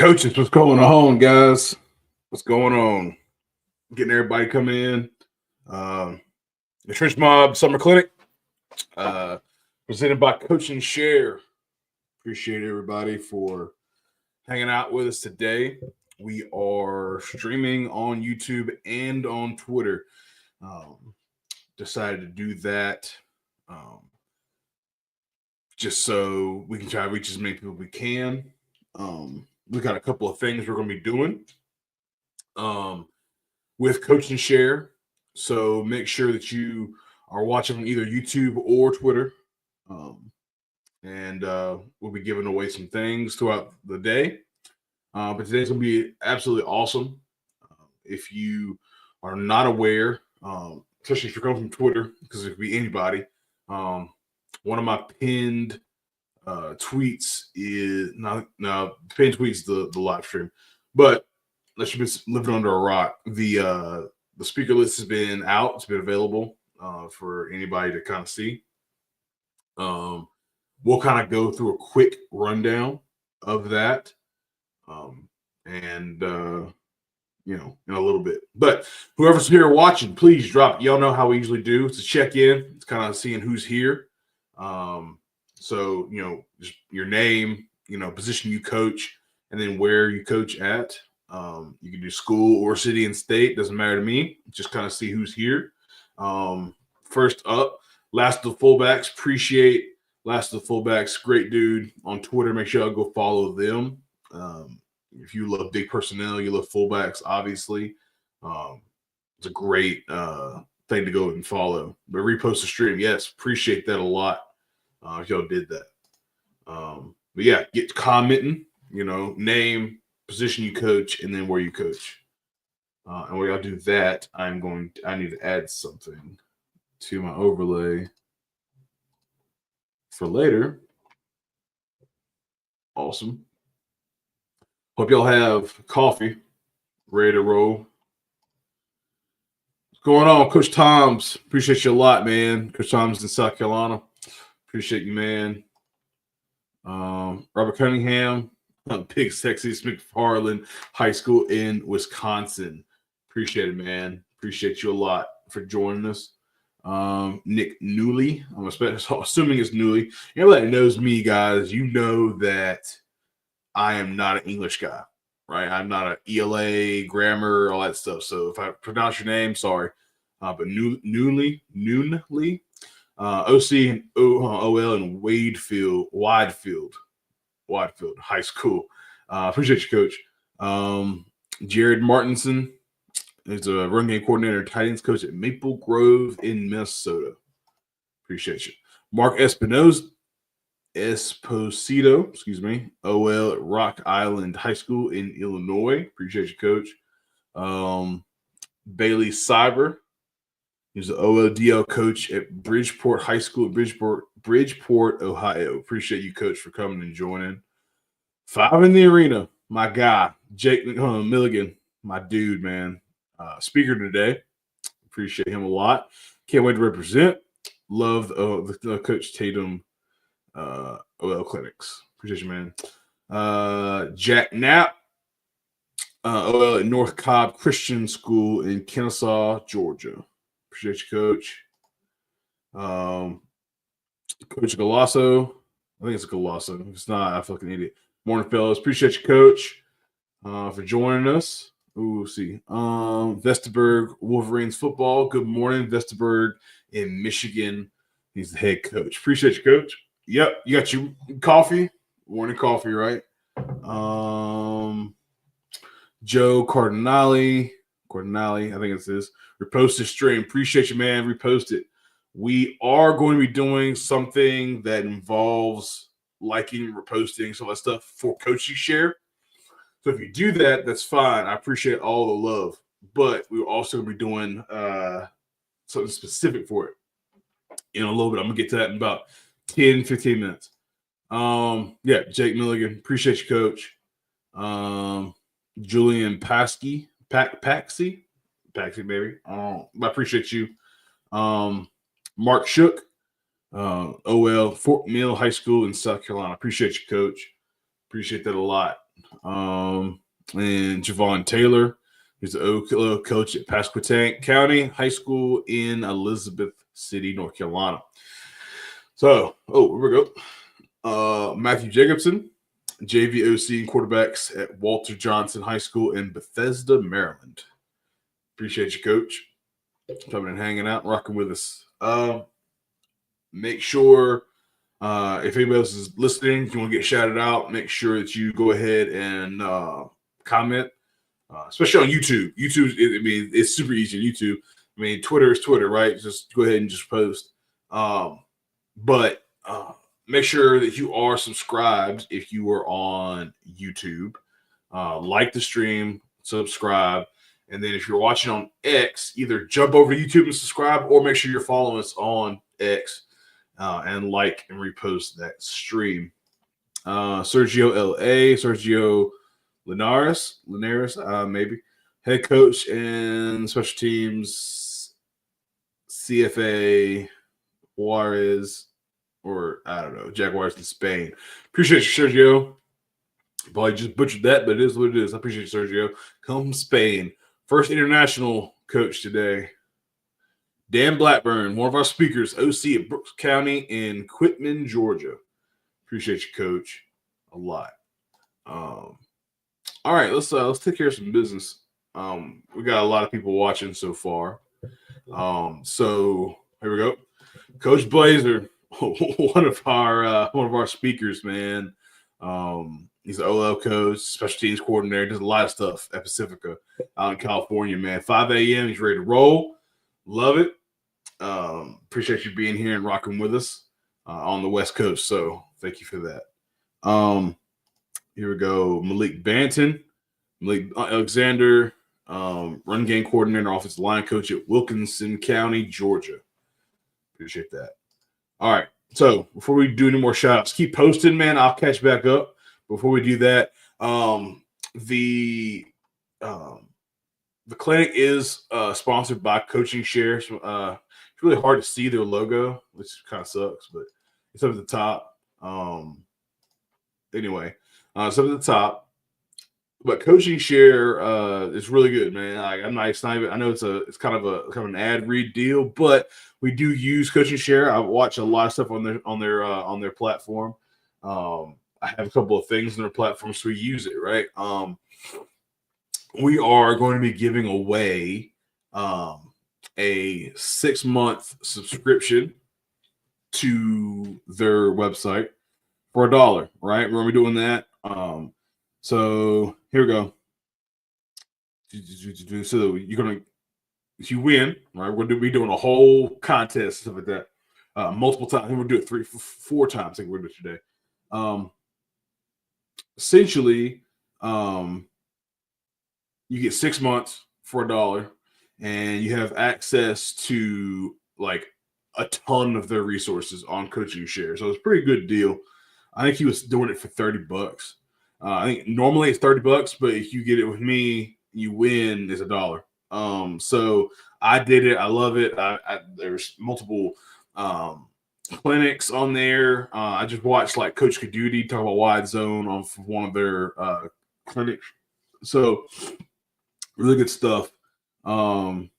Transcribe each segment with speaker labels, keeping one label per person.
Speaker 1: Coaches, what's going on, guys? What's going on? Getting everybody coming in. The Trench Mob Summer Clinic, presented by Coach and Share. Appreciate everybody for hanging out with us today. We are streaming on YouTube and on Twitter. Decided to do that just so we can try to reach as many people as we can. We got a couple of things we're going to be doing with Coach and Share. So make sure that you are watching on either YouTube or Twitter. And we'll be giving away some things throughout the day. But today's going to be absolutely awesome. If you are not aware, especially if you're coming from Twitter, because it could be anybody, one of my pinned tweets is not pinned tweets the live stream, but unless you've been living under a rock, the speaker list has been out. It's been available for anybody to kind of see. We'll kind of go through a quick rundown of that, and in a little bit. But whoever's here watching, please drop. Y'all know how we usually do. It's a check in. It's kind of seeing who's here. So, just your name, position you coach, and then where you coach at. You can do school or city and state. Doesn't matter to me. Just kind of see who's here. First up, Last of the Fullbacks. Appreciate Last of the Fullbacks. Great dude on Twitter. Make sure y'all go follow them. If you love big personnel, you love fullbacks, obviously. It's a great thing to go and follow. But repost the stream. Yes, appreciate that a lot. If y'all did that. But yeah, get commenting, name, position you coach, and then where you coach. And while y'all do that, I need to add something to my overlay for later. Awesome. Hope y'all have coffee ready to roll. What's going on, Coach Toms? Appreciate you a lot, man. Coach Toms in South Carolina. Appreciate you, man. Robert Cunningham, Big Sexy McFarland High School in Wisconsin. Appreciate it, man. Appreciate you a lot for joining us. Nick Newley, I'm assuming it's Newley. Everybody that knows me, guys, you know that I am not an English guy, right? I'm not an ELA, grammar, all that stuff. So if I pronounce your name, sorry. But Noonley, OC and OL and Widefield High School. Appreciate you, Coach. Jared Martinson is a run game coordinator, tight ends coach at Maple Grove in Minnesota. Appreciate you. Mark Esposito, OL at Rock Island High School in Illinois. Appreciate you, Coach. Bailey Cyber. He's the OLDL coach at Bridgeport High School, Bridgeport, Ohio. Appreciate you, Coach, for coming and joining. 5 in the arena, my guy, Jake Milligan, my dude, man. Speaker today. Appreciate him a lot. Can't wait to represent. Love the Coach Tatum OL clinics. Appreciate you, man. Jack Knapp, OL at North Cobb Christian School in Kennesaw, Georgia. Appreciate you, Coach. Coach Galasso. I think it's Galasso. If it's not, I fucking idiot. Morning, fellas. Appreciate you, Coach, for joining us. Ooh, we'll see. Vesterberg Wolverines football. Good morning, Vesterberg in Michigan. He's the head coach. Appreciate you, Coach. Yep, you got your coffee. Morning coffee, right? Joe Cardinale, I think it's this. Repost this stream. Appreciate you, man. Repost it. We are going to be doing something that involves liking, reposting, some of that stuff for Coaching Share. So if you do that, that's fine. I appreciate all the love. But we're also going to be doing something specific for it in a little bit. I'm going to get to that in about 10, 15 minutes. Yeah, Jake Milligan. Appreciate you, Coach. Julian Paxi, baby. I appreciate you. Mark Shook, OL, Fort Mill High School in South Carolina. Appreciate you, Coach. Appreciate that a lot. And Javon Taylor, who's the OO coach at Pasquotank County High School in Elizabeth City, North Carolina. So, here we go. Matthew Jacobson, JVOC and quarterbacks at Walter Johnson High School in Bethesda, Maryland. Appreciate you, Coach, coming and hanging out, rocking with us. Make sure if anybody else is listening, if you want to get shouted out, make sure that you go ahead and comment, especially on YouTube. YouTube, it's super easy on YouTube. I mean, Twitter is Twitter, right? Just go ahead and just post. But make sure that you are subscribed if you are on YouTube. Like the stream, subscribe. And then if you're watching on X, either jump over to YouTube and subscribe, or make sure you're following us on X and like and repost that stream. Sergio L.A., Sergio Linares, maybe. Head coach and special teams, CFA, Juarez, or I don't know, Jaguars in Spain. Appreciate you, Sergio. Probably just butchered that, but it is what it is. I appreciate you, Sergio. Come from Spain. First international coach today. Dan Blackbourn, one of our speakers, OC at Brooks County in Quitman, Georgia. Appreciate you, Coach, a lot. All right, let's take care of some business. We got a lot of people watching so far. So here we go. Coach Blazer, one of our speakers, man. He's an OL coach, special teams coordinator, does a lot of stuff at Pacifica out in California, man. 5 a.m. He's ready to roll. Love it. Appreciate you being here and rocking with us on the West Coast. So thank you for that. Here we go. Malik Banton, Malik Alexander, run game coordinator, offensive line coach at Wilkinson County, Georgia. Appreciate that. All right. So before we do any more shout outs, keep posting, man. I'll catch back up. Before we do that, the clinic is sponsored by Coaching Share. So, it's really hard to see their logo, which kind of sucks, but it's up at the top. Anyway, it's up at the top. But Coaching Share is really good, man. I know it's kind of an ad read deal, but we do use Coaching Share. I watch a lot of stuff on their platform. I have a couple of things on their platform, so we use it, right? We are going to be giving away a 6-month subscription to their website for $1, right? We're going to be doing that. So here we go. So if you win, right? We're going to be doing a whole contest, stuff like that, multiple times. I think we'll do it 3-4 times. I think we're going to do it today. Essentially, you get 6 months for $1, and you have access to like a ton of their resources on Coaching Share. So it's a pretty good deal. I think he was doing it for $30. I think normally it's $30, but if you get it with me, you win is $1. So I did it. I love it. There's multiple clinics on there. I just watched like Coach Caduti talk about wide zone on one of their clinics. So really good stuff. But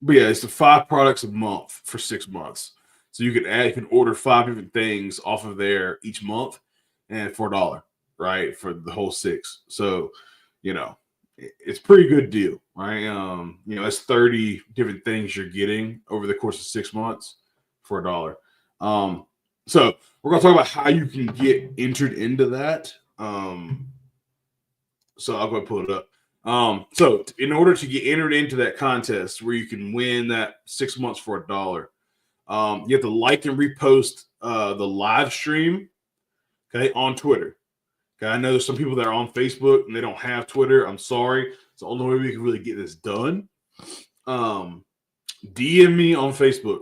Speaker 1: yeah, it's the 5 products a month for 6 months. So you can order 5 different things off of there each month, and for $1, right, for the whole 6. So it's a pretty good deal, right? That's 30 different things you're getting over the course of 6 months for $1. So we're gonna talk about how you can get entered into that. So I'll go and pull it up. So in order to get entered into that contest where you can win that 6 months for $1, you have to like and repost the live stream, okay, on Twitter. Okay, I know there's some people that are on Facebook and they don't have Twitter. I'm sorry. It's the only way we can really get this done. DM me on Facebook.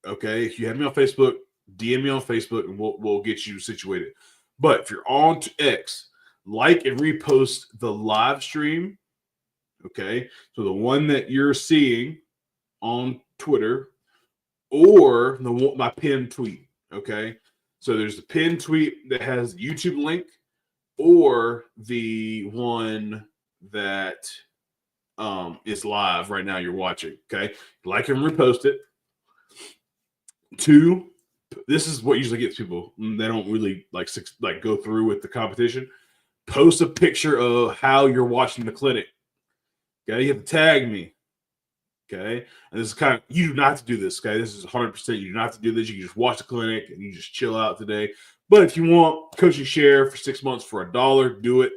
Speaker 1: Okay, if you have me on Facebook, DM me on Facebook and we'll get you situated. But if you're on X, like and repost the live stream. Okay, so the one that you're seeing on Twitter or my pinned tweet. Okay, so there's the pinned tweet that has the YouTube link, or the one that is live right now you're watching. Okay. Like and repost it. 2, this is what usually gets people. They don't really like go through with the competition. Post a picture of how you're watching the clinic. Okay. You have to tag me. Okay. And this is kind of, you do not have to do this. Okay. This is 100%. You do not have to do this. You can just watch the clinic and you just chill out today. But if you want coaching share for 6 months for $1, do it.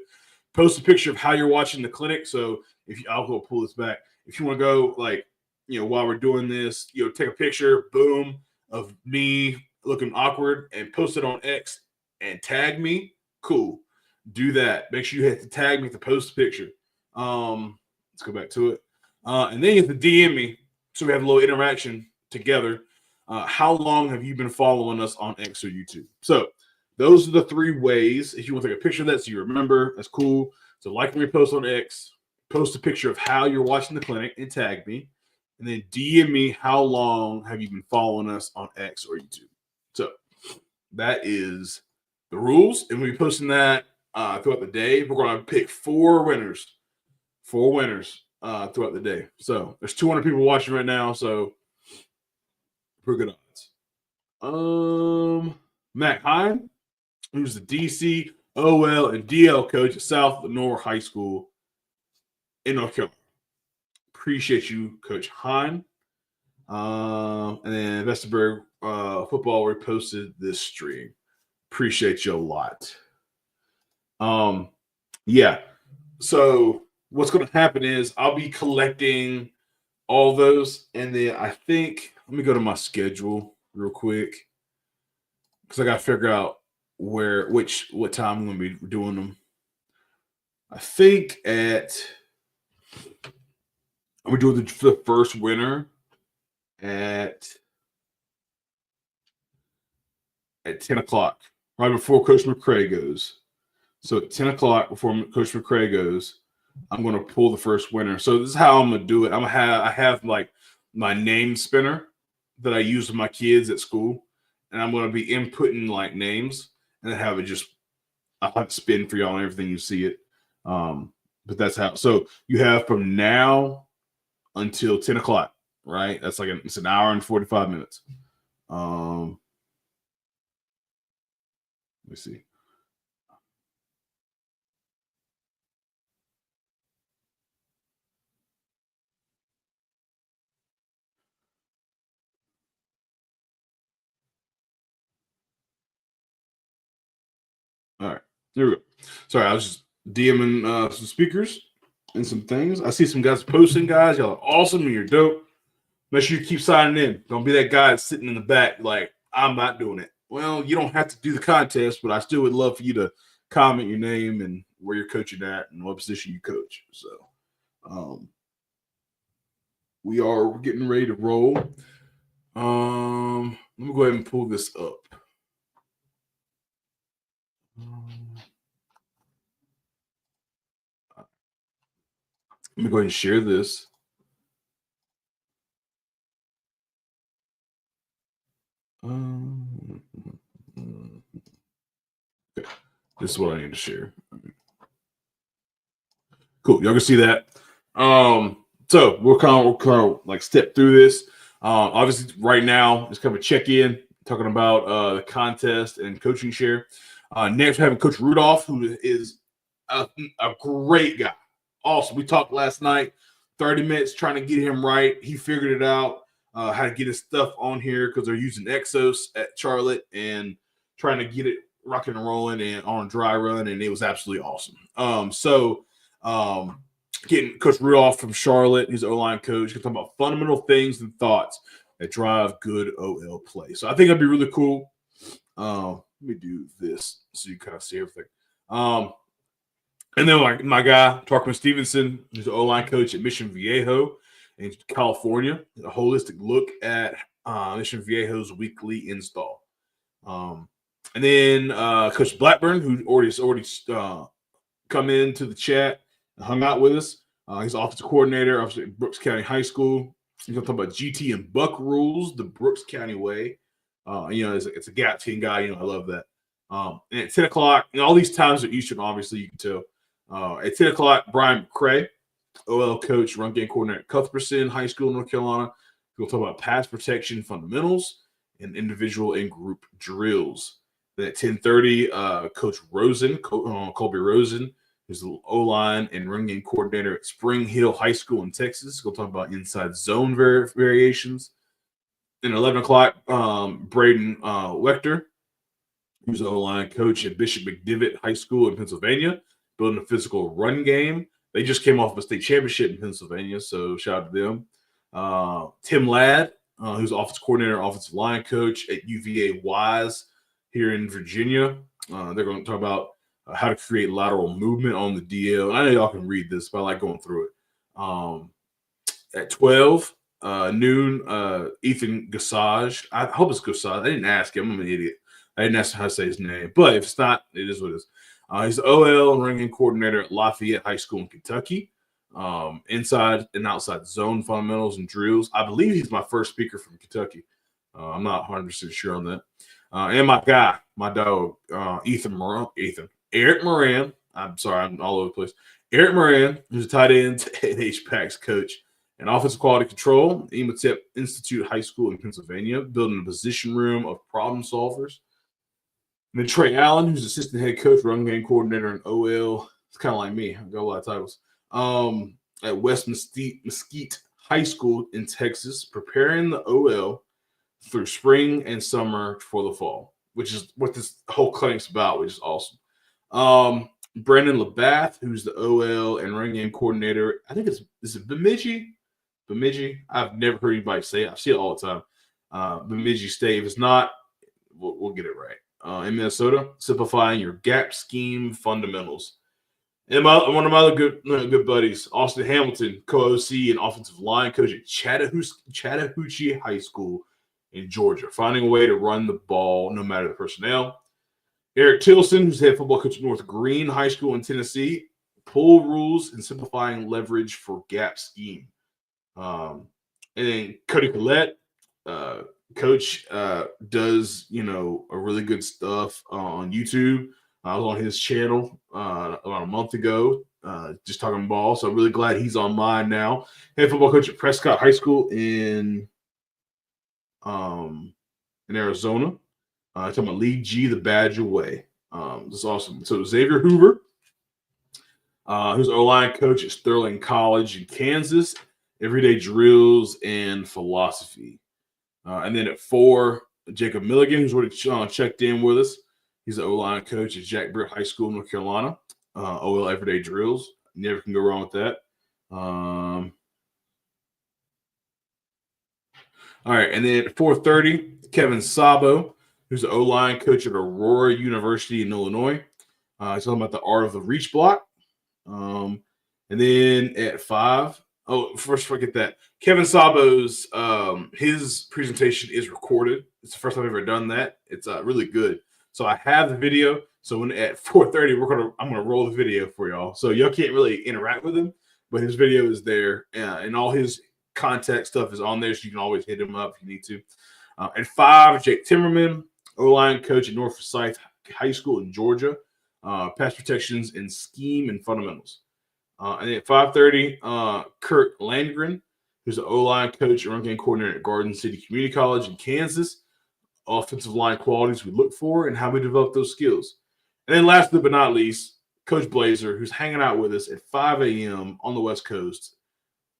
Speaker 1: Post a picture of how you're watching the clinic. So I'll go pull this back. If you want to go while we're doing this, take a picture, boom, of me looking awkward and post it on X and tag me. Cool. Do that. Make sure you hit the tag me to post the picture. Let's go back to it. And then you have to DM me so we have a little interaction together. How long have you been following us on X or YouTube? So those are the 3 ways. If you want to take a picture of that so you remember, that's cool. So like and repost on X, post a picture of how you're watching the clinic and tag me, and then DM me how long have you been following us on X or YouTube. So that is the rules, and we'll be posting that throughout the day. We're going to pick 4 winners. 4 winners throughout the day. So there's 200 people watching right now, so pretty good odds. Matt Hine, who's the DC, OL, and DL coach at South Lenore High School in North Carolina. Appreciate you, Coach Hine. And then Vesterberg football reposted this stream. Appreciate you a lot. Yeah. So what's going to happen is I'll be collecting all those, and then I think let me go to my schedule real quick because I got to figure out what time I'm going to be doing them. I think we're doing the first winner at 10 o'clock, right before Coach McCray goes. So at 10 o'clock before Coach McCray goes, I'm going to pull the first winner. So this is how I'm going to do it. I have like my name spinner that I use with my kids at school, and I'm going to be inputting like names and have it I'll have to spin for y'all and everything you see it. But that's how. So you have from now until 10 o'clock, right? That's it's an hour and 45 minutes. Let me see. All right, here we go. Sorry, I was just DMing some speakers and some things. I see some guys posting, guys. Y'all are awesome and you're dope. Make sure you keep signing in. Don't be that guy that's sitting in the back like, I'm not doing it. Well, you don't have to do the contest, but I still would love for you to comment your name and where you're coaching at and what position you coach. So we are getting ready to roll. Let me go ahead and pull this up. Let me go ahead and share this. Okay. This is what I need to share. Cool. Y'all can see that. So we'll kind of like step through this. Obviously, right now it's kind of a check-in talking about the contest and coaching share. Next, we're having Coach Rudolph, who is a great guy. Awesome. We talked last night, 30 minutes trying to get him right. He figured it out, how to get his stuff on here because they're using Exos at Charlotte and trying to get it rocking and rolling and on a dry run, and it was absolutely awesome. Getting Coach Rudolph from Charlotte, he's an O-line coach, can talk about fundamental things and thoughts that drive good OL play. So I think that'd be really cool. Let me do this so you kind of see everything. And then my guy, Tarquin Stephenson, who's an O-line coach at Mission Viejo in California. A holistic look at Mission Viejo's weekly install. And then Coach Blackbourn, who already come into the chat and hung out with us. He's offensive coordinator, obviously at Brooks County High School. He's going to talk about GT and Buck rules, the Brooks County way. It's a gap team guy. I love that. And at 10 o'clock, and all these times are Eastern, obviously, you can tell. At 10 o'clock, Brian McCray, OL coach, run game coordinator at Cuthbertson High School, North Carolina. We'll talk about pass protection fundamentals and individual and group drills. Then at 10:30, Coach Rosen, Colby Rosen, who's the O-line and run game coordinator at Spring Hill High School in Texas. We'll talk about inside zone variations. Then at 11 o'clock, Braden Weachter, who's the O-line coach at Bishop McDivitt High School in Pennsylvania, building a physical run game. They just came off a state championship in Pennsylvania, so shout out to them. Tim Ladd, who's offensive coordinator, offensive line coach at UVA Wise here in Virginia. They're going to talk about how to create lateral movement on the DL. I know y'all can read this, but I like going through it. At 12 noon, Ethan Gossage. I hope it's Gossage. I didn't ask him. I'm an idiot. I didn't ask him how to say his name. But if it's not, it is what it is. He's the OL and running coordinator at Lafayette High School in Kentucky. Inside and outside zone fundamentals and drills. I believe he's my first speaker from Kentucky. I'm not 100% sure on that. And my guy, my dog, Eric Moran. I'm sorry, I'm all over the place. Eric Moran, who's a tight end and H-PAC's coach and offensive quality control, Ematip Institute High School in Pennsylvania, building a position room of problem solvers. And then Trey Allen, who's assistant head coach, run game coordinator, and OL. It's kind of like me. I got a lot of titles. At West Mesquite High School in Texas, preparing the OL through spring and summer for the fall, which is what this whole clinic's about, which is awesome. Brandon Labath, who's the OL and run game coordinator. I think is it Bemidji? Bemidji? I've never heard anybody say it. I see it all the time. Bemidji State. If it's not, we'll get it right. In Minnesota, simplifying your gap scheme fundamentals. And one of my other good buddies, Austin Hamilton, co-OC and offensive line coach at Chattahoochee High School in Georgia, finding a way to run the ball no matter the personnel. Eric Tilson, who's head football coach at North Green High School in Tennessee, pull rules and simplifying leverage for gap scheme. And then Cody Collett, coach, does a really good stuff on YouTube. I was on his channel about a month ago, just talking ball. So I'm really glad he's on mine now. Head football coach at Prescott High School in Arizona. Talking about League G, the Badger Way. That's awesome. So Xavier Hoover, who's O-line coach at Sterling College in Kansas, everyday drills and philosophy. And then at 4, Jacob Milligan, who's already checked in with us. He's the O-line coach at Jack Britt High School, North Carolina. OL everyday drills. Never can go wrong with that. All right, and then at 4:30, Kevin Sabo, who's the O-line coach at Aurora University in Illinois. He's talking about the art of the reach block. And then at 5, first forget that. Kevin Sabo's his presentation is recorded. It's the first time I've ever done that. It's really good. So I have the video. So when at 4:30, I'm gonna roll the video for y'all. So y'all can't really interact with him, but his video is there, and all his contact stuff is on there, so you can always hit him up if you need to. At 5, Jake Timmerman, O-line coach at North Forsyth High School in Georgia, pass protections and scheme and fundamentals. And then at 5:30, Kurt Landgren, who's the O-line coach and run game coordinator at Garden City Community College in Kansas, offensive line qualities we look for and how we develop those skills. And then last but not least, Coach Blazer, who's hanging out with us at 5 a.m. on the West Coast,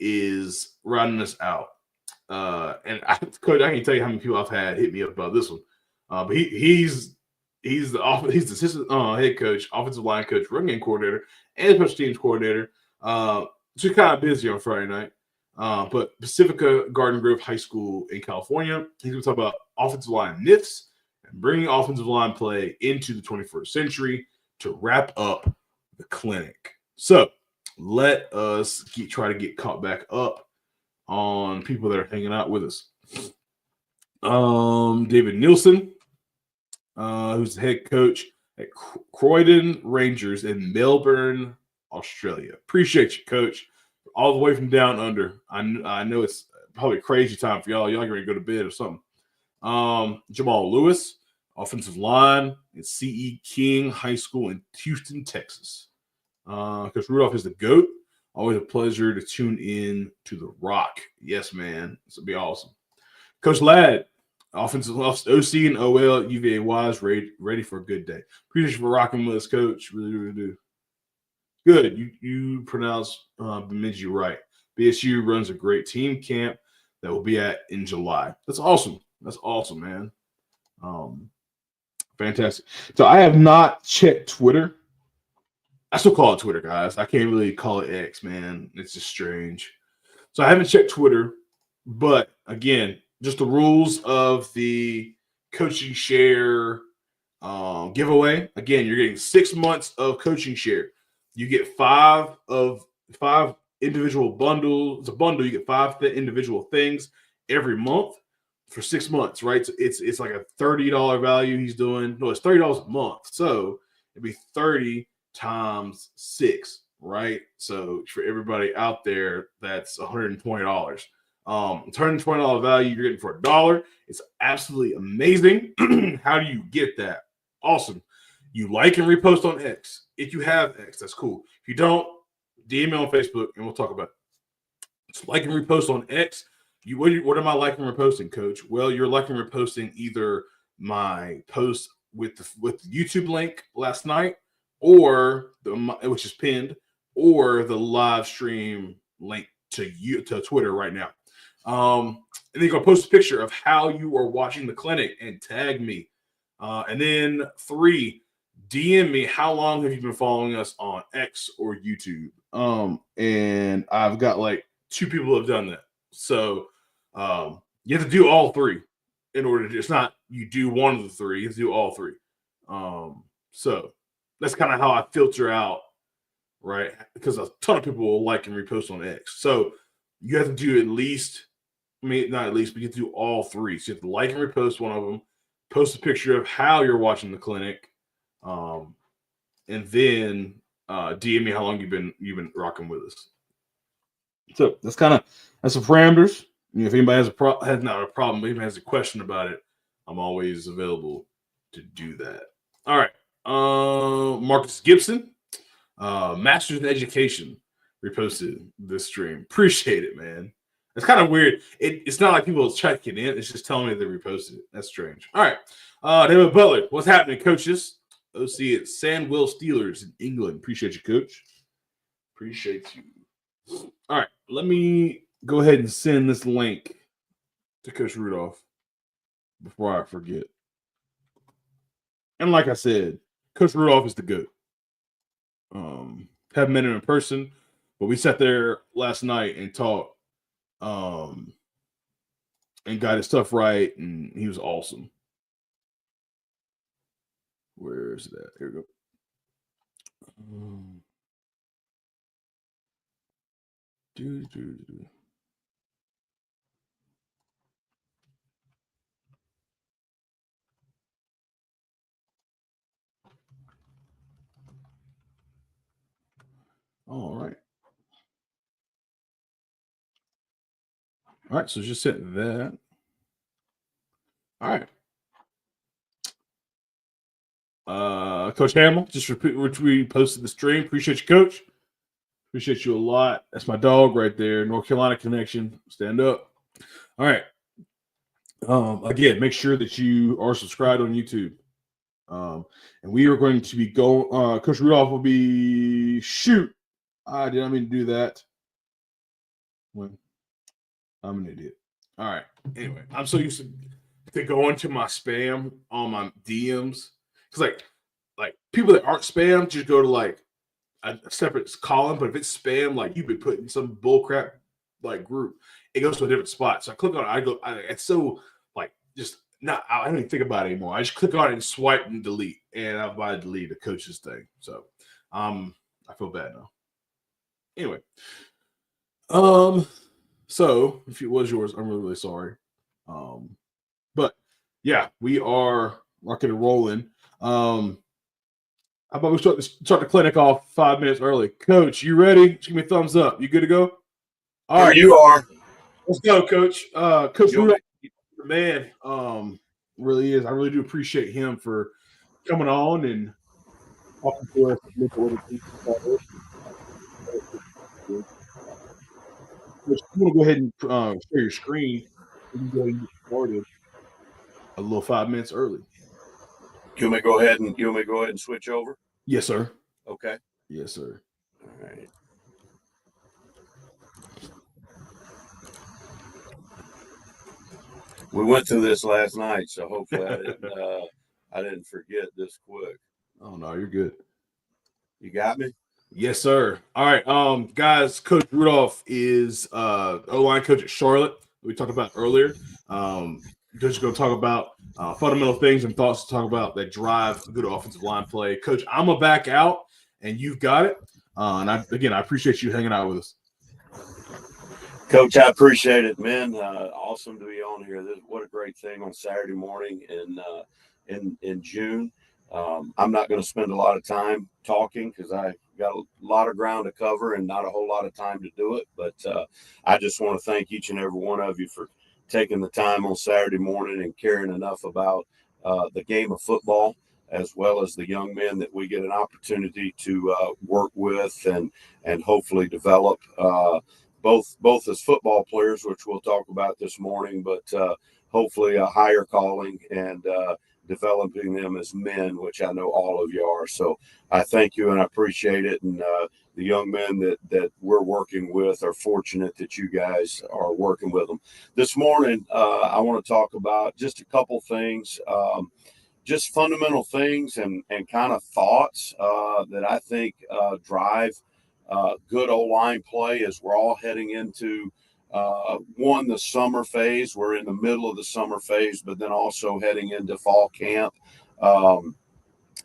Speaker 1: is riding us out. Coach, I can tell you how many people I've had hit me up about this one. But he's the assistant head coach, offensive line coach, run game coordinator, and special teams coordinator. So he's kind of busy on Friday night. But Pacifica Garden Grove High School in California, he's going to talk about offensive line myths and bringing offensive line play into the 21st century to wrap up the clinic. So let us try to get caught back up on people that are hanging out with us. David Nielsen, who's the head coach at Croydon Rangers in Melbourne, Australia. Appreciate you, Coach. All the way from down under. I know it's probably a crazy time for y'all. Y'all ready to go to bed or something. Jamal Lewis, Offensive line is C.E. King High School in Houston, Texas. Coach Rudolph is the GOAT. Always a pleasure to tune in to The Rock. Yes, man. This will be awesome. Coach Ladd, offensive OC and OL at UVA Wise, ready for a good day. Appreciate you for rocking with us, Coach. Really, really do. Good. You pronounce Bemidji right. BSU runs a great team camp that will be in July. That's awesome. That's awesome, man. Fantastic. So I have not checked Twitter. I still call it Twitter, guys. I can't really call it X, man. It's just strange. So I haven't checked Twitter, but again, just the rules of the coaching share giveaway. Again, you're getting 6 months of coaching share. You get 5 individual bundles. It's a bundle. You get 5 individual things every month for 6 months, right? So it's like a $30 value he's doing. No, it's $30 a month. So it'd be 30 times 6, right? So for everybody out there, that's $120. $120 value you're getting for $1. It's absolutely amazing. How do you get that? Awesome. You like and repost on X. If you have X, that's cool. If you don't, DM me on Facebook and we'll talk about it. So like and repost on X. What am I liking and reposting, Coach? Well, you're liking and reposting either my post with the YouTube link last night, or which is pinned, or the live stream link to Twitter right now. And then you're gonna post a picture of how you are watching the clinic and tag me. And then 3, DM me how long have you been following us on X or YouTube. And I've got like 2 people who have done that. So you have to do all 3 in order to. It's not you do one of the 3. You have to do all 3. So that's kind of how I filter out, right? Because a ton of people will like and repost on X. So you have to do at least, not at least, but you have to do all 3. So you have to like and repost one of them, post a picture of how you're watching the clinic, and then DM me how long you've been rocking with us. So that's the parameters. If anybody has not a problem, even has a question about it, I'm always available to do that. All right. Marcus Gibson, Masters in Education, reposted this stream. Appreciate it, man. It's kind of weird. It's not like people check it in. It's just telling me they reposted it. That's strange. All right. David Butler, what's happening, coaches? OC at Sandwell Steelers in England. Appreciate you, Coach. Appreciate you. All right. Let me go ahead and send this link to Coach Rudolph before I forget. And like I said, Coach Rudolph is the GOAT. Haven't met him in person, but we sat there last night and talked, and got his stuff right, and he was awesome. Where's that? Here we go. All right. All right, so just set that. All right. Coach Hamill, just we posted the stream. Appreciate you, Coach. Appreciate you a lot. That's my dog right there. North Carolina connection. Stand up. All right. Again, make sure that you are subscribed on YouTube. And we are going to be going. Coach Rudolph will be shoot. I did not mean to do that. When I'm an idiot. All right. Anyway, I'm so used to going to my spam on my DMs, because like people that aren't spam just go to like a separate column. But if it's spam, like you've been put in some bullcrap like group, it goes to a different spot. So I click on it. It's so like just not. I don't even think about it anymore. I just click on it and swipe and delete, and I've about to delete the coach's thing. So I feel bad now. Anyway, so if it was yours, I'm really, really sorry. But yeah, we are rocking and rolling. How about we start the clinic off 5 minutes early? Coach, you ready? Just give me a thumbs up. You good to go?
Speaker 2: All right, you are.
Speaker 1: Let's go, Coach. Coach Rudolph, man. Really is. I really do appreciate him for coming on and talking to us. Look at what it is. Just want to go ahead and share your screen. We can go ahead and get started a little 5 minutes early.
Speaker 2: You want me to go ahead and switch over?
Speaker 1: Yes, sir.
Speaker 2: Okay.
Speaker 1: Yes, sir.
Speaker 2: All right. We went through this last night, so hopefully I didn't forget this quick.
Speaker 1: Oh no, you're good.
Speaker 2: You got me?
Speaker 1: Yes, sir. All right, guys. Coach Rudolph is O-line coach at Charlotte. We talked about earlier. Just going to talk about fundamental things and thoughts to talk about that drive good offensive line play. Coach, I'm gonna back out, and you've got it. And I appreciate you hanging out with us.
Speaker 2: Coach, I appreciate it, man. Awesome to be on here. What a great thing on Saturday morning in June. I'm not going to spend a lot of time talking because I got a lot of ground to cover and not a whole lot of time to do it. But I just want to thank each and every one of you for taking the time on Saturday morning and caring enough about the game of football, as well as the young men that we get an opportunity to work with and hopefully develop. Both as football players, which we'll talk about this morning, but hopefully a higher calling and developing them as men, which I know all of you are. So I thank you and I appreciate it. And the young men that we're working with are fortunate that you guys are working with them. This morning, I want to talk about just a couple things, just fundamental things and kind of thoughts that I think drive good O-line play as we're all heading into the summer phase. We're in the middle of the summer phase, but then also heading into fall camp.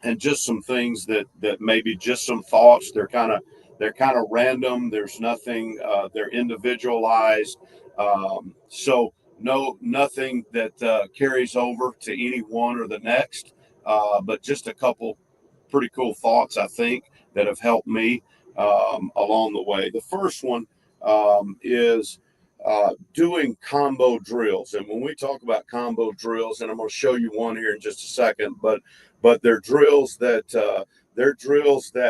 Speaker 2: And just some things that maybe just some thoughts. They're kind of random. There's nothing. They're individualized. So nothing that carries over to any one or the next. But just a couple pretty cool thoughts I think that have helped me along the way. The first one is doing combo drills. And when we talk about combo drills, and I'm going to show you one here in just a second, but they're drills that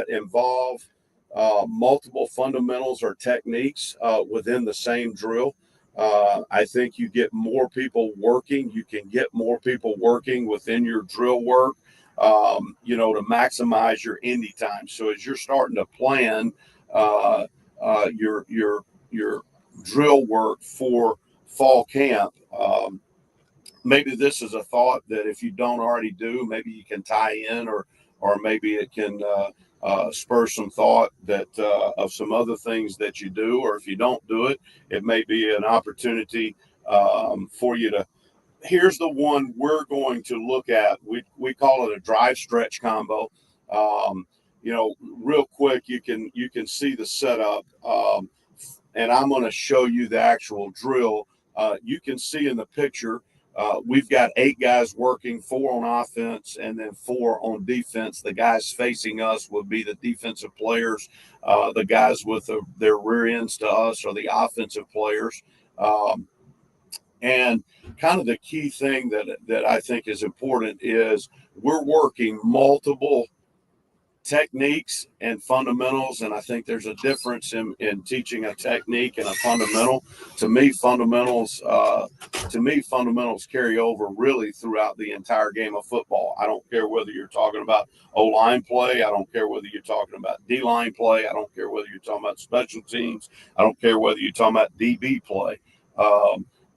Speaker 2: involve multiple fundamentals or techniques within the same drill. I think you get more people working. You can get more people working within your drill work. To maximize your indie time. So as you're starting to plan your drill work for fall camp, maybe this is a thought that if you don't already do, maybe you can tie in, or maybe it can spur some thought that of some other things that you do, or if you don't do it, it may be an opportunity for you to. Here's the one we're going to look at. We call it a drive stretch combo. Real quick, you can see the setup, and I'm going to show you the actual drill. You can see in the picture, we've got 8 guys working, 4 on offense and then 4 on defense. The guys facing us would be the defensive players. The guys with their rear ends to us are the offensive players. And kind of the key thing that I think is important is we're working multiple techniques and fundamentals. And I think there's a difference in teaching a technique and a fundamental. To me, fundamentals carry over really throughout the entire game of football. I don't care whether you're talking about O-line play. I don't care whether you're talking about D-line play. I don't care whether you're talking about special teams. I don't care whether you're talking about DB play.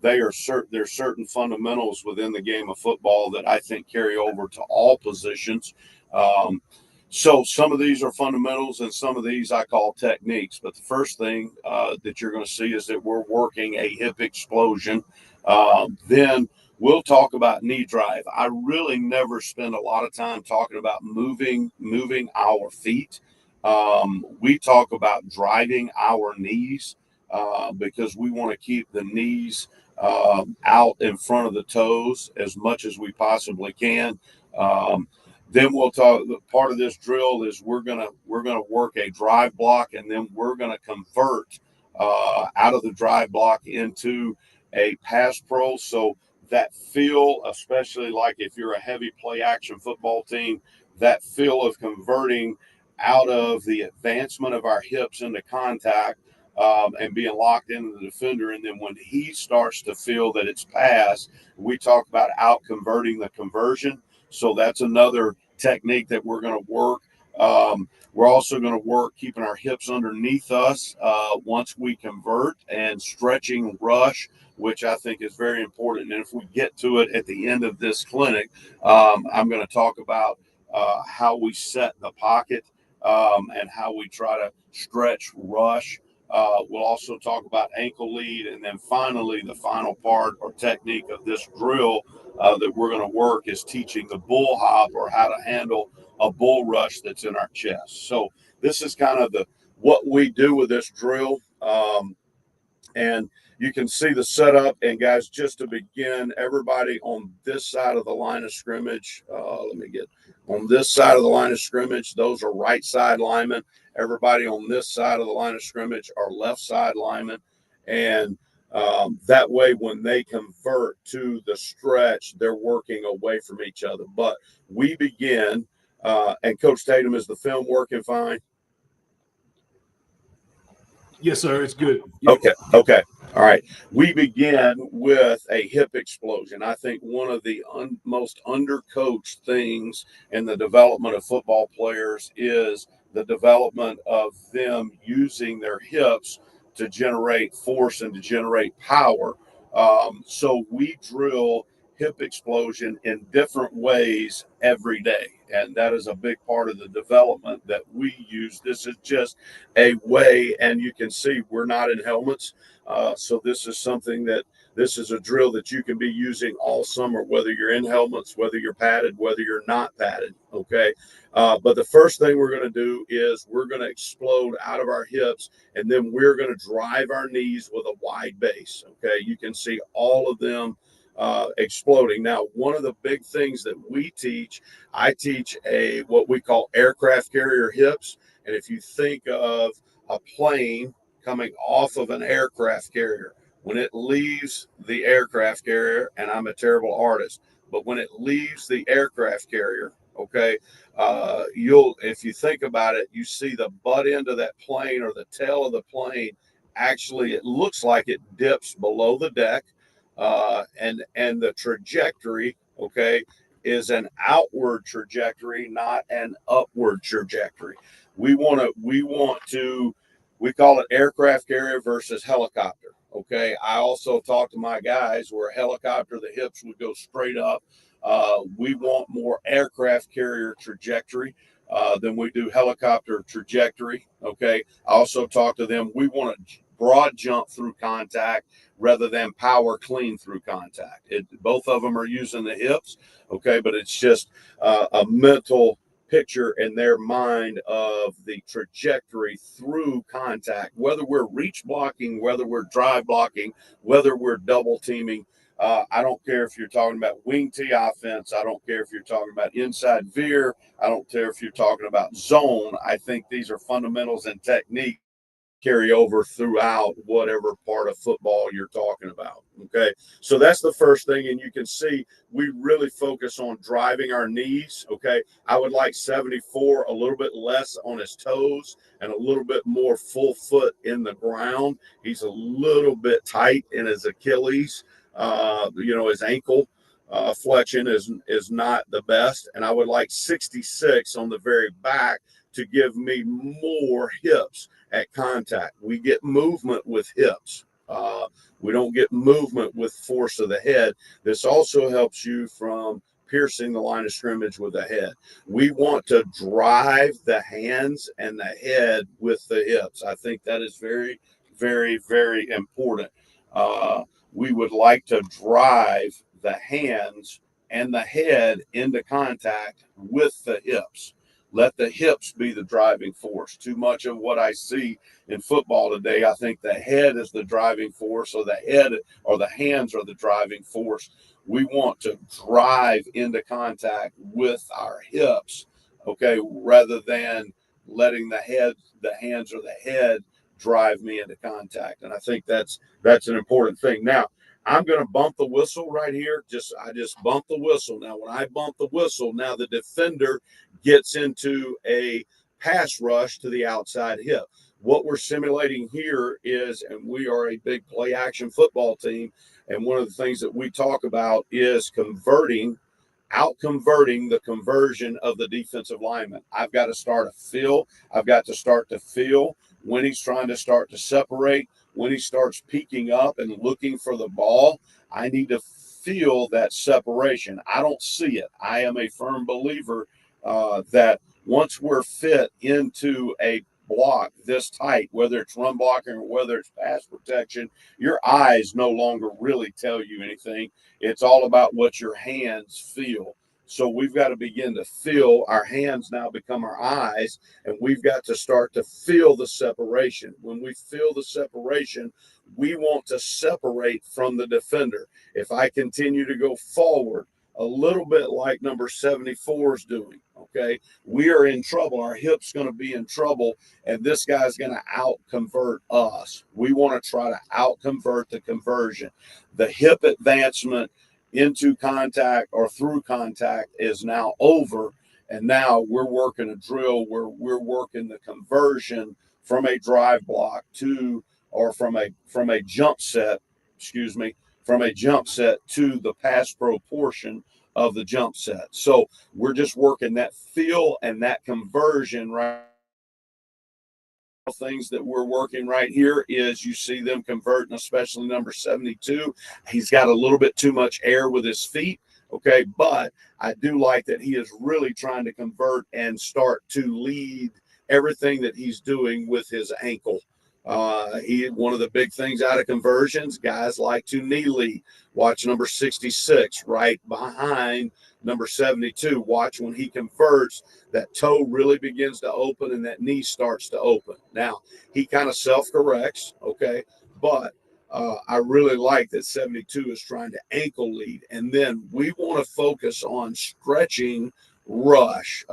Speaker 2: There's certain fundamentals within the game of football that I think carry over to all positions. So some of these are fundamentals and some of these I call techniques. But the first thing that you're going to see is that we're working a hip explosion. Then we'll talk about knee drive. I really never spend a lot of time talking about moving our feet. We talk about driving our knees because we want to keep the knees out in front of the toes as much as we possibly can. Then we'll talk. Part of this drill is we're gonna work a drive block, and then we're gonna convert out of the drive block into a pass pro. So that feel, especially like if you're a heavy play action football team, that feel of converting out of the advancement of our hips into contact and being locked into the defender. And then when he starts to feel that it's passed, we talk about out converting the conversion. So that's another technique that we're going to work. We're also going to work keeping our hips underneath us once we convert, and stretching rush, which I think is very important. And if we get to it at the end of this clinic, I'm going to talk about how we set the pocket and how we try to stretch rush. We'll also talk about ankle lead. And then finally, the final part or technique of this drill that we're going to work is teaching the bull hop, or how to handle a bull rush that's in our chest. So this is kind of what we do with this drill. And you can see the setup. And guys, just to begin, everybody on this side of the line of scrimmage, let me get on this side of the line of scrimmage, those are right side linemen. Everybody on this side of the line of scrimmage are left side linemen. And that way, when they convert to the stretch, they're working away from each other. But we begin, and Coach Tatum, is the film working fine?
Speaker 1: Yes, sir. It's good. Yep.
Speaker 2: Okay. All right. We begin with a hip explosion. I think one of the most undercoached things in the development of football players is the development of them using their hips to generate force and to generate power. So we drill hip explosion in different ways every day. And that is a big part of the development that we use. This is just a way, and you can see we're not in helmets. So this is something this is a drill that you can be using all summer, whether you're in helmets, whether you're padded, whether you're not padded. Okay. But the first thing we're going to do is we're going to explode out of our hips, and then we're going to drive our knees with a wide base. Okay. You can see all of them exploding. Now, one of the big things that I teach what we call aircraft carrier hips. And if you think of a plane coming off of an aircraft carrier, when it leaves the aircraft carrier, and I'm a terrible artist, but when it leaves the aircraft carrier, okay, if you think about it, you see the butt end of that plane, or the tail of the plane. Actually, it looks like it dips below the deck. And the trajectory, okay, is an outward trajectory, not an upward trajectory. We call it aircraft carrier versus helicopter. Okay. I also talk to my guys where helicopter, the hips would go straight up. We want more aircraft carrier trajectory than we do helicopter trajectory. Okay. I also talk to them. We want to broad jump through contact rather than power clean through contact. Both of them are using the hips, okay, but it's just a mental picture in their mind of the trajectory through contact, whether we're reach blocking, whether we're drive blocking, whether we're double teaming. I don't care if you're talking about wing tee offense. I don't care if you're talking about inside veer. I don't care if you're talking about zone. I think these are fundamentals and technique carry over throughout whatever part of football you're talking about. Okay. So that's the first thing. And you can see we really focus on driving our knees. Okay. I would like 74 a little bit less on his toes and a little bit more full foot in the ground. He's a little bit tight in his Achilles. His ankle flexion is not the best. And I would like 66 on the very back to give me more hips at contact. We get movement with hips. We don't get movement with force of the head. This also helps you from piercing the line of scrimmage with the head. We want to drive the hands and the head with the hips. I think that is very, very, very important. We would like to drive the hands and the head into contact with the hips. Let the hips be the driving force. Too much of what I see in football today, I think the head is the driving force, or the head or the hands are the driving force. We want to drive into contact with our hips, okay, rather than letting the hands or the head drive me into contact. And I think that's an important thing. Now, I'm going to bump the whistle right here. I just bump the whistle. Now, when I bump the whistle, now the defender gets into a pass rush to the outside hip. What we're simulating here is, and we are a big play action football team, and one of the things that we talk about is out-converting the conversion of the defensive lineman. I've got to start I've got to start to feel when he's trying to start to separate, when he starts peeking up and looking for the ball. I need to feel that separation. I don't see it. I am a firm believer that once we're fit into a block this tight, whether it's run blocking or whether it's pass protection, your eyes no longer really tell you anything. It's all about what your hands feel. So we've got to begin to feel. Our hands now become our eyes, and we've got to start to feel the separation. When we feel the separation, we want to separate from the defender. If I continue to go forward, a little bit like number 74 is doing, okay, we are in trouble. Our hip's going to be in trouble, and this guy's going to out-convert us. We want to try to out-convert the conversion. The hip advancement into contact or through contact is now over, and now we're working a drill where we're working the conversion from a drive block to, or from a jump set, from a jump set to the pass pro portion of the jump set. So we're just working that feel and that conversion right. Things that we're working right here is you see them converting, especially number 72. He's got a little bit too much air with his feet. Okay, but I do like that he is really trying to convert and start to lead everything that he's doing with his ankle. One of the big things out of conversions, guys like to knee lead. Watch number 66 right behind number 72. Watch when he converts, that toe really begins to open and that knee starts to open. Now, he kind of self-corrects, okay, but I really like that 72 is trying to ankle lead. And then we want to focus on stretching rush.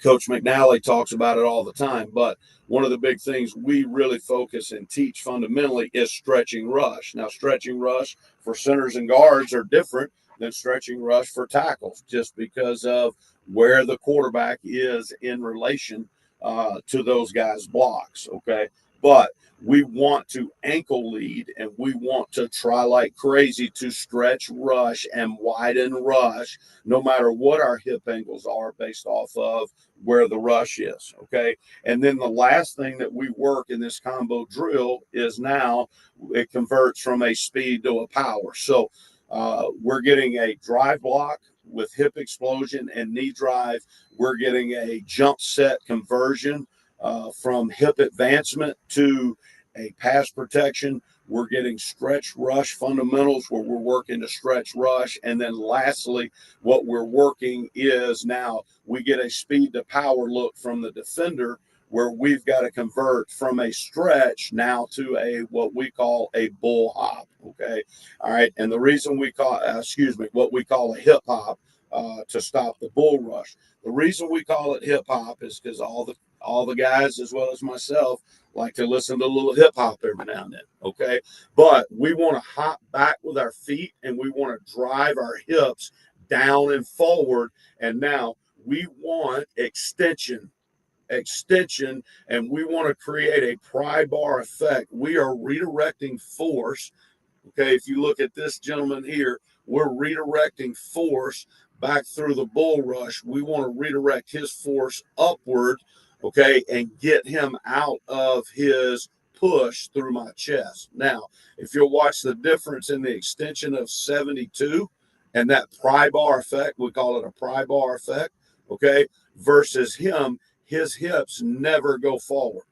Speaker 2: Coach McNally talks about it all the time, but one of the big things we really focus and teach fundamentally is stretching rush. Now, stretching rush for centers and guards are different than stretching rush for tackles, just because of where the quarterback is in relation to those guys' blocks, okay? But we want to ankle lead, and we want to try like crazy to stretch rush and widen rush, no matter what our hip angles are based off of where the rush is, okay? And then the last thing that we work in this combo drill is now it converts from a speed to a power. So we're getting a drive block with hip explosion and knee drive. We're getting a jump set conversion from hip advancement to a pass protection. We're getting stretch rush fundamentals where we're working to stretch rush. And then lastly, what we're working is now we get a speed to power look from the defender, where we've got to convert from a stretch now to what we call a bull hop. Okay. All right. And the reason we call, what we call a hip hop to stop the bull rush. The reason we call it hip hop is because all the guys, as well as myself, like to listen to a little hip hop every now and then. Okay. But we want to hop back with our feet, and we want to drive our hips down and forward. And now we want extension, and we want to create a pry bar effect. We are redirecting force. Okay. If you look at this gentleman here, we're redirecting force back through the bull rush. We want to redirect his force upward, okay, and get him out of his push through my chest. Now, if you'll watch the difference in the extension of 72 and that pry bar effect, we call it a pry bar effect, okay, versus him, his hips never go forward.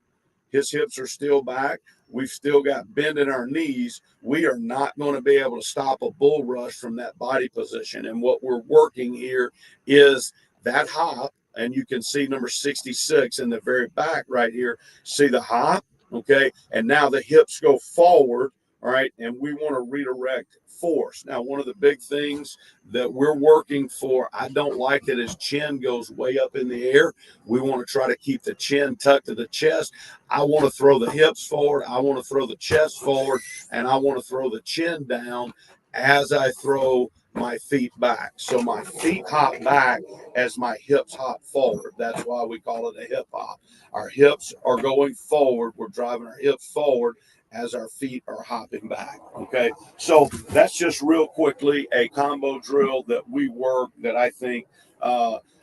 Speaker 2: His hips are still back. We've still got bend in our knees. We are not going to be able to stop a bull rush from that body position. And what we're working here is that hop. And you can see number 66 in the very back right here. See the hop, okay? And now the hips go forward, All right. And we want to redirect force. Now, one of the big things that we're working for, I don't like it as chin goes way up in the air. We want to try to keep the chin tucked to the chest. I want to throw the hips forward. I want to throw the chest forward, and I want to throw the chin down as I throw my feet back. So my feet hop back as my hips hop forward. That's why we call it a hip hop. Our hips are going forward. We're driving our hips forward as our feet are hopping back. Okay. So that's just real quickly a combo drill that we work that I think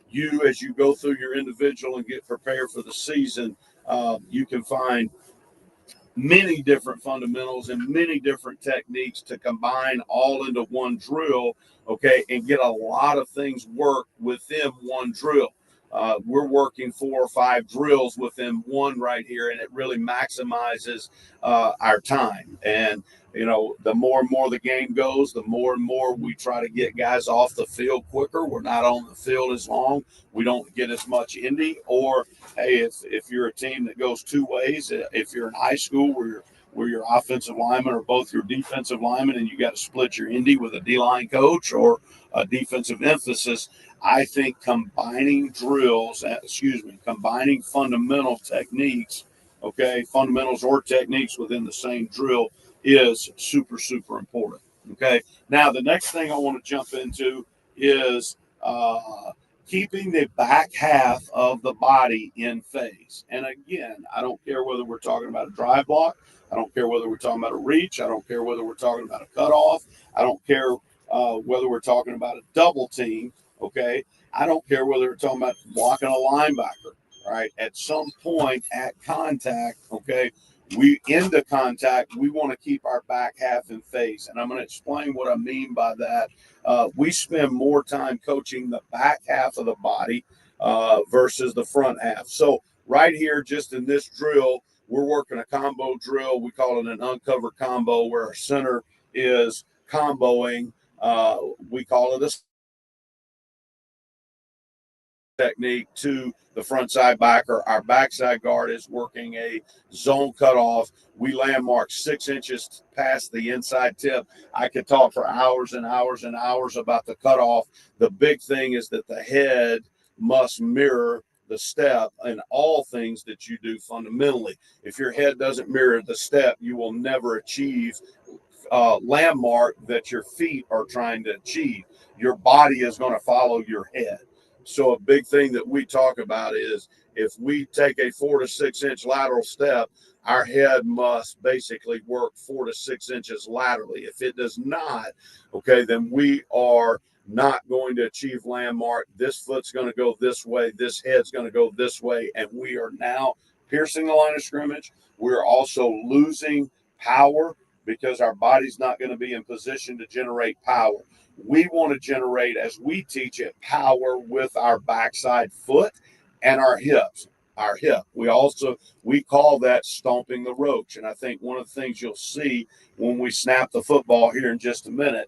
Speaker 2: you, as you go through your individual and get prepared for the season, you can find many different fundamentals and many different techniques to combine all into one drill, okay, and get a lot of things work within one drill. We're working 4 or 5 drills within one right here, and it really maximizes our time. And, you know, the more and more the game goes, the more and more we try to get guys off the field quicker. We're not on the field as long. We don't get as much indie. Or, hey, if you're a team that goes 2 ways, if you're in high school where your offensive linemen are both your defensive linemen and you got to split your indie with a D-line coach or a defensive emphasis, I think combining combining fundamental techniques, okay, fundamentals or techniques within the same drill is super, super important. Okay. Now, the next thing I want to jump into is keeping the back half of the body in phase. And again, I don't care whether we're talking about a drive block. I don't care whether we're talking about a reach. I don't care whether we're talking about a cutoff. I don't care whether we're talking about a double team. Okay. I don't care whether we're talking about blocking a linebacker. Right. At some point at contact, okay, we into contact, we want to keep our back half in phase. And I'm going to explain what I mean by that. We spend more time coaching the back half of the body versus the front half. So right here, just in this drill, we're working a combo drill. We call it an uncover combo where our center is comboing. We call it a technique to the front side backer. Our backside guard is working a zone cutoff. We landmark 6 inches past the inside tip. I could talk for hours and hours and hours about the cutoff. The big thing is that the head must mirror the step in all things that you do fundamentally. If your head doesn't mirror the step, you will never achieve landmark that your feet are trying to achieve. Your body is going to follow your head. So a big thing that we talk about is if we take a 4 to 6 inch lateral step, our head must basically work 4 to 6 inches laterally. If it does not, okay, then we are not going to achieve landmark. This foot's going to go this way. This head's going to go this way. And we are now piercing the line of scrimmage. We're also losing power because our body's not going to be in position to generate power. We want to generate, as we teach it, power with our backside foot and our hips. Our hip. We call that stomping the roach. And I think one of the things you'll see when we snap the football here in just a minute,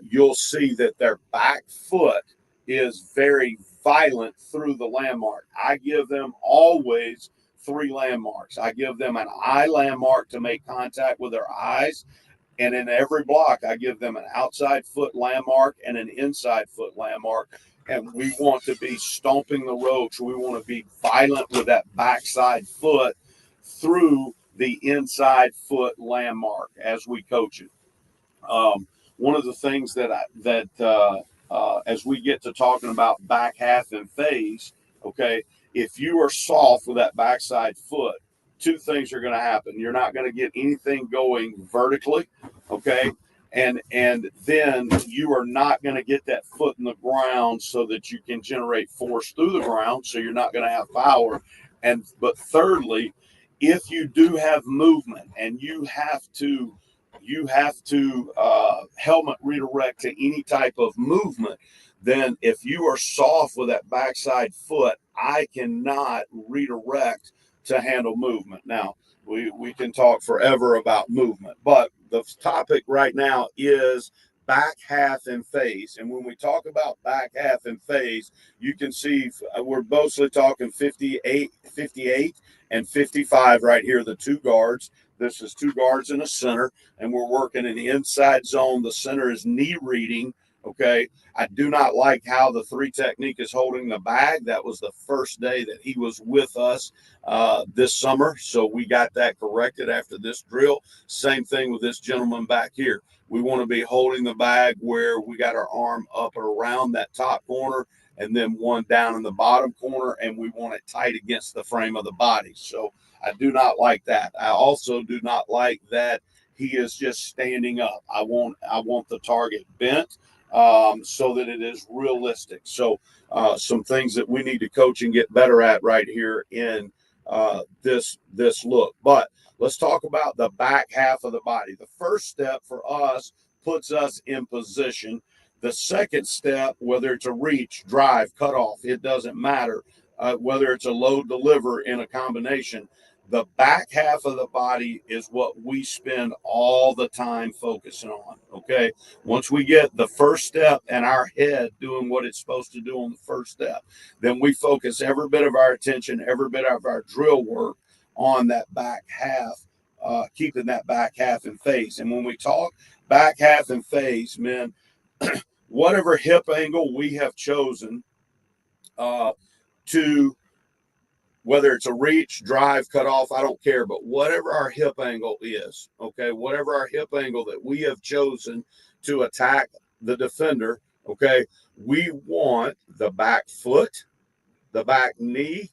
Speaker 2: you'll see that their back foot is very violent through the landmark. I give them always 3 landmarks. I give them an eye landmark to make contact with their eyes. And in every block, I give them an outside foot landmark and an inside foot landmark. And we want to be stomping the roach. We want to be violent with that backside foot through the inside foot landmark as we coach it. One of the things that as we get to talking about back half and phase, okay, if you are soft with that backside foot, 2 things are going to happen. You're not going to get anything going vertically, okay? And then you are not going to get that foot in the ground so that you can generate force through the ground, so you're not going to have power. But thirdly, if you do have movement and you have to helmet redirect to any type of movement, then if you are soft with that backside foot, I cannot redirect to handle movement. Now, we can talk forever about movement, but the topic right now is back half and phase. And when we talk about back half and phase, you can see we're mostly talking 58 and 55 right here, the 2 guards. This is 2 guards in a center, and we're working in the inside zone. The center is knee reading. Okay. I do not like how the 3 technique is holding the bag. That was the first day that he was with us this summer. So we got that corrected after this drill. Same thing with this gentleman back here. We want to be holding the bag where we got our arm up and around that top corner and then one down in the bottom corner, and we want it tight against the frame of the body. So I do not like that. I also do not like that he is just standing up. I want the target bent so that it is realistic. So some things that we need to coach and get better at right here in this look. But let's talk about the back half of the body. The first step for us puts us in position. The second step, whether it's a reach, drive, cutoff, it doesn't matter. Whether it's a load deliver in a combination, the back half of the body is what we spend all the time focusing on. Okay. Once we get the first step and our head doing what it's supposed to do on the first step, then we focus every bit of our attention, every bit of our drill work on that back half, keeping that back half in phase. And when we talk back half in phase, man, whatever hip angle we have chosen to, whether it's a reach, drive, cut off, I don't care, but whatever our hip angle is, okay, whatever our hip angle that we have chosen to attack the defender, okay, we want the back foot, the back knee,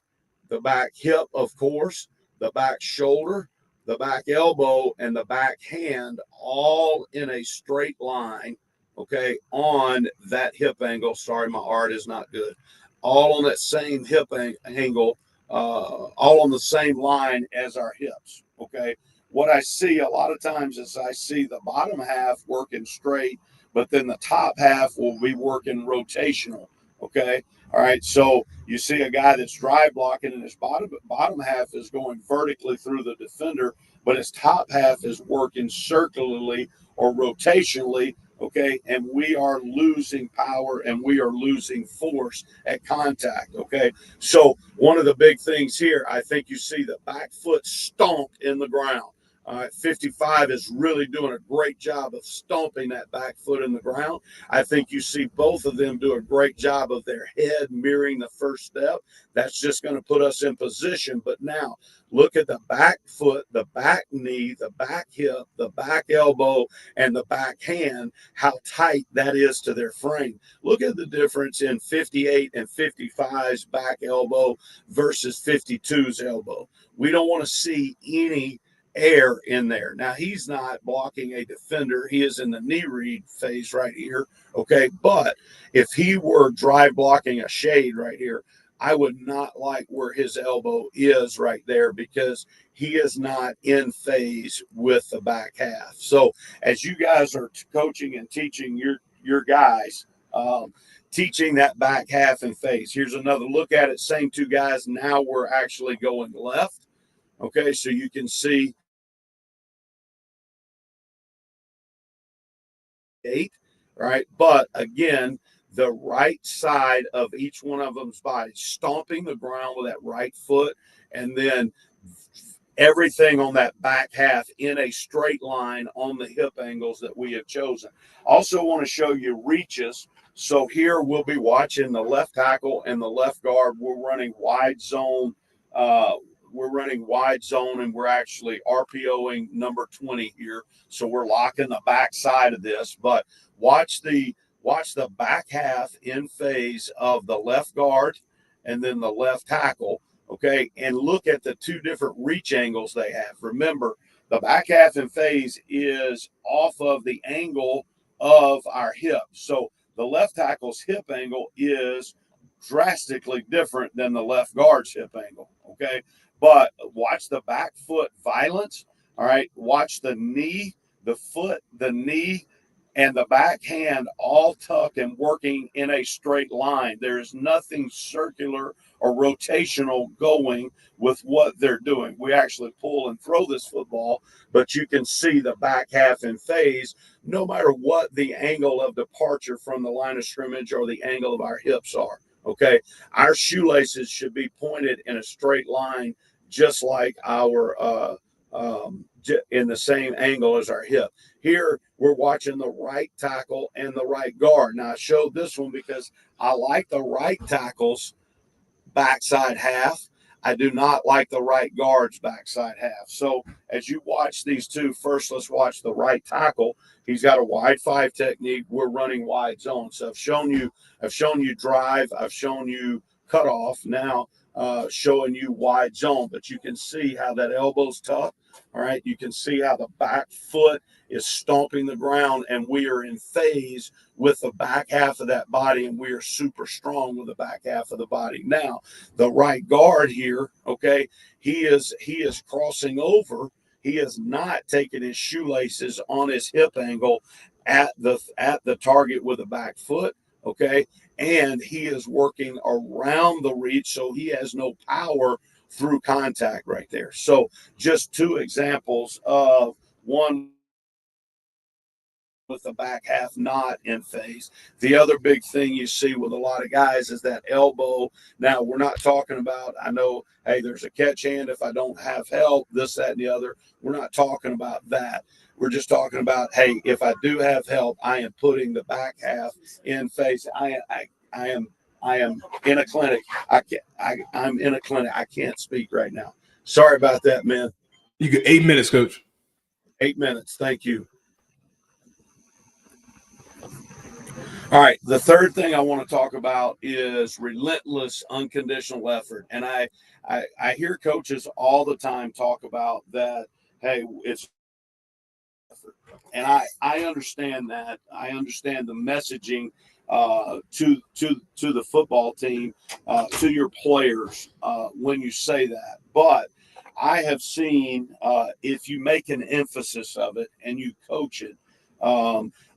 Speaker 2: the back hip, of course, the back shoulder, the back elbow, and the back hand all in a straight line, okay, on that hip angle. Sorry, my art is not good. All on that same hip angle, all on the same line as our hips, okay? What I see a lot of times is I see the bottom half working straight, but then the top half will be working rotational, okay? All right, so you see a guy that's drive blocking and his bottom half is going vertically through the defender, but his top half is working circularly or rotationally, okay? And we are losing power and we are losing force at contact, okay? So one of the big things here, I think you see the back foot stomped in the ground. 55 is really doing a great job of stomping that back foot in the ground. I think you see both of them do a great job of their head mirroring the first step. That's just going to put us in position. But now look at the back foot, the back knee, the back hip, the back elbow, and the back hand, how tight that is to their frame. Look at the difference in 58 and 55's back elbow versus 52's elbow. We don't want to see any air in there. Now, he's not blocking a defender. He is in the knee read phase right here. Okay. But if he were drive blocking a shade right here, I would not like where his elbow is right there because he is not in phase with the back half. So as you guys are coaching and teaching your guys, teaching that back half in phase, here's another look at it. Same 2 guys. Now we're actually going left. Okay, so you can see 8, right? But again, the right side of each one of them's body, stomping the ground with that right foot, and then everything on that back half in a straight line on the hip angles that we have chosen. Also want to show you reaches. So here we'll be watching the left tackle and the left guard. We're running wide zone. And we're actually RPOing number 20 here. So we're locking the back side of this, but watch the back half in phase of the left guard and then the left tackle. Okay. And look at the 2 different reach angles they have. Remember, the back half in phase is off of the angle of our hip. So the left tackle's hip angle is drastically different than the left guard's hip angle. Okay. But watch the back foot violence. All right. Watch the knee, the foot, the knee, and the back hand all tuck and working in a straight line. There is nothing circular or rotational going with what they're doing. We actually pull and throw this football, but you can see the back half in phase, no matter what the angle of departure from the line of scrimmage or the angle of our hips are. Okay. Our shoelaces should be pointed in a straight line, just like our in the same angle as our hip. Here, we're watching the right tackle and the right guard. Now, I showed this one because I like the right tackle's backside half. I do not like the right guard's backside half. So as you watch these two, first let's watch the right tackle. He's got a wide 5 technique. We're running wide zone. So I've shown you drive. I've shown you cut off. Now showing you wide zone. But you can see how that elbow's tough. All right. You can see how the back foot is stomping the ground, and we are in phase with the back half of that body, and we are super strong with the back half of the body. Now, the right guard here, okay, he is crossing over. He is not taking his shoelaces on his hip angle at the target with the back foot, okay, and he is working around the reach, so he has no power through contact right there. So just two examples of one with the back half not in phase. The other big thing you see with a lot of guys is that elbow. Now, we're not talking about, I know, hey, there's a catch hand if I don't have help, this, that, and the other. We're not talking about that. We're just talking about, hey, if I do have help, I am putting the back half in phase. I am in a clinic. I'm in a clinic. I can't speak right now. Sorry about that, man.
Speaker 1: You get 8 minutes, Coach.
Speaker 2: 8 minutes. Thank you. All right. The third thing I want to talk about is relentless, unconditional effort. And I hear coaches all the time talk about that. Hey, it's effort. And I understand that. I understand the messaging to the football team, to your players when you say that. But I have seen if you make an emphasis of it and you coach it,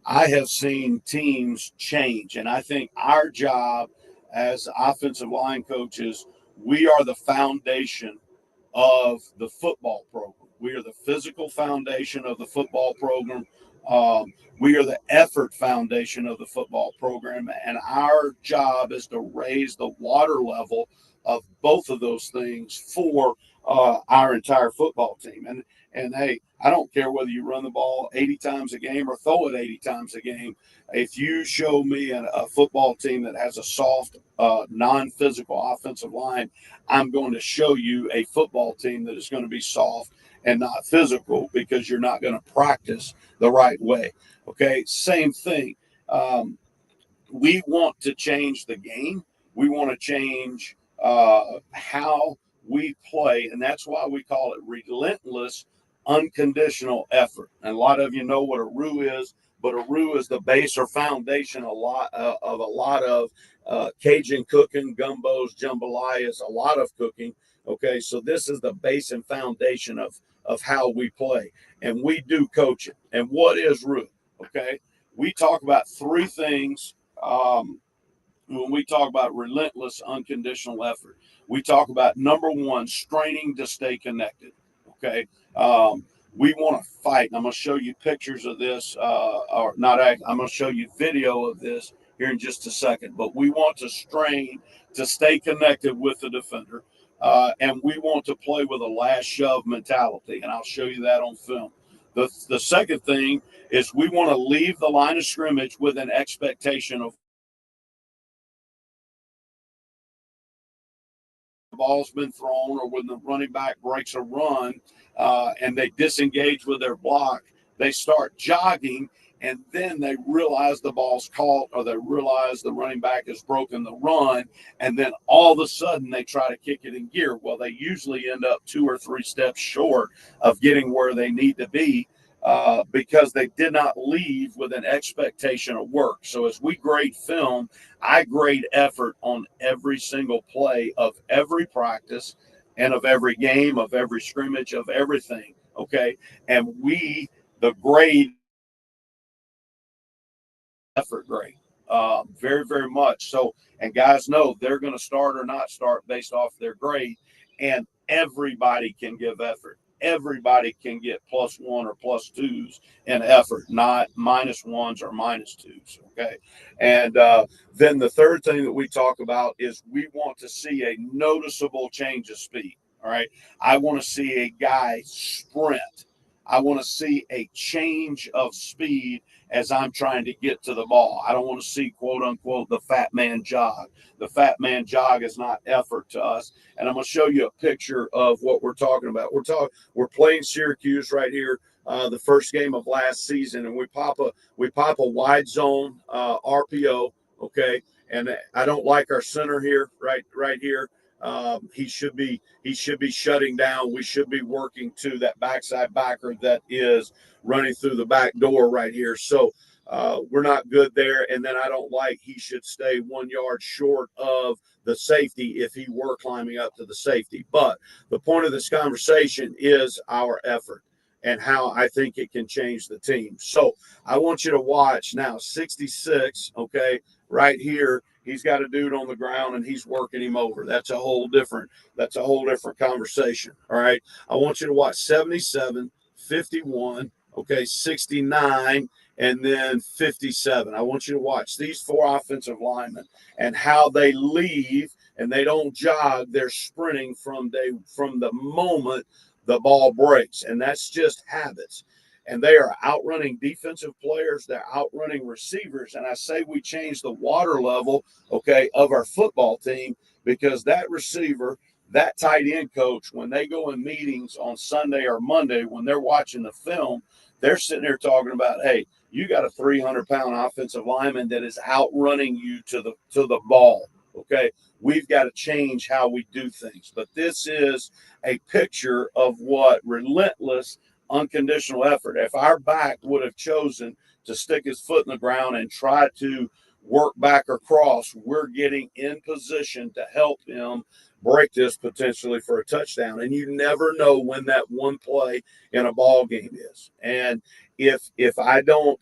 Speaker 2: I have seen teams change. And I think our job as offensive line coaches, we are the foundation of the football program. We are the physical foundation of the football program. We are the effort foundation of the football program. And our job is to raise the water level of both of those things for our entire football team. And hey, I don't care whether you run the ball 80 times a game or throw it 80 times a game. If you show me a football team that has a soft, non-physical offensive line, I'm going to show you a football team that is going to be soft and not physical because you're not going to practice the right way. Okay, same thing. We want to change the game. We want to change how we play, and that's why we call it relentless, unconditional effort. And a lot of you know what a RU is, but a RU is the base or foundation of a lot of Cajun cooking, gumbos, jambalayas, a lot of cooking. Okay, so this is the base and foundation of how we play, and we do coach it. And what is RU? Okay, we talk about three things. When we talk about relentless, unconditional effort, we talk about number one, straining to stay connected. Okay. We want to fight. And I'm going to show you pictures of this, or not. I'm going to show you video of this here in just a second. But we want to strain to stay connected with the defender. And we want to play with a last shove mentality. And I'll show you that on film. The second thing is we want to leave the line of scrimmage with an expectation of the ball's been thrown, or when the running back breaks a run and they disengage with their block, they start jogging, and then they realize the ball's caught, or they realize the running back has broken the run, and then all of a sudden they try to kick it in gear. Well, they usually end up 2 or 3 steps short of getting where they need to be because they did not leave with an expectation of work. So as we grade film, I grade effort on every single play of every practice and of every game, of every scrimmage, of everything. Okay. And the grade effort grade, very, very much. So, and guys know they're going to start or not start based off their grade, and everybody can give effort. Everybody can get +1 or +2s in effort, not -1s or -2s. Okay. And then the third thing that we talk about is we want to see a noticeable change of speed. All right. I want to see a guy sprint. I want to see a change of speed as I'm trying to get to the ball. I don't want to see, quote unquote, the fat man jog. The fat man jog is not effort to us. And I'm going to show you a picture of what we're talking about. We're playing Syracuse right here, the first game of last season, and we pop a wide zone RPO. Okay, and I don't like our center here, right here. He should be shutting down. We should be working to that backside backer that is running through the back door right here. So we're not good there. And then I don't like he should stay 1 yard short of the safety if he were climbing up to the safety. But the point of this conversation is our effort and how I think it can change the team. So I want you to watch now 66, okay, right here. He's got a dude on the ground and he's working him over. That's a whole different conversation. All right. I want you to watch 77, 51, okay, 69, and then 57. I want you to watch these four offensive linemen and how they leave and they don't jog. They're sprinting from the moment the ball breaks. And that's just habits. And they are outrunning defensive players. They're outrunning receivers. And I say we change the water level, okay, of our football team because that receiver, that tight end coach, when they go in meetings on Sunday or Monday, when they're watching the film, they're sitting there talking about, hey, you got a 300-pound offensive lineman that is outrunning you to the ball, okay? We've got to change how we do things. But this is a picture of what relentless unconditional effort. If our back would have chosen to stick his foot in the ground and try to work back across, we're getting in position to help him break this potentially for a touchdown. And you never know when that one play in a ball game is. And if I don't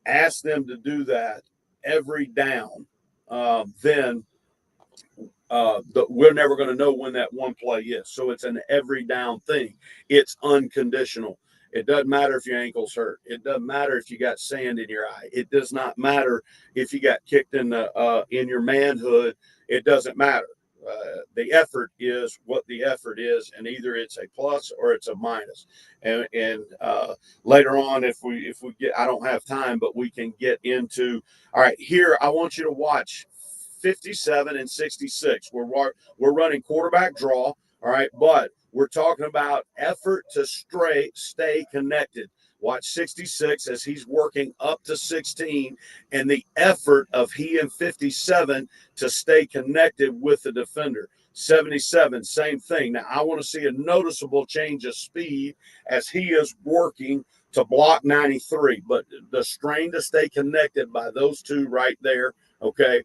Speaker 2: ask them to do that every down, then we're never going to know when that one play is. So it's an every down thing. It's unconditional. It doesn't matter if your ankle's hurt. It doesn't matter if you got sand in your eye. It does not matter if you got kicked in your manhood. It doesn't matter. The effort is what the effort is, and either it's a plus or it's a minus. And later on, if we get, I don't have time, but we can get into. All right, here I want you to watch 57 and 66. We're running quarterback draw. All right, but we're talking about effort to stay connected. Watch 66 as he's working up to 16 and the effort of he and 57 to stay connected with the defender. 77, same thing. Now, I want to see a noticeable change of speed as he is working to block 93, but the strain to stay connected by those two right there, okay?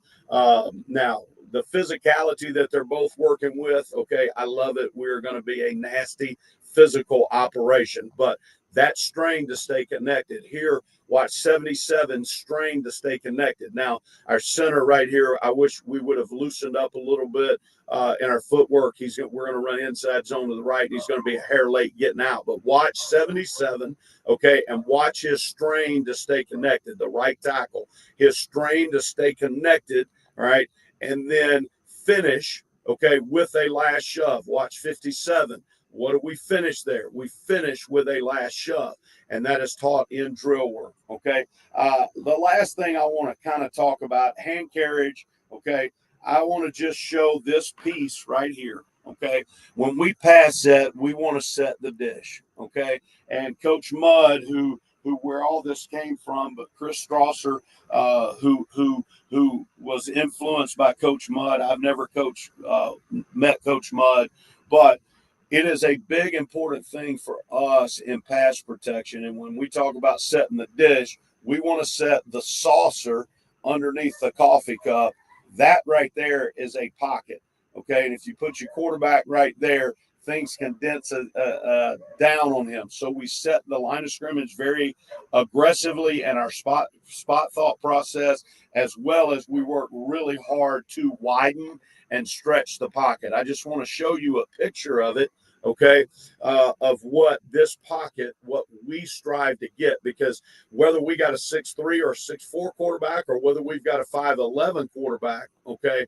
Speaker 2: Now, the physicality that they're both working with, okay, I love it. We're going to be a nasty physical operation, but that strain to stay connected. Here, watch 77 strain to stay connected. Now, our center right here, I wish we would have loosened up a little bit in our footwork. We're going to run inside zone to the right. And he's going to be a hair late getting out. But watch 77, okay, and watch his strain to stay connected. The right tackle, his strain to stay connected, all right, and then finish, okay, with a last shove. Watch 57. What do we finish there? We finish with a last shove, and that is taught in drill work, okay? The last thing I want to kind of talk about, hand carriage, okay? I want to just show this piece right here, okay? When we pass that, we want to set the dish, okay? And Coach Mudd, who where all this came from, but Chris Strasser, who was influenced by Coach Mudd. I've never met Coach Mudd, but it is a big, important thing for us in pass protection. And when we talk about setting the dish, we want to set the saucer underneath the coffee cup. That right there is a pocket, okay? And if you put your quarterback right there, things condense down on him. So we set the line of scrimmage very aggressively and our spot thought process, as well as we work really hard to widen and stretch the pocket. I just want to show you a picture of it, okay, of what this pocket, what we strive to get, because whether we got a 6'3" or 6'4" quarterback or whether we've got a 5'11" quarterback, okay,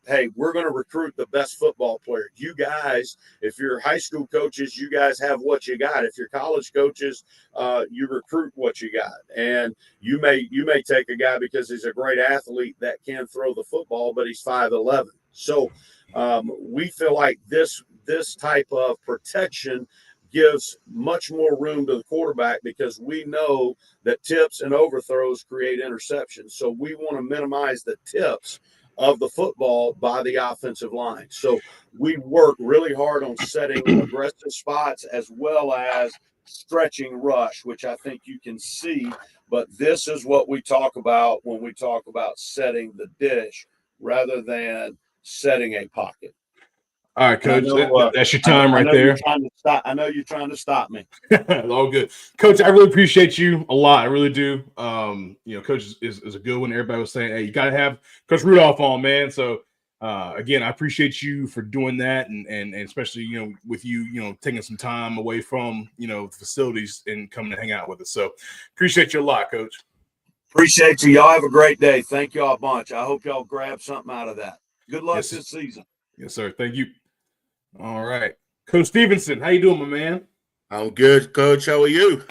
Speaker 2: hey, we're going to recruit the best football player. You guys, if you're high school coaches, you guys have what you got. If you're college coaches, you recruit what you got. And you may take a guy because he's a great athlete that can throw the football, but he's 5'11". So we feel like this type of protection gives much more room to the quarterback because we know that tips and overthrows create interceptions. So we want to minimize the tips of the football by the offensive line. So we work really hard on setting aggressive spots as well as stretching rush, which I think you can see. But this is what we talk about when we talk about setting the dish rather than setting a pocket.
Speaker 1: All right, Coach. That's your time right there.
Speaker 2: I know you're trying to stop me.
Speaker 1: All good, Coach. I really appreciate you a lot. I really do. Coach is a good one. Everybody was saying, hey, you got to have Coach Rudolph on, man. So again, I appreciate you for doing that, and especially with you taking some time away from the facilities and coming to hang out with us. So appreciate you a lot, Coach.
Speaker 2: Appreciate you. Y'all have a great day. Thank y'all a bunch. I hope y'all grab something out of that. Good luck this season.
Speaker 1: Yes, sir. Thank you. All right. Coach Stephenson, how you doing, my man?
Speaker 3: I'm good, Coach. How are you?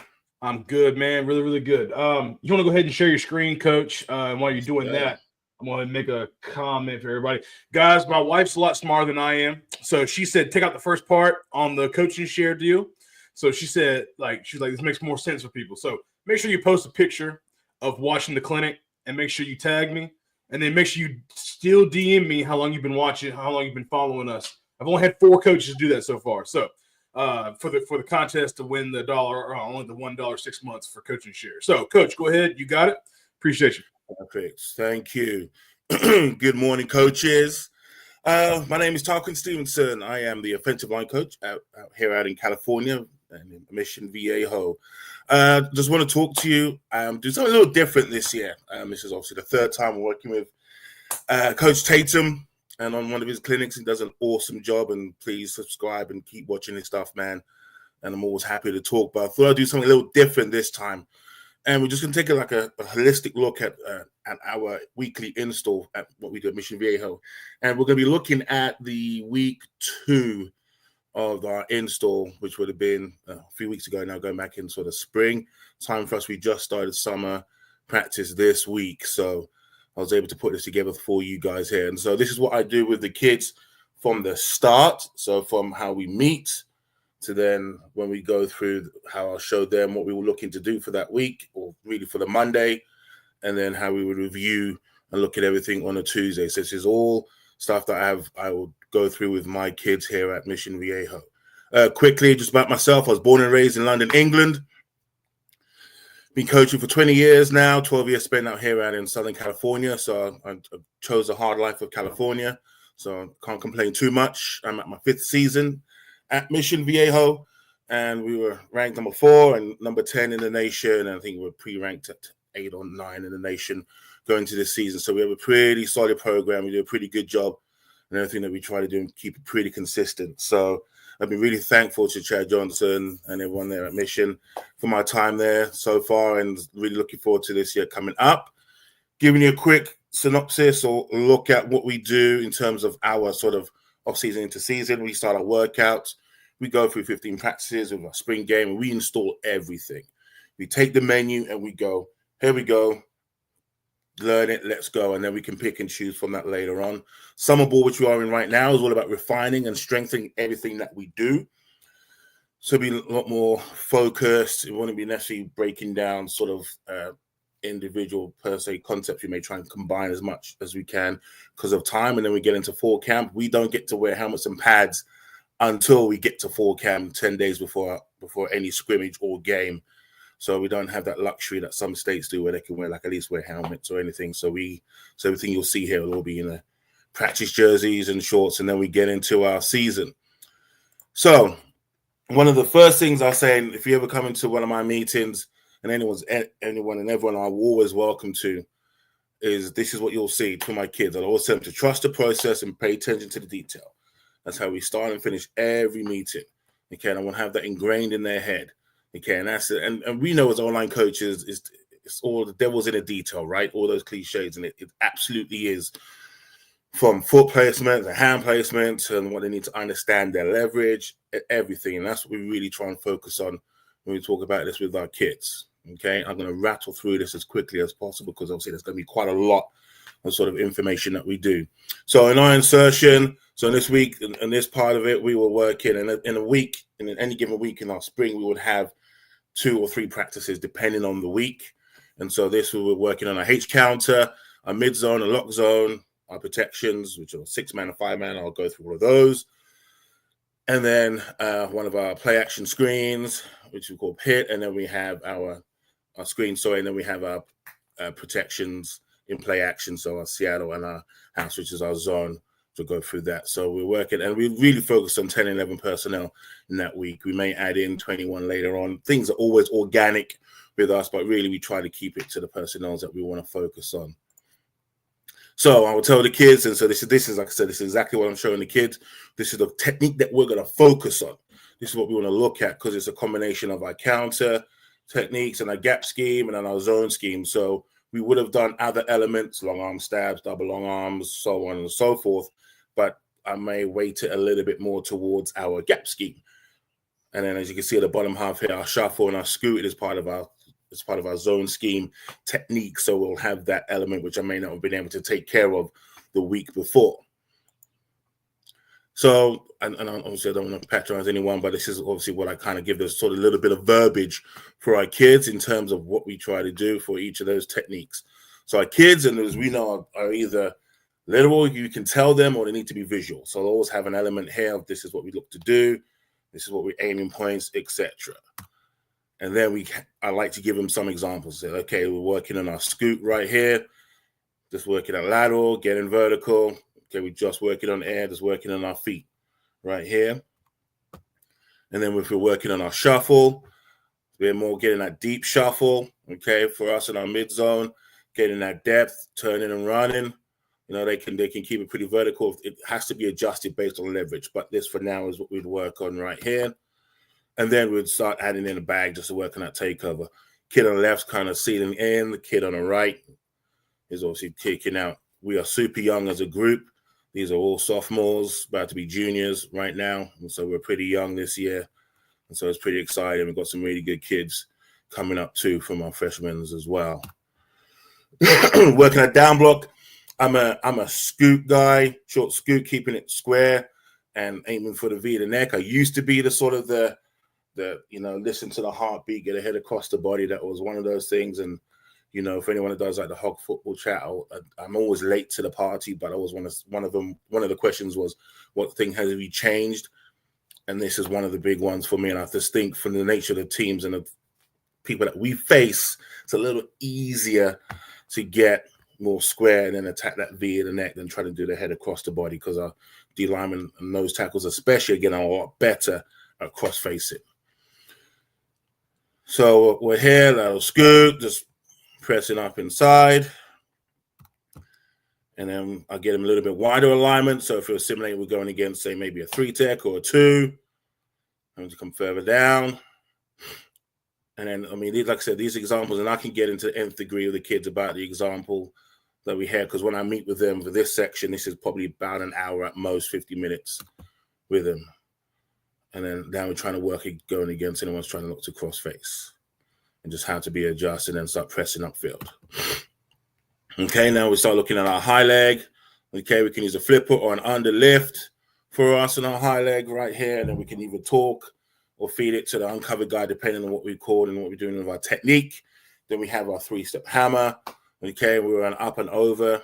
Speaker 1: I'm good, man. Really, really good. You want to go ahead and share your screen, Coach? And while you're doing that, I'm going to make a comment for everybody. Guys, my wife's a lot smarter than I am. So she said, take out the first part on the coaching share deal. So she said, she's like, this makes more sense for people. So make sure you post a picture of watching the clinic and make sure you tag me. And then make sure you still DM me how long you've been watching, how long you've been following us. I've only had 4 coaches do that so far. So for the contest to win the only the $1 6 months for coaching share. So, Coach, go ahead. You got it. Appreciate you.
Speaker 3: Perfect. Thank you. Good morning, coaches. My name is Tarquin Stephenson. I am the offensive line coach out in California and in Mission Viejo. Just want to talk to you. Do something a little different this year. This is obviously the 3rd time we're working with Coach Tatum. And on one of his clinics, he does an awesome job. And please subscribe and keep watching his stuff, man. And I'm always happy to talk. But I thought I'd do something a little different this time. And we're just going to take a holistic look at our weekly install at what we do at Mission Viejo. And we're going to be looking at the week 2 of our install, which would have been a few weeks ago now, going back in sort of spring. Time for us, we just started summer practice this week. So I was able to put this together for you guys here. And so this is what I do with the kids from the start. So from how we meet to then when we go through how I'll show them what we were looking to do for that week or really for the Monday, and then how we would review and look at everything on a Tuesday. So this is all stuff that I will go through with my kids here at Mission Viejo. Quickly, just about myself, I was born and raised in London, England. Been coaching for 20 years now, 12 years spent out here in Southern California. So I chose the hard life of California. So I can't complain too much. I'm at my 5th season at Mission Viejo. And we were ranked number 4 and number 10 in the nation. And I think we were pre-ranked at 8 or 9 in the nation going to this season. So we have a pretty solid program. We do a pretty good job. And everything that we try to do and keep it pretty consistent. So I've been really thankful to Chad Johnson and everyone there at Mission for my time there so far, and really looking forward to this year coming up. Giving you a quick synopsis or look at what we do in terms of our sort of off-season into season. We start our workouts. We go through 15 practices with our spring game, and we install everything. We take the menu and we go, here we go. Learn it, let's go, and then we can pick and choose from that later on. Summer ball, which we are in right now, is all about refining and strengthening everything that we do. So be a lot more focused. It won't be necessarily breaking down sort of individual per se concepts. We may try and combine as much as we can because of time, and then we get into fall camp. We don't get to wear helmets and pads until we get to fall camp 10 days before any scrimmage or game. So we don't have that luxury that some states do where they can wear at least wear helmets or anything. So everything you'll see here will all be in the practice jerseys and shorts, and then we get into our season. So one of the first things I say, if you ever come into one of my meetings, and anyone and everyone I'm always welcome to, is this is what you'll see to my kids. I'll always tell them to trust the process and pay attention to the detail. That's how we start and finish every meeting. Okay, and I want to have that ingrained in their head. Okay, and that's it. And we know as online coaches, it's all the devil's in the detail, right? All those cliches, and it absolutely is. from foot placement and hand placement and what they need to understand, their leverage, everything. And that's what we really try and focus on when we talk about this with our kids. Okay, I'm going to rattle through this as quickly as possible because obviously there's going to be quite a lot of sort of information that we do. So in our insertion, so in this week, in this part of it, we were working in a week, in any given week in our spring, we would have 2 or 3 practices depending on the week. And so this, we were working on a H counter, a mid zone, a lock zone, our protections, which are 6-man and 5-man. I'll go through all of those. And then one of our play action screens, which we call pit. And then we have our screen, and then we have our protections in play action. So our Seattle and our house, which is our zone, to go through that. So we're working, and we really focus on 10, 11 personnel in that week. We may add in 21 later on. Things are always organic with us, but really we try to keep it to the personnel that we want to focus on. So I will tell the kids, and so this is like I said, this is exactly what I'm showing the kids. This is the technique that we're going to focus on. This is what we want to look at because it's a combination of our counter techniques and our gap scheme and then our zone scheme. So we would have done other elements, long arm stabs, double long arms, so on and so forth, but I may weight it a little bit more towards our gap scheme. And then as you can see at the bottom half here, our shuffle and our scoot is part of our zone scheme technique. So we'll have that element, which I may not have been able to take care of the week before. So, and obviously I don't want to patronize anyone, but this is obviously what I kind of give this sort of little bit of verbiage for our kids in terms of what we try to do for each of those techniques. So our kids, and as we know, are either literal, you can tell them, or they need to be visual. So they'll always have an element here of this is what we look to do, this is what we're aiming points, etc. And then I like to give them some examples. Say, okay, we're working on our scoot right here, just working at lateral, getting vertical. Okay, we're just working on air, just working on our feet right here. And then if we're working on our shuffle, we're more getting that deep shuffle, okay, for us in our mid zone, getting that depth, turning and running. You know, they can keep it pretty vertical. It has to be adjusted based on leverage, but this for now is what we'd work on right here. And then we'd start adding in a bag just to work on that takeover. Kid on the left's kind of sealing in. The kid on the right is obviously kicking out. We are super young as a group. These are all sophomores, about to be juniors right now. And so we're pretty young this year. And so it's pretty exciting. We've got some really good kids coming up too from our freshmen as well. Working at down block. I'm a scoot guy, short scoot, keeping it square and aiming for the V of the neck. I used to be the sort of the listen to the heartbeat, get a head across the body. That was one of those things. And you know, if anyone that does like the hog football chat, I'm always late to the party, but I always one of the questions was, what thing has we changed? And this is one of the big ones for me. And I just think from the nature of the teams and the people that we face, it's a little easier to get more square and then attack that V in the neck than try to do the head across the body, because our D linemen and nose tackles especially are getting a lot better at cross facing. So we're here, that'll scoot, just pressing up inside. And then I get them a little bit wider alignment. So if you're simulating, we're going against, say, maybe a 3-tech or a 2. I'm going to come further down. And then, I mean, like I said, these examples, and I can get into the nth degree of the kids about the example that we had, because when I meet with them for this section, this is probably about an hour at most, 50 minutes with them. And then now we're trying to work going against anyone's trying to look to cross face and just how to be adjusted and start pressing upfield. Okay, now we start looking at our high leg. Okay, we can use a flipper or an under lift for us on our high leg right here. And then we can either talk or feed it to the uncovered guy, depending on what we call and what we're doing with our technique. Then we have our 3-step hammer. Okay, we're on up and over,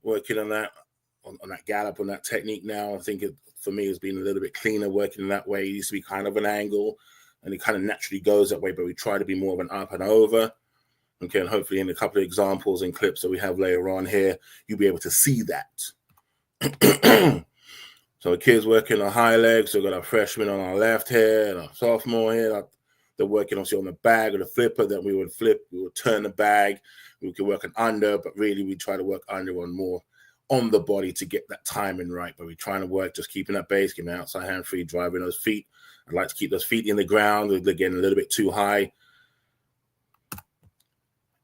Speaker 3: working on that, on that gallop, on that technique now. I think for me, it's been a little bit cleaner working in that way. It used to be kind of an angle, and it kind of naturally goes that way, but we try to be more of an up and over. Okay, and hopefully in a couple of examples and clips that we have later on here, you'll be able to see that. So the kids working on high legs. So we've got our freshman on our left here and our sophomore here. They're working obviously on the bag or the flipper. Then we would flip, we would turn the bag. We could work on under, but really we try to work under on more on the body to get that timing right. But we're trying to work just keeping that base, keeping outside hand free, driving those feet. I'd like to keep those feet in the ground. They're getting a little bit too high.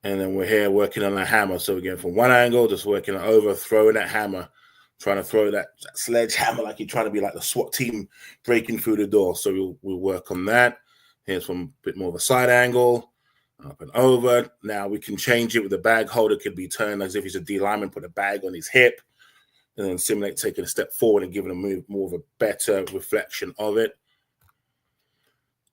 Speaker 3: And then we're here working on a hammer. So again, from one angle, just working over, throwing that hammer trying to throw that sledgehammer like you're trying to be like the SWAT team breaking through the door. So we'll work on that. Here's from a bit more of a side angle, up and over. Now we can change it with the bag holder. Could be turned as if he's a D lineman, put a bag on his hip, and then simulate taking a step forward and giving him more of a better reflection of it.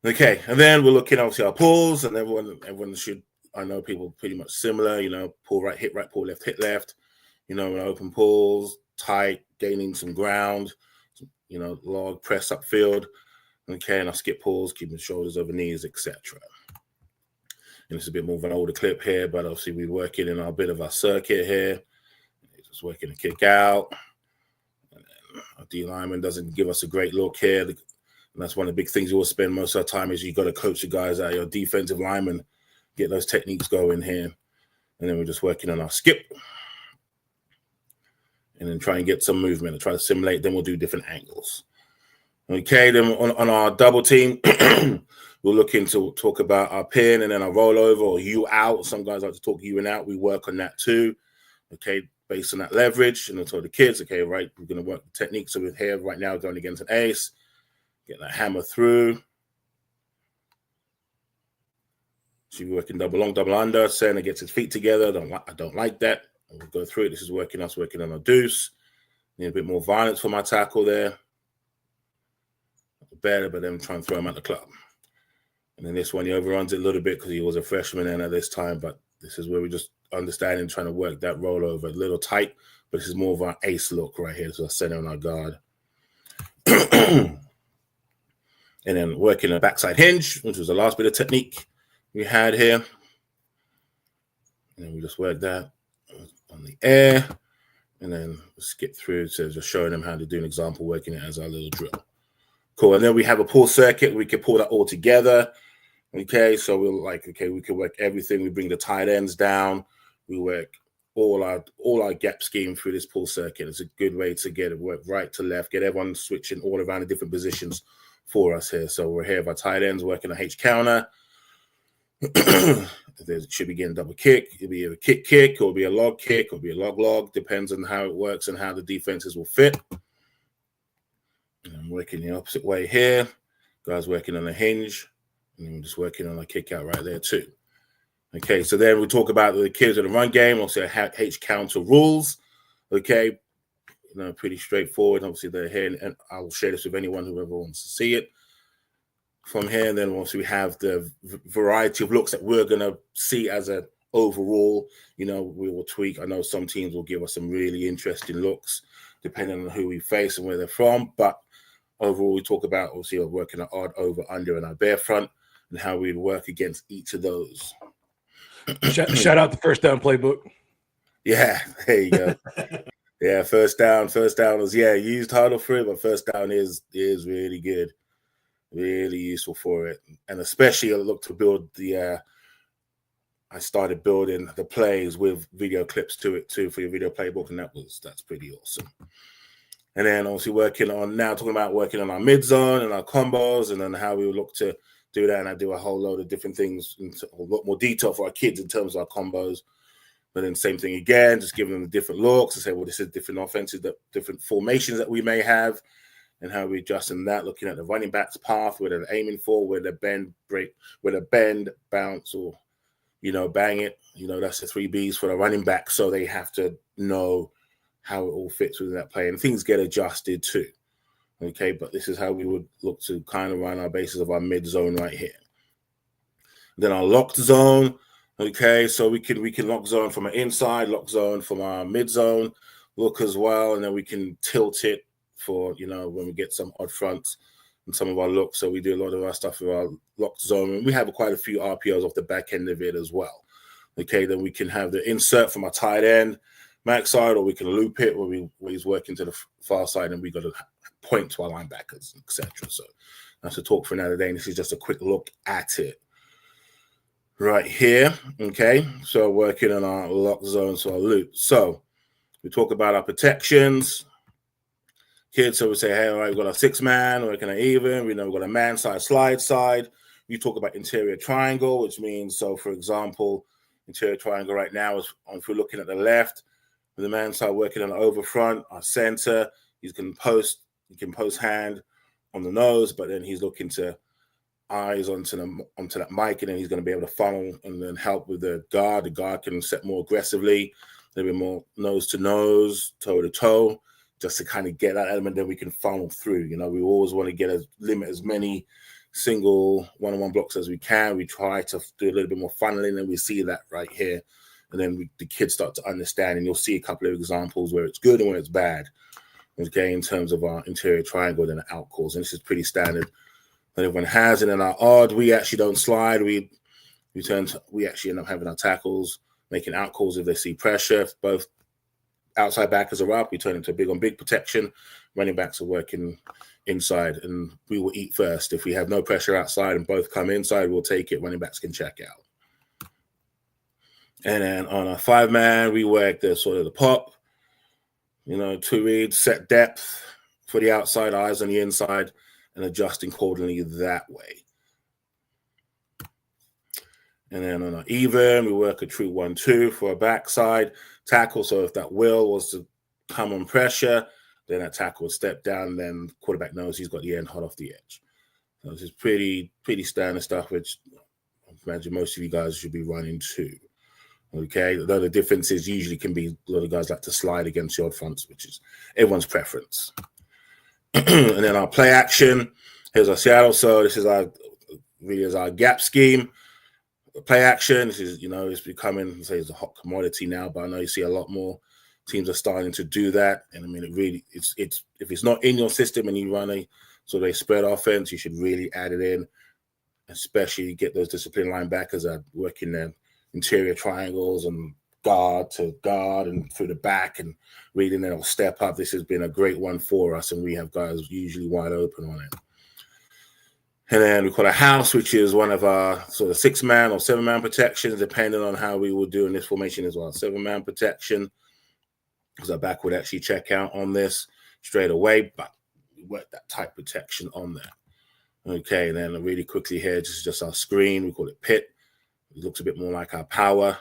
Speaker 3: Okay, and then we're looking obviously our pulls, and everyone should, I know people pretty much similar, pull right, hit right, pull left, hit left, open pulls, tight, gaining some ground, log, press upfield. Okay, and I skip pulls, keeping shoulders over knees, etc. And it's a bit more of an older clip here, but obviously we're working in a bit of our circuit here. Just working a kick out. And then our D lineman doesn't give us a great look here. And that's one of the big things you will spend most of the time is you got to coach the guys out, your defensive linemen, get those techniques going here. And then we're just working on our skip. And then try and get some movement and try to simulate. Then we'll do different angles. Okay, then on our double team, we're looking to talk about our pin and then our rollover or you out. Some guys like to talk you and out. We work on that too. Okay, based on that leverage. And I told the kids, okay, right, we're going to work the technique. So we're here right now going against an ace. Get that hammer through. So we're working double long, double under. Center gets his feet together. I don't like that. We'll go through it. This is working on a deuce. Need a bit more violence for my tackle there. Better, but then try and throw him at the club. And then this one, he overruns it a little bit because he was a freshman in at this time, but this is where we just understanding, trying to work that rollover. A little tight, but this is more of our ace look right here. So I center on our guard. And then working a backside hinge, which was the last bit of technique we had here. And we just work that on the air. And then skip through. So just showing them how to do an example, working it as our little drill. Cool. And then we have a pull circuit. We can pull that all together. Okay. So we can work everything. We bring the tight ends down. We work all our gap scheme through this pull circuit. It's a good way to get it work right to left, get everyone switching all around the different positions for us here. So we're here with our tight ends working a H counter. There should be getting double kick. It'll be a kick, or it'll be a log kick, or it'll be a log. Depends on how it works and how the defenses will fit. And I'm working the opposite way here. Guys working on a hinge. And I'm just working on a kick out right there too. Okay, so then we talk about the kids in the run game. Also, H counter rules. Okay, pretty straightforward. Obviously, they're here, and I'll share this with anyone who ever wants to see it. From here, and then once we have the variety of looks that we're going to see as an overall, we will tweak. I know some teams will give us some really interesting looks depending on who we face and where they're from. But overall, we talk about obviously working an odd, over, under, and our bear front and how we work against each of those.
Speaker 1: Shout out the first down playbook.
Speaker 3: Yeah, there you go. Yeah, first down was, used harder for it, but first down is really good. Really useful for it. And especially I look to build I started building the plays with video clips to it too for your video playbook, and that's pretty awesome. And then obviously talking about working on our mid zone and our combos, and then how we would look to do that. And I do a whole load of different things, a lot more detail for our kids in terms of our combos. But then same thing again, just giving them the different looks and say, well, this is different offenses, different formations that we may have, and how we adjust in that, looking at the running back's path, where they're aiming for, where they bend, bounce, or, bang it. That's the 3 Bs for the running back. So they have to know how it all fits within that play. And things get adjusted too. Okay, but this is how we would look to kind of run our basis of our mid zone right here. Then our locked zone. Okay, so we can lock zone from our inside, lock zone from our mid zone, look as well, and then we can tilt it for, when we get some odd fronts and some of our looks. So we do a lot of our stuff with our locked zone, and we have quite a few RPOs off the back end of it as well. Okay, then we can have the insert from our tight end, max side, or we can loop it where he's working to the far side, and we got to point to our linebackers, etc. So that's a talk for another day, and this is just a quick look at it. Right here, okay, so working on our lock zone, so our loop. So we talk about our protections. Kids, so we say, hey, all right, we've got a 6-man, working an even, we've got a man side, slide side. We talk about interior triangle, which means, so for example, interior triangle right now is, if we're looking at the left, The man start working on the over front, our center. He can post hand on the nose, but then he's looking to eyes onto that mic, and then he's going to be able to funnel and then help with the guard. The guard can set more aggressively, a little bit more nose to nose, toe to toe, just to kind of get that element. Then we can funnel through. We always want to limit as many single one-on-one blocks as we can. We try to do a little bit more funneling, and we see that right here. And then the kids start to understand, and you'll see a couple of examples where it's good and where it's bad. Okay, in terms of our interior triangle and out calls, and this is pretty standard that everyone has. And in our odd, we actually don't slide. We actually end up having our tackles making out calls if they see pressure. If both outside backers are up, we turn into a big on big protection. Running backs are working inside, and we will eat first. If we have no pressure outside and both come inside, we'll take it. Running backs can check out. And then on a 5-man, we work the sort of the pop, 2 reads, set depth for the outside, eyes on the inside, and adjusting accordingly that way. And then on an even, we work a true 1-2 for a backside tackle. So if that will was to come on pressure, then that tackle will step down, then quarterback knows he's got the end hot off the edge. So this is pretty standard stuff, which I imagine most of you guys should be running too. Okay, though the difference is usually can be a lot of guys like to slide against the odd fronts, which is everyone's preference. And then our play action, here's our Seattle. So this is our gap scheme. Play action, this is, it's becoming, say it's a hot commodity now, but I know you see a lot more teams are starting to do that. And I mean, it's if it's not in your system and you run a sort of a spread offense, you should really add it in, especially get those disciplined linebackers that work in their interior triangles and guard to guard and through the back and reading they'll step up. This has been a great one for us, and we have guys usually wide open on it. And then we call a house, which is one of our sort of 6-man or 7-man protections, depending on how we will do in this formation as well. 7-man protection, because our back would actually check out on this straight away, but we work that tight protection on there. Okay, and then really quickly here, this is just our screen. We call it pit. It looks a bit more like our power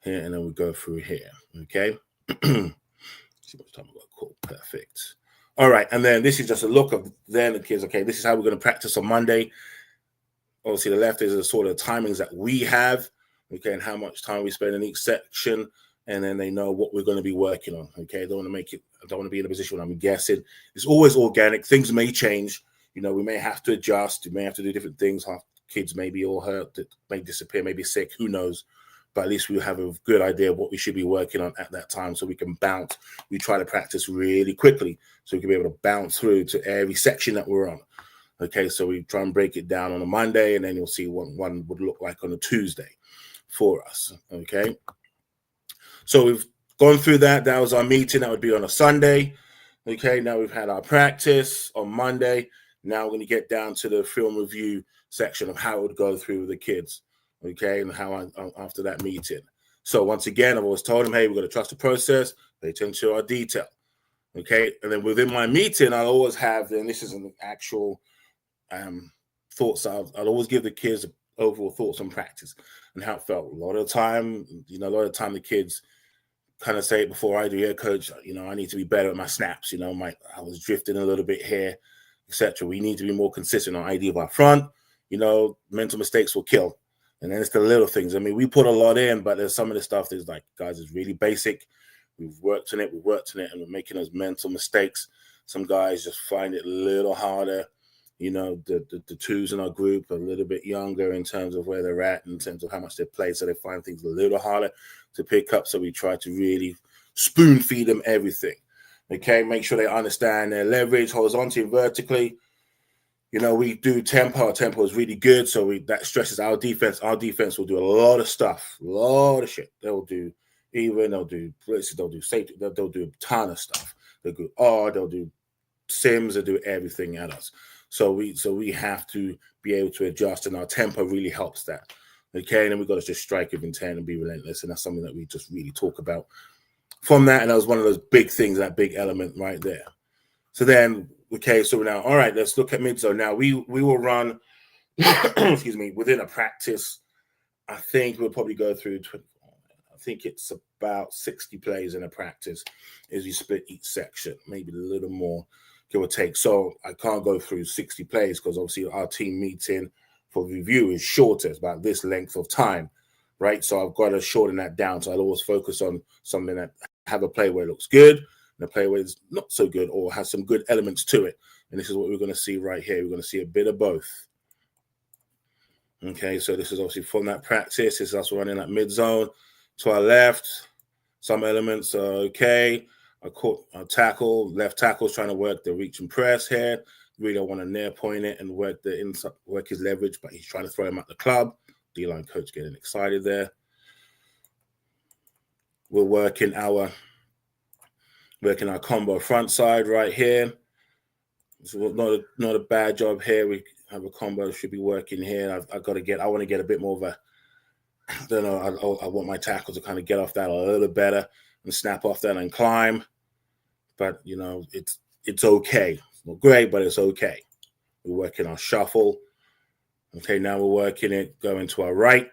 Speaker 3: here, and then we go through here. Okay. See what time we've got. Cool. Perfect. All right. And then this is just a look of then the kids. Okay, this is how we're going to practice on Monday. Obviously, the left is the sort of timings that we have. Okay, and how much time we spend in each section. And then they know what we're going to be working on. Okay, I don't want to be in a position where I'm guessing. It's always organic. Things may change. We may have to adjust. We may have to do different things. Half kids may be all hurt, may disappear, may be sick, who knows. But at least we have a good idea of what we should be working on at that time so we can bounce. We try to practice really quickly so we can be able to bounce through to every section that we're on. Okay, so we try and break it down on a Monday, and then you'll see what one would look like on a Tuesday for us. Okay, so we've gone through that. That was our meeting. That would be on a Sunday. Okay, now we've had our practice on Monday. Now we're going to get down to the film review section of how it would go through with the kids. Okay, and how after that meeting. So once again, I've always told them, hey, we're going to trust the process, pay attention to our detail. Okay, and then within my meeting, I'll always have, and this is an actual thoughts. I'll always give the kids overall thoughts on practice and how it felt. A lot of the time, the kids kind of say it before I do. Yeah, coach, I need to be better at my snaps. I was drifting a little bit here, etc. We need to be more consistent on ID of our front. Mental mistakes will kill. And then it's the little things. I mean, we put a lot in, but there's some of the stuff that's like, guys, is really basic. We've worked on it, and we're making those mental mistakes. Some guys just find it a little harder. The twos in our group are a little bit younger in terms of where they're at, in terms of how much they play. So they find things a little harder to pick up. So we try to really spoon feed them everything. Okay, make sure they understand their leverage horizontally and vertically. We do tempo. Our tempo is really good, so that stresses our defense. Our defense will do a lot of stuff, a lot of shit. They'll do even, they'll do blitzes, they'll do safety, they'll do a ton of stuff. They'll do they'll do sims, they'll do everything at us. So we have to be able to adjust, and our tempo really helps that. Okay, and then we've got to just strike with intent and be relentless, and that's something that we just really talk about from that. And that was one of those big things, that big element right there. So then, okay, so now, all right, let's look at mid-zone. Now, we will run, excuse me, within a practice. I think we'll probably go through I think it's about 60 plays in a practice as you split each section, maybe a little more, give or take. So I can't go through 60 plays because obviously our team meeting for review is shorter. It's about this length of time, right? So I've got to shorten that down. So I'll always focus on something that have a play where it looks good and a play where it's not so good or has some good elements to it. And this is what we're going to see right here. We're going to see a bit of both. Okay, so this is obviously from that practice. This is us running that mid zone to our left. Some elements are okay. Our tackle, left tackle's trying to work the reach and press here. Really want to near point it and work the inside, work his leverage, but he's trying to throw him at the club. D-line coach getting excited there. We're working our combo front side right here. So not a bad job here. We have a combo should be working here. I want to get a bit more of a, I don't know, I want my tackle to kind of get off that a little better and snap off that and climb. But, you know, it's okay. It's not great, but it's okay. We're working our shuffle. Okay, now we're working it going to our right.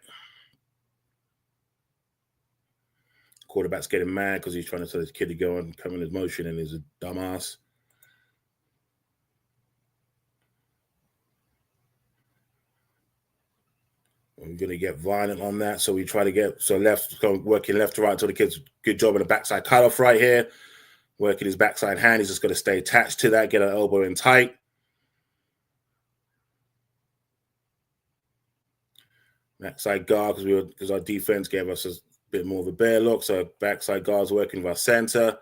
Speaker 3: Quarterback's getting mad because he's trying to tell his kid to go and come in his motion and he's a dumbass. We're going to get violent on that. So we try to get, working left to right until the kid's good job in the backside cutoff right here. Working his backside hand. He's just going to stay attached to that, get an elbow in tight. Backside guard, because our defense gave us a bit more of a bear look. So backside guard's working with our center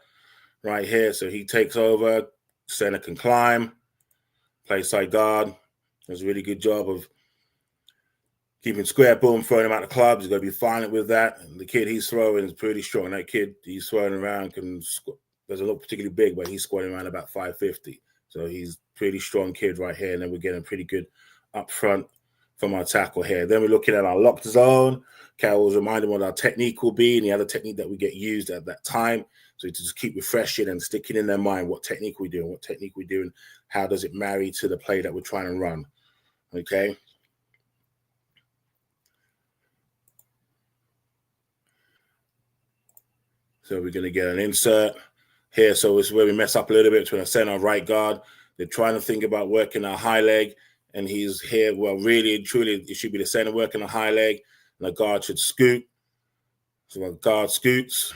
Speaker 3: right here. So he takes over. Center can climb. Play side guard. Does a really good job of keeping square, boom, throwing him out the clubs. He's going to be violent with that. And the kid he's throwing is pretty strong. That kid he's throwing around doesn't look particularly big, but he's squatting around about 550. So he's pretty strong kid right here. And then we're getting pretty good up front from our tackle here. Then we're looking at our locked zone. Okay, I was reminded what our technique will be and the other technique that we get used at that time. So to just keep refreshing and sticking in their mind what technique we're doing, how does it marry to the play that we're trying to run. Okay. So we're going to get an insert here. So it's where we mess up a little bit between our center and right guard. They're trying to think about working our high leg, and he's here. Well, really and truly, it should be the center working a high leg, and the guard should scoot. So our guard scoots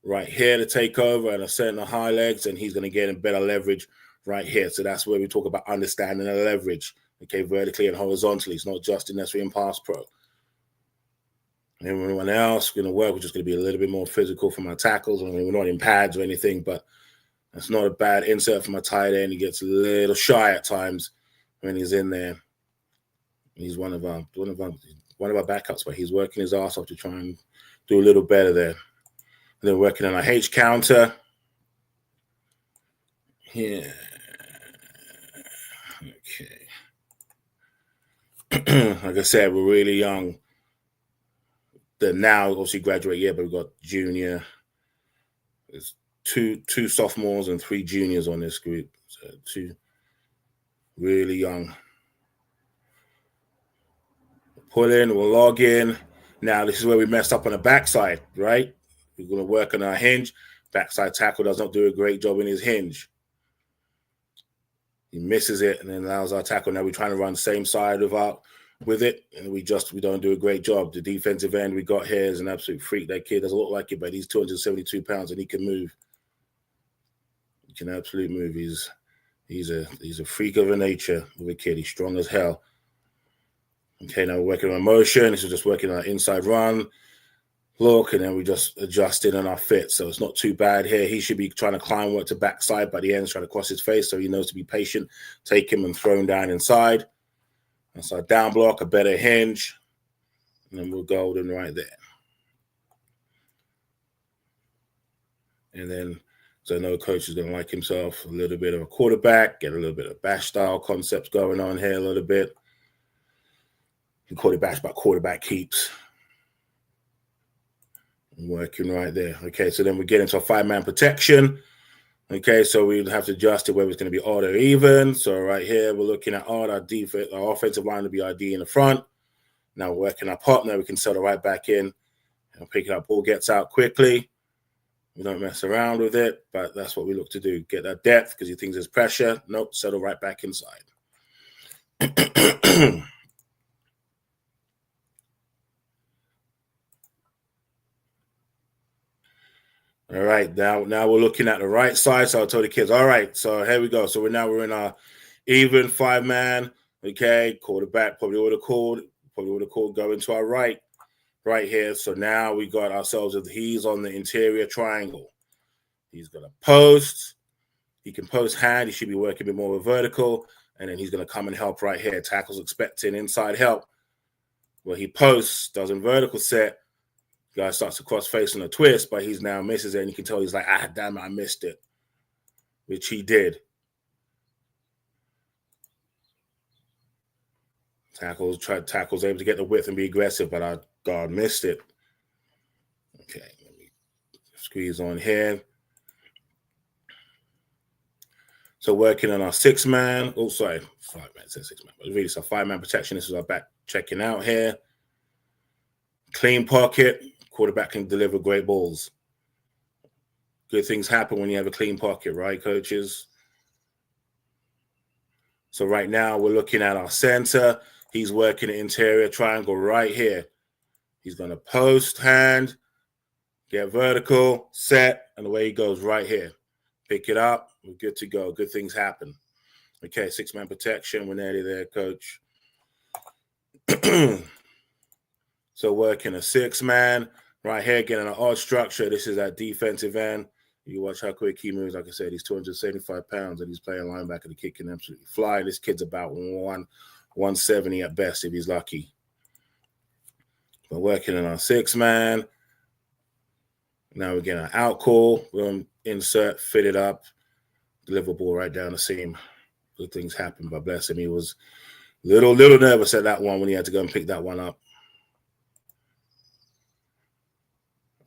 Speaker 3: right here to take over, and a center high legs, and he's going to get in better leverage right here. So that's where we talk about understanding the leverage, okay, vertically and horizontally. It's not just necessarily in pass pro. Everyone else going to work. We're just going to be a little bit more physical from our tackles. I mean, we're not in pads or anything, but that's not a bad insert from a tight end. He gets a little shy at times when he's in there. He's one of our backups, but he's working his ass off to try and do a little better there. And then working on our H counter. Yeah. Okay. Like I said, we're really young. They're now obviously graduate year, but we've got junior. There's two sophomores and 3 juniors on this group. So 2 really young. Pull in, we'll log in. Now this is where we messed up on the backside, right? We're going to work on our hinge. Backside tackle does not do a great job in his hinge. He misses it and then allows our tackle. Now we're trying to run the same side with it, and we don't do a great job. The defensive end we got here is an absolute freak. That kid doesn't look like it, but he's 272 pounds and he can move. He can absolutely move. He's a freak of a nature of a kid. He's strong as hell. Okay, now we're working on motion. This is just working on our inside run. Look, and then we just adjusted on our fit. So it's not too bad here. He should be trying to climb work to backside, but the end's trying to cross his face, so he knows to be patient. Take him and throw him down inside. That's our down block, a better hinge. And then we're golden right there. And then, so I know coach is going to like himself a little bit of a quarterback, get a little bit of bash style concepts going on here a little bit. And quarterback keeps. Working right there. Okay, so then we get into a 5-man protection. Okay, so we'd have to adjust it whether it's going to be odd or even. So right here, we're looking at odd. Our defense, our offensive line to be ID in the front. Now we're working our partner. We can settle right back in. Pick it up, ball gets out quickly. We don't mess around with it, but that's what we look to do. Get that depth because he thinks there's pressure. Nope, settle right back inside. All right, now we're looking at the right side. So I told the kids, all right, so here we go. So we're in our even 5-man. Okay, quarterback probably would have called going to our right here. So now we got ourselves, he's on the interior triangle. He's going to post. He can post hand. He should be working a bit more with vertical. And then he's going to come and help right here. Tackle's expecting inside help. Well, he posts, does a vertical set. Guy starts to cross face on a twist, but he's now misses it. And you can tell he's like, damn it, I missed it. Which he did. Tackle's able to get the width and be aggressive, but our guard missed it. Okay, let me squeeze on here. So working on our 6-man. Oh, sorry, 5-man. It says 6-man. But really, it's a 5-man protection. This is our back checking out here. Clean pocket. Quarterback can deliver great balls. Good things happen when you have a clean pocket, right, coaches? So right now we're looking at our center. He's working the interior triangle right here. He's going to post hand, get vertical, set, and away he goes right here. Pick it up. We're good to go. Good things happen. Okay, 6-man protection. We're nearly there, coach. So working a 6-man. Right here, getting an odd structure. This is that defensive end. You watch how quick he moves. Like I said, he's 275 pounds, and he's playing linebacker. The kid can absolutely fly. This kid's about 170 at best if he's lucky. We're working on our 6-man. Now we're getting an out call. We'll insert, fit it up, deliver ball right down the seam. Good things happen, but bless him. He was little nervous at that one when he had to go and pick that one up.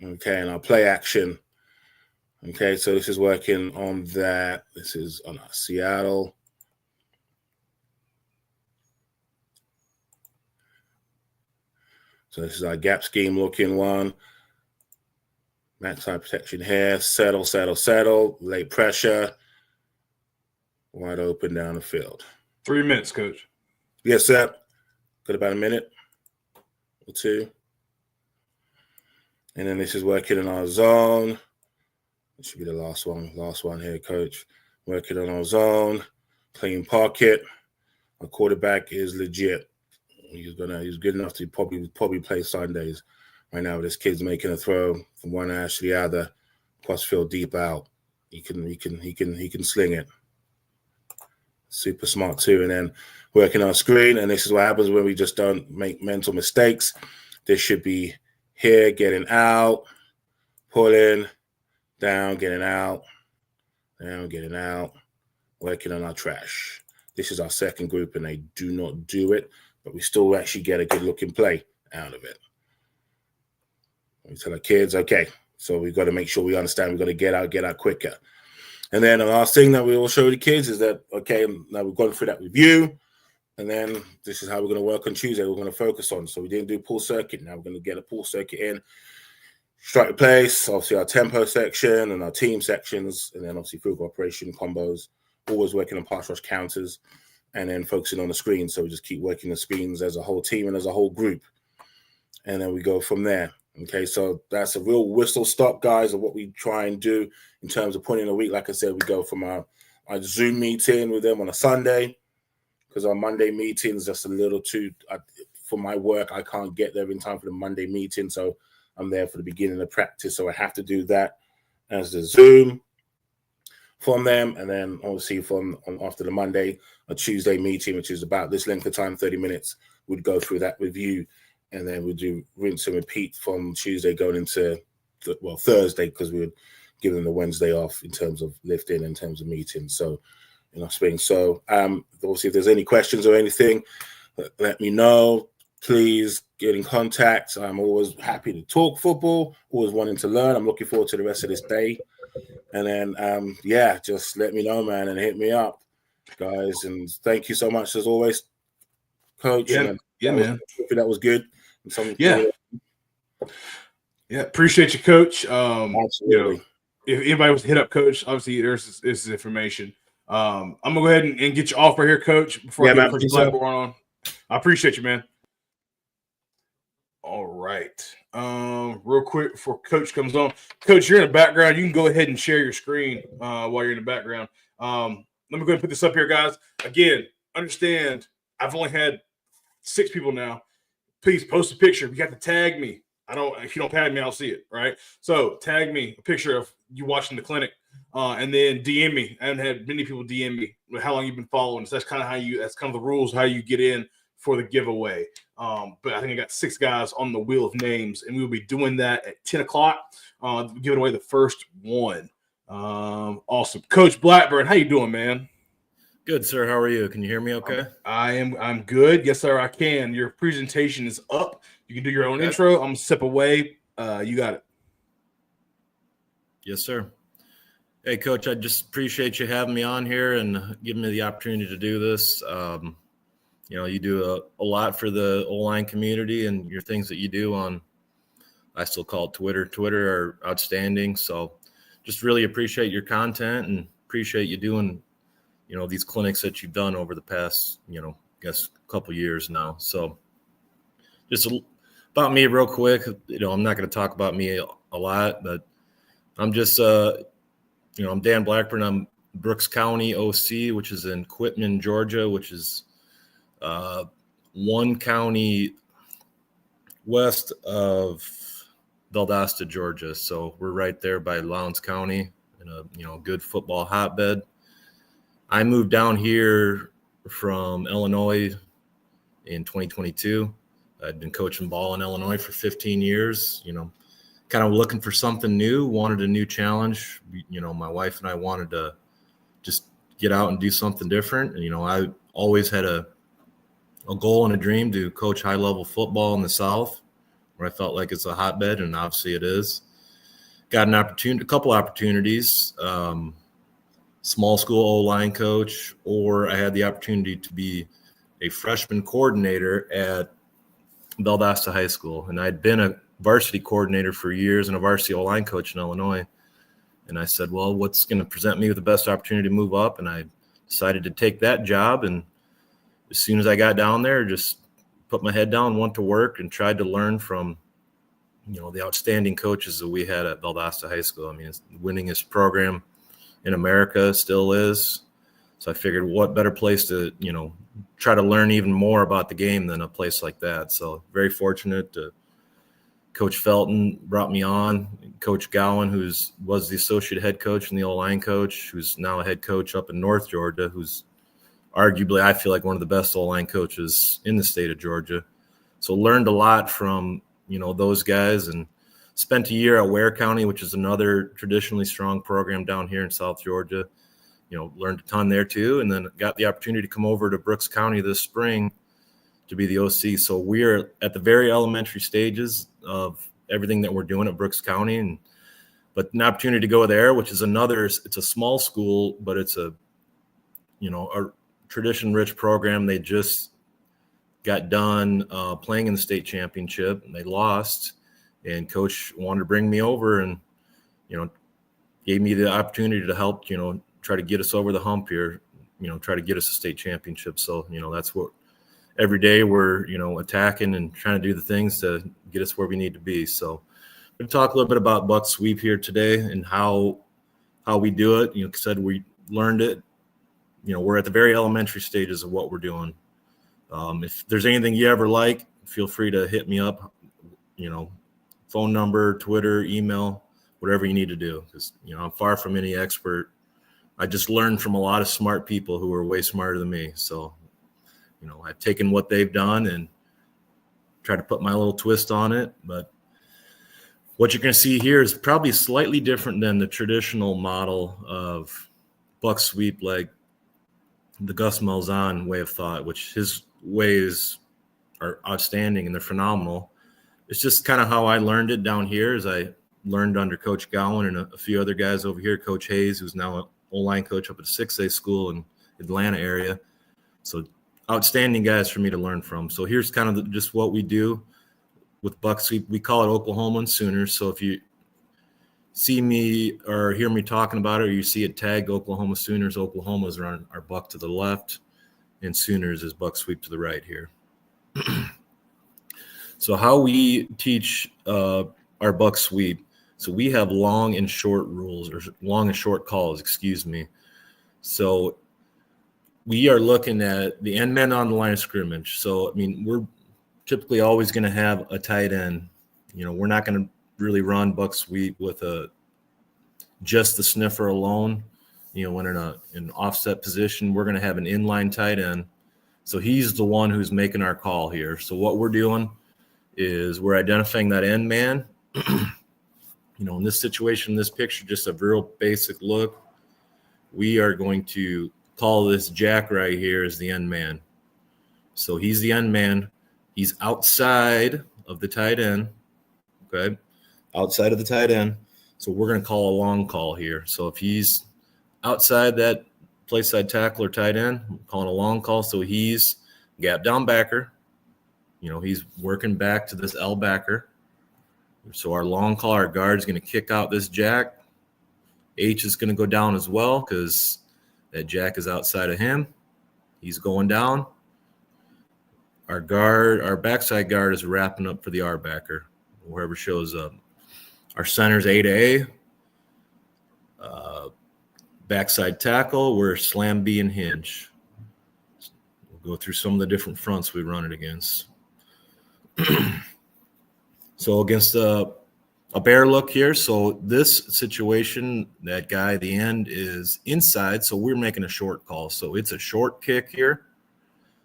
Speaker 3: Okay, and our play action. Okay, so this is working on that. This is on our Seattle. So this is our gap scheme looking one. Backside protection here. Settle. Late pressure. Wide open down the field.
Speaker 1: 3 minutes, coach.
Speaker 3: Yes, sir. Got about a minute or two. And then this is working in our zone. It should be the last one here, coach. Working on our zone. Clean pocket. Our quarterback is legit. He's good enough to probably play Sundays. Right now, this kid's making a throw from one hash to the other, cross field deep out. He can sling it. Super smart too. And then working on screen, and this is what happens when we just don't make mental mistakes. This should be here, getting out, pulling, down, getting out, down, getting out, working on our trash. This is our second group, and they do not do it, but we still actually get a good-looking play out of it. We tell our kids, okay, so we've got to make sure we understand we've got to get out quicker. And then the last thing that we will show the kids is that, okay, now we've gone through that review, and then this is how we're going to work on Tuesday. We're going to focus on. So we didn't do pull circuit. Now we're going to get a pull circuit in, strike the place, obviously our tempo section and our team sections, and then obviously field goal operation combos, always working on pass rush counters, and then focusing on the screen. So we just keep working the screens as a whole team and as a whole group. And then we go from there. Okay, so that's a real whistle stop, guys, of what we try and do in terms of putting in a week. Like I said, we go from our Zoom meeting with them on a Sunday, because our Monday meeting is just a little too, for my work, I can't get there in time for the Monday meeting. So I'm there for the beginning of practice. So I have to do that as the Zoom from them. And then obviously after the Monday, a Tuesday meeting, which is about this length of time, 30 minutes, we'd go through that review. And then we'll do rinse and repeat from Tuesday going into, Thursday, because we would give them the Wednesday off in terms of lifting, in terms of meetings. So, spring. So, obviously, if there's any questions or anything, let me know. Please get in contact. I'm always happy to talk football, always wanting to learn. I'm looking forward to the rest of this day. And then, just let me know, man, and hit me up, guys. And thank you so much, as always, Coach.
Speaker 1: Yeah, man.
Speaker 3: That was good.
Speaker 1: Yeah, appreciate you, Coach.
Speaker 3: Absolutely.
Speaker 1: If anybody was to hit up Coach, obviously there's this information. I'm gonna go ahead and get you off right here, Coach, before I
Speaker 3: man.
Speaker 1: get Coach Blackbourn on. I appreciate you, man. All right. Real quick before Coach comes on, Coach, you're in the background. You can go ahead and share your screen while you're in the background. Let me go ahead and put this up here, guys. Again, understand I've only had 6 people now. Please post a picture. You got to tag me. If you don't tag me, I'll see it. Right. So tag me a picture of you watching the clinic, and then DM me. I haven't had many people DM me how long you've been following. So that's kind of the rules, how you get in for the giveaway. But I think I got 6 guys on the wheel of names, and we'll be doing that at 10 o'clock, giving away the first one. Awesome. Coach Blackbourn, how you doing, man?
Speaker 4: Good, sir. How are you? Can you hear me okay?
Speaker 1: I'm good. Yes, sir, I can. Your presentation is up. You can do your own intro. I'm going to step away. You got it.
Speaker 4: Yes, sir. Hey, Coach, I just appreciate you having me on here and giving me the opportunity to do this. You do a lot for the O-line community, and your things that you do on, I still call it Twitter. Twitter are outstanding. So just really appreciate your content and appreciate you doing these clinics that you've done over the past, I guess a couple years now. So just about me real quick, I'm not going to talk about me a lot, but I'm just, I'm Dan Blackbourn. I'm Brooks County OC, which is in Quitman, Georgia, which is one county west of Valdosta, Georgia. So we're right there by Lowndes County in a good football hotbed. I moved down here from Illinois in 2022. I'd been coaching ball in Illinois for 15 years, kind of looking for something new, wanted a new challenge. My wife and I wanted to just get out and do something different. And, I always had a goal and a dream to coach high-level football in the South, where I felt like it's a hotbed, and obviously it is. Got a couple opportunities. Small school O-line coach, or I had the opportunity to be a freshman coordinator at Valdosta High School. And I'd been a varsity coordinator for years and a varsity O-line coach in Illinois. And I said, well, what's going to present me with the best opportunity to move up? And I decided to take that job. And as soon as I got down there, just put my head down, went to work, and tried to learn from, the outstanding coaches that we had at Valdosta High School. I mean, it's the winningest program in America, still is. So I figured what better place to, try to learn even more about the game than a place like that. So very fortunate to Coach Felton brought me on. Coach Gowan, was the associate head coach and the O-line coach, who's now a head coach up in North Georgia, who's arguably, I feel like, one of the best O-line coaches in the state of Georgia. So learned a lot from, those guys, and spent a year at Ware County, which is another traditionally strong program down here in South Georgia. Learned a ton there too, and then got the opportunity to come over to Brooks County this spring to be the OC. So we're at the very elementary stages of everything that we're doing at Brooks County, but an opportunity to go there, which is it's a small school, but it's a tradition-rich program. They just got done playing in the state championship, and they lost. And coach wanted to bring me over and, gave me the opportunity to help, try to get us over the hump here, try to get us a state championship. So, that's what every day we're, attacking and trying to do the things to get us where we need to be. So we're going to talk a little bit about buck sweep here today and how we do it. Said we learned it. We're at the very elementary stages of what we're doing. If there's anything you ever like, feel free to hit me up, phone number, Twitter, email, whatever you need to do. Because, I'm far from any expert. I just learned from a lot of smart people who are way smarter than me. So, I've taken what they've done and tried to put my little twist on it. But what you're going to see here is probably slightly different than the traditional model of buck sweep, like the Gus Malzahn way of thought, which his ways are outstanding and they're phenomenal. It's just kind of how I learned it down here, as I learned under Coach Gowan and a few other guys over here, Coach Hayes, who's now an O-line coach up at a 6A school in Atlanta area. So outstanding guys for me to learn from. So here's kind of just what we do. with buck sweep. We call it Oklahoma and Sooners. So if you see me or hear me talking about it, or you see it tagged Oklahoma Sooners, Oklahoma's are on our buck to the left, and Sooners is buck sweep to the right here. So how we teach our buck sweep. So we have long and short rules, or long and short calls, excuse me. So we are looking at the end man on the line of scrimmage. So, I mean, we're typically always going to have a tight end. You know, we're not going to really run buck sweep with just the sniffer alone. You know, when in an offset position, we're going to have an inline tight end. So he's the one who's making our call here. So what we're doing is we're identifying that end man. You know, in this situation, this picture, just a real basic look, we are going to call this jack right here as the end man. So he's the end man. He's outside of the tight end, okay? Outside of the tight end. So we're going to call a long call here. So if he's outside that play side tackle or tight end, we're calling a long call. So he's gap down backer. You know, he's working back to this L backer. So our long call, our guard is going to kick out this jack. H is going to go down as well because that jack is outside of him. He's going down. Our guard, our backside guard is wrapping up for the R backer, wherever shows up. Our center's A to A. Backside tackle, we're slam B and hinge. We'll go through some of the different fronts we run it against. So against a bear look here. So this situation, that guy, the end is inside. So we're making a short call. So it's a short kick here.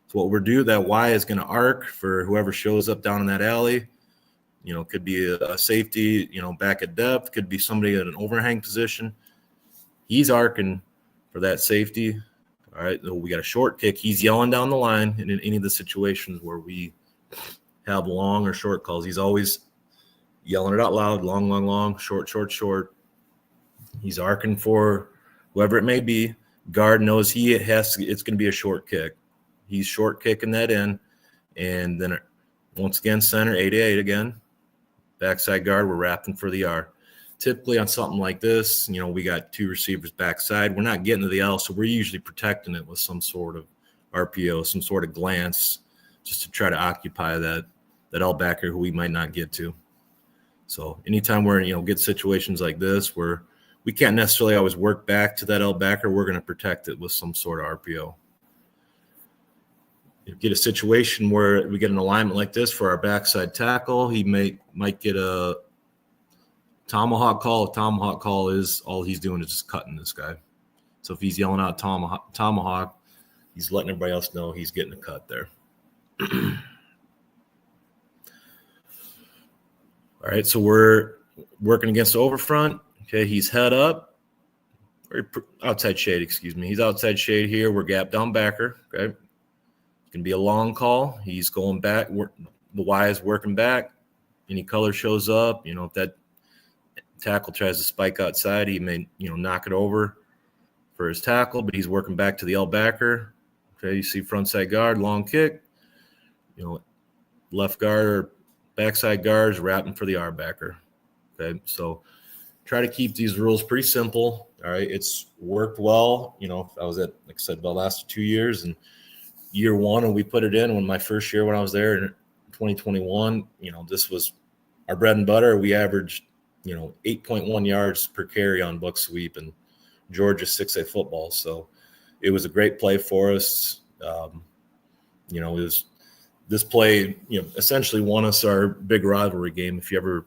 Speaker 4: So what we're doing, that Y is going to arc for whoever shows up down in that alley. You know, could be a safety, you know, back at depth. Could be somebody at an overhang position. He's arcing for that safety. All right, so we got a short kick. He's yelling down the line in any of the situations where we have long or short calls. He's always yelling it out loud, long, long, long, short, short, short. He's arcing for whoever it may be. Guard knows it's going to be a short kick. He's short kicking that in. And then once again, center, 8-8 again. Backside guard, we're wrapping for the R. Typically on something like this, you know, we got two receivers backside. We're not getting to the L, so we're usually protecting it with some sort of RPO, some sort of glance, just to try to occupy that L backer who we might not get to. So anytime we're in, you know, good situations like this where we can't necessarily always work back to that L backer, we're going to protect it with some sort of RPO. You get a situation where we get an alignment like this for our backside tackle, he might get a tomahawk call. A tomahawk call is all he's doing is just cutting this guy. So if he's yelling out tomahawk, he's letting everybody else know he's getting a cut there. All right, so we're working against the overfront. Okay, he's head up. Or outside shade, excuse me. He's outside shade here. We're gap down backer. Okay. It's going to be a long call. He's going back. The Y is working back. Any color shows up. You know, if that tackle tries to spike outside, he may, you know, knock it over for his tackle, but he's working back to the L backer. Okay, you see front side guard, long kick. You know, left guard or backside guards wrapping for the R backer. Okay, so try to keep these rules pretty simple. All right, it's worked well. You know, I was at, like I said, the last 2 years, and year one, and we put it in when my first year when I was there in 2021. You know, this was our bread and butter. We averaged, you know, 8.1 yards per carry on buck sweep and Georgia 6A football. So it was a great play for us. You know, this play, you know, essentially won us our big rivalry game. If you ever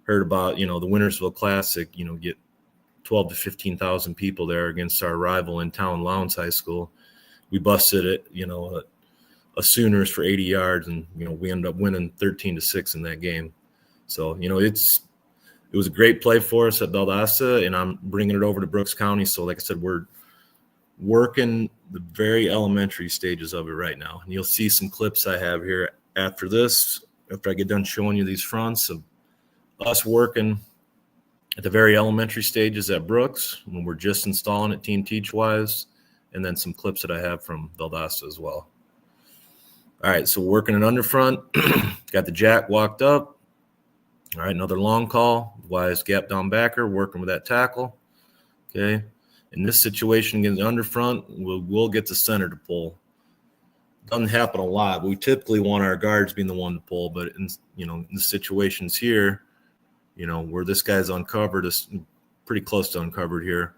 Speaker 4: heard about, you know, the Wintersville Classic, you know, get 12 to 15,000 people there against our rival in town, Lowndes High School. We busted it, you know, a Sooners for 80 yards, and, you know, we ended up winning 13-6 in that game. So, you know, it was a great play for us at Valdosta, and I'm bringing it over to Brooks County. So, like I said, we're working the very elementary stages of it right now. And you'll see some clips I have here after this, after I get done showing you these fronts of us working at the very elementary stages at Brooks when we're just installing it team teach-wise, and then some clips that I have from Valdosta as well. All right, so working an under front. Got the jack walked up. All right, another long call. Wise gap down backer, working with that tackle. Okay. In this situation against the under front, we'll get the center to pull. Doesn't happen a lot. We typically want our guards being the one to pull, but in the situations here, where this guy's uncovered, is pretty close to uncovered here,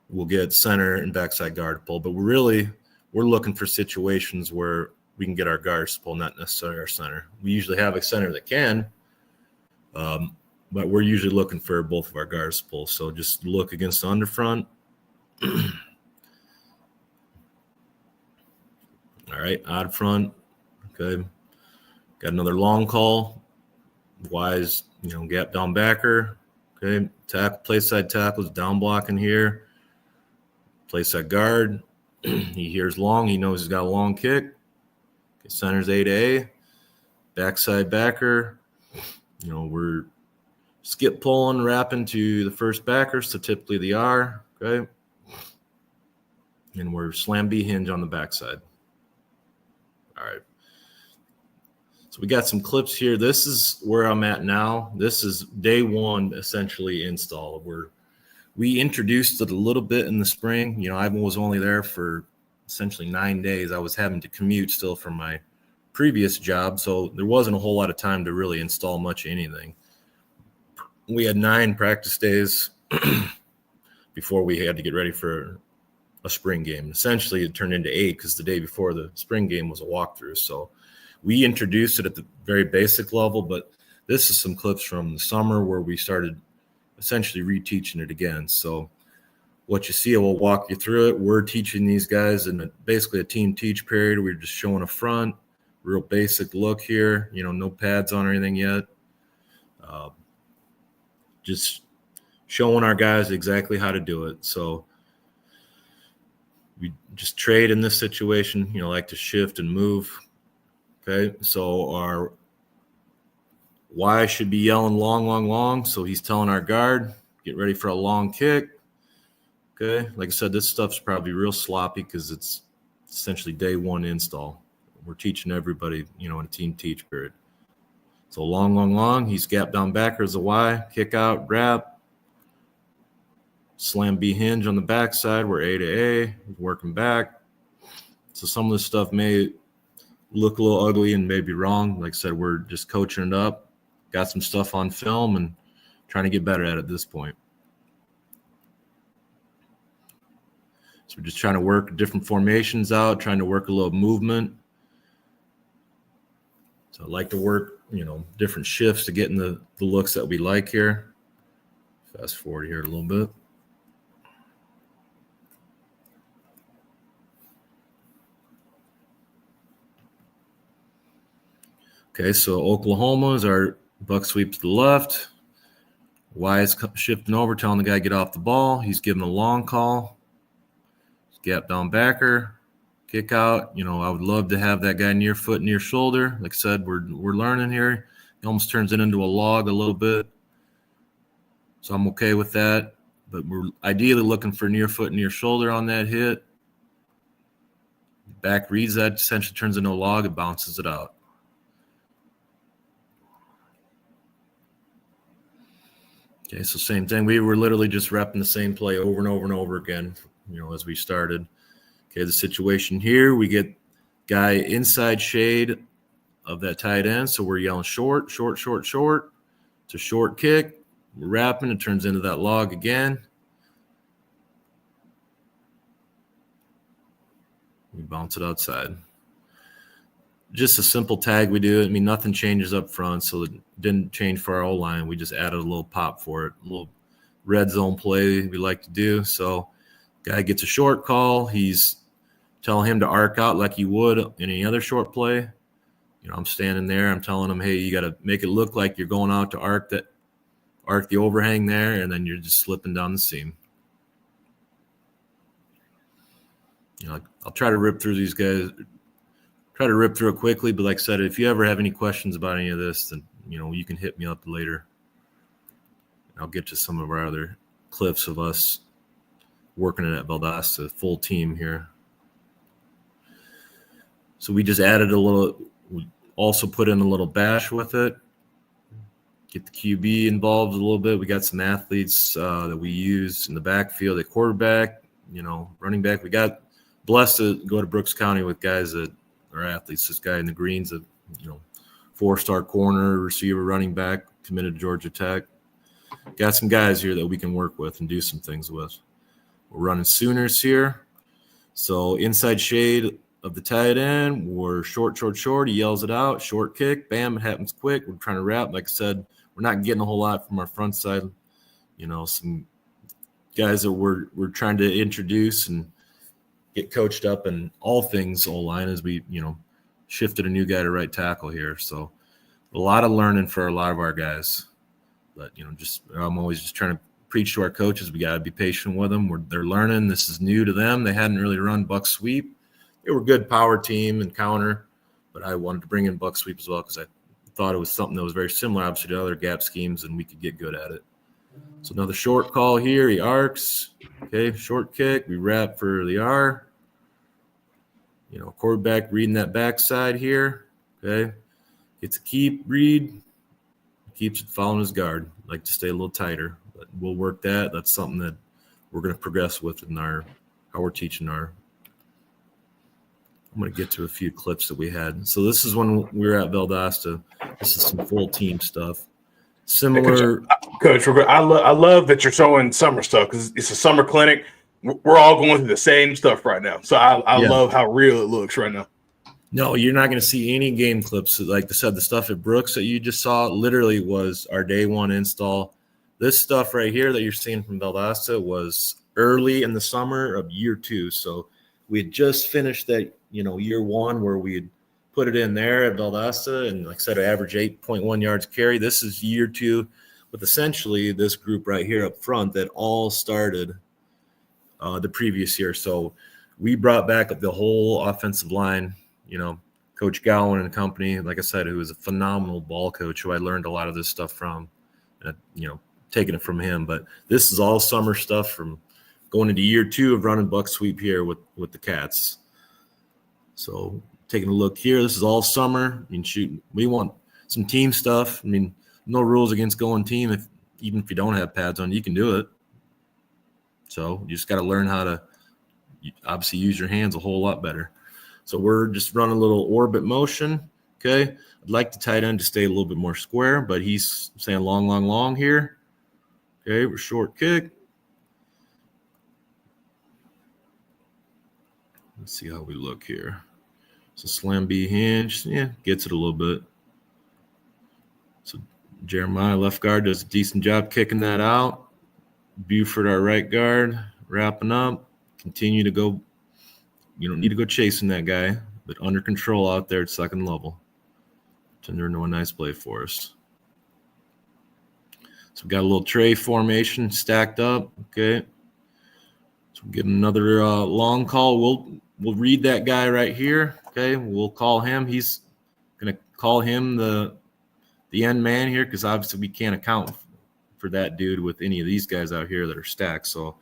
Speaker 4: we'll get center and backside guard to pull. But we're looking for situations where we can get our guards to pull, not necessarily our center. We usually have a center that can, but we're usually looking for both of our guards to pull. So just look against the under front. All right, odd front. Okay. Got another long call. Wise, gap down backer. Okay. Tackle, play side tackles, down blocking here. Play side guard. He hears long. He knows he's got a long kick. Okay, center's A to A. Backside backer. We're skip pulling, wrapping to the first backer, so typically the R. Okay. And we're slam B hinge on the backside. All right. So we got some clips here. This is where I'm at now. This is day one, essentially, install. We introduced it a little bit in the spring. I was only there for essentially 9 days. I was having to commute still from my previous job, so there wasn't a whole lot of time to really install much of anything. We had 9 practice days before we had to get ready for a spring game. Essentially, it turned into 8 because the day before the spring game was a walkthrough. So we introduced it at the very basic level, but this is some clips from the summer where we started essentially reteaching it again. So what you see, I will walk you through it. We're teaching these guys in basically a team teach period. We're just showing a front, real basic look here, no pads on or anything yet. Just showing our guys exactly how to do it. So we just trade in this situation, like to shift and move. Okay, so our Y should be yelling long, long, long. So he's telling our guard, get ready for a long kick. Okay, like I said, this stuff's probably real sloppy because it's essentially day one install. We're teaching everybody, in a team teach period. So long, long, long. He's gap down backers, a Y, kick out, wrap. Slam B hinge on the backside. We're A to A, working back. So some of this stuff may look a little ugly and may be wrong. Like I said, we're just coaching it up. Got some stuff on film and trying to get better at it at this point. So we're just trying to work different formations out, trying to work a little movement. So I like to work, different shifts to get in the looks that we like here. Fast forward here a little bit. Okay, so Oklahoma is our buck sweep to the left. Y is shifting over, telling the guy get off the ball. He's giving a long call. Gap down backer, kick out. I would love to have that guy near foot, near shoulder. Like I said, we're learning here. He almost turns it into a log a little bit. So I'm okay with that. But we're ideally looking for near foot, near shoulder on that hit. Back reads that, essentially turns into a log and bounces it out. Okay, so same thing. We were literally just repping the same play over and over and over again, as we started. Okay, the situation here, we get guy inside shade of that tight end. So we're yelling short, short, short, short. It's a short kick. We're wrapping. It turns into that log again. We bounce it outside. Just a simple tag we do. Nothing changes up front, so it didn't change for our O-line. We just added a little pop for it, a little red zone play we like to do. So guy gets a short call. He's telling him to arc out like you would in any other short play. I'm standing there. I'm telling him, hey, you got to make it look like you're going out to arc the overhang there, and then you're just slipping down the seam. I'll try to rip through these guys. Try to rip through it quickly, but like I said, if you ever have any questions about any of this, then you can hit me up later. I'll get to some of our other clips of us working at Valdosta, full team here. So we just added we also put in a little bash with it. Get the QB involved a little bit. We got some athletes that we use in the backfield at quarterback, running back. We got blessed to go to Brooks County with guys that are athletes. This guy in the greens, a 4-star corner, receiver, running back, committed to Georgia Tech. Got some guys here that we can work with and do some things with. We're running Sooners here. So inside shade of the tight end, we're short. He yells it out, short kick, bam, it happens quick. We're trying to wrap. Like I said, we're not getting a whole lot from our front side. Some guys that we're trying to introduce and get coached up in all things O-line as we, shifted a new guy to right tackle here. So a lot of learning for a lot of our guys. But, I'm always just trying to preach to our coaches. We got to be patient with them. They're learning. This is new to them. They hadn't really run buck sweep. They were a good power team and counter, but I wanted to bring in buck sweep as well because I thought it was something that was very similar, obviously, to other gap schemes, and we could get good at it. So another short call here. He arcs. Okay, short kick. We wrap for the R. Quarterback reading that backside here. Okay, gets a keep, read. Keeps it following his guard. Like to stay a little tighter, but we'll work that. That's something that we're going to progress with in how we're teaching our. I'm going to get to a few clips that we had. So this is when we were at Valdosta. This is some full team stuff. Similar.
Speaker 1: Coach, I love that you're showing summer stuff because it's a summer clinic. We're all going through the same stuff right now. So I love how real it looks right now.
Speaker 4: No, you're not going to see any game clips. Like I said, the stuff at Brooks that you just saw literally was our day one install. This stuff right here that you're seeing from Valdosta was early in the summer of year 2. So we had just finished that, year 1 where we had put it in there at Valdosta and, like I said, average 8.1 yards carry. This is year 2 with essentially this group right here up front that all started the previous year. So we brought back the whole offensive line. Coach Gowan and company, like I said, who was a phenomenal ball coach who I learned a lot of this stuff from, taking it from him. But this is all summer stuff from going into year 2 of running buck sweep here with the Cats. So taking a look here, this is all summer. We want some team stuff. No rules against going team. Even if you don't have pads on, you can do it. So you just got to learn how to obviously use your hands a whole lot better. So we're just running a little orbit motion, okay? I'd like the tight end to stay a little bit more square, but he's saying long here. Okay, we're short kick. Let's see how we look here. So slam B hinge, gets it a little bit. So Jeremiah, left guard, does a decent job kicking that out. Buford, our right guard, wrapping up. Continue to go. You don't need to go chasing that guy, but under control out there at second level. Turn into a nice play for us. So we got a little tray formation stacked up. Okay. So we get another long call. We'll read that guy right here. Okay. We'll call him. He's going to call him the end man here because obviously we can't account for that dude with any of these guys out here that are stacked. So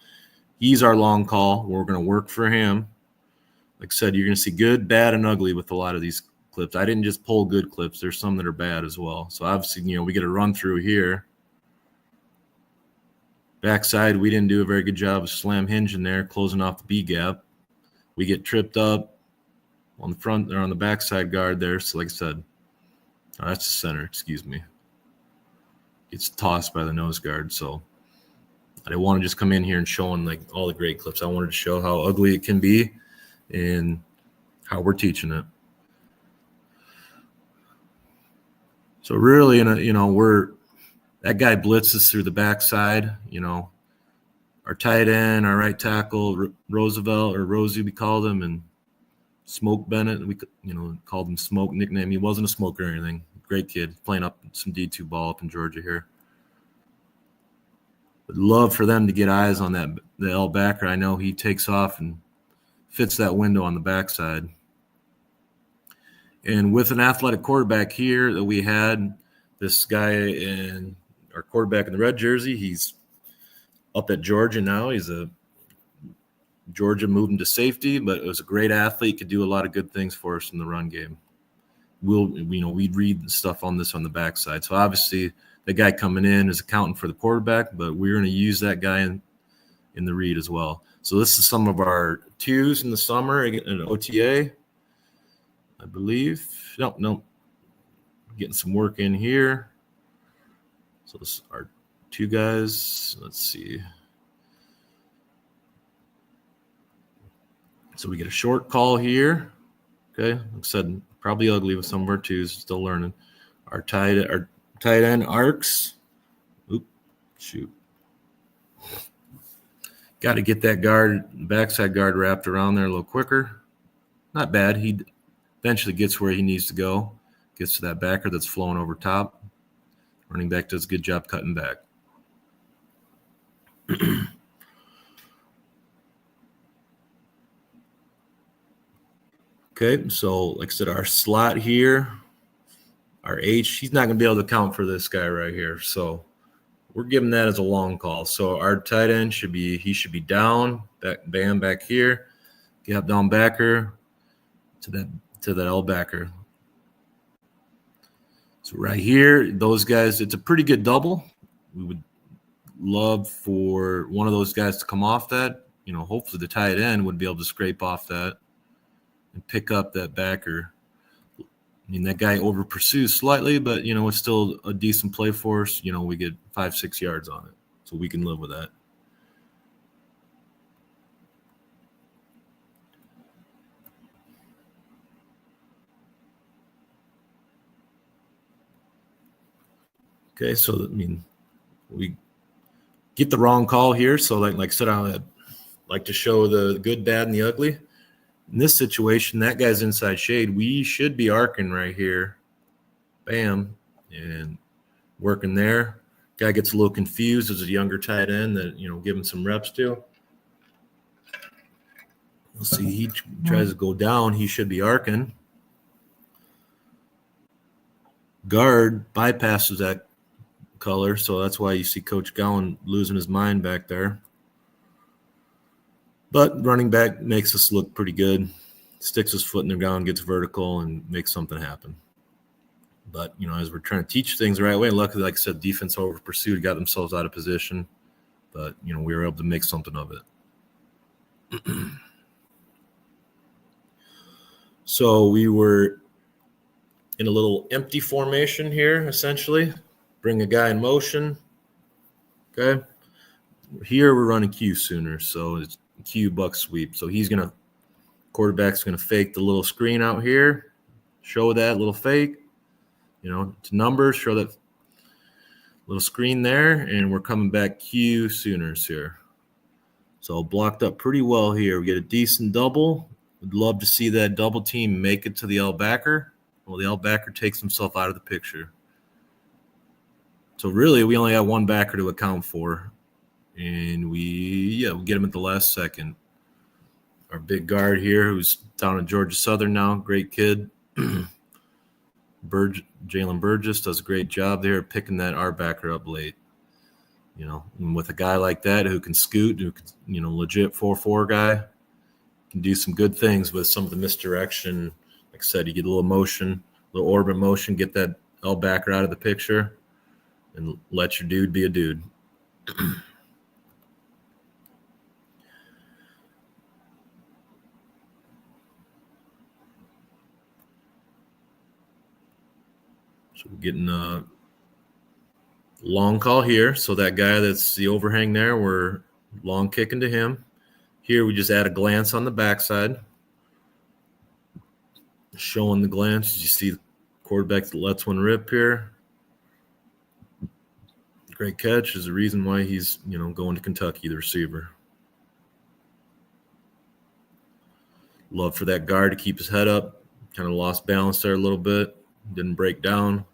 Speaker 4: he's our long call. We're going to work for him. Like I said, you're going to see good, bad, and ugly with a lot of these clips. I didn't just pull good clips. There's some that are bad as well. So obviously, we get a run through here. Backside, we didn't do a very good job of slam hinging there, closing off the B gap. We get tripped up on the front or on the backside guard there. So like I said, that's the center, excuse me. Gets tossed by the nose guard. So I didn't want to just come in here and showing like all the great clips. I wanted to show how ugly it can be and how we're teaching it. So really, that guy blitzes through the backside. Our tight end, our right tackle, Roosevelt or Rosie, we called him, and Smoke Bennett. We called him Smoke nickname. He wasn't a smoker or anything. Great kid, playing up some D2 ball up in Georgia here. Would love for them to get eyes on the L backer. I know he takes off and fits that window on the backside. And with an athletic quarterback here that we had, this guy in our quarterback in the red jersey, he's up at Georgia now. He's a Georgia moved him to safety, but it was a great athlete, could do a lot of good things for us in the run game. We'd read the stuff on this on the backside. So obviously the guy coming in is accounting for the quarterback, but we're going to use that guy in the read as well. So this is some of our twos in the summer in OTA, I believe. No. Getting some work in here. So this is our two guys. Let's see. So we get a short call here. Okay. Like I said, probably ugly with some of our twos, still learning. Our tight end arcs. Shoot. Got to get that backside guard wrapped around there a little quicker. Not bad. He eventually gets where he needs to go. Gets to that backer that's flowing over top. Running back does a good job cutting back. Okay, so like I said, our slot here, our H, he's not going to be able to account for this guy right here. So we're giving that as a long call. So our tight end should be down, back here, gap down backer to that L backer. So right here, those guys, it's a pretty good double. We would love for one of those guys to come off that. Hopefully the tight end would be able to scrape off that and pick up that backer. I mean, that guy over pursues slightly, but, it's still a decent play for us. We get 5-6 yards on it, so we can live with that. Okay, so, we get the wrong call here. So, like I said, I like to show the good, bad, and the ugly. In this situation, that guy's inside shade. We should be arcing right here. Bam. And working there. Guy gets a little confused as a younger tight end that, give him some reps to. We'll see. He tries to go down. He should be arcing. Guard bypasses that color, so that's why you see Coach Gowan losing his mind back there. But running back makes us look pretty good. Sticks his foot in the ground, gets vertical, and makes something happen. But, as we're trying to teach things the right way, luckily, like I said, defense over pursued, got themselves out of position. But, we were able to make something of it. So we were in a little empty formation here, essentially. Bring a guy in motion. Okay. Here we're running Q sooner, so it's Q buck sweep. So quarterback's gonna fake the little screen out here, show that little fake, to numbers, show that little screen there, and we're coming back Q Sooners here. So blocked up pretty well here. We get a decent double. Would love to see that double team make it to the L backer. Well, the L backer takes himself out of the picture. So really, we only got one backer to account for. And we get him at the last second. Our big guard here, who's down at Georgia Southern now, great kid. Jalen Burgess does a great job there picking that R backer up late. And with a guy like that who can scoot, who can, legit 4-4 guy, can do some good things with some of the misdirection. Like I said, you get a little motion, a little orbit motion, get that L backer out of the picture, and let your dude be a dude. So we're getting a long call here. So that guy that's the overhang there, we're long kicking to him. Here we just add a glance on the backside. Showing the glance. You see the quarterback that lets one rip here. Great catch is the reason why he's, going to Kentucky, the receiver. Love for that guard to keep his head up. Kind of lost balance there a little bit. Didn't break down.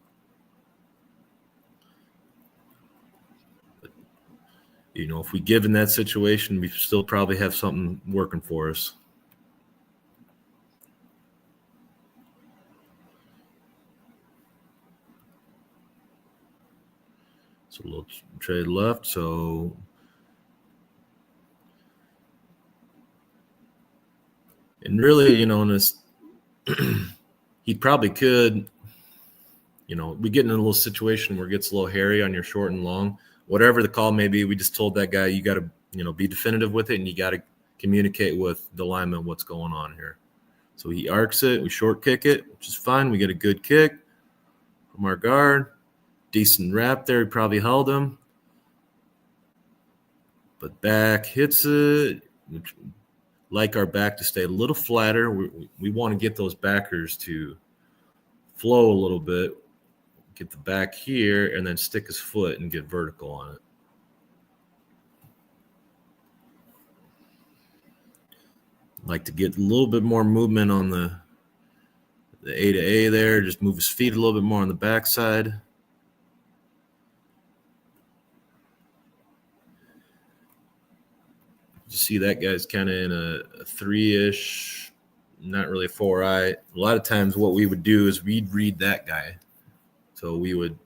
Speaker 4: But, if we give in that situation, we still probably have something working for us. So a little trade left. So And really, you know, in this, he probably could, you know, we get in a little situation where it gets a little hairy on your short and long. Whatever the call may be, we just told that guy, you got to, you know, be definitive with it, and you got to communicate with the lineman what's going on here. So he arcs it, we short kick it, which is fine. We get a good kick from our guard. Decent wrap there. He probably held him. But back hits it. Like our back to stay a little flatter. We want to get those backers to flow a little bit. Get the back here and then stick his foot and get vertical on it. Like to get a little bit more movement on the A to A there. Just move his feet a little bit more on the backside. You see that guy's kind of in a 3-ish, not really a 4-eye. A lot of times what we would do is we'd read that guy. So we would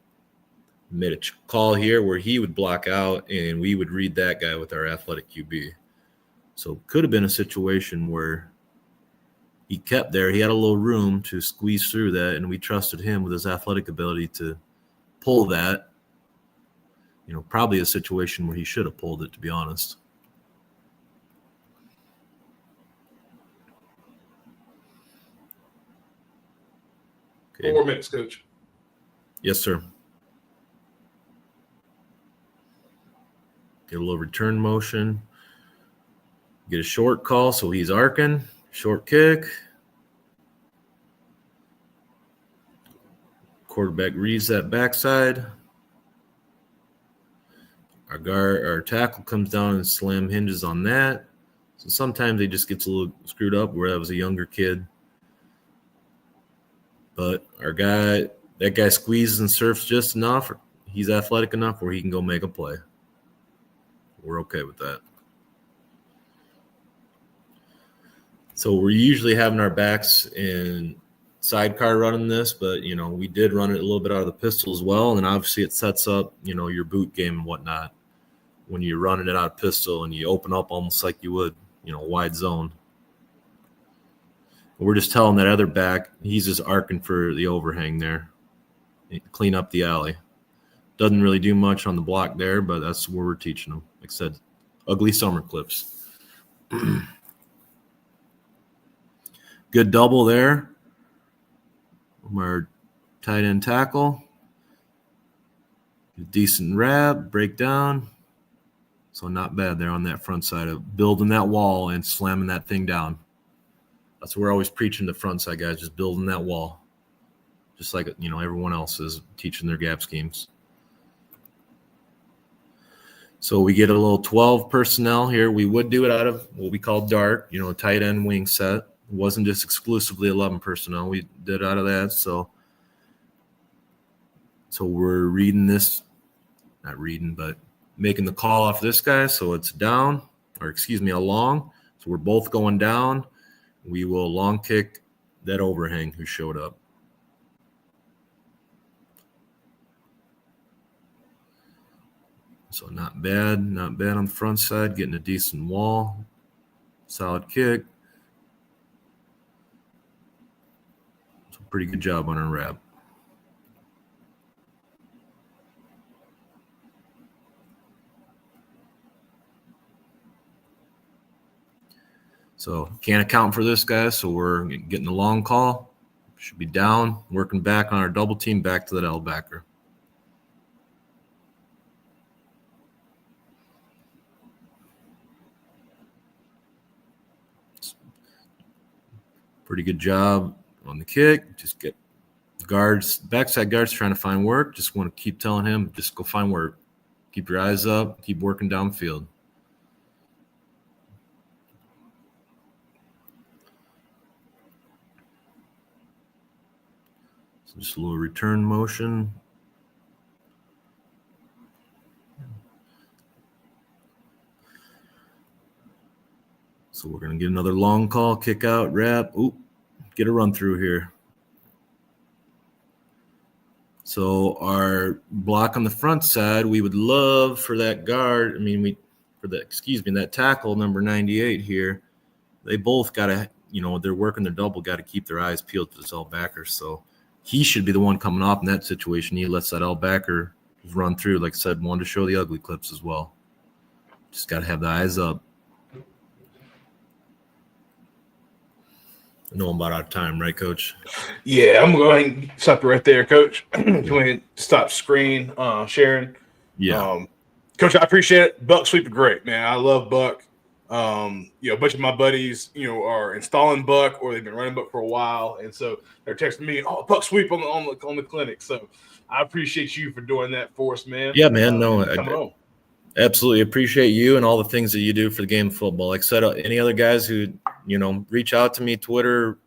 Speaker 4: make a call here where he would block out, and we would read that guy with our athletic QB. So it could have been a situation where he kept there. He had a little room to squeeze through that, and we trusted him with his athletic ability to pull that. You know, probably a situation where he should have pulled it, to be honest.
Speaker 1: Okay. 4 minutes, Coach.
Speaker 4: Yes, sir. Get a little return motion. Get a short call, so he's arcing. Short kick. Quarterback reads that backside. Our tackle comes down and slam hinges on that. So sometimes he just gets a little screwed up where that was a younger kid. But that guy squeezes and surfs just enough. He's athletic enough where he can go make a play. We're okay with that. So we're usually having our backs in sidecar running this, but, you know, we did run it a little bit out of the pistol as well. And obviously it sets up, you know, your boot game and whatnot when you're running it out of pistol and you open up almost like you would, you know, wide zone. We're just telling that other back, he's just arcing for the overhang there. Clean up the alley. Doesn't really do much on the block there, but that's where we're teaching them. Like I said, ugly summer clips. Good double there from our tight end tackle. Decent wrap, breakdown. So not bad there on that front side of building that wall and slamming that thing down. That's what we're always preaching to front side guys, just building that wall. Just like, you know, everyone else is teaching their gap schemes. So we get a little 12 personnel here. We would do it out of what we call dart, you know, a tight end wing set. It wasn't just exclusively 11 personnel. We did out of that. So we're reading this, not reading, but making the call off this guy. So it's down, or excuse me, a long. So we're both going down. We will long kick that overhang who showed up. So not bad on the front side, getting a decent wall, solid kick. So pretty good job on our wrap. So can't account for this, guys. So we're getting a long call. Should be down, working back on our double team, back to that L backer. Pretty good job on the kick. Just get guards, backside guards trying to find work. Just want to keep telling him, just go find work. Keep your eyes up. Keep working downfield. So just a little return motion. So we're going to get another long call, kick out, wrap. Oop, get a run through here. So our block on the front side, we would love for that guard. I mean, that tackle number 98 here. They both got to they're working their double, got to keep their eyes peeled for this L backer. So he should be the one coming off in that situation. He lets that L backer run through, like I said, one to show the ugly clips as well. Just got to have the eyes up. I know I'm about out of time, right, Coach?
Speaker 1: Yeah, I'm going to go ahead and stop it right there, Coach. Go ahead and stop screen sharing.
Speaker 4: Yeah.
Speaker 1: Coach, I appreciate it. Buck sweep are great, man. I love Buck. A bunch of my buddies, are installing Buck or they've been running Buck for a while, and so they're texting me, "Oh, Buck sweep on the clinic." So I appreciate you for doing that for us, man.
Speaker 4: Yeah, man. No,
Speaker 1: coming on.
Speaker 4: Absolutely appreciate you and all the things that you do for the game of football. Like I said, any other guys who, reach out to me, Twitter,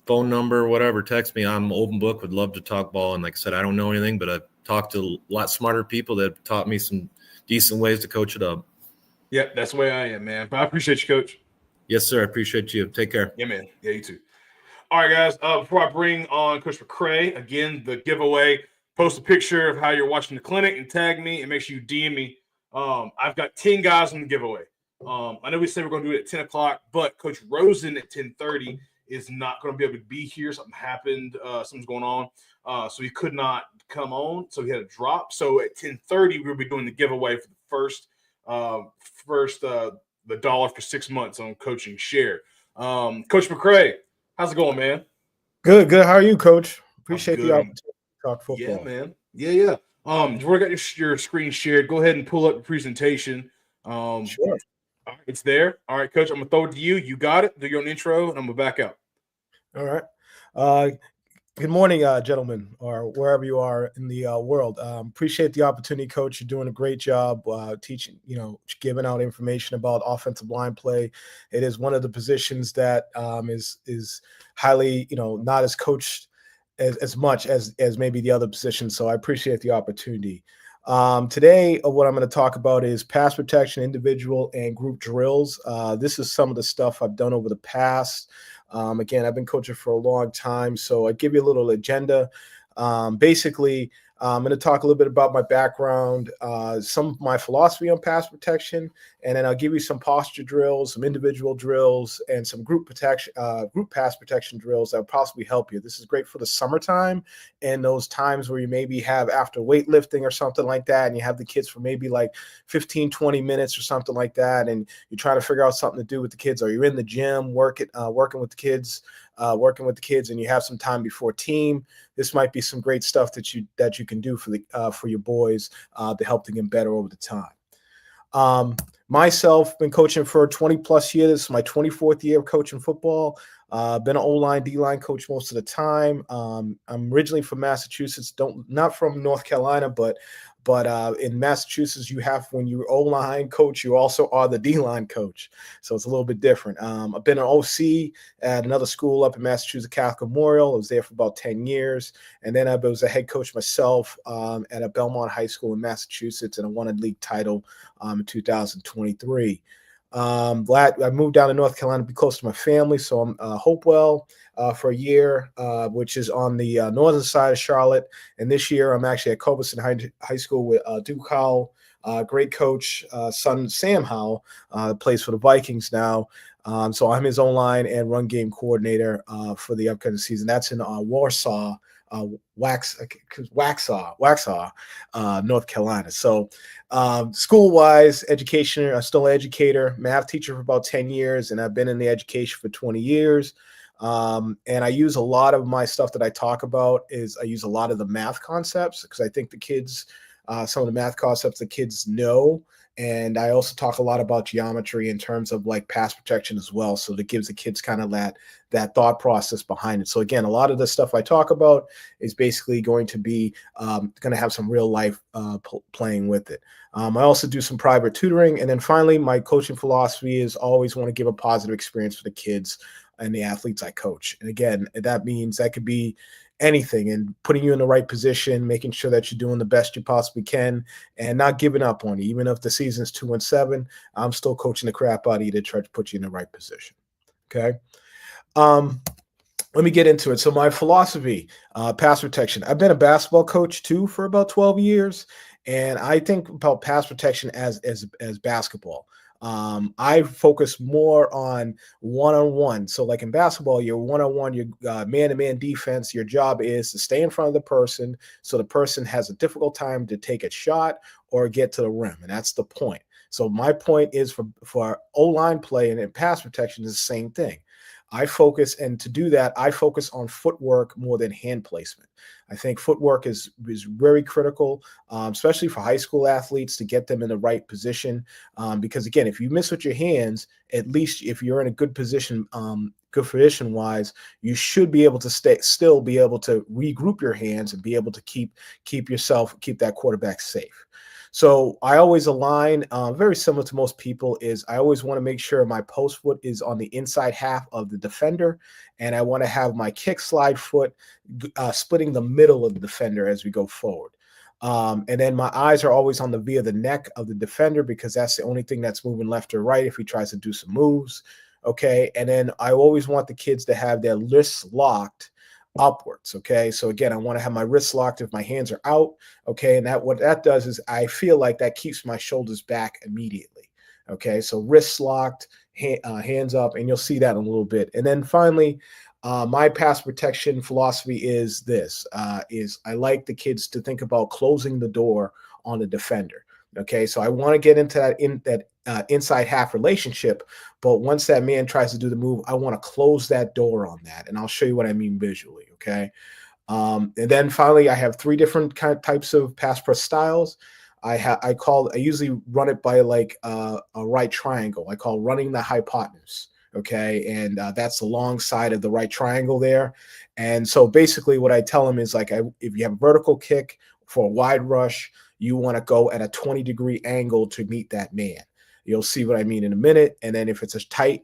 Speaker 4: phone number, whatever, text me. I'm open book, would love to talk ball. And like I said, I don't know anything, but I've talked to a lot smarter people that have taught me some decent ways to coach it up.
Speaker 1: Yeah, that's the way I am, man. But I appreciate you, Coach.
Speaker 4: Yes, sir. I appreciate you. Take care.
Speaker 1: Yeah, man. Yeah, you too. All right, guys. Before I bring on Coach McCray, again, the giveaway, post a picture of how you're watching the clinic and tag me and make sure you DM me. I've got 10 guys on the giveaway. I know we said we're going to do it at 10 o'clock, but Coach Rosen at 10:30 is not going to be able to be here. Something happened. Something's going on. So he could not come on. So he had to drop. So at 10:30, we'll be doing the giveaway for the first the dollar for 6 months on Coaching Share. Coach McCray, how's it going, man?
Speaker 5: Good. How are you, Coach? Appreciate the opportunity to talk football.
Speaker 1: Yeah, man. Yeah. If we got your screen shared, go ahead and pull up the presentation.
Speaker 5: Sure.
Speaker 1: All right, it's there. All right, Coach, I'm going to throw it to you. You got it. Do your own intro, and I'm going to back out.
Speaker 5: All right. Good morning, gentlemen, or wherever you are in the world. Appreciate the opportunity, Coach. You're doing a great job teaching, giving out information about offensive line play. It is one of the positions that is highly, not as coached as much as maybe the other positions. So I appreciate the opportunity. Today, what I'm going to talk about is pass protection, individual and group drills. This is some of the stuff I've done over the past. Again, I've been coaching for a long time, so I give you a little agenda. Basically, I'm going to talk a little bit about my background, some of my philosophy on pass protection, and then I'll give you some posture drills, some individual drills, and some group pass protection drills that will possibly help you. This is great for the summertime and those times where you maybe have after weightlifting or something like that, and you have the kids for maybe like 15, 20 minutes or something like that, and you're trying to figure out something to do with the kids, or you're in the gym working with the kids. And you have some time before team. This might be some great stuff that you can do for your boys to help them get better over the time. Myself, been coaching for 20 plus years. This is my 24th year of coaching football. Been an O-line, D-line coach most of the time. I'm originally from Massachusetts, not from North Carolina, but in Massachusetts, you have, when you're O-line coach, you also are the D-line coach. So it's a little bit different. I've been an OC at another school up in Massachusetts, Catholic Memorial. I was there for about 10 years. And then I was a head coach myself at a Belmont High School in Massachusetts, and I won a league title in 2023. I moved down to North Carolina to be close to my family. So I'm Hopewell for a year, which is on the northern side of Charlotte. And this year I'm actually at Culbertson High School with Duke Howell, great coach, son Sam Howell, plays for the Vikings now. So I'm his online and run game coordinator for the upcoming season. That's in Waxhaw, North Carolina. So school-wise, education, I'm still an educator, math teacher for about 10 years, and I've been in the education for 20 years. And I use a lot of my stuff that I talk about I use a lot of the math concepts because I think the kids, some of the math concepts the kids know. And I also talk a lot about geometry in terms of like pass protection as well. So that gives the kids kind of that thought process behind it. So again, a lot of the stuff I talk about is basically going to be going to have some real life playing with it. I also do some private tutoring. And then finally, my coaching philosophy is always want to give a positive experience for the kids and the athletes I coach. And again, that means that could be anything, and putting you in the right position, making sure that you're doing the best you possibly can and not giving up on you. Even if the season's 2-7, I'm still coaching the crap out of you to try to put you in the right position. Okay. Let me get into it. So my philosophy, pass protection. I've been a basketball coach too for about 12 years. And I think about pass protection as basketball. I focus more on one-on-one. So like in basketball, you're one-on-one, your man-to-man defense, your job is to stay in front of the person so the person has a difficult time to take a shot or get to the rim. And that's the point. So my point is for O-line play and in pass protection is the same thing. I focus, and to do that, I focus on footwork more than hand placement. I think footwork is very critical, especially for high school athletes, to get them in the right position. Because again, if you miss with your hands, at least if you're in a good position, good position-wise, you should be able to still be able to regroup your hands and be able to keep that quarterback safe. So I always align, very similar to most people, is I always want to make sure my post foot is on the inside half of the defender, and I want to have my kick slide foot splitting the middle of the defender as we go forward. And then my eyes are always on the via the neck of the defender, because that's the only thing that's moving left or right if he tries to do some moves. Okay. And then I always want the kids to have their wrists locked upwards. Okay. So again, I want to have my wrists locked if my hands are out. Okay. And what that does is I feel like that keeps my shoulders back immediately. Okay. So wrists locked, hands up, and you'll see that in a little bit. And then finally, my pass protection philosophy is this, is I like the kids to think about closing the door on the defender. Okay. So I want to get into that inside half relationship, but once that man tries to do the move, I want to close that door on that. And I'll show you what I mean visually. Okay. And then finally, I have 3 different types of pass pro styles. I usually run it by like a right triangle. I call running the hypotenuse. Okay. And that's the long side of the right triangle there. And so basically what I tell them is like, if you have a vertical kick for a wide rush, you want to go at a 20-degree angle to meet that man. You'll see what I mean in a minute. And then if it's a tight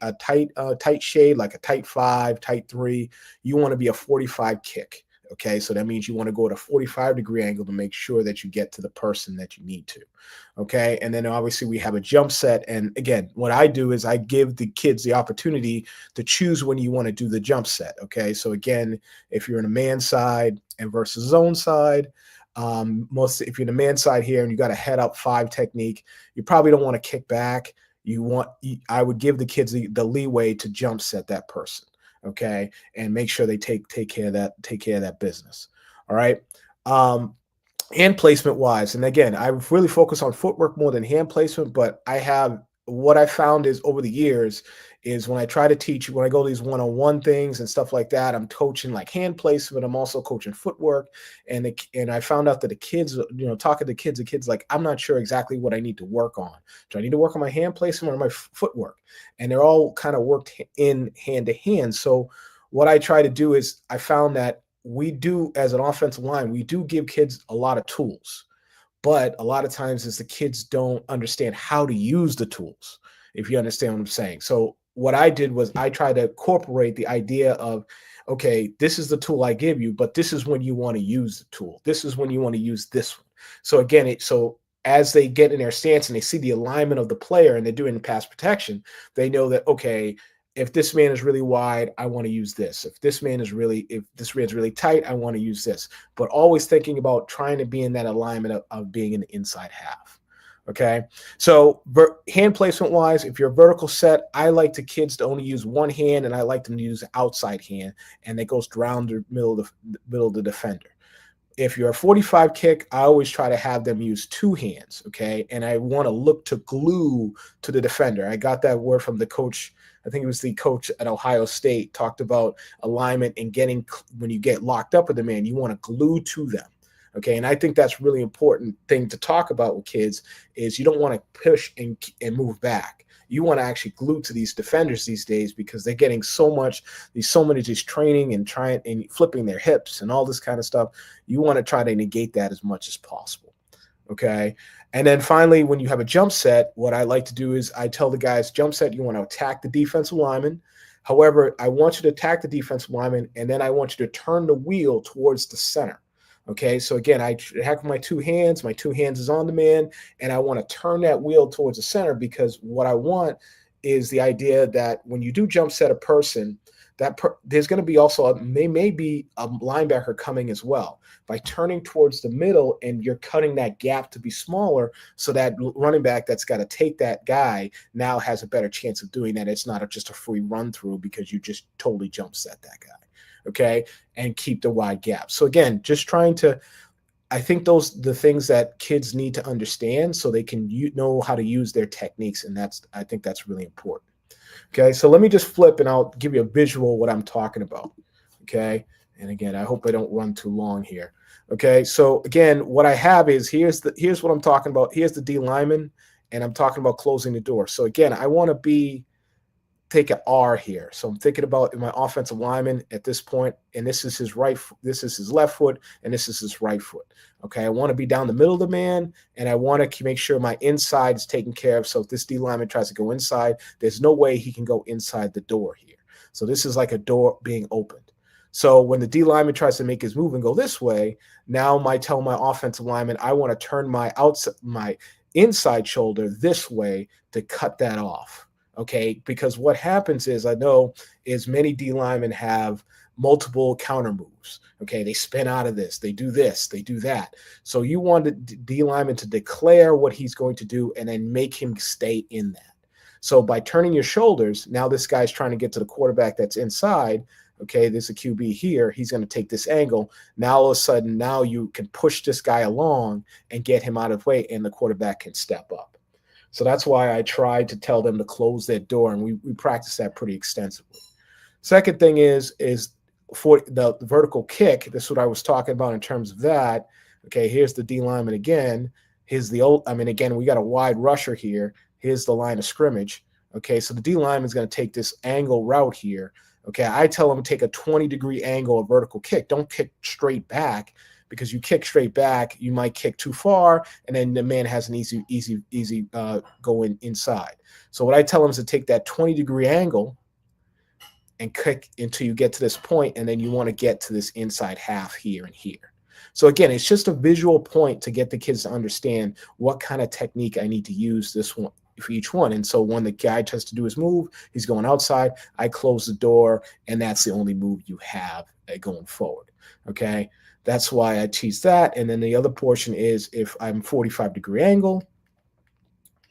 Speaker 5: shade, like a tight 5, tight 3, you want to be a 45 kick. Okay. So that means you want to go at a 45-degree angle to make sure that you get to the person that you need to. Okay. And then obviously we have a jump set. And again, what I do is I give the kids the opportunity to choose when you want to do the jump set. Okay. So again, if you're in a man side and versus zone side, if you're in the man side here and you got a head up 5 technique, you probably don't want to kick back. I would give the kids the leeway to jump set that person. Okay. And make sure they take care of that business. All right. Hand placement wise. And again, I really focus on footwork more than hand placement, but what I found is over the years is when I try to teach, when I go to these one-on-one things and stuff like that, I'm coaching like hand placement. I'm also coaching footwork. And I found out that the kids, talking to kids, the kids like, I'm not sure exactly what I need to work on. Do I need to work on my hand placement or my footwork? And they're all kind of worked in hand to hand. So what I try to do is I found that we do, as an offensive line, we do give kids a lot of tools. But a lot of times is the kids don't understand how to use the tools, if you understand what I'm saying. So what I did was I tried to incorporate the idea of, okay, this is the tool I give you, but this is when you want to use the tool. This is when you want to use this one. So again, as they get in their stance and they see the alignment of the player and they're doing the pass protection, they know that, okay, if this man is really wide, I want to use this. If this man's really tight, I want to use this. But always thinking about trying to be in that alignment of being in the inside half. Okay. So hand placement wise, if you're a vertical set, I like the kids to only use one hand and I like them to use the outside hand, and that goes around the middle of the defender. If you're a 45 kick, I always try to have them use 2 hands. Okay. And I want to look to glue to the defender. I got that word from the coach. I think it was the coach at Ohio State, talked about alignment and when you get locked up with the man, you want to glue to them. Okay. And I think that's really important thing to talk about with kids is you don't want to push and move back. You want to actually glue to these defenders these days because they're getting so many just training and trying and flipping their hips and all this kind of stuff. You want to try to negate that as much as possible. Okay. And then finally, when you have a jump set, what I like to do is I tell the guys, jump set, you want to attack the defensive lineman. However, I want you to attack the defensive lineman, and then I want you to turn the wheel towards the center. Okay, so again, I attack with my 2 hands. My 2 hands is on the man, and I want to turn that wheel towards the center because what I want is the idea that when you do jump set a person, there's going to be also may be a linebacker coming as well. By turning towards the middle and you're cutting that gap to be smaller, so that running back that's got to take that guy now has a better chance of doing that. It's not just a free run through because you just totally jump set that guy, okay, and keep the wide gap. So again, just trying to, I think the things that kids need to understand so they can know how to use their techniques, and I think that's really important. Okay, so let me just flip and I'll give you a visual of what I'm talking about. Okay, and again, I hope I don't run too long here. Okay, so again, what I have is here's what I'm talking about. Here's the D lineman, and I'm talking about closing the door. So again, I want to take an R here. So I'm thinking about my offensive lineman at this point, and this is his left foot, and this is his right foot. Okay, I want to be down the middle of the man, and I want to make sure my inside is taken care of. So if this D lineman tries to go inside, there's no way he can go inside the door here. So this is like a door being opened. So when the D lineman tries to make his move and go this way, now I tell my offensive lineman, I want to turn my inside shoulder this way to cut that off. Okay, because what happens is many D linemen have multiple counter moves. Okay, they spin out of this, they do that. So you want the D lineman to declare what he's going to do and then make him stay in that. So by turning your shoulders, now this guy's trying to get to the quarterback that's inside. Okay, there's a QB here. He's going to take this angle. Now, all of a sudden, now you can push this guy along and get him out of the way, and the quarterback can step up. So that's why I tried to tell them to close their door, and we practice that pretty extensively. Second thing is for the vertical kick. This is what I was talking about in terms of that. Okay, here's the D lineman again. Again, we got a wide rusher here. Here's the line of scrimmage. Okay, so the D lineman is going to take this angle route here. Okay, I tell him to take a 20-degree angle of vertical kick. Don't kick straight back, because you kick straight back, you might kick too far, and then the man has an easy going inside. So what I tell him is to take that 20-degree angle and kick until you get to this point, and then you want to get to this inside half here and here. So again, it's just a visual point to get the kids to understand what kind of technique I need to use this one for each one. And so when the guy tries to do his move, he's going outside, I close the door, and that's the only move you have going forward. Okay, that's why I teach that. And then the other portion is if I'm 45-degree angle,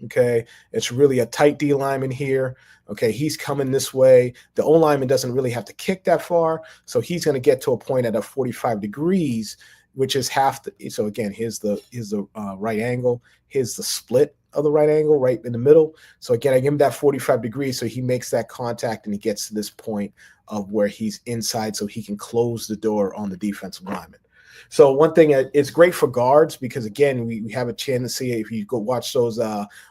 Speaker 5: okay, it's really a tight D lineman here. Okay, he's coming this way. The O lineman doesn't really have to kick that far, so he's going to get to a point at a 45 degrees, which is half the. So again, here's the right angle. Here's the split of the right angle, right in the middle. So again, I give him that 45 degrees, so he makes that contact and he gets to this point of where he's inside, so he can close the door on the defensive lineman. So one thing, it's great for guards because, again, we have a chance to see, if you go watch those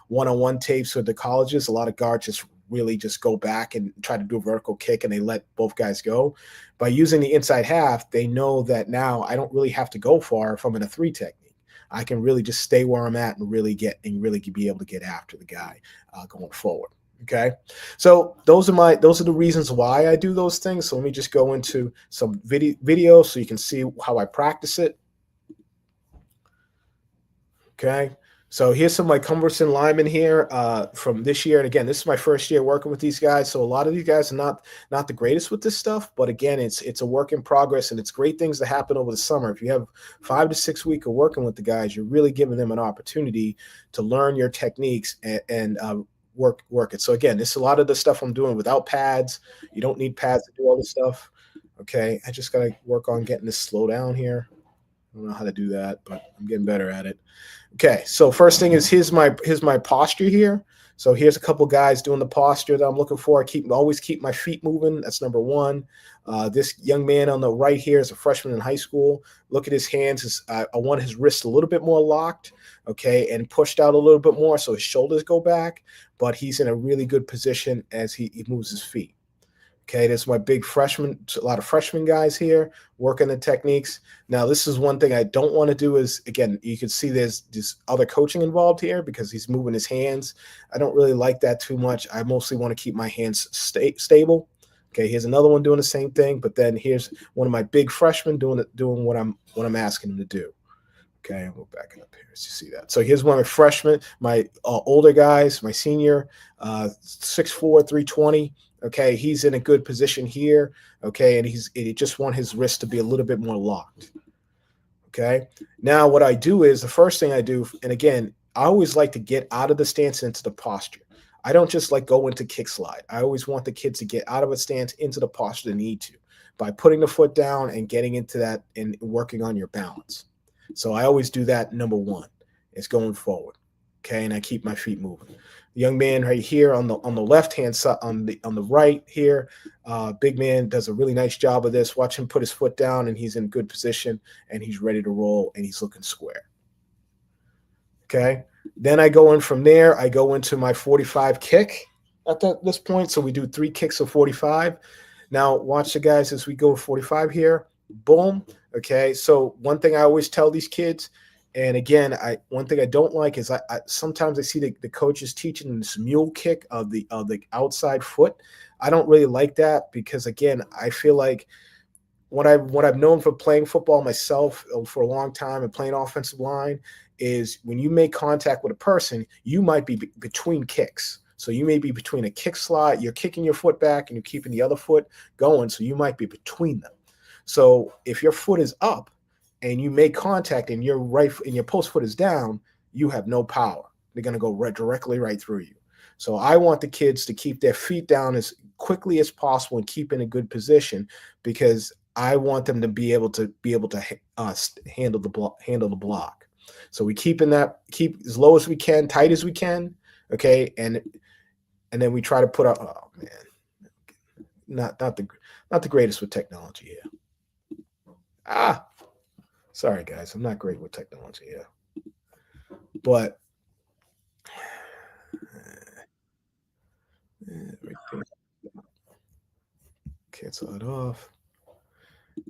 Speaker 5: one-on-one tapes with the colleges, a lot of guards just really just go back and try to do a vertical kick, and they let both guys go. By using the inside half, they know that now I don't really have to go far if I'm in a 3 technique. I can really just stay where I'm at and really be able to get after the guy going forward. Okay, so those are the reasons why I do those things. So let me just go into some video so you can see how I practice it. Okay, so here's some of my cumbersome linemen here from this year. And again, this is my first year working with these guys. So a lot of these guys are not the greatest with this stuff, but again, it's a work in progress, and it's great things to happen over the summer. If you have 5 to 6 weeks of working with the guys, you're really giving them an opportunity to learn your techniques and work it. So again, this is a lot of the stuff I'm doing without pads. You don't need pads to do all this stuff. Okay, I just got to work on getting this slow down here. I don't know how to do that, but I'm getting better at it. Okay, so first thing is here's my posture here. So here's a couple guys doing the posture that I'm looking for. I always keep my feet moving. That's number one. This young man on the right here is a freshman in high school. Look at his hands. I want his wrists a little bit more locked, okay, and pushed out a little bit more so his shoulders go back, but he's in a really good position as he moves his feet. Okay, this is my big freshman, a lot of freshman guys here working the techniques. Now, this is one thing I don't want to do is, again, you can see there's this other coaching involved here because he's moving his hands. I don't really like that too much. I mostly want to keep my hands stable. Okay, here's another one doing the same thing, but then here's one of my big freshmen doing what I'm asking him to do. Okay, and we'll back it up here so you see that. So here's one of my freshmen, my older guys, my senior, 6'4", 320. Okay, he's in a good position here. Okay, and he just want his wrist to be a little bit more locked. Okay, now what I do is the first thing I do, and again, I always like to get out of the stance into the posture. I don't just like go into kick slide. I always want the kids to get out of a stance into the posture they need to by putting the foot down and getting into that and working on your balance. So I always do that. Number one is going forward. Okay, and I keep my feet moving. The young man right here on the left hand side, on the right here, big man does a really nice job of this. Watch him put his foot down, and he's in good position, and he's ready to roll, and he's looking square. Okay, then I go in from there. I go into my 45 kick at this point. So we do 3 kicks of 45. Now watch the guys as we go 45 here. Boom. Okay, so one thing I always tell these kids. And again, one thing I don't like is I sometimes I see the coaches teaching this mule kick of the outside foot. I don't really like that because again, I feel like what I've known for playing football myself for a long time and playing offensive line is when you make contact with a person, you might be between kicks. So you may be between a kick slide, you're kicking your foot back and you're keeping the other foot going. So you might be between them. So if your foot is up and you make contact and your post foot is down, you have no power. They're going to go directly right through you. So I want the kids to keep their feet down as quickly as possible and keep in a good position because I want them to be able to handle the block. So we keep as low as we can, tight as we can, okay, and then we try to put up. Oh man, not the greatest with technology here. Sorry guys, I'm not great with technology here, but cancel it off,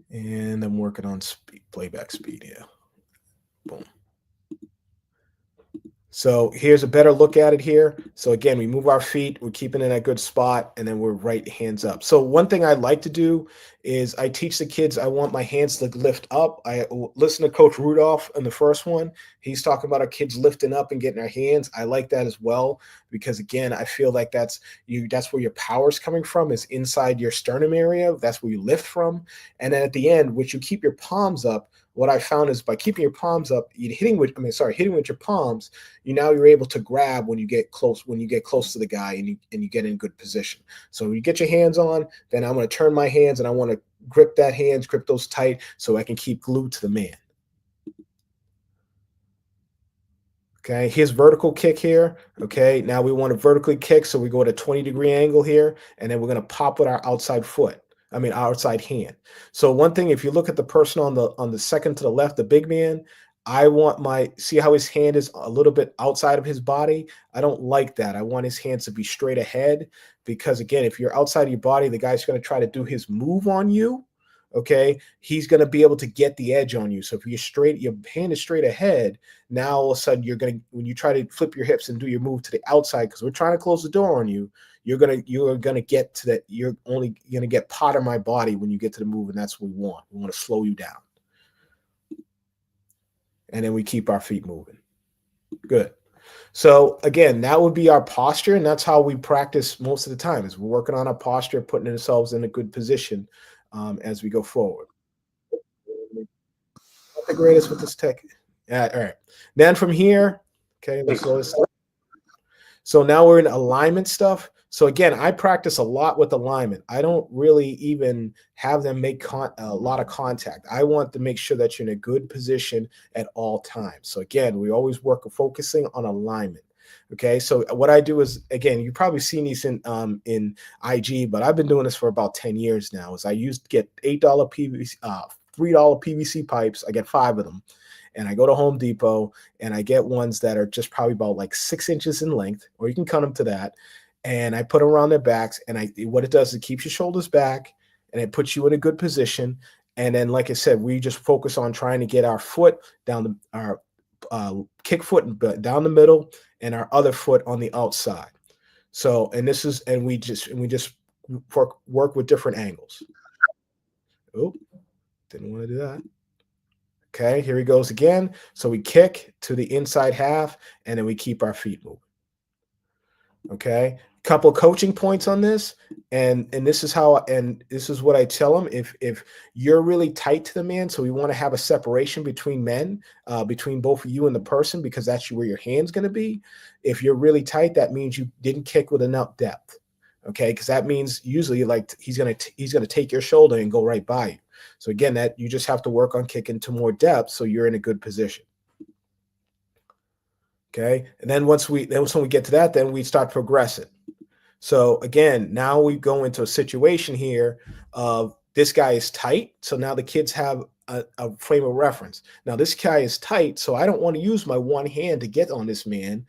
Speaker 5: and I'm working on playback speed here. Boom. So here's a better look at it here. So again, we move our feet, we're keeping it in a good spot, and then we're right hands up. So one thing I like to do is I teach the kids, I want my hands to lift up. I listen to Coach Rudolph in the first one. He's talking about our kids lifting up and getting their hands. I like that as well, because again, I feel like that's where your power's coming from, is inside your sternum area. That's where you lift from. And then at the end, which you keep your palms up, what I found is by keeping your palms up, hitting with your palms, you're able to grab when you get close to the guy and you get in good position. So when you get your hands on, then I'm going to turn my hands and I want to grip those tight so I can keep glued to the man. Okay, here's vertical kick here. Okay, now we want to vertically kick, so we go at a 20-degree angle here, and then we're going to pop with our outside hand. So one thing, if you look at the person on the second to the left, the big man, see how his hand is a little bit outside of his body? I don't like that. I want his hands to be straight ahead, because again, if you're outside of your body, the guy's going to try to do his move on you. Okay, he's going to be able to get the edge on you. So if your hand is straight ahead, now all of a sudden when you try to flip your hips and do your move to the outside, because we're trying to close the door on you, you're gonna get to that. You're only gonna get part of my body when you get to the move, and that's what we want. We want to slow you down, and then we keep our feet moving. Good. So again, that would be our posture, and that's how we practice most of the time. Is we're working on our posture, putting ourselves in a good position as we go forward. Not the greatest with this tech. All right. Then from here, okay, let's go. So now we're in alignment stuff. So again, I practice a lot with alignment. I don't really even have them make a lot of contact. I want to make sure that you're in a good position at all times. So again, we always focusing on alignment. Okay, so what I do is, again, you've probably seen these in IG, but I've been doing this for about 10 years now. Is I used to get $8 PVC, $3 PVC pipes. I get 5 of them. And I go to Home Depot and I get ones that are just probably about like 6 inches in length, or you can cut them to that. And I put them around their backs. And what it does is it keeps your shoulders back and it puts you in a good position. And then, like I said, we just focus on trying to get our foot down our kick foot down the middle and our other foot on the outside. So, we just work with different angles. Oh, didn't want to do that. Okay, here he goes again. So we kick to the inside half, and then we keep our feet moving. Okay, couple coaching points on this, and this is how, and this is what I tell them. If you're really tight to the man, so we want to have a separation between men, between both of you and the person, because that's where your hand's going to be. If you're really tight, that means you didn't kick with enough depth. Okay, because that means usually like he's gonna take your shoulder and go right by you. So again, that you just have to work on kicking to more depth so you're in a good position. Okay, and then once we get to that, then we start progressing. So again, now we go into a situation here of this guy is tight. So now the kids have a frame of reference. Now this guy is tight, so I don't want to use my one hand to get on this man,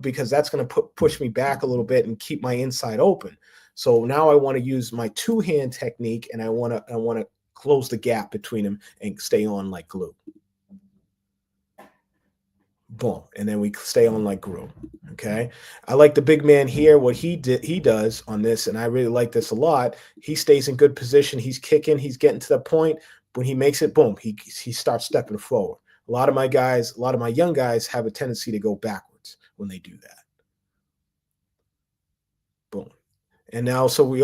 Speaker 5: because that's going to push me back a little bit and keep my inside open. So now I want to use my two-hand technique, and I want to close the gap between them and stay on like glue. Boom. And then we stay on like glue. Okay. I like the big man here, what he does on this, and I really like this a lot. He stays in good position. He's kicking. He's getting to the point. When he makes it, boom, he starts stepping forward. A lot of my young guys have a tendency to go backwards when they do that. Boom. And now, so we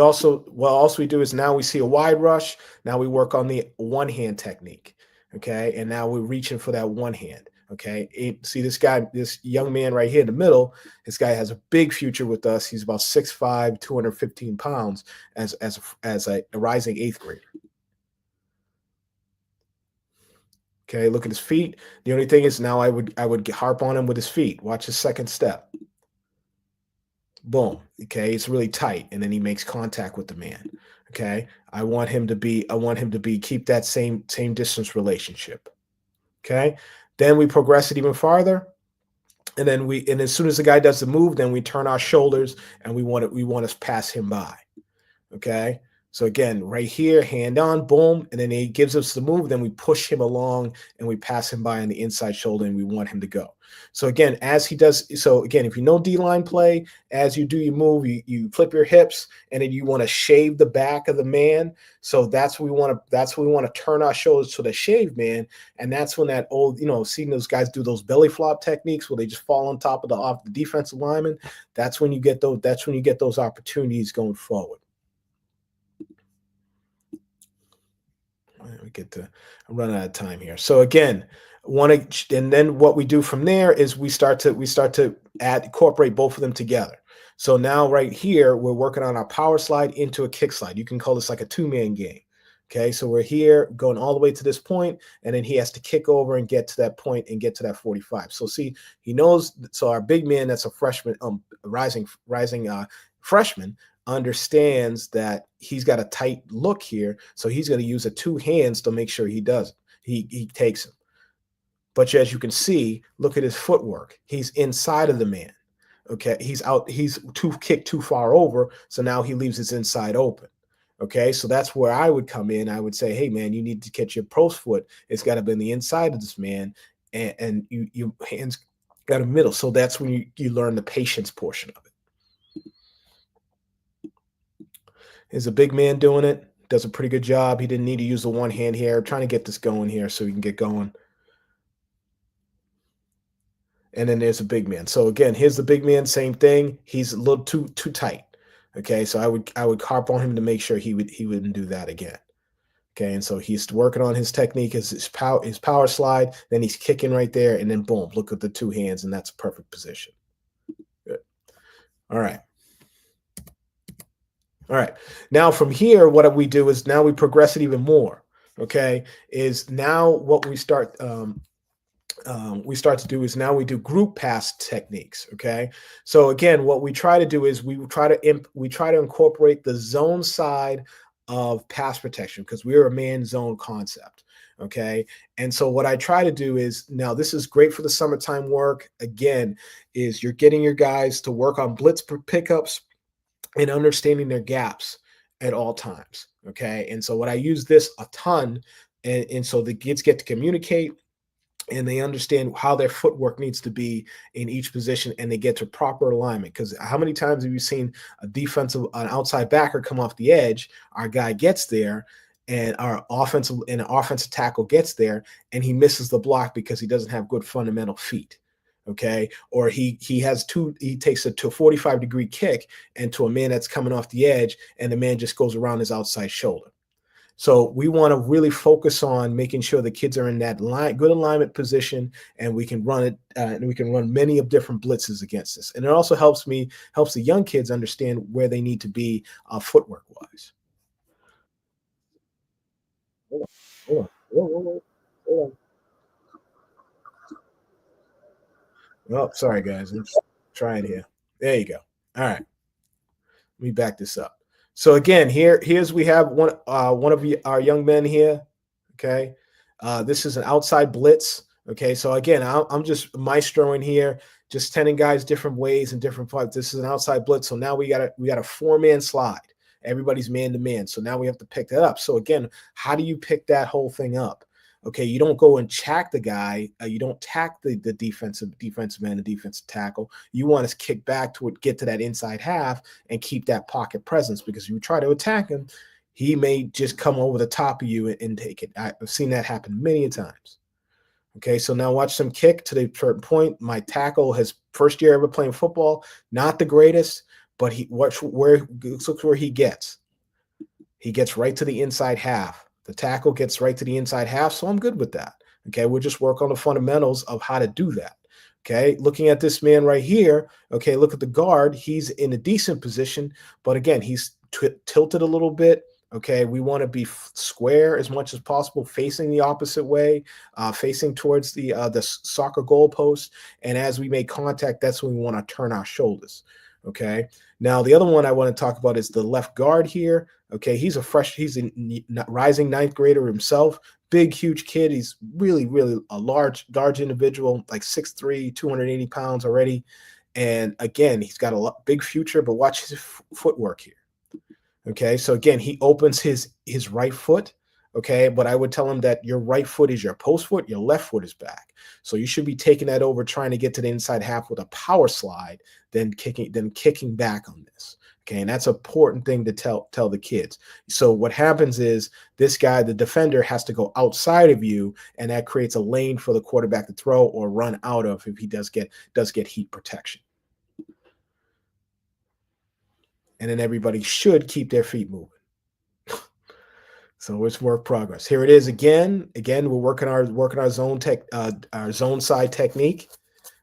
Speaker 5: do is now we see a wide rush. Now we work on the one hand technique. Okay. And now we're reaching for that one hand. Okay. See this guy, this young man right here in the middle, this guy has a big future with us. He's about 6'5", 215 pounds as a rising 8th grader. Okay. Look at his feet. The only thing is now I would harp on him with his feet. Watch his second step. Boom. Okay. It's really tight. And then he makes contact with the man. Okay. I want him to keep that same distance relationship. Okay. Then we progress it even farther. And then as soon as the guy does the move, then we turn our shoulders and we want to pass him by. Okay. So again, right here, hand on, boom. And then he gives us the move. Then we push him along and we pass him by on the inside shoulder and we want him to go. So again, as he does, so again, if you know D-line play, as you do your move, you flip your hips and then you want to shave the back of the man. So that's what we want to turn our shoulders to the shave man. And that's when that old, seeing those guys do those belly flop techniques where they just fall on top of the defensive lineman. That's when you get those opportunities going forward. I'm running out of time here. So again, and then what we do from there is we start to incorporate both of them together. So now right here, we're working on our power slide into a kick slide. You can call this like a two-man game. Okay, so we're here going all the way to this point, and then he has to kick over and get to that point and get to that 45. So see, he knows. So our big man, that's a freshman, rising freshman, understands that he's got a tight look here, so he's going to use the two hands to make sure he does it. He takes him. But as you can see, look at his footwork. He's inside of the man. Okay, he's kicked too far over, so now he leaves his inside open. Okay, so that's where I would come in. I would say, hey man, you need to catch your post foot. It's got to be in the inside of this man, and you hands got a middle. So that's when you learn the patience portion of it. Is a big man doing it. Does a pretty good job. He didn't need to use the one hand here. I'm trying to get this going here so we can get going. And then there's a big man. So again, here's the big man, same thing. He's a little too tight. Okay, so I would harp on him to make sure he wouldn't do that again. Okay, and so he's working on his technique, his power slide. Then he's kicking right there, and then boom, look at the two hands, and that's a perfect position. Good. All right. All right. Now from here, what we do is now we progress it even more. Okay, is now what we start to do is now we do group pass techniques. Okay, so again, what we try to do is we try to incorporate the zone side of pass protection because we're a man zone concept. Okay, and so what I try to do is, now this is great for the summertime work. Again, is you're getting your guys to work on blitz pickups and understanding their gaps at all times. Okay, and so what I use this a ton, and so the kids get to communicate. And they understand how their footwork needs to be in each position, and they get to proper alignment. Because how many times have you seen an outside backer come off the edge? Our guy gets there, and an offensive tackle gets there, and he misses the block because he doesn't have good fundamental feet. Okay. Or he takes it to a 45-degree kick and to a man that's coming off the edge, and the man just goes around his outside shoulder. So we want to really focus on making sure the kids are in that good alignment position, and we can run it, and we can run many of different blitzes against this. And it also helps the young kids understand where they need to be footwork wise. Hold on. Oh, sorry guys, I'm just trying here. There you go. All right, let me back this up. So again, here's we have one of our young men here. Okay, this is an outside blitz. Okay, so again, I'm just maestroing here, just telling guys different ways and different parts. This is an outside blitz, so now we got a 4-man slide. Everybody's man to man, so now we have to pick that up. So again, how do you pick that whole thing up? Okay, you don't go and tack the guy. You don't tack the defensive man, the defensive tackle. You want to kick back to it, get to that inside half, and keep that pocket presence, because if you try to attack him, he may just come over the top of you and take it. I've seen that happen many times. Okay, so now watch them kick to the certain point. My tackle, his first year ever playing football, not the greatest, but look where he gets. He gets right to the inside half. The tackle gets right to the inside half, so I'm good with that. Okay, we'll just work on the fundamentals of how to do that. Okay, looking at this man right here, okay, look at the guard. He's in a decent position, but again, he's tilted a little bit. Okay, we want to be square as much as possible, facing the opposite way, facing towards the soccer goalpost. And as we make contact, that's when we want to turn our shoulders. Okay, now the other one I want to talk about is the left guard here. Okay, he's a rising ninth grader himself. Big, huge kid. He's really, really a large individual, like 6'3", 280 pounds already. And again, he's got a big future, but watch his footwork here. Okay, so again, he opens his right foot. Okay, but I would tell him that your right foot is your post foot, your left foot is back. So you should be taking that over, trying to get to the inside half with a power slide, then kicking back on this. Okay, and that's an important thing to tell the kids. So what happens is this guy, the defender, has to go outside of you, and that creates a lane for the quarterback to throw or run out of if he does get heat protection. And then everybody should keep their feet moving. So it's work progress. Here it is again. Again, we're working our zone side technique.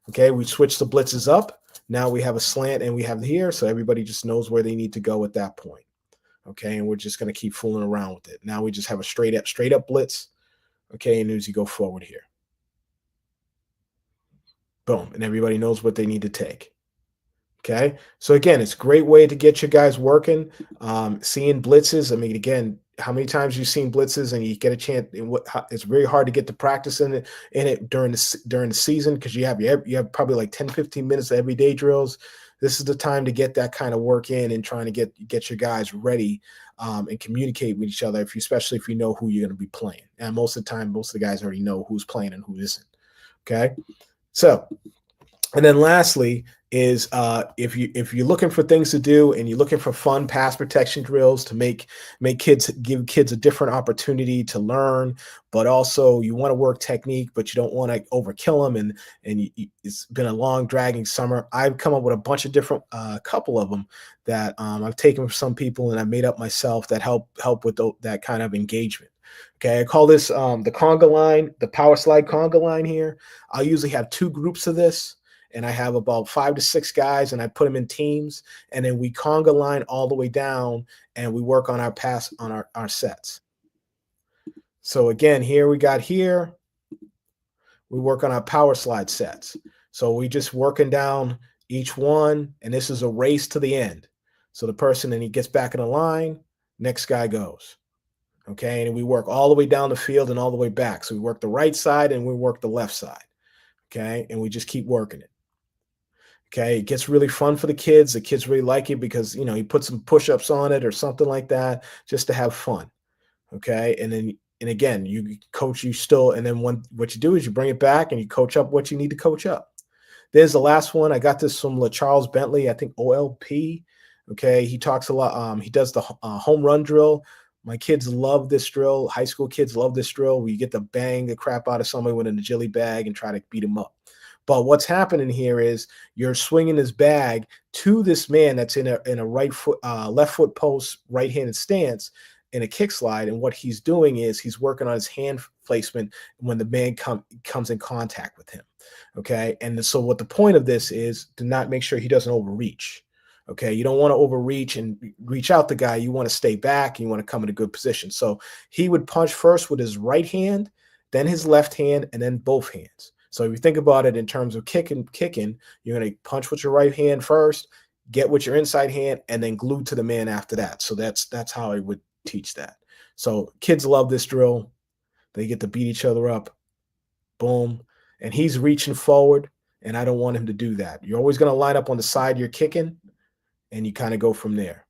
Speaker 5: Okay, we switch the blitzes up. Now we have a slant and we have here, so everybody just knows where they need to go at that point. Okay, and we're just going to keep fooling around with it. Now we just have a straight up blitz. Okay, and as you go forward here. Boom, and everybody knows what they need to take. Okay, so again, it's a great way to get your guys working. Seeing blitzes. I mean, again, how many times you've seen blitzes and you get a chance? It's very hard to get to practice in it during the season, because you have probably like 10, 15 minutes of everyday drills. This is the time to get that kind of work in and trying to get your guys ready and communicate with each other, especially if you know who you're going to be playing. And most of the time, most of the guys already know who's playing and who isn't. Okay, so. And then lastly is if you're looking for things to do and you're looking for fun pass protection drills to give kids a different opportunity to learn, but also you want to work technique, but you don't want to overkill them. And it's been a long dragging summer. I've come up with a bunch of different, couple of them that I've taken from some people and I made up myself that help with that kind of engagement. Okay, I call this the conga line, the power slide conga line here. I'll usually have 2 groups of this. And I have about 5 to 6 guys, and I put them in teams, and then we conga line all the way down, and we work on our sets. So again, we work on our power slide sets. So we just working down each one, and this is a race to the end. So the person, and he gets back in the line, next guy goes. Okay, and we work all the way down the field and all the way back. So we work the right side and we work the left side. Okay, and we just keep working it. Okay, it gets really fun for the kids. The kids really like it because, you put some push-ups on it or something like that just to have fun. Okay, and again, you coach and then what you do is you bring it back and you coach up what you need to coach up. There's the last one. I got this from Charles Bentley, I think OLP. Okay, he talks a lot. He does the home run drill. My kids love this drill. High school kids love this drill where you get to bang the crap out of somebody with an agility bag and try to beat them up. But what's happening here is you're swinging his bag to this man that's in a right foot, left foot post, right-handed stance in a kick slide. And what he's doing is he's working on his hand placement when the man comes in contact with him. Okay. And so what the point of this is to not make sure he doesn't overreach. Okay. You don't want to overreach and reach out the guy. You want to stay back and you want to come in a good position. So he would punch first with his right hand, then his left hand, and then both hands. So if you think about it in terms of kicking, you're going to punch with your right hand first, get with your inside hand, and then glue to the man after that. So that's how I would teach that. So kids love this drill. They get to beat each other up. Boom. And he's reaching forward, and I don't want him to do that. You're always going to line up on the side you're kicking, and you kind of go from there.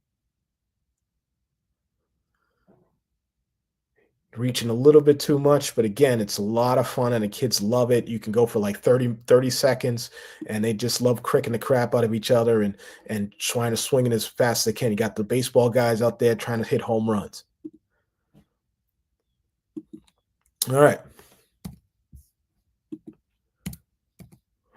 Speaker 5: Reaching a little bit too much, but again, it's a lot of fun and the kids love it. You can go for like 30 seconds and they just love cricking the crap out of each other and trying to swing it as fast as they can. You got the baseball guys out there trying to hit home runs. All right.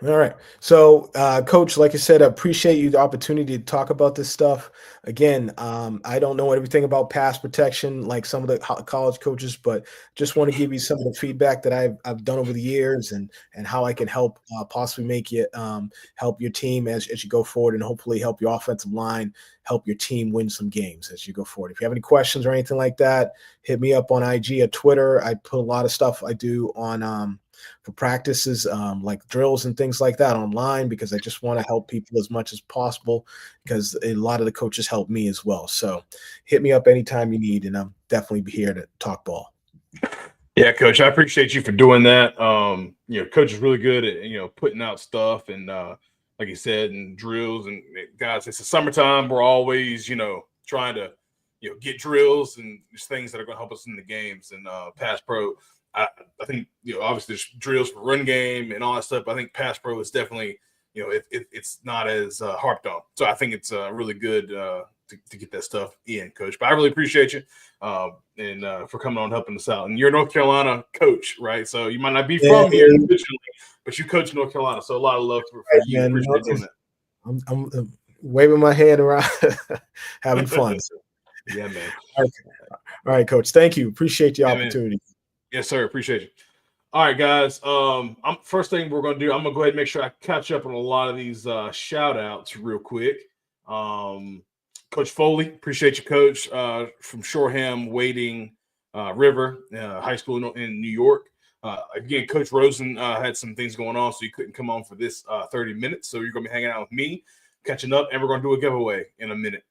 Speaker 5: All right. So, Coach, like I said, I appreciate you the opportunity to talk about this stuff. Again, I don't know everything about pass protection like some of the college coaches, but just want to give you some of the feedback that I've done over the years and how I can help possibly make you help your team as you go forward and hopefully help your offensive line, help your team win some games as you go forward. If you have any questions or anything like that, hit me up on IG or Twitter. I put a lot of stuff I do on for practices like drills and things like that online because I just want to help people as much as possible because a lot of the coaches help me as well. So hit me up anytime you need and I'm definitely here to talk ball.
Speaker 1: Yeah, Coach, I appreciate you for doing that. Coach is really good at, putting out stuff and like you said, and drills and guys, it's the summertime. We're always, trying to, get drills and just things that are going to help us in the games and pass pro. I think, obviously there's drills for run game and all that stuff. But I think pass pro is definitely, it's not as harped on. So I think it's really good to get that stuff in, Coach. But I really appreciate you and for coming on and helping us out. And you're a North Carolina coach, right? So you might not be from here originally, but you coach North Carolina. So a lot of love for you.
Speaker 5: Man,
Speaker 1: Appreciate doing that.
Speaker 5: I'm waving my hand around, having fun.
Speaker 1: Yeah, man.
Speaker 5: All right, Coach. Thank you. Appreciate the opportunity.
Speaker 1: Man. Yes, sir. Appreciate you. All right, guys. First thing we're going to do, I'm going to go ahead and make sure I catch up on a lot of these shout outs real quick. Coach Foley, appreciate you, Coach, from Shoreham Wading River High School in New York. Again, Coach Rosen had some things going on, so he couldn't come on for this 30 minutes. So you're going to be hanging out with me, catching up, and we're going to do a giveaway in a minute.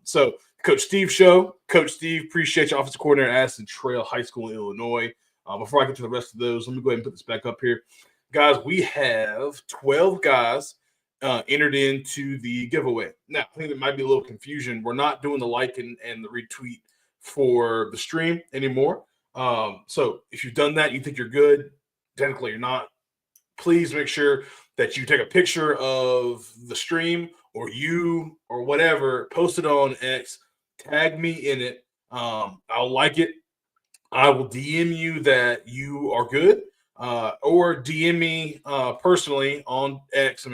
Speaker 1: So Coach Steve Show. Coach Steve, appreciate you, offensive coordinator at Aston Trail High School in Illinois. Before I get to the rest of those, let me go ahead and put this back up here. Guys, we have 12 guys entered into the giveaway. Now, I think there might be a little confusion. We're not doing the like and the retweet for the stream anymore. So if you've done that, you think you're good. Technically, you're not. Please make sure that you take a picture of the stream or you or whatever, post it on X, tag me in it. I'll like it. I will DM you that you are good, or DM me personally on X.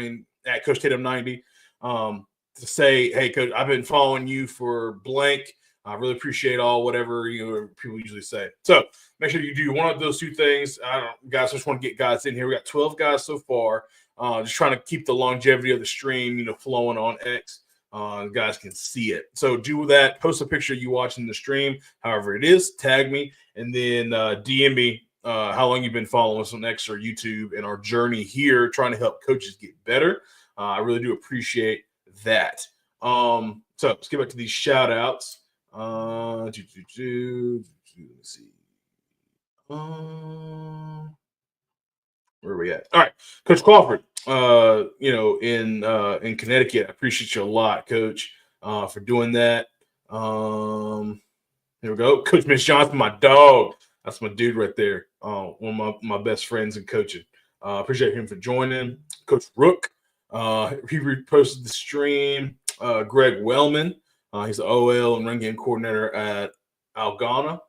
Speaker 1: At Coach Tatum 90, to say, hey, Coach, I've been following you for blank. I really appreciate whatever people usually say. So make sure you do one of those two things. Guys, I just want to get guys in here. We got 12 guys so far. Just trying to keep the longevity of the stream, flowing on X. Guys can see it. So do that. Post a picture of you watching the stream, however it is. Tag me, and then DM me how long you've been following us on X or YouTube and our journey here, trying to help coaches get better. I really do appreciate that. So let's get back to these shout outs. Let's see. Where are we at? All right, Coach Crawford. In Connecticut, I appreciate you a lot, Coach, for doing that. Here we go, Coach Mitch Johnson, my dog. That's my dude right there. One of my best friends in coaching. Appreciate him for joining. Coach Rook. He reposted the stream. Greg Wellman. He's the OL and run game coordinator at Algona,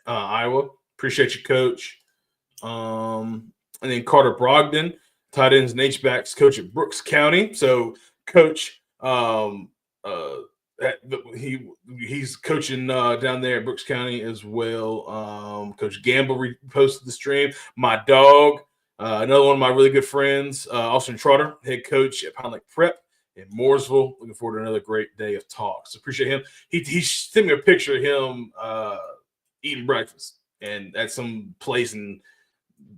Speaker 1: Iowa. Appreciate you, Coach. And then Carter Brogdon, tight ends and H-backs coach at Brooks County. So Coach he's coaching down there at Brooks County as well. Coach Gamble reposted the stream. My dog, another one of my really good friends, Austin Trotter, head coach at Pine Lake Prep in Mooresville. Looking forward to another great day of talks. Appreciate him. He sent me a picture of him eating breakfast and at some place, and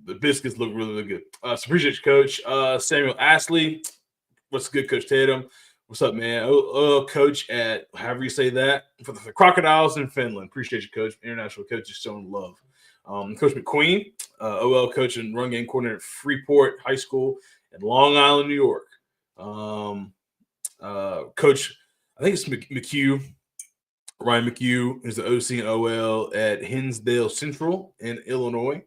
Speaker 1: the biscuits look really, really good. So appreciate you, Coach. Samuel Astley, what's good, Coach Tatum? What's up, man? Coach at however you say that for the Crocodiles in Finland. Appreciate you, Coach. International coach is showing love. Coach McQueen, OL coach and run game coordinator at Freeport High School in Long Island, New York. Coach, I think it's McHugh. Ryan McHugh is the OC and OL at Hinsdale Central in Illinois.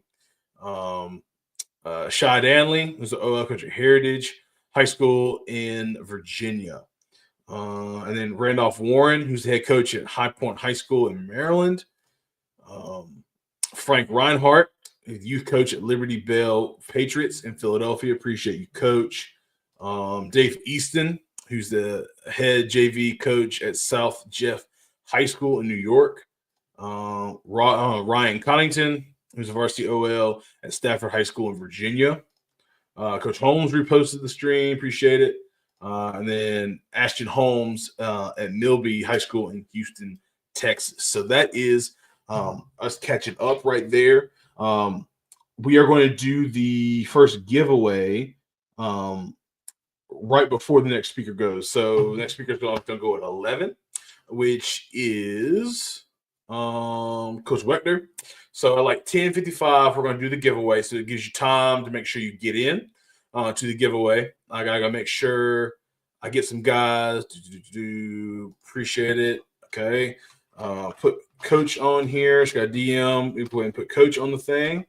Speaker 1: Shy Danley, who's the OL coach at Heritage High School in Virginia. And then Randolph Warren, who's the head coach at High Point High School in Maryland. Frank Reinhardt, youth coach at Liberty Bell Patriots in Philadelphia. Appreciate you, Coach. Dave Easton, who's the head JV coach at South Jeff High School in New York. Ryan Connington, who's a varsity OL at Stafford High School in Virginia. Coach Holmes reposted the stream. Appreciate it. And then Ashton Holmes at Milby High School in Houston, Texas. So that is us catching up right there. We are going to do the first giveaway right before the next speaker goes. So the next speaker is going to go at 11, which is Coach Weachter. So at like 10:55, we're going to do the giveaway. So it gives you time to make sure you get in to the giveaway. I got to make sure I get some guys. Appreciate it. Okay. Put Coach on here. Just got a DM. We put Coach on the thing.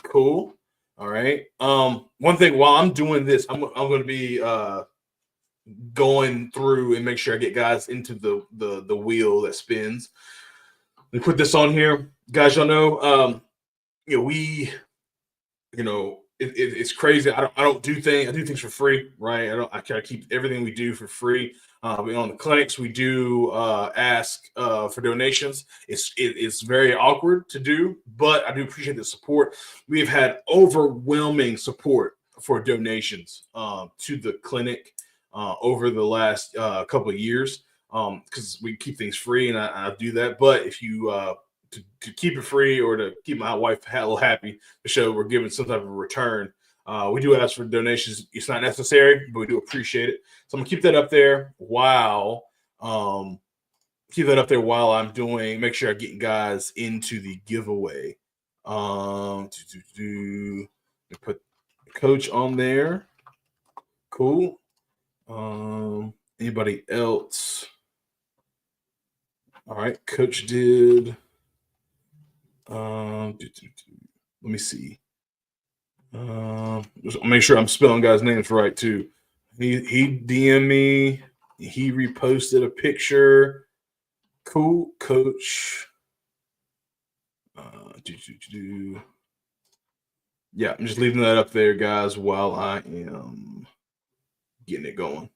Speaker 1: Cool. All right. One thing while I'm doing this, I'm going to be going through and make sure I get guys into the wheel that spins. Let me put this on here, guys. Y'all know, it's crazy. I don't do things. I do things for free, right? I keep everything we do for free. On the clinics, we do ask for donations. It's very awkward to do, but I do appreciate the support. We have had overwhelming support for donations to the clinic over the last couple of years because we keep things free, and I do that. But if you to keep it free or to keep my wife a little happy to show we're giving some type of return, we do ask for donations. It's not necessary, but we do appreciate it. So I'm gonna keep that up there while I'm doing. Make sure I'm getting guys into the giveaway. Put Coach on there. Cool. Anybody else? All right, Coach did. Let me see. Just make sure I'm spelling guys' names right too. He DM'd me. He reposted a picture. Cool, Coach. Yeah, I'm just leaving that up there, guys, while I am getting it going.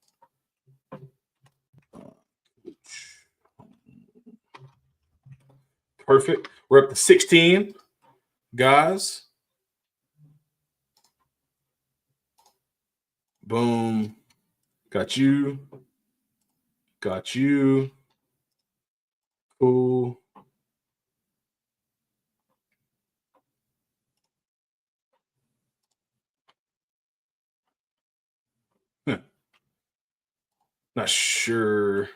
Speaker 1: Perfect. We're up to 16, guys. Boom. Got you. Cool. Not sure.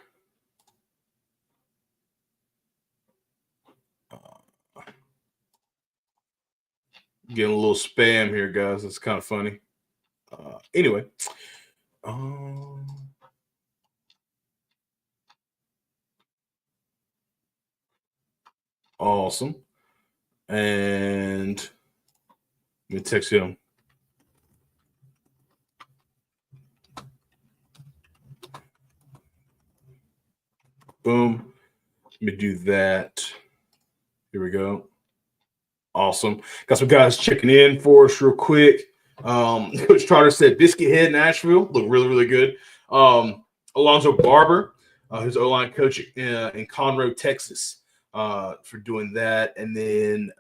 Speaker 1: Getting a little spam here, guys. It's kind of funny. Anyway. Awesome. And let me text him. Boom. Let me do that. Here we go. Awesome. Got some guys checking in for us real quick. Coach Trotter said Biscuit Head Nashville look really, really good. Alonzo Barber, who's O-line coach in Conroe, Texas, for doing that. And then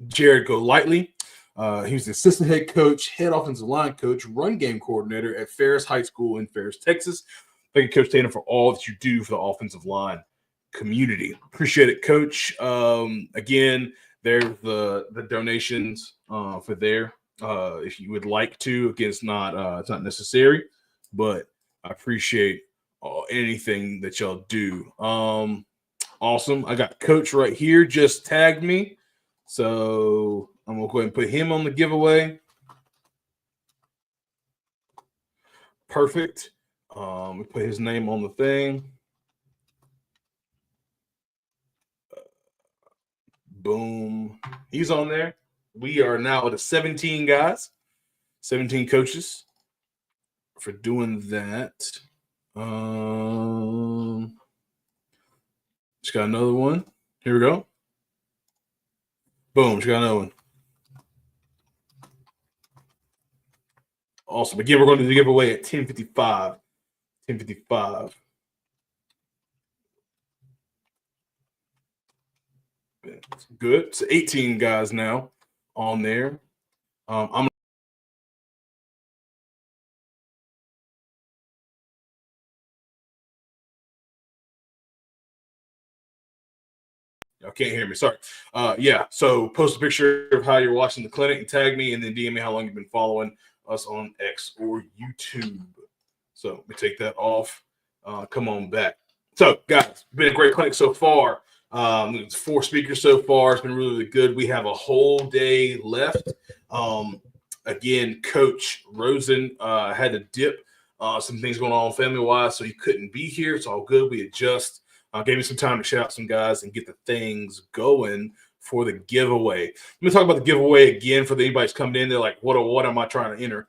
Speaker 1: Jared Golightly, he's the assistant head coach, head offensive line coach, run game coordinator at Ferris High School in Ferris, Texas. Thank you, Coach Tatum, for all that you do for the offensive line community. Appreciate it, Coach. Again, there's the donations for there. If you would like to, again, it's not necessary, but I appreciate anything that y'all do. Awesome. I got Coach right here. Just tagged me, so I'm gonna go ahead and put him on the giveaway. Perfect. We put his name on the thing. Boom. He's on there. We are now at 17 guys, 17 coaches for doing that. Just got another one. Here we go. Boom. Just got another one. Awesome. Again, we're going to do the giveaway at 10:55. 10:55. Good. So 18 guys now on there. I'm Y'all can't hear me. Sorry. Yeah. So post a picture of how you're watching the clinic and tag me, and then DM me how long you've been following us on X or YouTube. So let me take that off. Come on back. So, guys, been a great clinic so far. It's 4 speakers so far. It's been really, really good. We have a whole day left. Again, Coach Rosen had to dip some things going on family-wise, so he couldn't be here. It's all good. We adjust. Gave me some time to shout out some guys and get the things going for the giveaway. Let me talk about the giveaway again for anybody who's coming in. They're like, what am I trying to enter?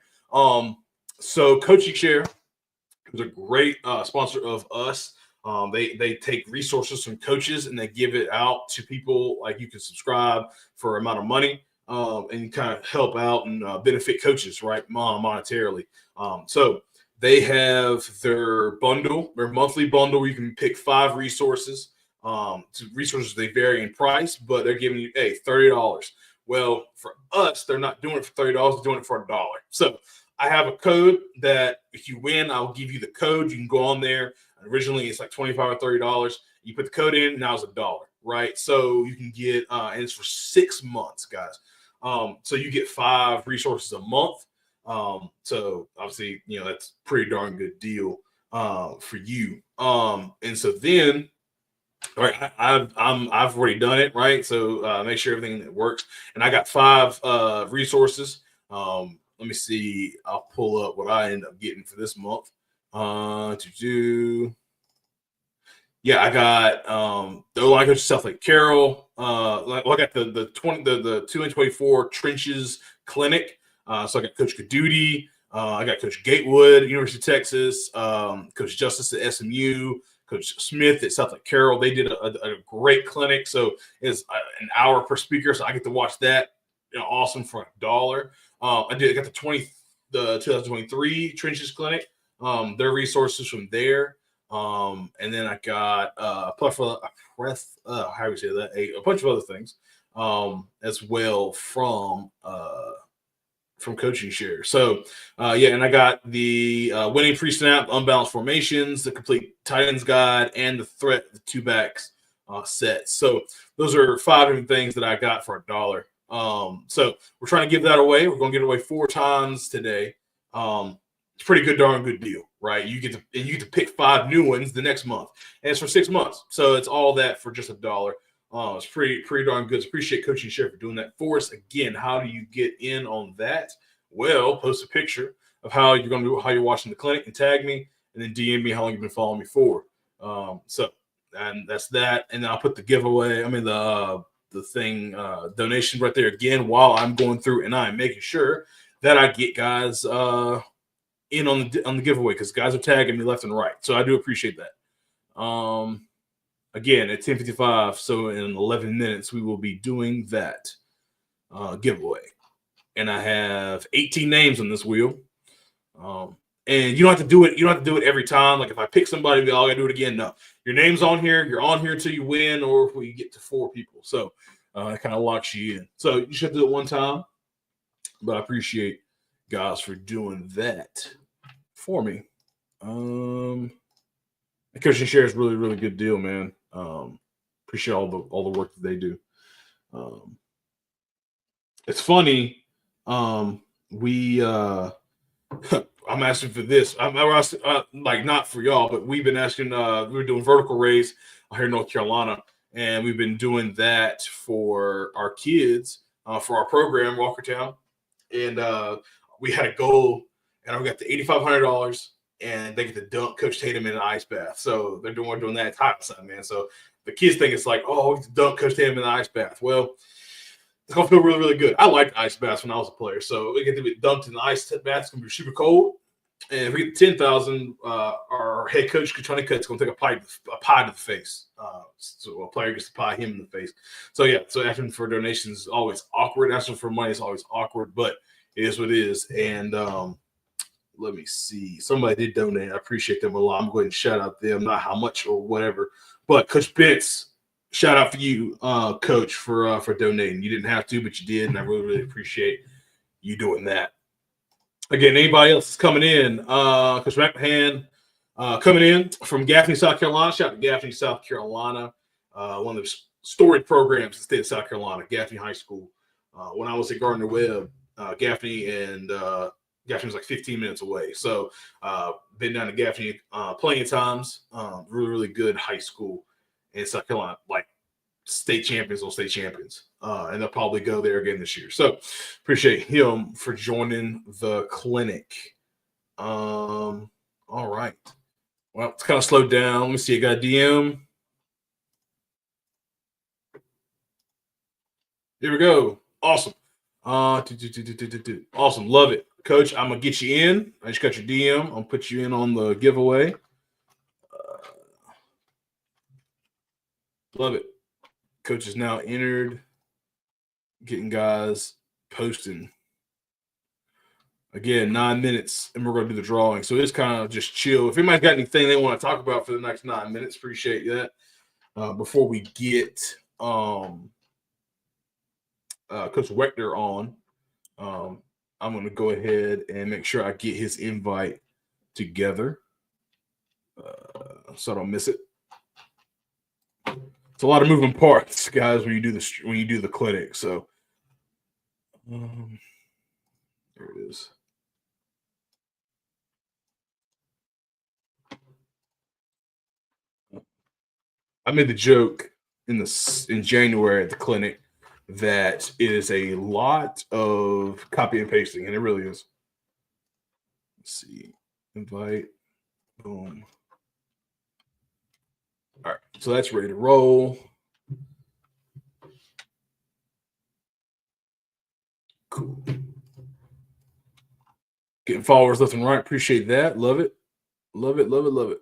Speaker 1: So Coaching Share is a great sponsor of us. They take resources from coaches and they give it out to people. Like, you can subscribe for an amount of money and you kind of help out and benefit coaches, right, monetarily. So they have their bundle, their monthly bundle, where you can pick 5 resources. Resources, they vary in price, but they're giving you, $30. Well, for us, they're not doing it for $30. They're doing it for $1. So I have a code that if you win, I'll give you the code. You can go on there. Originally, it's like $25 or $30. You put the code in, now it's $1, right? So you can get, and it's for 6 months, guys. So you get 5 resources a month. So obviously, that's a pretty darn good deal for you. And so then, all right, I've already done it, right? So make sure everything works. And I got 5 resources. Let me see. I'll pull up what I end up getting for this month. Yeah, I got the O-line coach stuff like Carroll. I got the 224 Trenches Clinic. So I got Coach Kadudi. I got Coach Gatewood, University of Texas. Coach Justice at SMU. Coach Smith at South Lake Carroll. They did a great clinic. So it's an hour per speaker. So I get to watch that. Awesome for $1. I got the 2023 Trenches Clinic. Their resources from there. And then I got a bunch of other things as well from Coaching Share. So and I got the winning pre-snap, unbalanced formations, the complete tight ends guide, and the threat, the 2 backs set. So those are 5 different things that I got for $1. So we're trying to give that away. We're going to give it away 4 times today. It's pretty good, darn good deal, right? You get to pick 5 new ones the next month, and it's for 6 months. So it's all that for just $1. It's pretty darn good. So appreciate Coaching Share for doing that for us. Again, how do you get in on that? Well, post a picture of how you're watching the clinic and tag me, and then DM me how long you've been following me for. And that's that. And then I'll put the giveaway. The thing donation right there again while I'm going through and I'm making sure that I get guys in on the giveaway, because guys are tagging me left and right. So I do appreciate that. again, at 10:55, so in 11 minutes, we will be doing that giveaway. And I have 18 names on this wheel. And you don't have to do it. You don't have to do it every time. Like if I pick somebody, I gotta do it again. No, your name's on here. You're on here until you win, or if we get to 4 people. So it kind of locks you in. So you should do it one time. But I appreciate guys for doing that for me. The coaching share is really, really good deal, man. Appreciate all the work that they do. It's funny. We I'm asking for this. I'm like not for y'all, but we've been asking. We're doing vertical raise here in North Carolina, and we've been doing that for our kids for our program, Walkertown. And we had a goal, and we got the $8,500, and they get to dunk Coach Tatum in an ice bath. So we're doing that type of something, man. So the kids think it's like, oh, we get to dunk Coach Tatum in an ice bath. Well, it's gonna feel really, really good. I liked ice baths when I was a player, so we get to be dunked in the ice bath. It's gonna be super cold. And if we get 10,000, our head coach, Tony Cut's gonna take a pie to the face. So a player gets to pie him in the face. So yeah, so asking for donations is always awkward. Asking for money is always awkward, but it is what it is. And let me see. Somebody did donate. I appreciate them a lot. I'm going to shout out them, not how much or whatever, but Coach Bentz. Shout out for you, Coach, for donating. You didn't have to, but you did, and I really, really appreciate you doing that. Again, anybody else is coming in, Coach McMahon coming in from Gaffney, South Carolina. Shout out to Gaffney, South Carolina, one of the storied programs in the state of South Carolina, Gaffney High School. When I was at Gardner Webb, Gaffney was like 15 minutes away. So been down to Gaffney plenty of times. Really, really good high school in South Carolina, like state champions on state champions. And they'll probably go there again this year. So appreciate him for joining the clinic. All right. Well, it's kind of slowed down. Let me see. I got a DM. Here we go. Awesome. Awesome. Love it. Coach, I'm going to get you in. I just got your DM. I'm going to put you in on the giveaway. Love it. Coach is now entered. Getting guys posting. Again, 9 minutes, and we're going to do the drawing. So it's kind of just chill. If anybody's got anything they want to talk about for the next 9 minutes, appreciate that. Before we get Coach Weachter on, I'm going to go ahead and make sure I get his invite together so I don't miss it. It's a lot of moving parts, guys, when you do the clinic. So there it is. I made the joke in January at the clinic that it is a lot of copy and pasting, and it really is. Let's see. Invite. Boom. All right. So that's ready to roll. Cool. Getting followers left and right. Appreciate that. Love it. Love it. Love it. Love it.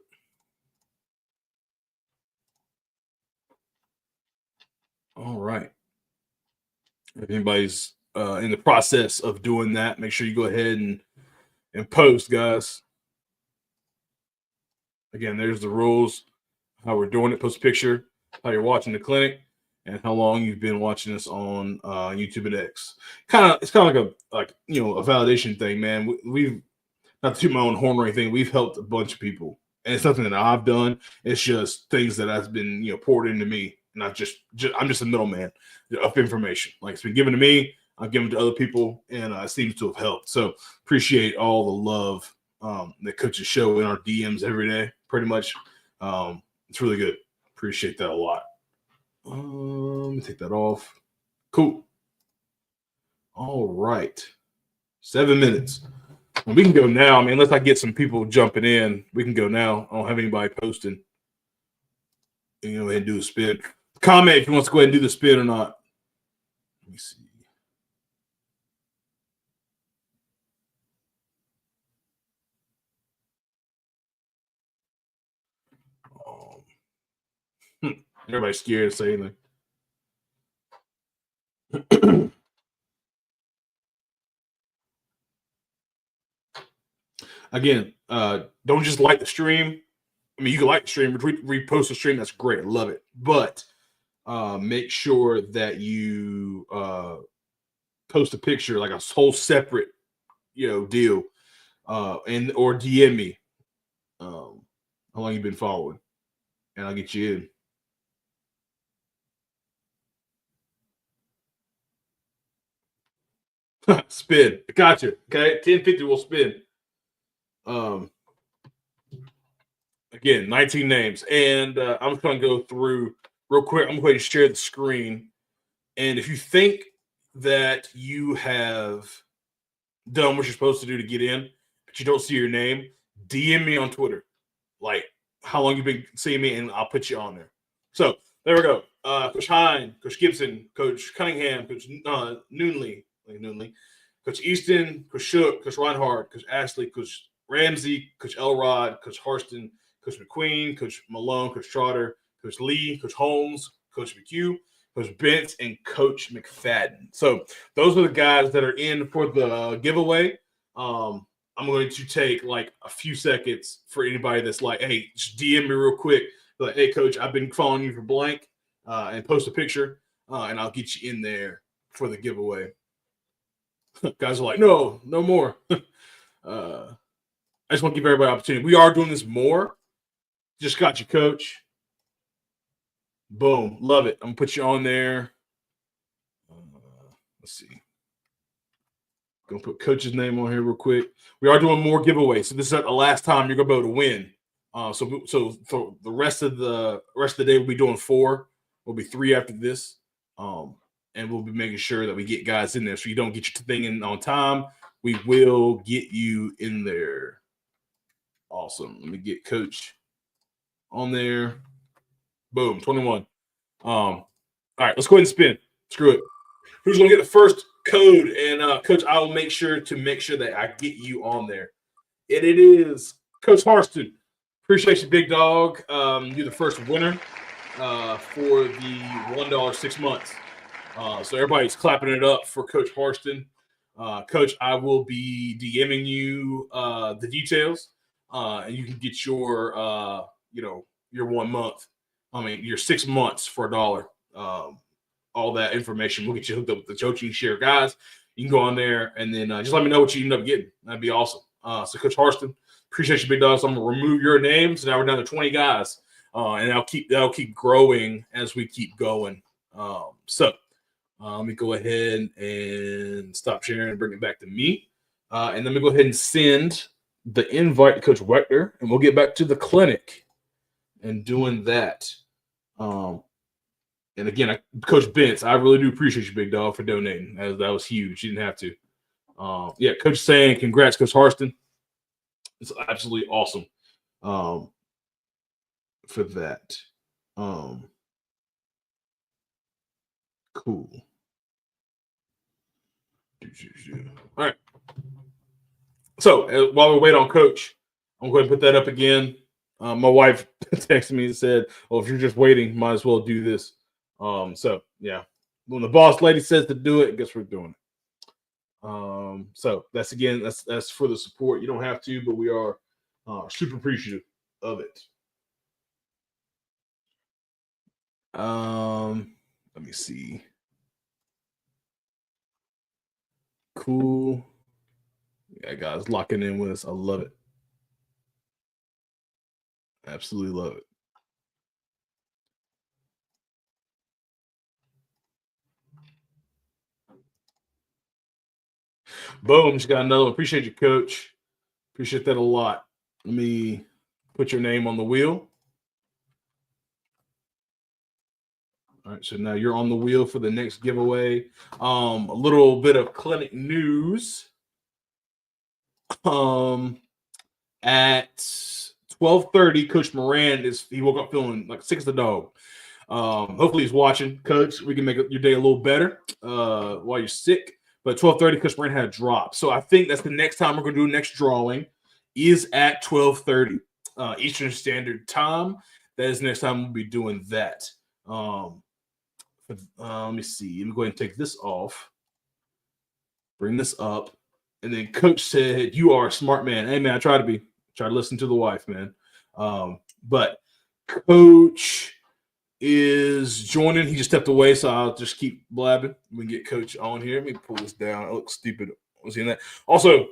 Speaker 1: All right. If anybody's in the process of doing that, make sure you go ahead and post, guys. Again, there's the rules, how we're doing it. Post a picture, how you're watching the clinic, and how long you've been watching us on YouTube and X. It's kind of like a validation thing, man. We've not to toot my own horn or anything. We've helped a bunch of people, and it's nothing that I've done. It's just things that has been poured into me, and I'm just a middleman of information. Like it's been given to me, I've given to other people, and it seems to have helped. So appreciate all the love that coaches show in our DMs every day. Pretty much, it's really good. Appreciate that a lot. Let me take that off. Cool. All right. 7 minutes. Well, we can go now. I mean, unless I get some people jumping in, we can go now. I don't have anybody posting. You can go ahead and do a spin. Comment if you want to go ahead and do the spin or not. Let me see. Everybody's scared to say anything. Again, don't just like the stream. I mean, you can like the stream, repost the stream. That's great. I love it. But make sure that you post a picture, like a whole separate, deal, and or DM me how long you've been following, and I'll get you in. Spin. Gotcha. Okay, 1050 will spin. Again, 19 names, and I'm just going to go through real quick. I'm going to share the screen, and if you think that you have done what you're supposed to do to get in, but you don't see your name, DM me on Twitter, like how long you've been seeing me, and I'll put you on there. So there we go. Coach Hine, Coach Gibson, Coach Cunningham, Coach Noonley, Coach Easton, Coach Shook, Coach Reinhardt, Coach Ashley, Coach Ramsey, Coach Elrod, Coach Harston, Coach McQueen, Coach Malone, Coach Trotter, Coach Lee, Coach Holmes, Coach McHugh, Coach Bent, and Coach McFadden. So those are the guys that are in for the giveaway. I'm going to take like a few seconds for anybody that's like, hey, just DM me real quick. Like, hey, Coach, I've been following you for blank, and post a picture, and I'll get you in there for the giveaway. Guys are like, no more. I just want to give everybody an opportunity. We are doing this more. Just got you, Coach. Boom. Love it. I'm going to put you on there. Let's see. Going to put Coach's name on here real quick. We are doing more giveaways. So this is the last time you're going to be able to win. So for the rest of the day, we'll be doing 4. We'll be 3 after this. And we'll be making sure that we get guys in there. So you don't get your thing in on time. We will get you in there. Awesome. Let me get Coach on there. Boom, 21. All right, let's go ahead and spin. Screw it. Who's going to get the first code? And Coach, I will make sure that I get you on there. And it is Coach Harston. Appreciate you, big dog. You're the first winner for the $1 6 months. So everybody's clapping it up for Coach Harston. Coach, I will be DMing you the details, and you can get your your 1 month. Your 6 months for $1. All that information. We'll get you hooked up with the coaching share, guys. You can go on there and then just let me know what you end up getting. That'd be awesome. So Coach Harston, appreciate you, big dog. So I'm gonna remove your names. Now we're down to 20 guys, and that'll keep growing as we keep going. Let me go ahead and stop sharing and bring it back to me. And let me go ahead and send the invite to Coach Weachter, and we'll get back to the clinic and doing that. And again, Coach Bentz, I really do appreciate you, big dog, for donating. That was huge. You didn't have to. Coach saying congrats, Coach Harston. It's absolutely awesome for that. Cool. All right. So while we wait on Coach, I'm going to put that up again. My wife texted me and said, well, if you're just waiting, might as well do this. When the boss lady says to do it, I guess we're doing it. So that's for the support. You don't have to, but we are super appreciative of it. Let me see. Cool. Yeah, guys, locking in with us. I love it. Absolutely love it. Boom, just got another one. Appreciate you, Coach. Appreciate that a lot. Let me put your name on the wheel. All right, so now you're on the wheel for the next giveaway. A little bit of clinic news. At 12:30, Coach Moran he woke up feeling like sick as a dog. Hopefully he's watching. Coach, we can make your day a little better while you're sick. But 12:30, Coach Moran had a drop. So I think that's the next time we're going to do the next drawing is at 12:30 Eastern Standard Time. that is the next time we'll be doing that. Let me see. Let me go ahead and take this off. Bring this up. And then Coach said, "You are a smart man." Hey, man, I try to be. Try to listen to the wife, man. But Coach is joining. He just stepped away, so I'll just keep blabbing. We can get Coach on here. Let me pull this down. It looks stupid. I'm seeing that. Also,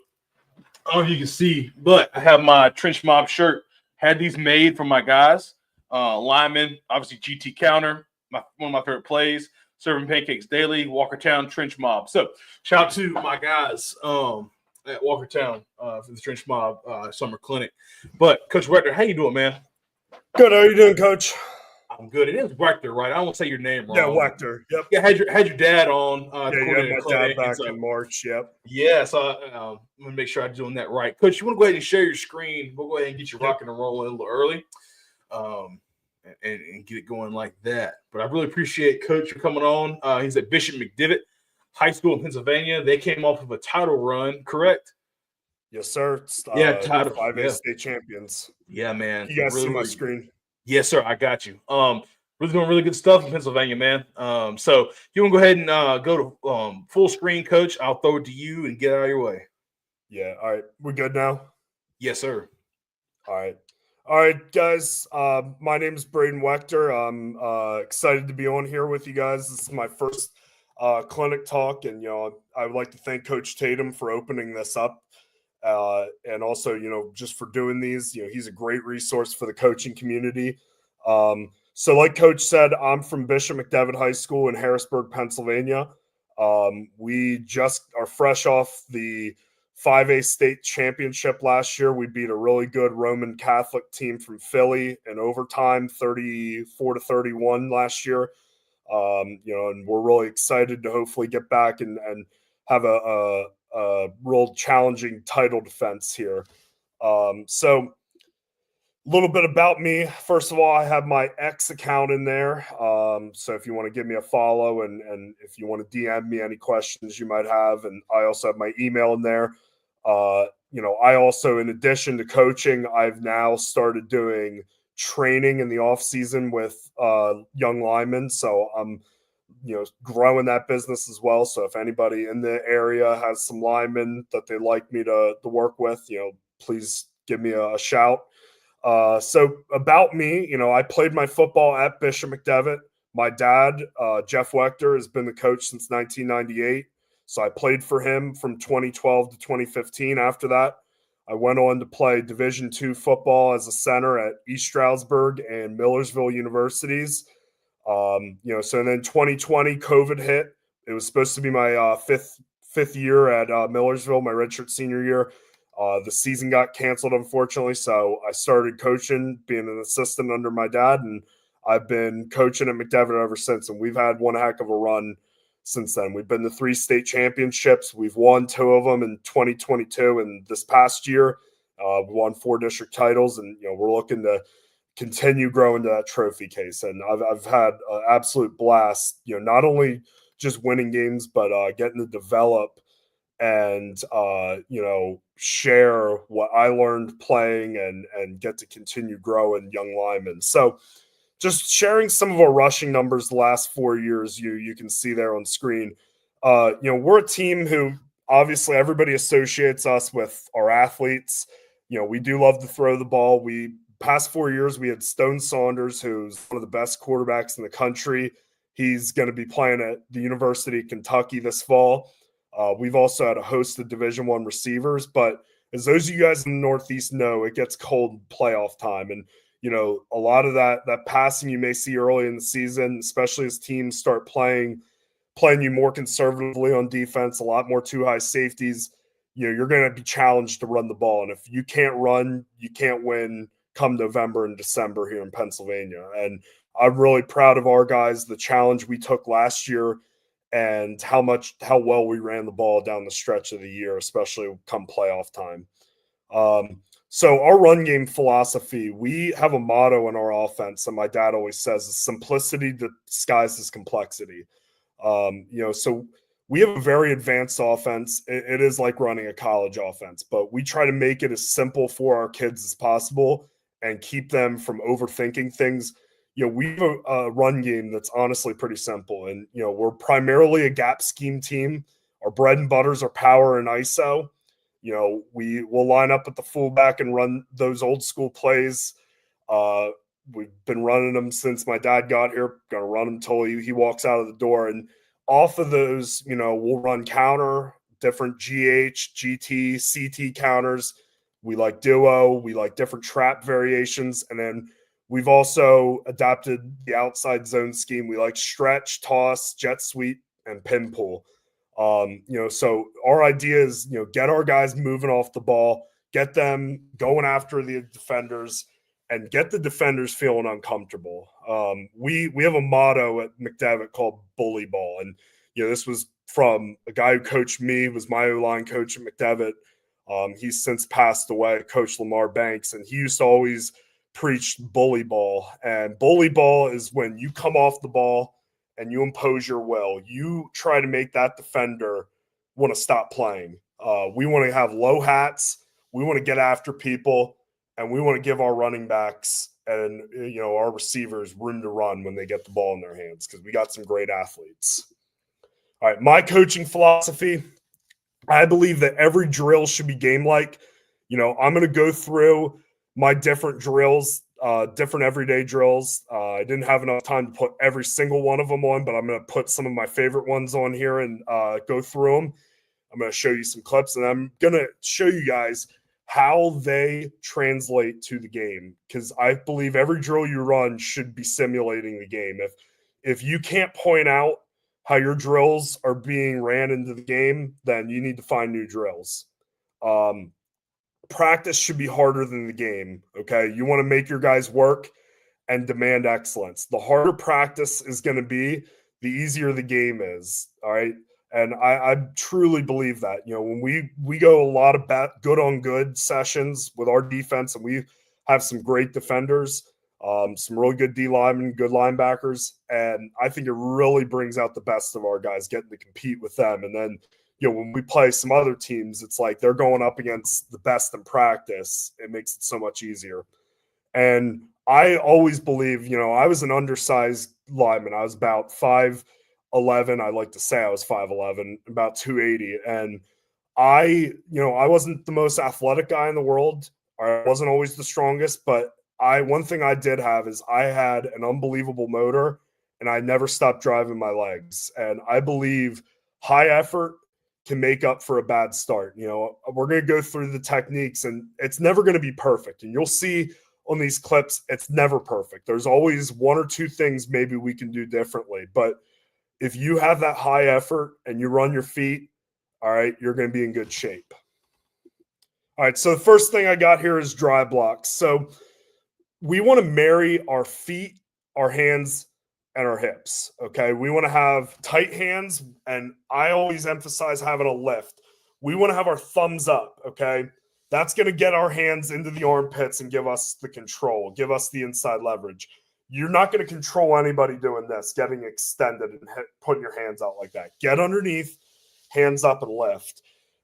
Speaker 1: I don't know if you can see, but I have my Trench Mob shirt. Had these made for my guys. Lineman, obviously GT Counter, one of my favorite plays. Serving pancakes daily, Walkertown Trench Mob. So shout out to my guys at Walkertown for the Trench Mob summer clinic. But Coach Weachter, how you doing, man?
Speaker 6: Good. How are you doing, Coach?
Speaker 1: I'm good. It is Weachter, right? I don't want to say your name wrong.
Speaker 6: Yeah, Weachter. Yep.
Speaker 1: Yeah, had your dad on.
Speaker 6: Yeah, you had my dad back in March. Yep.
Speaker 1: Yeah, so I'm going to make sure I'm doing that right. Coach, you want to go ahead and share your screen? We'll go ahead and get you rocking and rolling a little early. And get it going like that. But I really appreciate Coach for coming on. He's at Bishop McDivitt High School in Pennsylvania. They came off of a title run, correct?
Speaker 6: Yes, sir.
Speaker 1: Title
Speaker 6: 5A state champions.
Speaker 1: Yeah, man.
Speaker 6: You guys
Speaker 1: really,
Speaker 6: see my screen?
Speaker 1: Yes, sir. I got you. Really doing really good stuff in Pennsylvania, man. So you want to go ahead and go to full screen, Coach? I'll throw it to you and get out of your way.
Speaker 6: Yeah. All right. We good now?
Speaker 1: Yes, sir.
Speaker 6: All right, guys. My name is Braden Weachter. I'm excited to be on here with you guys. This is my first clinic talk, and I would like to thank Coach Tatum for opening this up, and also just for doing these. He's a great resource for the coaching community. So, like Coach said, I'm from Bishop McDivitt High School in Harrisburg, Pennsylvania. We just are fresh off the 5A state championship last year. We beat a really good Roman Catholic team from Philly in overtime, 34-31 last year. And we're really excited to hopefully get back and have a real challenging title defense here. So a little bit about me. First of all, I have my X account in there. So if you want to give me a follow and if you want to DM me any questions you might have, and I also have my email in there. I also, in addition to coaching, I've now started doing training in the off season with young linemen. So I'm, growing that business as well. So if anybody in the area has some linemen that they'd like me to work with, please give me a shout. So about me, I played my football at Bishop McDivitt. My dad, Jeff Weachter, has been the coach since 1998. So I played for him from 2012 to 2015. After that, I went on to play Division II football as a center at East Stroudsburg and Millersville Universities. So then 2020, COVID hit. It was supposed to be my fifth year at Millersville, my redshirt senior year. The season got canceled, unfortunately. So I started coaching, being an assistant under my dad, and I've been coaching at McDivitt ever since. And we've had one heck of a run since then. We've been to 3 state championships. We've won 2 of them in 2022, and this past year we won 4 district titles, and we're looking to continue growing to that trophy case. And I've had an absolute blast, not only just winning games, but getting to develop and share what I learned playing and get to continue growing young linemen. So just sharing some of our rushing numbers the last 4 years, you can see there on screen. We're a team who obviously everybody associates us with our athletes. We do love to throw the ball. Past 4 years, we had Stone Saunders, who's one of the best quarterbacks in the country. He's going to be playing at the University of Kentucky this fall. We've also had a host of Division I receivers, but as those of you guys in the Northeast know, it gets cold in playoff time. And a lot of that passing you may see early in the season, especially as teams start playing you more conservatively on defense, a lot more too high safeties, you're going to be challenged to run the ball. And if you can't run, you can't win come November and December here in Pennsylvania. And I'm really proud of our guys, the challenge we took last year and how well we ran the ball down the stretch of the year, especially come playoff time. So our run game philosophy, we have a motto in our offense, and my dad always says, simplicity disguises complexity. So we have a very advanced offense. It is like running a college offense, but we try to make it as simple for our kids as possible and keep them from overthinking things. We have a run game that's honestly pretty simple. And, we're primarily a gap scheme team. Our bread and butters are power and ISO. We will line up at the fullback and run those old school plays. We've been running them since my dad got here. Going to run them until he walks out of the door. And off of those, we'll run counter, different GH, GT, CT counters. We like duo. We like different trap variations. And then we've also adapted the outside zone scheme. We like stretch, toss, jet sweep, and pin pull. So our idea is, get our guys moving off the ball, get them going after the defenders, and get the defenders feeling uncomfortable. We have a motto at McDevitt called bully ball. And, this was from a guy who coached me, was my O-line coach at McDevitt. He's since passed away, Coach Lamar Banks, and he used to always preach bully ball. And bully ball is when you come off the ball and you impose your will. You try to make that defender want to stop playing. We want to have low hats. We want to get after people, and we want to give our running backs and our receivers room to run when they get the ball in their hands, because we got some great athletes. All right, my coaching philosophy, I believe that every drill should be game-like. I'm going to go through my different drills, different everyday drills. I didn't have enough time to put every single one of them on, but I'm going to put some of my favorite ones on here and go through them. I'm going to show you some clips, and I'm going to show you guys how they translate to the game, because I believe every drill you run should be simulating the game. If you can't point out how your drills are being ran into the game, then you need to find new drills. Practice should be harder than the game, okay? You want to make your guys work and demand excellence. The harder practice is going to be, the easier the game is, all right? And I truly believe that. When we go a lot of good on good sessions with our defense, and we have some great defenders, some really good D linemen, good linebackers, and I think it really brings out the best of our guys, getting to compete with them. And then, when we play some other teams, it's like they're going up against the best in practice. It makes it so much easier. And I always believe, I was an undersized lineman. I was about 5'11". I like to say I was 5'11", about 280. And I wasn't the most athletic guy in the world. I wasn't always the strongest, but one thing I did have is I had an unbelievable motor, and I never stopped driving my legs. And I believe high effort can make up for a bad start. We're going to go through the techniques, and it's never going to be perfect. And you'll see on these clips, it's never perfect. There's always one or two things maybe we can do differently. But if you have that high effort and you run your feet, all right, you're going to be in good shape. All right, so the first thing I got here is dry blocks. So we want to marry our feet, our hands, and our hips, okay? We want to have tight hands, and I always emphasize having a lift. We want to have our thumbs up, okay? That's going to get our hands into the armpits and give us the control, give us the inside leverage. You're not going to control anybody doing this, getting extended and putting your hands out like that. Get underneath, hands up, and lift.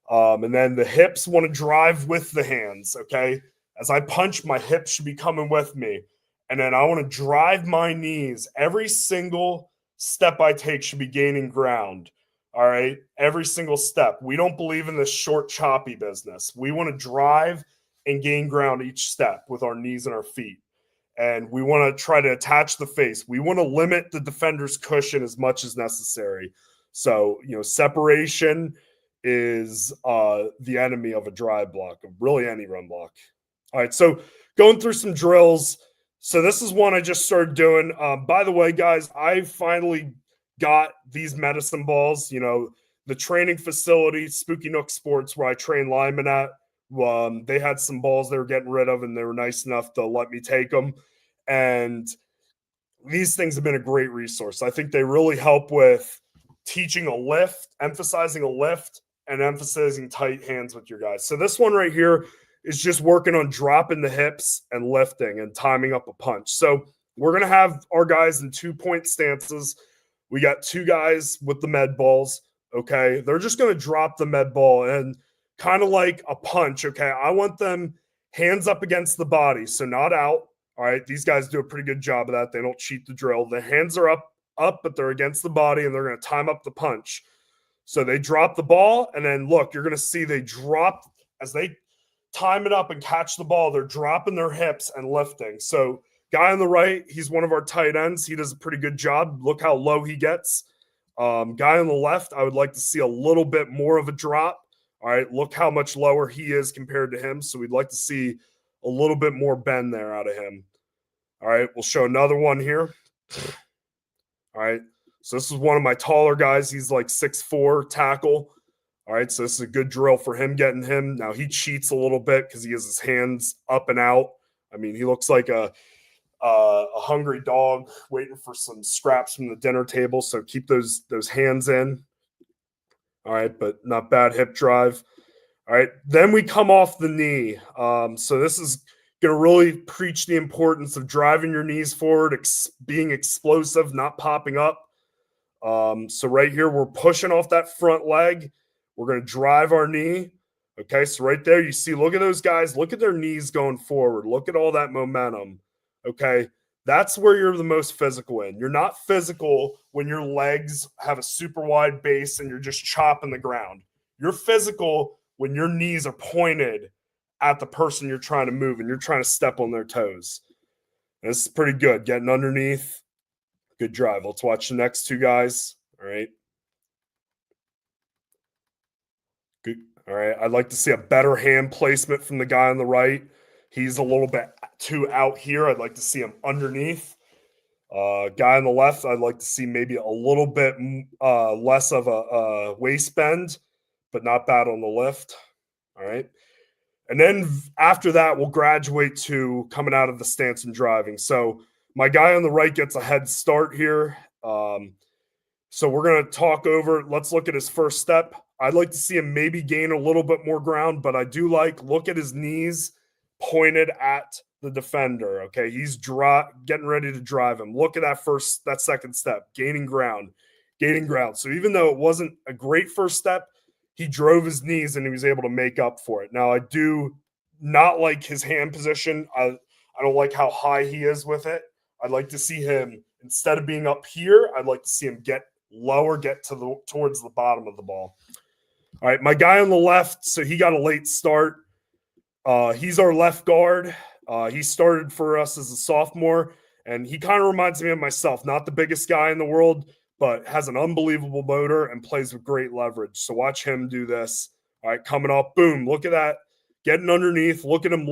Speaker 6: And then the hips want to drive with the hands, okay? As I punch, my hips should be coming with me. And then I want to drive my knees. Every single step I take should be gaining ground. All right. Every single step. We don't believe in this short, choppy business. We want to drive and gain ground each step with our knees and our feet. And we want to try to attach the face. We want to limit the defender's cushion as much as necessary. So, separation is the enemy of a dry block, of really any run block. All right. So going through some drills. So this is one I just started doing. By the way, guys, I finally got these medicine balls. The training facility, Spooky Nook Sports, where I train linemen at, they had some balls they were getting rid of, and they were nice enough to let me take them. And these things have been a great resource. I think they really help with teaching a lift, emphasizing a lift, and emphasizing tight hands with your guys. So this one right here is just working on dropping the hips and lifting and timing up a punch. So we're going to have our guys in 2-point stances. We got two guys with the med balls, okay? They're just going to drop the med ball and kind of like a punch, okay? I want them hands up against the body, so not out. All right, these guys do a pretty good job of that. They don't cheat the drill. The hands are up, but they're against the body, and they're going to time up the punch. So they drop the ball, and then look, you're going to see they drop as they time it up and catch the ball. They're dropping their hips and lifting. So guy on the right, he's one of our tight ends. He does a pretty good job. Look how low he gets. Guy on the left, I would like to see a little bit more of a drop. All right, look how much lower he is compared to him. So we'd like to see a little bit more bend there out of him. All right, we'll show another one here. All right, so this is one of my taller guys. He's like 6'4" tackle. All right, so this is a good drill for him, getting him. Now he cheats a little bit because he has his hands up and out. I mean, he looks like a hungry dog waiting for some scraps from the dinner table. So keep those hands in. All right, but not bad hip drive. All right, then we come off the knee. So this is going to really preach the importance of driving your knees forward, being explosive, not popping up. So right here, we're pushing off that front leg. We're going to drive our knee. Okay, so right there, you see, look at those guys. Look at their knees going forward. Look at all that momentum. Okay, that's where you're the most physical in. You're not physical when your legs have a super wide base and you're just chopping the ground. You're physical when your knees are pointed at the person you're trying to move and you're trying to step on their toes. And this is pretty good. Getting underneath. Good drive. Let's watch the next two guys. All right. Good. All right. I'd like to see a better hand placement from the guy on the right. He's a little bit too out here. I'd like to see him underneath. Guy on the left, I'd like to see maybe a little bit less of a waist bend, but not bad on the lift. All right. And then after that, we'll graduate to coming out of the stance and driving. So my guy on the right gets a head start here. So we're going to talk over. Let's look at his first step. I'd like to see him maybe gain a little bit more ground, but I do look at his knees pointed at the defender. Okay, he's getting ready to drive him. Look at that second step, gaining ground. So even though it wasn't a great first step, he drove his knees and he was able to make up for it. Now, I do not like his hand position. I don't like how high he is with it. I'd like to see him, instead of being up here, I'd like to see him get lower, get towards the bottom of the ball. All right, my guy on the left, so he got a late start. He's our left guard. He started for us as a sophomore, and he kind of reminds me of myself. Not the biggest guy in the world, but has an unbelievable motor and plays with great leverage. So watch him do this. All right, coming up, boom, look at that. Getting underneath, look at him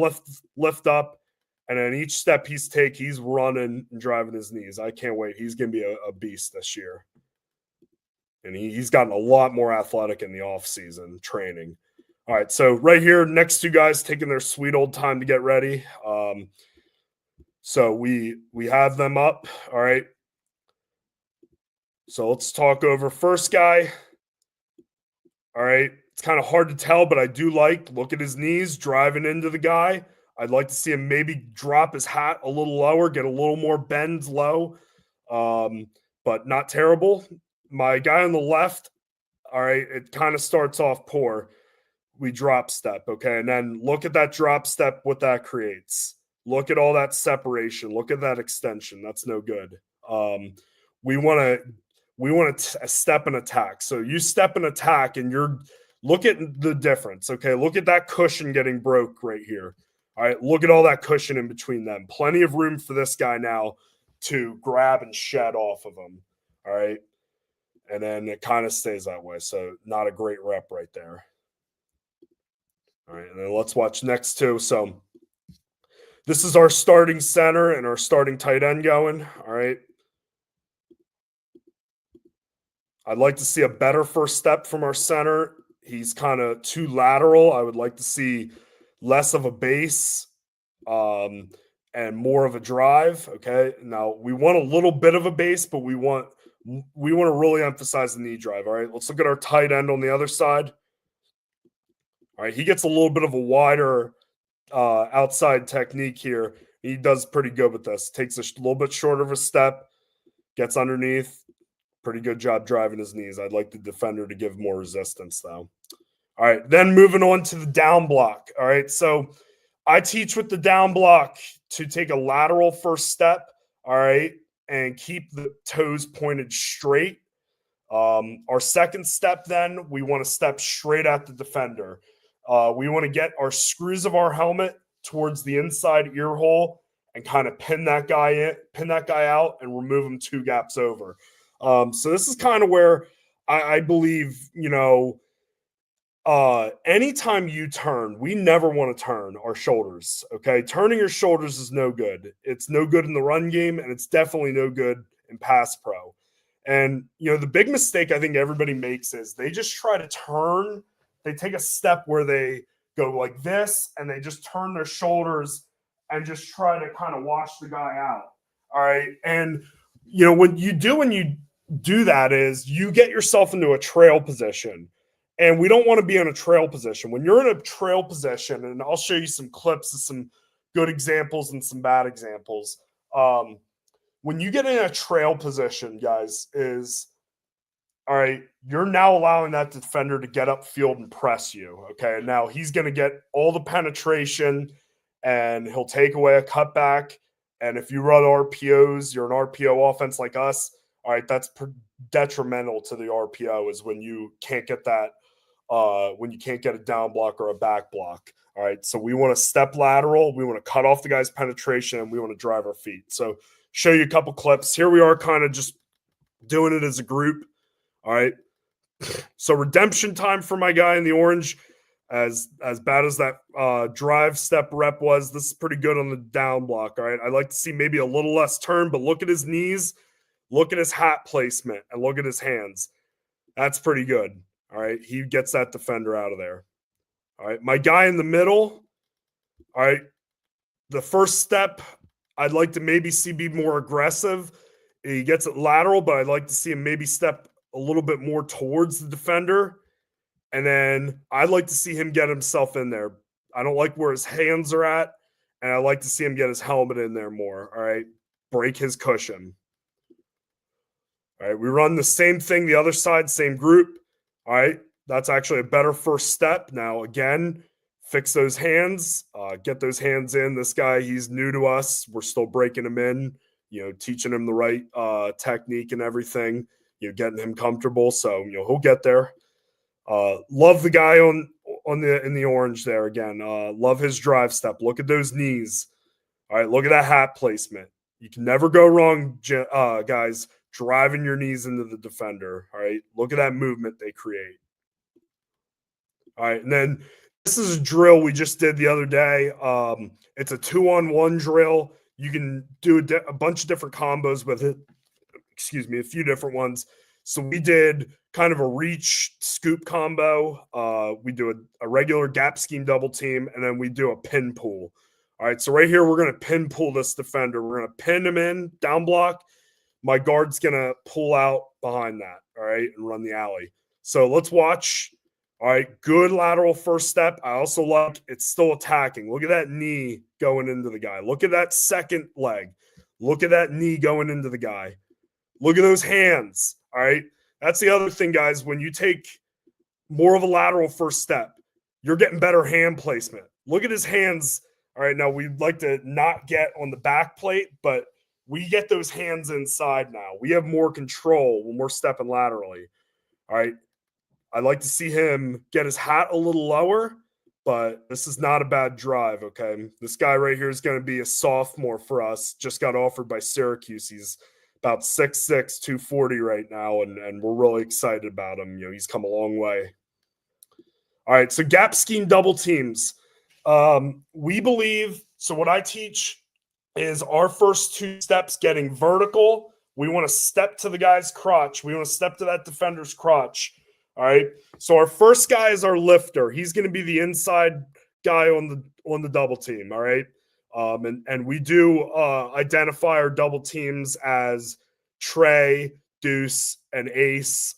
Speaker 6: lift up, and then each step he's running and driving his knees. I can't wait. He's going to be a beast this year. And he's gotten a lot more athletic in the offseason training. All right, so right here, next two guys taking their sweet old time to get ready. So we have them up. All right. So let's talk over first guy. All right. It's kind of hard to tell, but I do look at his knees driving into the guy. I'd like to see him maybe drop his hat a little lower, get a little more bends low, but not terrible. My guy on the left, all right, it kind of starts off poor. We drop step, okay? And then look at that drop step, what that creates. Look at all that separation. Look at that extension. That's no good. We want to step and attack. So you step and attack, and look at the difference, okay? Look at that cushion getting broke right here. All right, look at all that cushion in between them. Plenty of room for this guy now to grab and shed off of him, all right? And then it kind of stays that way. So not a great rep right there. All right, and then let's watch next two. So this is our starting center and our starting tight end going. All right. I'd like to see a better first step from our center. He's kind of too lateral. I would like to see less of a base and more of a drive. Okay. Now we want a little bit of a base, but we want to really emphasize the knee drive. All right. Let's look at our tight end on the other side. All right, he gets a little bit of a wider outside technique here. He does pretty good with this. Takes a little bit shorter of a step, gets underneath. Pretty good job driving his knees. I'd like the defender to give more resistance, though. All right, then moving on to the down block. All right, so I teach with the down block to take a lateral first step, all right, and keep the toes pointed straight. Our second step, then, we want to step straight at the defender. We want to get our screws of our helmet towards the inside ear hole and kind of pin that guy out and remove him 2 gaps over. So this is kind of where I believe, anytime you turn, we never want to turn our shoulders. Okay. Turning your shoulders is no good. It's no good in the run game, and it's definitely no good in pass pro. And, the big mistake I think everybody makes is they just try to turn. They take a step where they go like this and they just turn their shoulders and just try to kind of wash the guy out. All right. And, when you do that is you get yourself into a trail position. And we don't want to be in a trail position. When you're in a trail position, and I'll show you some clips of some good examples and some bad examples. When you get in a trail position, guys, all right, you're now allowing that defender to get upfield and press you. Okay. Now he's going to get all the penetration and he'll take away a cutback. And if you run RPOs, you're an RPO offense like us. All right. That's detrimental to the RPO is when you can't get that. When you can't get a down block or a back block. All right. So we want to step lateral. We want to cut off the guy's penetration, and we want to drive our feet. So show you a couple clips. Here we are kind of just doing it as a group. All right. So redemption time for my guy in the orange, as bad as that drive step rep was, this is pretty good on the down block. All right. I'd like to see maybe a little less turn, but look at his knees, look at his hat placement, and look at his hands. That's pretty good. All right, he gets that defender out of there. All right, my guy in the middle. All right, the first step, I'd like to maybe see be more aggressive. He gets it lateral, but I'd like to see him maybe step a little bit more towards the defender. And then I'd like to see him get himself in there. I don't like where his hands are at, and I'd like to see him get his helmet in there more. All right, break his cushion. All right, we run the same thing the other side, same group. All right, that's actually a better first step. Now, again, fix those hands, get those hands in. This guy, he's new to us. We're still breaking him in, teaching him the right technique and everything, getting him comfortable. So, he'll get there. Love the guy in the orange there again. Love his drive step. Look at those knees. All right, look at that hat placement. You can never go wrong, guys, driving your knees into the defender. All right, look at that movement they create. All right, and then this is a drill we just did the other day. It's a 2-on-1 drill. You can do a bunch of different combos with it. A few different ones. So we did kind of a reach scoop combo. We do a regular gap scheme double team, and then we do a pin pull. All right, so right here, we're going to pin pull this defender. We're going to pin him in, down block. My guard's going to pull out behind that, all right, and run the alley. So let's watch. All right, good lateral first step. I also like it's still attacking. Look at that knee going into the guy. Look at that second leg. Look at that knee going into the guy. Look at those hands, all right? That's the other thing, guys. When you take more of a lateral first step, you're getting better hand placement. Look at his hands. All right, now we'd like to not get on the back plate, but we get those hands inside now. We have more control when we're stepping laterally. All right. I'd like to see him get his hat a little lower, but this is not a bad drive, okay? This guy right here is going to be a sophomore for us. Just got offered by Syracuse. He's about 6'6", 240 right now, and we're really excited about him. He's come a long way. All right, so gap scheme double teams. We believe, so what I teach is our first 2 steps getting vertical. We want to step to the guy's crotch. We want to step to that defender's crotch. All right. So our first guy is our lifter. He's going to be the inside guy on the double team. All right. And we do identify our double teams as Trey, Deuce, and Ace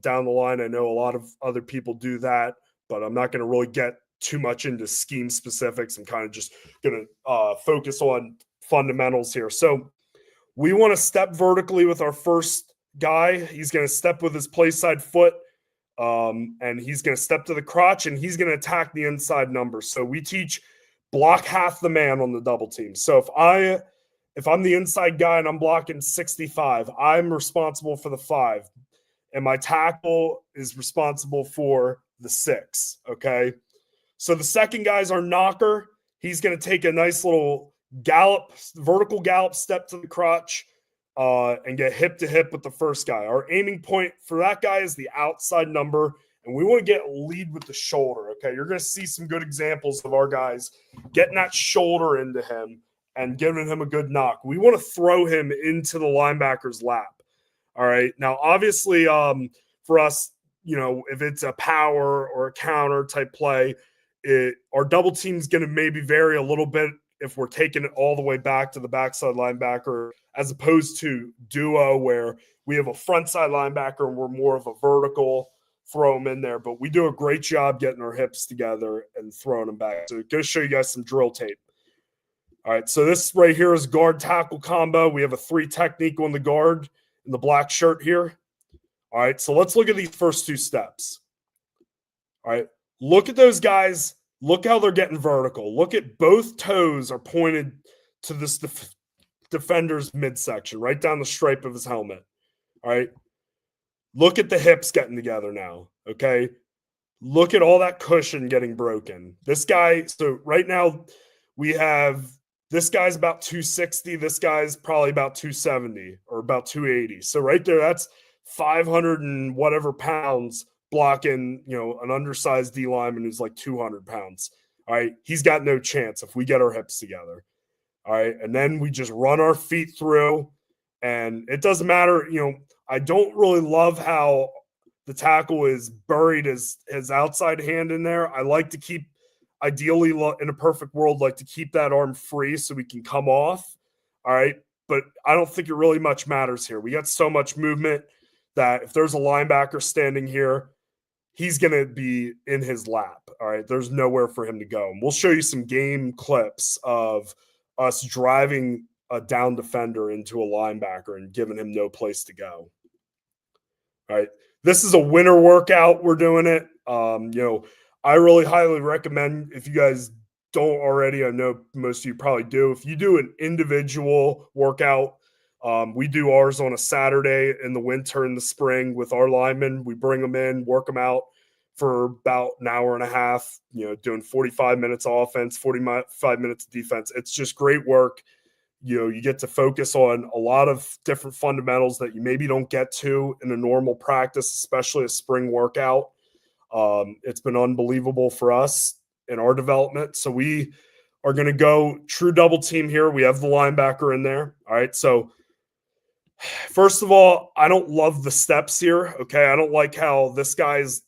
Speaker 6: down the line. I know a lot of other people do that, but I'm not going to really get too much into scheme specifics. I'm kind of just going to focus on fundamentals here. So we want to step vertically with our first guy. He's going to step with his play side foot, and he's going to step to the crotch, and he's going to attack the inside number. So we teach block half the man on the double team. So if I'm the inside guy and I'm blocking 65, I'm responsible for the 5. And my tackle is responsible for the 6, okay? So the second guy's our knocker. He's going to take a nice little vertical gallop step to the crotch and get hip to hip with the first guy. Our aiming point for that guy is the outside number, and we want to get lead with the shoulder, okay? You're going to see some good examples of our guys getting that shoulder into him and giving him a good knock. We want to throw him into the linebacker's lap. All right. Now, obviously, for us, if it's a power or a counter type play, our double team's going to maybe vary a little bit if we're taking it all the way back to the backside linebacker, as opposed to duo where we have a frontside linebacker and we're more of a vertical, throw them in there. But we do a great job getting our hips together and throwing them back. So I'm going to show you guys some drill tape. All right. So this right here is guard tackle combo. We have a 3 technique on the guard in the black shirt here. All right, so let's look at these first 2 steps. All right, look at those guys. Look how they're getting vertical. Look at both toes are pointed to this defender's midsection, right down the stripe of his helmet. All right, look at the hips getting together now, okay? Look at all that cushion getting broken. This guy, so right now we have this guy's about 260. This guy's probably about 270 or about 280. So right there, that's 500 and whatever pounds blocking, an undersized D lineman who's like 200 pounds. All right. He's got no chance if we get our hips together. All right. And then we just run our feet through, and it doesn't matter. I don't really love how the tackle is buried his outside hand in there. I like to keep, ideally, in a perfect world, like to keep that arm free so we can come off. All right. But I don't think it really much matters here. We got so much movement that if there's a linebacker standing here, he's going to be in his lap. All right. There's nowhere for him to go. And we'll show you some game clips of us driving a down defender into a linebacker and giving him no place to go. All right. This is a winter workout. We're doing it. I really highly recommend, if you guys don't already, I know most of you probably do, if you do an individual workout, we do ours on a Saturday in the winter and the spring with our linemen. We bring them in, work them out for about an hour and a half, doing 45 minutes offense, 45 minutes defense. It's just great work. You get to focus on a lot of different fundamentals that you maybe don't get to in a normal practice, especially a spring workout. It's been unbelievable for us in our development. So we are going to go true double team here. We have the linebacker in there. All right. So first of all, I don't love the steps here. Okay. I don't like how this guy's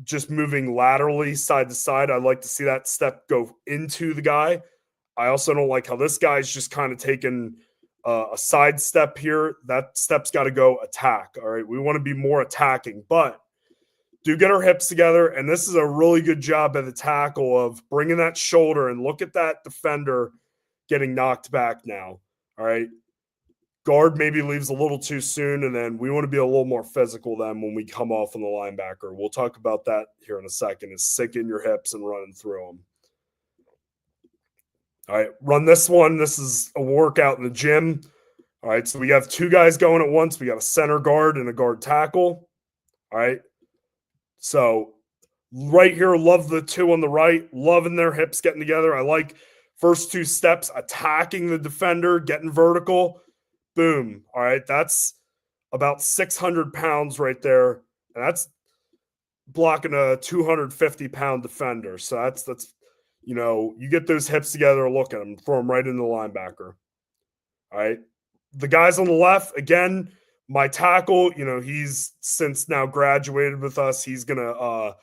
Speaker 6: just moving laterally side to side. I'd like to see that step go into the guy. I also don't like how this guy's just kind of taking a side step here. That step's got to go attack. All right. We want to be more attacking, but do get our hips together. And this is a really good job by the tackle of bringing that shoulder, and look at that defender getting knocked back now. All right. Guard maybe leaves a little too soon, and then we want to be a little more physical then when we come off on the linebacker. We'll talk about that here in a second, is sinking your hips and running through them. All right, run this one. This is a workout in the gym. All right, so we have 2 guys going at once. We got a center guard and a guard tackle. All right. So right here, love the 2 on the right, loving their hips getting together. I like first 2 steps, attacking the defender, getting vertical. Boom. All right. That's about 600 pounds right there. And that's blocking a 250-pound defender. So that's you get those hips together, look at them, throw them right into the linebacker. All right. The guys on the left, again, my tackle, he's since now graduated with us. He's going to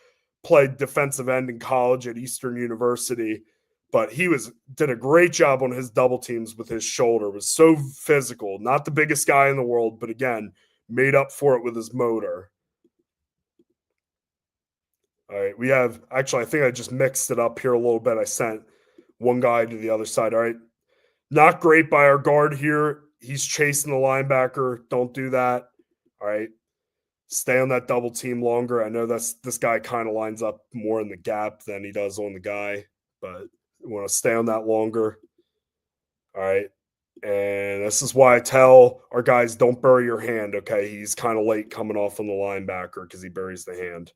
Speaker 6: play defensive end in college at Eastern University. But he did a great job on his double teams with his shoulder. Was so physical. Not the biggest guy in the world, but again, made up for it with his motor. All right, we have – actually, I think I just mixed it up here a little bit. I sent one guy to the other side. All right, not great by our guard here. He's chasing the linebacker. Don't do that. All right, stay on that double team longer. I know this guy kind of lines up more in the gap than he does on the guy, but – You want to stay on that longer. All right. And this is why I tell our guys, don't bury your hand, okay? He's kind of late coming off on the linebacker because he buries the hand.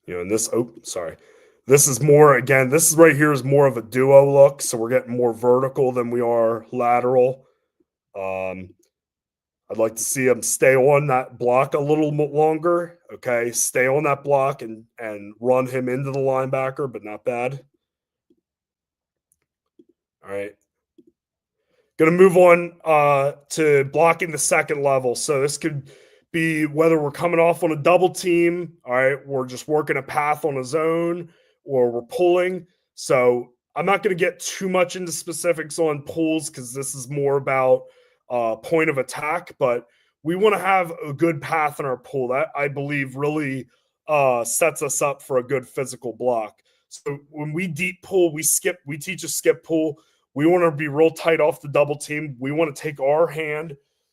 Speaker 6: And this, sorry. This is more, again, this is right here is more of a duo look, so we're getting more vertical than we are lateral. I'd like to see him stay on that block a little longer, okay? Stay on that block and run him into the linebacker, but not bad. All right. Going to move on to blocking the second level. So this could be whether we're coming off on a double team, all right, we're just working a path on a zone, or we're pulling. So I'm not going to get too much into specifics on pulls because this is more about point of attack, but we want to have a good path in our pull. That, I believe, really sets us up for a good physical block. So when we deep pull, we teach a skip pull. We want to be real tight off the double team. We want to take our hand.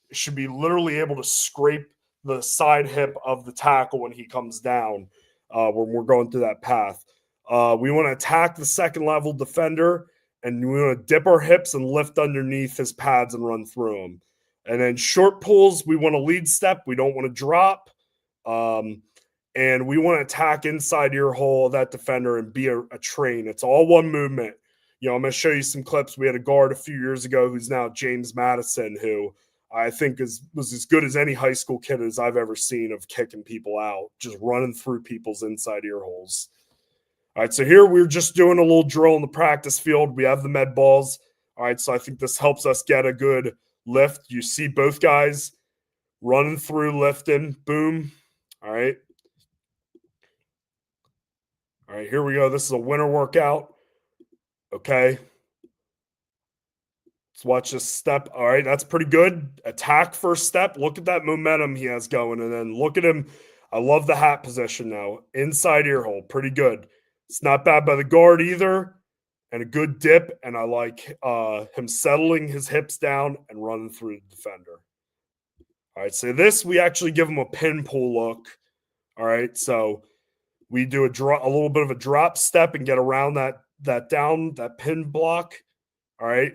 Speaker 6: It should be literally able to scrape the side hip of the tackle when he comes down when we're going through that path. We want to attack the second level defender, and we want to dip our hips and lift underneath his pads and run through them. And then short pulls, we want to lead step. We don't want to drop. And we want to attack inside ear hole of that defender and be a train. It's all one movement. I'm going to show you some clips. We had a guard a few years ago who's now James Madison, who I think was as good as any high school kid as I've ever seen of kicking people out, just running through people's inside ear holes. All right, so here we're just doing a little drill in the practice field. We have the med balls. All right, so I think this helps us get a good lift. You see both guys running through, lifting, boom. All right. All right, here we go. This is a winter workout. Okay. Let's watch this step. All right, that's pretty good. Attack first step. Look at that momentum he has going. And then look at him. I love the hat position now. Inside ear hole. Pretty good. It's not bad by the guard either. And a good dip. And I like him settling his hips down and running through the defender. All right, so this, we actually give him a pin pull look. All right, so we do a little bit of a drop step and get around that pin block. All right.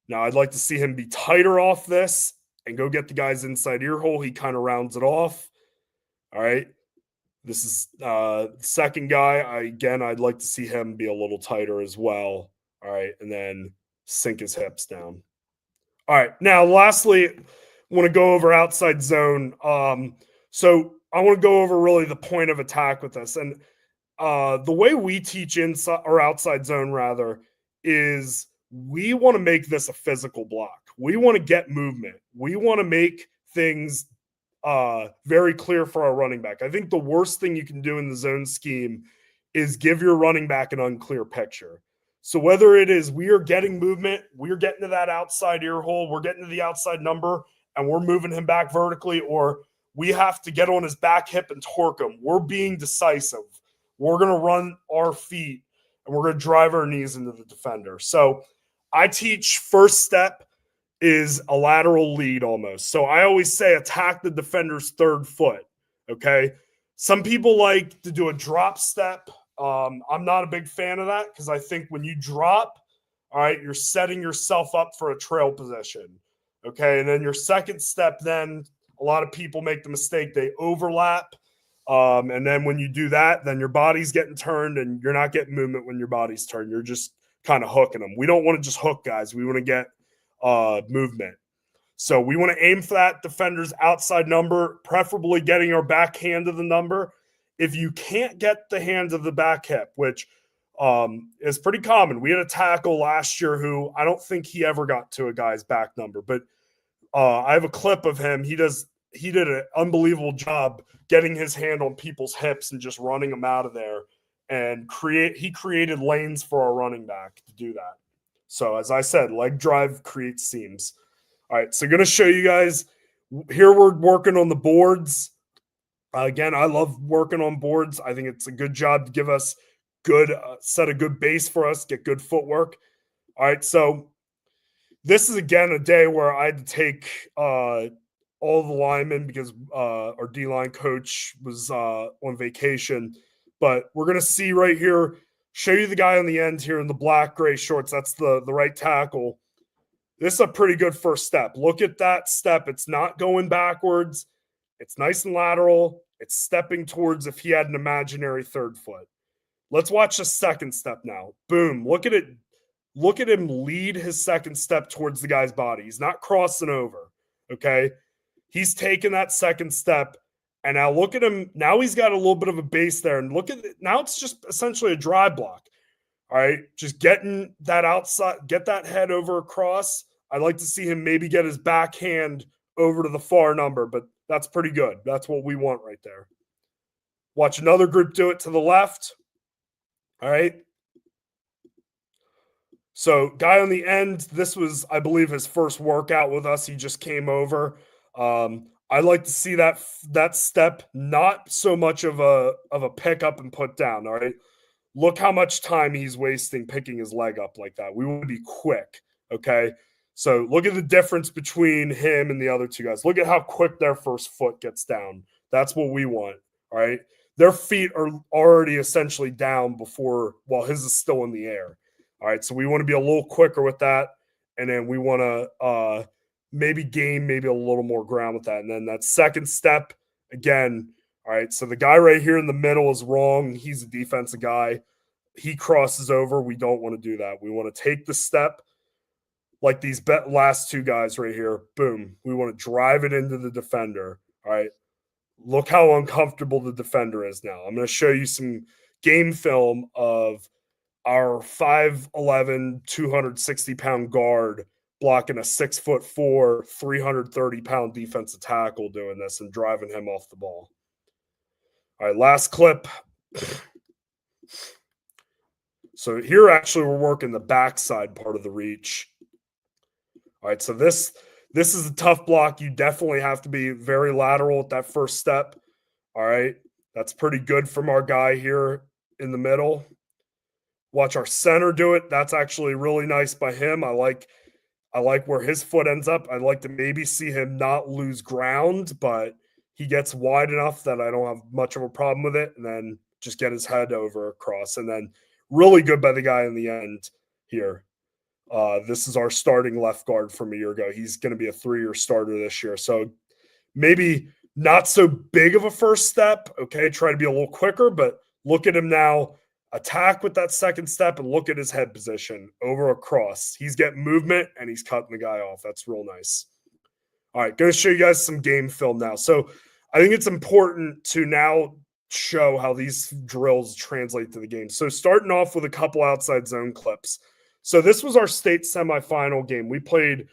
Speaker 6: Now I'd like to see him be tighter off this and go get the guy's inside ear hole. He kind of rounds it off. All right. This is the second guy. I'd like to see him be a little tighter as well. All right. And then sink his hips down. All right. Now, lastly, I want to go over outside zone. So I want to go over really the point of attack with this. And the way we teach inside or outside zone rather is we want to make this a physical block. We want to get movement. We want to make things very clear for our running back. I think the worst thing you can do in the zone scheme is give your running back an unclear picture. So whether it is we are getting movement, we're getting to that outside ear hole, we're getting to the outside number, and we're moving him back vertically, or we have to get on his back hip and torque him. We're being decisive. We're going to run our feet, and we're going to drive our knees into the defender. So I teach first step is a lateral lead almost. So I always say attack the defender's third foot, okay? Some people like to do a drop step. I'm not a big fan of that because I think when you drop, all right, you're setting yourself up for a trail position, okay? And then your second step, then a lot of people make the mistake. They overlap, and then when you do that, then your body's getting turned and you're not getting movement when your body's turned. You're just kind of hooking them. We don't want to just hook guys. We want to get movement. So we want to aim for that defender's outside number, preferably getting our back hand to the number. If you can't get the hand of the back hip, which is pretty common. We had a tackle last year who I don't think he ever got to a guy's back number, but I have a clip of him. He did an unbelievable job getting his hand on people's hips and just running them out of there. And he created lanes for our running back to do that. So as I said, leg drive creates seams. All right, so I'm going to show you guys. Here we're working on the boards. Again, I love working on boards. I think it's a good job to give us set a good base for us, get good footwork. All right, so this is, again, a day where I had to take all the linemen because our D-line coach was on vacation. But we're going to see right here, show you the guy on the end here in the black gray shorts. That's the right tackle. This is a pretty good first step. Look at that step. It's not going backwards. It's nice and lateral. It's stepping towards if he had an imaginary third foot. Let's watch the second step now. Boom. Look at it. Look at him lead his second step towards the guy's body. He's not crossing over. Okay. He's taken that second step. And now look at him. Now he's got a little bit of a base there. And look at it. Now it's just essentially a drive block. All right. Just getting that outside, get that head over across. I'd like to see him maybe get his backhand over to the far number, but that's pretty good. That's what we want right there. Watch another group do it to the left. All right. So guy on the end, this was, I believe, his first workout with us. He just came over. I like to see that step, not so much of a pick up and put down. All right. Look how much time he's wasting picking his leg up like that. We want to be quick. Okay. So look at the difference between him and the other two guys. Look at how quick their first foot gets down. That's what we want. All right. Their feet are already essentially down while his is still in the air. All right. So we want to be a little quicker with that. And then we want to maybe gain a little more ground with that. And then that second step again. All right. So the guy right here in the middle is wrong. He's a defensive guy. He crosses over. We don't want to do that. We want to take the step. Like these last two guys right here, boom. We want to drive it into the defender, all right? Look how uncomfortable the defender is now. I'm going to show you some game film of our 5'11", 260-pound guard blocking a 6'4", 330-pound defensive tackle doing this and driving him off the ball. All right, last clip. So here actually we're working the backside part of the reach. All right, so this is a tough block. You definitely have to be very lateral at that first step. All right, that's pretty good from our guy here in the middle. Watch our center do it. That's actually really nice by him. I like where his foot ends up. I'd like to maybe see him not lose ground, but he gets wide enough that I don't have much of a problem with it, and then just get his head over across. And then really good by the guy in the end here. This is our starting left guard from a year ago. He's going to be a 3-year starter this year. So maybe not so big of a first step. Okay. Try to be a little quicker, but look at him now. Attack with that second step and look at his head position over across. He's getting movement and he's cutting the guy off. That's real nice. All right. Going to show you guys some game film now. So I think it's important to now show how these drills translate to the game. So starting off with a couple outside zone clips. So this was our state semifinal game. We played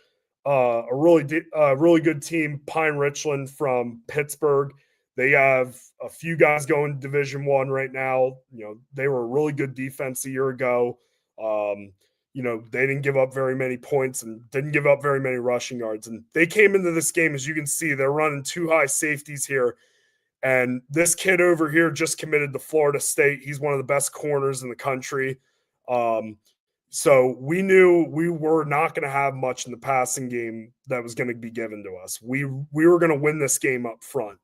Speaker 6: a really good team, Pine Richland from Pittsburgh. They have a few guys going to Division I right now. You know, they were a really good defense a year ago. You know, they didn't give up very many points and didn't give up very many rushing yards. And they came into this game, as you can see, they're running 2 high safeties here. And this kid over here just committed to Florida State. He's one of the best corners in the country. So we knew we were not going to have much in the passing game that was going to be given to us. We were going to win this game up front.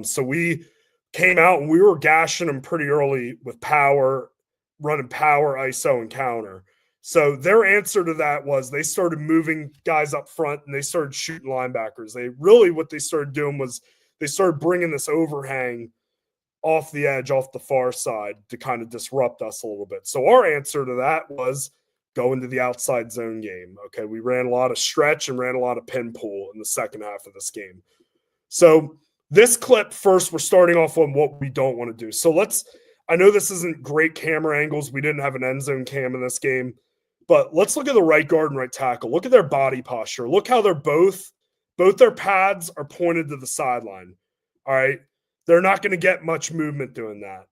Speaker 6: So we came out and we were gashing them pretty early with power, running power, ISO, and counter. So their answer to that was they started moving guys up front and they started shooting linebackers. What they started doing was they started bringing this overhang off the edge, off the far side to kind of disrupt us a little bit. So our answer to that was go into the outside zone game. Okay, we ran a lot of stretch and ran a lot of pin pull in the second half of this game. So this clip first, we're starting off on what we don't want to do. So I know this isn't great camera angles. We didn't have an end zone cam in this game, but let's look at the right guard and right tackle. Look at their body posture. Look how they're both their pads are pointed to the sideline. All right. They're not going to get much movement doing that.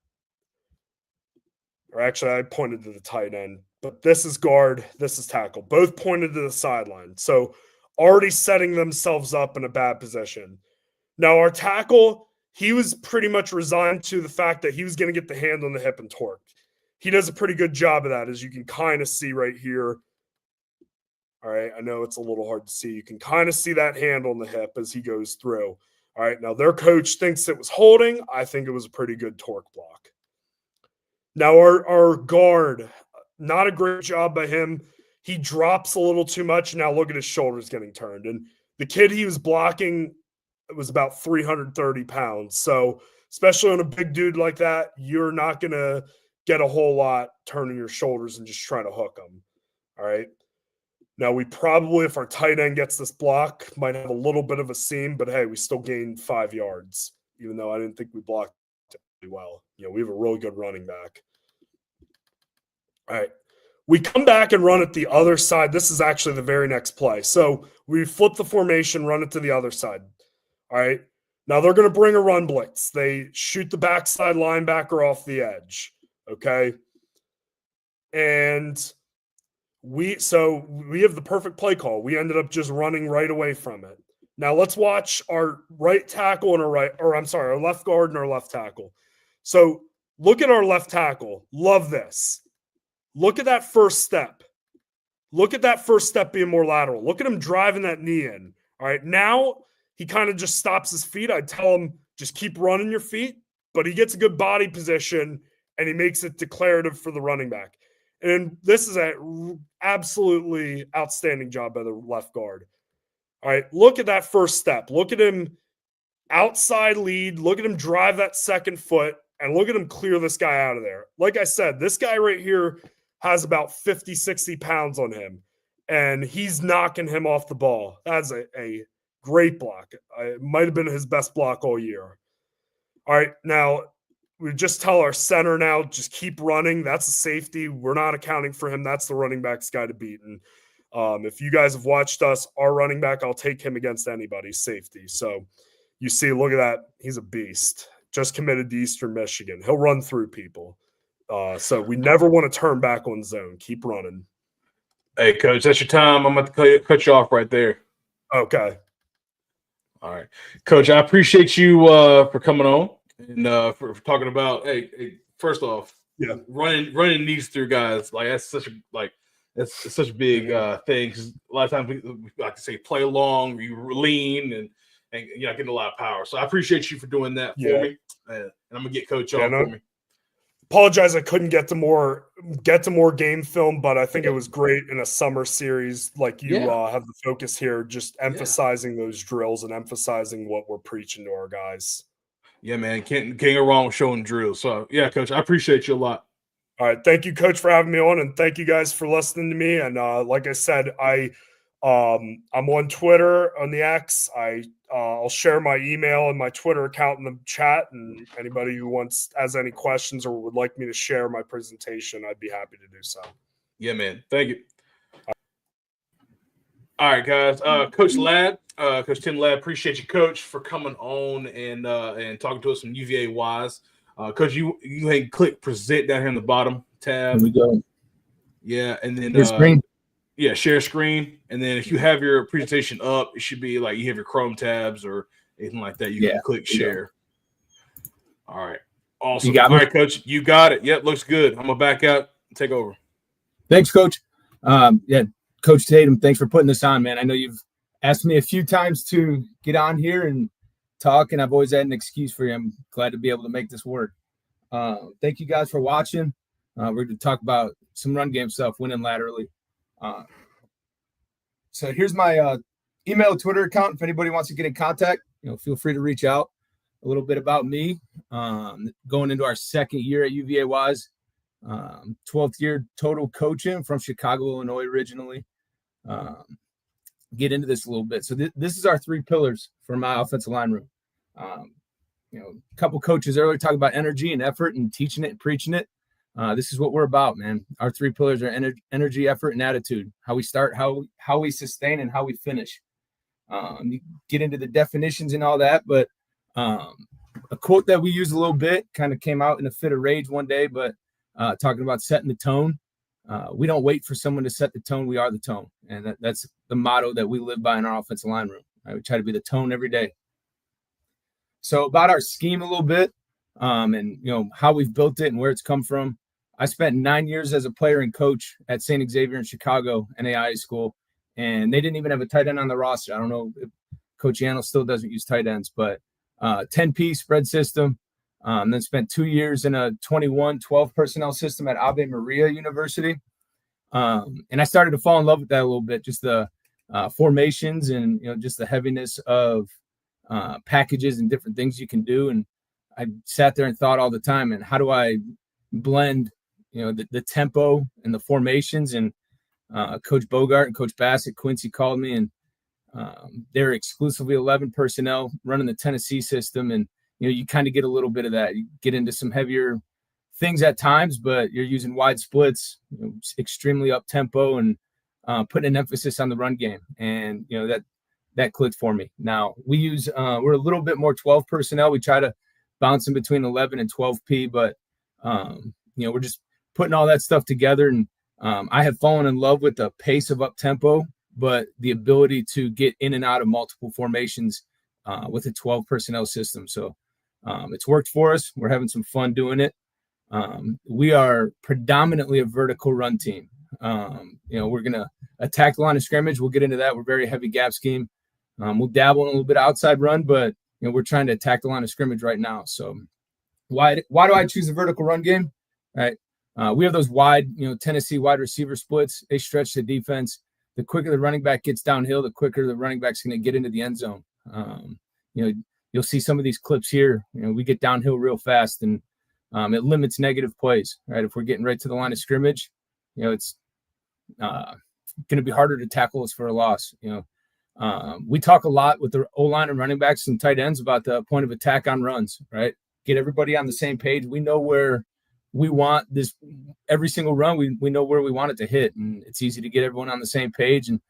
Speaker 6: Or actually, I pointed to the tight end, but this is guard, this is tackle. Both pointed to the sideline. So already setting themselves up in a bad position. Now, our tackle, he was pretty much resigned to the fact that he was going to get the hand on the hip and torque. He does a pretty good job of that, as you can kind of see right here. All right, I know it's a little hard to see. You can kind of see that hand on the hip as he goes through. All right, now their coach thinks it was holding. I think it was a pretty good torque block. Now our guard, not a great job by him. He drops a little too much. Now look at his shoulders getting turned. And the kid he was blocking was about 330 pounds. So especially on a big dude like that, you're not going to get a whole lot turning your shoulders and just trying to hook them. All right. Now we probably, if our tight end gets this block, might have a little bit of a seam, but hey, we still gained 5 yards, even though I didn't think we blocked it really well. We have a really good running back. All right. We come back and run it the other side. This is actually the very next play. So we flip the formation, run it to the other side. All right. Now they're going to bring a run blitz. They shoot the backside linebacker off the edge. Okay. And we have the perfect play call. We ended up just running right away from it. Now let's watch our right tackle and our left guard and our left tackle. So look at our left tackle. Love this. Look at that first step. Look at that first step being more lateral. Look at him driving that knee in. All right. Now he kind of just stops his feet. I tell him, just keep running your feet, but he gets a good body position and he makes it declarative for the running back. And this is an absolutely outstanding job by the left guard. All right. Look at that first step. Look at him outside lead. Look at him drive that second foot and look at him clear this guy out of there. Like I said, this guy right here has about 50, 60 pounds on him, and he's knocking him off the ball. That's a great block. It might have been his best block all year. All right, now we just tell our center now, just keep running. That's a safety. We're not accounting for him. That's the running back's guy to beat. And if you guys have watched us, our running back, I'll take him against anybody's safety. So you see, look at that. He's a beast. Just committed to Eastern Michigan. He'll run through people. So we never want to turn back on zone. Keep running.
Speaker 1: Hey, Coach, that's your time. I'm going to cut you off right there.
Speaker 6: Okay.
Speaker 1: All right. Coach, I appreciate you for coming on and for talking about, hey, first off, running these through guys. Like, that's such a big thing. Because a lot of times we like to say play long, you lean, and getting a lot of power. So I appreciate you for doing that for me. And I'm going to get Coach on for me.
Speaker 6: Apologize, I couldn't get to more game film, but I think it was great in a summer series like you have the focus here, just emphasizing those drills and emphasizing what we're preaching to our guys.
Speaker 1: Yeah, man, can't go wrong with showing drills. So yeah, Coach, I appreciate you a lot.
Speaker 6: All right, thank you, Coach, for having me on, and thank you guys for listening to me. And like I said, I'm on Twitter on the X. I'll share my email and my Twitter account in the chat, and anybody who has any questions or would like me to share my presentation, I'd be happy to do so.
Speaker 1: Yeah, man. Thank you. All right, guys. Coach Ladd, Coach Tim Ladd, appreciate you, Coach, for coming on and talking to us from UVA wise. Coach, you can click present down here in the bottom tab.
Speaker 7: Here we go.
Speaker 1: Yeah, and then
Speaker 7: screen.
Speaker 1: Yeah, share screen. And then if you have your presentation up, it should be like you have your Chrome tabs or anything like that. You can click share. All right. Awesome.
Speaker 7: All
Speaker 1: right, Coach. You got it. Yep, looks good. I'm going to back out and take over.
Speaker 7: Thanks, Coach. Coach Tatum, thanks for putting this on, man. I know you've asked me a few times to get on here and talk, and I've always had an excuse for you. I'm glad to be able to make this work. Thank you guys for watching. We're going to talk about some run game stuff, winning laterally. So here's my email, Twitter account. If anybody wants to get in contact, feel free to reach out. A little bit about me. Going into our second year at UVA Wise, 12th year total coaching from Chicago, Illinois originally. Get into this a little bit. So this is our 3 pillars for my offensive line room. A couple coaches earlier talked about energy and effort and teaching it and preaching it. This is what we're about, man. Our 3 pillars are energy, effort, and attitude. How we start, how we sustain, and how we finish. You get into the definitions and all that, but a quote that we use a little bit kind of came out in a fit of rage one day, but talking about setting the tone. We don't wait for someone to set the tone. We are the tone. And that's the motto that we live by in our offensive line room. Right? We try to be the tone every day. So about our scheme a little bit, and how we've built it and where it's come from. I spent 9 years as a player and coach at St. Xavier in Chicago, NAIA school, and they didn't even have a tight end on the roster. I don't know if Coach Yano still doesn't use tight ends, but 10-piece spread system. Then spent 2 years in a 21-12 personnel system at Ave Maria University. And I started to fall in love with that a little bit, just the formations and, just the heaviness of packages and different things you can do. And I sat there and thought all the time, and how do I blend, the tempo and the formations? And Coach Bogart and Coach Bassett, Quincy called me, and they're exclusively 11 personnel running the Tennessee system. And, you kind of get a little bit of that. You get into some heavier things at times, but you're using wide splits, extremely up tempo, and putting an emphasis on the run game. And, that clicked for me. Now we use, we're a little bit more 12 personnel. We try to bounce in between 11 and 12P, but, we're just putting all that stuff together. And I have fallen in love with the pace of up tempo, but the ability to get in and out of multiple formations with a 12 personnel system. So it's worked for us. We're having some fun doing it. We are predominantly a vertical run team. We're going to attack the line of scrimmage. We'll get into that. We're very heavy gap scheme. We'll dabble in a little bit of outside run, but we're trying to attack the line of scrimmage right now. So why do I choose a vertical run game? Right. We have those wide, Tennessee wide receiver splits. They stretch the defense. The quicker the running back gets downhill, the quicker the running back's going to get into the end zone. You'll see some of these clips here. We get downhill real fast, and it limits negative plays. Right. If we're getting right to the line of scrimmage, it's going to be harder to tackle us for a loss. We talk a lot with the O-line and running backs and tight ends about the point of attack on runs, right? Get everybody on the same page. We know where we want this every single run. We know where we want it to hit, and it's easy to get everyone on the same page. And,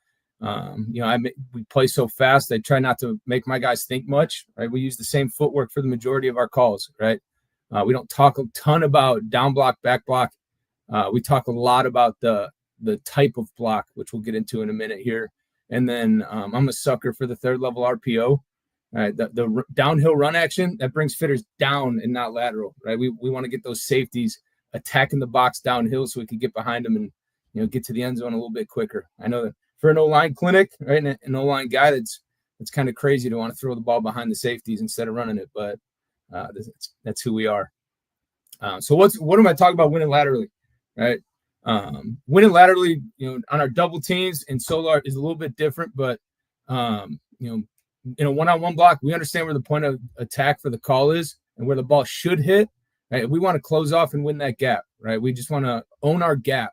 Speaker 7: we play so fast. I try not to make my guys think much, right? We use the same footwork for the majority of our calls, right? We don't talk a ton about down block, back block. We talk a lot about the type of block, which we'll get into in a minute here. And then I'm a sucker for the third level RPO. Right, the downhill run action that brings fitters down and not lateral. Right, we want to get those safeties attacking the box downhill so we can get behind them and get to the end zone a little bit quicker. I know that for an O-line clinic, right, and an O-line guy, it's kind of crazy to want to throw the ball behind the safeties instead of running it, but that's who we are. So what am I talking about winning laterally? Right, winning laterally, on our double teams and solo is a little bit different, but in a one-on-one block, we understand where the point of attack for the call is and where the ball should hit. Right? We want to close off and win that gap. Right? We just want to own our gap.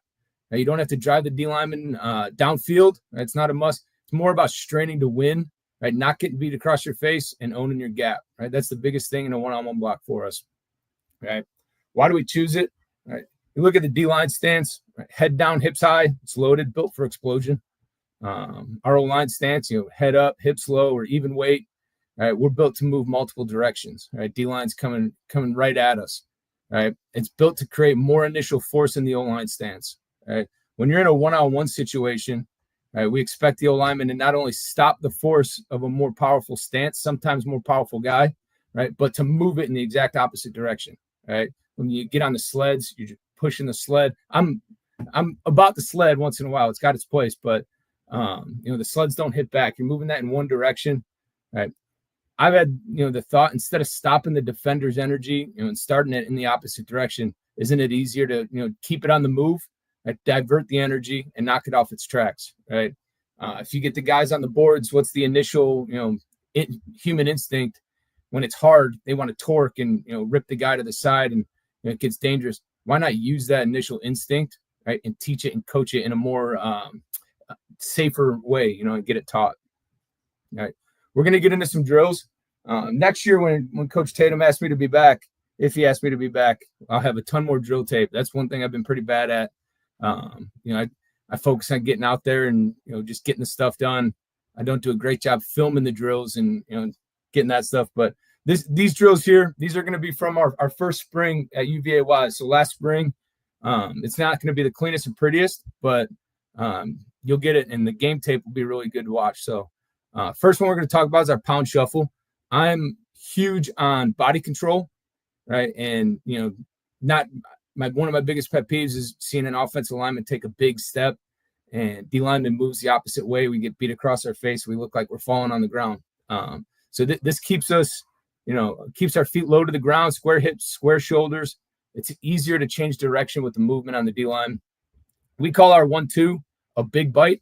Speaker 7: Right? You don't have to drive the D lineman downfield. Right? It's not a must. It's more about straining to win. Right? Not getting beat across your face and owning your gap. Right? That's the biggest thing in a one-on-one block for us. Right? Why do we choose it? Right? You look at the D line stance. Right? Head down, hips high. It's loaded, built for explosion. Our O-line stance, head up, hips low, or even weight. Right, we're built to move multiple directions. Right, D-line's coming right at us. Right, it's built to create more initial force in the O-line stance. Right, when you're in a one-on-one situation, right, we expect the O-lineman to not only stop the force of a more powerful stance, sometimes more powerful guy, right, but to move it in the exact opposite direction. Right, when you get on the sleds, you're just pushing the sled. I'm about the sled once in a while. It's got its place, but the sleds don't hit back. You're moving that in one direction, right? I've had, the thought, instead of stopping the defender's energy, and starting it in the opposite direction, isn't it easier to, keep it on the move, right? Divert the energy and knock it off its tracks, right? If you get the guys on the boards, what's the initial, human instinct? When it's hard, they want to torque and, rip the guy to the side, and it gets dangerous. Why not use that initial instinct, right? And teach it and coach it in a more, safer way, and get it taught. All right, we're going to get into some drills next year when Coach Tatum asked me to be back. If he asked me to be back, I'll have a ton more drill tape. That's one thing I've been pretty bad at. I focus on getting out there and just getting the stuff done. I don't do a great job filming the drills and getting that stuff. But these drills here, these are going to be from our first spring at UVA. So last spring, it's not going to be the cleanest and prettiest, but you'll get it, and the game tape will be really good to watch. So first one we're going to talk about is our pound shuffle. I'm huge on body control, right? And, not one of my biggest pet peeves is seeing an offensive lineman take a big step and D lineman moves the opposite way. We get beat across our face. We look like we're falling on the ground. So this keeps us keeps our feet low to the ground, square hips, square shoulders. It's easier to change direction with the movement on the D-line. We call our 1-2 a big bite.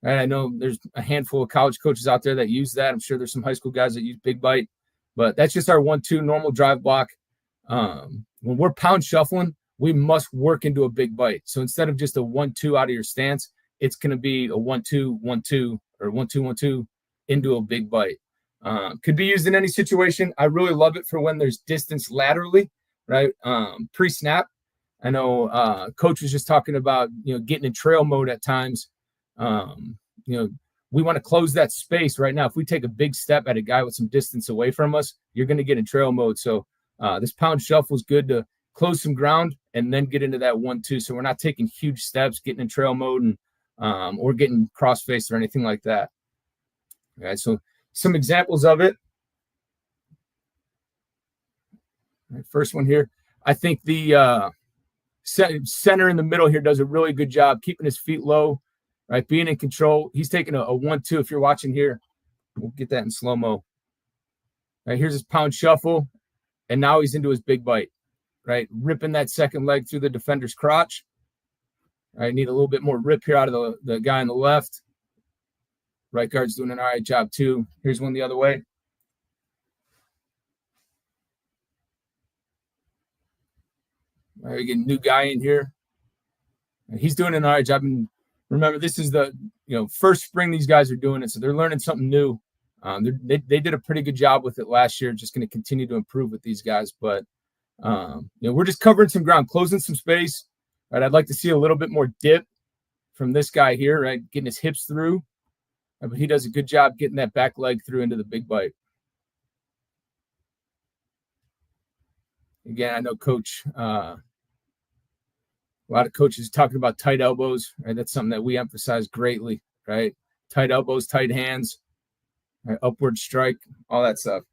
Speaker 7: Right? I know there's a handful of college coaches out there that use that. I'm sure there's some high school guys that use big bite, but that's just our 1-2 normal drive block. When we're pound shuffling, we must work into a big bite. So instead of just a 1-2 out of your stance, it's going to be a 1-2, 1-2, or 1-2, 1-2 into a big bite. Could be used in any situation. I really love it for when there's distance laterally, right? Pre-snap. I know coach was just talking about, getting in trail mode at times. We want to close that space right now. If we take a big step at a guy with some distance away from us, you're going to get in trail mode. So this pound shuffle is good to close some ground and then get into that 1-2. So we're not taking huge steps, getting in trail mode and or getting cross-faced or anything like that. All right, so some examples of it. All right, first one here. I think the center in the middle here does a really good job keeping his feet low, right? Being in control. He's taking a 1-2. If you're watching here, we'll get that in slow-mo. All right, here's his pound shuffle, and now he's into his big bite, right? Ripping that second leg through the defender's crotch. All right, need a little bit more rip here out of the guy on the left. Right guard's doing an all right job too. Here's one the other way. All right, we get a new guy in here. He's doing an all right job. And remember, this is the first spring these guys are doing it, so they're learning something new. They did a pretty good job with it last year. Just going to continue to improve with these guys, but we're just covering some ground, closing some space. Right, I'd like to see a little bit more dip from this guy here, right, getting his hips through. But he does a good job getting that back leg through into the big bite. Again, I know coach, a lot of coaches talking about tight elbows, right? That's something that we emphasize greatly, right? Tight elbows, tight hands, right? Upward strike, all that stuff.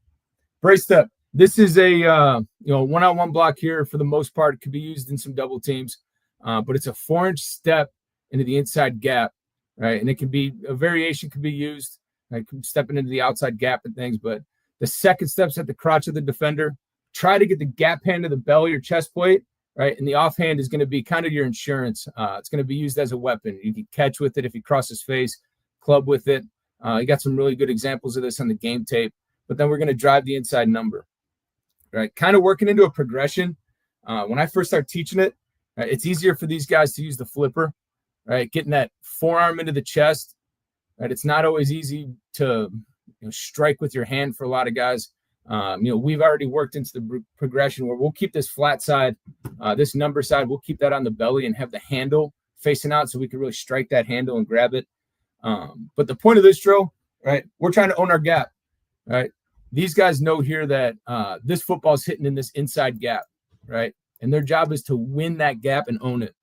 Speaker 7: Brace step. This is a one-on-one block here for the most part. It could be used in some double teams, but it's a 4-inch step into the inside gap. Right, and it can be a variation could be used, like stepping into the outside gap and things. But the second step's at the crotch of the defender. Try to get the gap hand to the belly or chest plate, right? And the offhand is going to be kind of your insurance. It's going to be used as a weapon. You can catch with it if he crosses face, club with it. You got some really good examples of this on the game tape. But then we're going to drive the inside number, right? Kind of working into a progression. When I first started teaching it, it's easier for these guys to use the flipper. Right, getting that forearm into the chest. Right, it's not always easy to strike with your hand for a lot of guys. We've already worked into the progression where we'll keep this flat side, this number side. We'll keep that on the belly and have the handle facing out so we can really strike that handle and grab it. But the point of this drill, right? We're trying to own our gap. Right, these guys know here that this football is hitting in this inside gap. Right, and their job is to win that gap and own it.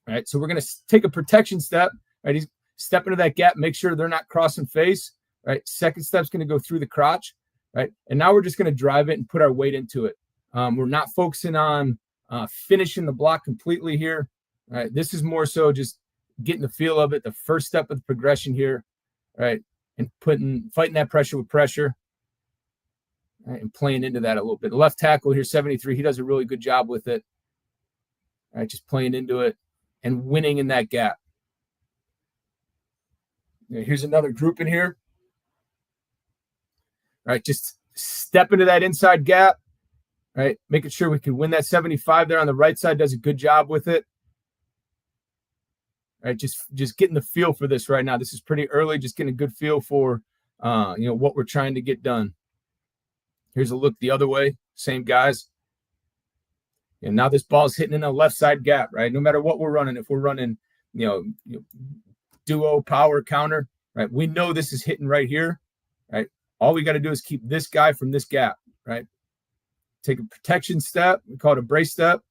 Speaker 7: Right, so we're going to take a protection step. Right, he's stepping into that gap, make sure they're not crossing face. Right, second step's going to go through the crotch. Right, and now we're just going to drive it and put our weight into it. We're not focusing on finishing the block completely here. Right, this is more so just getting the feel of it. The first step of the progression here, right, and fighting that pressure with pressure, right, and playing into that a little bit. The left tackle here, 73, he does a really good job with it. Right, just playing into it and winning in that gap. Here's another group in here. All right, just step into that inside gap. Right, making sure we can win that 75 there on the right side. Does a good job with it. All right, just getting the feel for this right now. This is pretty early. Just getting a good feel for what we're trying to get done. Here's a look the other way. Same guys. And now this ball's hitting in a left side gap, right? No matter what we're running, if we're running, duo power counter, right? We know this is hitting right here, right? All we got to do is keep this guy from this gap, right? Take a protection step. We call it a brace step.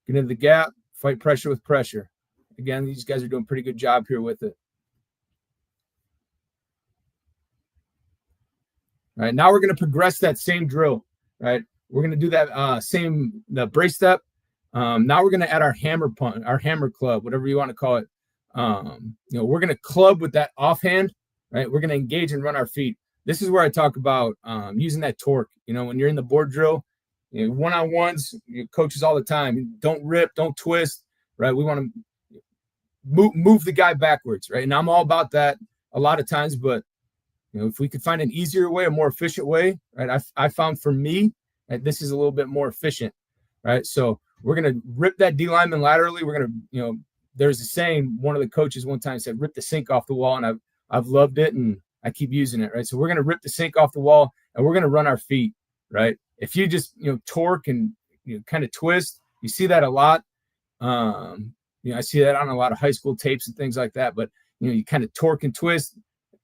Speaker 7: Get into the gap, fight pressure with pressure. Again, these guys are doing a pretty good job here with it. All right, now we're going to progress that same drill, right? We're going to do that the brace step. Now we're going to add our hammer punt, our hammer club, whatever you want to call it. We're going to club with that offhand, right? We're going to engage and run our feet. this is where I talk about using that torque. You know, when you're in the board drill, you know, one-on-ones, coaches all the time, don't rip, don't twist, right? We want to move the guy backwards, right? And I'm all about that a lot of times, but you know, if we could find an easier way, a more efficient way, right? I found for me that this is a little bit more efficient, right? So we're going to rip that D lineman laterally. We're going to, you know, there's a saying, one of the coaches one time said, rip the sink off the wall. And I've loved it and I keep using it, right? So we're going to rip the sink off the wall and we're going to run our feet, right? If you just, you know, torque and, you know, kind of twist, you see that a lot. You know, I see that on a lot of high school tapes and things like that, but, you know, you kind of torque and twist,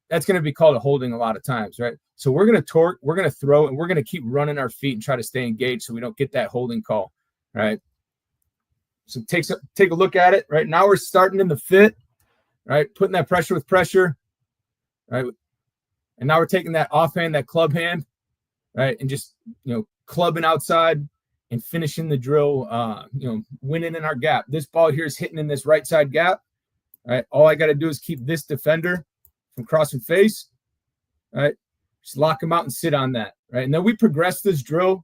Speaker 7: that's going to be called a holding a lot of times, right? So we're going to torque, we're going to throw, and we're going to keep running our feet and try to stay engaged so we don't get that holding call, right? So take a look at it, right? Now we're starting in the fit, right? Putting that pressure with pressure, right? And now we're taking that offhand, that club hand, right? And just, you know, clubbing outside and finishing the drill, you know, winning in our gap. This ball here is hitting in this right side gap, right? All I got to do is keep this defender from crossing face, right? Just lock him out and sit on that, right? And then we progress this drill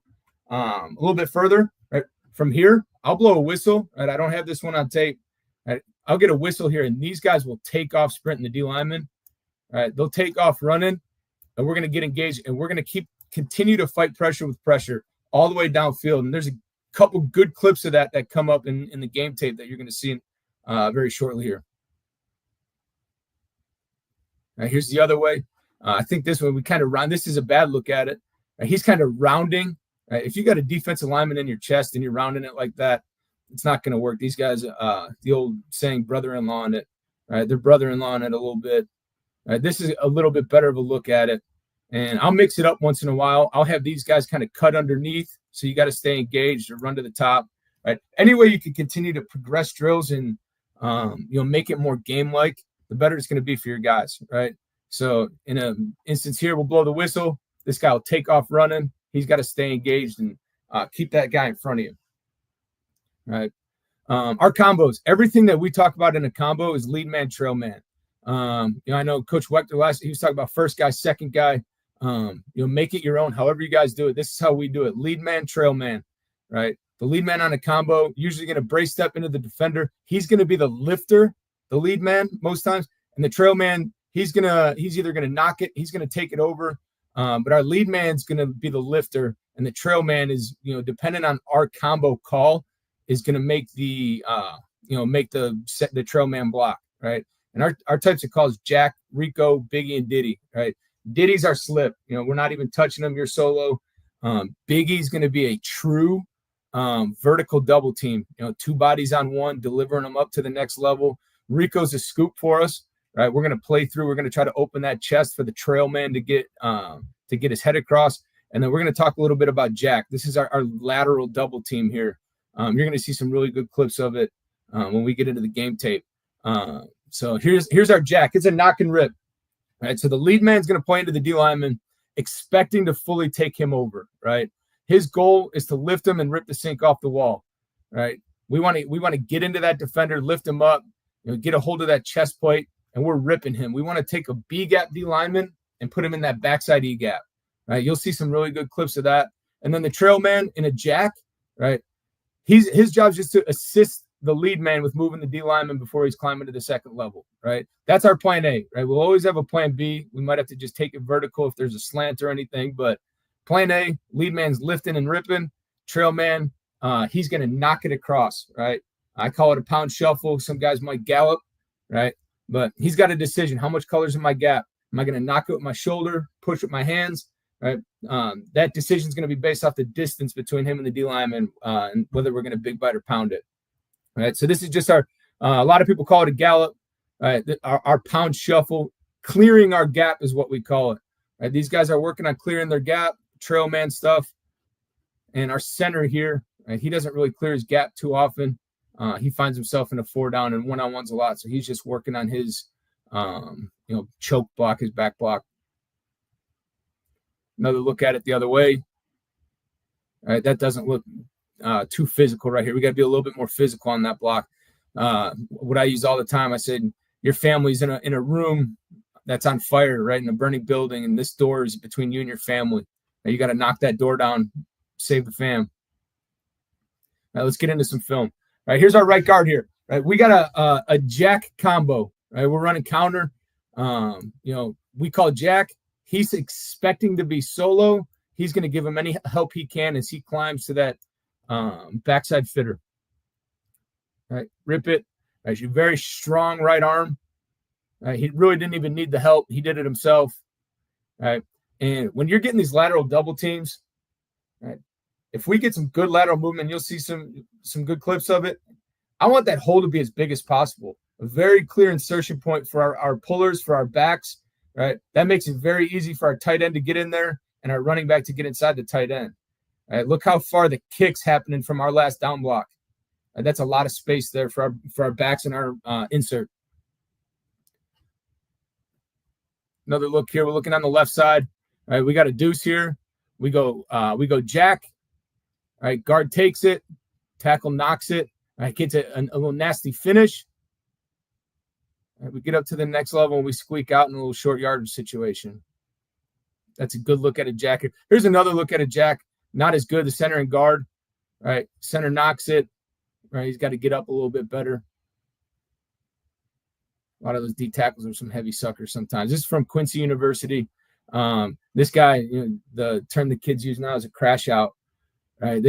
Speaker 7: a little bit further, right? From here, I'll blow a whistle, right? I don't have this one on tape, right? I'll get a whistle here, and these guys will take off sprinting the D lineman, right? They'll take off running, and we're going to get engaged, and we're going to continue to fight pressure with pressure all the way downfield. And there's a couple good clips of that come up in the game tape that you're going to see very shortly here. Right, here's the other way. I think this one we kind of round. This is a bad look at it. Right, he's kind of rounding. Right, if you got a defensive lineman in your chest and you're rounding it like that, it's not going to work. These guys, the old saying, brother-in-law in it. Right, they're brother-in-law in it a little bit. Right, this is a little bit better of a look at it. And I'll mix it up once in a while. I'll have these guys kind of cut underneath. So you got to stay engaged or run to the top. Right. Any way you can continue to progress drills and you know, make it more game-like, the better it's going to be for your guys, right? So in an instance here, we'll blow the whistle. This guy will take off running. He's got to stay engaged and keep that guy in front of you, right? Our combos, everything that we talk about in a combo is lead man, trail man. You know, I know Coach Weachter he was talking about first guy, second guy. You know, make it your own, however you guys do it. This is how we do it. Lead man, trail man, right? The lead man on a combo, usually going to brace step into the defender. He's going to be the lifter, the lead man most times, and the trail man, he's either going to knock it, he's going to take it over, but our lead man's going to be the lifter, and the trail man is, you know, depending on our combo call, is going to make the you know, make the trail man block, right? And our types of calls: Jack, Rico, Biggie, and Diddy, right? Diddy's our slip, you know, we're not even touching him, you're solo. Biggie's going to be a true vertical double team, you know, two bodies on one, delivering them up to the next level. Rico's a scoop for us, right? We're going to play through. We're going to try to open that chest for the trail man to get his head across. And then we're going to talk a little bit about Jack. This is our lateral double team here. You're going to see some really good clips of it when we get into the game tape. So here's our Jack. It's a knock and rip, right? So the lead man's going to play into the D lineman, expecting to fully take him over, right? His goal is to lift him and rip the sink off the wall, right? We want to get into that defender, lift him up, you know, get a hold of that chest plate, and we're ripping him. We want to take a B gap D lineman and put him in that backside E gap, right? You'll see some really good clips of that. And then the trail man in a jack, right? His job is just to assist the lead man with moving the D lineman before he's climbing to the second level, right? That's our plan A, right? We'll always have a plan B. We might have to just take it vertical if there's a slant or anything, but plan A, lead man's lifting and ripping. Trail man, he's going to knock it across, right? I call it a pound shuffle. Some guys might gallop, right? But he's got a decision. How much color's in my gap? Am I going to knock it with my shoulder, push with my hands, right? That decision is going to be based off the distance between him and the D lineman and whether we're going to big bite or pound it, right? So this is just our, a lot of people call it a gallop, right? Our pound shuffle. Clearing our gap is what we call it, right? These guys are working on clearing their gap, trail man stuff. And our center here, right, he doesn't really clear his gap too often. He finds himself in a 4-down and one-on-ones a lot. So he's just working on his, choke block, his back block. Another look at it the other way. All right, that doesn't look too physical right here. We got to be a little bit more physical on that block. What I use all the time, I said, your family's in a room, that's on fire, right, in a burning building, and this door is between you and your family. Now you got to knock that door down, save the fam. Now let's get into some film. All right, here's our right guard here. Right, we got a jack combo. Right, we're running counter. We call Jack. He's expecting to be solo. He's going to give him any help he can as he climbs to that backside fitter. All right, rip it. All right, very strong right arm. He really didn't even need the help. He did it himself. All right, and when you're getting these lateral double teams, right, if we get some good lateral movement, you'll see some good clips of it. I want that hole to be as big as possible. A very clear insertion point for our pullers, for our backs, right? That makes it very easy for our tight end to get in there and our running back to get inside the tight end. All right, look how far the kick's happening from our last down block. That's a lot of space there for our backs and our insert. Another look here. We're looking on the left side. All right, we got a deuce here. We go jack. All right, guard takes it. Tackle knocks it. All right, gets a little nasty finish. All right, we get up to the next level and we squeak out in a little short yardage situation. That's a good look at a jack. Here's another look at a jack. Not as good. The center and guard. All right, center knocks it. All right, he's got to get up a little bit better. A lot of those D tackles are some heavy suckers sometimes. This is from Quincy University. This guy, the term the kids use now is a crash out. Right,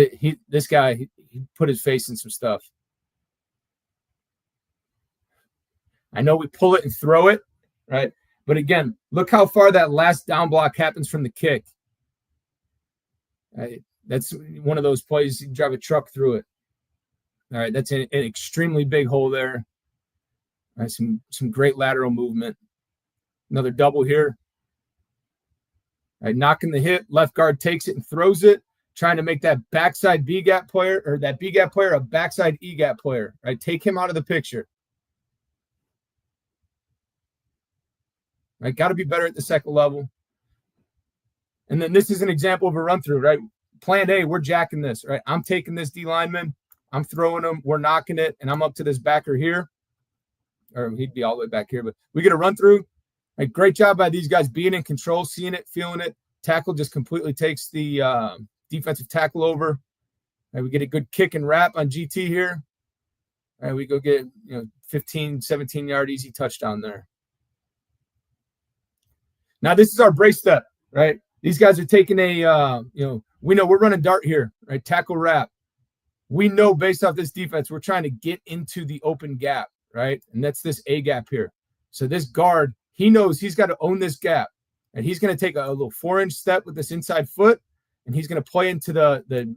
Speaker 7: this guy he put his face in some stuff. I know we pull it and throw it, right? But again, look how far that last down block happens from the kick. Right? That's one of those plays you drive a truck through it. All right, that's an extremely big hole there. All right, some great lateral movement. Another double here. All right, knocking the hit, left guard takes it and throws it, trying to make that backside B gap player or that B gap player a backside E gap player. Right, take him out of the picture. Right, got to be better at the second level. And then this is an example of a run through, right? Plan A, we're jacking this, right? I'm taking this D lineman, I'm throwing him, we're knocking it, and I'm up to this backer here. Or he'd be all the way back here, but we get a run through. Right, great job by these guys being in control, seeing it, feeling it. Tackle just completely takes the defensive tackle over. Right, we get a good kick and wrap on GT here. Right, we go get 15, 17-yard easy touchdown there. Now this is our brace step, right? These guys are taking a, we know we're running dart here, right? Tackle wrap. We know based off this defense, we're trying to get into the open gap, right? And that's this A gap here. So this guard, he knows he's got to own this gap, and he's going to take a little 4-inch step with this inside foot, and he's going to play into the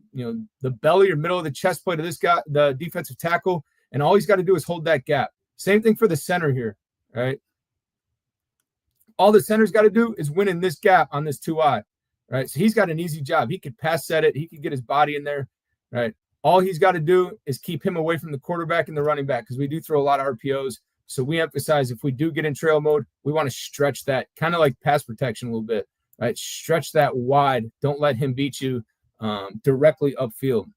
Speaker 7: belly or middle of the chest plate of this guy, the defensive tackle, and all he's got to do is hold that gap. Same thing for the center here, right? All the center's got to do is win in this gap on this 2-eye, right? So he's got an easy job. He could pass set it. He could get his body in there, right? All he's got to do is keep him away from the quarterback and the running back because we do throw a lot of RPOs. So we emphasize if we do get in trail mode, we want to stretch that, kind of like pass protection a little bit, right? Stretch that wide. Don't let him beat you directly upfield. All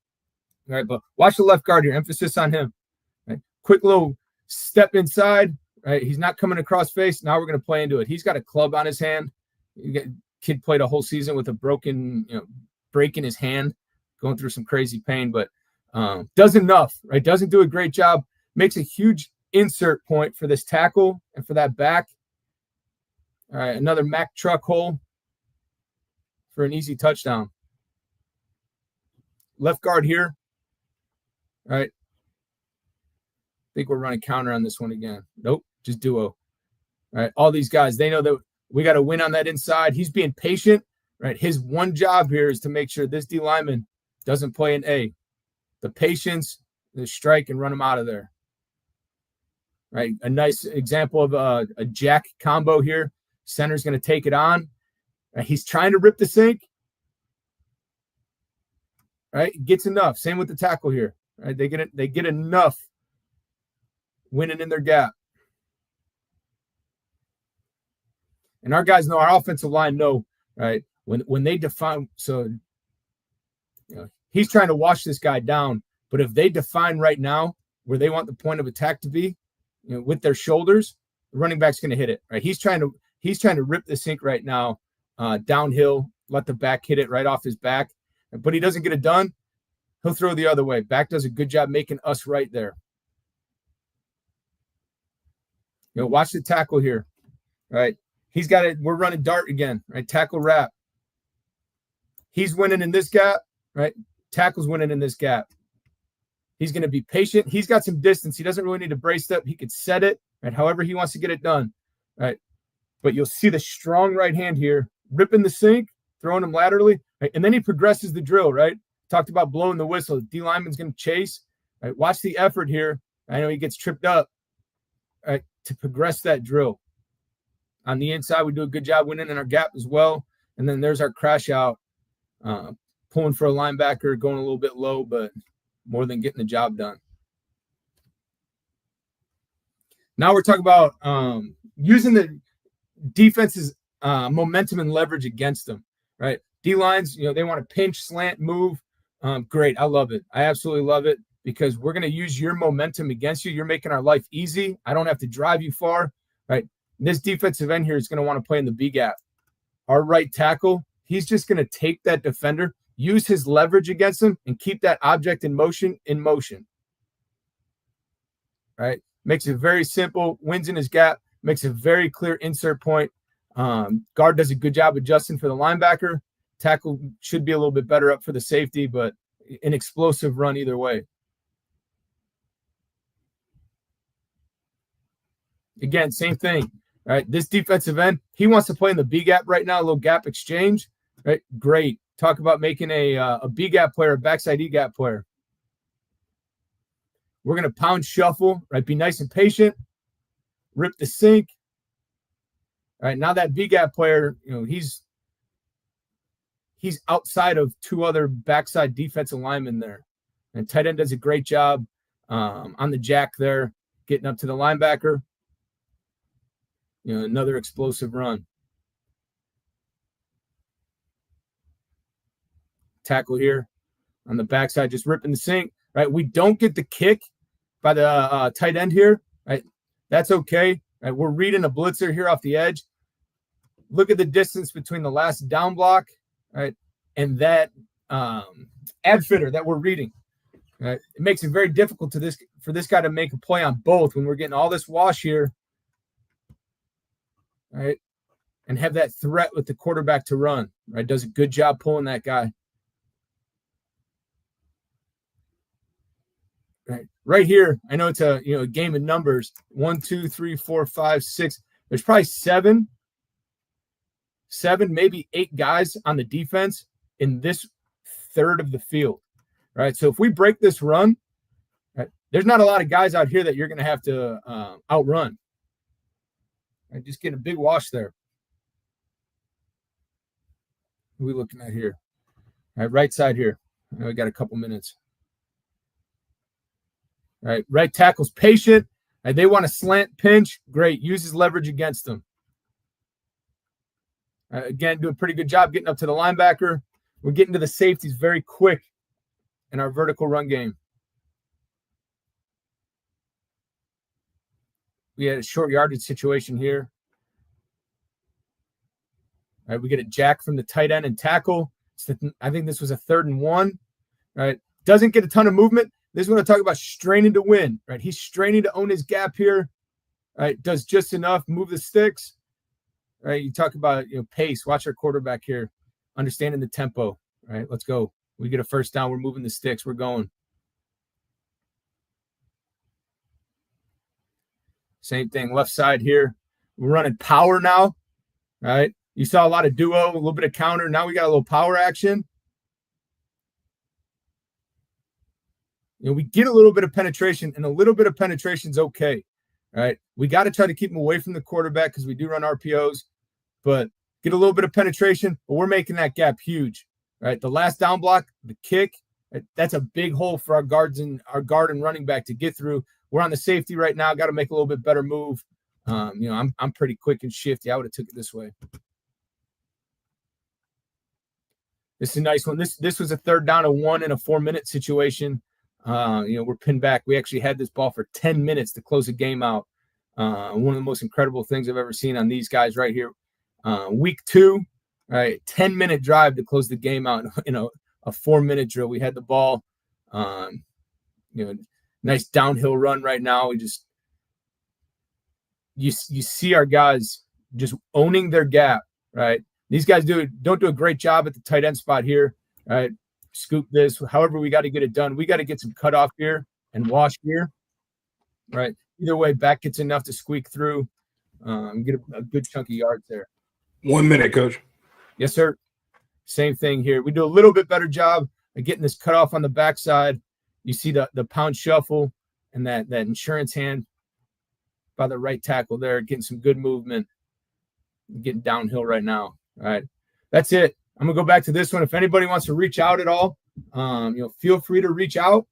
Speaker 7: right, but watch the left guard here. Emphasis on him. Right? Quick little step inside. Right, he's not coming across face. Now we're going to play into it. He's got a club on his hand. Kid played a whole season with a broken, break in his hand, going through some crazy pain, but does enough, right? Doesn't do a great job. Makes a huge insert point for this tackle and for that back. All right, another Mack truck hole for an easy touchdown. Left guard here. All right. I think we're running counter on this one again. Nope, just duo. All right, all these guys, they know that we got to win on that inside. He's being patient, right? His one job here is to make sure this D lineman doesn't play an A. The patience, the strike, and run him out of there. Right, a nice example of a jack combo here. Center's going to take it on. Right, he's trying to rip the sink. Right, gets enough. Same with the tackle here. Right, they get enough. Winning in their gap. And our guys know, our offensive line know, right? When they define, so he's trying to wash this guy down, but if they define right now where they want the point of attack to be, with their shoulders, the running back's going to hit it, right? He's He's trying to rip the sink right now, downhill, let the back hit it right off his back, but he doesn't get it done. He'll throw the other way. Back does a good job making us right there. Watch the tackle here, right? He's got it. We're running dart again, right? Tackle wrap. He's winning in this gap, right? Tackle's winning in this gap. He's going to be patient. He's got some distance. He doesn't really need to brace up. He could set it, right? However he wants to get it done, right? But you'll see the strong right hand here, ripping the sink, throwing him laterally, right? And then he progresses the drill, right? Talked about blowing the whistle. D lineman's going to chase, right? Watch the effort here. I know he gets tripped up, right? To progress that drill. On the inside, we do a good job winning in our gap as well. And then there's our crash out, pulling for a linebacker, going a little bit low, but more than getting the job done. Now we're talking about using the defense's momentum and leverage against them, right? D-lines, they want to pinch, slant, move. Great. I love it. I absolutely love it because we're going to use your momentum against you. You're making our life easy. I don't have to drive you far, right? This defensive end here is going to want to play in the B gap. Our right tackle, he's just going to take that defender, use his leverage against him, and keep that object in motion, right? Makes it very simple, wins in his gap, makes a very clear insert point. Guard does a good job adjusting for the linebacker. Tackle should be a little bit better up for the safety, but an explosive run either way. Again, same thing, right? This defensive end, he wants to play in the B gap right now, a little gap exchange, right? Great. Talk about making a B gap player, a backside E gap player. We're going to pound shuffle, right? Be nice and patient. Rip the sink. All right, now that B gap player, he's outside of two other backside defensive linemen there. And tight end does a great job on the jack there, getting up to the linebacker. Another explosive run. Tackle here on the backside, just ripping the sink, right? We don't get the kick by the tight end here, right? That's okay. Right? We're reading a blitzer here off the edge. Look at the distance between the last down block, right, and that ad fitter that we're reading. Right? It makes it very difficult for this guy to make a play on both when we're getting all this wash here, right, and have that threat with the quarterback to run. Right, does a good job pulling that guy. Right here, I know it's a game of numbers. 1, 2, 3, 4, 5, 6. There's probably seven, maybe 8 guys on the defense in this third of the field. Right. So if we break this run, right, there's not a lot of guys out here that you're going to have to outrun. Right, just getting a big wash there. Who are we looking at here? All right side here. We got a couple minutes. Right tackle's patient. Right, they want to slant pinch. Great. Uses leverage against them. Again, do a pretty good job getting up to the linebacker. We're getting to the safeties very quick in our vertical run game. We had a short yardage situation here. All right, we get a jack from the tight end and tackle. I think this was a 3rd and 1. Right, doesn't get a ton of movement. This is what I talk about, straining to win. Right, he's straining to own his gap here. Right, does just enough, move the sticks. Right, you talk about pace. Watch our quarterback here, understanding the tempo. Right, let's go. We get a first down. We're moving the sticks. We're going. Same thing, left side here. We're running power now. Right, you saw a lot of duo, a little bit of counter. Now we got a little power action. We get a little bit of penetration, and a little bit of penetration is okay. Right, we got to try to keep them away from the quarterback because we do run RPOs, but get a little bit of penetration. But we're making that gap huge. Right, the last down block, the kick, right, that's a big hole for our guard and running back to get through. We're on the safety right now. Got to make a little bit better move. I'm pretty quick and shifty. I would have took it this way. This is a nice one. This was a 3rd down and 1 in a 4-minute situation. We're pinned back. We actually had this ball for 10 minutes to close the game out. One of the most incredible things I've ever seen on these guys right here. Week 2, right, 10-minute drive to close the game out in a 4-minute drill. We had the ball, nice downhill run right now. We just you see our guys just owning their gap, right? These guys don't do a great job at the tight end spot here, right? Scoop this, however we got to get it done. We got to get some cutoff here and wash here, right? Either way, back gets enough to squeak through, get a good chunk of yards there.
Speaker 1: 1 minute, Coach.
Speaker 7: Yes, sir. Same thing here. We do a little bit better job of getting this cutoff on the backside. You see the pound shuffle and that insurance hand by the right tackle there, getting some good movement, getting downhill right now. All right, that's it. I'm gonna go back to this one. If anybody wants to reach out at all, feel free to reach out.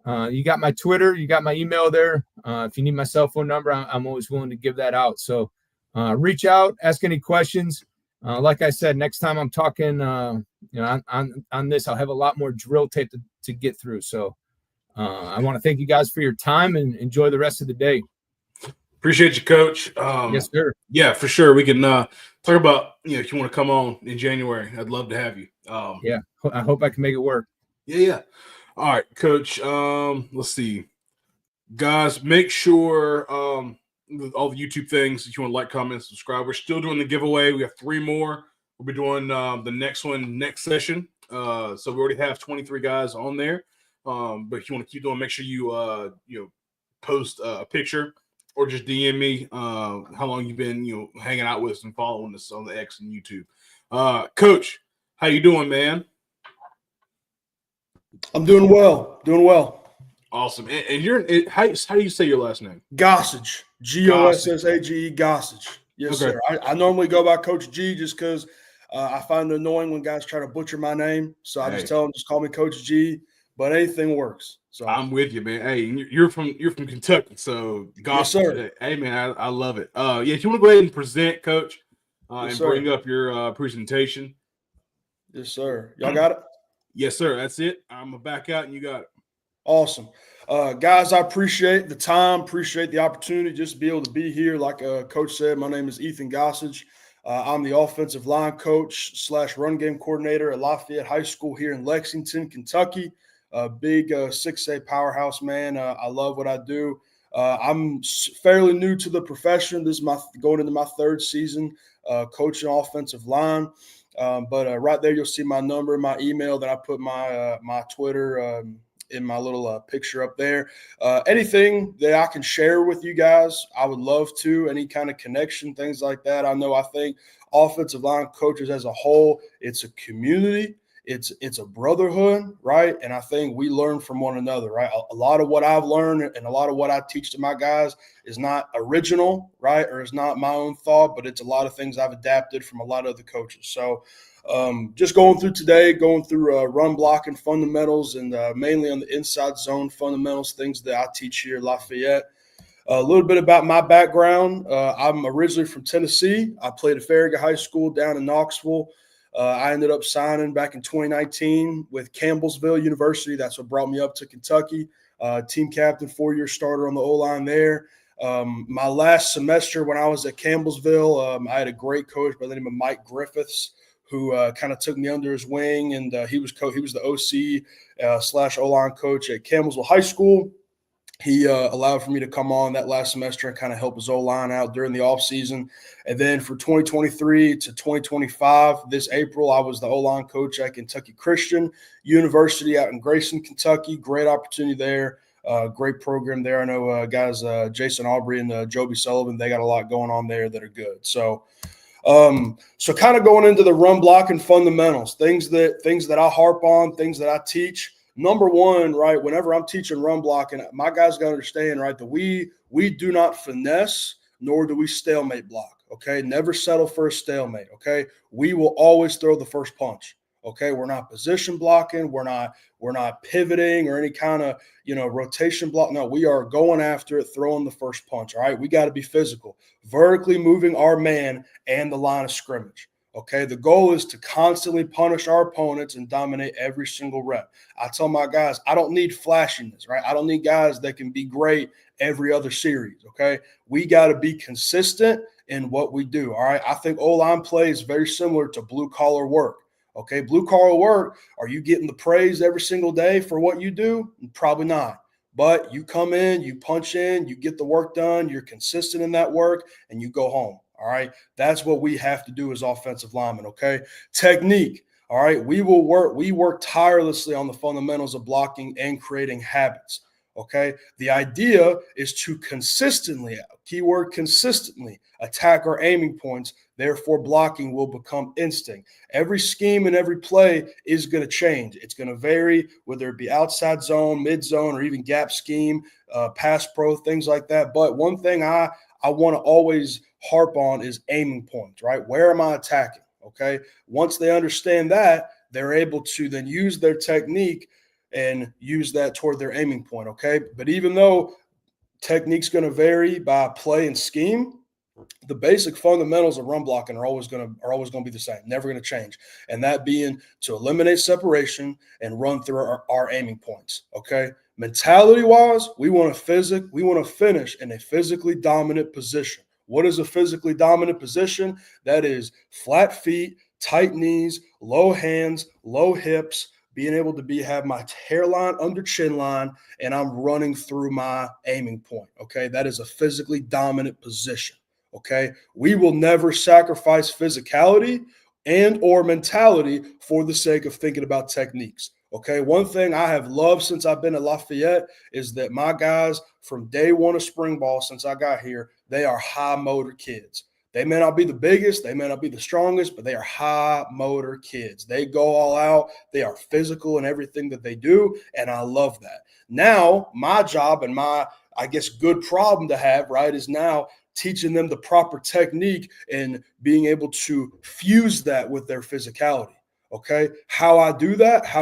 Speaker 7: You got my Twitter, you got my email there. If you need my cell phone number, I'm always willing to give that out. So reach out, ask any questions. Like I said, next time I'm talking, on this, I'll have a lot more drill tape to get through. So I want to thank you guys for your time and enjoy the rest of the day.
Speaker 1: Appreciate you, Coach.
Speaker 7: Yes, sir.
Speaker 1: Yeah, for sure. We can talk about, if you want to come on in January, I'd love to have you.
Speaker 7: Yeah, I hope I can make it work.
Speaker 1: Yeah. All right, Coach. Let's see. Guys, make sure all the YouTube things, if you want to like, comment, subscribe. We're still doing the giveaway. We have 3 more. We'll be doing the next one next session. So we already have 23 guys on there. But if you want to keep doing, make sure you post a picture or just DM me how long you've been hanging out with us and following us on the X and YouTube. Coach, how you doing, man?
Speaker 8: I'm doing well.
Speaker 1: Awesome. And you're how do you say your last name?
Speaker 8: Gossage. Gossage. Gossage. Yes,
Speaker 1: Okay.
Speaker 8: sir. I normally go by Coach G just because I find it annoying when guys try to butcher my name. So I just tell them, just call me Coach G. But anything works. So
Speaker 1: I'm with you, man. Hey, you're from Kentucky, so
Speaker 8: yes, sir.
Speaker 1: Hey, man, I love it. If you want to go ahead and present, Coach,
Speaker 8: Yes,
Speaker 1: and
Speaker 8: sir.
Speaker 1: bring up your presentation.
Speaker 8: Yes, sir. Y'all got it?
Speaker 1: Yes, sir. That's it. I'm gonna back out, and you got it.
Speaker 8: Awesome. Guys, I appreciate the time, appreciate the opportunity just to be able to be here. Like Coach said, my name is Ethan Gossage. I'm the offensive line coach / run game coordinator at Lafayette High School here in Lexington, Kentucky. A big 6A powerhouse, man. I love what I do. I'm fairly new to the profession. This is going into my 3rd season coaching offensive line. But right there, you'll see my number, my email. That I put my Twitter in my little picture up there. Anything that I can share with you guys, I would love to. Any kind of connection, things like that. I think offensive line coaches as a whole, it's a community. It's a brotherhood, right? And I think we learn from one another, right? A lot of what I've learned and a lot of what I teach to my guys is not original, right? Or it's not my own thought, but it's a lot of things I've adapted from a lot of other coaches. So just going through run blocking fundamentals and mainly on the inside zone fundamentals, things that I teach here at Lafayette. A little bit about my background. I'm originally from Tennessee. I played at Farragut High School down in Knoxville. I ended up signing back in 2019 with Campbellsville University. That's what brought me up to Kentucky. Team captain, 4-year starter on the O-line there. My last semester when I was at Campbellsville, I had a great coach by the name of Mike Griffiths, who kind of took me under his wing, and he was the OC / O-line coach at Campbellsville High School. He allowed for me to come on that last semester and kind of help his O-line out during the offseason. And then for 2023 to 2025, this April, I was the O-line coach at Kentucky Christian University out in Grayson, Kentucky. Great opportunity there. Great program there. I know guys, Jason Aubrey and Joby Sullivan, they got a lot going on there that are good. So kind of going into the run blocking fundamentals, things that I harp on, things that I teach. Number one, right, whenever I'm teaching run blocking, my guys got to understand, right, that we do not finesse, nor do we stalemate block, okay? Never settle for a stalemate, okay? We will always throw the first punch, okay? We're not position blocking. We're not pivoting or any kind of, rotation block. No, we are going after it, throwing the first punch, all right? We got to be physical, vertically moving our man and the line of scrimmage. Okay, the goal is to constantly punish our opponents and dominate every single rep. I tell my guys, I don't need flashiness, right? I don't need guys that can be great every other series, okay? We got to be consistent in what we do, all right? I think O-line play is very similar to blue-collar work, okay? Blue-collar work, are you getting the praise every single day for what you do? Probably not. But you come in, you punch in, you get the work done, you're consistent in that work, and you go home. All right. That's what we have to do as offensive linemen. Okay. Technique. All right. We work tirelessly on the fundamentals of blocking and creating habits. Okay. The idea is to consistently, keyword consistently, attack our aiming points. Therefore, blocking will become instinct. Every scheme and every play is going to change. It's going to vary, whether it be outside zone, mid zone, or even gap scheme, pass pro, things like that. But one thing I want to always harp on is aiming points, right? Where am I attacking? Okay. Once they understand that, they're able to then use their technique and use that toward their aiming point. Okay. But even though technique's going to vary by play and scheme, the basic fundamentals of run blocking are always going to be the same, never going to change. And that being to eliminate separation and run through our aiming points. Okay. Mentality wise, we want to finish in a physically dominant position. What is a physically dominant position? That is flat feet, tight knees, low hands, low hips, being able to have my hairline under chin line, and I'm running through my aiming point. Okay. That is a physically dominant position. Okay. We will never sacrifice physicality and or mentality for the sake of thinking about techniques. Okay, one thing I have loved since I've been at Lafayette is that my guys from day one of spring ball since I got here, they are high motor kids. They may not be the biggest, they may not be the strongest, but they are high motor kids. They go all out. They are physical in everything that they do, and I love that. Now, my job and my, I guess, good problem to have, right, is now teaching them the proper technique and being able to fuse that with their physicality. Okay, how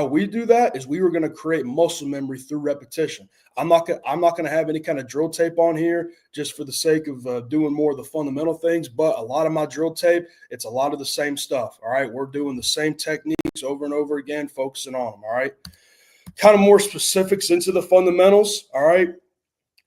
Speaker 8: we do that is we were going to create muscle memory through repetition. I'm not going to have any kind of drill tape on here just for the sake of doing more of the fundamental things. But a lot of my drill tape, it's a lot of the same stuff. All right, we're doing the same techniques over and over again, focusing on them. All right, kind of more specifics into the fundamentals. All right.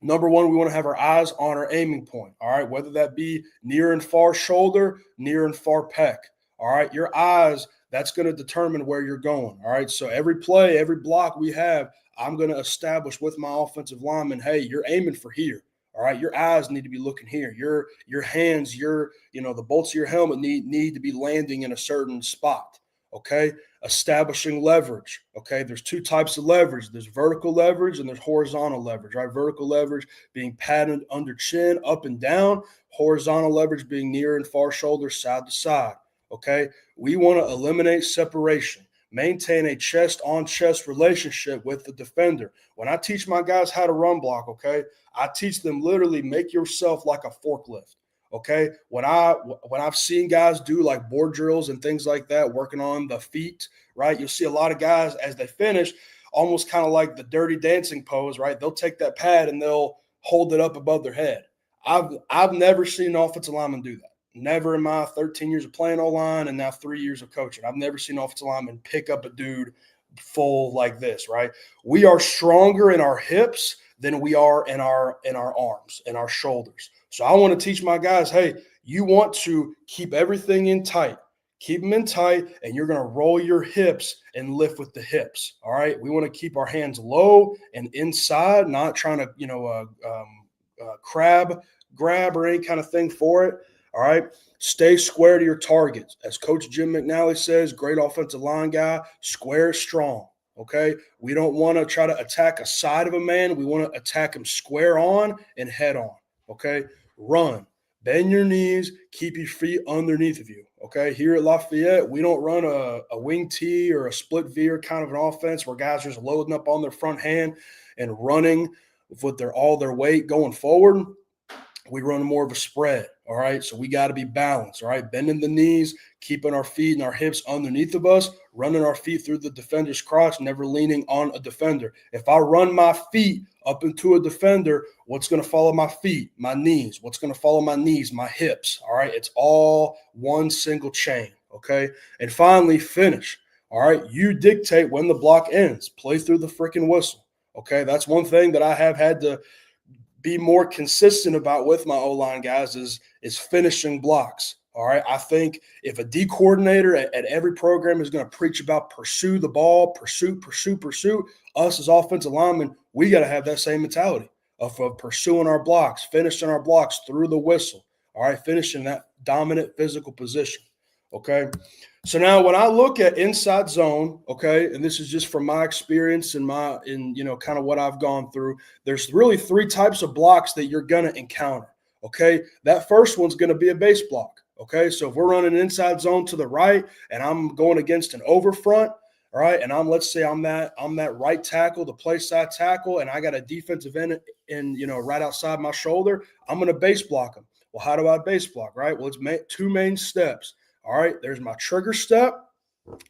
Speaker 8: Number one, we want to have our eyes on our aiming point. All right, whether that be near and far shoulder, near and far pec. All right, your eyes. That's going to determine where you're going. All right. So every play, every block we have, I'm going to establish with my offensive lineman, hey, you're aiming for here. All right. Your eyes need to be looking here. Your hands, the bolts of your helmet need to be landing in a certain spot. Okay. Establishing leverage. Okay. There's two types of leverage. There's vertical leverage and there's horizontal leverage, right? Vertical leverage being padded under chin, up and down. Horizontal leverage being near and far shoulder, side to side. Okay, we want to eliminate separation, maintain a chest-on-chest relationship with the defender. When I teach my guys how to run block, okay, I teach them literally make yourself like a forklift. Okay, when I've seen guys do like board drills and things like that, working on the feet, right? You'll see a lot of guys as they finish, almost kind of like the dirty dancing pose, right? They'll take that pad and they'll hold it up above their head. I've never seen an offensive lineman do that. Never in my 13 years of playing O-line and now 3 years of coaching. I've never seen an offensive lineman pick up a dude full like this, right? We are stronger in our hips than we are in our arms and our shoulders. So I want to teach my guys, hey, you want to keep everything in tight. Keep them in tight, and you're going to roll your hips and lift with the hips, all right? We want to keep our hands low and inside, not trying to, crab grab or any kind of thing for it. All right. Stay square to your targets. As Coach Jim McNally says, great offensive line guy, square strong. Okay. We don't want to try to attack a side of a man. We want to attack him square on and head on. Okay. Run. Bend your knees. Keep your feet underneath of you. Okay. Here at Lafayette, we don't run a wing T or a split veer kind of an offense where guys are just loading up on their front hand and running with all their weight going forward. We run more of a spread, all right? So we got to be balanced, all right? Bending the knees, keeping our feet and our hips underneath of us, running our feet through the defender's crotch, never leaning on a defender. If I run my feet up into a defender, what's going to follow my feet? My knees. What's going to follow my knees? My hips, all right? It's all one single chain, okay? And finally, finish. All right, you dictate when the block ends. Play through the freaking whistle, okay? That's one thing that I have had to be more consistent about with my O-line guys is finishing blocks. All right. I think if a D coordinator at every program is going to preach about pursue the ball, pursue, us as offensive linemen, we got to have that same mentality of pursuing our blocks, finishing our blocks through the whistle. All right. Finishing that dominant physical position. Okay. So now when I look at inside zone, okay, and this is just from my experience and kind of what I've gone through, there's really 3 types of blocks that you're going to encounter. Okay. That first one's going to be a base block. Okay. So if we're running an inside zone to the right and I'm going against an over front, all right, and let's say I'm that right tackle, the play side tackle, and I got a defensive end right outside my shoulder, I'm going to base block them. Well, how do I base block, right? Well, it's 2 main steps. All right, there's my trigger step.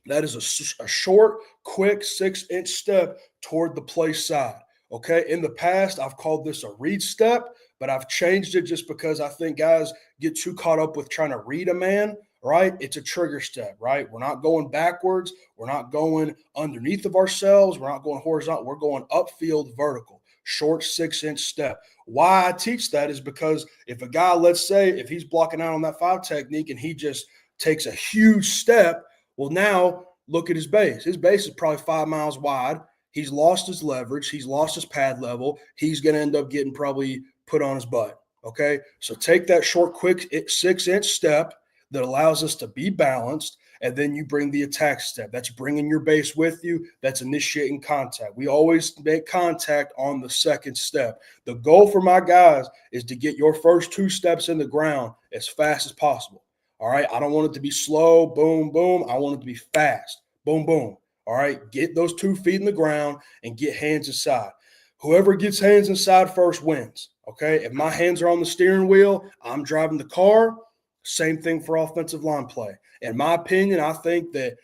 Speaker 8: That is a short, quick 6-inch step toward the play side. Okay, in the past, I've called this a read step, but I've changed it just because I think guys get too caught up with trying to read a man, right? It's a trigger step, right? We're not going backwards. We're not going underneath of ourselves. We're not going horizontal. We're going upfield vertical, short 6-inch step. Why I teach that is because if a guy, let's say, if he's blocking out on that 5 technique and he just takes a huge step, well, now look at his base. His base is probably 5 miles wide. He's lost his leverage. He's lost his pad level. He's going to end up getting probably put on his butt, okay? So take that short, quick 6-inch step that allows us to be balanced, and then you bring the attack step. That's bringing your base with you. That's initiating contact. We always make contact on the second step. The goal for my guys is to get your first 2 steps in the ground as fast as possible. All right, I don't want it to be slow, boom, boom. I want it to be fast, boom, boom. All right, get those 2 feet in the ground and get hands inside. Whoever gets hands inside first wins, okay? If my hands are on the steering wheel, I'm driving the car. Same thing for offensive line play. In my opinion, I think that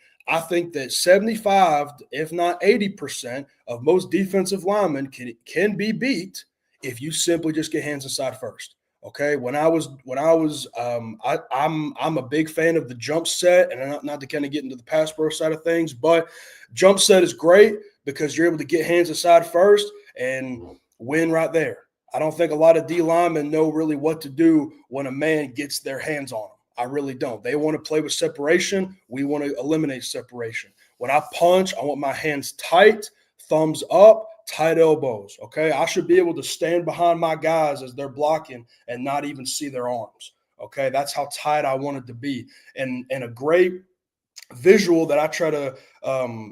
Speaker 8: 75, if not 80% of most defensive linemen can be beat if you simply just get hands inside first. Okay, I'm a big fan of the jump set, and not to kind of get into the pass pro side of things, but jump set is great because you're able to get hands inside first and win right there. I don't think a lot of D linemen know really what to do when a man gets their hands on them. I really don't. They want to play with separation. We want to eliminate separation. When I punch, I want my hands tight, thumbs up, tight elbows, okay? I should be able to stand behind my guys as they're blocking and not even see their arms, okay? That's how tight I want it to be. And a great visual that I try to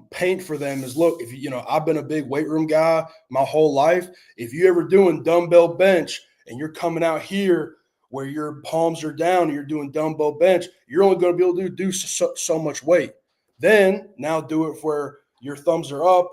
Speaker 8: paint for them is, look, I've been a big weight room guy my whole life. If you ever doing dumbbell bench and you're coming out here where your palms are down and you're doing dumbbell bench, you're only going to be able to do so much weight. Then now do it where your thumbs are up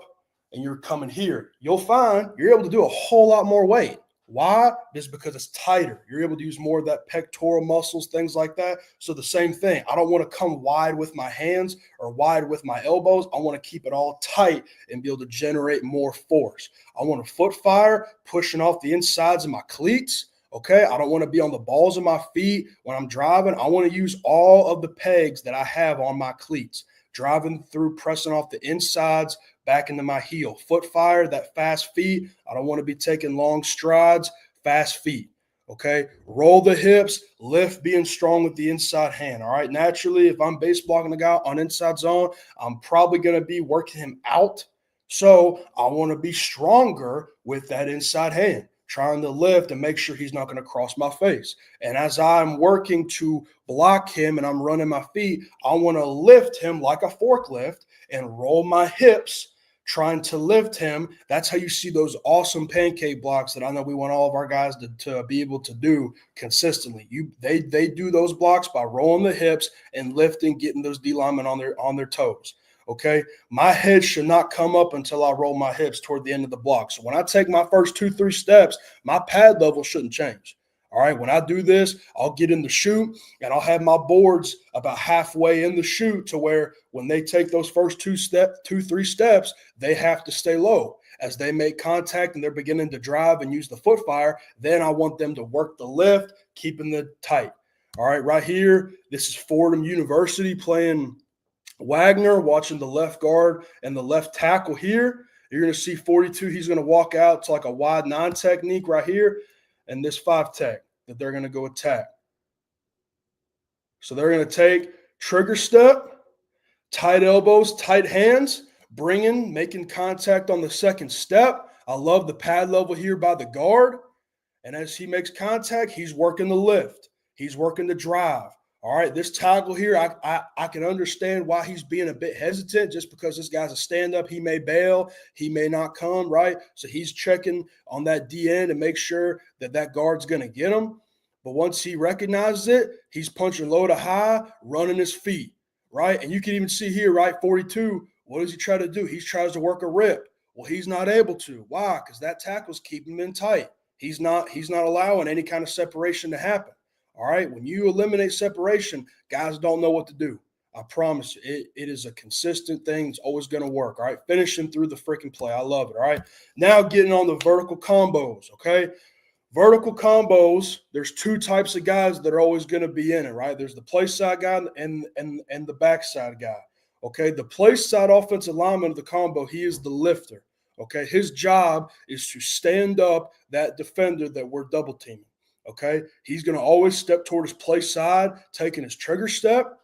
Speaker 8: and you're coming here. You'll find you're able to do a whole lot more weight. Why? Just because it's tighter. You're able to use more of that pectoral muscles, things like that. So the same thing. I don't want to come wide with my hands or wide with my elbows. I want to keep it all tight and be able to generate more force. I want a foot fire pushing off the insides of my cleats. Okay, I don't want to be on the balls of my feet when I'm driving. I want to use all of the pegs that I have on my cleats, driving through, pressing off the insides back into my heel. Foot fire, that fast feet. I don't want to be taking long strides, fast feet. Okay, roll the hips, lift, being strong with the inside hand. All right, naturally, if I'm base blocking the guy on inside zone, I'm probably going to be working him out. So I want to be stronger with that inside hand, trying to lift and make sure he's not going to cross my face. And as I'm working to block him and I'm running my feet, I want to lift him like a forklift and roll my hips, trying to lift him. That's how you see those awesome pancake blocks that I know we want all of our guys to be able to do consistently. They do those blocks by rolling the hips and lifting, getting those D linemen on their toes. Okay, my head should not come up until I roll my hips toward the end of the block. So when I take my first 2-3 steps, my pad level shouldn't change. All right, when I do this, I'll get in the chute and I'll have my boards about halfway in the chute to where when they take those first 2-3 steps, they have to stay low. As they make contact and they're beginning to drive and use the foot fire, then I want them to work the lift, keeping the tight. All right, right here, this is Fordham University playing Wagner, watching the left guard and the left tackle here. You're going to see 42. He's going to walk out to like a wide 9 technique right here, and this 5 tech that they're going to go attack. So they're going to take trigger step, tight elbows, tight hands, making contact on the second step. I love the pad level here by the guard. And as he makes contact, he's working the lift. He's working the drive. All right, this tackle here, I can understand why he's being a bit hesitant just because this guy's a stand-up. He may bail. He may not come, right? So he's checking on that DN to make sure that that guard's going to get him. But once he recognizes it, he's punching low to high, running his feet, right? And you can even see here, right, 42, what does he try to do? He tries to work a rip. Well, he's not able to. Why? Because that tackle's keeping him in tight. He's not allowing any kind of separation to happen. All right, when you eliminate separation, guys don't know what to do. I promise you, it is a consistent thing. It's always going to work. All right, finishing through the freaking play. I love it. All right, now getting on the vertical combos. Okay, vertical combos. There's 2 types of guys that are always going to be in it. Right, there's the play side guy and the backside guy. Okay, the play side offensive lineman of the combo, he is the lifter. Okay, his job is to stand up that defender that we're double teaming. Okay, he's going to always step toward his play side, taking his trigger step,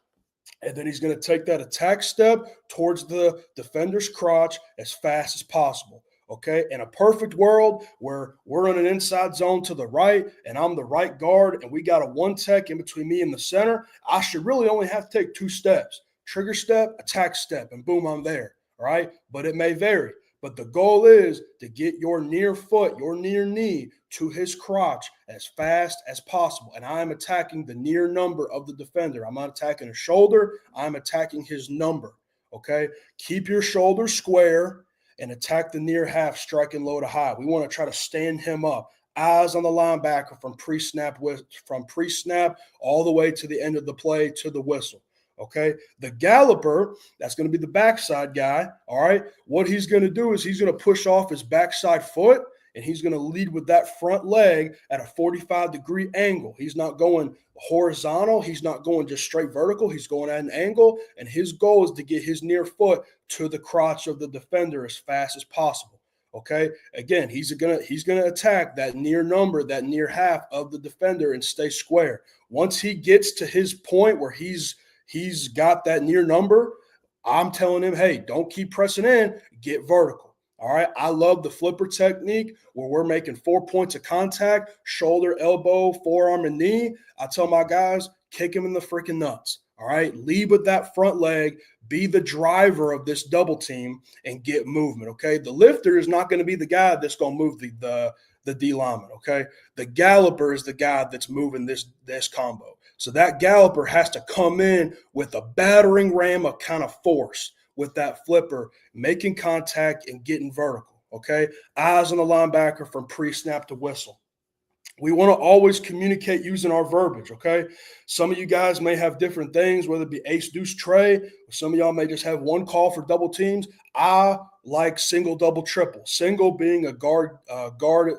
Speaker 8: and then he's going to take that attack step towards the defender's crotch as fast as possible. Okay, in a perfect world where we're in an inside zone to the right and I'm the right guard and we got a 1 tech in between me and the center, I should really only have to take 2 steps, trigger step, attack step, and boom, I'm there. All right, but it may vary. But the goal is to get your near foot, your near knee to his crotch as fast as possible. And I'm attacking the near number of the defender. I'm not attacking his shoulder. I'm attacking his number. Okay? Keep your shoulders square and attack the near half, striking low to high. We want to try to stand him up. Eyes on the linebacker from pre-snap all the way to the end of the play to the whistle. Okay, the galloper, that's going to be the backside guy. All right, what he's going to do is he's going to push off his backside foot and he's going to lead with that front leg at a 45-degree angle. He's not going horizontal. He's not going just straight vertical. He's going at an angle, and his goal is to get his near foot to the crotch of the defender as fast as possible. Okay, again, he's gonna attack that near number, that near half of the defender, and stay square. Once he gets to his point where he's got that near number, I'm telling him, hey, don't keep pressing in, get vertical. All right, I love the flipper technique where we're making 4 points of contact, shoulder, elbow, forearm, and knee. I tell my guys, kick him in the freaking nuts. All right, lead with that front leg, be the driver of this double team, and get movement, okay? The lifter is not going to be the guy that's going to move the D lineman, okay? The galloper is the guy that's moving this combo. So that galloper has to come in with a battering ram of kind of force with that flipper, making contact and getting vertical, okay? Eyes on the linebacker from pre-snap to whistle. We want to always communicate using our verbiage, okay? Some of you guys may have different things, whether it be ace, deuce, tray. Some of y'all may just have one call for double teams. I like single, double, triple. Single being a guard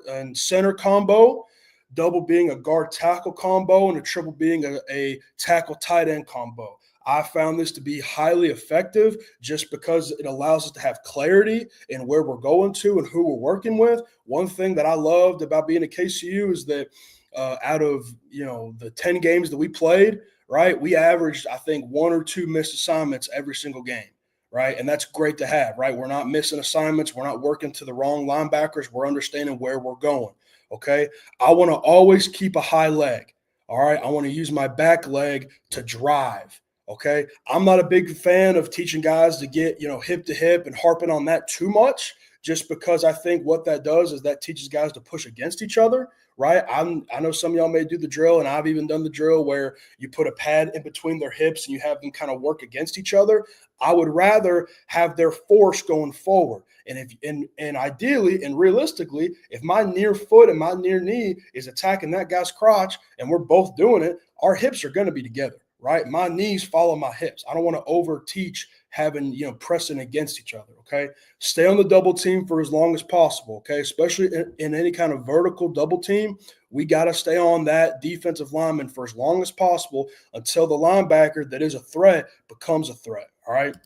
Speaker 8: and center combo, double being a guard tackle combo, and a triple being a tackle tight end combo. I found this to be highly effective just because it allows us to have clarity in where we're going to and who we're working with. One thing that I loved about being at KCU is that out of the 10 games that we played, right, we averaged, I think, 1 or 2 missed assignments every single game, right? And that's great to have, right? We're not missing assignments. We're not working to the wrong linebackers. We're understanding where we're going, okay? I want to always keep a high leg, all right? I want to use my back leg to drive. Okay, I'm not a big fan of teaching guys to get, hip to hip and harping on that too much, just because I think what that does is that teaches guys to push against each other, right? I know some of y'all may do the drill, and I've even done the drill where you put a pad in between their hips and you have them kind of work against each other. I would rather have their force going forward. And ideally and realistically, if my near foot and my near knee is attacking that guy's crotch and we're both doing it, our hips are going to be together. Right? My knees follow my hips. I don't want to over teach having, pressing against each other, okay? Stay on the double team for as long as possible, okay? Especially in any kind of vertical double team, we got to stay on that defensive lineman for as long as possible until the linebacker that is a threat becomes a threat, all right?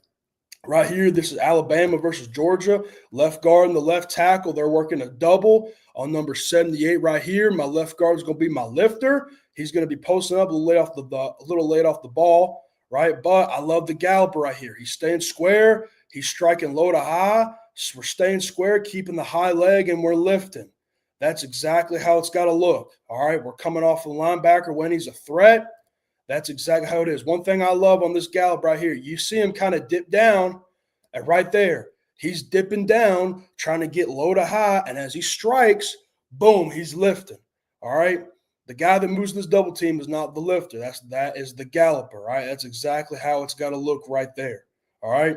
Speaker 8: Right here, this is Alabama versus Georgia. Left guard and the left tackle, they're working a double on number 78 right here. My left guard is going to be my lifter. He's going to be posting up a little late off the ball, right? But I love the galloper right here. He's staying square. He's striking low to high. So we're staying square, keeping the high leg, and we're lifting. That's exactly how it's got to look, all right? We're coming off of the linebacker when he's a threat. That's exactly how it is. One thing I love on this gallop right here, you see him kind of dip down, and right there, he's dipping down, trying to get low to high, and as he strikes, boom, he's lifting. All right? The guy that moves this double team is not the lifter. That is the galloper, right? That's exactly how it's got to look right there. All right?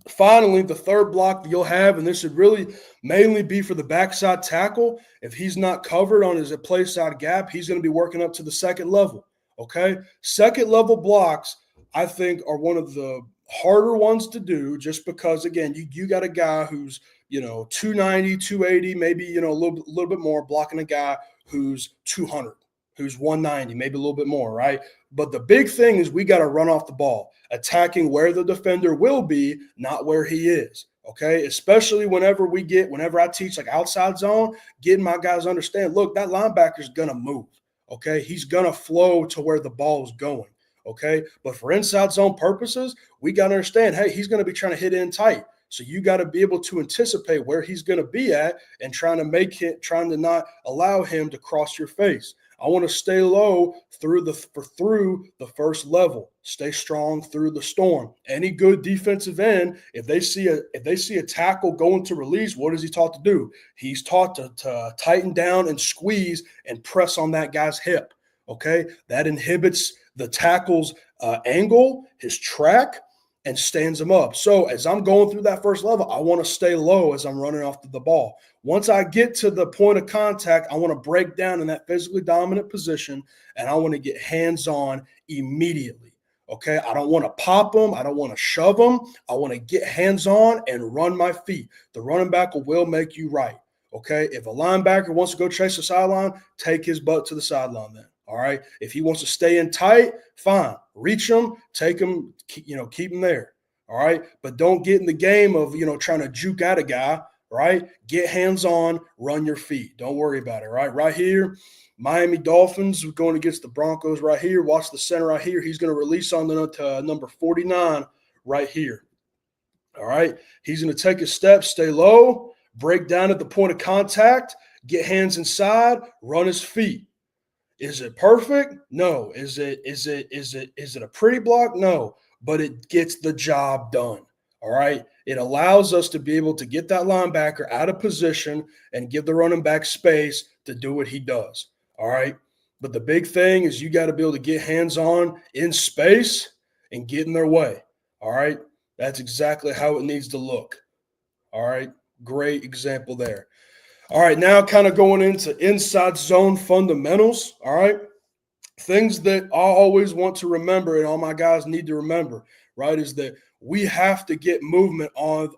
Speaker 8: Finally, the third block that you'll have, and this should really mainly be for the backside tackle. If he's not covered on his play side gap, he's going to be working up to the second level. Okay, second level blocks, I think, are one of the harder ones to do just because, again, you got a guy who's, 290, 280, maybe, a little bit more, blocking a guy who's 200, who's 190, maybe a little bit more, right? But the big thing is we got to run off the ball, attacking where the defender will be, not where he is. Okay, especially whenever I teach like outside zone, getting my guys to understand, look, that linebacker's going to move. Okay, he's going to flow to where the ball is going. Okay, but for inside zone purposes, we got to understand, hey, he's going to be trying to hit in tight. So you got to be able to anticipate where he's going to be at and trying to not allow him to cross your face. I want to stay low through the first level. Stay strong through the storm. Any good defensive end, if they see a tackle going to release, what is he taught to do? He's taught to tighten down and squeeze and press on that guy's hip. Okay, that inhibits the tackle's angle, his track, and stands him up. So as I'm going through that first level, I want to stay low as I'm running off the ball. Once I get to the point of contact, I want to break down in that physically dominant position, and I want to get hands-on immediately. Okay, I don't want to pop them. I don't want to shove them. I want to get hands-on and run my feet. The running back will make you right. Okay, if a linebacker wants to go chase the sideline, take his butt to the sideline then. All right, if he wants to stay in tight, fine. Reach him, take him, keep him there. All right, but don't get in the game of, trying to juke out a guy. Right, get hands-on, run your feet. Don't worry about it. Right here, Miami Dolphins going against the Broncos right here. Watch the center right here. He's going to release on to number 49 right here. All right, he's going to take a step, stay low, break down at the point of contact, get hands inside, run his feet. Is it perfect? No. Is it a pretty block? No. But it gets the job done. All right. It allows us to be able to get that linebacker out of position and give the running back space to do what he does. All right. But the big thing is you got to be able to get hands-on in space and get in their way. All right. That's exactly how it needs to look. All right. Great example there. All right, now kind of going into inside zone fundamentals, all right? Things that I always want to remember and all my guys need to remember, right, is that we have to get movement on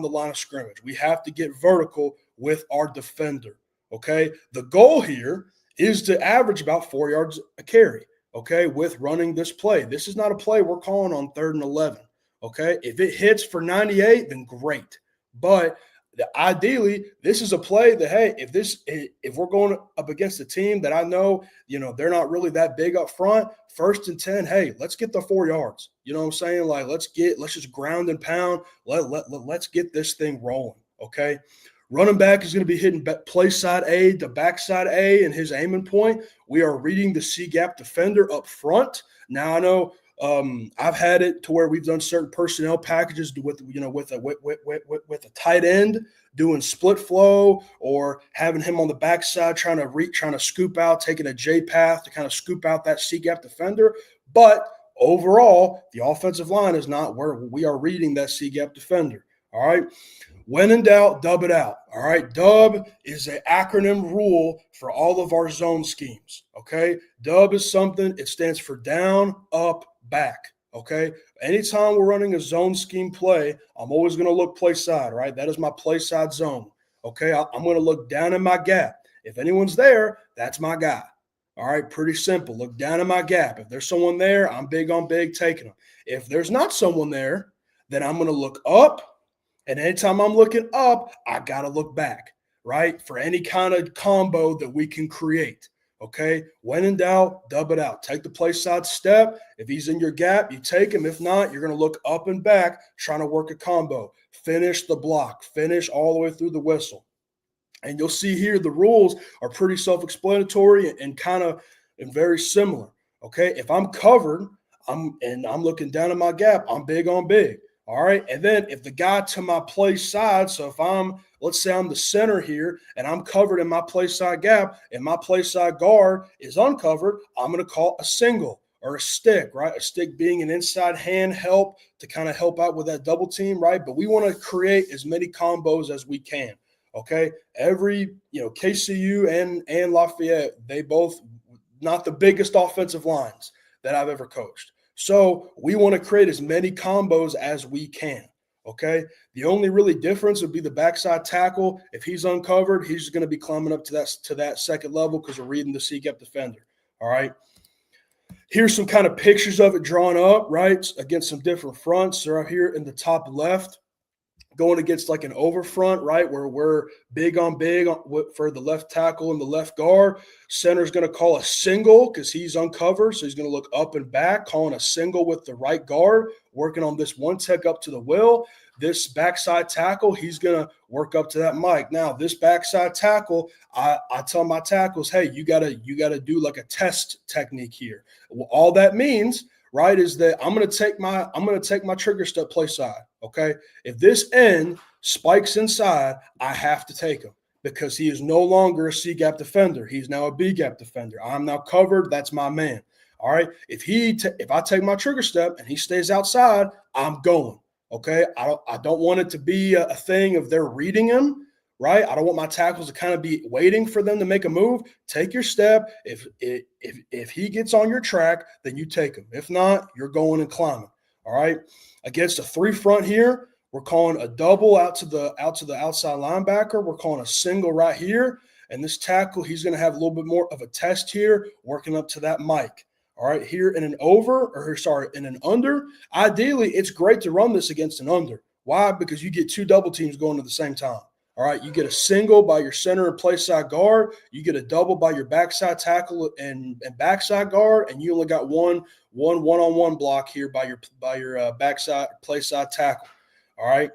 Speaker 8: the line of scrimmage. We have to get vertical with our defender, okay? The goal here is to average about 4 yards a carry, okay, with running this play. This is not a play we're calling on 3rd and 11, okay? If it hits for 98, then great. But ideally, this is a play that, hey, if we're going up against a team that I know, they're not really that big up front, 1st and 10, hey, let's get the 4 yards. You know what I'm saying? Like, let's just ground and pound. Let's get this thing rolling, okay? Running back is going to be hitting play side A to backside A in his aiming point. We are reading the C-gap defender up front. Now, I know I've had it to where we've done certain personnel packages with a tight end doing split flow or having him on the backside trying to scoop out, taking a J path to kind of scoop out that C gap defender. But overall, the offensive line is not where we are reading that C gap defender. All right. When in doubt, dub it out. All right. Dub is an acronym rule for all of our zone schemes. Okay. Dub is something, it stands for down, up, back. Okay. Anytime we're running a zone scheme play, I'm always going to look play side, right? That is my play side zone. Okay. I'm going to look down in my gap. If anyone's there, that's my guy. All right. Pretty simple. Look down in my gap. If there's someone there, I'm big on big taking them. If there's not someone there, then I'm going to look up. And anytime I'm looking up, I got to look back, right? For any kind of combo that we can create. Okay, when in doubt, dub it out. Take the play side step. If he's in your gap, you take him. If not, you're going to look up and back, trying to work a combo. Finish the block. Finish all the way through the whistle. And you'll see here the rules are pretty self-explanatory and kind of and very similar. Okay, if I'm covered, I'm looking down at my gap, I'm big on big. All right, and then if the guy to my play side, so if let's say I'm the center here and I'm covered in my play side gap and my play side guard is uncovered, I'm going to call a single or a stick, right? A stick being an inside hand help to kind of help out with that double team, right? But we want to create as many combos as we can, okay? Every, KCU and Lafayette, they both not the biggest offensive lines that I've ever coached. So we want to create as many combos as we can, okay? The only really difference would be the backside tackle. If he's uncovered, he's going to be climbing up to that second level because we're reading the C-gap defender, all right? Here's some kind of pictures of it drawn up, right, against some different fronts. They're up here in the top left, going against like an over front, right, where we're big on big for the left tackle and the left guard. Center's going to call a single because he's uncovered, so he's going to look up and back, calling a single with the right guard, working on this one tech up to the will. This backside tackle, he's going to work up to that mic. Now, this backside tackle, I tell my tackles, hey, you gotta do like a test technique here. Well, all that means, right, is that I'm going to take my trigger step play side. Okay, if this end spikes inside, I have to take him because he is no longer a C gap defender. He's now a B gap defender. I'm now covered. That's my man. All right. If I take my trigger step and he stays outside, I'm going. Okay. I don't want it to be a thing of they're reading him. Right. I don't want my tackles to kind of be waiting for them to make a move. Take your step. If he gets on your track, then you take him. If not, you're going and climbing. All right. Against a three front here, we're calling a double out to the outside linebacker. We're calling a single right here. And this tackle, he's going to have a little bit more of a test here, working up to that mic. All right, here in an under. Ideally, it's great to run this against an under. Why? Because you get two double teams going at the same time. All right, you get a single by your center and play side guard. You get a double by your backside tackle and backside guard, and you only got one-on-one block here by your backside play side tackle. All right,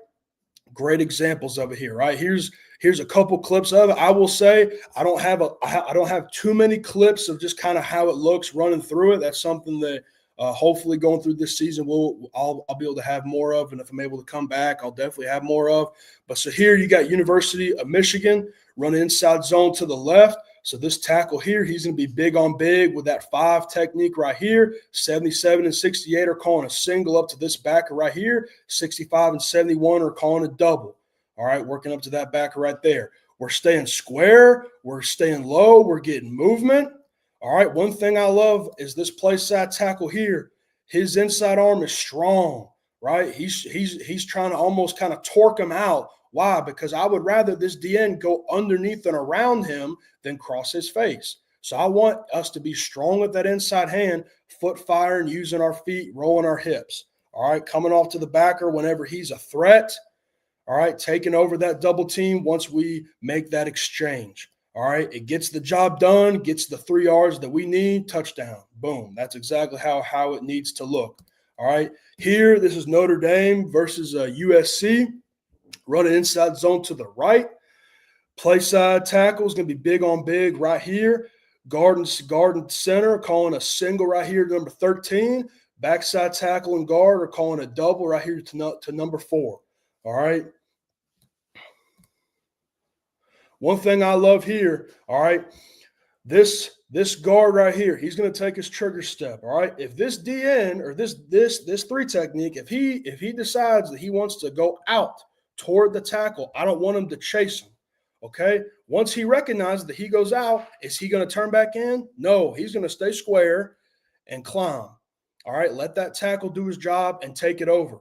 Speaker 8: great examples of it here. Right, here's a couple clips of it. I will say I don't have too many clips of just kind of how it looks running through it. That's something that hopefully going through this season I'll be able to have more of, and if I'm able to come back, I'll definitely have more of. But so here you got University of Michigan running inside zone to the left. So this tackle here, he's going to be big on big with that 5 technique right here. 77 and 68 are calling a single up to this backer right here. 65 and 71 are calling a double. All right, working up to that backer right there. We're staying square. We're staying low. We're getting movement. All right, one thing I love is this play side tackle here. His inside arm is strong, right? He's trying to almost kind of torque him out. Why? Because I would rather this DN go underneath and around him than cross his face. So I want us to be strong with that inside hand, foot firing, using our feet, rolling our hips. All right, coming off to the backer whenever he's a threat. All right, taking over that double team once we make that exchange. All right, it gets the job done, gets the 3 yards that we need, touchdown. Boom. That's exactly how it needs to look. All right, here, this is Notre Dame versus USC. Running inside zone to the right. Play side tackle is going to be big on big right here. Guard and center calling a single right here to number 13. Backside tackle and guard are calling a double right here to number 4. All right. One thing I love here, all right, this guard right here, he's going to take his trigger step, all right? If this DN or this 3 technique, if he decides that he wants to go out toward the tackle, I don't want him to chase him, okay? Once he recognizes that he goes out, is he going to turn back in? No, he's going to stay square and climb, All right, let that tackle do his job and take it over.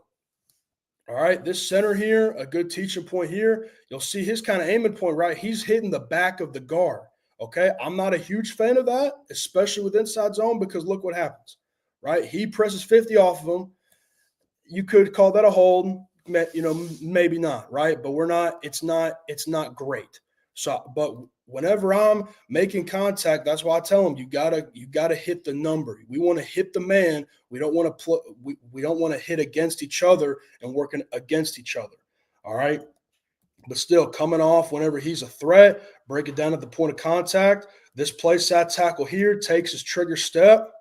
Speaker 8: All right, this center here, a good teaching point here. You'll see his kind of aiming point, right? He's hitting the back of the guard. Okay, I'm not a huge fan of that, especially with inside zone, because look what happens, right? He presses 50 off of him. You could call that a hold, maybe not, right? But we're not. It's not great. So, but whenever I'm making contact, that's why I tell them you gotta hit the number. We want to hit the man. We don't want to we don't want to hit against each other and working against each other. All right. But still coming off whenever he's a threat, break it down at the point of contact. This play side tackle here takes his trigger step,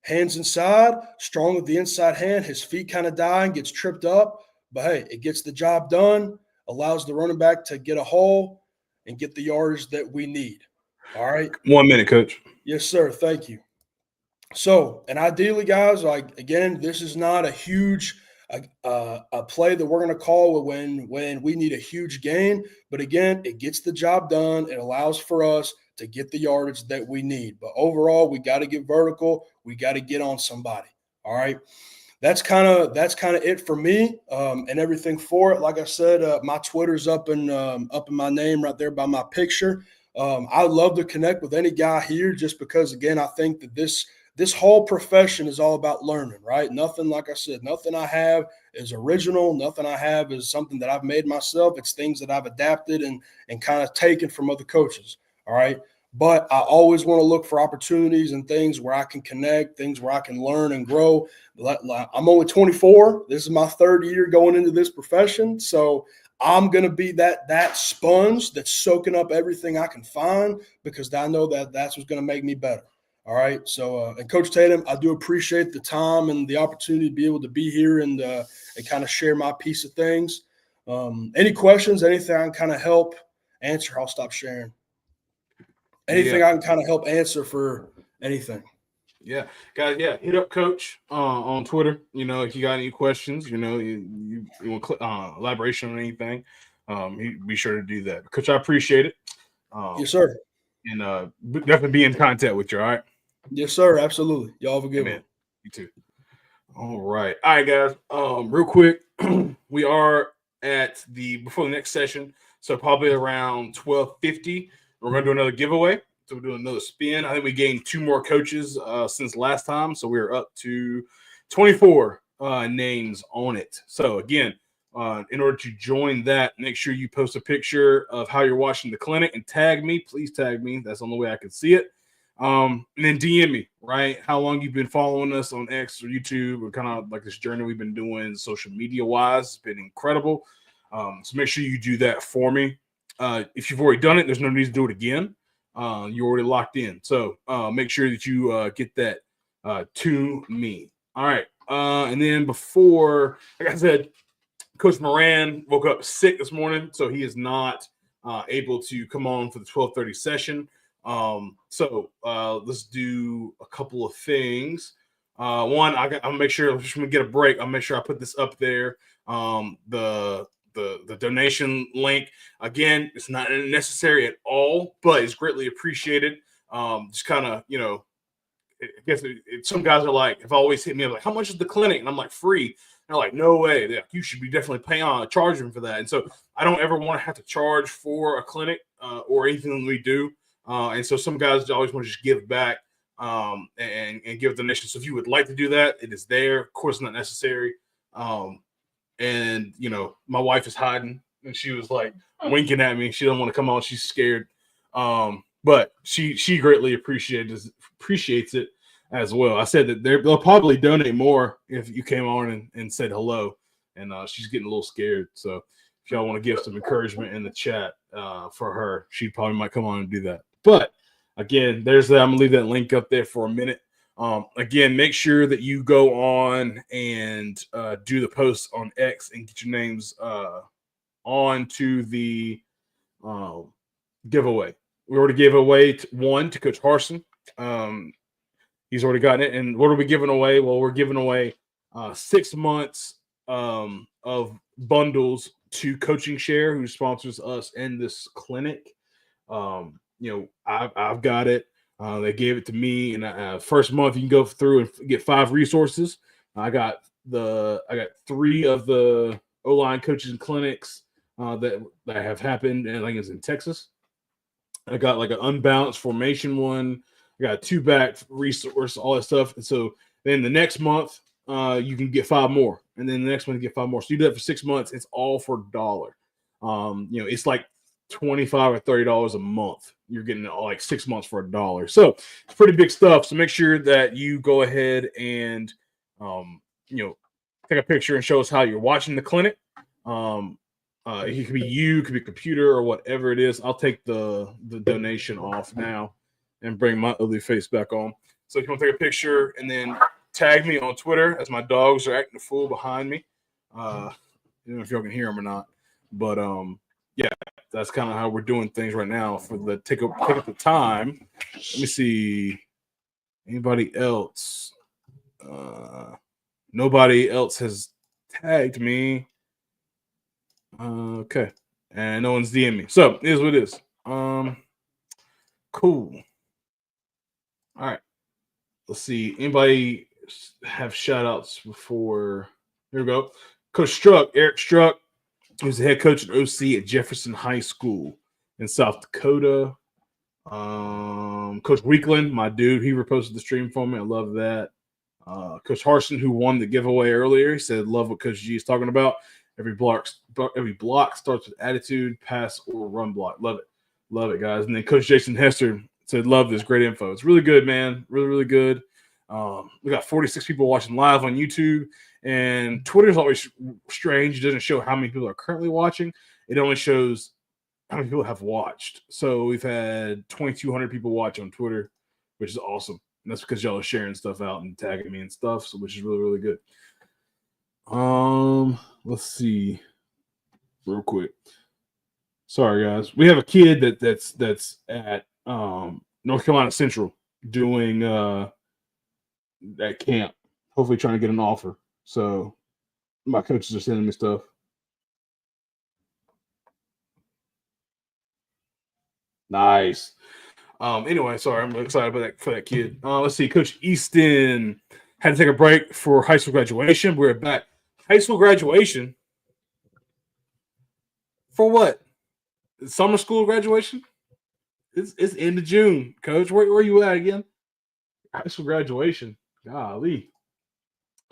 Speaker 8: hands inside, strong with the inside hand. His feet kind of die and gets tripped up. But hey, it gets the job done, allows the running back to get a hole and get the yardage that we need. All right.
Speaker 1: 1 minute, Coach.
Speaker 8: Yes, sir. Thank you. So, and ideally, guys, like again, this is not a huge a play that we're going to call when we need a huge gain. But again, it gets the job done. It allows for us to get the yardage that we need. But overall, we got to get vertical. We got to get on somebody. All right. That's kind of it for me and everything for it. Like I said, my Twitter's up in my name right there by my picture. I'd love to connect with any guy here just because, again, I think that this whole profession is all about learning, right? Nothing, like I said, nothing I have is original. Nothing I have is something that I've made myself. It's things that I've adapted and kind of taken from other coaches, all right? But I always want to look for opportunities and things where I can connect, things where I can learn and grow. I'm only 24. This is my third year going into this profession. So I'm going to be that sponge that's soaking up everything I can find because I know that that's what's going to make me better. All right. So, and Coach Tatum, I do appreciate the time and the opportunity to be able to be here and kind of share my piece of things. Any questions, anything I can kind of help answer, I'll stop sharing. Anything I can kind of help answer for anything.
Speaker 1: Yeah, guys. Yeah, hit up Coach on Twitter. If you got any questions, you want elaboration on anything, be sure to do that. Coach, I appreciate it.
Speaker 8: Yes, sir.
Speaker 1: And definitely be in contact with you. All right.
Speaker 8: Yes, sir. Absolutely. Y'all have a good one.
Speaker 1: You too. All right, guys. Real quick, we are at before the next session, so probably around 12:50. We're going to do another giveaway. So we're doing another spin. I think we gained 2 more coaches since last time. So we're up to 24 names on it. So again, in order to join that, make sure you post a picture of how you're watching the clinic and tag me. Please tag me. That's the only way I can see it. And then DM me, right? How long you've been following us on X or YouTube or kind of like this journey we've been doing social media wise. It's been incredible. So make sure you do that for me. If you've already done it, there's no need to do it again. You're already locked in. So make sure that you get that to me. All right. And then before, like I said, Coach Moran woke up sick this morning, so he is not able to come on for the 12:30 session. So let's do a couple of things. One, I'll make sure I'm just gonna get a break. I'll make sure I put this up there. The donation link, again, it's not necessary at all, but it's greatly appreciated. Just kind of, I guess some guys are like, if I always hit me up like, how much is the clinic? And I'm like, free. And they're like, no way. They're like, you should be definitely charging for that. And so I don't ever want to have to charge for a clinic or anything that we do. And so some guys always want to just give back and give donations. So if you would like to do that, it is there. Of course, not necessary. And my wife is hiding, and she was like winking at me. She don't want to come on. She's scared. But she greatly appreciates it as well. I said that they'll probably donate more if you came on and said hello. And she's getting a little scared. So if y'all want to give some encouragement in the chat for her, she probably might come on and do that. But again, there's that. I'm gonna leave that link up there for a minute. Again, make sure that you go on and do the post on X and get your names on to the giveaway. We already gave away one to Coach Harson. He's already gotten it. And what are we giving away? Well, we're giving away 6 months of bundles to Coaching Share, who sponsors us in this clinic. I've got it. They gave it to me, and first month you can go through and get 5 resources. I got 3 of the O-line coaches and clinics that have happened, and I think it's in Texas. I got like an unbalanced formation one. I got a 2-back resource, all that stuff. And so then the next month, you can get 5 more, and then the next month you get 5 more. So you do that for 6 months. It's all for $1. It's like $25 or $30 a month. You're getting like 6 months for $1. So it's pretty big stuff. So make sure that you go ahead and take a picture and show us how you're watching the clinic. It could be you, it could be a computer or whatever it is. I'll take the donation off now and bring my ugly face back on. So if you want to take a picture and then tag me on Twitter as my dogs are acting a fool behind me. I don't know if y'all can hear them or not, but yeah, that's kind of how we're doing things right now for the take up the time. Let me see. Anybody else? Nobody else has tagged me. Okay. And no one's DM'd me. So it is what it is. Cool. All right. Let's see. Anybody have shout outs before? Here we go. Coach Struck, Eric Struck, who's the head coach at OC at Jefferson High School in South Dakota. Coach Weekland, my dude, he reposted the stream for me. I love that. Coach Harson, who won the giveaway earlier, he said, love what Coach G is talking about. Every block starts with attitude, pass, or run block. Love it. Love it, guys. And then Coach Jason Hester said, love this. Great info. It's really good, man. Really, really good. We got 46 people watching live on YouTube. And Twitter's always strange. It doesn't show how many people are currently watching. It only shows how many people have watched. So we've had 2,200 people watch on Twitter, which is awesome. And that's because y'all are sharing stuff out and tagging me and stuff, so which is really, really good. Let's see, real quick. Sorry, guys. We have a kid that's at North Carolina Central doing that camp. Hopefully, trying to get an offer. So my coaches are sending me stuff. Nice. Anyway, sorry, I'm excited about for that kid. Let's see. Coach Easton had to take a break for high school graduation. We're back. High school graduation? For what? Summer school graduation? It's end of June, Coach. Where are you at again? High school graduation. Golly.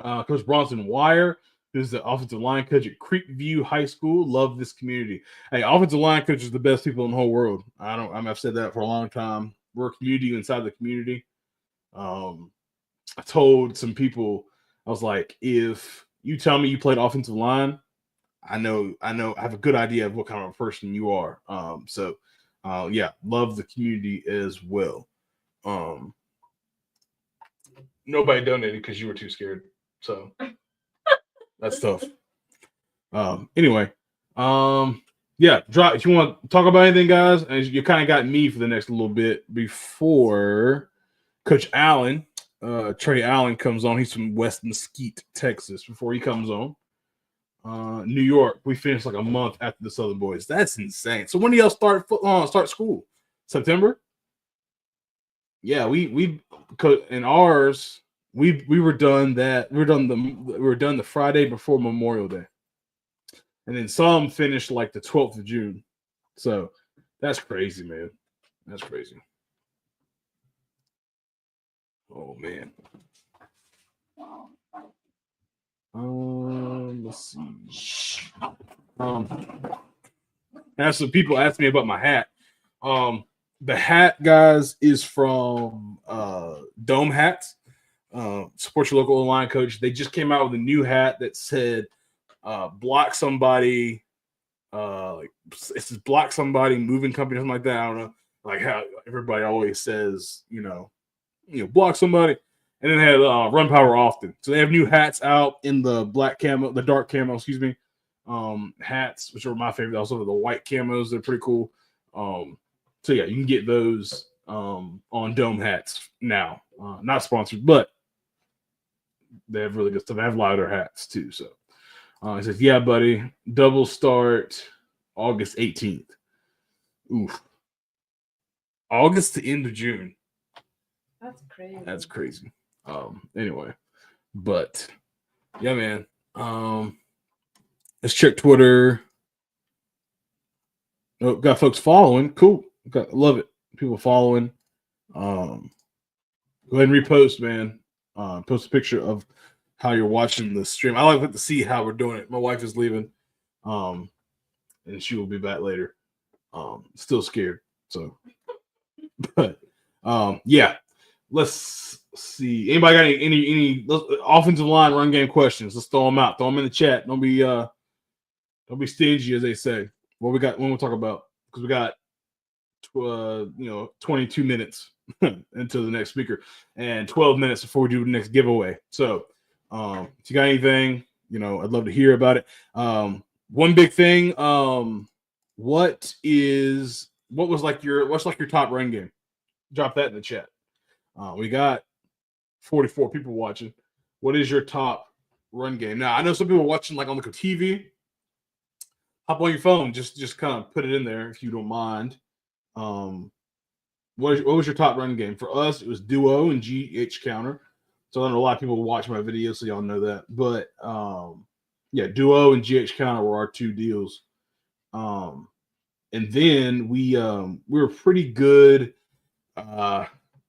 Speaker 1: Coach Bronson Wire, who's the offensive line coach at Creekview High School. Love this community. Hey, offensive line coaches are the best people in the whole world. I've said that for a long time. We're a community inside the community. I told some people, I was like, if you tell me you played offensive line, I have a good idea of what kind of a person you are. Yeah, love the community as well. Nobody donated because you were too scared. So that's tough. Anyway, yeah, if you want to talk about anything, guys, and you kind of got me for the next little bit before Coach Allen, Trey Allen comes on. He's from West Mesquite, Texas. Before he comes on, New York. We finished like a month after the Southern Boys. That's insane. So when do y'all start school? September? Yeah, we in ours. We were done the Friday before Memorial Day, and then some finished like the 12th of June. So that's crazy, man. That's crazy. Oh man. Let's see. Now some people asked me about my hat. The hat, guys, is from Dome Hats. Support your local line coach. They just came out with a new hat that said block somebody, like it says block somebody, moving company, something like that. I don't know, like how everybody always says, block somebody, and then they had run power often. So they have new hats out in the dark camo, hats, which are my favorite. Also the white camos, they're pretty cool. So yeah, you can get those on Dome Hats now. Not sponsored, but they have really good stuff. They have lighter hats too. So it says, yeah, buddy, double start August 18th. Oof. August to end of June. That's crazy. Anyway, but yeah, man. Let's check Twitter. Oh, got folks following. Cool. Love it. People following. Go ahead and repost, man. Post a picture of how you're watching the stream. I like to see how we're doing it. My wife is leaving, and she will be back later. Still scared. So, but yeah. Let's see. Anybody got any offensive line run game questions? Let's throw them out. Throw them in the chat. Don't be stingy, as they say. What we got? When we'll talk about, because we got 22 minutes until the next speaker and 12 minutes before we do the next giveaway. So if you got anything, I'd love to hear about it. One big thing, what's your top run game? Drop that in the chat. We got 44 people watching. What is your top run game? Now, I know some people are watching like on the TV. Hop on your phone. Just kind of put it in there if you don't mind. What was your top run game? For us, it was duo and GH counter. So I know a lot of people watch my videos, so y'all know that. But yeah, duo and GH counter were our two deals. And then we were pretty good.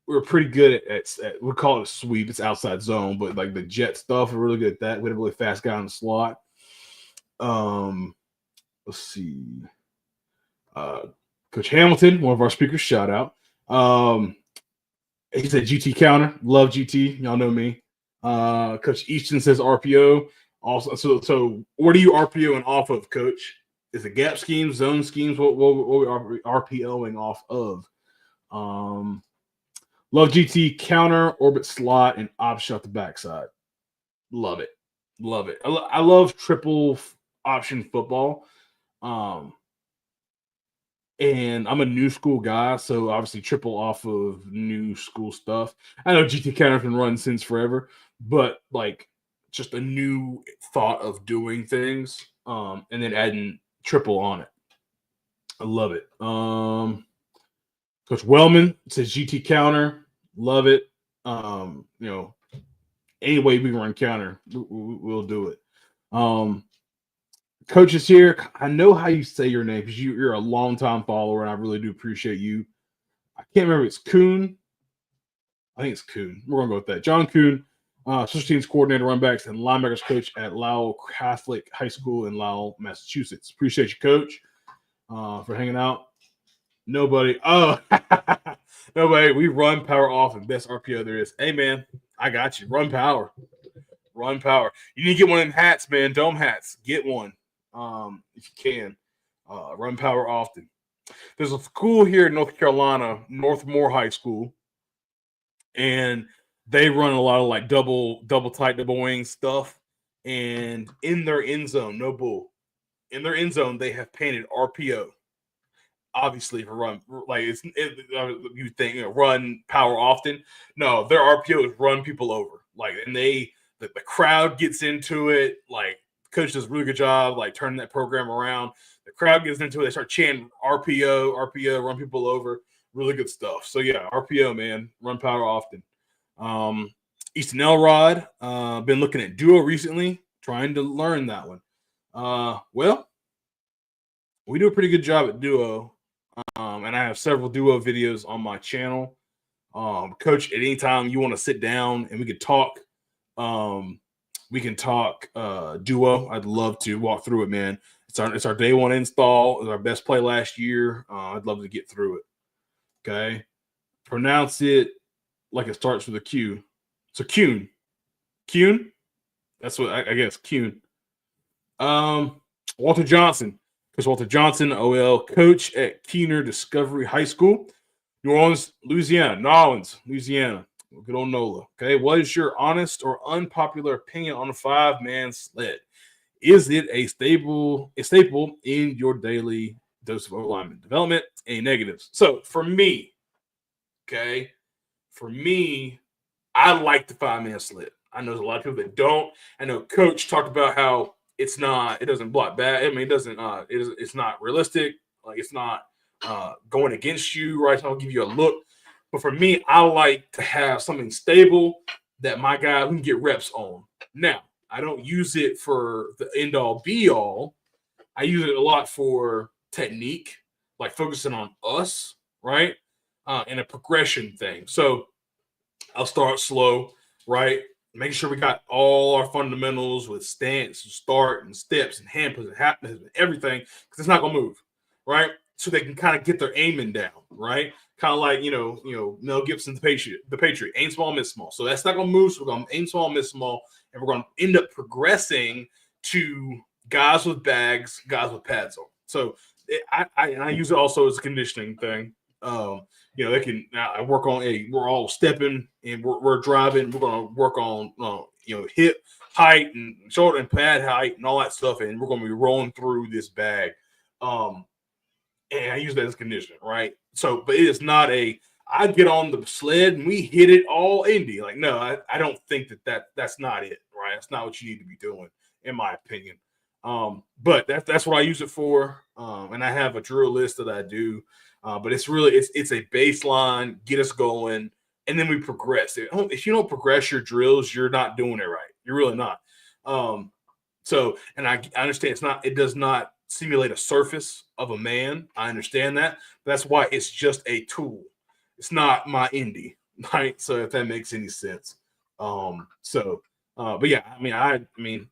Speaker 1: We were pretty good at we call it a sweep. It's outside zone, but like the jet stuff, we're really good at that. We had a really fast guy in the slot. Let's see. Coach Hamilton, one of our speakers, shout out. He said GT counter. Love GT. Y'all know me. Coach Easton says RPO. Also, so what are you RPOing off of, Coach? Is it gap schemes, zone schemes? What are we RPOing off of? Love GT counter, orbit slot, and option off the backside. Love it. Love it. I love triple option football. And I'm a new school guy, so obviously triple off of new school stuff. I know GT counter's been run since forever, but like just a new thought of doing things, and then adding triple on it. I love it. Coach Wellman says GT counter. Love it. Any way we can run counter, we'll do it. Coach is here. I know how you say your name because you're a longtime follower, and I really do appreciate you. I can't remember. It's Kuhn. I think it's Kuhn. We're going to go with that. John Kuhn, special teams coordinator, runbacks, and linebackers coach at Lowell Catholic High School in Lowell, Massachusetts. Appreciate you, Coach, for hanging out. Nobody. Oh, nobody. We run power off and best RPO there is. Hey, man, I got you. Run power. Run power. You need to get one of them hats, man. Dome hats. Get one. If you can, run power often. There's a school here in North Carolina, Northmore High School, and they run a lot of like double tight, double wing stuff. And in their end zone, no bull, in their end zone, they have painted RPO. Obviously, for run like you think run power often. No, their RPO is run people over. Like, and the crowd gets into it. Like, coach does a really good job, like turning that program around. The crowd gets into it. They start chanting RPO, run people over. Really good stuff. So yeah, RPO, man, run power often. Easton Elrod, been looking at duo recently, trying to learn that one. Well, we do a pretty good job at duo, and I have several duo videos on my channel. Coach, at any time you want to sit down and we could talk. We can talk duo. I'd love to walk through it, man. It's our day one install. It's our best play last year. I'd love to get through it. Okay. Pronounce it like it starts with a Q. So Kuhn. Kuhn? That's what I guess. Kuhn. Walter Johnson. Coach Walter Johnson, OL coach at Keener Discovery High School, New Orleans, Louisiana. Nolans, Louisiana. Good old NOLA. Okay. What is your honest or unpopular opinion on a 5-man sled? Is it a staple in your daily dose of alignment development? Any negatives? So for me, okay, I like the 5-man sled. I know there's a lot of people that don't. I know Coach talked about how it doesn't block bad. I mean, it's not realistic. Like, it's not going against you, right? So I'll give you a look. But for me, I like to have something stable that my guy can get reps on. Now, I don't use it for the end-all, be-all. I use it a lot for technique, like focusing on us, right? And a progression thing. So I'll start slow, right? Making sure we got all our fundamentals with stance and start and steps and hand position, and everything, because it's not going to move, right? So they can kind of get their aiming down, right? Kind of like, Mel Gibson, the Patriot, aim small, miss small. So that's not going to move. So we're going to aim small, miss small, and we're going to end up progressing to guys with bags, guys with pads on. So I use it also as a conditioning thing. They can work on we're all stepping and we're driving. We're going to work on hip height and shoulder and pad height and all that stuff, and we're going to be rolling through this bag. And I use that as conditioning, right? So, but it is not I get on the sled and we hit it all Indy. Like, no, I don't think that's not it, right? That's not what you need to be doing, in my opinion. But that's what I use it for. And I have a drill list that I do. But it's really it's a baseline, get us going, and then we progress. If you don't progress your drills, you're not doing it right. You're really not. So, and I understand it does not simulate a surface of a man. I understand that. But that's why it's just a tool. It's not my Indy, right? So if that makes any sense. But yeah, I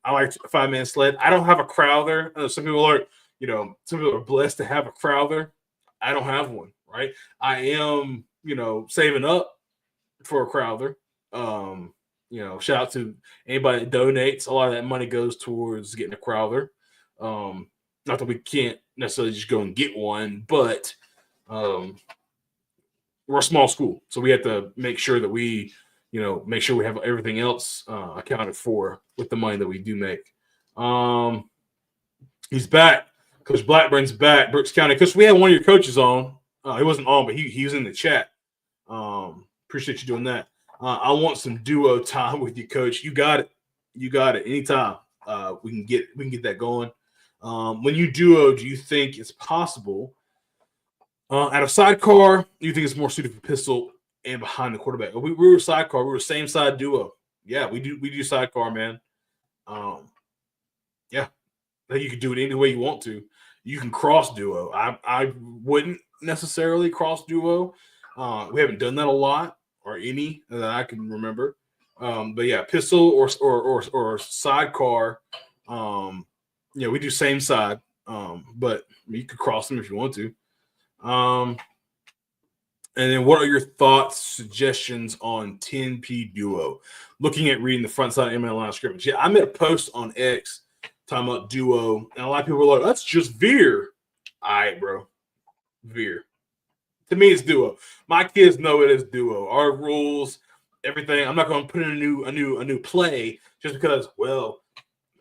Speaker 1: like a 5-man sled. I don't have a Crowther. Some people are blessed to have a Crowther. I don't have one, right? I am, saving up for a Crowther. Shout out to anybody that donates. A lot of that money goes towards getting a Crowther. Not that we can't necessarily just go and get one, but we're a small school, so we have to make sure that we have everything else accounted for with the money that we do make. He's back. Coach Blackburn's back, Brooks County. Because we had one of your coaches on. He wasn't on, but he was in the chat. Appreciate you doing that. I want some duo time with you, Coach. You got it. You got it. Anytime we can get that going. When you duo, do you think it's possible at a sidecar? Do you think it's more suited for pistol and behind the quarterback? We were sidecar. We were same side duo. Yeah, we do sidecar, man. Yeah. You can do it any way you want to. You can cross duo. I wouldn't necessarily cross duo. We haven't done that a lot or any that I can remember. But yeah, pistol or sidecar. We do same side. But you could cross them if you want to. And then what are your thoughts, suggestions on 10P duo? Looking at reading the front side of line of scrimmage. Yeah, I made a post on X talking about duo, and a lot of people are like, that's just veer. All right, bro. Veer. To me, it's duo. My kids know it is duo. Our rules, everything. I'm not going to put in a new play just because, well,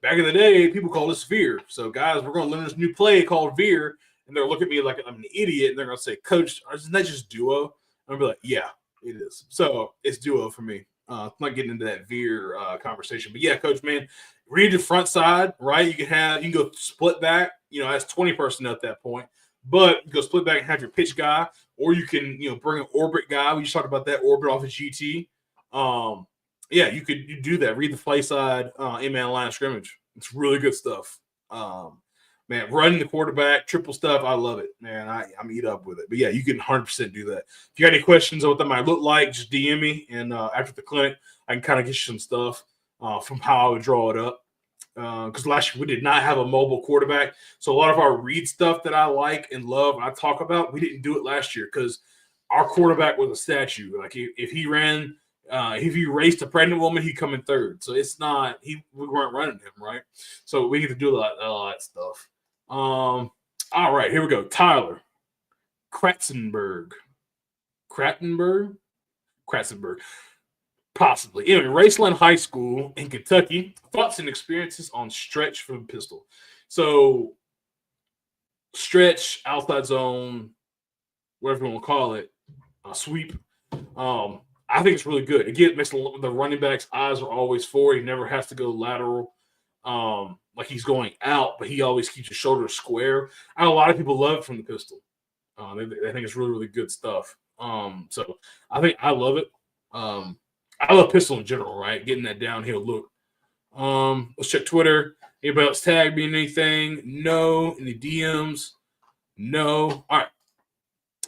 Speaker 1: back in the day, people called us veer. So, guys, we're going to learn this new play called veer, and they'll look at me like I'm an idiot, and they're going to say, Coach, isn't that just duo? And I'll be like, yeah, it is. So, it's duo for me. I'm not getting into that veer conversation. But, yeah, Coach, man, read the front side, right? You can go split back. That's 20 personnel at that point. But you go split back and have your pitch guy, or you can, bring an orbit guy. We just talked about that orbit off of GT. Yeah, you do that. Read the play side, in-man line of scrimmage. It's really good stuff. Man, running the quarterback, triple stuff, I love it, man. I'm eat up with it. But yeah, you can 100% do that. If you got any questions on what that might look like, just DM me, and after the clinic, I can kind of get you some stuff from how I would draw it up. Because last year we did not have a mobile quarterback, so a lot of our read stuff that I like and love, I talk about, we didn't do it last year because our quarterback was a statue. Like if he ran. If he raced a pregnant woman, he'd come in third. So it's not we weren't running him, right? So we get to do a lot of that stuff. All right, here we go. Tyler Kratzenberg. Possibly. Anyway, Raceland High School in Kentucky. Thoughts and experiences on stretch for the pistol. So stretch, outside zone, whatever you want to call it, sweep. I think it's really good. Again, it makes the running back's eyes are always forward. He never has to go lateral, like he's going out, but he always keeps his shoulders square. A lot of people love it from the pistol. They think it's really, really good stuff. So I think I love it. I love pistol in general, right? Getting that downhill look. Let's check Twitter. Anybody else tag me in anything? No. Any DMs? No. All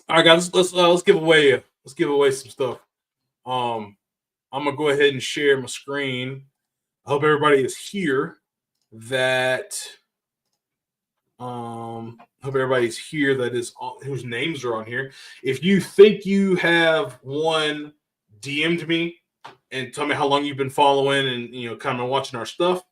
Speaker 1: right, guys. Let's give away some stuff. I'm gonna go ahead and share my screen. I hope everybody is here. Hope everybody's here that is whose names are on here. If you think you have one, DM'd me and tell me how long you've been following and kind of watching our stuff,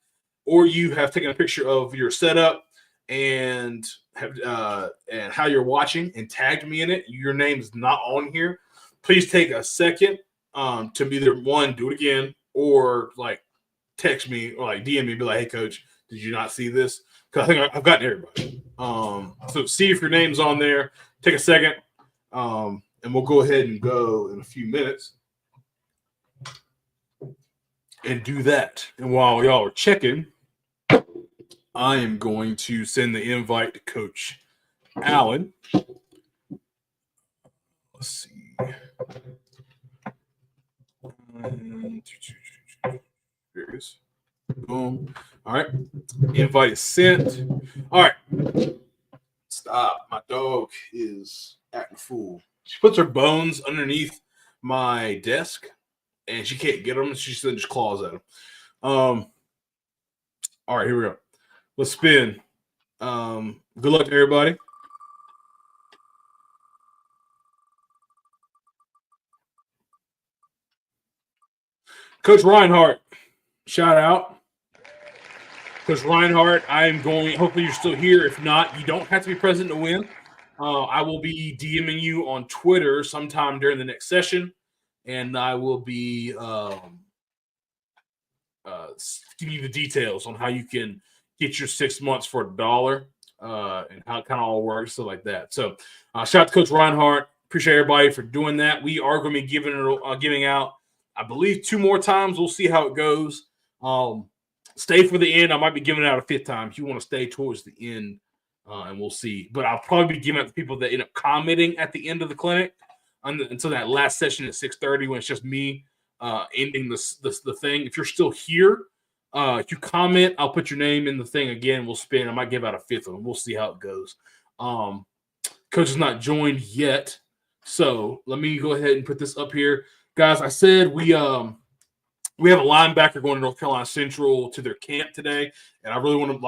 Speaker 1: or you have taken a picture of your setup and how you're watching and tagged me in it. Your name is not on here. Please take a second to either one, do it again, or like text me or like DM me and be like, hey coach, did you not see this? Because I think I've gotten everybody. So see if your name's on there. Take a second. And we'll go ahead and go in a few minutes and do that. And while y'all are checking, I am going to send the invite to Coach Allen. Let's see. There it is. Boom. All right. Invite is sent. All right. Stop. My dog is acting a fool. She puts her bones underneath my desk and she can't get them. She just claws at them. All right, here we go. Let's spin. Good luck to everybody. Coach Reinhardt, shout out. Coach Reinhardt, hopefully you're still here. If not, you don't have to be present to win. I will be DMing you on Twitter sometime during the next session, and I will be giving you the details on how you can get your 6 months for $1 and how it kind of all works, stuff like that. So shout out to Coach Reinhardt. Appreciate everybody for doing that. We are going to be giving out, I believe, 2 more times. We'll see how it goes. Stay for the end. I might be giving it out a 5th time if you want to stay towards the end, and we'll see. But I'll probably be giving it to people that end up commenting at the end of the clinic until that last session at 6:30 when it's just me ending the thing. If you're still here, if you comment, I'll put your name in the thing again. We'll spin. I might give out a 5th one. We'll see how it goes. Coach is not joined yet, so let me go ahead and put this up here, guys. I said we have a linebacker going to North Carolina Central to their camp today, and I really want to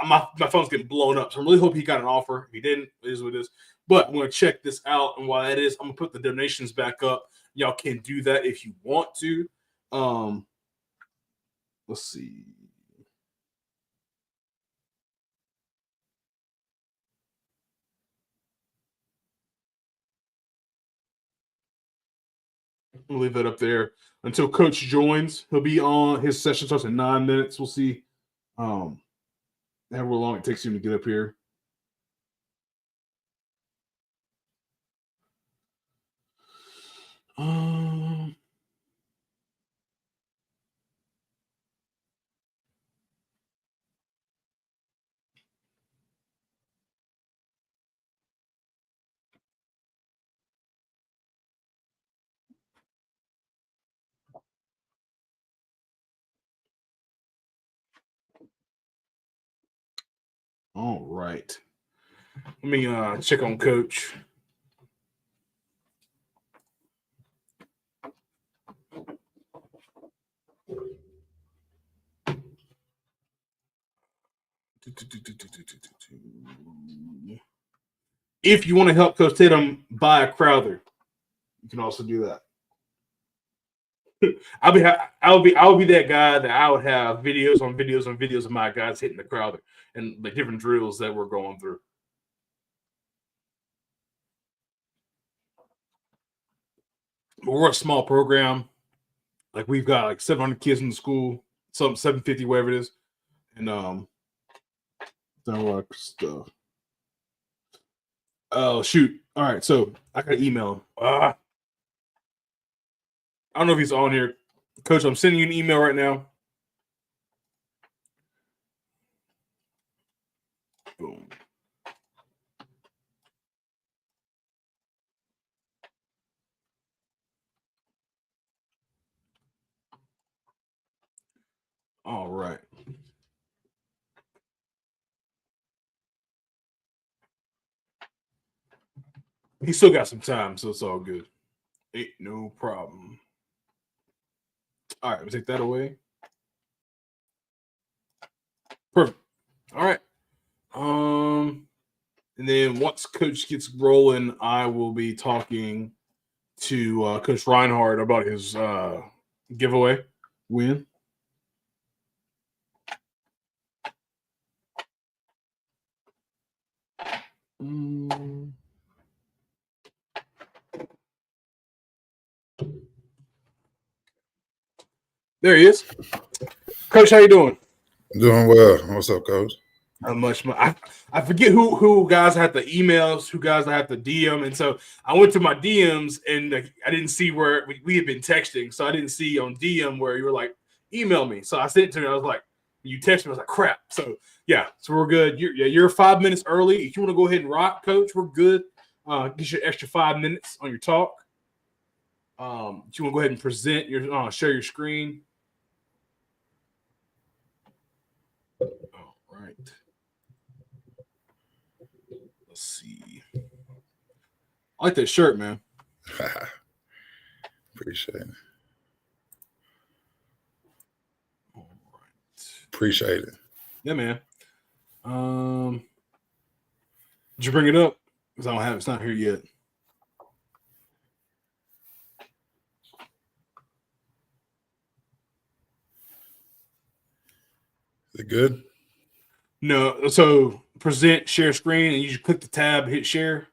Speaker 1: my phone's getting blown up, so I really hope he got an offer. If he didn't, it is what it is. But I'm going to check this out, and while that is, I'm going to put the donations back up. Y'all can do that if you want to. Let's see. We'll leave that up there until Coach joins. He'll be on. His session starts in 9 minutes. We'll see however long it takes him to get up here. All right. Let me check on Coach. If you want to help Coach Tatum buy a Crowther, you can also do that. I would be that guy that I would have videos on videos on videos of my guys hitting the Crowther and the different drills that we're going through. But we're a small program. Like we've got like 700 kids in the school, some 750, whatever it is, and that stuff. Oh shoot! All right, so I got to email him. I don't know if he's on here, Coach. I'm sending you an email right now. Boom. All right. He still got some time, so it's all good. Ain't no problem. All right, we'll take that away. Perfect. All right. And then once Coach gets rolling, I will be talking to Coach Reinhardt about his giveaway win. There he is. Coach, how you doing?
Speaker 9: Doing well. What's up, Coach?
Speaker 1: Not much. I forget who guys I have to emails, who guys I have to DM, and so I went to my DMs and I didn't see where we had been texting, so I didn't see on DM where you were like, email me. So I sent it to you. I was like, you texted me. I was like, crap. So yeah, so we're good. You're 5 minutes early. If you want to go ahead and rock, Coach, we're good. Get your extra 5 minutes on your talk. Do you want to go ahead and present your share your screen? All right. Let's see. I like that shirt, man.
Speaker 9: Appreciate it.
Speaker 1: All right.
Speaker 9: Appreciate it.
Speaker 1: Yeah, man. Did you bring it up? Because I don't have it. It's not here yet.
Speaker 9: Is it good?
Speaker 1: No. So present, share screen, and you just click the tab, hit share.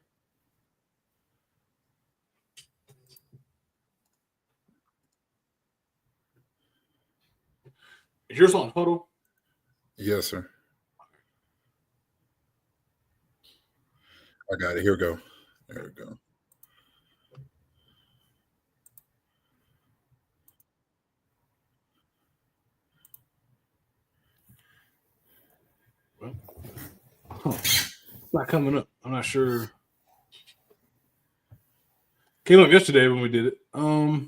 Speaker 1: Is yours on Huddle?
Speaker 9: Yes, sir. I got it. Here we go. There we go.
Speaker 1: It's not coming up. I'm not sure. Came up yesterday when we did it. Are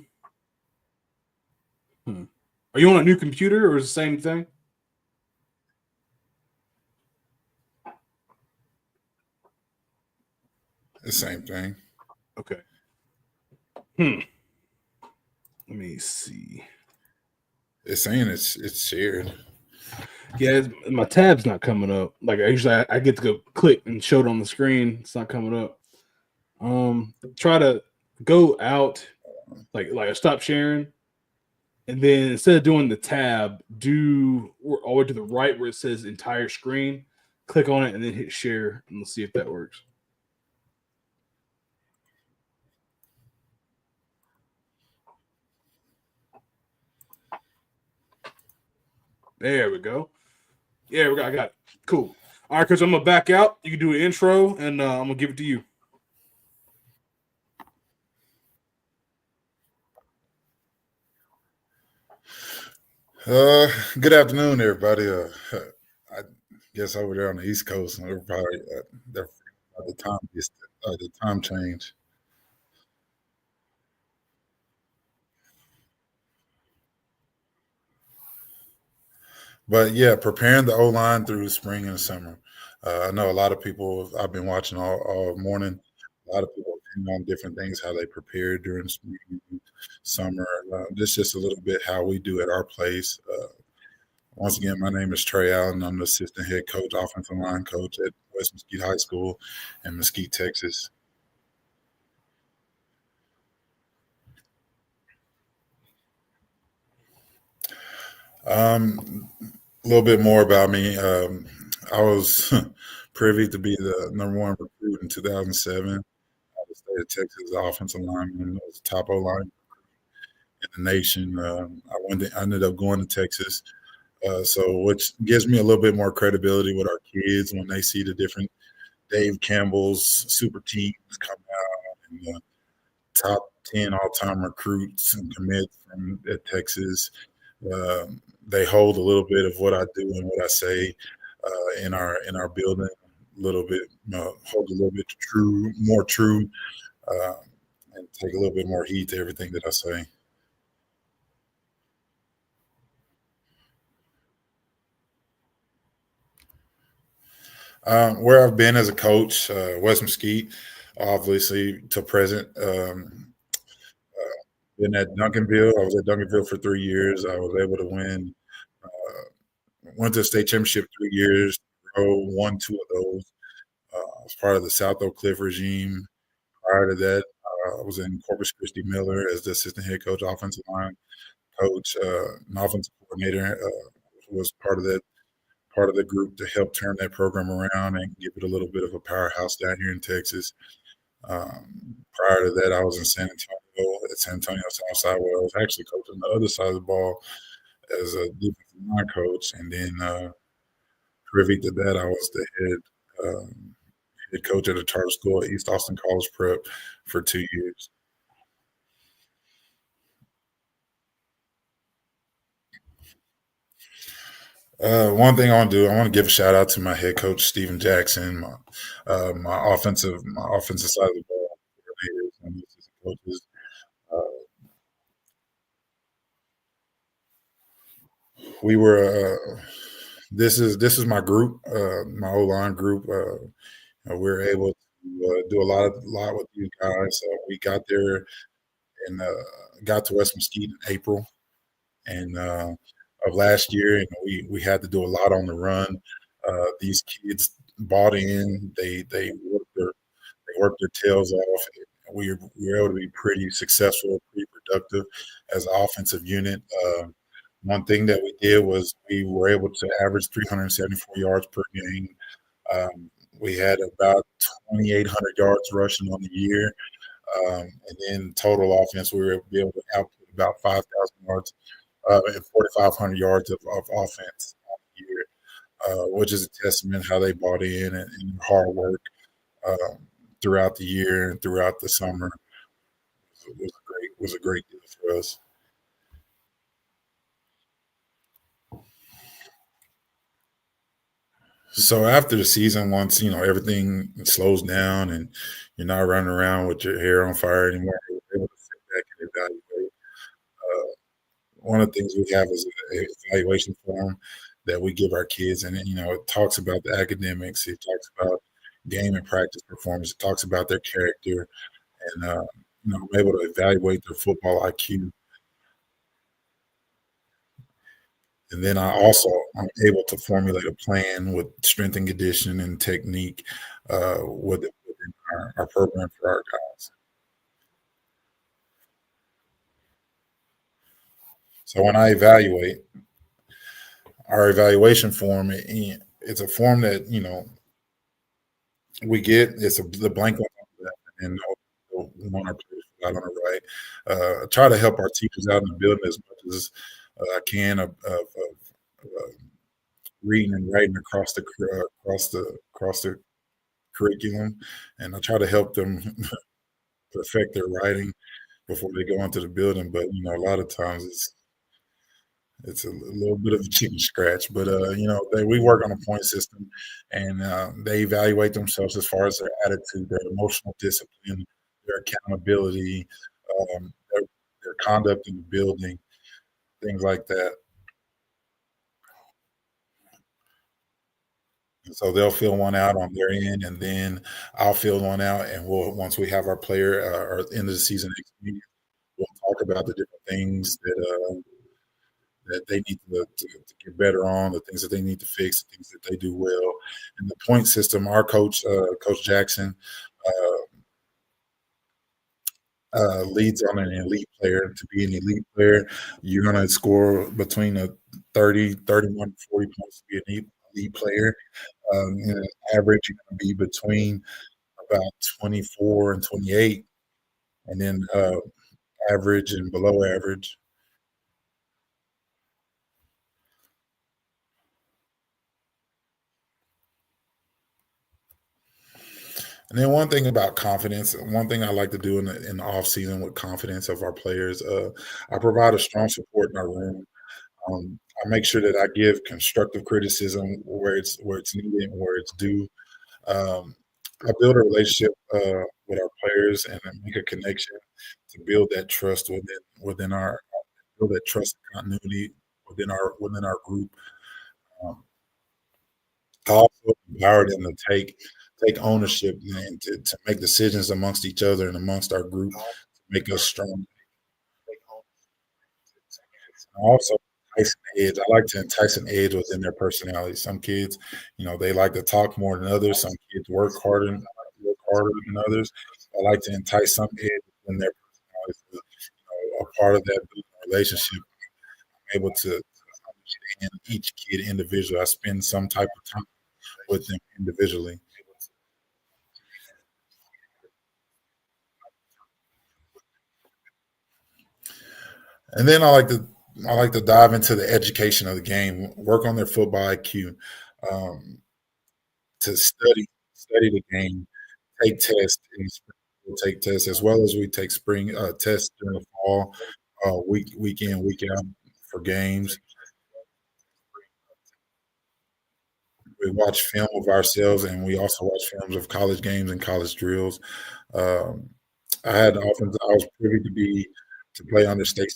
Speaker 1: you on a new computer or is it the same thing?
Speaker 9: The same thing.
Speaker 1: Okay. Let me see.
Speaker 9: It's saying it's shared.
Speaker 1: Yeah, my tab's not coming up. Like I get to go click and show it on the screen. It's not coming up. Try to go out, like stop sharing, and then instead of doing the tab, do all the way to the right where it says entire screen. Click on it and then hit share, and we'll see if that works. There we go. Yeah, I got it. Cool. All right, Coach, I'm going to back out. You can do an intro, and I'm going to give it to you.
Speaker 9: Good afternoon, everybody. I guess over there on the East Coast, they're probably the time change. But yeah, preparing the O-line through the spring and the summer. I know a lot of people. I've been watching all morning. A lot of people opinion on different things, how they prepare during spring, summer. This is just a little bit how we do at our place. Once again, my name is Trey Allen. I'm the assistant head coach, offensive line coach at West Mesquite High School in Mesquite, Texas. A little bit more about me. I was privy to be the number 1 recruit in 2007. Out of the state of Texas, offensive lineman. I was the top O-line in the nation. I ended up going to Texas. So which gives me a little bit more credibility with our kids when they see the different Dave Campbell's super teams come out and the top 10 all-time recruits and commits from at Texas. They hold a little bit of what I do and what I say in our building. A little bit hold a little bit more true, and take a little bit more heed to everything that I say. Where I've been as a coach, West Mesquite, obviously to present. Been at Duncanville. I was at Duncanville for 3 years. I was able to win. Went to the state championship 3 years. Won 2 of those. I was part of the South Oak Cliff regime. Prior to that, I was in Corpus Christi Miller as the assistant head coach, offensive line coach, an offensive coordinator. Was part of the group to help turn that program around and give it a little bit of a powerhouse down here in Texas. Prior to that, I was in San Antonio at San Antonio Southside, where I was actually coaching the other side of the ball as a defensive line coach, and then privy to that, I was the head coach at a charter school at East Austin College Prep for 2 years. One thing I want to do, I want to give a shout out to my head coach Stephen Jackson, my offensive side of the ball coordinators and assistant coaches. We were. This is my group, my O-line group. We were able to do a lot with these guys. We got there and got to West Mesquite in April and of last year, and we had to do a lot on the run. These kids bought in. They worked their tails off. We were able to be pretty successful, pretty productive as an offensive unit. One thing that we did was we were able to average 374 yards per game. We had about 2,800 yards rushing on the year. And then total offense, we were able to output about 5,000 yards and 4,500 yards of offense on the year, which is a testament how they bought in and hard work throughout the year and throughout the summer. It was a great deal for us. So after the season, once everything slows down and you're not running around with your hair on fire anymore, you're able to sit back and evaluate. One of the things we have is an evaluation form that we give our kids, and it talks about the academics, it talks about game and practice performance, it talks about their character, and I'm able to evaluate their football IQ. And then I'm able to formulate a plan with strength and conditioning and technique within our program for our guys. So when I evaluate, our evaluation form, it's a form that we get. It's the blank one on the left, and one our players out on the right. I try to help our teachers out in the building as much as I can of reading and writing across the curriculum, and I try to help them perfect their writing before they go into the building. But a lot of times it's a little bit of a chicken scratch. But we work on a point system, and they evaluate themselves as far as their attitude, their emotional discipline, their accountability, their conduct in the building, things like that. So they'll fill one out on their end, and then I'll fill one out, and once we have our player or end of the season next week, we'll talk about the different things that they need to get better on, the things that they need to fix, the things that they do well. And the point system, our coach, Coach Jackson, leads on an elite player. To be an elite player, you're going to score between 31, 40 points to be an elite player. Average, you're going to be between about 24 and 28, and then average and below average. And then one thing about confidence, one thing I like to do in the off season with confidence of our players, I provide a strong support in our room. I make sure that I give constructive criticism where it's needed, where it's due. I build a relationship with our players and make a connection to build that trust within our build that trust and continuity within our group. I also empower them to take ownership and to make decisions amongst each other and amongst our group to make us strong. Also, entice an edge. I like to entice an edge within their personality. Some kids, they like to talk more than others. Some kids work harder than others. I like to entice some edge within their personality. So, a part of that relationship, I'm able to understand each kid individually. I spend some type of time with them individually. And then I like to dive into the education of the game, work on their football IQ, to study the game, take tests in spring. We'll take tests as well as we take spring tests during the fall, week in, week out for games. We watch film of ourselves, and we also watch films of college games and college drills. Um, I was privy to play under Stacy.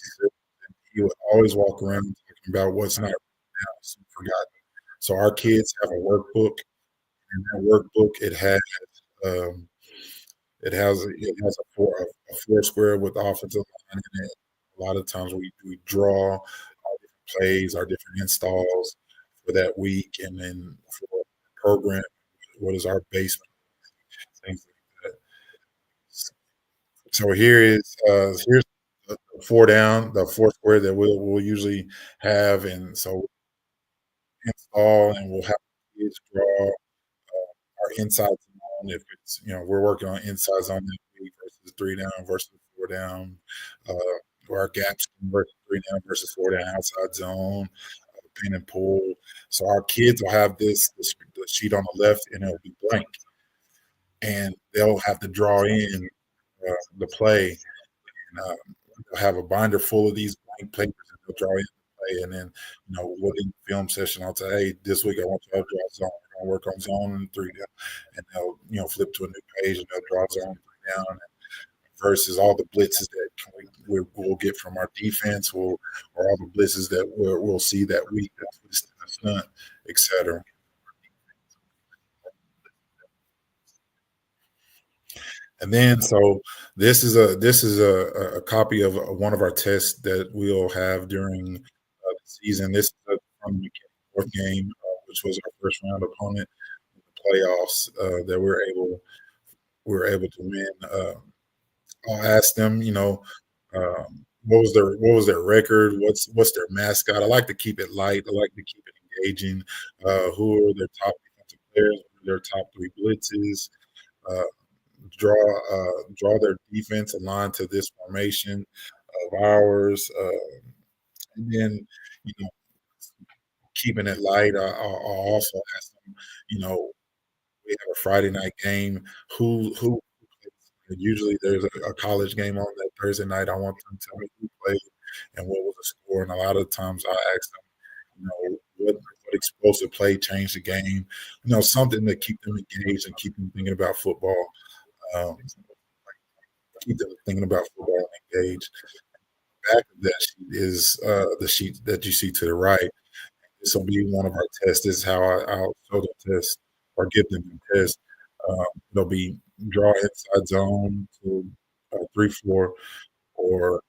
Speaker 9: He would always walk around talking about what's not now, forgotten. So our kids have a workbook, and that workbook um, it has a four square with the offensive line in it. A lot of times we draw our different plays, our different installs for that week, and then for the program, what is our base, things like that. So here's the the four square that we'll usually have, and so install, and we'll have kids draw our inside zone. If it's we're working on inside zone this week versus 3 down versus 4 down, or our gaps versus 3 down versus 4 down outside zone, pin and pull. So our kids will have this the sheet on the left, and it'll be blank, and they'll have to draw in the play. And, they'll have a binder full of these blank papers, and they'll draw in the play. And then, within the film session, I'll say, hey, this week I want you to draw zone. We're going to work on zone and 3 down. And they'll, flip to a new page, and they'll draw zone 3 down. Versus all the blitzes that we'll get from our defense, or all the blitzes that we'll see that week, that twist in the stunt, etc. And then, so this is a copy of one of our tests that we'll have during the season. This is from the fourth game, which was our first round opponent in the playoffs that we were able to win. I'll ask them, what was their record? What's their mascot? I like to keep it light. I like to keep it engaging. Who are their top defensive players? Who are their top 3 blitzes? Draw their defense aligned to this formation of ours, and then keeping it light. I'll also ask them, we have a Friday night game. Who usually there's a college game on that Thursday night. I want them to tell me who played and what was the score. And a lot of times I ask them, what explosive play changed the game. Something to keep them engaged and keep them thinking about football. Keep them thinking about football and engaged. Back of that sheet is the sheet that you see to the right. This will be one of our tests. This is how I'll show the test or give them the test. They'll be draw inside zone to 3-4, or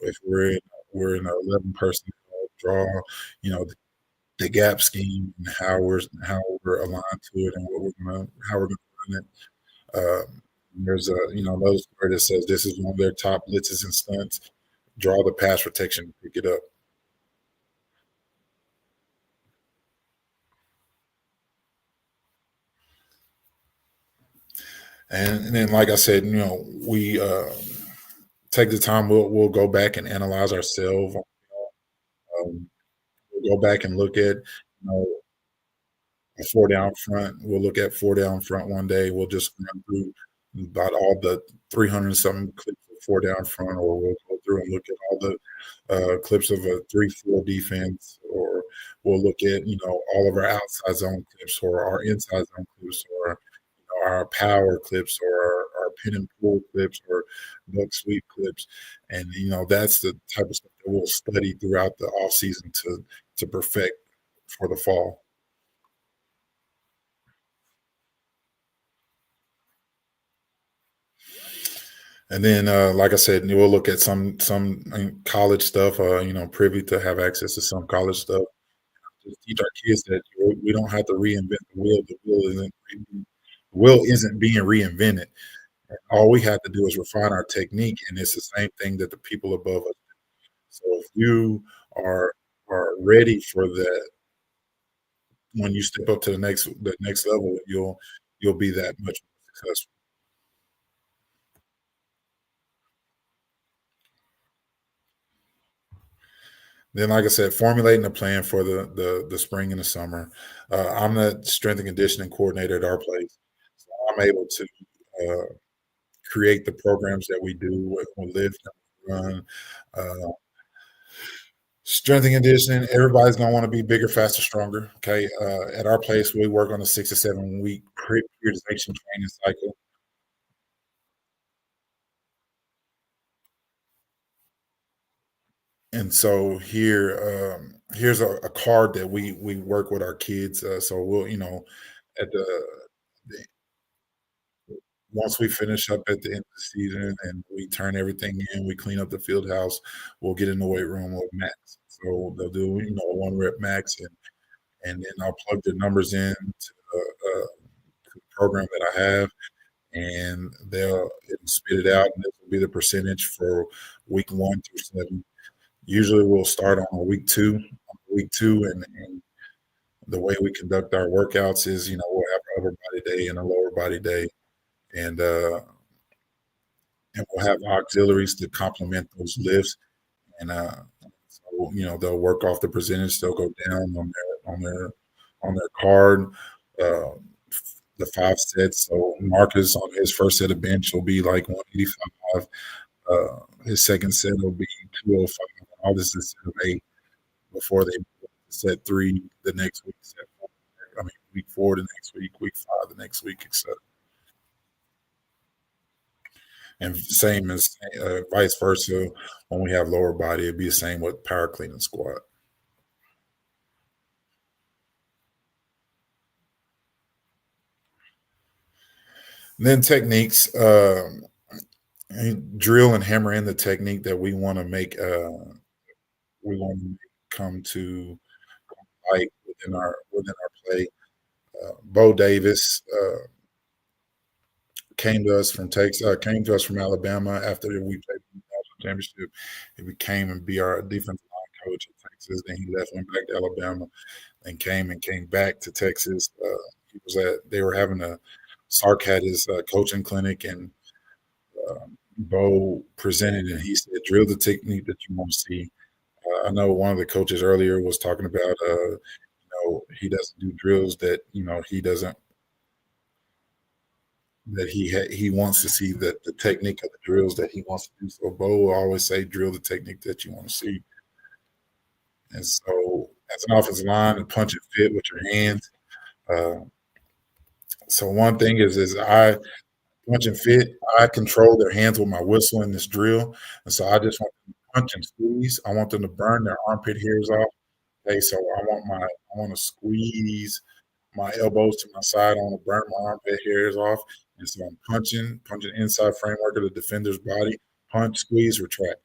Speaker 9: if we're in an 11 person draw, the gap scheme and how we're aligned to it, and how we're gonna run it. There's another story that says this is one of their top blitzes and stunts. Draw the pass protection, pick it up. And then, like I said, we take the time. We'll go back and analyze ourselves. We'll go back and look at a 4 down front. We'll look at 4 down front one day. We'll just run through about all the 300 something clips of 4 down front, or we'll go through and look at all the clips of a 3-4 defense, or we'll look at all of our outside zone clips, or our inside zone clips, or our power clips, or our pin and pull clips, or buck sweep clips. And that's the type of stuff that we'll study throughout the off season to perfect for the fall. And then, like I said, we'll look at some college stuff. Privy to have access to some college stuff. Just teach our kids that we don't have to reinvent the wheel. The wheel isn't being reinvented. All we have to do is refine our technique, and it's the same thing that the people above us do. So if you are ready for that, when you step up to the next level, you'll be that much more successful. Then, like I said, formulating a plan for the spring and the summer. I'm the strength and conditioning coordinator at our place, so I'm able to create the programs that we do with lift and run. Strength and conditioning. Everybody's gonna want to be bigger, faster, stronger. Okay. At our place, we work on a 6 to 7 week periodization training cycle. And so here's a card that we work with our kids. So we'll, at the once we finish up at the end of the season and we turn everything in, we clean up the field house, we'll get in the weight room with max. So they'll do, a 1 rep max, and then I'll plug the numbers in to the program that I have, and it'll spit it out, and this will be the percentage for week 1 through 7. Usually we'll start on week two. And the way we conduct our workouts is, we'll have an upper body day and a lower body day, and we'll have auxiliaries to complement those lifts. And so, they'll work off the percentage. They'll go down on their card. The 5 sets. So Marcus on his first set of bench will be like 185. His second set will be 205. All this is set of 8 before they set 3 the next week. Week 4 the next week 5 the next week, etc. And same as vice versa. When we have lower body, it'd be the same with power clean and squat. And then techniques, drill and hammer in the technique that we want to make. We want to come to light within our play. Bo Davis came to us from Alabama after we played the national championship. He became and be our defensive line coach at Texas. Then he left, went back to Alabama, and came back to Texas. They were having Sark had his coaching clinic, and Bo presented, and he said, drill the technique that you want to see. I know one of the coaches earlier was talking about, he doesn't do drills that, he doesn't, that he wants to see the technique of the drills that he wants to do. So Bo will always say, drill the technique that you want to see. And so as an offensive line, and punch and fit with your hands. So one thing is I punch and fit. I control their hands with my whistle in this drill. And so I just want them to punch and squeeze. I want them to burn their armpit hairs off. Okay, so I want to squeeze my elbows to my side. I want to burn my armpit hairs off. And so I'm punching inside framework of the defender's body, punch, squeeze, retract.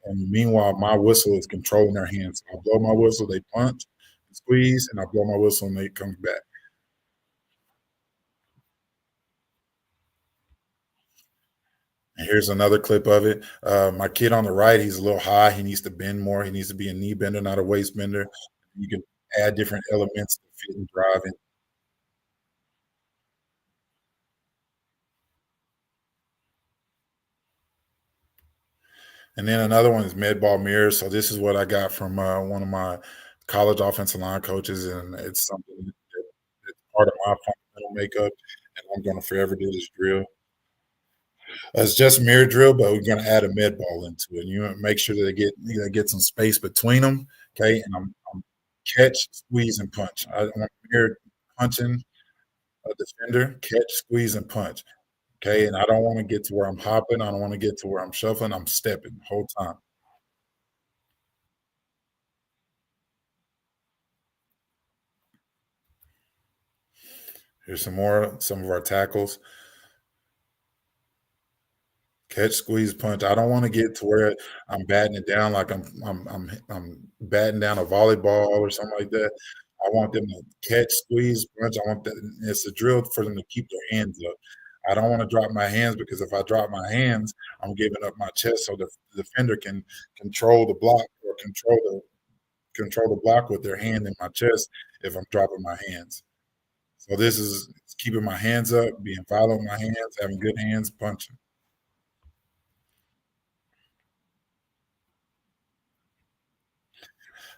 Speaker 9: And meanwhile, my whistle is controlling their hands. So I blow my whistle, they punch, squeeze, and I blow my whistle, and they come back. And here's another clip of it. My kid on the right, he's a little high. He needs to bend more. He needs to be a knee bender, not a waist bender. You can add different elements to fit and drive in. And then another one is med ball mirrors. So this is what I got from one of my college offensive line coaches, and it's something that's part of my fundamental makeup, and I'm going to forever do this drill. It's just a mirror drill, but we're going to add a med ball into it. You want to make sure that they get some space between them, okay? And I'm catch, squeeze, and punch. I want mirror punching a defender, catch, squeeze, and punch. Okay, and I don't want to get to where I'm hopping. I don't want to get to where I'm shuffling. I'm stepping the whole time. Here's some of our tackles. catch, squeeze, punch. I don't want to get to where I'm batting it down like I'm batting down a volleyball or something like that. I want them to catch, squeeze, punch. I want that. It's a drill for them to keep their hands up. I don't want to drop my hands, because if I drop my hands, I'm giving up my chest, so the defender can control the block or control the block with their hand in my chest if I'm dropping my hands. So this is keeping my hands up, being violent with my hands, having good hands, punching.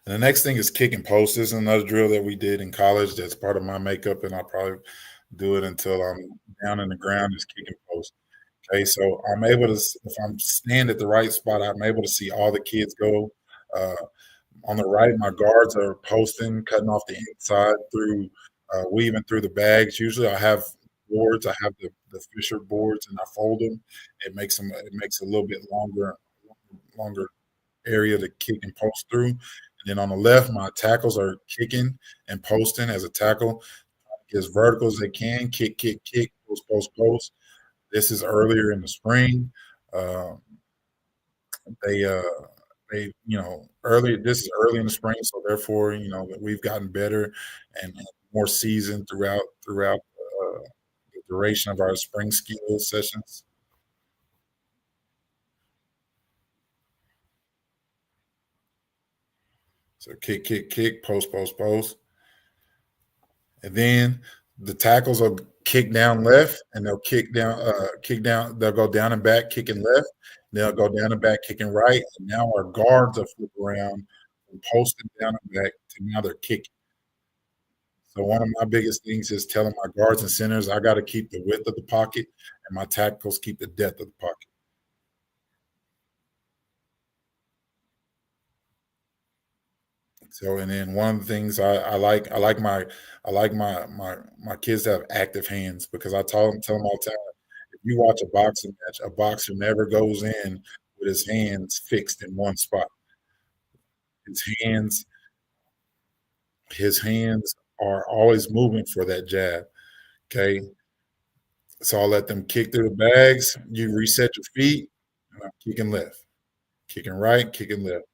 Speaker 9: And the next thing is kick and post. This is another drill that we did in college that's part of my makeup, and I'll probably do it until I'm down in the ground, is kick and post. Okay, so I'm able to, if I'm standing at the right spot, I'm able to see all the kids go. On the right, my guards are posting, cutting off the inside through, weaving through the bags. Usually I have boards. I have the Fisher boards, and I fold them. It makes a little bit longer area to kick and post through. And then on the left, my tackles are kicking and posting as a tackle. Get as vertical as they can, kick, post, post, post. This is earlier in the spring. This is early in the spring, so therefore, we've gotten better and more seasoned throughout the duration of our spring skill sessions. So kick, post, post, post. And then the tackles will kick down left, and they'll kick down. They'll go down and back, kicking left. They'll go down and back, kicking right. And now our guards are flipped around from posting down and back to now they're kicking. So one of my biggest things is telling my guards and centers, I got to keep the width of the pocket, and my tackles keep the depth of the pocket. So, and then one of the things I like my kids to have active hands, because I tell them all the time, if you watch a boxing match, a boxer never goes in with his hands fixed in one spot. His hands are always moving for that jab. Okay. So I'll let them kick through the bags. You reset your feet, and I'm kicking left, kicking right, kicking left.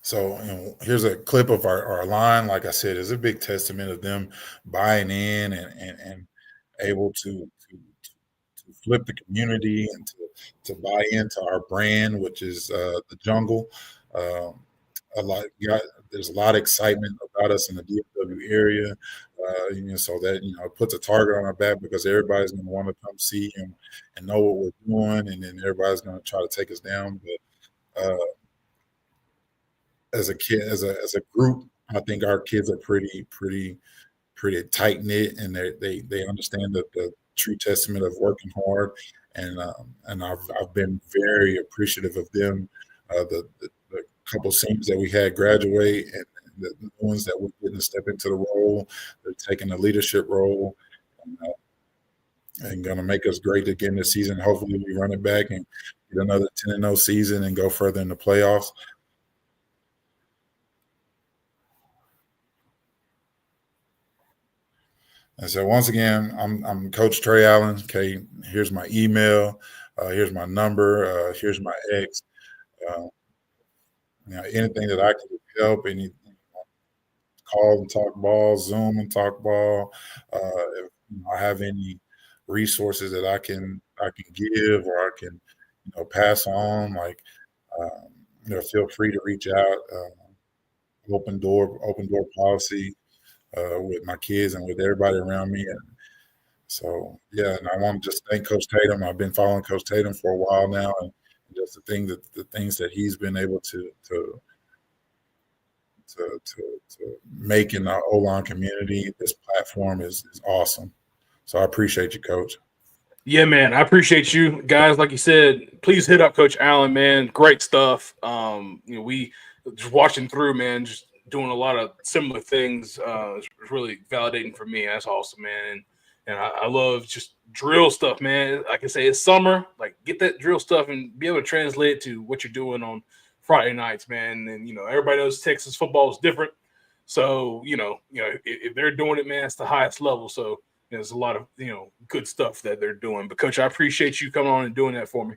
Speaker 9: So here's a clip of our line. Like I said, it's a big testament of them buying in and able to flip the community and to buy into our brand, which is the jungle. There's a lot of excitement about us in the DFW area. So that it puts a target on our back, because everybody's going to want to come see and know what we're doing, and then everybody's going to try to take us down. But as a group, I think our kids are pretty tight knit, and they understand the true testament of working hard, and I've been very appreciative of them. The couple seniors that we had graduate, and the ones that we didn't step into the role, they're taking a leadership role, and going to make us great again this season. Hopefully, we run it back and get another 10-0 season and go further in the playoffs. And so once again, I'm Coach Trey Allen. Okay, here's my email, here's my number, here's my X. Anything that I can help, call and talk ball, Zoom and talk ball. If I have any resources that I can give, or I can pass on, feel free to reach out. Open door policy. With my kids and with everybody around me. And so, and I want to just thank Coach Tatum. I've been following Coach Tatum for a while now, and just the things that he's been able to make in our O-line community. This platform is awesome. So I appreciate you, Coach.
Speaker 1: Yeah, man, I appreciate you guys. Like you said, please hit up Coach Allen, man. Great stuff. We just watching through, man, just doing a lot of similar things. It's really validating for me. That's awesome, man. And I love just drill stuff, man. Like I say, it's summer. Like, get that drill stuff and be able to translate it to what you're doing on
Speaker 10: Friday nights, man. And everybody knows Texas football is different. So if they're doing it, man, it's the highest level. So there's a lot of good stuff that they're doing. But Coach, I appreciate you coming on and doing that for me.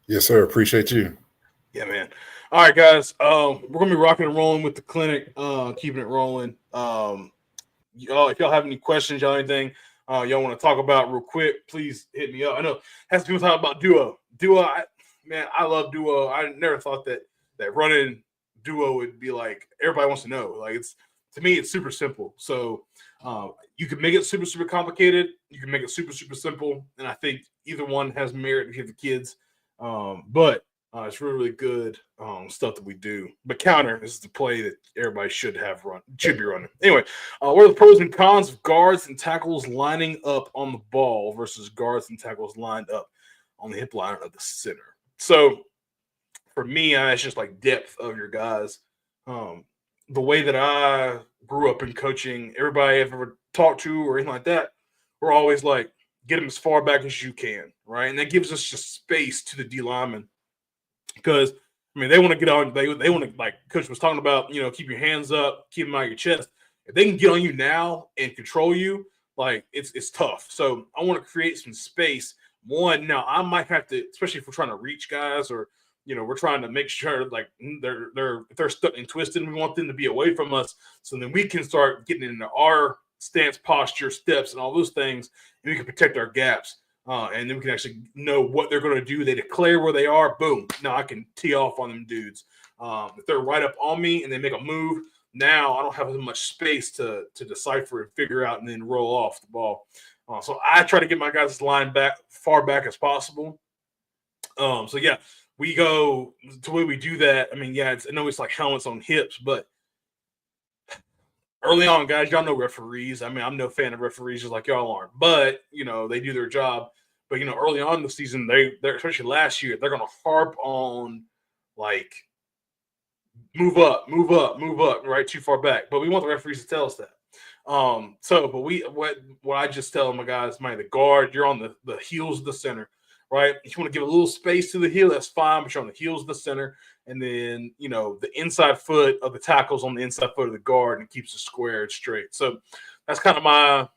Speaker 9: Yes, sir. Appreciate you.
Speaker 10: Yeah, man. All right, guys. We're gonna be rocking and rolling with the clinic, keeping it rolling. Y'all, if y'all have any questions, y'all anything y'all want to talk about real quick, please hit me up. I know has people talk about duo. I love duo. I never thought that running duo would be like everybody wants to know. Like to me, it's super simple. So you can make it super, super complicated. You can make it super, super simple. And I think either one has merit if you have the kids. But it's really, really good stuff that we do. But counter is the play that everybody should be running. Anyway, what are the pros and cons of guards and tackles lining up on the ball versus guards and tackles lined up on the hip line of the center? So for me, it's just like depth of your guys. The way that I grew up in coaching, everybody I've ever talked to or anything like that, we're always like, get them as far back as you can, right? And that gives us just space to the D lineman. Because, they want to get on, they want to, like Coach was talking about, keep your hands up, keep them out of your chest. If they can get on you now and control you, like, it's tough. So I want to create some space. One, now I might have to, especially if we're trying to reach guys or, we're trying to make sure, like, if they're stuck and twisted, we want them to be away from us. So then we can start getting into our stance, posture, steps, and all those things, and we can protect our gaps. And then we can actually know what they're going to do. They declare where they are. Boom. Now I can tee off on them dudes. If they're right up on me and they make a move, now I don't have as much space to decipher and figure out and then roll off the ball. So I try to get my guys' line back far back as possible. We go – the way we do that, I know it's like helmets on hips, but early on, guys, y'all know referees. I'm no fan of referees just like y'all aren't. But, they do their job. But, early on in the season, they're especially last year, they're going to harp on, like, move up, right, too far back. But we want the referees to tell us that. What I just tell my guys, the guard, you're on the heels of the center, right? If you want to give a little space to the heel, that's fine, but you're on the heels of the center. And then, the inside foot of the tackle's on the inside foot of the guard and it keeps it square and straight. So that's kind of my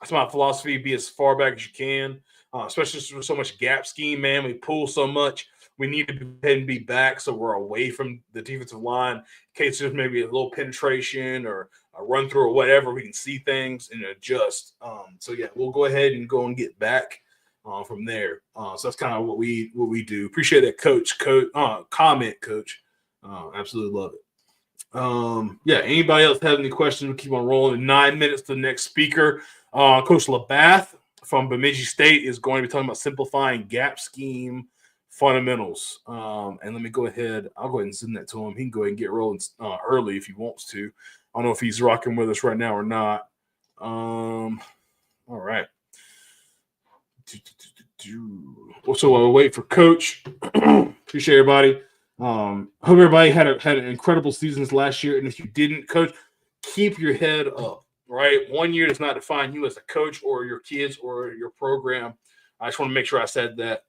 Speaker 10: philosophy, be as far back as you can. Especially with so much gap scheme, man. We pull so much. We need to go ahead and be back so we're away from the defensive line in case there's maybe a little penetration or a run through or whatever. We can see things and adjust. We'll go ahead and go and get back from there. So that's kind of what we do. Appreciate that, Coach. Comment, Coach. Absolutely love it. Anybody else have any questions? We'll keep on rolling. 9 minutes to the next speaker. Coach Labath from Bemidji State is going to be talking about simplifying gap scheme fundamentals. And let me go ahead. I'll go ahead and send that to him. He can go ahead and get rolling early if he wants to. I don't know if he's rocking with us right now or not. All right. So I'll wait for Coach. Appreciate everybody. Hope everybody had an incredible season last year. And if you didn't, Coach, keep your head up. Right, 1 year does not define you as a coach or your kids or your program. I just want to make sure I said that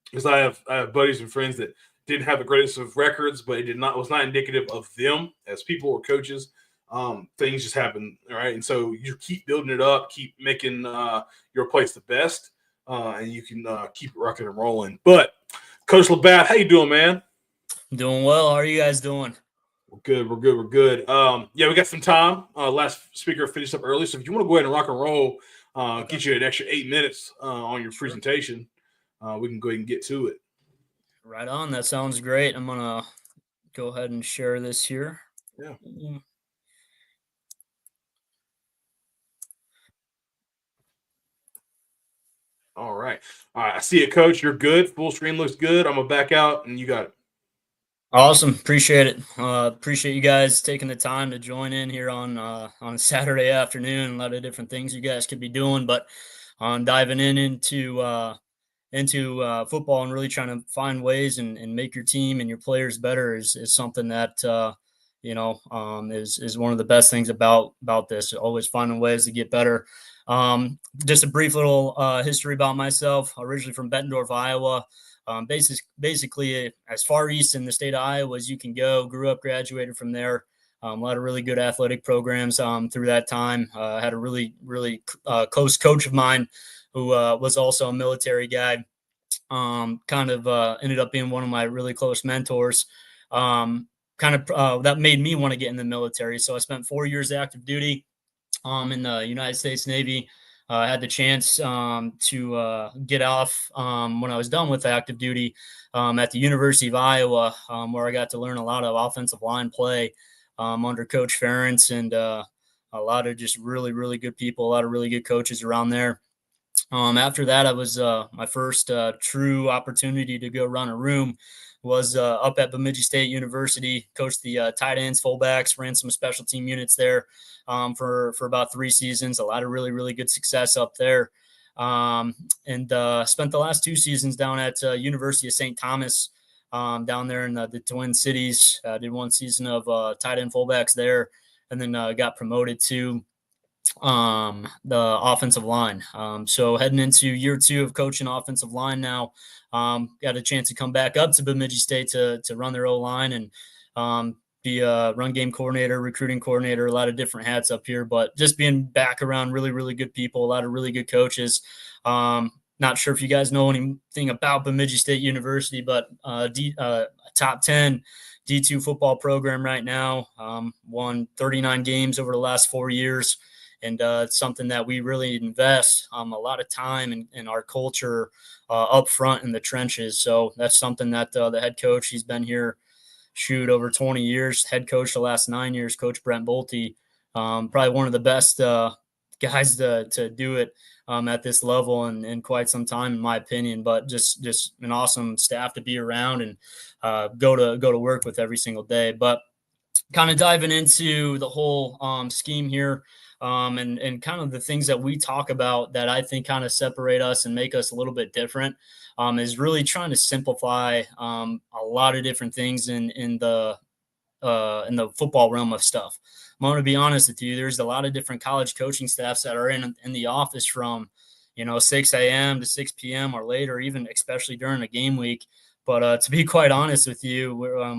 Speaker 10: because I have buddies and friends that didn't have the greatest of records, but it was not indicative of them as people or coaches. Things just happen, right? And so you keep building it up, keep making your place the best, and you can keep it rocking and rolling. But Coach Labath, how you doing, man?
Speaker 11: Doing well. How are you guys doing?
Speaker 10: We're good. We got some time. Last speaker finished up early, so if you want to go ahead and rock and roll, get you an extra 8 minutes on your presentation, we can go ahead and get to it.
Speaker 11: Right on. That sounds great. I'm gonna go ahead and share this here.
Speaker 10: Yeah. All right. I see it, Coach. You're good. Full screen looks good. I'm gonna back out, and you got it.
Speaker 11: Awesome. Appreciate it. Appreciate you guys taking the time to join in here on a Saturday afternoon. A lot of different things you guys could be doing, but on diving into football and really trying to find ways and make your team and your players better is something that is one of the best things about this. Always finding ways to get better. Just a brief little history about myself. Originally from Bettendorf, Iowa. Basically as far east in the state of Iowa as you can go. Grew up, graduated from there. A lot of really good athletic programs through that time. Had a really, really close coach of mine who was also a military guy. Ended up being one of my really close mentors. That made me want to get in the military. So I spent 4 years active duty in the United States Navy. I had the chance to get off when I was done with active duty at the University of Iowa, where I got to learn a lot of offensive line play under Coach Ferentz and a lot of just really, really good people, a lot of really good coaches around there. After that, I was my first true opportunity to go run a room was up at Bemidji State University, coached the tight ends, fullbacks, ran some special team units there for about 3 seasons. A lot of really, really good success up there. And spent the last 2 seasons down at University of St. Thomas down there in the Twin Cities. Did 1 season of tight end fullbacks there, and then got promoted to the offensive line. So heading into year 2 of coaching offensive line now, got a chance to come back up to Bemidji State to run their O-line and be a run game coordinator, recruiting coordinator, a lot of different hats up here, but just being back around really, really good people, a lot of really good coaches. Not sure if you guys know anything about Bemidji State University, but top 10 D2 football program right now, won 39 games over the last 4 years. And it's something that we really invest a lot of time in our culture up front in the trenches. So that's something that the head coach, he's been here, over 20 years, head coach the last 9 years, Coach Brent Bolte, probably one of the best guys to do it at this level in quite some time, in my opinion. But just an awesome staff to be around and go to work with every single day. But kind of diving into the whole scheme here. And kind of the things that we talk about that I think kind of separate us and make us a little bit different is really trying to simplify a lot of different things in the football realm of stuff. I'm going to be honest with you. There's a lot of different college coaching staffs that are in the office from 6 a.m. to 6 p.m. or later, even especially during a game week. But to be quite honest with you,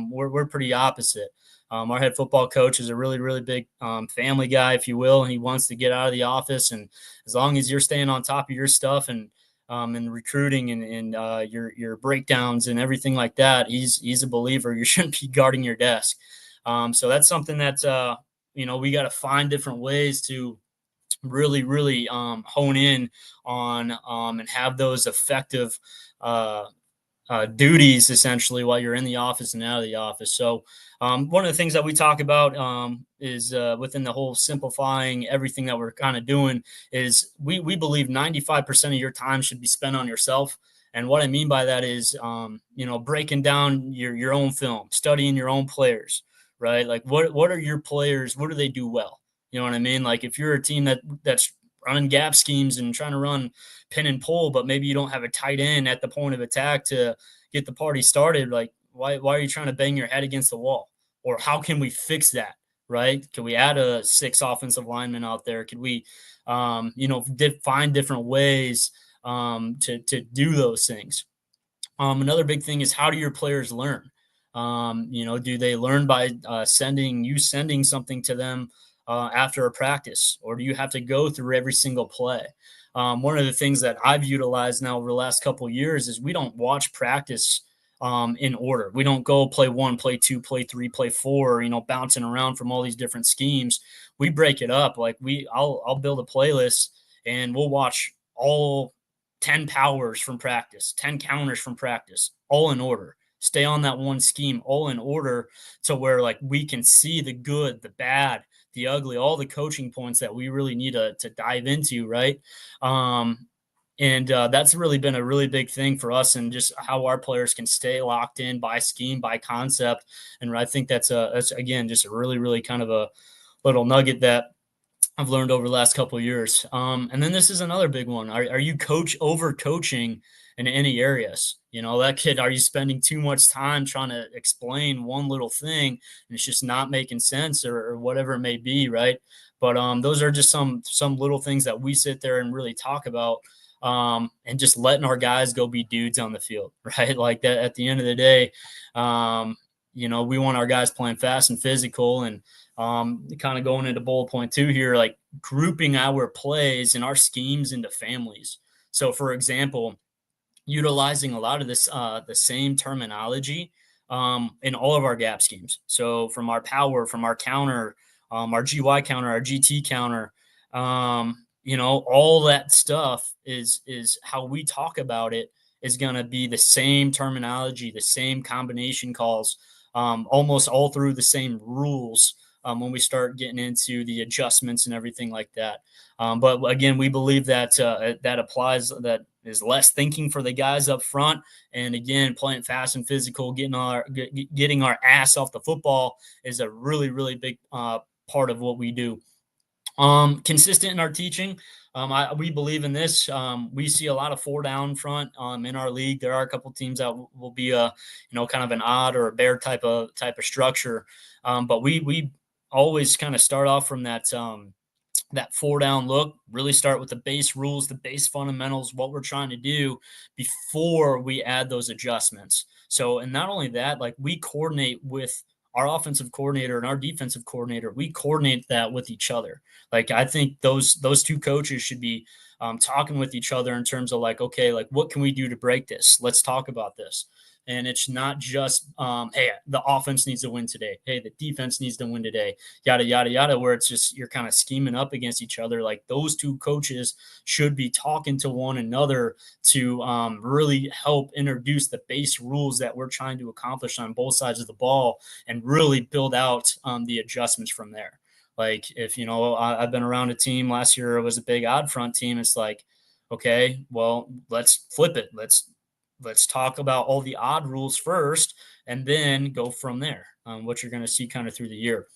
Speaker 11: we're pretty opposite. Our head football coach is a really, really big family guy, if you will. He wants to get out of the office, and as long as you're staying on top of your stuff and recruiting and your breakdowns and everything like that, he's a believer. You shouldn't be guarding your desk. So that's something that we got to find different ways to really, really hone in on and have those effective duties essentially while you're in the office and out of the office. So one of the things that we talk about is within the whole simplifying everything that we're kind of doing is we believe 95% of your time should be spent on yourself. And what I mean by that is, breaking down your own film, studying your own players, right? Like what are your players? What do they do well? You know what I mean? Like if you're a team that's running gap schemes and trying to run pin and pull, but maybe you don't have a tight end at the point of attack to get the party started. Like why are you trying to bang your head against the wall? Or how can we fix that? Right? Can we add a 6 offensive linemen out there? Could we, find different ways to do those things? Another big thing is how do your players learn? Do they learn by sending something to them after a practice, or do you have to go through every single play? One of the things that I've utilized now over the last couple of years is we don't watch practice in order. We don't go play 1, play 2, play 3, play 4, bouncing around from all these different schemes. We break it up. Like I'll build a playlist and we'll watch all 10 powers from practice, 10 counters from practice, all in order. Stay on that one scheme, all in order to where like we can see the good, the bad, the ugly, all the coaching points that we really need to dive into, right? And that's really been a really big thing for us and just how our players can stay locked in by scheme, by concept. And I think that's again, just a really, really kind of a little nugget that I've learned over the last couple of years. And then this is another big one. Are you over coaching in any areas? You know, that kid, are you spending too much time trying to explain one little thing and it's just not making sense or whatever it may be, right? But those are just some little things that we sit there and really talk about, and just letting our guys go be dudes on the field, right? Like that at the end of the day, you know, we want our guys playing fast and physical, and kind of going into bullet point 2 here, like grouping our plays and our schemes into families. So for example, utilizing a lot of this, the same terminology in all of our gap schemes. So from our power, from our counter, our GY counter, our GT counter, you know, all that stuff is how we talk about it is going to be the same terminology, the same combination calls, almost all through the same rules. When we start getting into the adjustments and everything like that. But again, we believe that that applies, that is less thinking for the guys up front. And again, playing fast and physical, getting our ass off the football is a really, really big part of what we do. Consistent in our teaching. We believe in this. We see a lot of 4 down front in our league. There are a couple teams that will be a, you know, kind of an odd or a bear type of structure. But we always kind of start off from that 4 down look, really start with the base rules, the base fundamentals, what we're trying to do before we add those adjustments. So, and not only that, like we coordinate with our offensive coordinator and our defensive coordinator, we coordinate that with each other. Like, I think those 2 coaches should be talking with each other in terms of like, okay, like what can we do to break this? Let's talk about this. And it's not just, hey, the offense needs to win today. Hey, the defense needs to win today, yada, yada, yada, where it's just you're kind of scheming up against each other. Like those 2 coaches should be talking to one another to really help introduce the base rules that we're trying to accomplish on both sides of the ball and really build out the adjustments from there. Like if, you know, I've been around a team last year, it was a big odd front team. It's like, okay, well, let's flip it. Let's talk about all the odd rules first and then go from there, what you're going to see kind of through the year.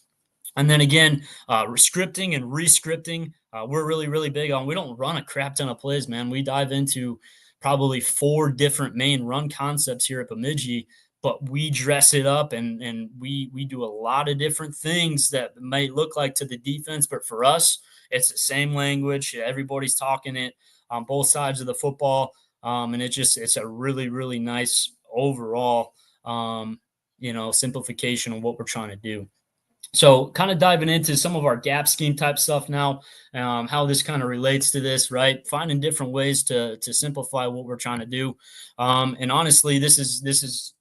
Speaker 11: And then again, scripting and re-scripting, we're really, really big on. We don't run a crap ton of plays, man. We dive into probably 4 different main run concepts here at Bemidji, but we dress it up and we do a lot of different things that might look like to the defense, but for us, it's the same language. Everybody's talking it on both sides of the football. And it's a really, really nice overall, you know, simplification of what we're trying to do. So kind of diving into some of our gap scheme type stuff now, how this kind of relates to this, right? Finding different ways to simplify what we're trying to do. And honestly, this is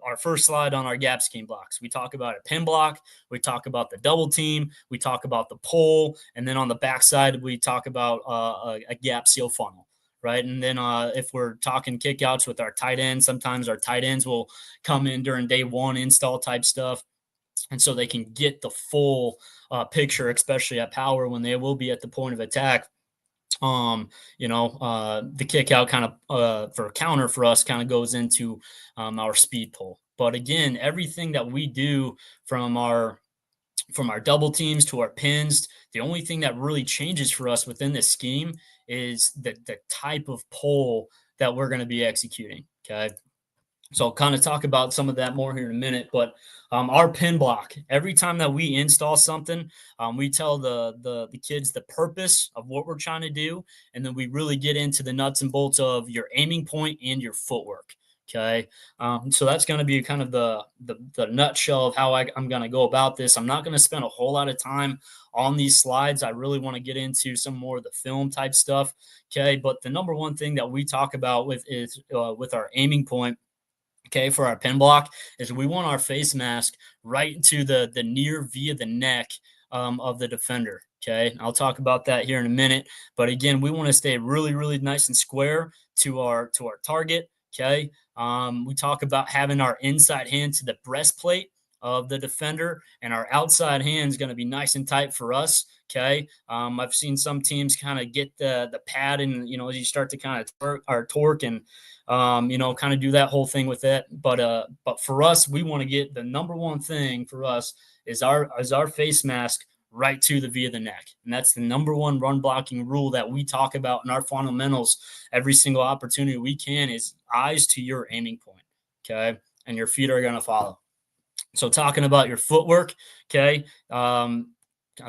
Speaker 11: our first slide on our gap scheme blocks. We talk about a pin block. We talk about the double team. We talk about the pull. And then on the backside, we talk about a gap seal funnel. Right. And then if we're talking kickouts with our tight ends, sometimes our tight ends will come in during day 1 install type stuff. And so they can get the full picture, especially at power when they will be at the point of attack. You know, the kick out kind of for counter for us kind of goes into our speed pull. But again, everything that we do from our double teams to our pins, the only thing that really changes for us within this scheme is the type of pull that we're going to be executing. Okay. So I'll kind of talk about some of that more here in a minute, but our pin block, every time that we install something, we tell the kids the purpose of what we're trying to do. And then we really get into the nuts and bolts of your aiming point and your footwork. Okay. So that's going to be kind of the nutshell of how I'm going to go about this. I'm not going to spend a whole lot of time on these slides. I really want to get into some more of the film type stuff. Okay. But the number one thing that we talk about with our aiming point, okay, for our pin block is we want our face mask right into the near V of the neck of the defender. Okay. I'll talk about that here in a minute. But again, we want to stay really, really nice and square to our target. Okay. We talk about having our inside hand to the breastplate of the defender, and our outside hand is going to be nice and tight for us. Okay. I've seen some teams kind of get the pad and, you know, you start to kind of torque and, you know, kind of do that whole thing with it. But for us, we want to get the number one thing for us is our face mask right to the via the neck. And that's the number one run blocking rule that we talk about in our fundamentals every single opportunity we can is eyes to your aiming point, okay? And your feet are going to follow. So talking about your footwork, okay, I'm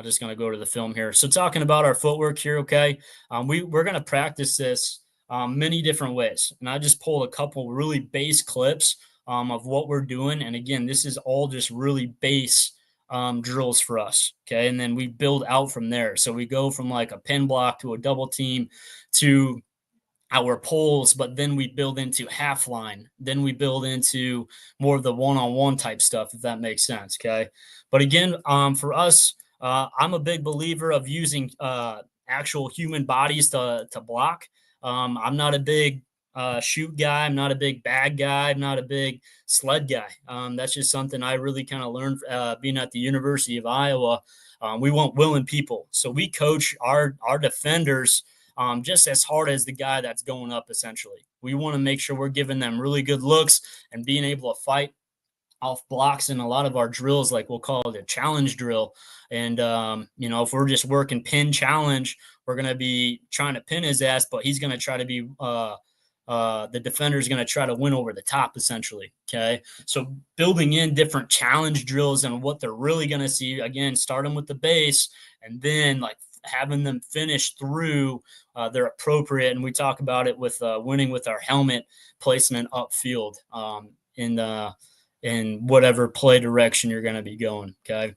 Speaker 11: just going to go to the film here. So talking about our footwork here, okay, we're going to practice this many different ways. And I just pulled a couple really base clips of what we're doing. And again, this is all just really base drills for us. Okay. And then we build out from there. So we go from like a pin block to a double team to our poles, but then we build into half line. Then we build into more of the one-on-one type stuff, if that makes sense. Okay. But again, for us, I'm a big believer of using actual human bodies to block. I'm not a big shoot guy. I'm not a big bag guy. I'm not a big sled guy. That's just something I really kind of learned being at the University of Iowa. We want willing people. So we coach our defenders just as hard as the guy that's going up, essentially. We want to make sure we're giving them really good looks and being able to fight off blocks in a lot of our drills, like we'll call it a challenge drill. And, if we're just working pin challenge, we're going to be trying to pin his ass, but he's going to try to be the defender is going to try to win over the top, essentially. Okay. So building in different challenge drills and what they're really going to see, again, starting with the base and then like having them finish through they're appropriate. And we talk about it with winning with our helmet placement upfield in whatever play direction you're going to be going. Okay.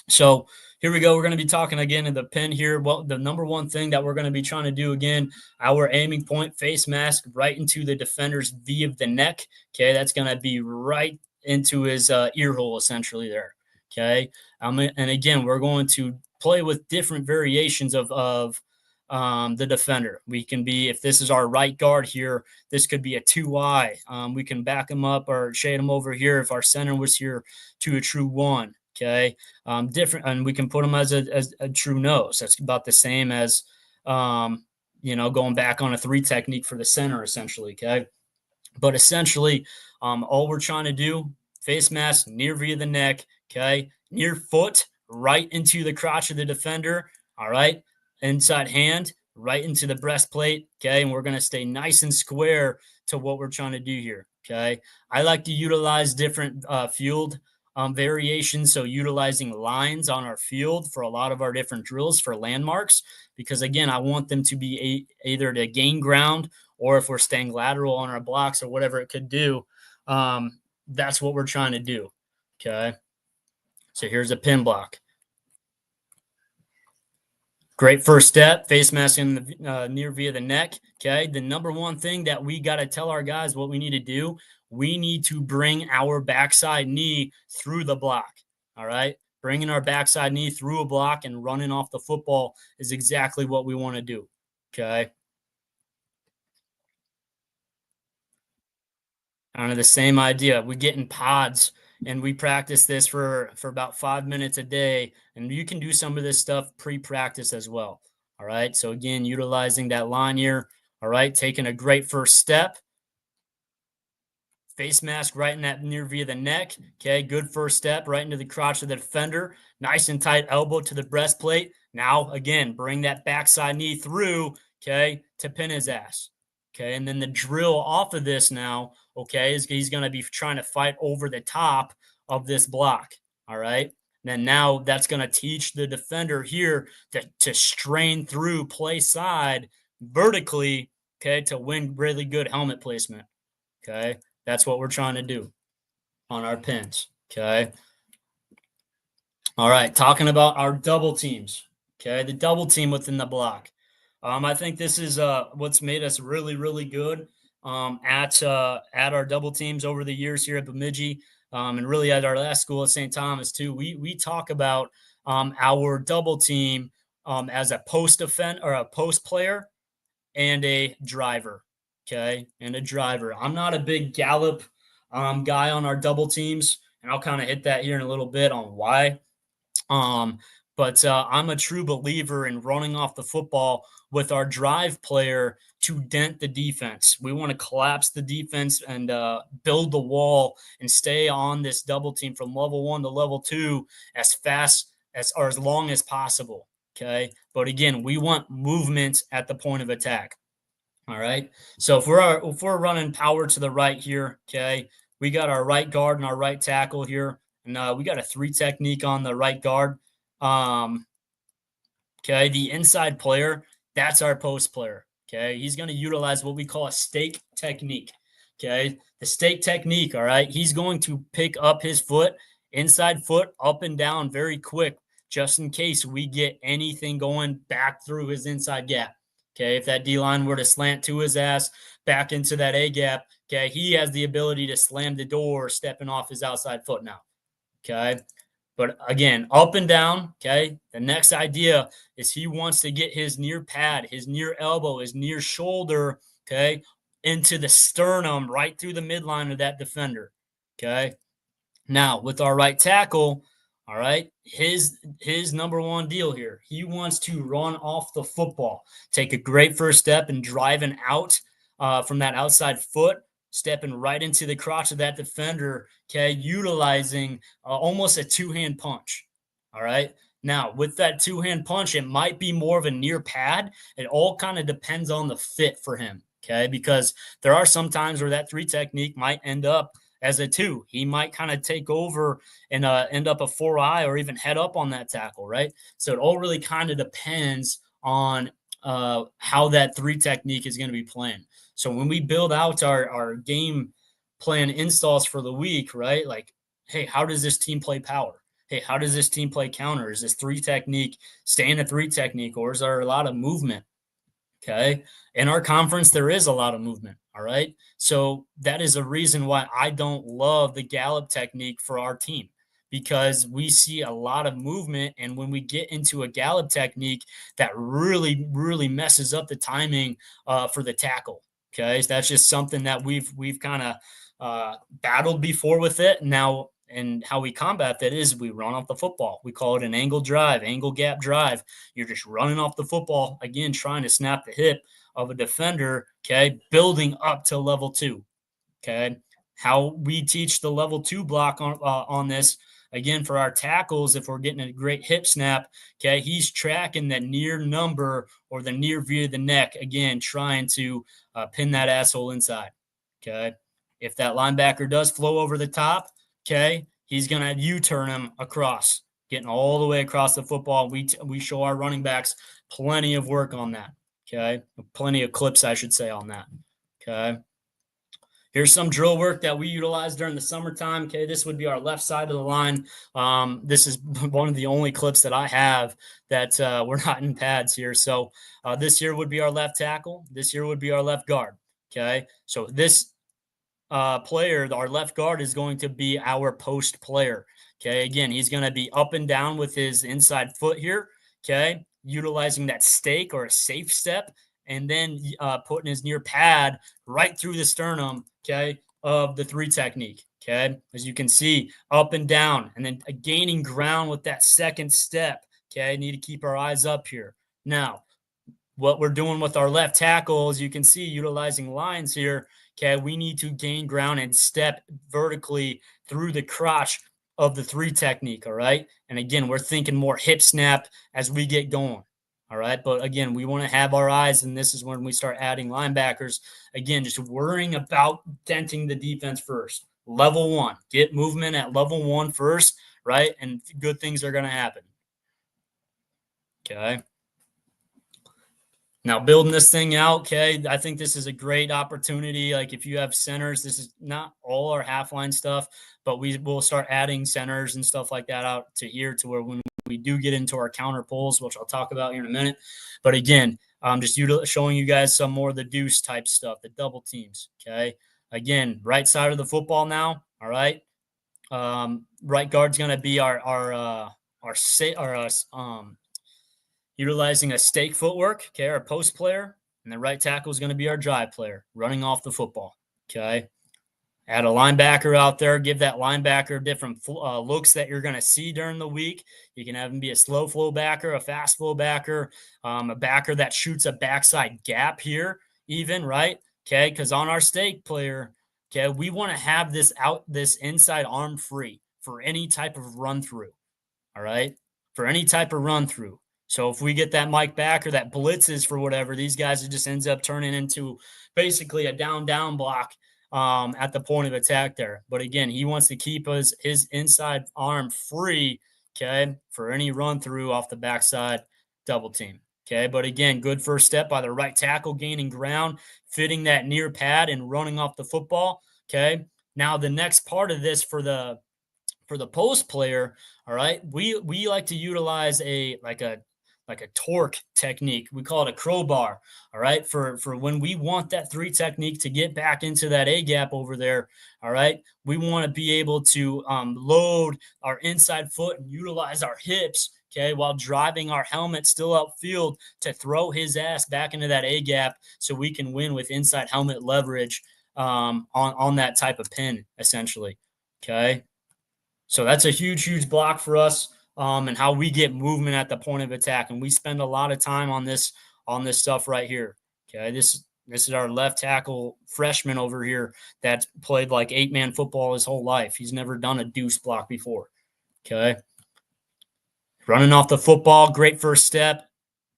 Speaker 11: So here we go. We're going to be talking again in the pin here. Well, the number one thing that we're going to be trying to do again, our aiming point, face mask right into the defender's V of the neck. Okay. That's going to be right into his ear hole, essentially there. Okay. And again, we're going to play with different variations of the defender. We can be, if this is our right guard here, this could be a 2-eye. We can back him up or shade him over here if our center was here to a true 1. Okay. Different, and we can put him as a true nose. That's about the same as, going back on a 3 technique for the center, essentially. Okay. But essentially, all we're trying to do, face mask near via the neck. Okay. Near foot, right into the crotch of the defender. All right. Inside hand, right into the breastplate. Okay. And we're going to stay nice and square to what we're trying to do here. Okay. I like to utilize different field variations. So utilizing lines on our field for a lot of our different drills for landmarks, because again, I want them to be either to gain ground or if we're staying lateral on our blocks or whatever it could do. That's what we're trying to do. Okay. So here's a pin block. Great first step, face mask in the near via the neck. Okay. The number one thing that we got to tell our guys what we need to do, we need to bring our backside knee through the block. All right. Bringing our backside knee through a block and running off the football is exactly what we want to do. Okay. Kind of the same idea. We get in pods and we practice this for about 5 minutes a day. And you can do some of this stuff pre-practice as well. All right. So again, utilizing that line here. All right. Taking a great first step. Face mask right in that near via the neck. Okay. Good first step right into the crotch of the defender. Nice and tight elbow to the breastplate. Now, again, bring that backside knee through. Okay. To pin his ass. Okay. And then the drill off of this now, okay, is he's going to be trying to fight over the top of this block. All right. And then now that's going to teach the defender here to strain through play side vertically, okay, to win really good helmet placement. Okay. That's what we're trying to do on our pins. Okay. All right. Talking about our double teams. Okay. The double team within the block. I think this is what's made us really, really good at our double teams over the years here at Bemidji, and really at our last school at St. Thomas too. We talk about our double team as a post player and a driver. Okay, and a driver. I'm not a big gallop guy on our double teams, and I'll kind of hit that here in a little bit on why. But I'm a true believer in running off the football with our drive player to dent the defense. We want to collapse the defense and build the wall and stay on this double team from level 1 to level 2 as fast as long as possible. Okay. But again, we want movement at the point of attack. All right. So if we're running power to the right here, okay, we got our right guard and our right tackle here, and we got a 3 technique on the right guard. Okay, the inside player, that's our post player. Okay, he's going to utilize what we call a stake technique. Okay, the stake technique. All right, he's going to pick up his foot, inside foot, up and down very quick, just in case we get anything going back through his inside gap. Okay, if that D line were to slant to his ass back into that A gap, okay, he has the ability to slam the door, stepping off his outside foot now. Okay, but again, up and down. Okay, the next idea is he wants to get his near pad, his near elbow, his near shoulder, okay, into the sternum, right through the midline of that defender. Okay, now with our right tackle. All right, his number one deal here, he wants to run off the football, take a great first step and driving out from that outside foot, stepping right into the crotch of that defender, okay, utilizing almost a 2-hand punch. All right, now with that 2-hand punch, it might be more of a near pad. It all kind of depends on the fit for him, okay, because there are some times where that 3 technique might end up as a 2. He might kind of take over and end up a 4-eye or even head up on that tackle, right? So it all really kind of depends on how that 3 technique is going to be playing. So when we build out our game plan installs for the week, right? Like, hey, how does this team play power? Hey, how does this team play counter? Is this 3 technique stay in a 3 technique, or is there a lot of movement? Okay. In our conference, there is a lot of movement. All right. So that is a reason why I don't love the Gallup technique for our team, because we see a lot of movement. And when we get into a Gallup technique, that really, really messes up the timing for the tackle. Okay. So that's just something that we've kind of battled before with it. Now, and how we combat that is we run off the football. We call it an angle drive, angle gap drive. You're just running off the football, again, trying to snap the hip of a defender, okay, building up to level 2, okay. How we teach the level 2 block on this, again, for our tackles, if we're getting a great hip snap, okay, he's tracking the near number or the near view of the neck, again, trying to pin that asshole inside, okay. If that linebacker does flow over the top, okay, he's going to U-turn him across, getting all the way across the football. We show our running backs plenty of work on that, okay? Plenty of clips, I should say, on that, okay? Here's some drill work that we utilize during the summertime, okay? This would be our left side of the line. This is one of the only clips that I have that we're not in pads here. So this here would be our left tackle. This here would be our left guard, okay? So this player, our left guard, is going to be our post player. Okay, again, he's going to be up and down with his inside foot here. Okay, utilizing that stake or a safe step, and then putting his near pad right through the sternum. Okay, of the 3 technique. Okay, as you can see, up and down, and then gaining ground with that second step. Okay, need to keep our eyes up here. Now, what we're doing with our left tackle, as you can see, utilizing lines here. Okay, we need to gain ground and step vertically through the crotch of the 3 technique, all right? And again, we're thinking more hip snap as we get going, all right? But again, we want to have our eyes, and this is when we start adding linebackers. Again, just worrying about denting the defense first. Level 1, get movement at level 1 first, right? And good things are going to happen, okay? Now, building this thing out, okay, I think this is a great opportunity. Like, if you have centers, this is not all our half-line stuff, but we will start adding centers and stuff like that out to here, to where when we do get into our counter pulls, which I'll talk about here in a minute. But again, I'm just showing you guys some more of the deuce type stuff, the double teams, okay? Again, right side of the football now, all right? Right guard's going to be utilizing a stake footwork, okay, our post player, and the right tackle is going to be our drive player, running off the football, okay? Add a linebacker out there, give that linebacker different looks that you're going to see during the week. You can have him be a slow flow backer, a fast flow backer, a backer that shoots a backside gap here even, right? Okay, because on our stake player, okay, we want to have this inside arm free for any type of run through, all right? for any type of run through. So if we get that Mike back or that blitzes for whatever, these guys, it just ends up turning into basically a down block at the point of attack there. But again, he wants to keep his inside arm free, okay, for any run through off the backside double team. Okay, but again, good first step by the right tackle, gaining ground, fitting that near pad and running off the football. Okay, now the next part of this for the post player, all right, we like to utilize a torque technique. We call it a crowbar, all right, for when we want that 3 technique to get back into that A gap over there, all right, we want to be able to load our inside foot and utilize our hips, okay, while driving our helmet still upfield to throw his ass back into that A gap so we can win with inside helmet leverage on that type of pin, essentially, okay? So that's a huge block for us. And how we get movement at the point of attack. And we spend a lot of time on this stuff right here. Okay. This is our left tackle freshman over here that's played like 8-man football his whole life. He's never done a deuce block before. Okay. Running off the football, great first step.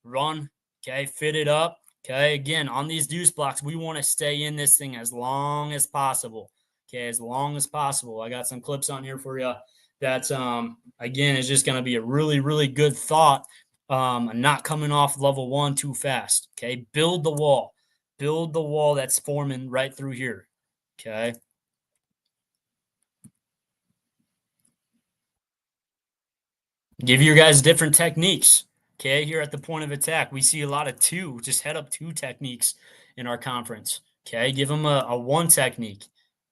Speaker 11: Run. Okay. Fit it up. Okay. Again, on these deuce blocks, we want to stay in this thing as long as possible. Okay. As long as possible. I got some clips on here for you. That's, again, is just going to be a really good thought, not coming off level 1 too fast, okay? Build the wall that's forming right through here, okay? Give your guys different techniques, okay? Here at the point of attack, we see a lot of 2, just head up 2 techniques in our conference, okay? Give them a 1 technique.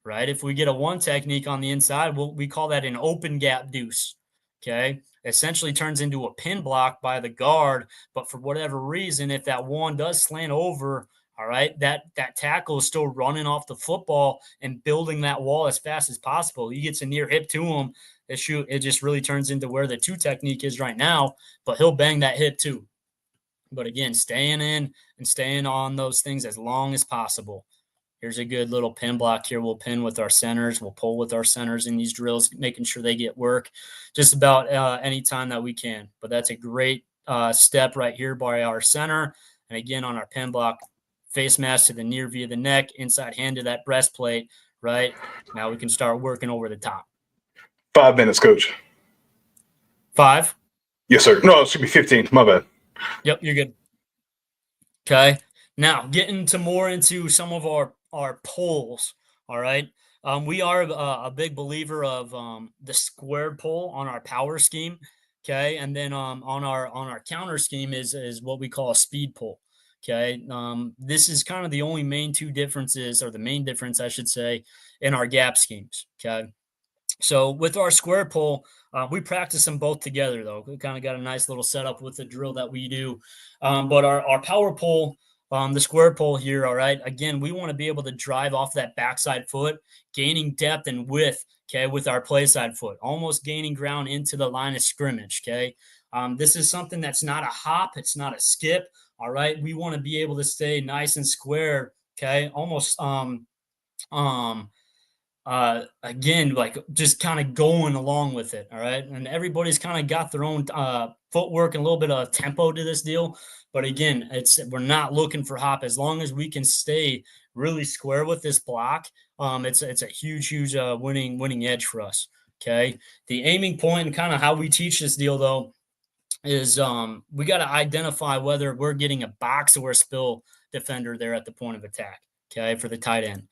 Speaker 11: Right? If we get a 1 technique on the inside, we call that an open gap deuce. Okay. Essentially turns into a pin block by the guard. But for whatever reason, if that 1 does slant over, all right, that tackle is still running off the football and building that wall as fast as possible. He gets a near hip to him. It just really turns into where the 2 technique is right now, but he'll bang that hip too. But again, staying in and staying on those things as long as possible. Here's a good little pin block here. We'll pin with our centers. We'll pull with our centers in these drills, making sure they get work just about any time that we can. But that's a great step right here by our center. And again, on our pin block, face mask to the near via the neck, inside hand to that breastplate, right? Now we can start working over the top.
Speaker 10: 5 minutes, coach.
Speaker 11: 5?
Speaker 10: Yes, sir. No, it should be 15. My bad.
Speaker 11: Yep, you're good. Okay. Now, getting into some of our pulls, all right? We are a big believer of the squared pull on our power scheme, okay? And then on our counter scheme is what we call a speed pull, okay? This is kind of the only main 2 differences, or the main difference, I should say, in our gap schemes, okay? So with our square pull, we practice them both together, though. We kind of got a nice little setup with the drill that we do. But our power pull, the square pull here, all right, again, we want to be able to drive off that backside foot, gaining depth and width, okay, with our play side foot, almost gaining ground into the line of scrimmage, okay? This is something that's not a hop. It's not a skip, all right? We want to be able to stay nice and square, okay, almost again, like just kind of going along with it. All right. And everybody's kind of got their own footwork and a little bit of tempo to this deal. But again, we're not looking for hop. As long as we can stay really square with this block, it's a huge winning edge for us. Okay. The aiming point and kind of how we teach this deal, though, is we got to identify whether we're getting a box or a spill defender there at the point of attack. Okay. For the tight end.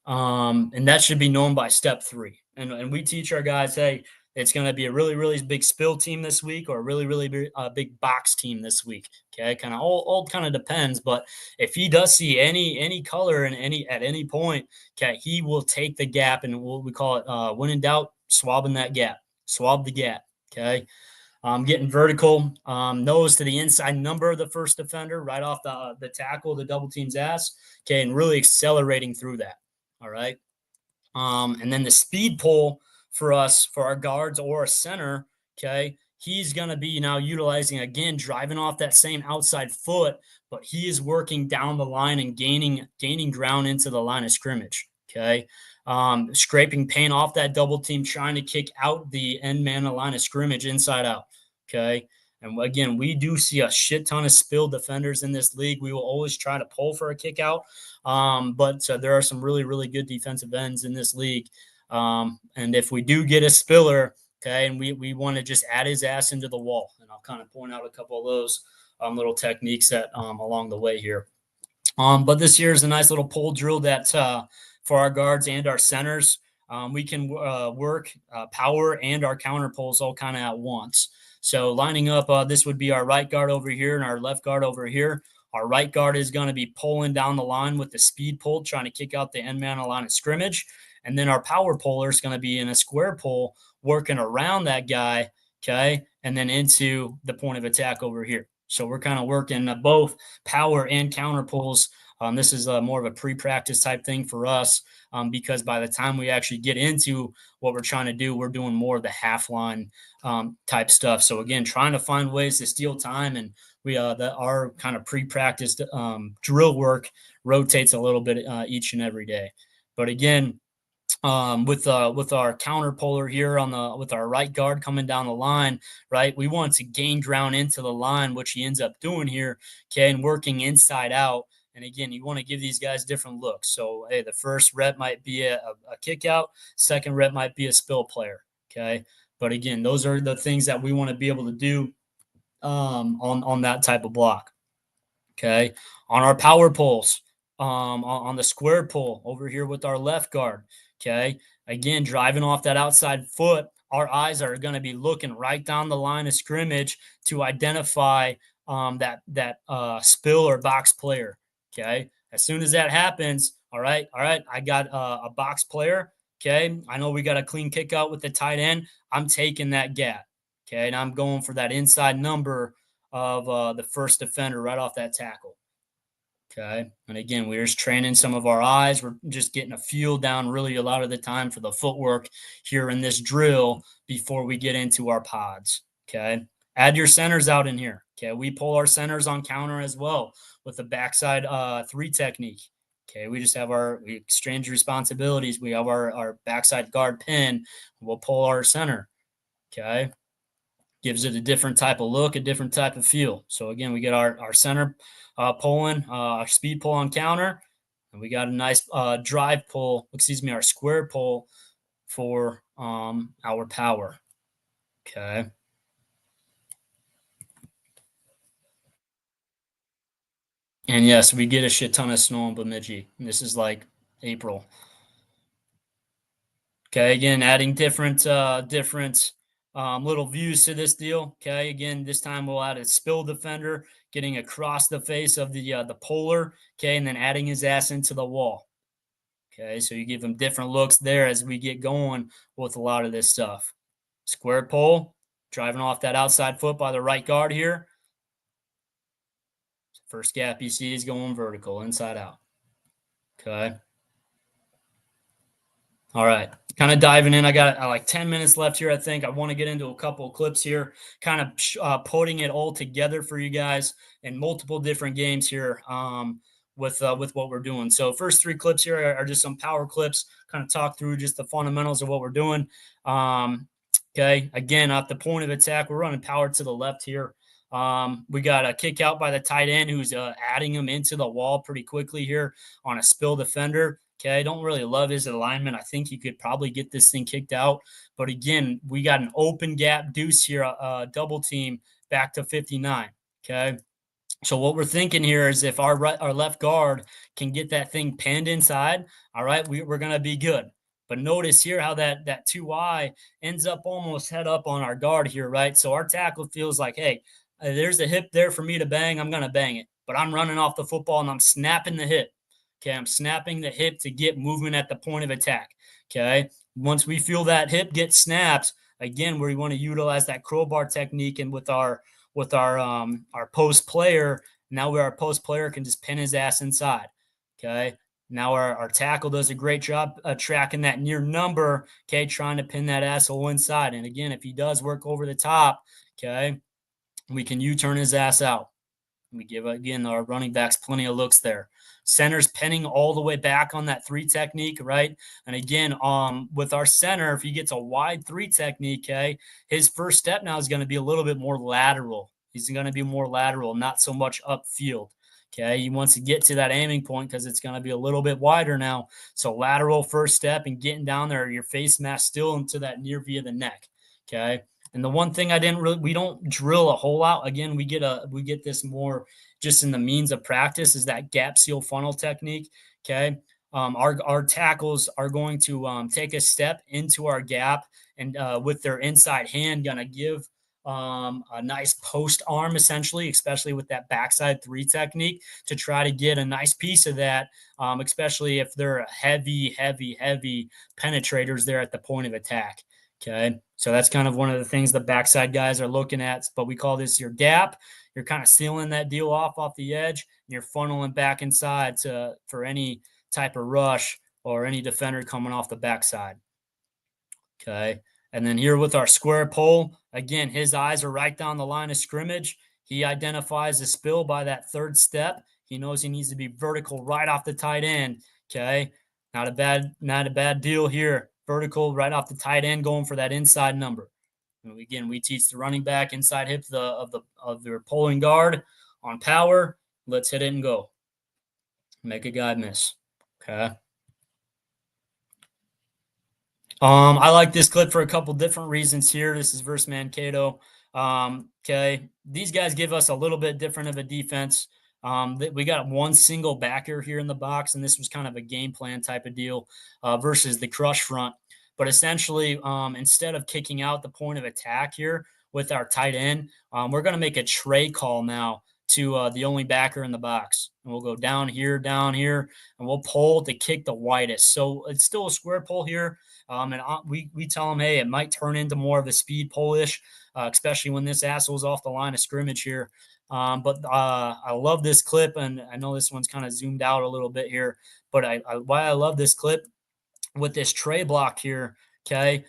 Speaker 11: And that should be known by step 3. And we teach our guys, hey, it's going to be a really big spill team this week, or a really big box team this week. Okay. Kind of all kind of depends. But if he does see any color at any point, okay, he will take the gap, and what we call it, when in doubt, swab the gap. Okay. Getting vertical, nose to the inside number of the first defender, right off the tackle, the double team's ass. Okay. And really accelerating through that. All right. And then the speed pull for us, for our guards or a center, okay, he's going to be now utilizing, again, driving off that same outside foot, but he is working down the line and gaining ground into the line of scrimmage, okay? Scraping paint off that double team, trying to kick out the end man of line of scrimmage inside out, Okay. And again, we do see a shit ton of spill defenders in this league. We will always try to pull for a kick out. But there are some really, really good defensive ends in this league. And if we do get a spiller, okay, and we want to just add his ass into the wall. And I'll kind of point out a couple of those little techniques that along the way here. But this year is a nice little pull drill that for our guards and our centers, we can work power and our counter pulls all kind of at once. So lining up, this would be our right guard over here and our left guard over here. Our right guard is going to be pulling down the line with the speed pull, trying to kick out the end man line of scrimmage. And then our power puller is going to be in a square pull, working around that guy, okay, and then into the point of attack over here. So we're kind of working both power and counter pulls. This is more of a pre-practice type thing for us because by the time we actually get into what we're trying to do, we're doing more of the half line type stuff. So again, trying to find ways to steal time, and our kind of pre-practice drill work rotates a little bit each and every day. But again, with our counter puller here with our right guard coming down the line, right? We want to gain ground into the line, which he ends up doing here, okay, and working inside out. And again, you want to give these guys different looks. So, hey, the first rep might be a kick out. Second rep might be a spill player. Okay. But again, those are the things that we want to be able to do on that type of block. Okay. On our power pulls, on the square pull over here with our left guard. Okay. Again, driving off that outside foot, our eyes are going to be looking right down the line of scrimmage to identify that spill or box player. Okay. As soon as that happens, all right, I got a box player. Okay. I know we got a clean kick out with the tight end. I'm taking that gap. Okay. And I'm going for that inside number of the first defender right off that tackle. Okay. And again, we're just training some of our eyes. We're just getting a feel down really a lot of the time for the footwork here in this drill before we get into our pods. Okay. Add your centers out in here. Okay. We pull our centers on counter as well with the backside 3 technique. Okay. We just have we exchange responsibilities. We have our backside guard pin. We'll pull our center. Okay. Gives it a different type of look, a different type of feel. So again, we get our center pulling, our speed pull on counter, and we got a nice drive pull, our square pull for our power. Okay. And yes, we get a shit ton of snow in Bemidji. This is like April. Okay, again, adding different little views to this deal. Okay, again, this time we'll add a spill defender getting across the face of the polar. Okay, and then adding his ass into the wall. Okay, so you give him different looks there as we get going with a lot of this stuff. Square pull, driving off that outside foot by the right guard here. First gap you see is going vertical, inside out. Okay. All right. Kind of diving in. I got like 10 minutes left here, I think. I want to get into a couple of clips here, kind of putting it all together for you guys in multiple different games here with what we're doing. So first 3 clips here are just some power clips, kind of talk through just the fundamentals of what we're doing. Okay. Again, at the point of attack, we're running power to the left here. We got a kick out by the tight end who's adding him into the wall pretty quickly here on a spill defender. Okay, I don't really love his alignment. I think he could probably get this thing kicked out. But again, we got an open gap deuce here, double team back to 59. Okay, so what we're thinking here is if our left guard can get that thing pinned inside, all right, we're going to be good. But notice here how that 2I ends up almost head up on our guard here, right? So our tackle feels like, hey, there's a hip there for me to bang. I'm going to bang it. But I'm running off the football and I'm snapping the hip. Okay, I'm snapping the hip to get movement at the point of attack. Okay, once we feel that hip get snapped, again, we want to utilize that crowbar technique, and with our post player, now where our post player can just pin his ass inside. Okay, now our tackle does a great job tracking that near number. Okay, trying to pin that asshole inside, and again, if he does work over the top, okay, we can U-turn his ass out. We give, again, our running backs plenty of looks there. Center's pinning all the way back on that 3 technique, right? And again, with our center, if he gets a wide 3 technique, okay, his first step now is going to be a little bit more lateral. He's going to be more lateral, not so much upfield. Okay, he wants to get to that aiming point because it's going to be a little bit wider now. So lateral first step and getting down there, your face mask still into that near via the neck. Okay. And the one thing we don't drill a whole lot. Again, we get this more just in the means of practice is that gap seal funnel technique. Okay. Our tackles are going to take a step into our gap and with their inside hand going to give a nice post arm, essentially, especially with that backside 3 technique to try to get a nice piece of that, especially if they're heavy penetrators there at the point of attack. Okay. So that's kind of one of the things the backside guys are looking at, but we call this your gap. You're kind of sealing that deal off the edge, and you're funneling back inside for any type of rush or any defender coming off the backside. Okay. And then here with our square pole, again, his eyes are right down the line of scrimmage. He identifies the spill by that 3rd step. He knows he needs to be vertical right off the tight end. Okay. Not a bad deal here. Vertical right off the tight end, going for that inside number. And again, we teach the running back inside hip of their pulling guard on power. Let's hit it and go. Make a guy miss. Okay. I like this clip for a couple different reasons here. This is versus Mankato. Okay. These guys give us a little bit different of a defense. We got one single backer here in the box, and this was kind of a game plan type of deal versus the crush front. But essentially, instead of kicking out the point of attack here with our tight end, we're going to make a tray call now to the only backer in the box. And we'll go down here, and we'll pull to kick the widest. So it's still a square pull here. And we tell them, hey, it might turn into more of a speed pull-ish, especially when this asshole's off the line of scrimmage here. But I love this clip, and I know this one's kind of zoomed out a little bit here, but why I love this clip with this tray block here, okay?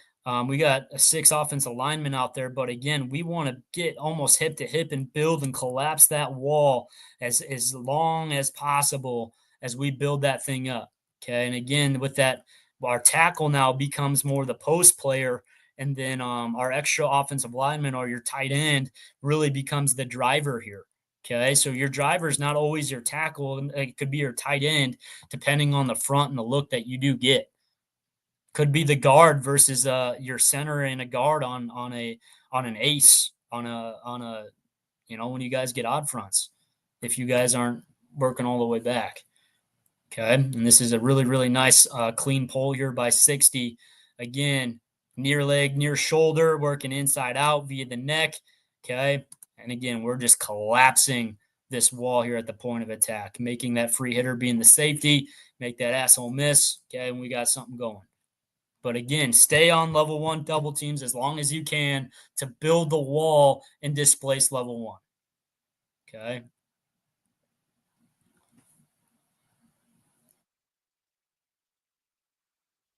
Speaker 11: We got 6 offensive linemen out there, but again, we want to get almost hip to hip and build and collapse that wall as long as possible as we build that thing up, okay? And again, with that, our tackle now becomes more the post player, and then our extra offensive lineman or your tight end really becomes the driver here. Okay, so your driver is not always your tackle. It could be your tight end, depending on the front and the look that you do get. Could be the guard versus your center and a guard on an ace on a when you guys get odd fronts, if you guys aren't working all the way back. Okay, and this is a really, really nice clean pull here by 60. Again, near leg, near shoulder, working inside out via the neck. Okay, and again, we're just collapsing this wall here at the point of attack, making that free hitter being the safety, make that asshole miss. Okay, and we got something going. But again, stay on level 1 double teams as long as you can to build the wall and displace level 1. Okay.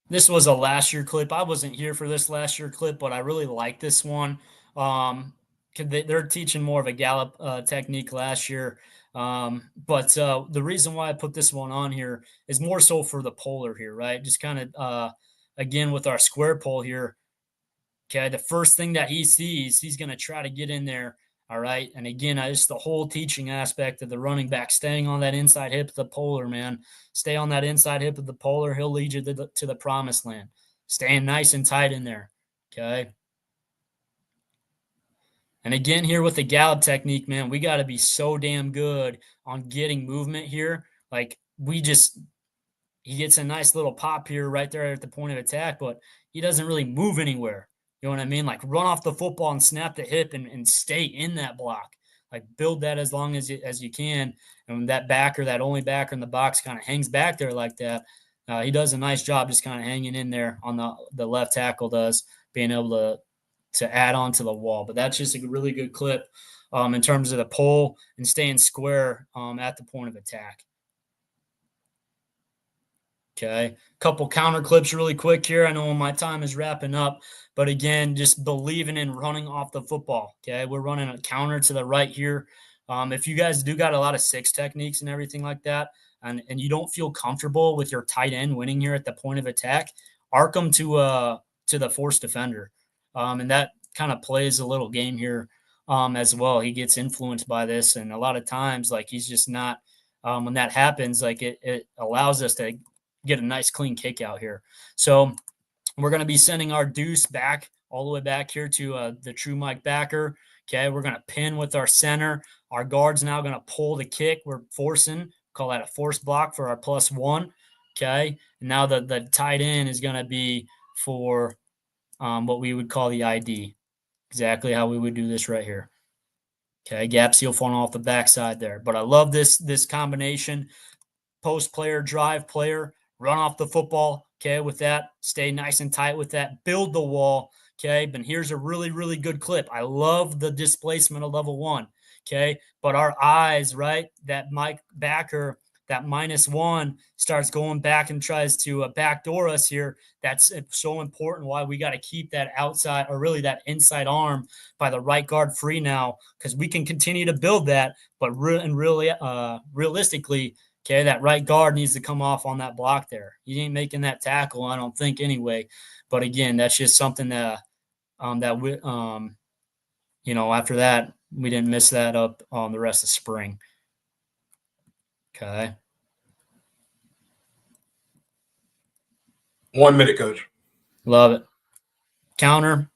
Speaker 11: This was a last year clip. I wasn't here for this last year clip, but I really like this one. They're teaching more of a gallop technique last year. But the reason why I put this one on here is more so for the polar here, right? Just kind of, again, with our square pole here. Okay, the first thing that he sees, he's going to try to get in there. All right. And again, just the whole teaching aspect of the running back, staying on that inside hip of the polar, man. Stay on that inside hip of the polar. He'll lead you to the promised land. Staying nice and tight in there. Okay. And again, here with the gallop technique, man, we got to be so damn good on getting movement here. Like he gets a nice little pop here right there at the point of attack, but he doesn't really move anywhere. You know what I mean? Like run off the football and snap the hip and stay in that block. Like build that as long as you can. And when that backer, that only backer in the box kind of hangs back there like that, he does a nice job just kind of hanging in there on the left tackle does, being able to add on to the wall. But that's just a really good clip in terms of the pull and staying square at the point of attack. Okay, couple counter clips really quick here. I know my time is wrapping up, but again, just believing in running off the football. Okay, we're running a counter to the right here. If you guys do got a lot of 6 techniques and everything like that, and you don't feel comfortable with your tight end winning here at the point of attack, arc them to the force defender. And that kind of plays a little game here as well. He gets influenced by this, and a lot of times, like, he's just not when that happens, like, it allows us to get a nice clean kick out here. So we're going to be sending our deuce back all the way back here to the true Mike backer. Okay, we're going to pin with our center. Our guard's now going to pull the kick. We're forcing, call that a force block for our +1. Okay, and now the tight end is going to be for what we would call the ID. Exactly how we would do this right here. Okay, gap seal funnel off the backside there. But I love this combination. Post player, drive player, run off the football. Okay, with that, stay nice and tight with that. Build the wall. Okay, but here's a really, really good clip. I love the displacement of level 1. Okay, but our eyes, right? That Mike backer, that -1 starts going back and tries to backdoor us here. That's so important why we got to keep that outside, or really that inside arm by the right guard free now, because we can continue to build that. But realistically, okay, that right guard needs to come off on that block there. He ain't making that tackle, I don't think, anyway. But again, that's just something that we, after that, we didn't miss that up on the rest of spring. Okay.
Speaker 10: 1 minute, coach.
Speaker 11: Love it. Counter.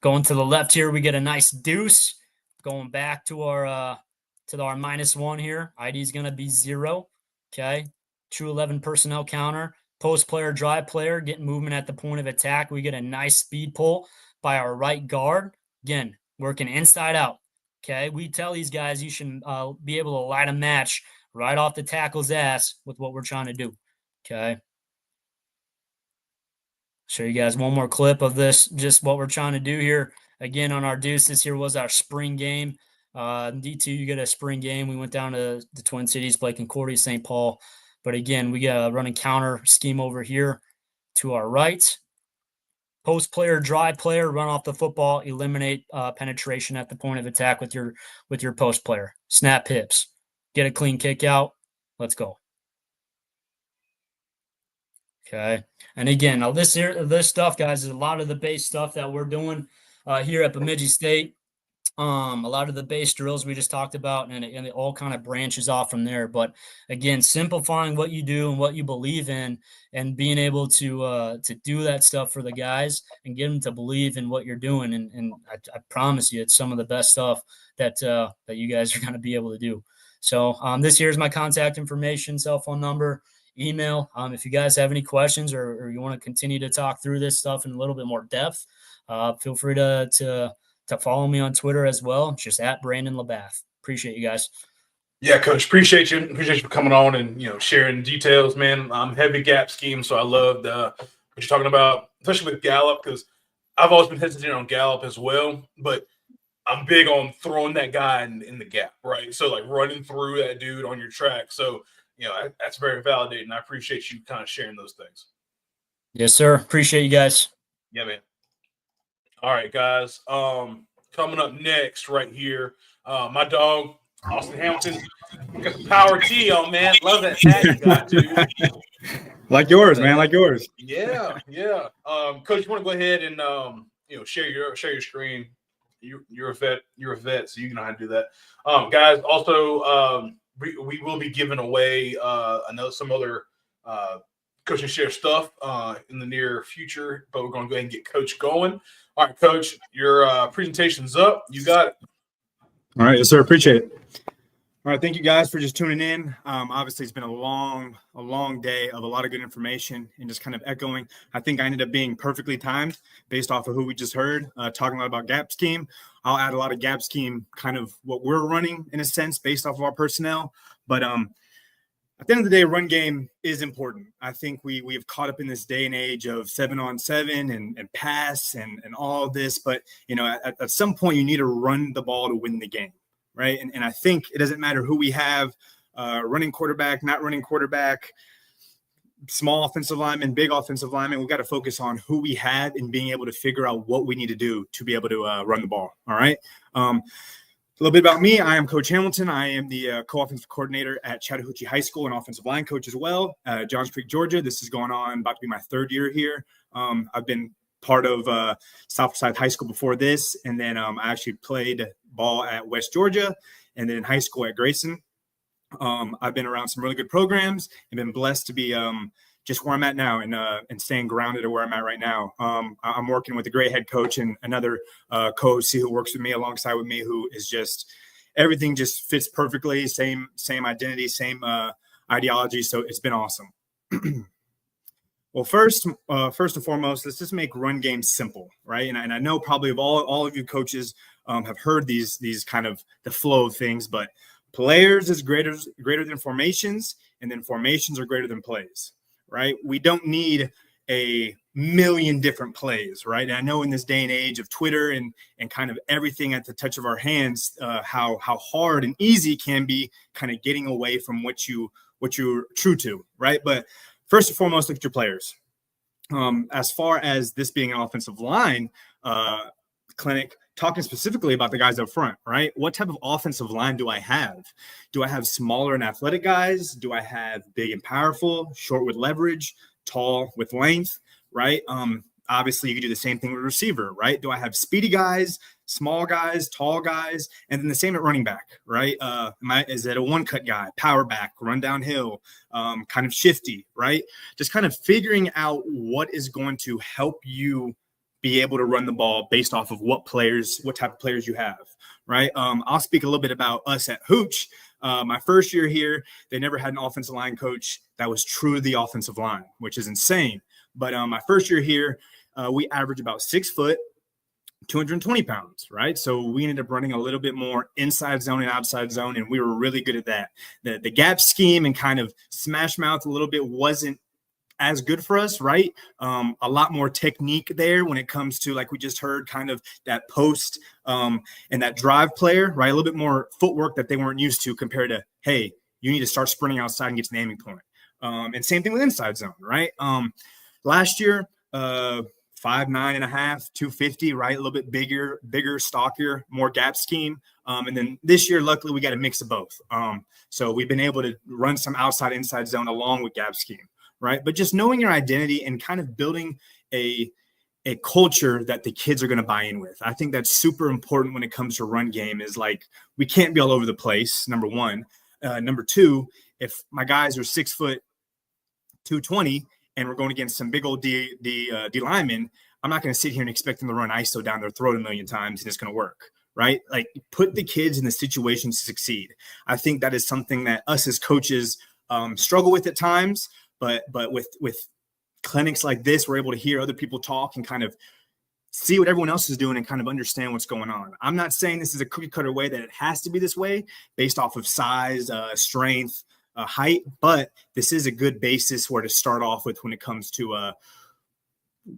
Speaker 11: Going to the left here, we get a nice deuce. Going back to our -1 here. ID is going to be 0. Okay. True 11 personnel counter. Post player, drive player, get movement at the point of attack. We get a nice speed pull by our right guard. Again, working inside out. Okay. We tell these guys you should be able to light a match right off the tackle's ass with what we're trying to do. Okay. Show you guys one more clip of this, just what we're trying to do here. Again, on our deuce, this here was our spring game. D2, you get a spring game. We went down to the Twin Cities, Blake Concordia, St. Paul. But again, we got a running counter scheme over here to our right. Post player, drive player, run off the football, eliminate penetration at the point of attack with your post player. Snap hips, get a clean kick out. Let's go. Okay. And again, now this stuff, guys, is a lot of the base stuff that we're doing here at Bemidji State. A lot of the base drills we just talked about, and it all kind of branches off from there. But again, simplifying what you do and what you believe in, and being able to do that stuff for the guys and get them to believe in what you're doing. And I promise you, it's some of the best stuff that you guys are going to be able to do. So this here is my contact information, cell phone number, email. If you guys have any questions or you want to continue to talk through this stuff in a little bit more depth, feel free to follow me on Twitter as well. It's just at Brandon Labath. Appreciate you guys.
Speaker 10: Yeah, coach. Appreciate you. Appreciate you for coming on and sharing details, man. I'm heavy gap scheme, so I loved what you're talking about, especially with Gallup, because I've always been hesitant on Gallup as well, but I'm big on throwing that guy in the gap, right? So like running through that dude on your track. So that's very validating. I appreciate you kind of sharing those things.
Speaker 11: Yes, sir. Appreciate you guys.
Speaker 10: Yeah, man. All right, guys. Coming up next right here, my dog, Austin Hamilton. Got the Power T on, man. Love that tag you got, dude.
Speaker 12: Like yours, man. Like yours.
Speaker 10: Yeah. Coach, you want to go ahead and share your screen? You're a vet, so you know how to do that. Guys, also we will be giving away some other coaching share stuff in the near future, but we're going to go ahead and get Coach going. All right, Coach, your presentation's up. You got it.
Speaker 12: All right, yes, sir. Appreciate it. All right, thank you guys for just tuning in. Obviously, it's been a long day of a lot of good information and just kind of echoing. I think I ended up being perfectly timed based off of who we just heard, talking a lot about gap scheme. I'll add a lot of gap scheme, kind of what we're running in a sense based off of our personnel. But at the end of the day, run game is important. I think we have caught up in this day and age of 7-on-7 and pass and all this. But, at some point, you need to run the ball to win the game, right? And I think it doesn't matter who we have, running quarterback, not running quarterback, small offensive lineman, big offensive lineman. We've got to focus on who we had and being able to figure out what we need to do to be able to run the ball, all right? A little bit about me. I am Coach Hamilton. I am the co-offensive coordinator at Chattahoochee High School and offensive line coach as well, Johns Creek, Georgia. This is going on about to be my third year here. I've been part of Southside High School before this, and then I actually played ball at West Georgia and then in high school at Grayson. I've been around some really good programs and been blessed to be just where I'm at now and staying grounded at where I'm at right now. I'm working with a great head coach and another coach who works with me alongside with me, who is just everything just fits perfectly. Same identity, same ideology. So it's been awesome. Well, first and foremost, let's just make run games simple, right? And I know probably of all of you coaches have heard these kind of the flow of things, but players is greater than formations, and then formations are greater than plays, right? We don't need a million different plays, right? And I know in this day and age of Twitter and kind of everything at the touch of our hands, how hard and easy it can be kind of getting away from what you're true to, right? But first and foremost, look at your players. As far as this being an offensive line clinic, talking specifically about the guys up front, right? What type of offensive line do I have? Do I have smaller and athletic guys? Do I have big and powerful, short with leverage, tall with length, right? Obviously, you can do the same thing with receiver, right? Do I have speedy guys, small guys, tall guys, and then the same at running back, right? Is it a one-cut guy, power back, run downhill, kind of shifty, right? Just kind of figuring out what is going to help you be able to run the ball based off of what type of players you have, right? I'll speak a little bit about us at Hooch. My first year here, they never had an offensive line coach that was true to the offensive line, which is insane. But my first year here, we averaged about 6 foot, 220 pounds, right? So we ended up running a little bit more inside zone and outside zone, and we were really good at that. The gap scheme and kind of smash mouth a little bit wasn't as good for us, right? A lot more technique there when it comes to, like we just heard, kind of that post and that drive player, right? A little bit more footwork that they weren't used to compared to, hey, you need to start sprinting outside and get to the aiming point. And same thing with inside zone, right? Last year, 5'9.5", 250, right? A little bit bigger, stockier, more gap scheme. And then this year, luckily, we got a mix of both. So we've been able to run some outside, inside zone along with gap scheme, right? But just knowing your identity and kind of building a culture that the kids are going to buy in with. I think that's super important when it comes to run game, is like, we can't be all over the place, number one. Number two, if my guys are 6 foot, 220, and we're going against some big old D linemen, I'm not going to sit here and expect them to run ISO down their throat a million times and it's going to work, right? Like, put the kids in the situation to succeed. I think that is something that us as coaches struggle with at times, but with clinics like this, we're able to hear other people talk and kind of see what everyone else is doing and kind of understand what's going on. I'm not saying this is a cookie cutter way that it has to be this way based off of size, strength, height, but this is a good basis where to start off with when it comes to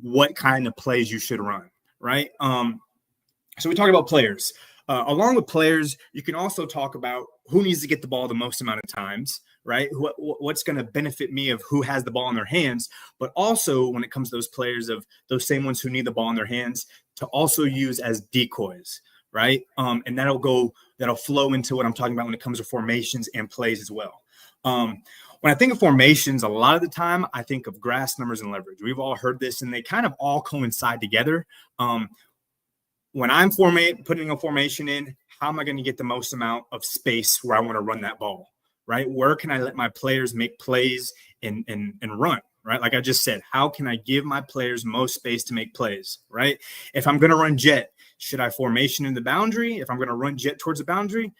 Speaker 12: what kind of plays you should run, right? So we talk about players. Along with players, you can also talk about who needs to get the ball the most amount of times, right? What's going to benefit me of who has the ball in their hands, but also when it comes to those players, of those same ones who need the ball in their hands, to also use as decoys, right? And that'll flow into what I'm talking about when it comes to formations and plays as well. When I think of formations, a lot of the time I think of grass, numbers, and leverage. We've all heard this, and they kind of all coincide together. When I'm putting a formation in, how am I going to get the most amount of space where I want to run that ball, right? Where can I let my players make plays and run, right? Like I just said, how can I give my players most space to make plays, right? If I'm going to run jet, should I formation in the boundary? If I'm going to run jet towards the boundary,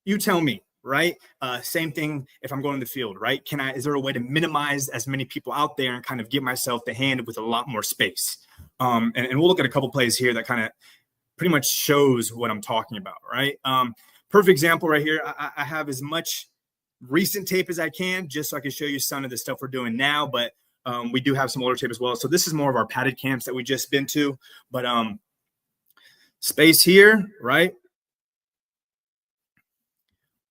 Speaker 12: you tell me. Right. Same thing if I'm going to the field, right? Is there a way to minimize as many people out there and kind of give myself the hand with a lot more space? And we'll look at a couple plays here that kind of pretty much shows what I'm talking about, right? Perfect example right here. I have as much recent tape as I can, just so I can show you some of the stuff we're doing now, but we do have some older tape as well. So this is more of our padded camps that we just been to, but space here, right?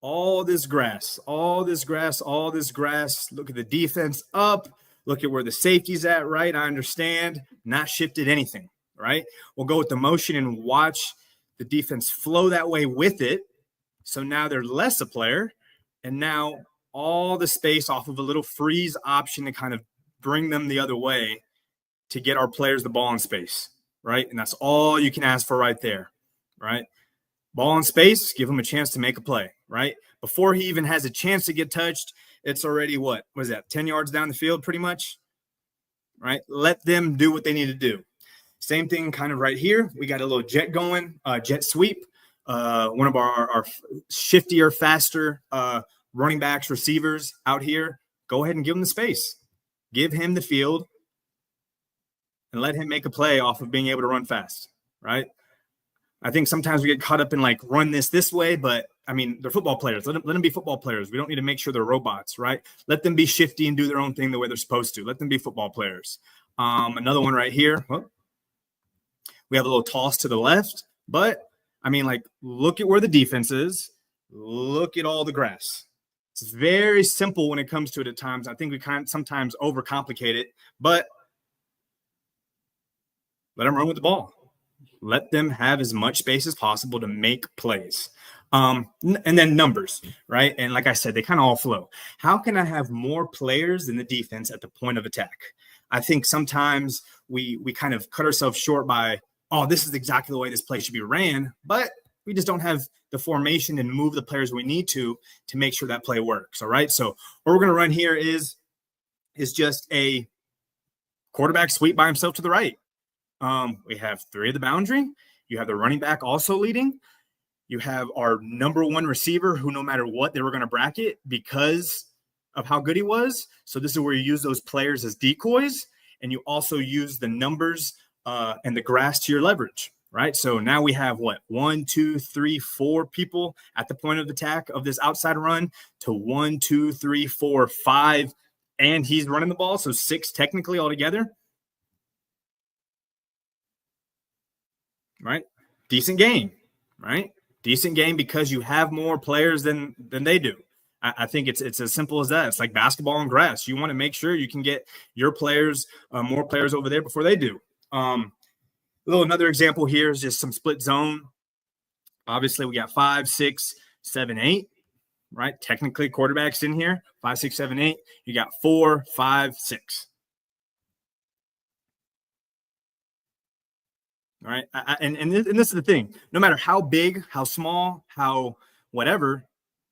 Speaker 12: All this grass. Look at the defense up. Look at where the safety's at, right? I understand. Not shifted anything, right? We'll go with the motion and watch the defense flow that way with it. So now they're less a player, and now all the space off of a little freeze option to kind of bring them the other way to get our players the ball in space, right? And that's all you can ask for right there, right? Ball in space, give him a chance to make a play, right? Before he even has a chance to get touched, it's already what was that, 10 yards down the field pretty much, right? Let them do what they need to do. Same thing kind of right here. We got a little jet going, jet sweep. One of our shiftier, faster running backs, receivers out here. Go ahead and give him the space. Give him the field and let him make a play off of being able to run fast, right? I think sometimes we get caught up in like run this way, but I mean, they're football players. Let them be football players. We don't need to make sure they're robots, right? Let them be shifty and do their own thing the way they're supposed to. Let them be football players. Another one right here. Well, we have a little toss to the left, but I mean, like, look at where the defense is. Look at all the grass. It's very simple when it comes to it at times. I think we kind of sometimes overcomplicate it, but let them run with the ball. Let them have as much space as possible to make plays. And then numbers, right? And like I said, they kind of all flow. How can I have more players than the defense at the point of attack? I think sometimes we kind of cut ourselves short by, oh, this is exactly the way this play should be ran, but we just don't have the formation and move the players we need to make sure that play works, all right? So what we're going to run here is just a quarterback sweep by himself to the right. We have 3 at the boundary. You have the running back also leading. You have our number 1 receiver who, no matter what, they were going to bracket because of how good he was. So this is where you use those players as decoys, and you also use the numbers and the grass to your leverage, right? So now we have what? 1, 2, 3, 4 people at the point of attack of this outside run to 1, 2, 3, 4, 5, and he's running the ball. So 6 technically altogether. Right? Decent game, right? Decent game because you have more players than they do. I think it's as simple as that. It's like basketball and grass. You want to make sure you can get your players, more players over there before they do. Another example here is just some split zone. Obviously, we got 5, 6, 7, 8, right? Technically, quarterbacks in here, 5, 6, 7, 8. You got 4, 5, 6. All right. And this is the thing. No matter how big, how small, how whatever,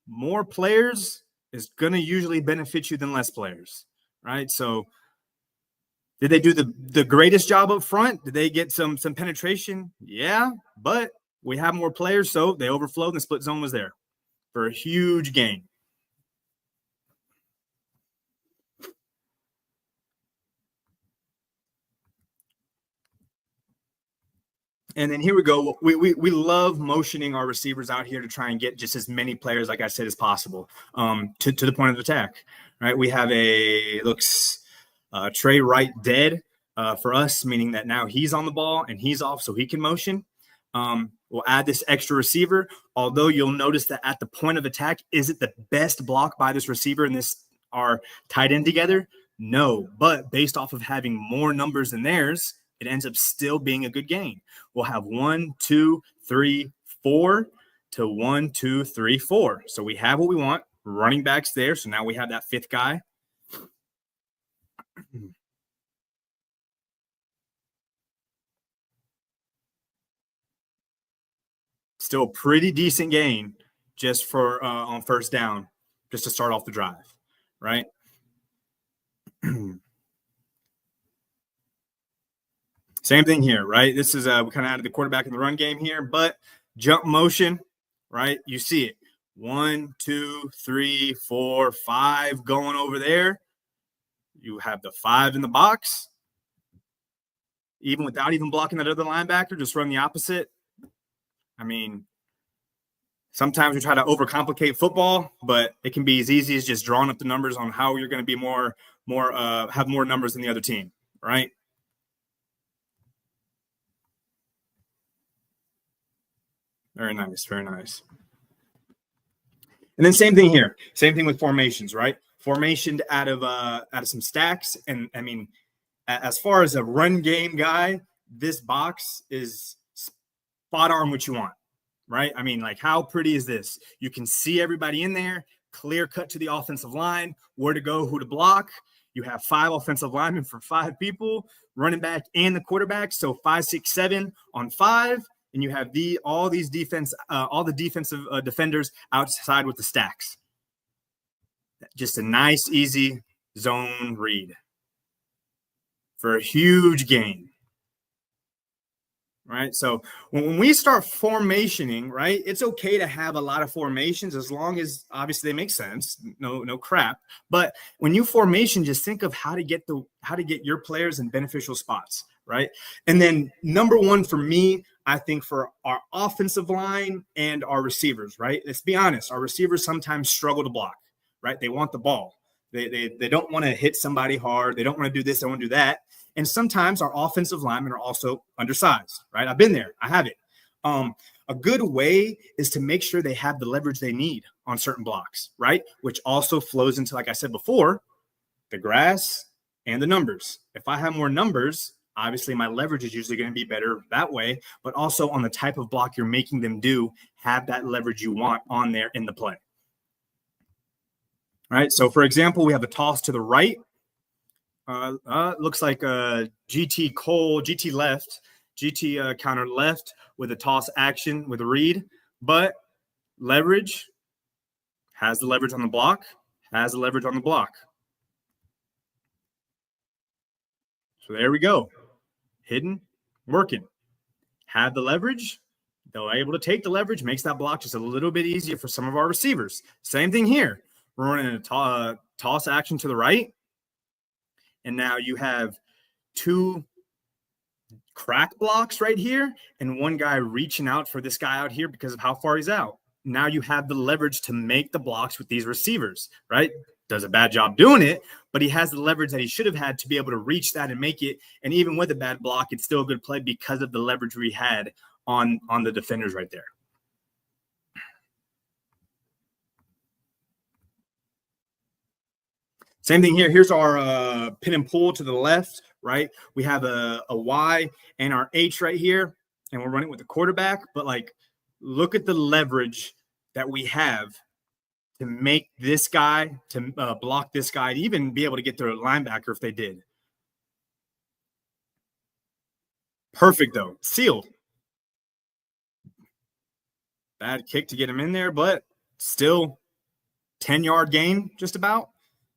Speaker 12: more players is going to usually benefit you than less players. Right. So did they do the greatest job up front? Did they get some penetration? Yeah. But we have more players, so they overflowed and the split zone was there for a huge gain. And then here we go. We love motioning our receivers out here to try and get just as many players, like I said, as possible to the point of attack. Right? We have Trey Wright dead for us, meaning that now he's on the ball and he's off, so he can motion. We'll add this extra receiver, although you'll notice that at the point of attack, is it the best block by this receiver and this are tied in together? No, but based off of having more numbers than theirs, it ends up still being a good gain. We'll have 1, 2, 3, 4 to 1, 2, 3, 4. So we have what we want. Running backs there. So now we have that 5th guy. Still pretty decent gain just for on first down, just to start off the drive, right? Same thing here, right? This is we kind of added the quarterback in the run game here, but jump motion, right? You see it. 1, 2, 3, 4, 5 going over there. You have the 5 in the box. Even without even blocking that other linebacker, just run the opposite. I mean, sometimes we try to overcomplicate football, but it can be as easy as just drawing up the numbers on how you're going to be have more numbers than the other team, right? Very nice, very nice. And then same thing here. Same thing with formations, right? Formationed out of some stacks. And I mean, as far as a run game guy, this box is spot on what you want, right? I mean, like, how pretty is this? You can see everybody in there, clear cut to the offensive line, where to go, who to block. You have 5 offensive linemen for 5 people, running back and the quarterback. So 5, 6, 7 on 5. And you have all the defensive defenders outside with the stacks. Just a nice, easy zone read for a huge gain. Right. So when we start formationing, right, it's okay to have a lot of formations as long as obviously they make sense. No crap. But when you formation, just think of how to get your players in beneficial spots. Right. And then number one for me, I think for our offensive line and our receivers. Right. Let's be honest. Our receivers sometimes struggle to block. Right. They want the ball. They don't want to hit somebody hard. They don't want to do this. They want to do that. And sometimes our offensive linemen are also undersized, right? I've been there. I have it. A good way is to make sure they have the leverage they need on certain blocks, right? Which also flows into, like I said before, the grass and the numbers. If I have more numbers, obviously my leverage is usually going to be better that way, but also on the type of block you're making them do, have that leverage you want on there in the play. Right. So, for example, we have a toss to the right. Looks like GT counter left with a toss action with a read, but leverage has the leverage on the block, So there we go. Hidden, working. Have the leverage. They're able to take the leverage, makes that block just a little bit easier for some of our receivers. Same thing here. We're running a toss action to the right. And now you have 2 crack blocks right here and one guy reaching out for this guy out here because of how far he's out. Now you have the leverage to make the blocks with these receivers, right? Does a bad job doing it, but he has the leverage that he should have had to be able to reach that and make it. And even with a bad block, it's still a good play because of the leverage we had on the defenders right there. Same thing here. Here's our pin and pull to the left, right? We have a Y and our H right here, and we're running with the quarterback. But, like, look at the leverage that we have to make this guy, to block this guy, to even be able to get their linebacker if they did. Perfect, though. Sealed. Bad kick to get him in there, but still 10-yard gain just about.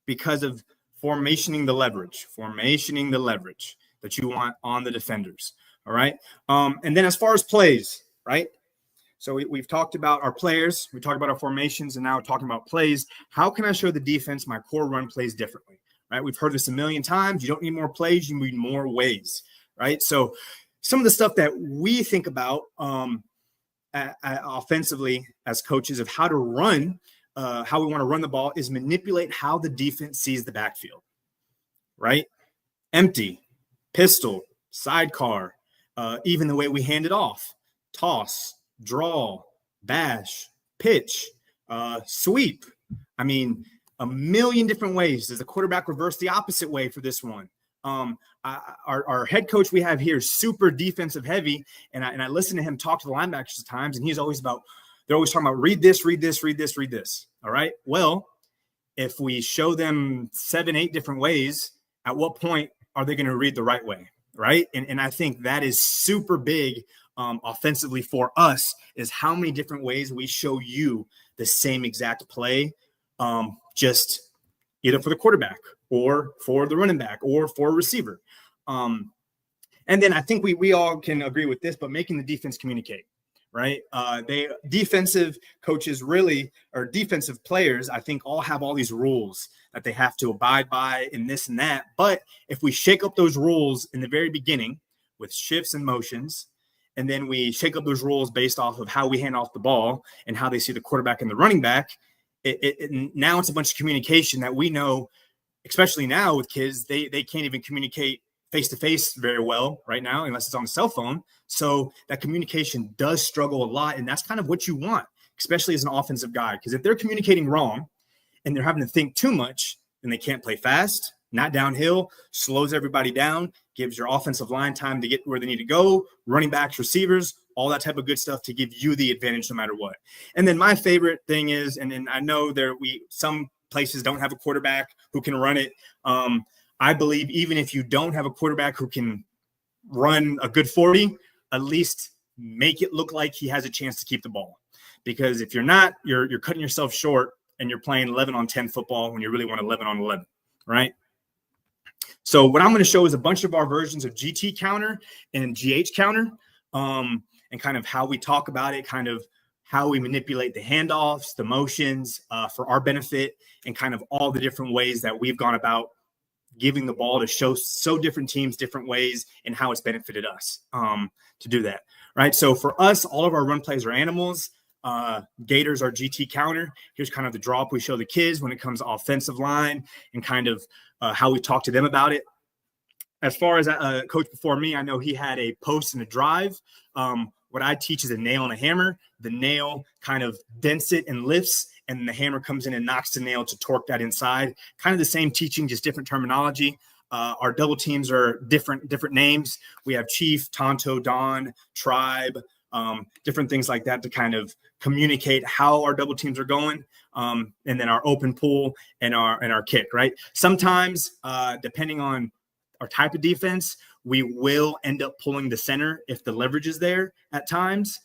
Speaker 12: Because of formationing the leverage that you want on the defenders. All right. And then as far as plays, right? So we've talked about our players, we talked about our formations, and now we're talking about plays. How can I show the defense my core run plays differently? Right. We've heard this a million times. You don't need more plays, you need more ways. Right. So some of the stuff that we think about offensively as coaches of how to run. How we want to run the ball is manipulate how the defense sees the backfield, right? Empty, pistol, sidecar, even the way we hand it off, toss, draw, bash, pitch, sweep. I mean, a million different ways. Does the quarterback reverse the opposite way for this one? Our head coach we have here is super defensive heavy, and I listen to him talk to the linebackers at times, and he's always about – they're always talking about read this. All right. Well, if we show them 7, 8 different ways, at what point are they going to read the right way? Right. And I think that is super big offensively for us is how many different ways we show you the same exact play, just either for the quarterback or for the running back or for a receiver. And then I think we all can agree with this, but making the defense communicate. Right. Defensive coaches really, or defensive players, I think all have all these rules that they have to abide by in this and that. But if we shake up those rules in the very beginning with shifts and motions, and then we shake up those rules based off of how we hand off the ball and how they see the quarterback and the running back, now it's a bunch of communication that we know, especially now with kids, they can't even communicate face-to-face very well right now, unless it's on a cell phone. So that communication does struggle a lot. And that's kind of what you want, especially as an offensive guy. Because if they're communicating wrong and they're having to think too much, then they can't play fast, not downhill, slows everybody down, gives your offensive line time to get where they need to go. Running backs, receivers, all that type of good stuff to give you the advantage no matter what. And then my favorite thing is, and I know some places don't have a quarterback who can run it. I believe even if you don't have a quarterback who can run a good 40, at least make it look like he has a chance to keep the ball. Because if you're not, you're cutting yourself short and you're playing 11 on 10 football when you really want 11 on 11, right? So what I'm going to show is a bunch of our versions of GT counter and GH counter, and kind of how we talk about it, kind of how we manipulate the handoffs, the motions for our benefit, and kind of all the different ways that we've gone about giving the ball to show different teams different ways and how it's benefited us to do that, right? So for us, all of our run plays are animals. Gators are GT counter. Here's kind of the drop we show the kids when it comes to offensive line and kind of how we talk to them about it. As far as a coach before me, I know he had a post and a drive. What I teach is a nail and a hammer. The nail kind of dents it and lifts, and the hammer comes in and knocks the nail to torque that inside. Kind of the same teaching, just different terminology. Our double teams are different names. We have Chief, Tonto, Don, Tribe, different things like that to kind of communicate how our double teams are going. And then our open pool and our kick, right? Sometimes, depending on our type of defense, we will end up pulling the center if the leverage is there at times.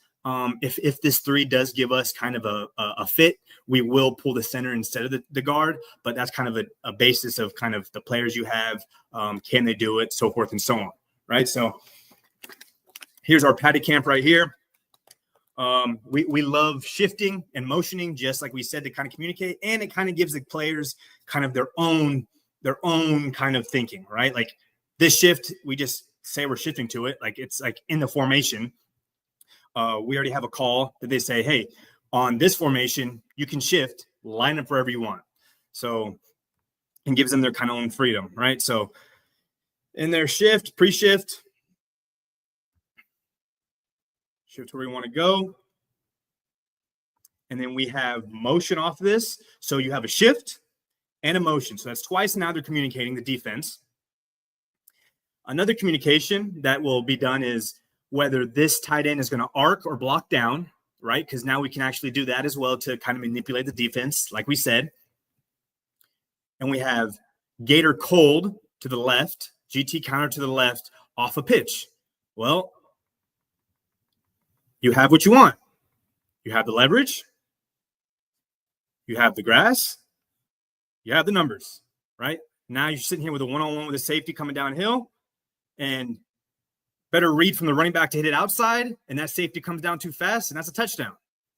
Speaker 12: If this 3 does give us kind of a fit, we will pull the center instead of the guard, but that's kind of a basis of kind of the players you have. Can they do it? So forth and so on, right? So here's our patty camp right here. We love shifting and motioning, just like we said, to kind of communicate, and it kind of gives the players kind of their own kind of thinking, right? Like this shift, we just say we're shifting to it. Like it's like in the formation. We already have a call that they say, hey, on this formation, you can shift, line up wherever you want. So, and gives them their kind of own freedom, right? So in their shift, pre-shift, shift where we want to go. And then we have motion off of this. So you have a shift and a motion. So that's twice now they're communicating the defense. Another communication that will be done is whether this tight end is going to arc or block down, right? Because now we can actually do that as well to kind of manipulate the defense, like we said. And we have Gator cold to the left, GT counter to the left, off a pitch. Well, you have what you want. You have the leverage. You have the grass. You have the numbers, right? Now you're sitting here with a one-on-one with a safety coming downhill, and better read from the running back to hit it outside, and that safety comes down too fast, and that's a touchdown,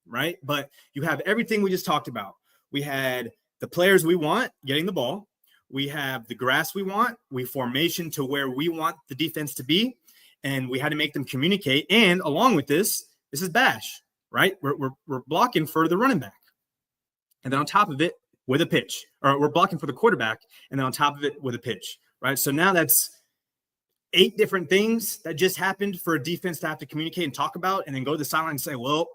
Speaker 12: right? But you have everything we just talked about. We had the players we want getting the ball. We have the grass we want. We formation to where we want the defense to be, and we had to make them communicate. And along with this is bash, right? We're blocking for the running back, and then on top of it with a pitch, or we're blocking for the quarterback, and then on top of it with a pitch, right? So now that's 8 different things that just happened for a defense to have to communicate and talk about, and then go to the sideline and say, well,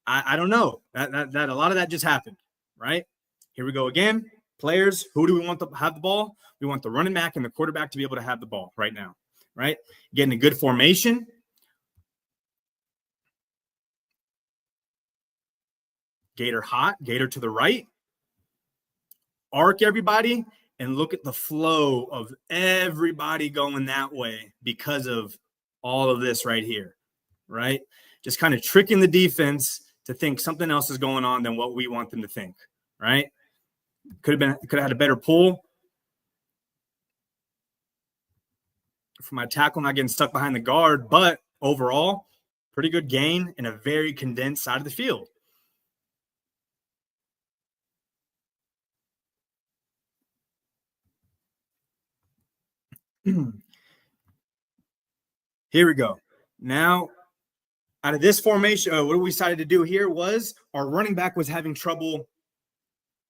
Speaker 12: I don't know. That a lot of that just happened, right? Here we go again. Players, who do we want to have the ball? We want the running back and the quarterback to be able to have the ball right now, right? Getting a good formation. Gator hot, Gator to the right. Arc everybody. And look at the flow of everybody going that way because of all of this right here, right? Just kind of tricking the defense to think something else is going on than what we want them to think, right? Could have had a better pull. For my tackle not getting stuck behind the guard, but overall, pretty good gain in a very condensed side of the field. Here we go. Now, out of this formation, what we decided to do here was our running back was having trouble.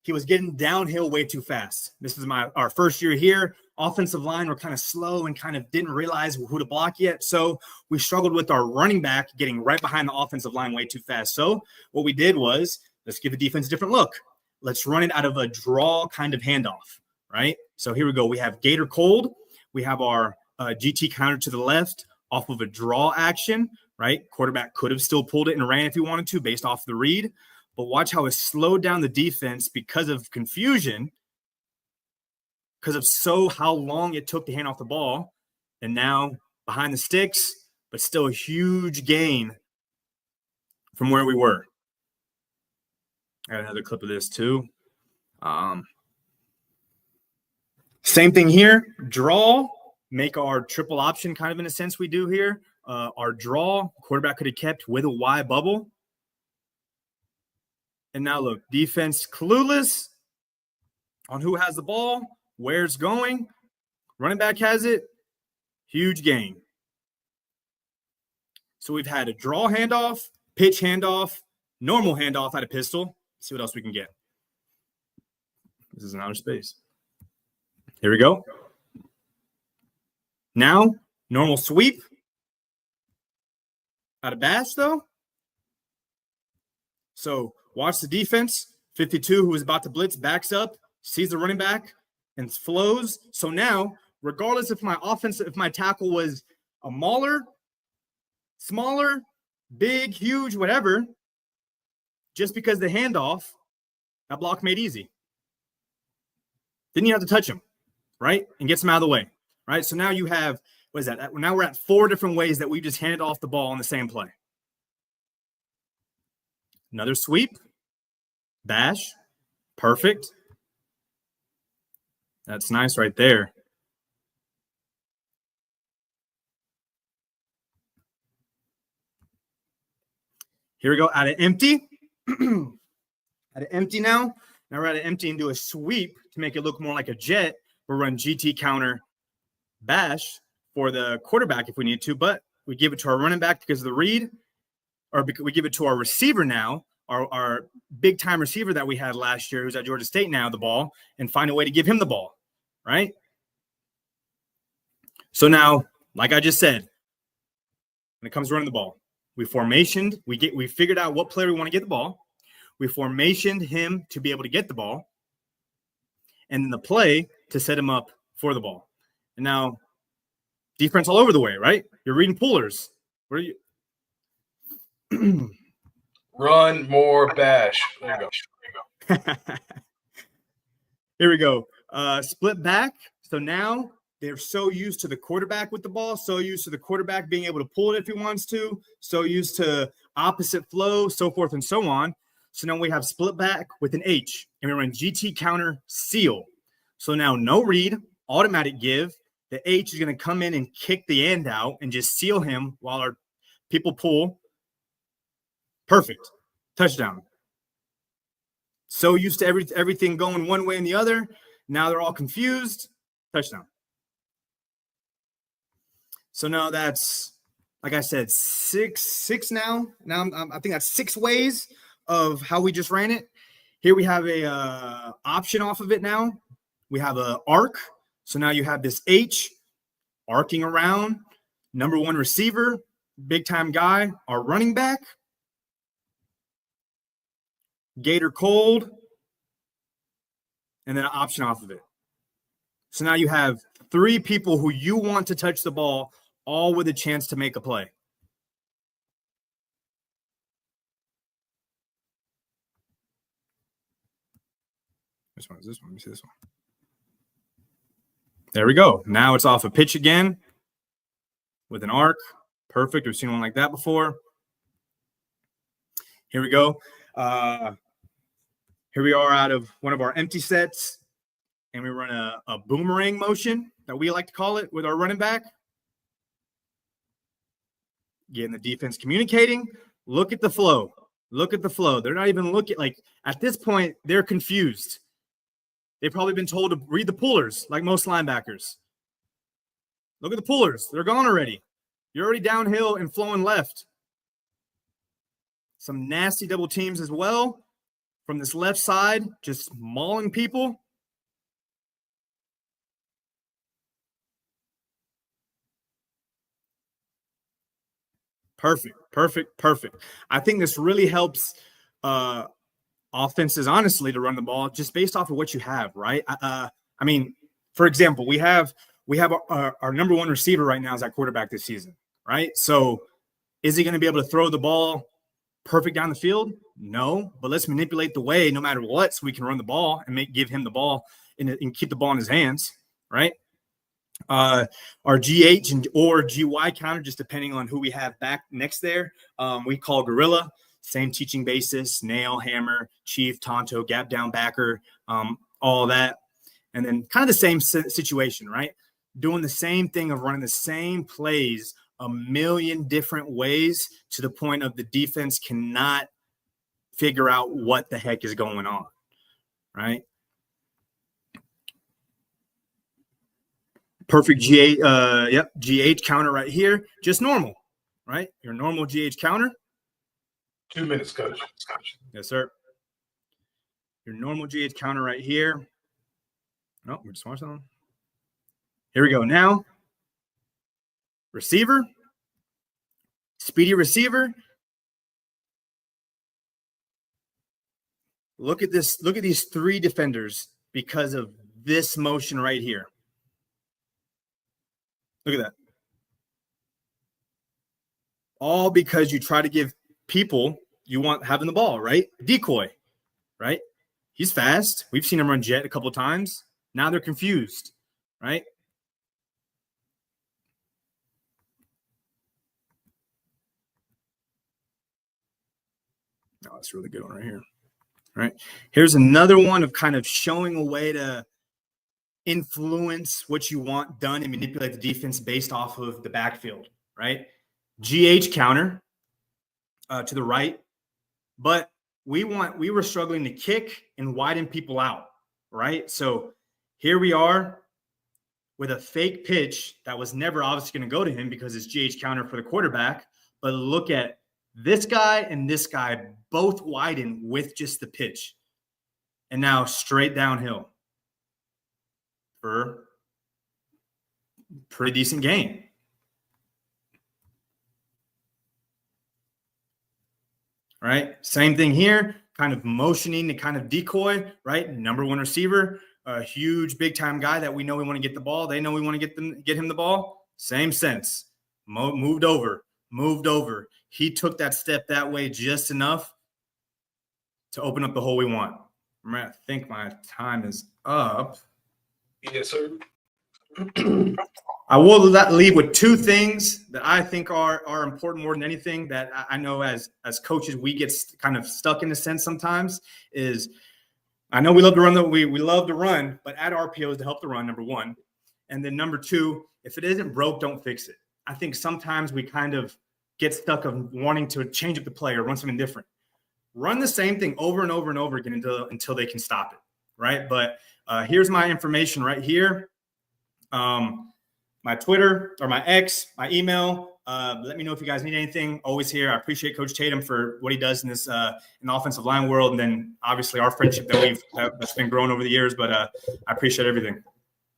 Speaker 12: He was getting downhill way too fast. This is our first year here. Offensive line were kind of slow and kind of didn't realize who to block yet. So we struggled with our running back getting right behind the offensive line way too fast. So what we did was, let's give the defense a different look. Let's run it out of a draw kind of handoff, right? So here we go. We have Gator cold. We have our GT counter to the left off of a draw action, right? Quarterback could have still pulled it and ran if he wanted to based off the read. But watch how it slowed down the defense because of confusion, because of how long it took to hand off the ball. And now behind the sticks, but still a huge gain from where we were. I got another clip of this too. Same thing here. Draw, make our triple option kind of in a sense we do here. Our draw, quarterback could have kept with a Y bubble. And now look, defense clueless on who has the ball, where it's going. Running back has it. Huge gain. So we've had a draw handoff, pitch handoff, normal handoff at a pistol. Let's see what else we can get. This is an outer space. Here we go. Now, normal sweep. Out of bash, though. So watch the defense. 52, who is about to blitz, backs up, sees the running back, and flows. So now, regardless if my offense, if my tackle was a mauler, smaller, big, huge, whatever, just because the handoff, that block made easy. Didn't you have to touch him, right? And gets him out of the way, right? So now you have, what is that? Now we're at 4 different ways that we just handed off the ball on the same play. Another sweep, bash, perfect. That's nice right there. Here we go, out of empty. Out of empty now. Now we're out of empty and do a sweep to make it look more like a jet. We'll run GT counter bash for the quarterback if we need to, but we give it to our running back because of the read, or we give it to our receiver now, our big-time receiver that we had last year who's at Georgia State now, the ball, and find a way to give him the ball, right? So now, like I just said, when it comes to running the ball, we figured out what player we want to get the ball. We formationed him to be able to get the ball, and then the play to set him up for the ball. And now, defense all over the way, right? You're reading pullers. Where are you?
Speaker 10: Run more bash. There you go.
Speaker 12: Here we go. Split back. So now they're so used to the quarterback with the ball, so used to the quarterback being able to pull it if he wants to, so used to opposite flow, so forth and so on. So now we have split back with an H, and we run GT counter seal. So now no read, automatic give. The H is going to come in and kick the end out and just seal him while our people pull. Perfect. Touchdown. So used to everything going one way and the other. Now they're all confused. Touchdown. So now that's, like I said, six now. Now I think that's 6 ways of how we just ran it. Here we have a option off of it now. We have a arc. So now you have this H arcing around. Number 1 receiver, big time guy, our running back. Gator cold. And then an option off of it. So now you have 3 people who you want to touch the ball, all with a chance to make a play. Which one is this one? Let me see this one. There we go. Now it's off a pitch again with an arc. Perfect. We've seen one like that before. Here we go. Here we are out of one of our empty sets, and we run a boomerang motion that we like to call it with our running back. Getting the defense communicating. Look at the flow. Look at the flow. They're not even looking, like, at this point, they're confused. They've probably been told to read the pullers, like most linebackers. Look at the pullers. They're gone already. You're already downhill and flowing left. Some nasty double teams as well from this left side, just mauling people. Perfect, perfect, perfect. I think this really helps offenses, honestly, to run the ball just based off of what you have, right? I mean, for example, we have our number 1 receiver right now is at quarterback this season, right? So Is he going to be able to throw the ball perfect down the field? No, but let's manipulate the way no matter what so we can run the ball and give him the ball and keep the ball in his hands, right? Our GH or GY counter, just depending on who we have back next there, we call gorilla. Same teaching basis, nail, hammer, chief, tonto, gap down backer, all that. And then kind of the same situation, right? Doing the same thing of running the same plays a million different ways to the point of the defense cannot figure out what the heck is going on, right? Perfect GH counter right here, just normal, right? Your normal GH counter.
Speaker 10: 2 minutes, coach.
Speaker 12: Yes, sir. Your normal GH counter right here. Oh, we're just watching them. Here we go. Now, receiver, speedy receiver. Look at this. Look at these 3 defenders because of this motion right here. Look at that. All because you try to give people you want having the ball, right? Decoy, right? He's fast. We've seen him run jet a couple of times. Now they're confused, right? Oh, that's a really good one right here. All right. Here's another one of kind of showing a way to influence what you want done and manipulate the defense based off of the backfield, right? GH counter to the right, but we were struggling to kick and widen people out, right? So here we are with a fake pitch that was never obviously going to go to him because it's GH counter for the quarterback. But look at this guy and this guy both widen with just the pitch. And now straight downhill for pretty decent gain. Right? Same thing here, kind of motioning to kind of decoy, right? Number 1 receiver, a huge big time guy that we know we want to get the ball. They know we want to get him the ball. Same sense. Moved over. He took that step that way just enough to open up the hole we want. I think my time is up.
Speaker 10: Yes, sir.
Speaker 12: I will leave with 2 things that I think are important more than anything that I know as coaches we get kind of stuck in a sense sometimes is I know we love to run we love to run, but add RPOs to help the run, number 1. And then number 2, if it isn't broke, don't fix it. I think sometimes we kind of get stuck of wanting to change up the play or run something different. Run the same thing over and over and over again until they can stop it, right? But here's my information right here. My Twitter or my X, my email. Let me know if you guys need anything. Always here. I appreciate Coach Tatum for what he does in this in the offensive line world, and then obviously our friendship that's been growing over the years. But I appreciate everything.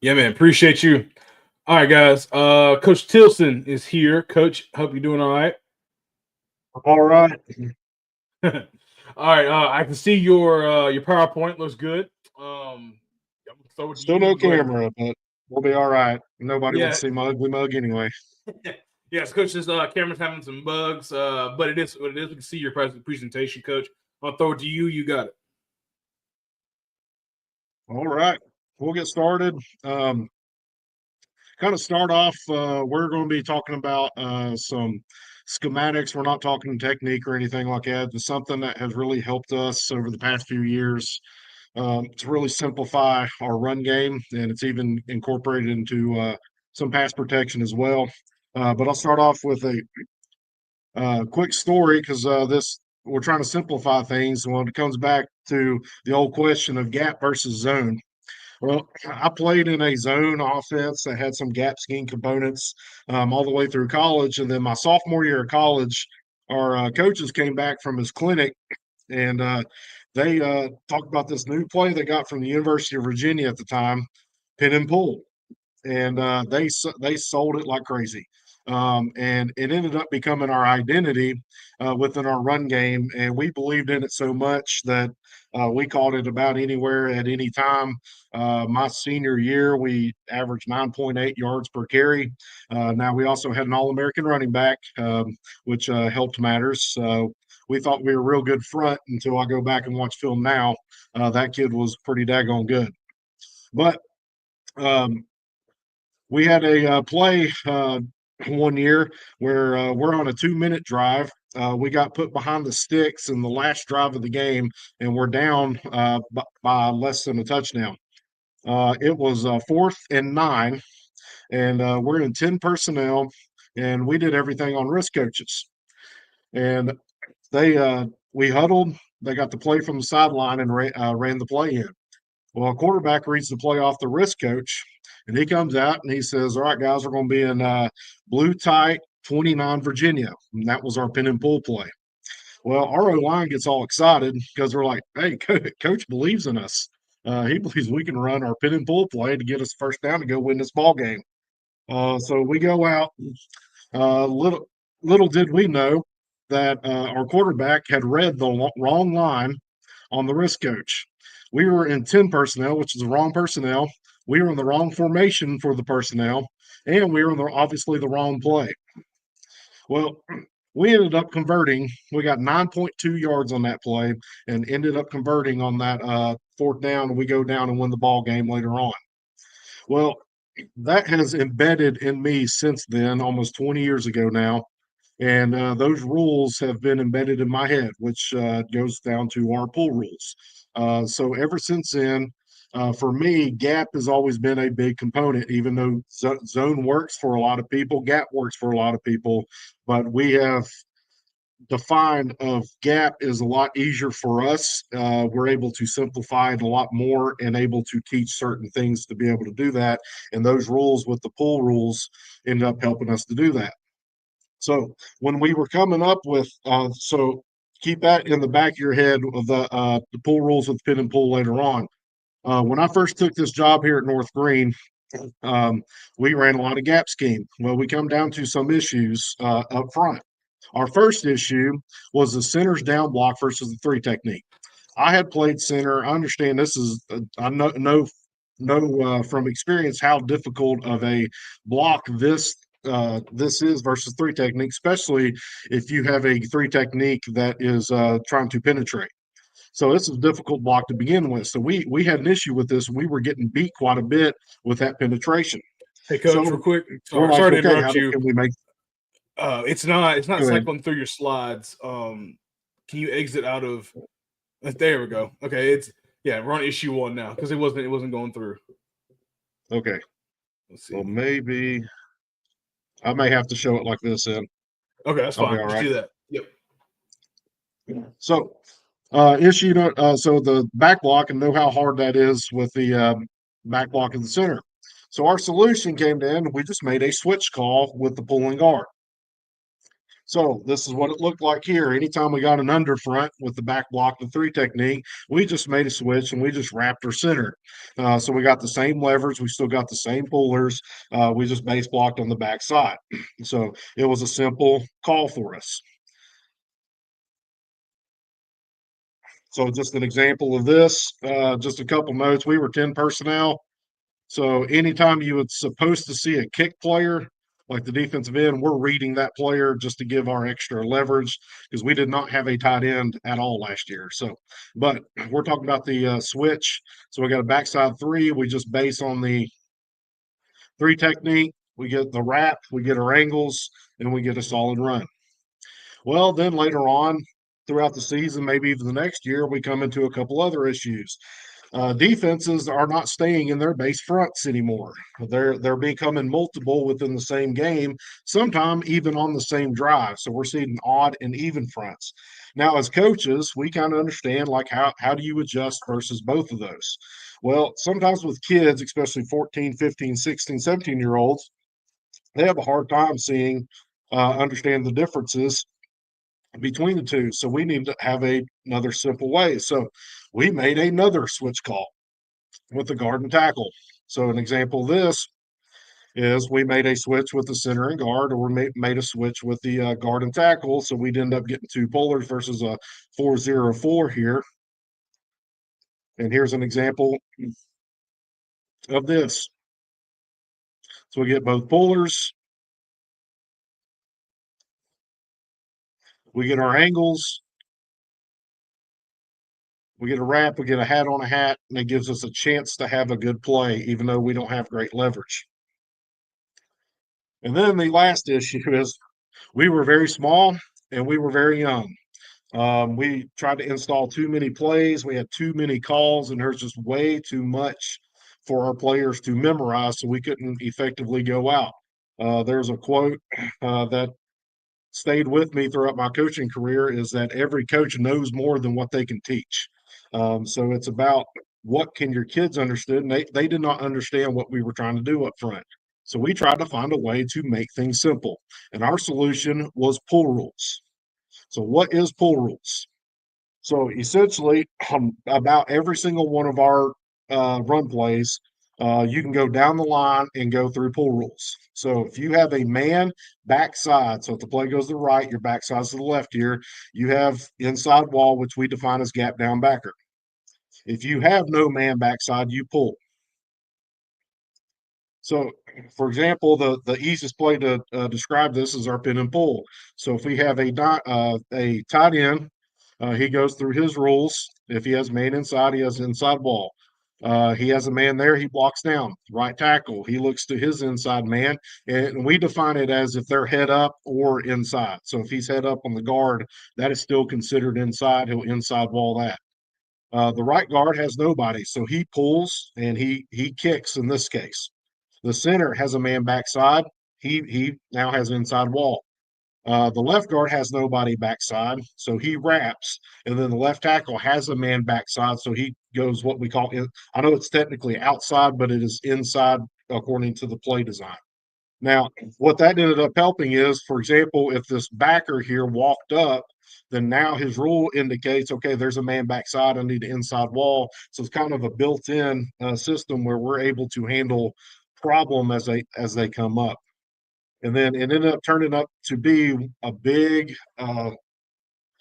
Speaker 10: Yeah, man. Appreciate you. All right, guys. Coach Tilson is here. Coach, hope you're doing all right.
Speaker 13: All right.
Speaker 10: All right. I can see your PowerPoint looks good.
Speaker 13: Still no camera, but we'll be all right. Nobody wants to see my ugly mug anyway.
Speaker 10: Yes, Coach. This camera's having some bugs, but it is what it is. We can see your presentation, Coach. I'll throw it to you. You got it.
Speaker 13: All right. We'll get started. Kind of start off, we're going to be talking about some schematics. We're not talking technique or anything like that. It's something that has really helped us over the past few years to really simplify our run game, and it's even incorporated into some pass protection as well. But I'll start off with a quick story because we're trying to simplify things when it comes back to the old question of gap versus zone. Well, I played in a zone offense that had some gap scheme components all the way through college. And then my sophomore year of college, our coaches came back from his clinic and they talked about this new play they got from the University of Virginia at the time, pin and pull. And they sold it like crazy. And it ended up becoming our identity within our run game. And we believed in it so much that we called it about anywhere at any time. My senior year, we averaged 9.8 yards per carry. Now, we also had an All-American running back, which helped matters. We thought we were real good front until I go back and watch film now. That kid was pretty daggone good. But we had a play one year where we're on a 2-minute drive. We got put behind the sticks in the last drive of the game, and we're down by less than a touchdown. It was 4th and 9, and we're in 10 personnel, and we did everything on risk coaches. And we huddled. They got the play from the sideline and ran the play in. Well, a quarterback reads the play off the risk coach, and he comes out and he says, "All right, guys, we're going to be in blue tight 29 Virginia." And that was our pin and pull play. Well, our O-line gets all excited because we're like, "Hey, coach believes in us. He believes we can run our pin and pull play to get us first down to go win this ball game." So we go out. Little did we know that our quarterback had read the wrong line on the risk coach. We were in 10 personnel, which is the wrong personnel. We were in the wrong formation for the personnel, and we were in obviously the wrong play. Well, we ended up converting. We got 9.2 yards on that play and ended up converting on that 4th down, and we go down and win the ball game later on. Well, that has embedded in me since then, almost 20 years ago now. And those rules have been embedded in my head, which goes down to our pull rules. So ever since then, for me, gap has always been a big component, even though zone works for a lot of people, gap works for a lot of people. But we have defined of gap is a lot easier for us. We're able to simplify it a lot more and able to teach certain things to be able to do that. And those rules with the pull rules end up helping us to do that. So when we were coming up with, so keep that in the back of your head of the pull rules with pin and pull later on. When I first took this job here at North Green, we ran a lot of gap scheme. Well, we come down to some issues up front. Our first issue was the center's down block versus the 3 technique. I had played center. I understand this is, I know from experience how difficult of a block this is versus 3 technique, especially if you have a 3 technique that is trying to penetrate. So this is a difficult block to begin with. So we had an issue with this. We were getting beat quite a bit with that penetration.
Speaker 10: Hey, Coach,
Speaker 13: So
Speaker 10: real quick.
Speaker 13: like,
Speaker 10: Sorry to
Speaker 13: okay,
Speaker 10: interrupt you.
Speaker 13: Can we make?
Speaker 10: It's not cycling through your slides. Can you exit out of? There we go. Okay, we're on issue 1 now because it wasn't going through.
Speaker 13: Okay.
Speaker 10: Let's see.
Speaker 13: Well, maybe I may have to show it like this then.
Speaker 10: Okay, that's fine. Just do that. Yep.
Speaker 13: So issue so the back block, and know how hard that is with the back block in the center. So our solution came in, we just made a switch call with the pulling guard. So this is what it looked like here. Anytime we got an under front with the back block, the 3 technique, we just made a switch and we just wrapped our center. So we got the same levers. We still got the same pullers. We just base blocked on the back side. So it was a simple call for us. So just an example of this, just a couple notes. We were 10 personnel. So anytime you would supposed to see a kick player, like the defensive end, we're reading that player just to give our extra leverage because we did not have a tight end at all last year. So, but we're talking about the switch. So we got a backside 3. We just base on the 3 technique. We get the wrap, we get our angles, and we get a solid run. Well, then later on throughout the season, maybe even the next year, we come into a couple other issues. Defenses are not staying in their base fronts anymore. They're becoming multiple within the same game, sometimes even on the same drive. So we're seeing odd and even fronts. Now, as coaches, we kind of understand like how do you adjust versus both of those? Well, sometimes with kids, especially 14, 15, 16, 17-year-olds, they have a hard time seeing, understand the differences between the two. So we need to have another simple way. So we made another switch call with the guard and tackle. So an example of this, is we made a switch with the center and guard, or we made a switch with the guard and tackle. So we'd end up getting 2 pullers versus a 4-0-4 here. And here's an example of this. So we get both pullers. We get our angles. We get a wrap. We get a hat on a hat. And it gives us a chance to have a good play, even though we don't have great leverage. And then the last issue is we were very small and we were very young. We tried to install too many plays. We had too many calls, and there's just way too much for our players to memorize, so we couldn't effectively go out. There's a quote that stayed with me throughout my coaching career is that every coach knows more than what they can teach. So it's about what can your kids understand. They did not understand what we were trying to do up front. So we tried to find a way to make things simple. And our solution was pull rules. So what is pull rules? So essentially, about every single one of our run plays, you can go down the line and go through pull rules. So if you have a man backside, so if the play goes to the right, your backside's to the left here, you have inside wall, which we define as gap down backer. If you have no man backside, you pull. So, for example, the easiest play to describe this is our pin and pull. So if we have a tight end, he goes through his rules. If he has man inside, he has inside wall. He has a man there, he blocks down. Right tackle, he looks to his inside man, and we define it as if they're head up or inside. So if he's head up on the guard, that is still considered inside. He'll inside wall that. The right guard has nobody, so he pulls and he kicks in this case. The center has a man backside. He now has inside wall. The left guard has nobody backside, so he wraps. And then the left tackle has a man backside, so he goes what we call, I know it's technically outside, but it is inside according to the play design. Now, what that ended up helping is, for example, if this backer here walked up, then now his rule indicates, okay, there's a man backside, I need an inside wall. So it's kind of a built-in system where we're able to handle problem as they come up. And then it ended up turning up to be a big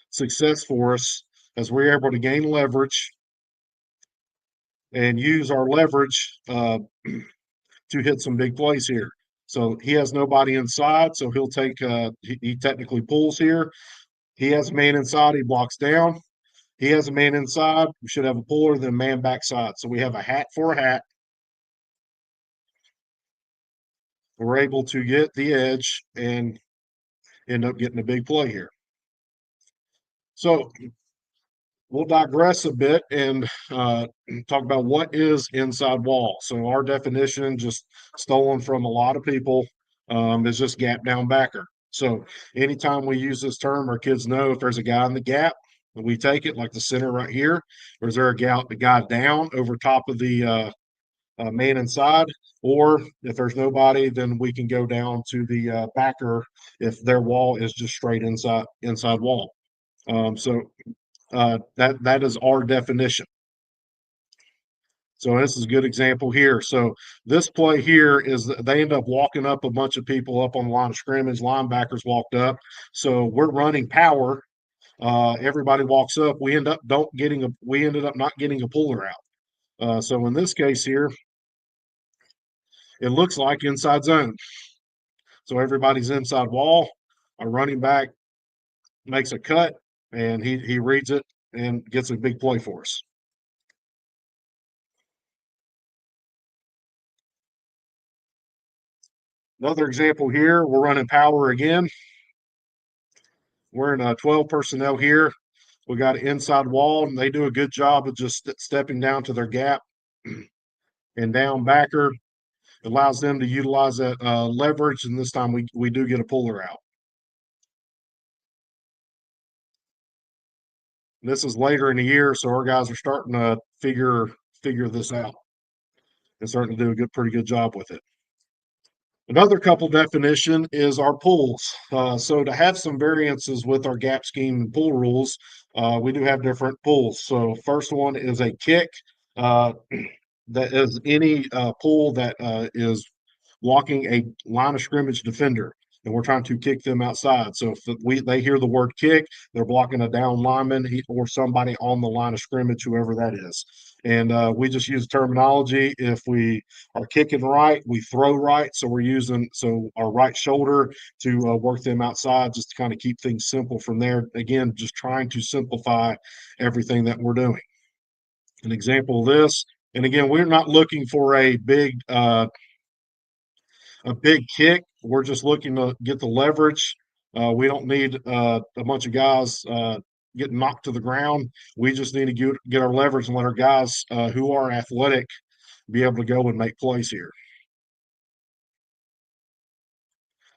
Speaker 13: success for us as we're able to gain leverage and use our leverage to hit some big plays here. So he has nobody inside, so he'll take he technically pulls here. He has a man inside, he blocks down. He has a man inside, we should have a puller, then man backside. So we have a hat for a hat. We're able to get the edge and end up getting a big play here. So we'll digress a bit and talk about what is inside wall. So our definition, just stolen from a lot of people, is just gap down backer. So anytime we use this term, our kids know if there's a guy in the gap, we take it like the center right here, or is there a guy down over top of the man inside, or if there's nobody, then we can go down to the backer if their wall is just straight inside wall. That is our definition. So this is a good example here. So this play here is they end up walking up a bunch of people up on the line of scrimmage. Linebackers walked up. So we're running power. Everybody walks up. We ended up not getting a puller out. So in this case here, it looks like inside zone. So everybody's inside wall. Our running back makes a cut, and he reads it and gets a big play for us. Another example here, we're running power again. We're in 12 personnel here. We got an inside wall, and they do a good job of just stepping down to their gap. And down backer allows them to utilize that leverage, and this time we do get a puller out. This is later in the year, so our guys are starting to figure this out and starting to do a pretty good job with it. Another couple definition is our pulls. So to have some variances with our gap scheme and pull rules, we do have different pulls. So first one is a kick. That is any pull that is blocking a line of scrimmage defender, and we're trying to kick them outside. So if they hear the word kick, they're blocking a down lineman or somebody on the line of scrimmage, whoever that is. And we just use terminology. If we are kicking right, we throw right. So we're using our right shoulder to work them outside, just to kind of keep things simple from there. Again, just trying to simplify everything that we're doing. An example of this, and again, we're not looking for a big kick. We're just looking to get the leverage. We don't need a bunch of guys getting knocked to the ground. We just need to get our leverage and let our guys who are athletic be able to go and make plays here.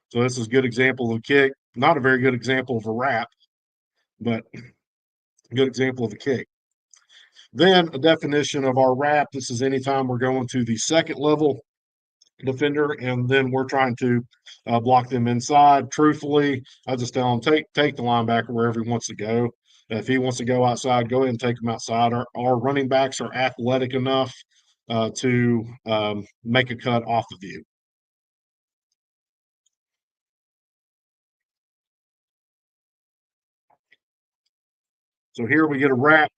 Speaker 13: So this is a good example of a kick. Not a very good example of a wrap, but a good example of a kick. Then a definition of our wrap. This is anytime we're going to the second level defender, and then we're trying to block them inside. Truthfully, I just tell him take the linebacker wherever he wants to go. If he wants to go outside, go ahead and take him outside. Our running backs are athletic enough to make a cut off of you. So here we get a wrap.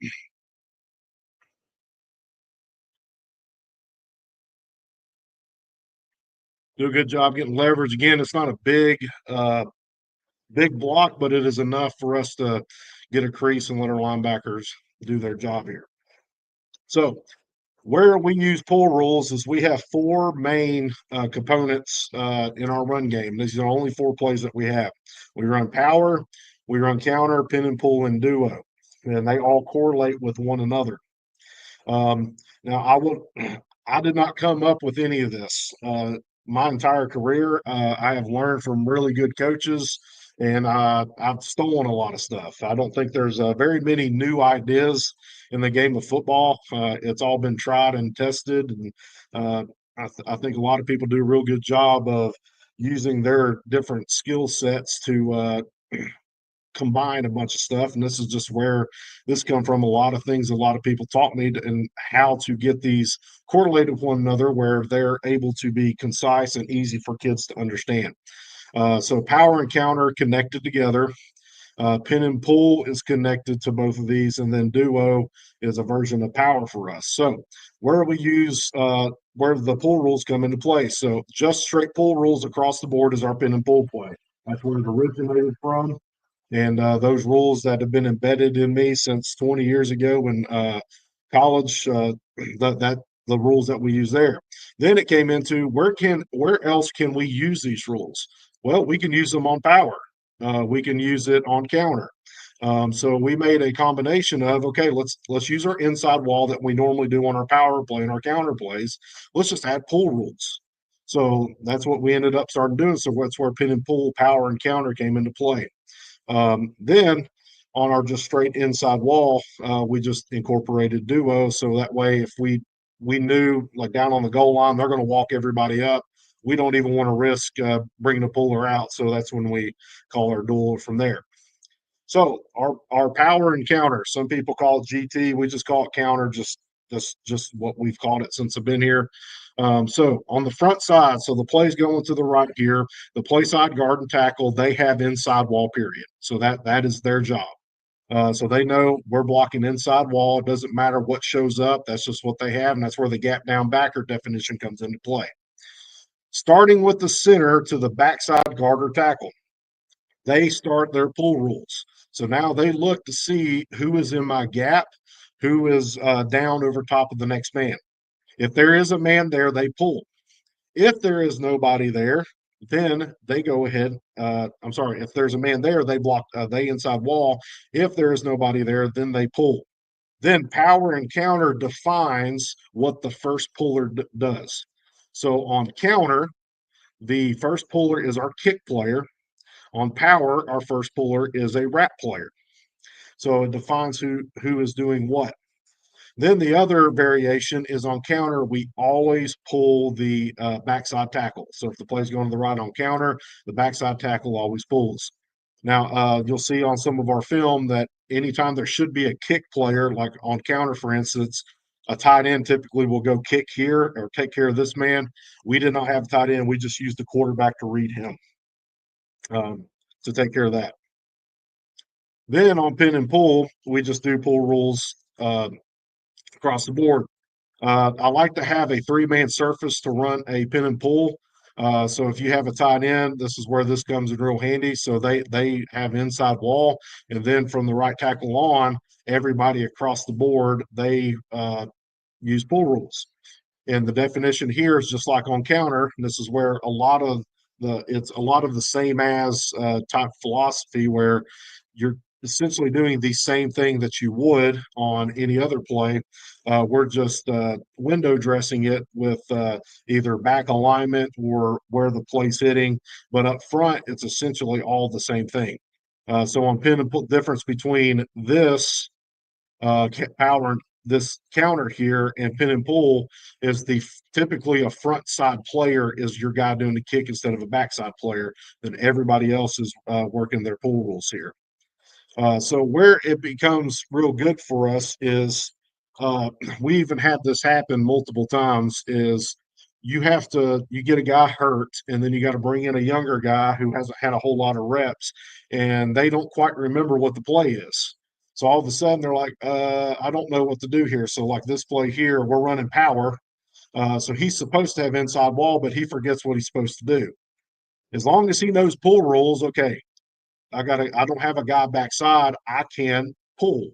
Speaker 13: Do a good job getting leverage. Again, it's not a big block, but it is enough for us to get a crease and let our linebackers do their job here. So where we use pull rules is we have four main components in our run game. These are the only four plays that we have. We run power, we run counter, pin and pull, and duo, and they all correlate with one another. Now, I did not come up with any of this. My entire career, I have learned from really good coaches, and I've stolen a lot of stuff. I don't think there's very many new ideas in the game of football. It's all been tried and tested, and I think a lot of people do a real good job of using their different skill sets to combine a bunch of stuff. And this is just where this come from. A lot of things a lot of people taught me and how to get these correlated with one another where they're able to be concise and easy for kids to understand. So power and counter connected together. Pin and pull is connected to both of these, and then duo is a version of power for us. So where we use where the pull rules come into play. So just straight pull rules across the board is our pin and pull play. That's where it originated from. And those rules that have been embedded in me since 20 years ago in college, the rules that we use there. Then it came into where else can we use these rules? Well, we can use them on power. We can use it on counter. So we made a combination of, okay, let's use our inside wall that we normally do on our power play and our counter plays. Let's just add pull rules. So that's what we ended up starting doing. So that's where pin and pull, power, and counter came into play. Then on our just straight inside wall, we just incorporated duo. So that way, if we knew like down on the goal line, they're going to walk everybody up. We don't even want to risk bringing a puller out. So that's when we call our duel from there. So our power and counter, some people call it GT. We just call it counter, just what we've called it since I've been here. So on the front side, so the play's going to the right here, the play side guard and tackle, they have inside wall period. So that is their job. So they know we're blocking inside wall. It doesn't matter what shows up. That's just what they have, and that's where the gap down backer definition comes into play. Starting with the center to the backside guard or tackle, they start their pull rules. So now they look to see who is in my gap, who is down over top of the next man. If there is a man there, they pull. If there is nobody there, then they go ahead. If there's a man there, they block, they inside wall. If there is nobody there, then they pull. Then power and counter defines what the first puller does. So on counter, the first puller is our kick player. On power, our first puller is a wrap player. So it defines who is doing what. Then the other variation is on counter. We always pull the backside tackle. So if the play's going to the right on counter, the backside tackle always pulls. Now, you'll see on some of our film that anytime there should be a kick player, like on counter, for instance, A tight end typically will go kick here or take care of this man. We did not have a tight end. We just used the quarterback to read him to take care of that. Then on pin and pull, we just do pull rules across the board. I like to have a three-man surface to run a pin and pull. So if you have a tight end, this is where this comes in real handy. So they have inside wall, and then from the right tackle on, everybody across the board, they use pull rules. And the definition here is just like on counter. And this is where it's a lot of the same as type philosophy where you're essentially doing the same thing that you would on any other play. We're just window dressing it with either back alignment or where the play's hitting. But up front, it's essentially all the same thing. So on pin and pull, difference between this power, this counter here, and pin and pull is typically a front side player is your guy doing the kick instead of a backside player. Then everybody else is working their pull rules here. So where it becomes real good for us is we even had this happen multiple times is you get a guy hurt and then you got to bring in a younger guy who hasn't had a whole lot of reps and they don't quite remember what the play is. So all of a sudden they're like, I don't know what to do here. So like this play here, we're running power. So he's supposed to have inside wall, but he forgets what he's supposed to do. As long as he knows pull rules, okay, I don't have a guy backside, I can pull.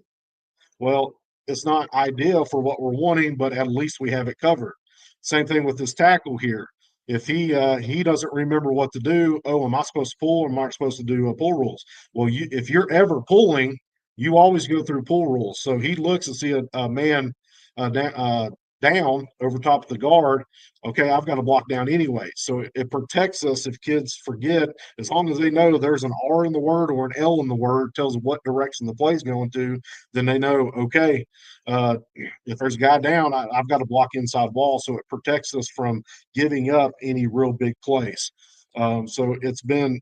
Speaker 13: Well, it's not ideal for what we're wanting, but at least we have it covered. Same thing with this tackle here. If he doesn't remember what to do, am I supposed to pull or am I supposed to do pull rules? Well, if you're ever pulling, you always go through pull rules. So he looks and see a man down over top of the guard. Okay, I've got to block down anyway. So it protects us if kids forget. As long as they know there's an R in the word or an L in the word, tells them what direction the play's going to, then they know, okay, if there's a guy down, I've got to block inside wall. So it protects us from giving up any real big plays. So it's been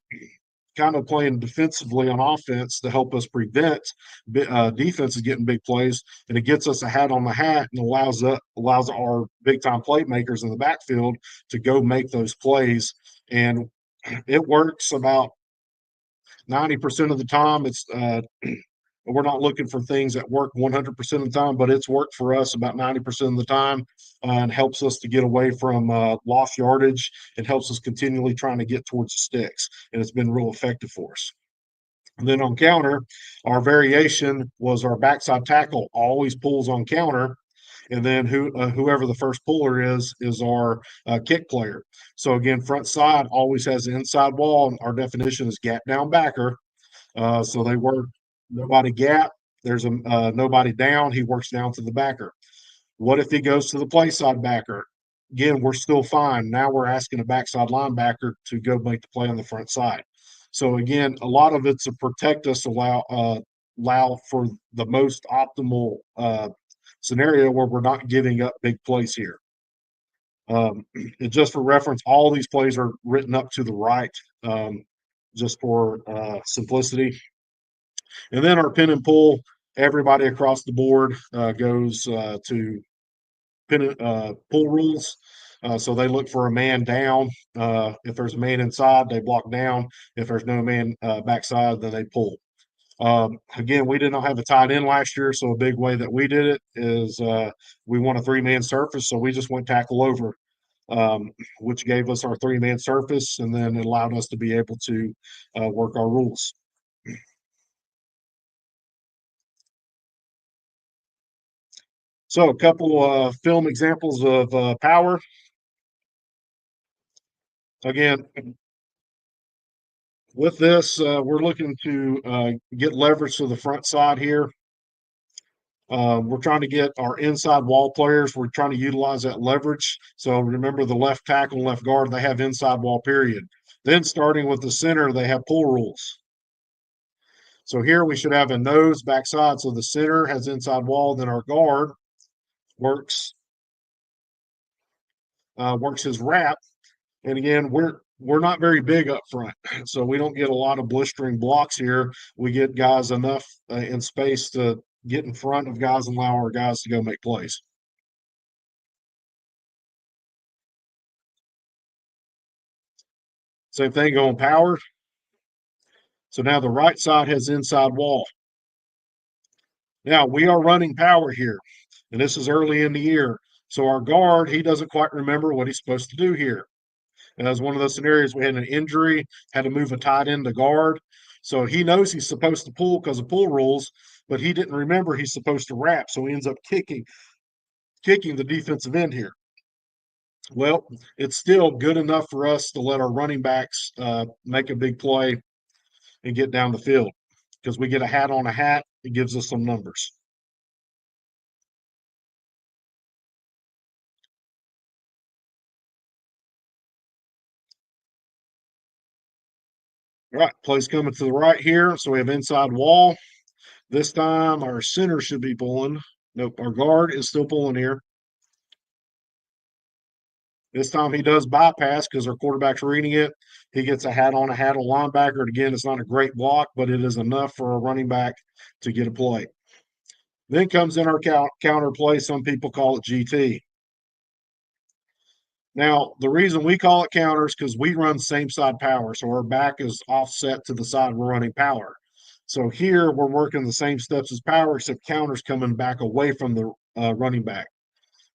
Speaker 13: kind of playing defensively on offense to help us prevent defenses getting big plays, and it gets us a hat on the hat and allows our big time playmakers in the backfield to go make those plays. And it works about 90% of the time. It's we're not looking for things that work 100% of the time, but it's worked for us about 90% of the time and helps us to get away from lost yardage. It helps us continually trying to get towards the sticks, and it's been real effective for us. And then on counter, our variation was our backside tackle always pulls on counter, and then whoever the first puller is our kick player. So again, front side always has the inside wall. Our definition is gap down backer. So they work nobody gap. There's a nobody down. He works down to the backer. What if he goes to the play side backer? Again, we're still fine. Now we're asking a backside linebacker to go make the play on the front side. So again, a lot of it's to protect us, allow for the most optimal scenario where we're not giving up big plays here. And just for reference, all these plays are written up to the right, just for simplicity. And then our pin and pull, everybody across the board goes to pull rules. So they look for a man down. If there's a man inside, they block down. If there's no man backside, then they pull. Again, we did not have a tight end last year, so a big way that we did it is we want a three-man surface, so we just went tackle over, which gave us our three-man surface, and then it allowed us to be able to work our rules. So a couple film examples of power. Again, with this, we're looking to get leverage to the front side here. We're trying to get our inside wall players. We're trying to utilize that leverage. So remember the left tackle and left guard, they have inside wall period. Then starting with the center, they have pull rules. So here we should have a nose backside. So the center has inside wall, then our guard works his wrap. And again, we're not very big up front, so we don't get a lot of blistering blocks here. We get guys enough in space to get in front of guys and allow our guys to go make plays. Same thing going power. So now the right side has inside wall. Now we are running power here, and this is early in the year. So our guard, he doesn't quite remember what he's supposed to do here. And that was one of those scenarios we had an injury, had to move a tight end to guard. So he knows he's supposed to pull because of pull rules, but he didn't remember he's supposed to wrap. So he ends up kicking the defensive end here. Well, it's still good enough for us to let our running backs make a big play and get down the field, because we get a hat on a hat. It gives us some numbers. All right, play's coming to the right here. So we have inside wall. This time our center should be pulling. Nope, our guard is still pulling here. This time he does bypass because our quarterback's reading it. He gets a hat on linebacker. And again, it's not a great block, but it is enough for a running back to get a play. Then comes in our counter play. Some people call it GT. Now, the reason we call it counter is because we run same side power. So our back is offset to the side we're running power. So here we're working the same steps as power, except counter's coming back away from the running back.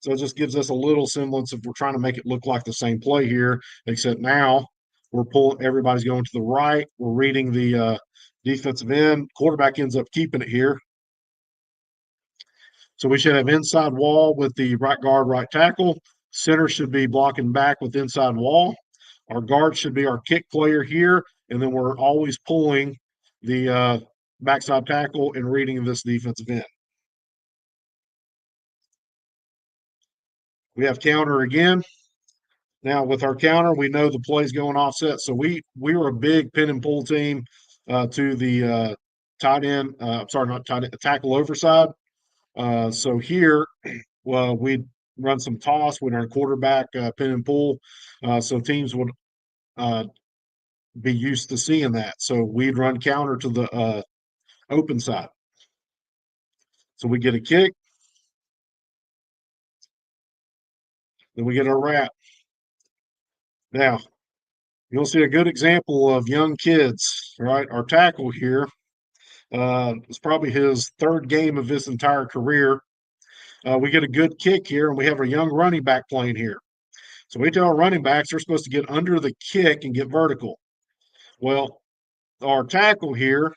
Speaker 13: So it just gives us a little semblance of we're trying to make it look like the same play here, except now we're pulling, everybody's going to the right. We're reading the defensive end. Quarterback ends up keeping it here. So we should have inside wall with the right guard, right tackle. Center should be blocking back with inside wall. Our guard should be our kick player here. And then we're always pulling the backside tackle and reading this defensive end. We have counter again. Now with our counter, we know the play's going offset. So we were a big pin and pull team to the tight end. Sorry, not tight end, tackle overside. So here, well, we run some toss with our quarterback pin and pull. So teams would be used to seeing that. So we'd run counter to the open side. So we get a kick. Then we get our wrap. Now, you'll see a good example of young kids, right? Our tackle here it's probably his third game of his entire career. We get a good kick here, and we have a young running back playing here. So we tell our running backs they're supposed to get under the kick and get vertical. Well, our tackle here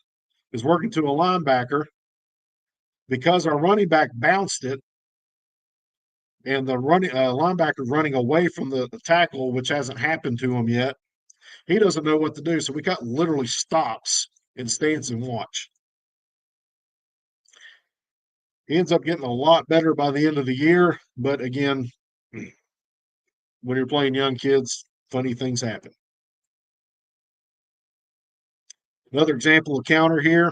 Speaker 13: is working to a linebacker. Because our running back bounced it, and the linebacker running away from the tackle, which hasn't happened to him yet, he doesn't know what to do. So we got literally stops and stands and watch. He ends up getting a lot better by the end of the year. But again, when you're playing young kids, funny things happen. Another example of counter here.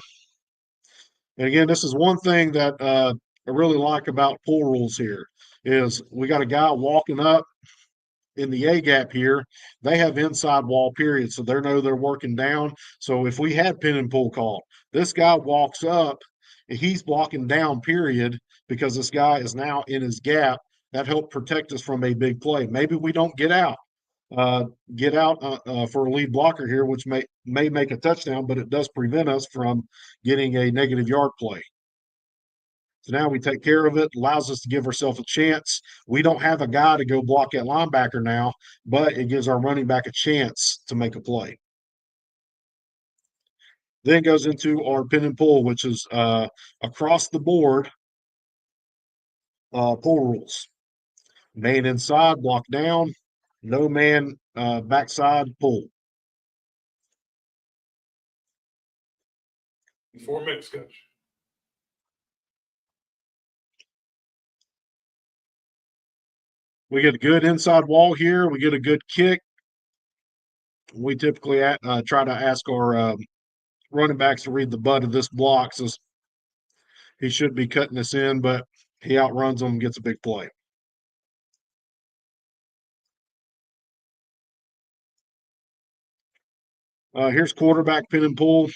Speaker 13: And again, this is one thing that I really like about pull rules here is we got a guy walking up in the A gap here. They have inside wall period, so they know they're working down. So if we had pin and pull call, this guy walks up, and he's blocking down period because this guy is now in his gap. That helped protect us from a big play. Maybe we don't get out for a lead blocker here, which may make a touchdown, but it does prevent us from getting a negative yard play. So now we take care of it, allows us to give ourselves a chance. We don't have a guy to go block that linebacker now, but it gives our running back a chance to make a play. Then goes into our pin and pull, which is across the board pull rules. Man inside, block down. No man backside, pull.
Speaker 10: 4 minutes, coach.
Speaker 13: We get a good inside wall here. We get a good kick. We typically try to ask our running backs to read the butt of this block. So he should be cutting us in, but he outruns them and gets a big play. Here's quarterback pin and pull.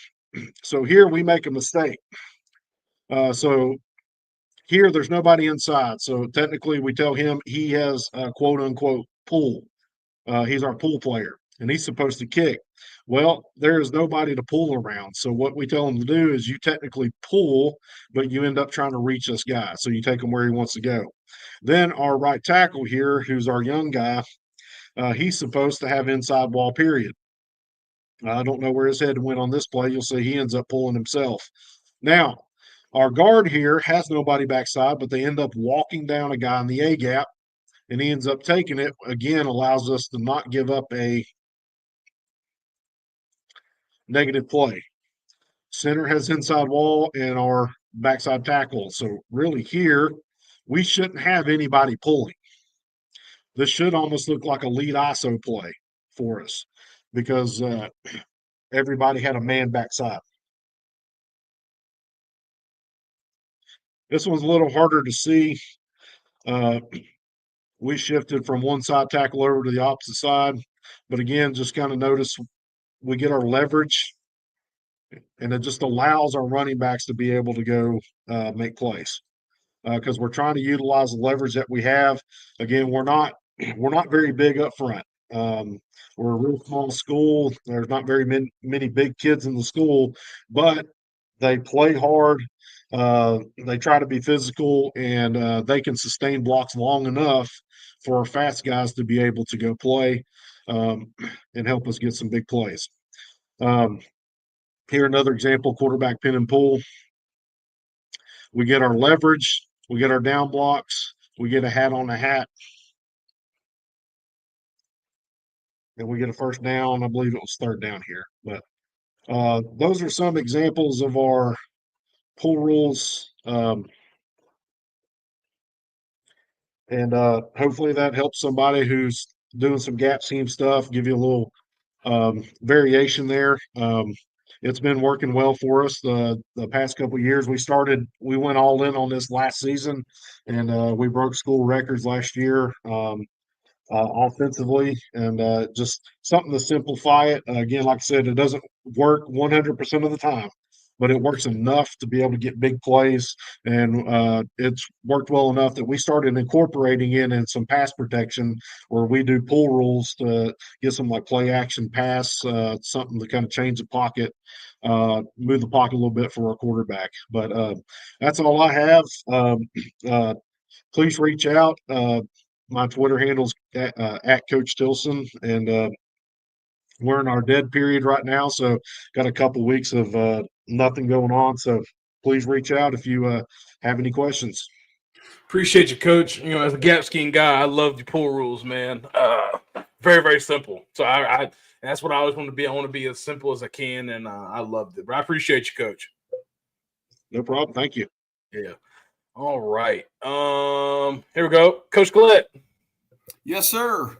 Speaker 13: So here we make a mistake. So here there's nobody inside. So technically we tell him he has a quote unquote pull. He's our pull player. and he's supposed to kick. Well, there is nobody to pull around. So what we tell him to do is you technically pull, but you end up trying to reach this guy. So you take him where he wants to go. Then our right tackle here, who's our young guy, he's supposed to have inside wall, period. I don't know where his head went on this play. You'll see he ends up pulling himself. Now, our guard here has nobody backside, but they end up walking down a guy in the A gap, and he ends up taking it. Again, allows us to not give up a negative play. Center has inside wall and our backside tackle. So really here, we shouldn't have anybody pulling. This should almost look like a lead ISO play for us because everybody had a man backside. This one's a little harder to see. We shifted from one side tackle over to the opposite side. But again, just kind of notice we get our leverage, and it just allows our running backs to be able to go make plays because we're trying to utilize the leverage that we have. Again, we're not very big up front. We're a real small school. There's not very many big kids in the school, but they play hard. They try to be physical, and they can sustain blocks long enough for our fast guys to be able to go play and help us get some big plays. Here, another example, quarterback pin and pull. We get our leverage. We get our down blocks. We get a hat on a hat. And we get a first down. I believe it was third down here. But those are some examples of our pull rules. And hopefully that helps somebody who's doing some gap scheme stuff, give you a little variation there. It's been working well for us the past couple of years. We went all in on this last season, and we broke school records last year offensively, and just something to simplify it. Again, like I said, it doesn't work 100% of the time, but it works enough to be able to get big plays, and it's worked well enough that we started incorporating it in some pass protection where we do pull rules to get some like play action pass, something to kind of change the pocket, move the pocket a little bit for our quarterback. But that's all I have. Please reach out. My Twitter handle's at Coach Tilson, and we're in our dead period right now, so got a couple weeks of nothing going on. So please reach out if you have any questions.
Speaker 10: Appreciate you, Coach. You know, as a gap scheme guy, I love the pull rules, man. Very, very simple. So I that's what I always want to be. I want to be as simple as I can, and I loved it. But I appreciate you, Coach.
Speaker 13: No problem. Thank you.
Speaker 10: Yeah. All right. Here we go. Coach Collett.
Speaker 14: Yes, sir.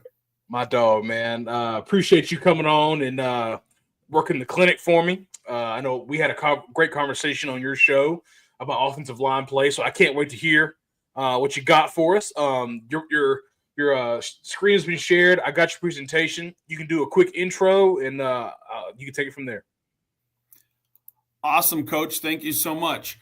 Speaker 10: My dog, man. Appreciate you coming on and working the clinic for me. I know we had a great conversation on your show about offensive line play, so I can't wait to hear what you got for us. Your screen has been shared. I got your presentation. You can do a quick intro, and you can take it from there.
Speaker 14: Awesome, Coach. Thank you so much.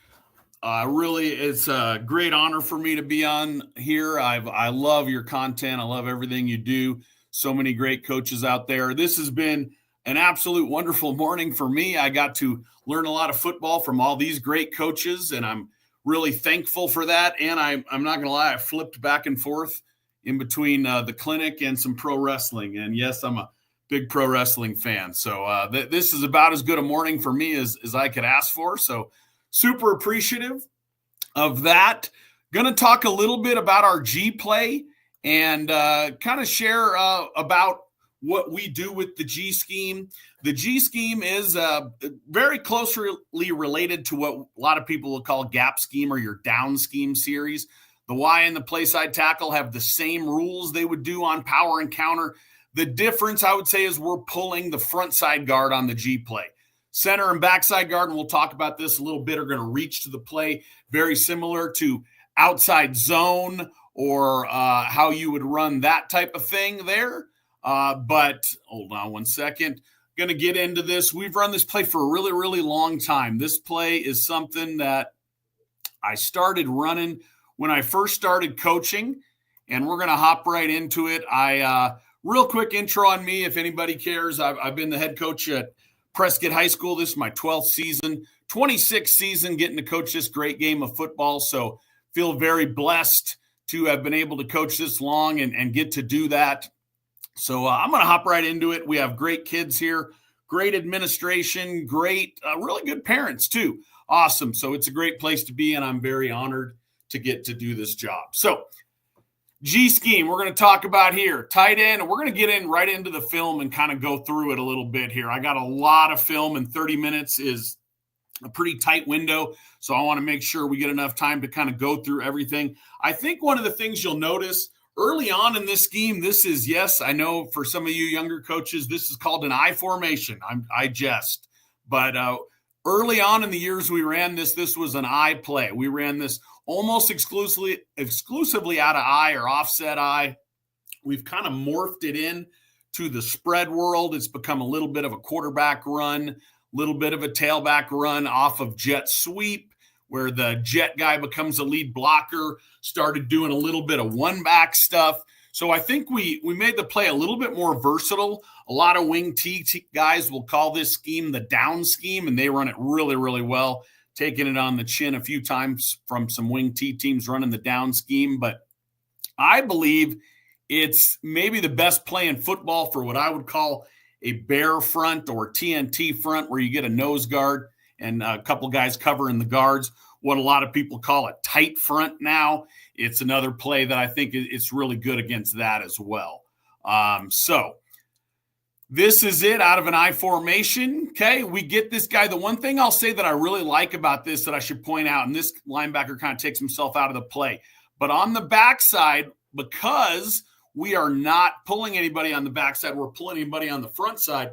Speaker 14: Really, it's a great honor for me to be on here. I love your content. I love everything you do. So many great coaches out there. This has been an absolute wonderful morning for me. I got to learn a lot of football from all these great coaches, and I'm really thankful for that. And I'm not going to lie, I flipped back and forth in between the clinic and some pro wrestling. And yes, I'm a big pro wrestling fan. So this is about as good a morning for me as I could ask for. So super appreciative of that. Going to talk a little bit about our G play and kind of share about what we do with the G scheme. The G scheme is very closely related to what a lot of people will call gap scheme or your down scheme series. The Y and the play side tackle have the same rules they would do on power and counter. The difference, I would say, is we're pulling the front side guard on the G play. Center and backside guard, and we'll talk about this a little bit, are going to reach to the play very similar to outside zone or how you would run that type of thing there. But hold on one second. Going to get into this. We've run this play for a really, really long time. This play is something that I started running when I first started coaching, and we're going to hop right into it. I real quick intro on me, if anybody cares. I've been the head coach at Prescott High School. This is my 12th season, 26th season getting to coach this great game of football. So feel very blessed to have been able to coach this long and get to do that. So I'm going to hop right into it. We have great kids here, great administration, great, really good parents too. Awesome. So it's a great place to be, and I'm very honored to get to do this job. So G scheme, we're going to talk about here, tight end, and we're going to get in right into the film and kind of go through it a little bit here. I got a lot of film, and 30 minutes is a pretty tight window, so I want to make sure we get enough time to kind of go through everything. I think one of the things you'll notice early on in this scheme, this is, yes, I know for some of you younger coaches, this is called an I formation. I jest. But early on in the years we ran this was an I play. We ran this almost exclusively out of I or offset I. We've kind of morphed it in to the spread world. It's become a little bit of a quarterback run, a little bit of a tailback run off of jet sweep, where the jet guy becomes a lead blocker, started doing a little bit of one-back stuff. So I think we made the play a little bit more versatile. A lot of wing T guys will call this scheme the down scheme, and they run it really, really well, taking it on the chin a few times from some wing T teams running the down scheme. But I believe it's maybe the best play in football for what I would call a bear front or TNT front, where you get a nose guard and a couple guys covering the guards. What a lot of people call a tight front now. It's another play that I think it's really good against that as well. So this is it out of an I formation. Okay, we get this guy. The one thing I'll say that I really like about this that I should point out, and this linebacker kind of takes himself out of the play, but on the backside, because we are not pulling anybody on the backside, we're pulling anybody on the front side,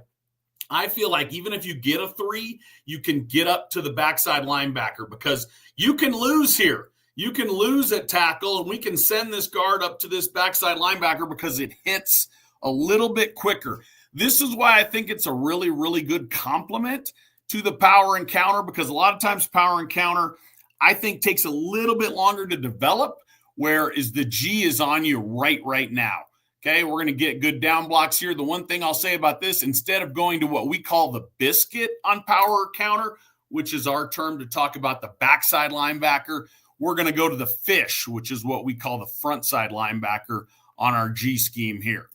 Speaker 14: I feel like even if you get a 3, you can get up to the backside linebacker, because you can lose here. You can lose at tackle, and we can send this guard up to this backside linebacker because it hits a little bit quicker. This is why I think it's a really, really good complement to the power and counter, because a lot of times power and counter, I think, takes a little bit longer to develop, whereas the G is on you right now. Okay, we're going to get good down blocks here. The one thing I'll say about this, instead of going to what we call the biscuit on power or counter, which is our term to talk about the backside linebacker, we're going to go to the fish, which is what we call the front side linebacker on our G scheme here.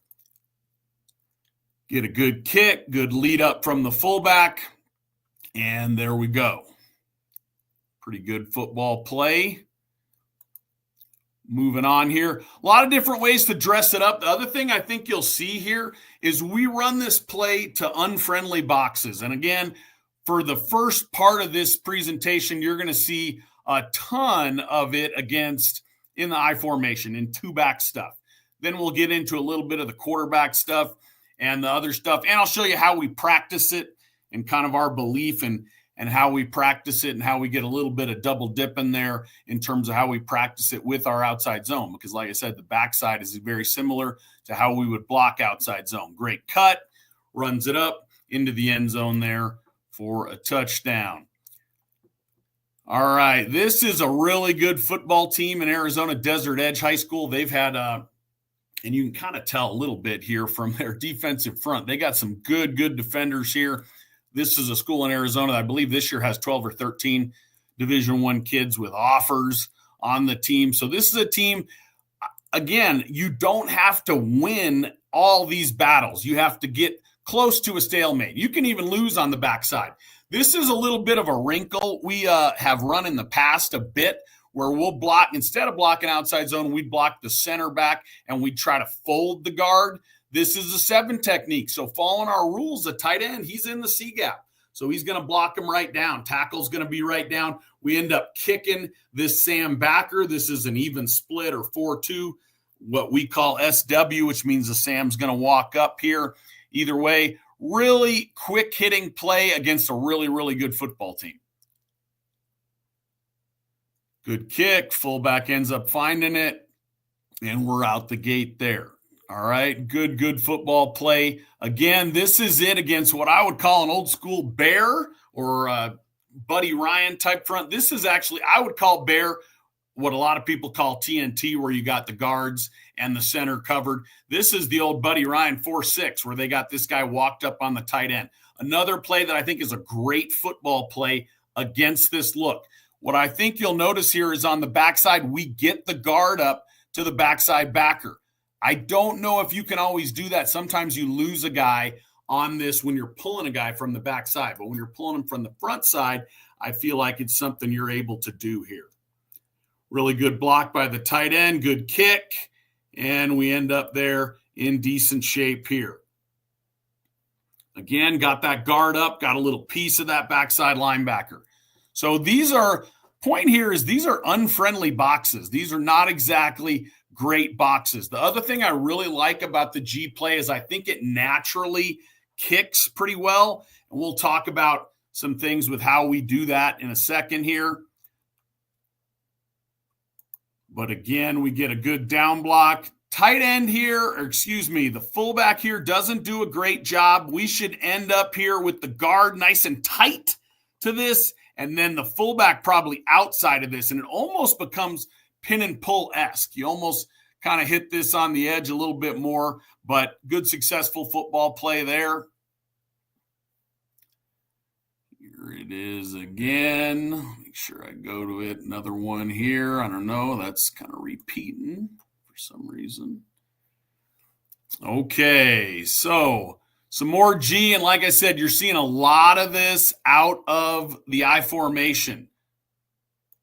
Speaker 14: Get a good kick, good lead up from the fullback, and there we go. Pretty good football play. Moving on here. A lot of different ways to dress it up. The other thing I think you'll see here is we run this play to unfriendly boxes. And again, for the first part of this presentation, you're going to see a ton of it against in the I formation, in 2-back stuff. Then we'll get into a little bit of the quarterback stuff and the other stuff. And I'll show you how we practice it and kind of our belief and how we practice it and how we get a little bit of double dip in there in terms of how we practice it with our outside zone. Because like I said, the backside is very similar to how we would block outside zone. Great cut, runs it up into the end zone there for a touchdown. All right, this is a really good football team in Arizona Desert Edge High School. They've had, and you can kind of tell a little bit here from their defensive front. They got some good defenders here. This is a school in Arizona that I believe this year has 12 or 13 Division I kids with offers on the team. So this is a team, again, you don't have to win all these battles. You have to get close to a stalemate. You can even lose on the backside. This is a little bit of a wrinkle we have run in the past a bit, where we'll block, instead of blocking outside zone, we'd block the center back and we'd try to fold the guard. This is a 7 technique. So following our rules, the tight end, he's in the C gap. So he's going to block him right down. Tackle's going to be right down. We end up kicking this Sam backer. This is an even split or 4-2, what we call SW, which means the Sam's going to walk up here. Either way, really quick hitting play against a really, really good football team. Good kick. Fullback ends up finding it, and we're out the gate there. All right, good football play. Again, this is it against what I would call an old school bear or Buddy Ryan type front. This is actually, I would call bear what a lot of people call TNT, where you got the guards and the center covered. This is the old Buddy Ryan 4-6, where they got this guy walked up on the tight end. Another play that I think is a great football play against this look. What I think you'll notice here is on the backside, we get the guard up to the backside backer. I don't know if you can always do that. Sometimes you lose a guy on this when you're pulling a guy from the backside, but when you're pulling him from the front side, I feel like it's something you're able to do here. Really good block by the tight end, good kick, and we end up there in decent shape here. Again, got that guard up, got a little piece of that backside linebacker. So these are unfriendly boxes. These are not exactly great boxes. The other thing I really like about the G play is I think it naturally kicks pretty well. And we'll talk about some things with how we do that in a second here. But again, we get a good down block. Tight end here, or excuse me, the fullback here doesn't do a great job. We should end up here with the guard nice and tight to this, and then the fullback probably outside of this, and it almost becomes pin and pull-esque. You almost kind of hit this on the edge a little bit more, but good successful football play there. Here it is again. Make sure I go to it. Another one here. I don't know. That's kind of repeating for some reason. Okay, so some more G, and like I said, you're seeing a lot of this out of the I formation.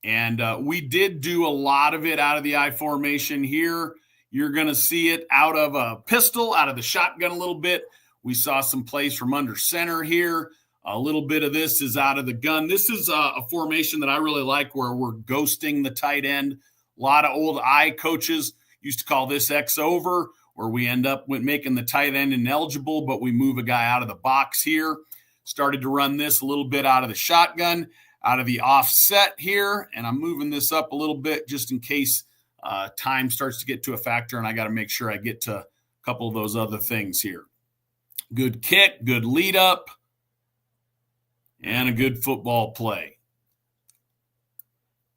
Speaker 14: And we did do a lot of it out of the I formation here. You're going to see it out of a pistol, out of the shotgun a little bit. We saw some plays from under center here. A little bit of this is out of the gun. This is a formation that I really like, where we're ghosting the tight end. A lot of old I coaches used to call this X over, where we end up with making the tight end ineligible, but we move a guy out of the box here. Started to run this a little bit out of the shotgun, out of the offset here, and I'm moving this up a little bit just in case time starts to get to a factor, and I got to make sure I get to a couple of those other things here. Good kick, good lead up, and a good football play.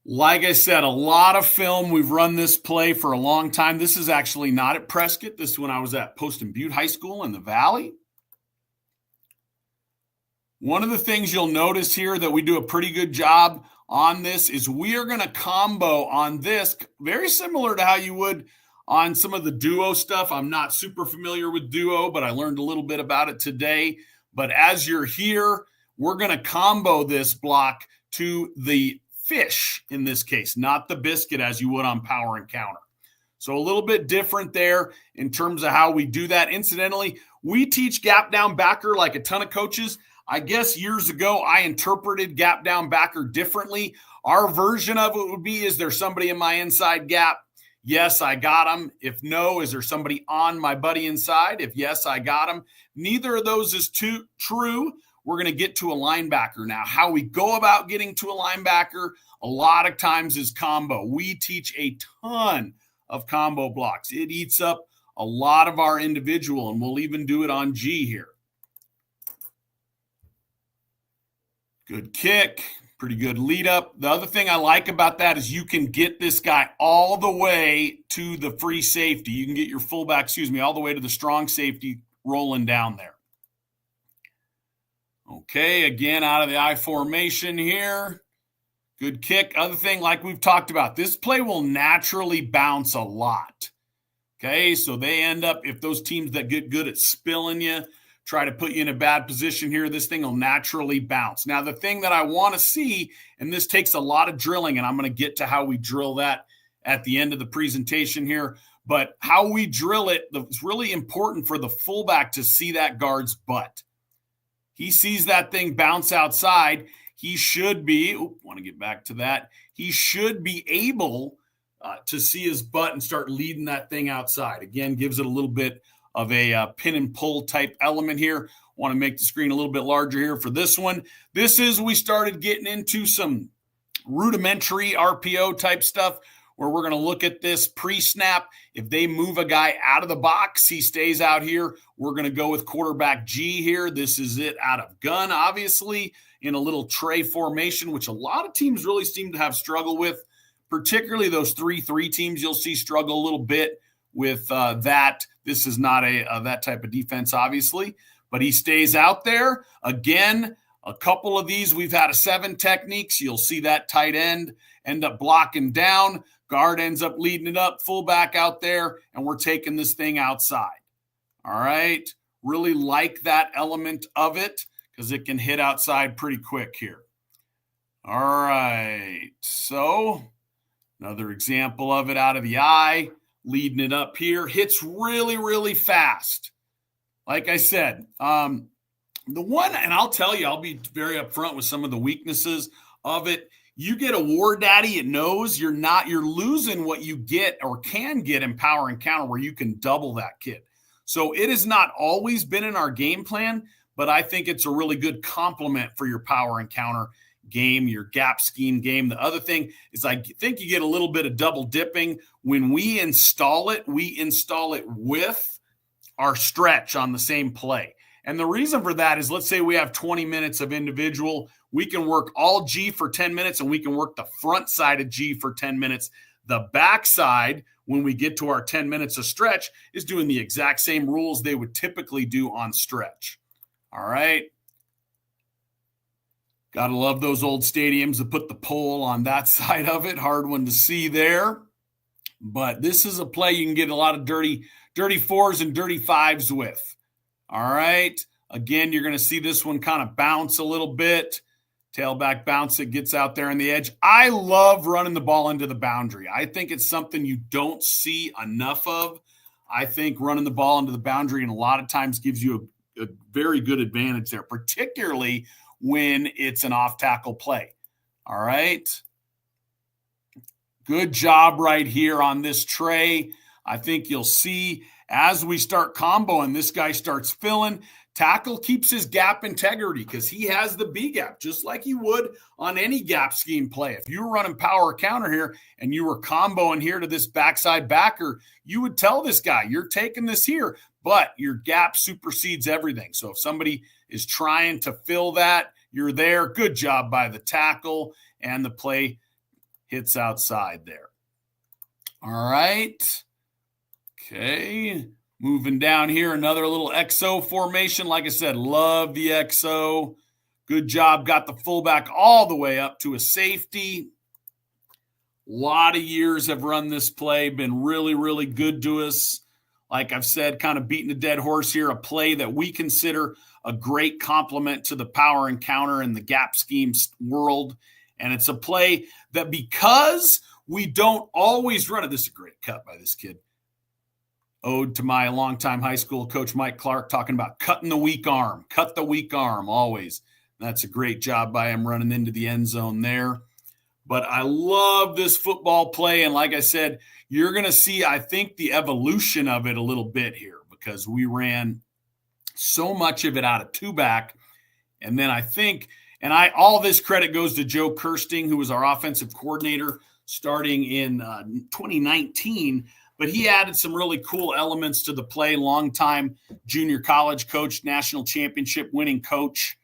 Speaker 14: Like I said, a lot of film. We've run this play for a long time. This is actually not at Prescott. This is when I was at Poston Butte High School in the Valley. One of the things you'll notice here that we do a pretty good job on this is we are going to combo on this, very similar to how you would on some of the duo stuff. I'm not super familiar with duo, but I learned a little bit about it today. But as you're here, we're going to combo this block to the fish in this case, not the biscuit as you would on power and counter. So a little bit different there in terms of how we do that. Incidentally, we teach gap down backer like a ton of coaches. I guess years ago, I interpreted gap down backer differently. Our version of it would be, is there somebody in my inside gap? Yes, I got him. If no, is there somebody on my buddy inside? If yes, I got him. Neither of those is true. We're going to get to a linebacker. Now, how we go about getting to a linebacker a lot of times is combo. We teach a ton of combo blocks. It eats up a lot of our individual, and we'll even do it on G here. Good kick, pretty good lead up. The other thing I like about that is you can get this guy all the way to the free safety. You can get your fullback, all the way to the strong safety rolling down there. Okay, again, out of the I formation here. Good kick. Other thing, like we've talked about, this play will naturally bounce a lot. Okay, so they end up, if those teams that get good at spilling you, try to put you in a bad position here, this thing will naturally bounce. Now, the thing that I want to see, and this takes a lot of drilling, and I'm going to get to how we drill that at the end of the presentation here, but how we drill it, it's really important for the fullback to see that guard's butt. He sees that thing bounce outside. He should be, want to get back to that. He should be able to see his butt and start leading that thing outside. Again, gives it a little bit of a pin and pull type element here. Want to make the screen a little bit larger here for this one. This is, we started getting into some rudimentary RPO type stuff where we're going to look at this pre-snap. If they move a guy out of the box, he stays out here. We're going to go with quarterback G here. This is it out of gun, obviously, in a little tray formation, which a lot of teams really seem to have struggled with. particularly those 3-3 teams you'll see struggle a little bit with that. This is not that type of defense, obviously, but he stays out there. Again, a couple of these, we've had a 7 techniques. You'll see that tight end end up blocking down. Guard ends up leading it up, fullback out there, and we're taking this thing outside. All right. Really like that element of it because it can hit outside pretty quick here. All right. So another example of it out of the eye, leading it up here. Hits really, really fast. Like I said, the one, and I'll tell you, I'll be very upfront with some of the weaknesses of it. You get a war daddy, it knows you're losing what you get or can get in power and counter where you can double that kid. So it has not always been in our game plan, but I think it's a really good complement for your power and counter game, your gap scheme game. The other thing is I think you get a little bit of double dipping. When we install it with our stretch on the same play. And the reason for that is, let's say we have 20 minutes of individual. We can work all G for 10 minutes, and we can work the front side of G for 10 minutes. The back side, when we get to our 10 minutes of stretch, is doing the exact same rules they would typically do on stretch. All right. Got to love those old stadiums that put the pole on that side of it. Hard one to see there. But this is a play you can get a lot of dirty 4s and dirty 5s with. All right. Again, you're going to see this one kind of bounce a little bit. Tailback bounce, it gets out there on the edge. I love running the ball into the boundary. I think it's something you don't see enough of. I think running the ball into the boundary and a lot of times gives you a very good advantage there, particularly when it's an off-tackle play. All right. Good job right here on this tray. I think you'll see as we start comboing, this guy starts filling. Tackle keeps his gap integrity because he has the B gap, just like he would on any gap scheme play. If you were running power counter here and you were comboing here to this backside backer, you would tell this guy, you're taking this here, but your gap supersedes everything. So if somebody is trying to fill that, you're there. Good job by the tackle, and the play hits outside there. All right. Okay. Moving down here, another little XO formation. Like I said, love the XO. Good job. Got the fullback all the way up to a safety. A lot of years have run this play. Been really, really good to us. Like I've said, kind of beating a dead horse here. A play that we consider a great complement to the power and counter and the gap schemes world. And it's a play that because we don't always run it. This is a great cut by this kid. Ode to my longtime high school coach, Mike Clark, talking about cutting the weak arm. Cut the weak arm, always. That's a great job by him running into the end zone there. But I love this football play. And like I said, you're going to see, I think, the evolution of it a little bit here because we ran so much of it out of two-back. And then I think, and all this credit goes to Joe Kirsting, who was our offensive coordinator starting in 2019. But he added some really cool elements to the play. Longtime junior college coach, national championship winning coach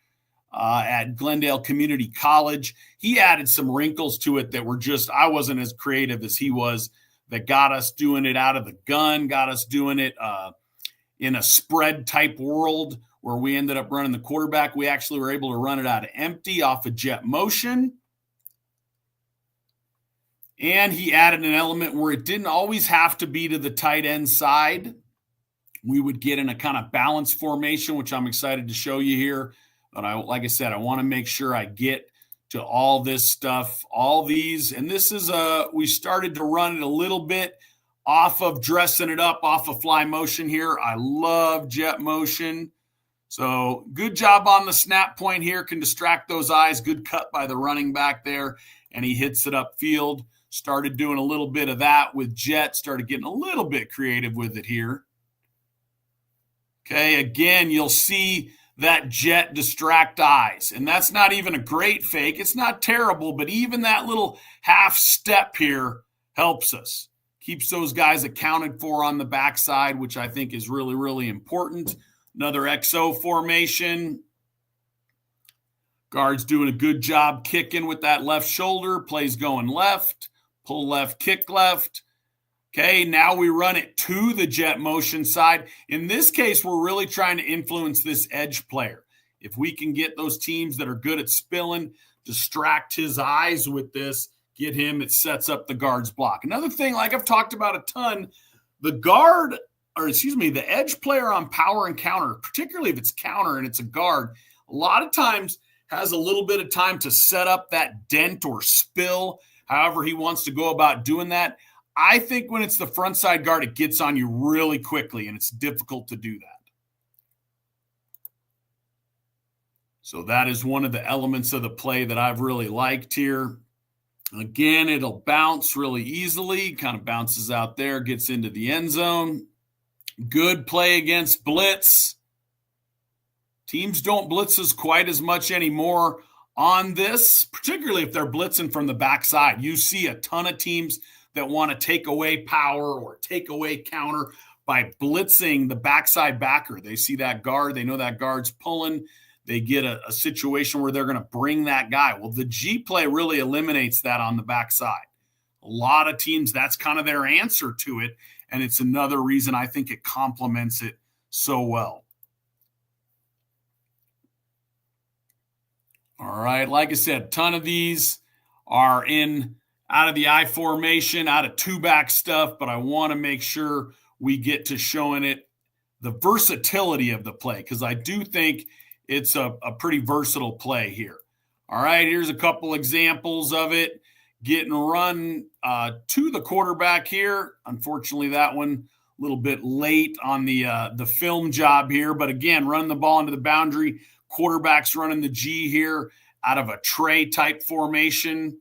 Speaker 14: at Glendale Community College. He added some wrinkles to it that were just, I wasn't as creative as he was, that got us doing it out of the gun, got us doing it in a spread type world where we ended up running the quarterback. We actually were able to run it out of empty off of jet motion. And he added an element where it didn't always have to be to the tight end side. We would get in a kind of balance formation, which I'm excited to show you here. But like I said, I want to make sure I get to all this stuff, all these. And this is we started to run it a little bit off of dressing it up, off of fly motion here. I love jet motion. So good job on the snap point here. Can distract those eyes. Good cut by the running back there. And he hits it upfield. Started doing a little bit of that with jet. Started getting a little bit creative with it here. Okay, again, you'll see that jet distract eyes. And that's not even a great fake. It's not terrible, but even that little half step here helps us. Keeps those guys accounted for on the backside, which I think is really, really important. Another XO formation. Guard's doing a good job kicking with that left shoulder. Plays going left. pull left, kick left. Okay, now we run it to the jet motion side. In this case, we're really trying to influence this edge player. If we can get those teams that are good at spilling, distract his eyes with this, get him, it sets up the guard's block. Another thing, like I've talked about a ton, the edge player on power and counter, particularly if it's counter and it's a guard, a lot of times has a little bit of time to set up that dent or spill, however he wants to go about doing that. I think when it's the front side guard, it gets on you really quickly, and it's difficult to do that. So that is one of the elements of the play that I've really liked here. Again, it'll bounce really easily, kind of bounces out there, gets into the end zone. Good play against blitz. Teams don't blitz us quite as much anymore on this, particularly if they're blitzing from the backside. You see a ton of teams that want to take away power or take away counter by blitzing the backside backer. They see that guard. They know that guard's pulling. They get a situation where they're going to bring that guy. Well, the G play really eliminates that on the backside. A lot of teams, that's kind of their answer to it, and it's another reason I think it complements it so well. All right, like I said, a ton of these are in out of the I formation, out of two-back stuff, but I want to make sure we get to showing it the versatility of the play, because I do think it's a pretty versatile play here. All right, here's a couple examples of it. Getting run to the quarterback here. Unfortunately, that one a little bit late on the film job here. But again, running the ball into the boundary. Quarterback's running the G here out of a tray type formation.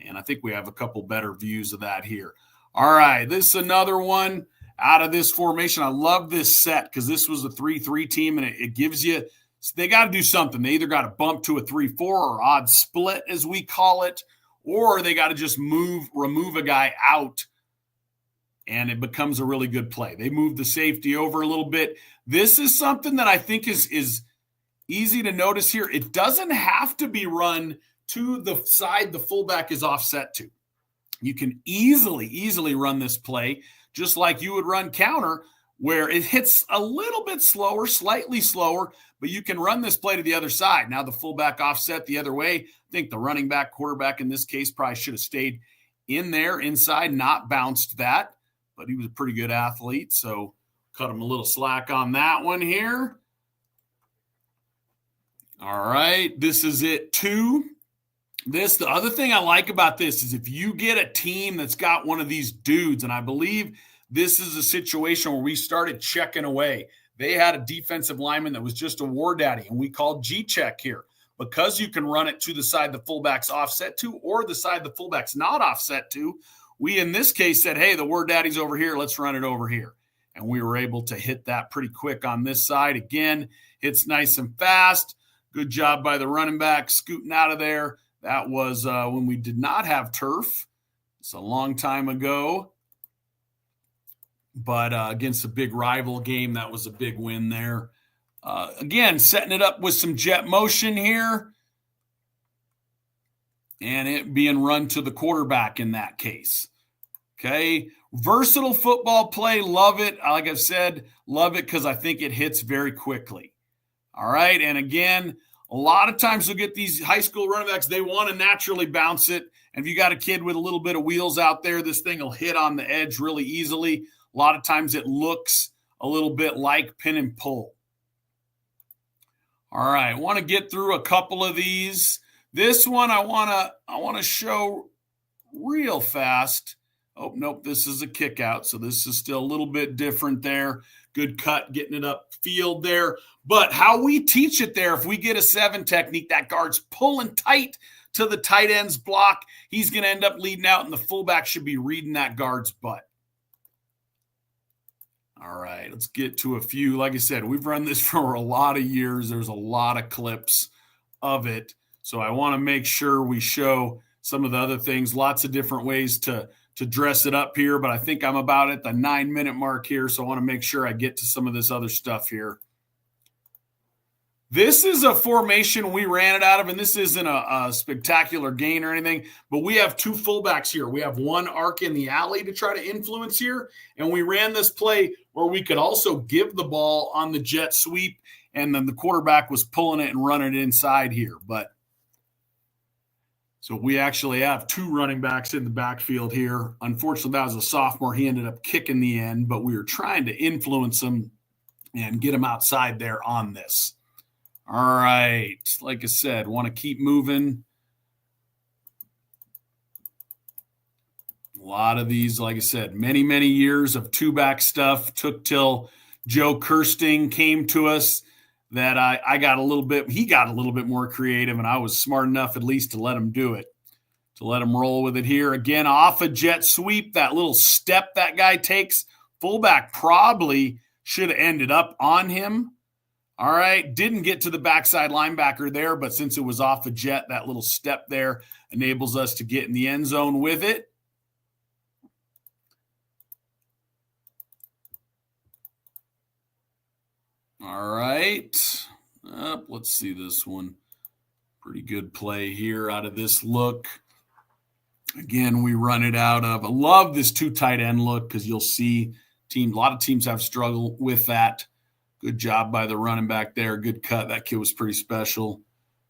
Speaker 14: And I think we have a couple better views of that here. All right, this is another one out of this formation. I love this set because this was a 3-3 team, and it gives you – they got to do something. They either got to bump to a 3-4 or odd split, as we call it, or they got to just remove a guy out, and it becomes a really good play. They move the safety over a little bit. This is something that I think is easy to notice here. It doesn't have to be run to the side the fullback is offset to. You can easily run this play just like you would run counter, where it hits a little bit slower, slightly slower, but you can run this play to the other side. Now the fullback offset the other way. I think the running back, quarterback in this case probably should have stayed in there inside, not bounced that, but he was a pretty good athlete, so cut him a little slack on that one here. All right, this is it too. The other thing I like about this is if you get a team that's got one of these dudes, and I believe this is a situation where we started checking away. They had a defensive lineman that was just a war daddy, and we called G-check here. Because you can run it to the side the fullback's offset to or the side the fullback's not offset to, we in this case said, hey, the war daddy's over here, let's run it over here. And we were able to hit that pretty quick on this side. Again, it's nice and fast. Good job by the running back scooting out of there. That was when we did not have turf. It's a long time ago. But against a big rival game, that was a big win there. Again, setting it up with some jet motion here. And it being run to the quarterback in that case. Okay. Versatile football play. Love it. Like I've said, love it because I think it hits very quickly. All right. And again, a lot of times you'll get these high school running backs, they want to naturally bounce it. And if you got a kid with a little bit of wheels out there, this thing will hit on the edge really easily. A lot of times it looks a little bit like pin and pull. All right, I want to get through a couple of these. This one I want to show real fast. Oh, nope, this is a kick out, so this is still a little bit different there. Good cut, getting it upfield there. But how we teach it there, if we get a 7 technique, that guard's pulling tight to the tight end's block. He's going to end up leading out, and the fullback should be reading that guard's butt. All right, let's get to a few. Like I said, we've run this for a lot of years. There's a lot of clips of it. So I want to make sure we show some of the other things, lots of different ways to dress it up here. But I think I'm about at the 9-minute mark here, so I want to make sure I get to some of this other stuff here. This is a formation we ran it out of, and this isn't a spectacular gain or anything, but we have two fullbacks here. We have one arc in the alley to try to influence here, and we ran this play where we could also give the ball on the jet sweep, and then the quarterback was pulling it and running it inside here. But so we actually have two running backs in the backfield here. Unfortunately, that was a sophomore. He ended up kicking the end, but we were trying to influence him and get him outside there on this. All right. Like I said, want to keep moving. A lot of these, like I said, many, many years of two-back stuff. Took till Joe Kirsting came to us that he got a little bit more creative, and I was smart enough at least to let him do it, to let him roll with it here. Again, off a jet sweep, that little step that guy takes, fullback probably should have ended up on him. All right, didn't get to the backside linebacker there, but since it was off a jet, that little step there enables us to get in the end zone with it. All right, let's see this one. Pretty good play here out of this look. Again, we run it out of. I love this two tight end look because you'll see a lot of teams have struggled with that. Good job by the running back there. Good cut. That kid was pretty special.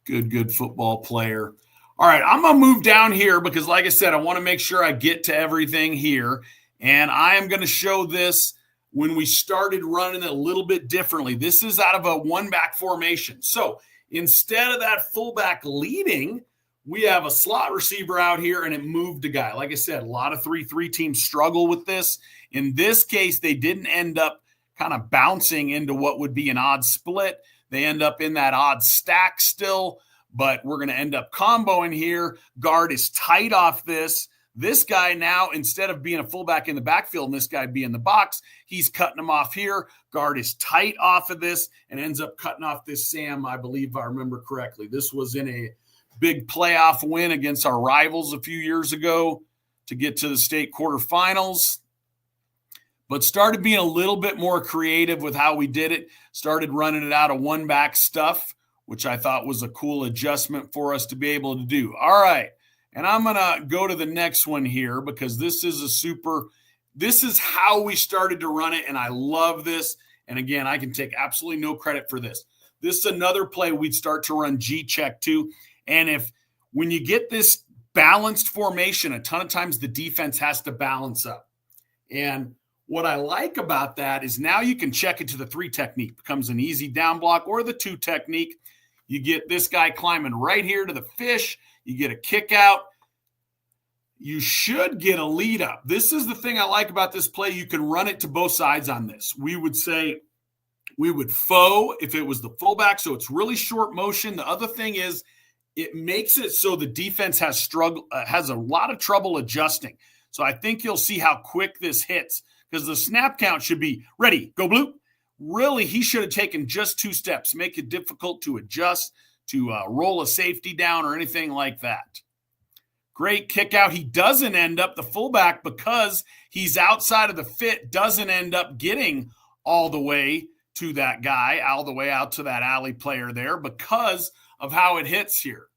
Speaker 14: Good football player. All right, I'm going to move down here because, like I said, I want to make sure I get to everything here. And I am going to show this when we started running it a little bit differently. This is out of a one-back formation. So instead of that fullback leading, we have a slot receiver out here, and it moved a guy. Like I said, a lot of 3-3 teams struggle with this. In this case, they didn't end up kind of bouncing into what would be an odd split. They end up in that odd stack still, but we're going to end up comboing here. Guard is tight off this. This guy now, instead of being a fullback in the backfield and this guy be in the box, he's cutting him off here. Guard is tight off of this and ends up cutting off this Sam, I believe I remember correctly. This was in a big playoff win against our rivals a few years ago to get to the state quarterfinals. But started being a little bit more creative with how we did it. Started running it out of one-back stuff, which I thought was a cool adjustment for us to be able to do. All right, and I'm going to go to the next one here because this is how we started to run it, and I love this. And again, I can take absolutely no credit for this. This is another play we'd start to run G-check too. And when you get this balanced formation, a ton of times the defense has to balance up. And what I like about that is now you can check it to the 3 technique. Becomes an easy down block or the 2 technique. You get this guy climbing right here to the fish. You get a kick out. You should get a lead up. This is the thing I like about this play. You can run it to both sides on this. We would faux if it was the fullback, so it's really short motion. The other thing is it makes it so the defense has a lot of trouble adjusting. So I think you'll see how quick this hits. Because the snap count should be ready, go blue. Really, he should have taken just 2 steps, make it difficult to adjust, to roll a safety down or anything like that. Great kick out. He doesn't end up, the fullback, because he's outside of the fit, doesn't end up getting all the way to that guy, all the way out to that alley player there because of how it hits here.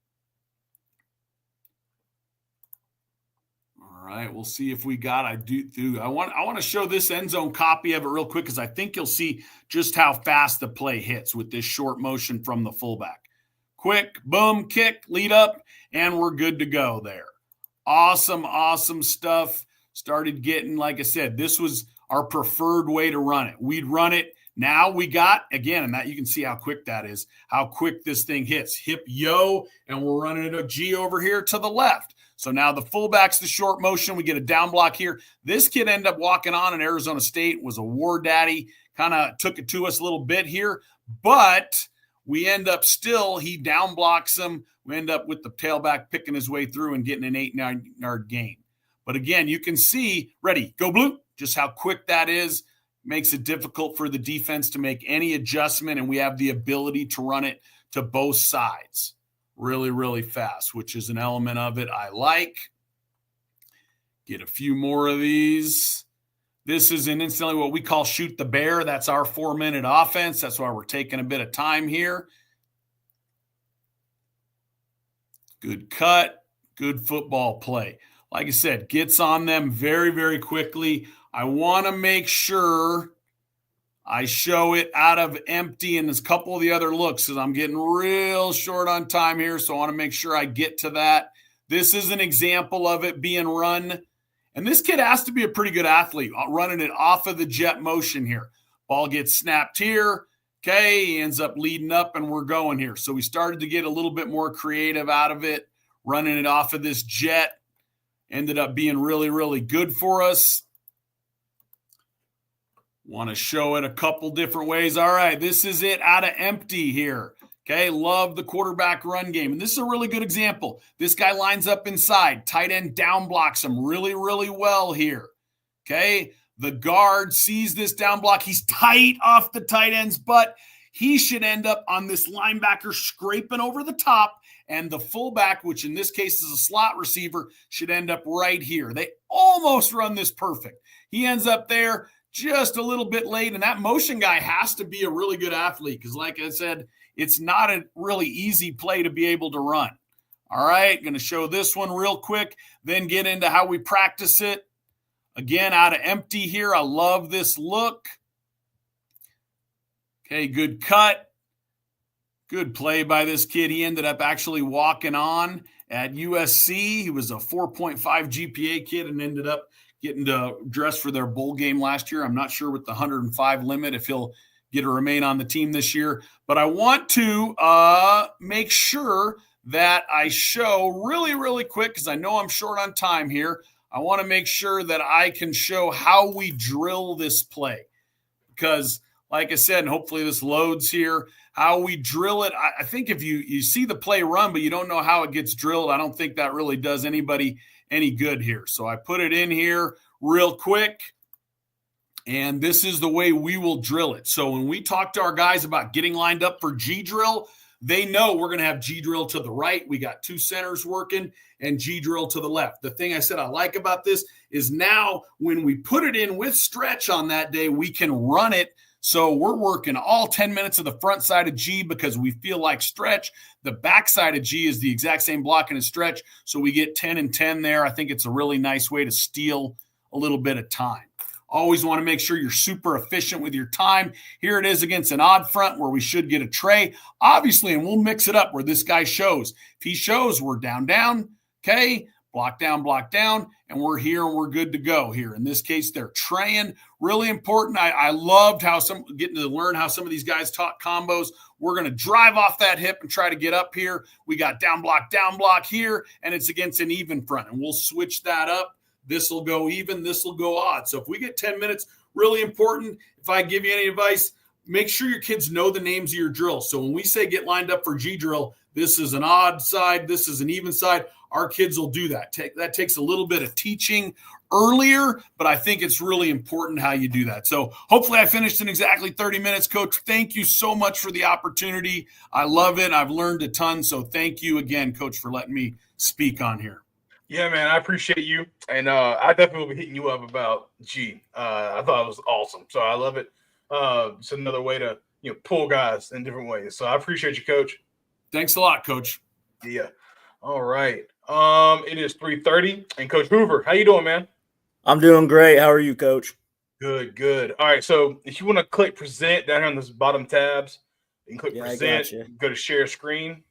Speaker 14: All right, we'll see if we got. I want to show this end zone copy of it real quick because I think you'll see just how fast the play hits with this short motion from the fullback. Quick, boom, kick, lead up, and we're good to go there. Awesome stuff. Started getting, like I said, this was our preferred way to run it. We'd run it. Now we got, again, and that you can see how quick that is, how quick this thing hits. Hip yo, and we're running it a G over here to the left. So now the fullback's the short motion. We get a down block here. This kid ended up walking on in Arizona State, was a war daddy, kind of took it to us a little bit here, but we end up still, he down blocks him. We end up with the tailback picking his way through and getting an 8-9-yard gain. But again, you can see, ready, go blue, just how quick that is. Makes it difficult for the defense to make any adjustment, and we have the ability to run it to both sides really fast, which is an element of it I like. Get a few more of these. This is an instantly what we call shoot the bear. That's our 4-minute offense. That's why we're taking a bit of time here. Good cut, good football play. Like I said, gets on them very, very quickly. I want to make sure I show it out of empty, and there's a couple of the other looks because I'm getting real short on time here, so I want to make sure I get to that. This is an example of it being run, and this kid has to be a pretty good athlete, running it off of the jet motion here. Ball gets snapped here. Okay, he ends up leading up, and we're going here. So we started to get a little bit more creative out of it, running it off of this jet. Ended up being really, really good for us. Want to show it a couple different ways. All right, this is it out of empty here. Okay, love the quarterback run game. And this is a really good example. This guy lines up inside. Tight end down blocks him really, really well here. Okay, the guard sees this down block. He's tight off the tight end's butt. He should end up on this linebacker scraping over the top. And the fullback, which in this case is a slot receiver, should end up right here. They almost run this perfect. He ends up there just a little bit late. And that motion guy has to be a really good athlete because, like I said, it's not a really easy play to be able to run. All right, going to show this one real quick, then get into how we practice it. Again, out of empty here. I love this look. Okay, good cut. Good play by this kid. He ended up actually walking on at USC. He was a 4.5 GPA kid and ended up getting to dress for their bowl game last year. I'm not sure with the 105 limit if he'll get to remain on the team this year. But I want to make sure that I show really, really quick because I know I'm short on time here. I want to make sure that I can show how we drill this play because, like I said, and hopefully this loads here, how we drill it. I think if you see the play run, but you don't know how it gets drilled, I don't think that really does anybody any good here. So I put it in here real quick, and this is the way we will drill it. So when we talk to our guys about getting lined up for G drill, they know we're going to have G drill to the right. We got two centers working and G drill to the left. The thing I said I like about this is now when we put it in with stretch on that day, we can run it. So we're working all 10 minutes of the front side of G because we feel like stretch. The back side of G is the exact same block and a stretch. So we get 10 and 10 there. I think it's a really nice way to steal a little bit of time. Always want to make sure you're super efficient with your time. Here it is against an odd front where we should get a tray, obviously, and we'll mix it up where this guy shows. If he shows, we're down, okay, block down, and we're here and we're good to go here. In this case, they're traying. Really important. I loved how getting to learn how some of these guys taught combos. We're going to drive off that hip and try to get up here. We got down block here, and it's against an even front, and we'll switch that up. This will go even, this will go odd. So if we get 10 minutes, really important. If I give you any advice, make sure your kids know the names of your drills. So when we say get lined up for G drill, this is an odd side, this is an even side. Our kids will do that. That takes a little bit of teaching earlier, but I think it's really important how you do that. So hopefully I finished in exactly 30 minutes, Coach. Thank you so much for the opportunity. I love it. I've learned a ton. So thank you again, Coach, for letting me speak on here.
Speaker 10: Yeah, man, I appreciate you. And I definitely will be hitting you up about G. I thought it was awesome. So I love it. It's another way to pull guys in different ways. So I appreciate you, Coach.
Speaker 14: Thanks a lot, Coach.
Speaker 10: Yeah. All right. It is 3:30. And Coach Hoover, how you doing, man?
Speaker 15: I'm doing great. How are you, Coach?
Speaker 10: Good. All right. So if you want to click present down here on this bottom tabs, you can click present, go to share screen.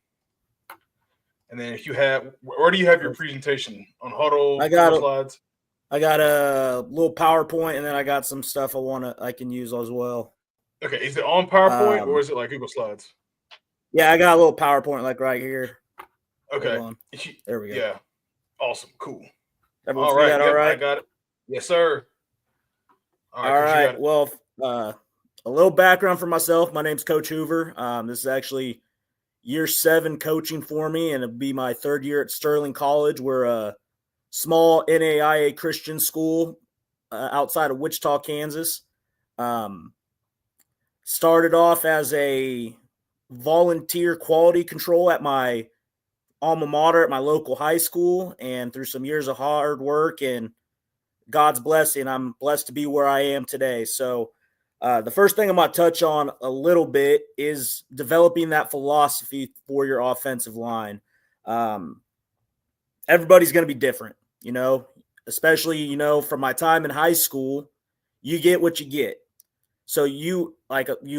Speaker 10: And then if you have, where do you have your presentation? On Huddle, slides?
Speaker 15: I got a little PowerPoint, and then I got some stuff I can use as well.
Speaker 10: Okay. Is it on PowerPoint or is it like Google Slides?
Speaker 15: Yeah, I got a little PowerPoint like right here.
Speaker 10: Okay.
Speaker 15: There we go.
Speaker 10: Yeah. Awesome. Cool.
Speaker 15: Everyone's got all right?
Speaker 10: I got it. Yes, sir.
Speaker 15: All right. Well, a little background for myself. My name's Coach Hoover. This is actually year 7 coaching for me, and it'll be my 3rd year at Sterling College. We're a small NAIA Christian school outside of Wichita, Kansas. Started off as a volunteer quality control at my alma mater at my local high school, and through some years of hard work and God's blessing, I'm blessed to be where I am today. So the first thing I'm going to touch on a little bit is developing that philosophy for your offensive line. Everybody's going to be different, especially, from my time in high school, you get what you get. So you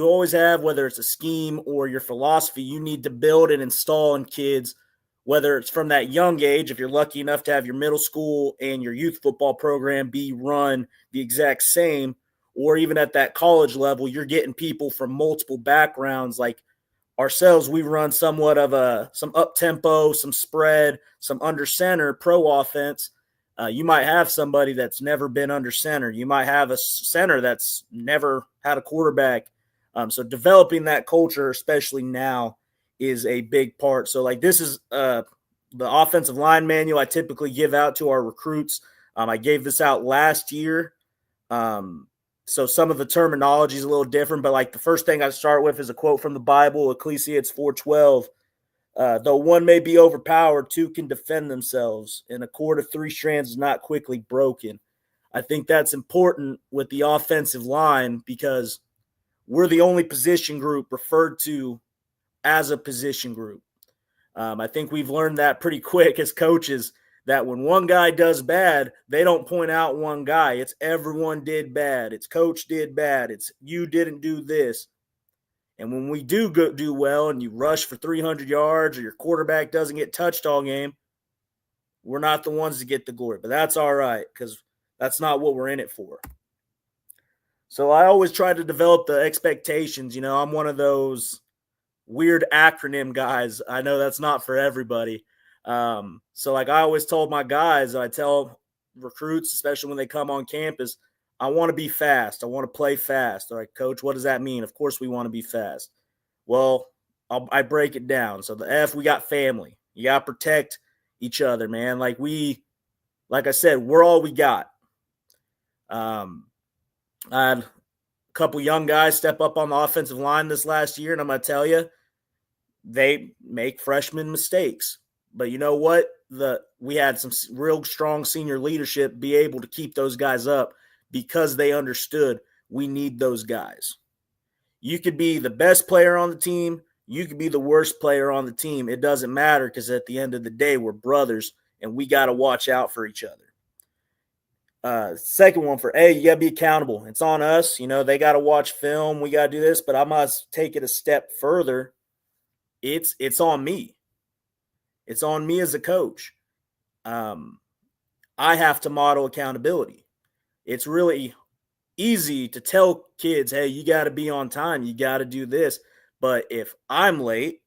Speaker 15: always have, whether it's a scheme or your philosophy, you need to build and install in kids, whether it's from that young age, if you're lucky enough to have your middle school and your youth football program be run the exact same, or even at that college level, you're getting people from multiple backgrounds. Like ourselves, we run somewhat of some up-tempo, some spread, some under center pro offense. You might have somebody that's never been under center. You might have a center that's never had a quarterback. So developing that culture, especially now, is a big part. So this is the offensive line manual I typically give out to our recruits. I gave this out last year. So some of the terminology is a little different, but the first thing I start with is a quote from the Bible, Ecclesiastes 4:12. Though one may be overpowered, two can defend themselves, and a cord of three strands is not quickly broken. I think that's important with the offensive line because we're the only position group referred to as a position group. I think we've learned that pretty quick as coaches, that when one guy does bad, they don't point out one guy. It's everyone did bad. It's coach did bad. It's you didn't do this. And when we do well and you rush for 300 yards or your quarterback doesn't get touched all game, we're not the ones to get the glory. But that's all right because that's not what we're in it for. So I always try to develop the expectations. I'm one of those weird acronym guys. I know that's not for everybody. So I always told my guys, I tell recruits, especially when they come on campus, I want to be fast. I want to play fast. All right, coach, what does that mean? Of course we want to be fast. Well, I break it down. So the F, we got family. You got to protect each other, man. Like I said, we're all we got. I had a couple young guys step up on the offensive line this last year, and I'm going to tell you, they make freshman mistakes. But you know what? We had some real strong senior leadership be able to keep those guys up because they understood we need those guys. You could be the best player on the team. You could be the worst player on the team. It doesn't matter because at the end of the day, we're brothers, and we got to watch out for each other. Second one for you got to be accountable. It's on us. They got to watch film. We got to do this, but I must take it a step further. It's on me. It's on me as a coach. I have to model accountability. It's really easy to tell kids, hey, you got to be on time. You got to do this. But if I'm late,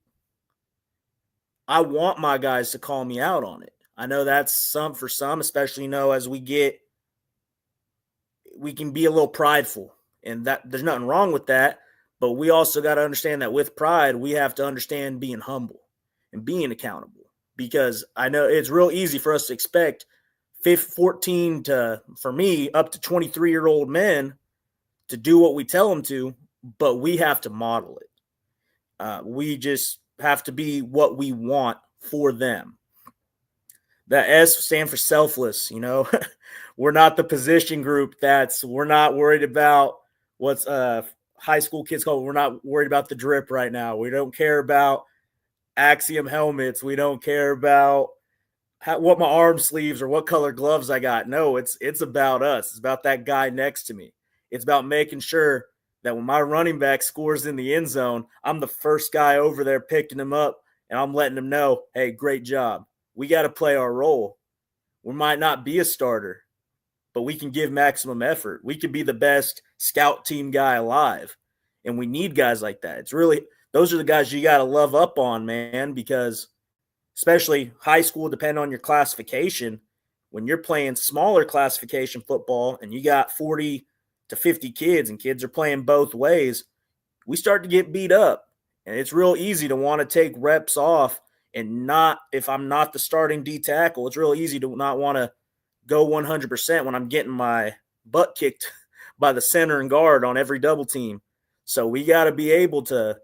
Speaker 15: I want my guys to call me out on it. I know that's for some, especially, as we can be a little prideful, and that there's nothing wrong with that. But we also got to understand that with pride, we have to understand being humble and being accountable. Because I know it's real easy for us to expect 14 to, for me, up to 23-year-old men to do what we tell them to, but we have to model it. We just have to be what we want for them. The S stand for selfless. We're not the position group we're not worried about what's high school kids call. We're not worried about the drip right now. We don't care about Axiom helmets. We don't care about what my arm sleeves or what color gloves I got. No, it's about us. It's about that guy next to me. It's about making sure that when my running back scores in the end zone, I'm the first guy over there picking him up, and I'm letting him know, hey, great job. We got to play our role. We might not be a starter, but we can give maximum effort. We could be the best scout team guy alive, and we need guys like that. Those are the guys you got to love up on, man, because especially high school, depending on your classification, when you're playing smaller classification football and you got 40 to 50 kids and kids are playing both ways, we start to get beat up. And it's real easy to want to take reps off and not, if I'm not the starting D tackle, it's real easy to not want to go 100% when I'm getting my butt kicked by the center and guard on every double team. So we got to be able to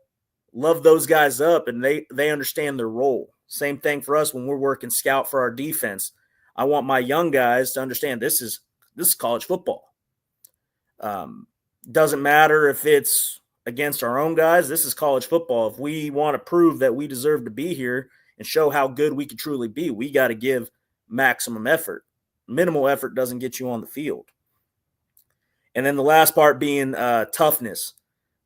Speaker 15: love those guys up, and they understand their role. Same thing for us when we're working scout for our defense. I want my young guys to understand this is college football. Doesn't matter if it's against our own guys. This is college football. If we want to prove that we deserve to be here and show how good we can truly be, we got to give maximum effort. Minimal effort doesn't get you on the field. And then the last part being toughness.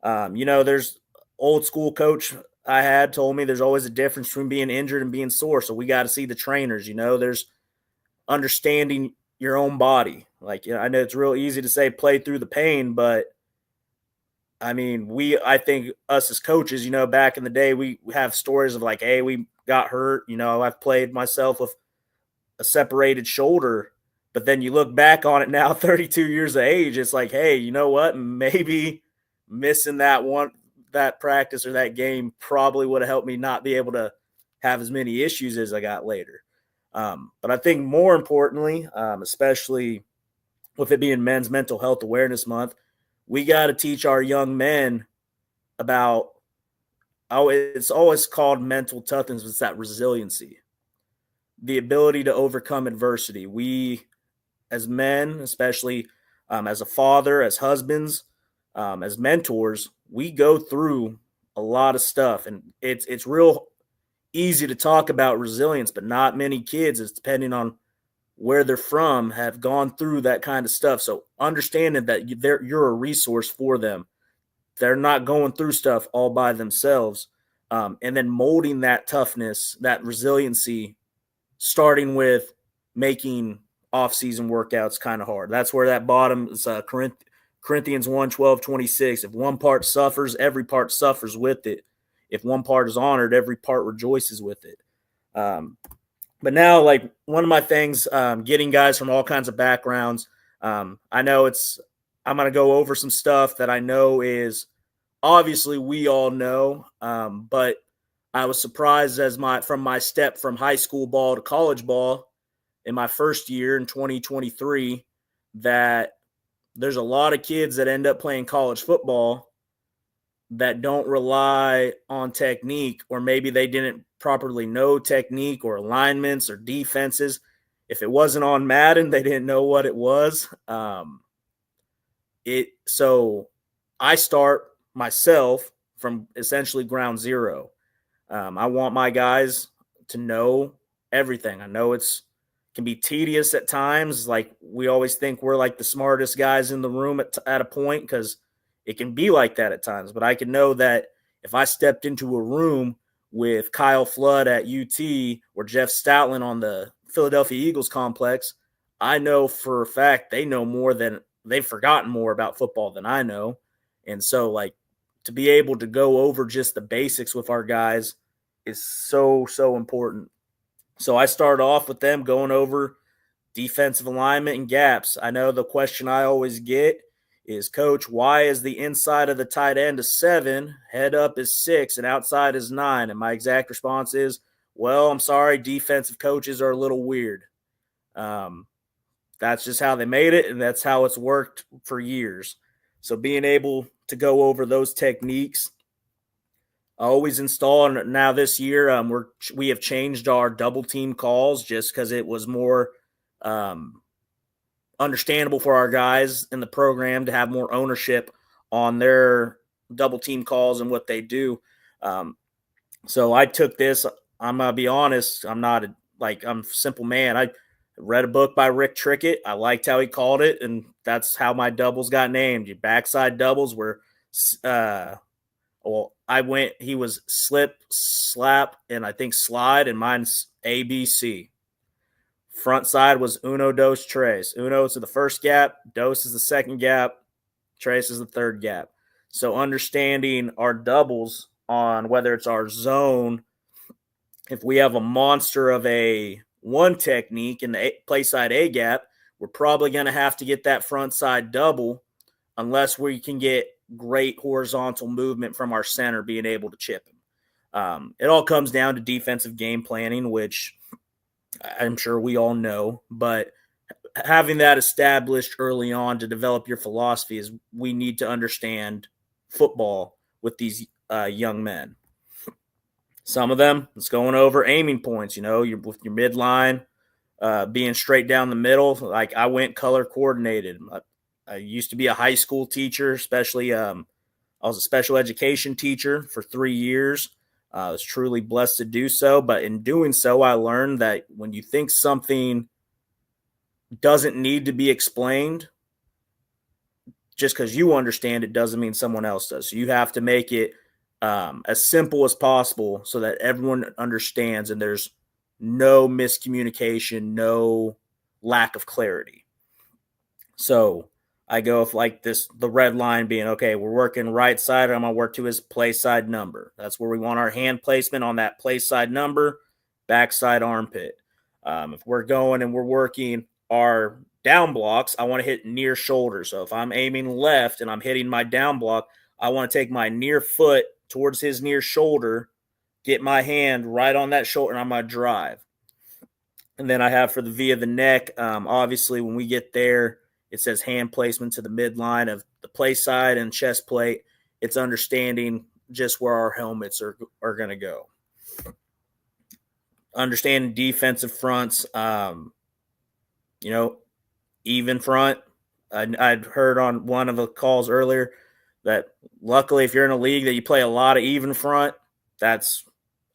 Speaker 15: There's old school coach I had told me there's always a difference between being injured and being sore. So we got to see the trainers. There's understanding your own body. I know it's real easy to say play through the pain, but I think us as coaches, back in the day, we have stories of hey, we got hurt. I've played myself with a separated shoulder, but then you look back on it now, 32 years of age, it's hey, you know what? Maybe missing that practice or that game probably would have helped me not be able to have as many issues as I got later. But I think more importantly, especially with it being Men's Mental Health Awareness Month, we got to teach our young men about, it's always called mental toughness, it's that resiliency, the ability to overcome adversity. We, as men, especially as a father, as husbands, as mentors, we go through a lot of stuff, and it's real easy to talk about resilience, but not many kids, it's depending on where they're from, have gone through that kind of stuff. So understanding that you're a resource for them. They're not going through stuff all by themselves. And then molding that toughness, that resiliency, starting with making off-season workouts kind of hard. That's where that bottom is Corinthians 1:12-26. If one part suffers, every part suffers with it. If one part is honored, every part rejoices with it. But now, one of my things, getting guys from all kinds of backgrounds, I know I'm going to go over some stuff that I know is obviously we all know, but I was surprised from my step from high school ball to college ball in my first year in 2023 that there's a lot of kids that end up playing college football that don't rely on technique, or maybe they didn't properly know technique or alignments or defenses. If it wasn't on Madden, they didn't know what it was. So I start myself from essentially ground zero. I want my guys to know everything. I know can be tedious at times. We always think we're the smartest guys in the room at a point, because it can be like that at times. But I can know that if I stepped into a room with Kyle Flood at UT or Jeff Stoutland on the Philadelphia Eagles complex, I know for a fact they've forgotten more about football than I know. And so to be able to go over just the basics with our guys is so, so important. So I start off with them going over defensive alignment and gaps. I know the question I always get is, Coach, why is the inside of the tight end a 7, head up is 6, and outside is 9? And my exact response is, well, I'm sorry, defensive coaches are a little weird. That's just how they made it, and that's how it's worked for years. So being able to go over those techniques, I always install, and now this year we have changed our double team calls just because it was more understandable for our guys in the program to have more ownership on their double team calls and what they do. So I took this. I'm gonna be honest. I'm not I'm a simple man. I read a book by Rick Trickett. I liked how he called it, and that's how my doubles got named. Your backside doubles were, he was slip, slap, and I think slide, and mine's ABC. Front side was uno, dos, tres. Uno is the first gap, dos is the second gap, tres is the third gap. So understanding our doubles on whether it's our zone, if we have a monster of a one technique in the play side A gap, we're probably going to have to get that front side double unless we can get great horizontal movement from our center being able to chip him. It all comes down to defensive game planning, which I'm sure we all know, but having that established early on to develop your philosophy is we need to understand football with these young men. Some of them, it's going over aiming points, with your midline, being straight down the middle. I went color coordinated. I used to be a high school teacher, especially I was a special education teacher for 3 years. I was truly blessed to do so. But in doing so, I learned that when you think something doesn't need to be explained, just because you understand it doesn't mean someone else does. So you have to make it as simple as possible so that everyone understands and there's no miscommunication, no lack of clarity. So I go with like this, the red line being, okay, we're working right side. I'm going to work to his play side number. That's where we want our hand placement on that play side number, backside armpit. If we're going and we're working our down blocks, I want to hit near shoulder. So if I'm aiming left and I'm hitting my down block, I want to take my near foot towards his near shoulder, get my hand right on that shoulder, and I'm going to drive. And then I have for the V of the neck, obviously when we get there, it says hand placement to the midline of the play side and chest plate. It's understanding just where our helmets are going to go. Understanding defensive fronts, even front. I'd heard on one of the calls earlier that luckily if you're in a league that you play a lot of even front, that's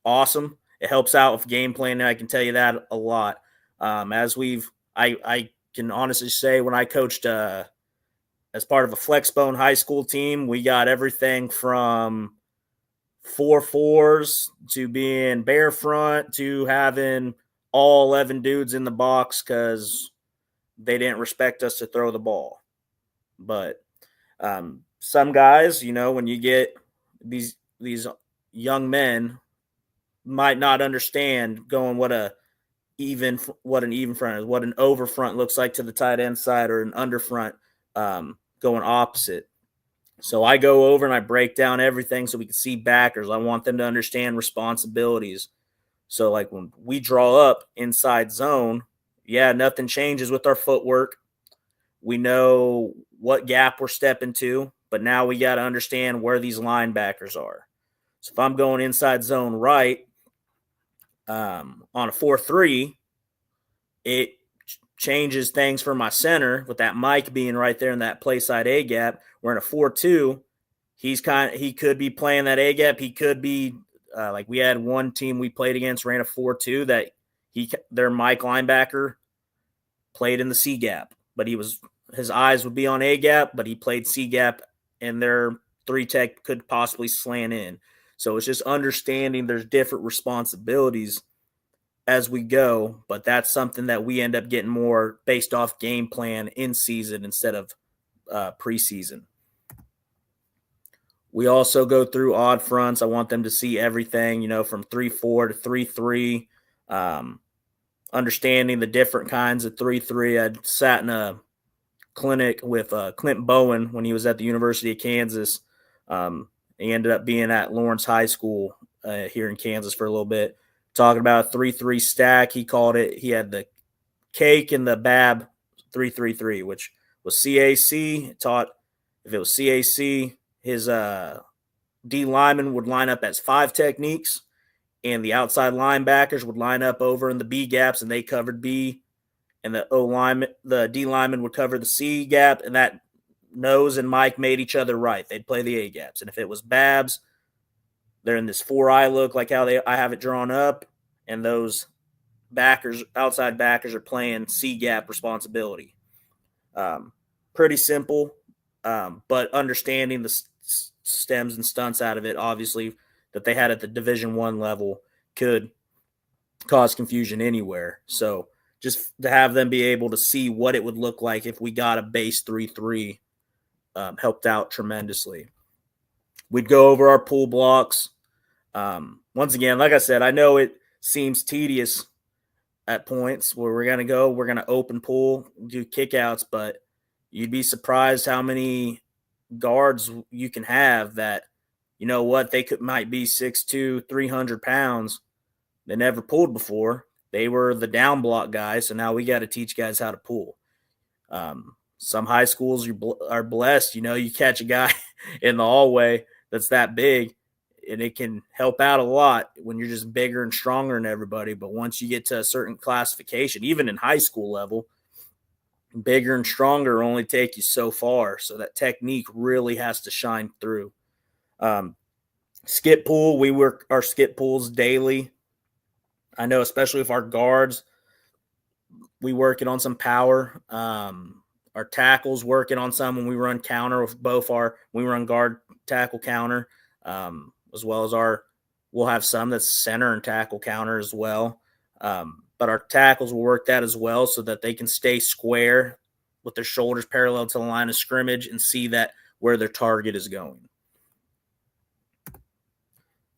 Speaker 15: awesome. It helps out with game planning. I can tell you that a lot. I can honestly say when I coached as part of a Flexbone high school team, we got everything from 4-4s to being bare front to having all 11 dudes in the box because they didn't respect us to throw the ball. But some guys, when you get these young men might not understand going what an even front is, what an over front looks like to the tight end side or an under front going opposite. So I go over and I break down everything so we can see backers. I want them to understand responsibilities. So like when we draw up inside zone, nothing changes with our footwork. We know what gap we're stepping to, but now we got to understand where these linebackers are. So if I'm going inside zone right on a 4-3, it changes things for my center with that Mike being right there in that play side A gap. We're in a 4-2. He could be playing that A gap. He could be like we had one team we played against ran a 4-2 that their Mike linebacker played in the C gap, but his eyes would be on A gap, but he played C gap and their 3 tech could possibly slant in. So it's just understanding there's different responsibilities as we go, but that's something that we end up getting more based off game plan in season instead of preseason. We also go through odd fronts. I want them to see everything, from 3-4 to 3-3, understanding the different kinds of 3-3. I sat in a clinic with Clint Bowen when he was at the University of Kansas. He ended up being at Lawrence High School here in Kansas for a little bit, talking about a 3-3 stack. He called it, he had the cake and the BAB 3-3-3, which was CAC. It taught if it was CAC, his D lineman would line up as 5 techniques, and the outside linebackers would line up over in the B gaps, and they covered B, and the D lineman would cover the C gap, and that nose and Mike made each other right. They'd play the A gaps, and if it was Babs, they're in this 4-eye look like how I have it drawn up, and those outside backers are playing C gap responsibility. Pretty simple, but understanding the stems and stunts out of it, obviously, that they had at the Division I level could cause confusion anywhere. So just to have them be able to see what it would look like if we got a base 3-3 helped out tremendously. We'd go over our pull blocks. Once again, like I said, I know it seems tedious at points where we're going to open pull, do kickouts, but you'd be surprised how many guards you can have that, they might be 6'2", 300 pounds. They never pulled before. They were the down block guys, so now we got to teach guys how to pull. Some high schools are blessed. You catch a guy in the hallway that's that big, and it can help out a lot when you're just bigger and stronger than everybody. But once you get to a certain classification, even in high school level, bigger and stronger only take you so far. So that technique really has to shine through. Skip pool, we work our skip pools daily. I know, especially with our guards, we working on some power. Our tackles working on some when we run counter with we run guard tackle counter, as well as we'll have some that's center and tackle counter as well. But our tackles will work that as well so that they can stay square with their shoulders parallel to the line of scrimmage and see that where their target is going.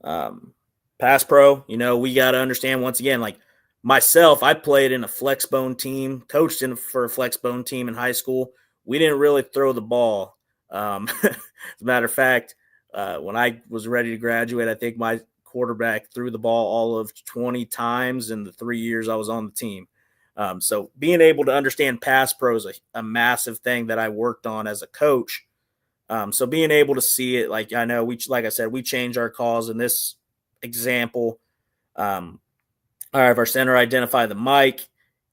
Speaker 15: Pass pro, we got to understand once again, like myself, I played in a flex bone team, coached for a flex bone team in high school. We didn't really throw the ball. As a matter of fact, when I was ready to graduate, I think my quarterback threw the ball all of 20 times in the 3 years I was on the team. So being able to understand pass pro is a massive thing that I worked on as a coach. So being able to see it, like I know like I said, we change our calls in this example. I have our center identify the mic.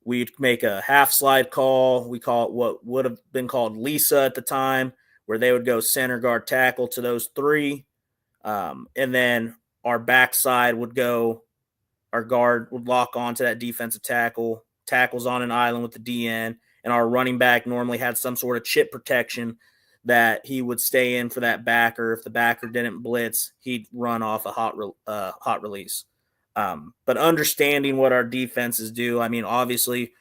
Speaker 15: We'd make a half slide call. We call it what would have been called Lisa at the time, where they would go center, guard, tackle to those three. And then our backside would go, our guard would lock onto that defensive tackle, tackles on an island with the DN, and our running back normally had some sort of chip protection that he would stay in for that backer. If the backer didn't blitz, he'd run off a hot release. But understanding what our defenses do, I mean, obviously,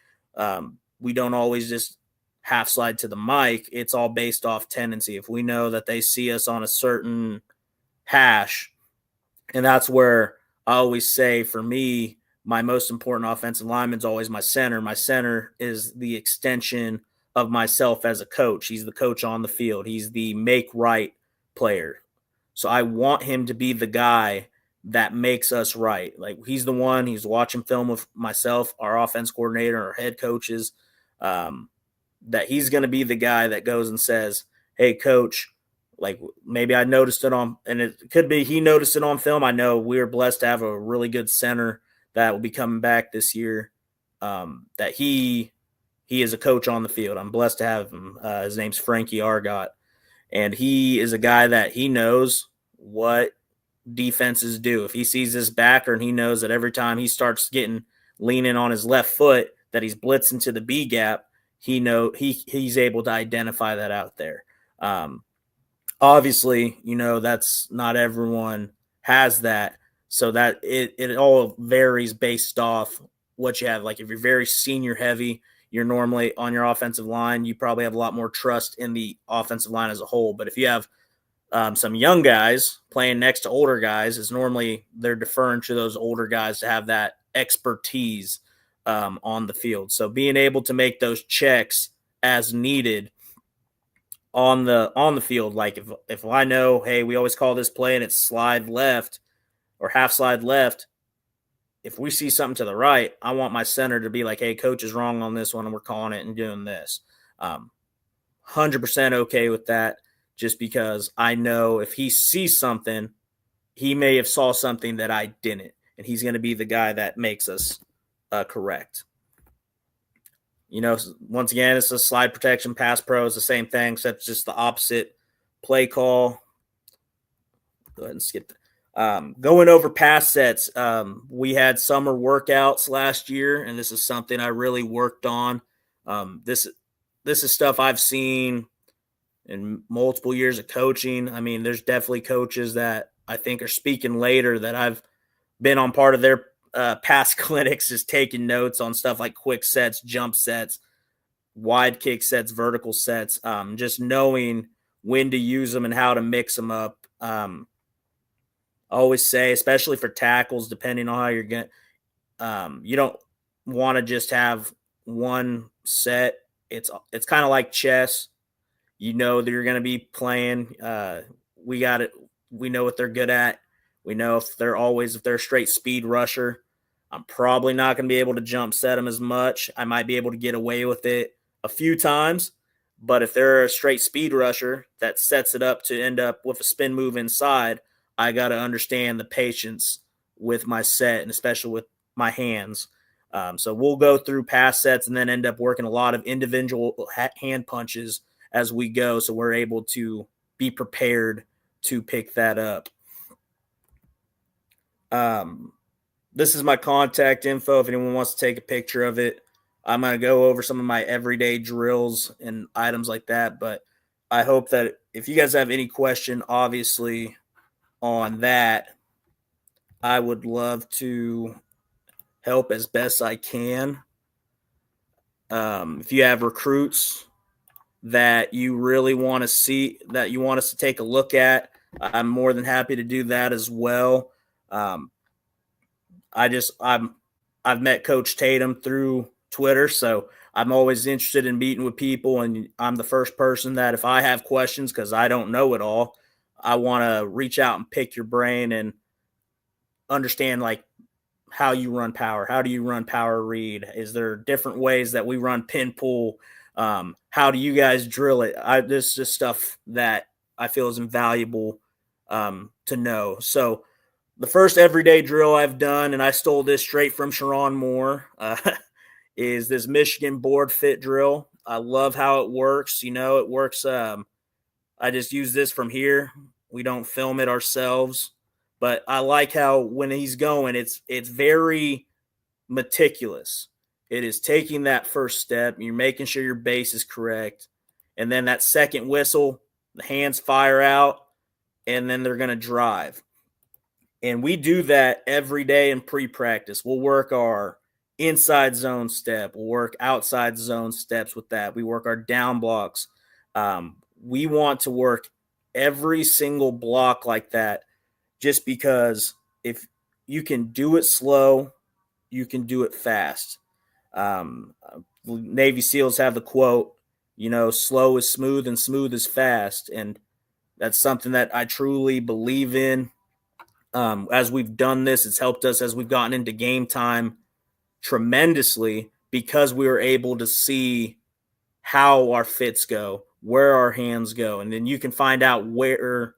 Speaker 15: we don't always just half slide to the mic. It's all based off tendency. If we know that they see us on a certain hash, and that's where I always say, for me, my most important offensive lineman is always my center. My center is the extension of myself as a coach. He's the coach on the field. He's the make right player. So I want him to be the guy that makes us right. Like, he's the one, he's watching film with myself, our offense coordinator, our head coaches, that he's going to be the guy that goes and says, hey, coach, like maybe I noticed it on, and it could be he noticed it on film. I know we are blessed to have a really good center that will be coming back this year, that he is a coach on the field. I'm blessed to have him. His name's Frankie Argot, and he is a guy that he knows what defenses do. If he sees this backer and he knows that every time he starts leaning on his left foot that he's blitzing to the B gap, he's able to identify that out there. Obviously, that's not everyone has that, so that it all varies based off what you have. Like, if you're very senior heavy, you're normally on your offensive line, you probably have a lot more trust in the offensive line as a whole. But if you have some young guys playing next to older guys, is normally they're deferring to those older guys to have that expertise on the field. So being able to make those checks as needed on the field, like if I know, hey, we always call this play and it's slide left or half slide left. If we see something to the right, I want my center to be like, hey, coach is wrong on this one and we're calling it and doing this. 100% okay with that, just because I know if he sees something, he may have saw something that I didn't, and he's going to be the guy that makes us correct. Once again, it's a slide protection. Pass pro is the same thing, except just the opposite play call. Go ahead and skip that. Going over pass sets, we had summer workouts last year, and this is something I really worked on. This is stuff I've seen in multiple years of coaching. I mean, there's definitely coaches that I think are speaking later that I've been on part of their past clinics, just taking notes on stuff like quick sets, jump sets, wide kick sets, vertical sets, just knowing when to use them and how to mix them up. I always say, especially for tackles, depending on how you're going, you don't want to just have one set. It's kind of like chess. That you're going to be playing. We got it. We know what they're good at. We know if they're a straight speed rusher, I'm probably not going to be able to jump set them as much. I might be able to get away with it a few times, but if they're a straight speed rusher that sets it up to end up with a spin move inside, I got to understand the patience with my set, and especially with my hands. So we'll go through pass sets and then end up working a lot of individual hand punches as we go, so we're able to be prepared to pick that up. This is my contact info if anyone wants to take a picture of it. I'm going to go over some of my everyday drills and items like that, but I hope that if you guys have any question, obviously, on that, I would love to help as best I can. If you have recruits that you really want to see, that you want us to take a look at, I'm more than happy to do that as well. I've met Coach Tatum through Twitter, so I'm always interested in meeting with people, and I'm the first person that if I have questions, because I don't know it all, I want to reach out and pick your brain and understand like how you run power. How do you run power read? Is there different ways that we run pin pull? How do you guys drill it? This is just stuff that I feel is invaluable to know. So the first everyday drill I've done, and I stole this straight from Sharon Moore, is this Michigan board fit drill. I love how it works. It works. I just use this from here. We don't film it ourselves, but I like how when he's going, it's very meticulous. It is taking that first step. You're making sure your base is correct. And then that second whistle, the hands fire out, and then they're going to drive. And we do that every day in pre-practice. We'll work our inside zone step. We'll work outside zone steps with that. We work our down blocks. We want to work every single block like that just because if you can do it slow, you can do it fast. Navy SEALs have the quote, slow is smooth and smooth is fast. And that's something that I truly believe in. As we've done this, it's helped us as we've gotten into game time tremendously because we were able to see how our fits go, where our hands go, and then you can find out where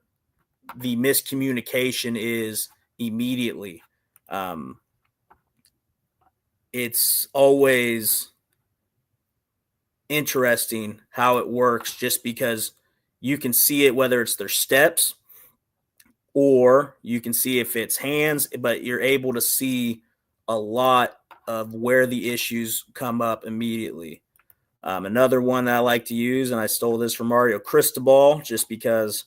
Speaker 15: the miscommunication is immediately. It's always interesting how it works just because you can see it, whether it's their steps or you can see if it's hands, but you're able to see a lot of where the issues come up immediately. Another one that I like to use, and I stole this from Mario Cristobal just because,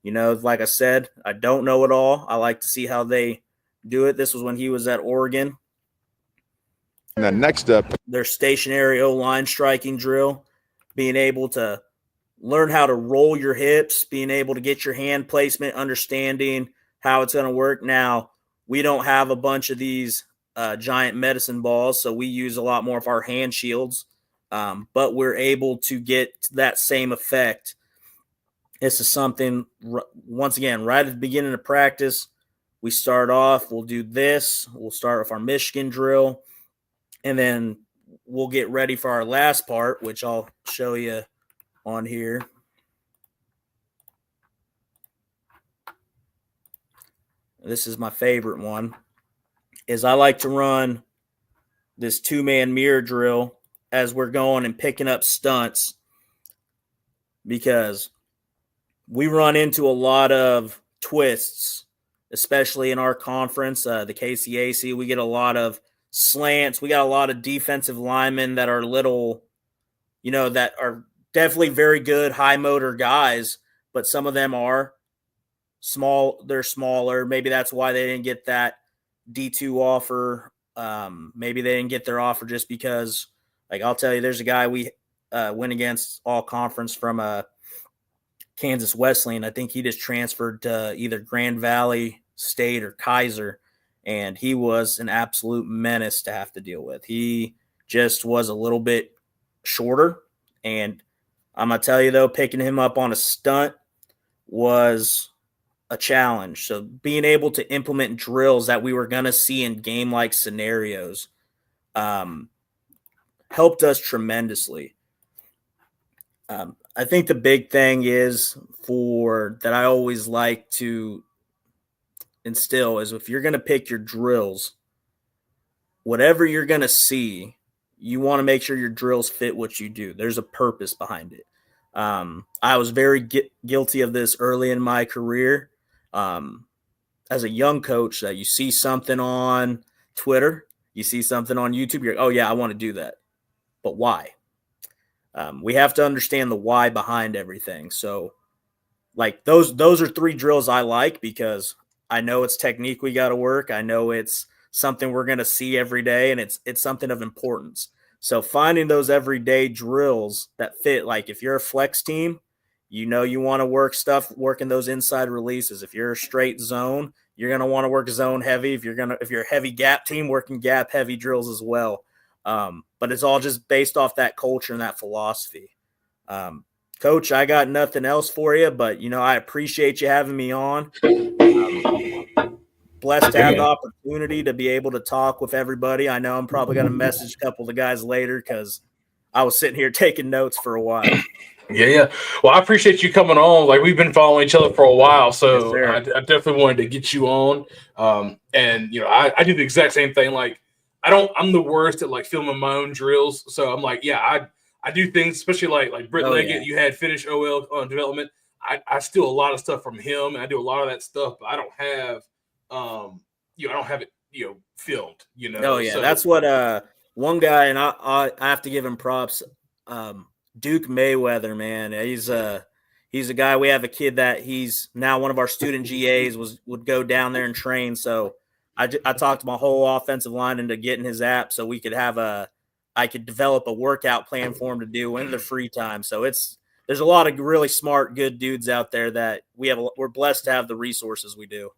Speaker 15: like I said, I don't know it all. I like to see how they do it. This was when he was at Oregon.
Speaker 16: And then next up,
Speaker 15: their stationary O-line striking drill, being able to learn how to roll your hips, being able to get your hand placement, understanding how it's going to work. Now, we don't have a bunch of these giant medicine balls, so we use a lot more of our hand shields, but we're able to get that same effect. This is something, once again, right at the beginning of practice, we start off, we'll do this. We'll start with our Michigan drill, and then we'll get ready for our last part, which I'll show you on here. This is my favorite one, is I like to run this two-man mirror drill as we're going and picking up stunts because we run into a lot of twists, especially in our conference, the KCAC. We get a lot of slants. We got a lot of defensive linemen that are little, that are definitely very good high motor guys, but some of them are small. They're smaller. Maybe that's why they didn't get that D2 offer. Maybe they didn't get their offer just because, like, I'll tell you, there's a guy we went against all conference from Kansas Wesleyan. I think he just transferred to either Grand Valley State or Kaiser, and he was an absolute menace to have to deal with. He just was a little bit shorter, and I'm going to tell you, though, picking him up on a stunt was a challenge. So being able to implement drills that we were going to see in game-like scenarios helped us tremendously. I think the big thing is that I always like to instill is if you're going to pick your drills, whatever you're going to see, you want to make sure your drills fit what you do. There's a purpose behind it. I was very guilty of this early in my career. as a young coach that you see something on Twitter, you see something on YouTube, you're, oh yeah, I want to do that. But why? We have to understand the why behind everything. So like those are 3 drills I like because I know it's technique we got to work. I know it's something we're going to see every day, and it's something of importance. So finding those everyday drills that fit, like if you're a flex team, you want to working those inside releases. If you're a straight zone, you're going to want to work zone heavy. If you're a heavy gap team, working gap heavy drills as well. But it's all just based off that culture and that philosophy. Coach, I got nothing else for you, but I appreciate you having me on. Blessed to have the opportunity to be able to talk with everybody. I know I'm probably going to message a couple of the guys later because I was sitting here taking notes for a while.
Speaker 10: Yeah. Well, I appreciate you coming on. Like, we've been following each other for a while, so
Speaker 15: yes,
Speaker 10: I definitely wanted to get you on. And I do the exact same thing. Like, I'm the worst at like filming my own drills. So I'm like, yeah, I do things, especially like Britt Leggett. Yeah. You had finished OL development. I steal a lot of stuff from him, and I do a lot of that stuff, but I don't have I don't have it filmed.
Speaker 15: Oh yeah, so that's what one guy, and I have to give him props. Duke Mayweather, man, he's a guy. We have a kid that he's now one of our student GAs would go down there and train. So I talked my whole offensive line into getting his app so we could have I could develop a workout plan for him to do in the free time. So there's a lot of really smart, good dudes out there that we're blessed to have the resources we do.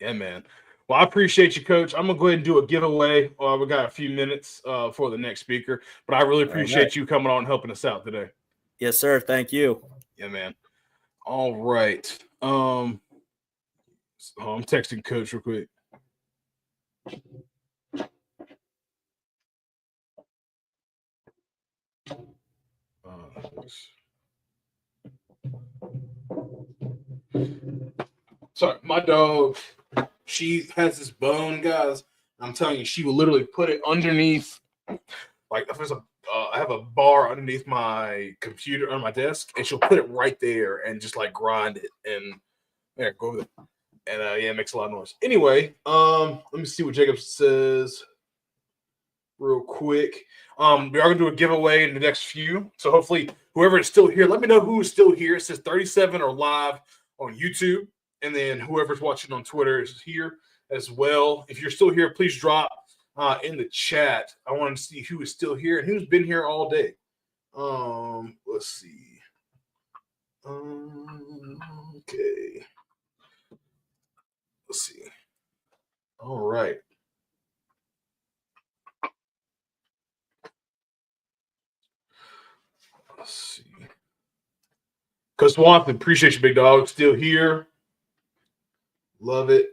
Speaker 10: Yeah, man. Well, I appreciate you, Coach. I'm going to go ahead and do a giveaway. We got a few minutes for the next speaker, but I really appreciate you coming on and helping us out today.
Speaker 15: Yes, sir. Thank you.
Speaker 10: Yeah, man. All right. I'm texting Coach real quick. Sorry, my dog, she has this bone, guys. I'm telling you, she will literally put it underneath, like if there's I have a bar underneath my computer on my desk, and she'll put it right there and just like grind it and there, go over there. And yeah, it makes a lot of noise. Anyway, let me see what Jacob says real quick. We are gonna do a giveaway in the next few. So hopefully whoever is still here, let me know who is still here. It says 37 are live on YouTube. And then whoever's watching on Twitter is here as well. If you're still here, please drop in the chat. I want to see who is still here and who's been here all day. Let's see. Okay. Let's see. All right. Let's see. Coach Swamp, appreciate you, big dog. Still here. Love it.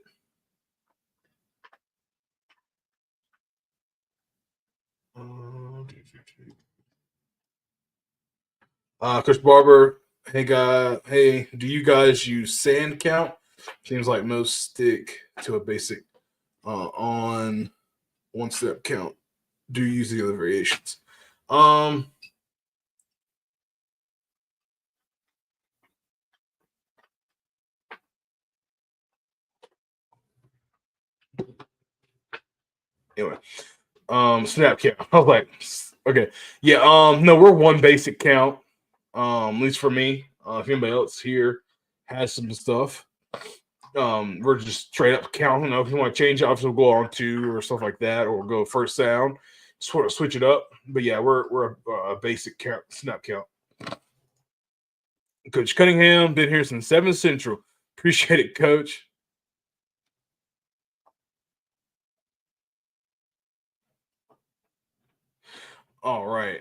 Speaker 10: Coach Barber, hey guy, hey, do you guys use sand count? Seems like most stick to a basic on one step count. Do you use the other variations? Anyway, snap count. I was like, okay, yeah. No, we're one basic count. At least for me. If anybody else here has some stuff, we're just straight up counting. If you want to change it, obviously we'll go on 2 or stuff like that, or we'll go first sound, sort of switch it up. But yeah, we're a basic count, snap count. Coach Cunningham been here since 7 Central. Appreciate it, Coach. All right.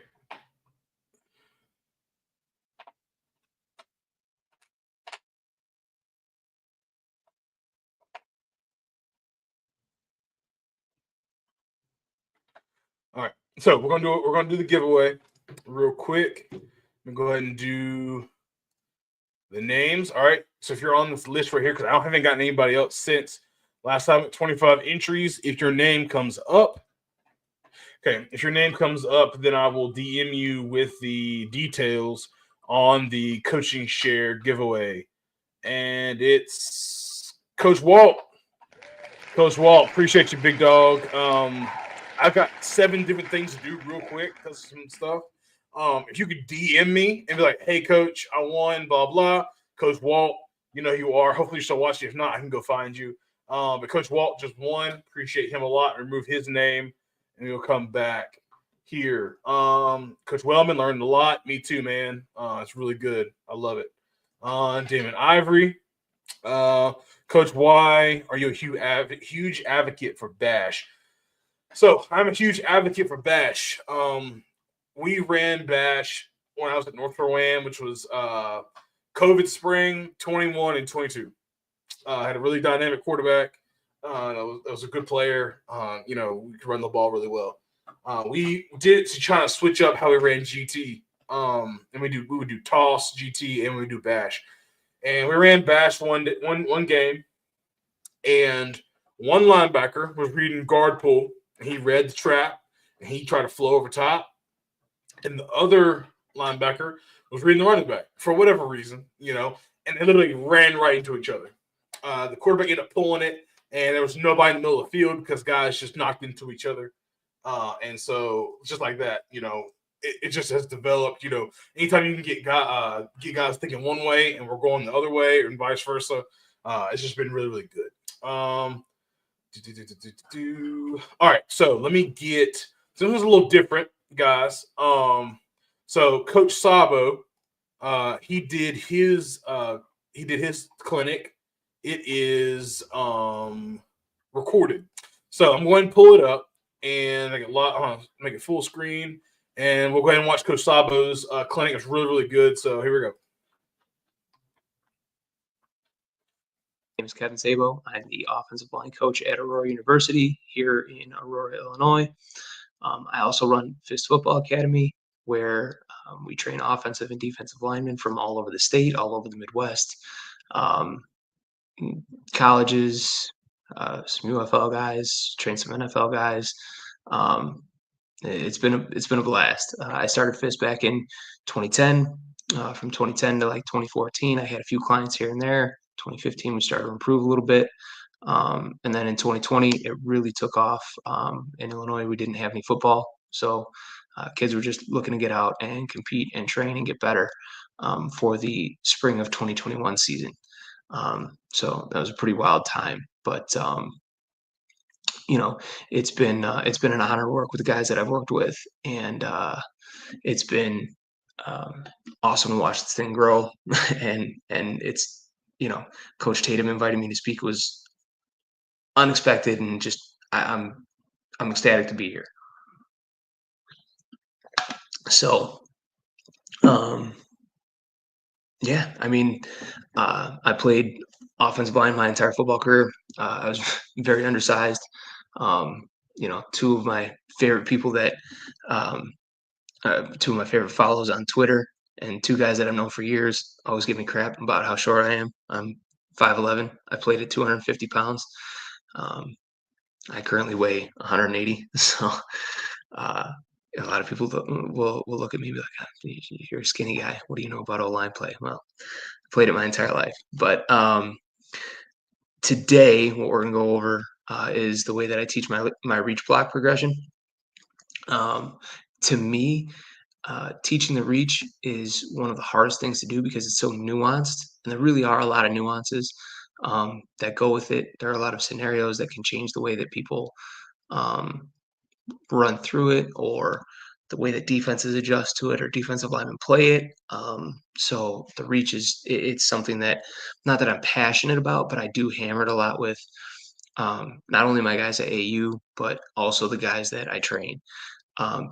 Speaker 10: All right. So we're gonna do the giveaway real quick. I'm gonna go ahead and do the names. All right. So if you're on this list right here, because I haven't gotten anybody else since last time at 25 entries. If your name comes up, okay. If your name comes up, then I will DM you with the details on the coaching share giveaway. And it's Coach Walt, appreciate you, big dog. I've got 7 different things to do real quick because of some stuff. If you could DM me and be like, hey, Coach, I won, blah, blah. Coach Walt, you know who you are. Hopefully you're still watching. If not, I can go find you. But Coach Walt just won. Appreciate him a lot. Remove his name, and he'll come back here. Coach Wellman learned a lot. Me too, man. It's really good. I love it. Damon Ivory. Coach Y, are you a huge advocate for Bash? So I'm a huge advocate for Bash. We ran Bash when I was at North Carolina, which was COVID spring 21 and 22. Had a really dynamic quarterback. That was a good player. We could run the ball really well. We did it to try to switch up how we ran GT. And we would do toss, GT, and we would do Bash. And we ran Bash one game, and one linebacker was reading guard pull, and he read the trap, and he tried to flow over top. And the other linebacker was reading the running back for whatever reason, and they literally ran right into each other. The quarterback ended up pulling it, and there was nobody in the middle of the field because guys just knocked into each other. And so just like that, it just has developed, anytime you can get guys thinking one way and we're going the other way and vice versa, it's just been really, really good. All right, so let me get – so this was a little different, guys. So Coach Sabo, he did his clinic. It is recorded. So I'm going to pull it up and make it full screen. And we'll go ahead and watch Coach Sabo's clinic. It's really, really good. So here we go.
Speaker 17: My name is Kevin Sabo. I'm the offensive line coach at Aurora University here in Aurora, Illinois. I also run Fist Football Academy, where we train offensive and defensive linemen from all over the state, all over the Midwest. Colleges, some UFL guys, train some NFL guys. It's been a blast. I started Fist back in 2010. From 2010 to like 2014, I had a few clients here and there. 2015, we started to improve a little bit. And then in 2020, it really took off. In Illinois, we didn't have any football. So kids were just looking to get out and compete and train and get better for the spring of 2021 season. So that was a pretty wild time. But it's been an honor to work with the guys that I've worked with, and it's been awesome to watch this thing grow. and it's Coach Tatum inviting me to speak was unexpected, and just I'm ecstatic to be here. So I played offensive line my entire football career. I was very undersized. Two of my favorite people two of my favorite follows on Twitter, and 2 guys that I've known for years always give me crap about how short I am. I'm 5'11". I played at 250 pounds. I currently weigh 180. So a lot of people will look at me and be like, you're a skinny guy. What do you know about O-line play? Well, I played it my entire life. But today, what we're going to go over is the way that I teach my reach block progression. To me, teaching the reach is one of the hardest things to do because it's so nuanced, and there really are a lot of nuances that go with it. There are a lot of scenarios that can change the way that people run through it, or the way that defenses adjust to it, or defensive linemen play it. So the reach it's something that, not that I'm passionate about, but I do hammer it a lot with not only my guys at AU, but also the guys that I train,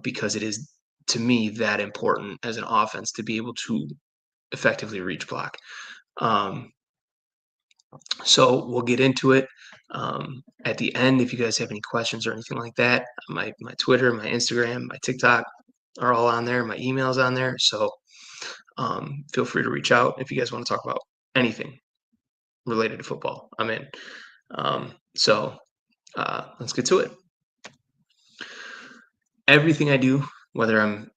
Speaker 17: because it is, to me, that important as an offense to be able to effectively reach block. So we'll get into it at the end. If you guys have any questions or anything like that, my Twitter, my Instagram, my TikTok are all on there. My email's on there. So feel free to reach out if you guys want to talk about anything related to football. I'm in. So let's get to it. Everything I do, whether I'm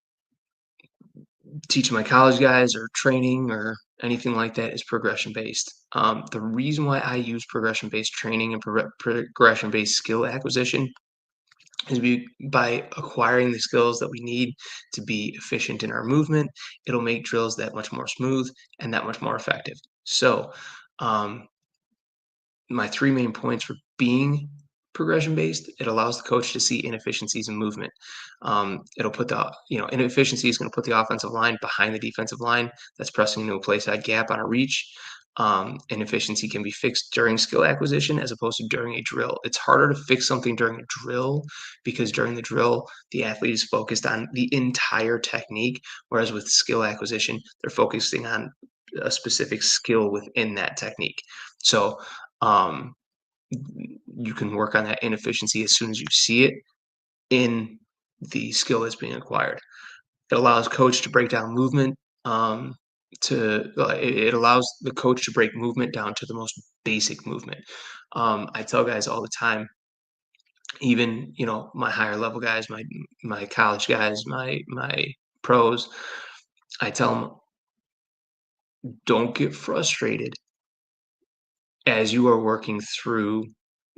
Speaker 17: teaching my college guys or training or anything like that is progression-based. The reason why I use progression-based training and progression-based skill acquisition is by acquiring the skills that we need to be efficient in our movement. It'll make drills that much more smooth and that much more effective. So my 3 main points for being progression-based: it allows the coach to see inefficiencies in movement. It'll put the, inefficiency is going to put the offensive line behind the defensive line that's pressing into a play side gap on a reach. Inefficiency can be fixed during skill acquisition as opposed to during a drill. It's harder to fix something during a drill because during the drill, the athlete is focused on the entire technique, whereas with skill acquisition, they're focusing on a specific skill within that technique. So you can work on that inefficiency as soon as you see it in the skill that's being acquired. It allows coach to break down movement. It allows the coach to break movement down to the most basic movement. I tell guys all the time, even my higher level guys, my college guys, my pros, I tell them, don't get frustrated as you are working through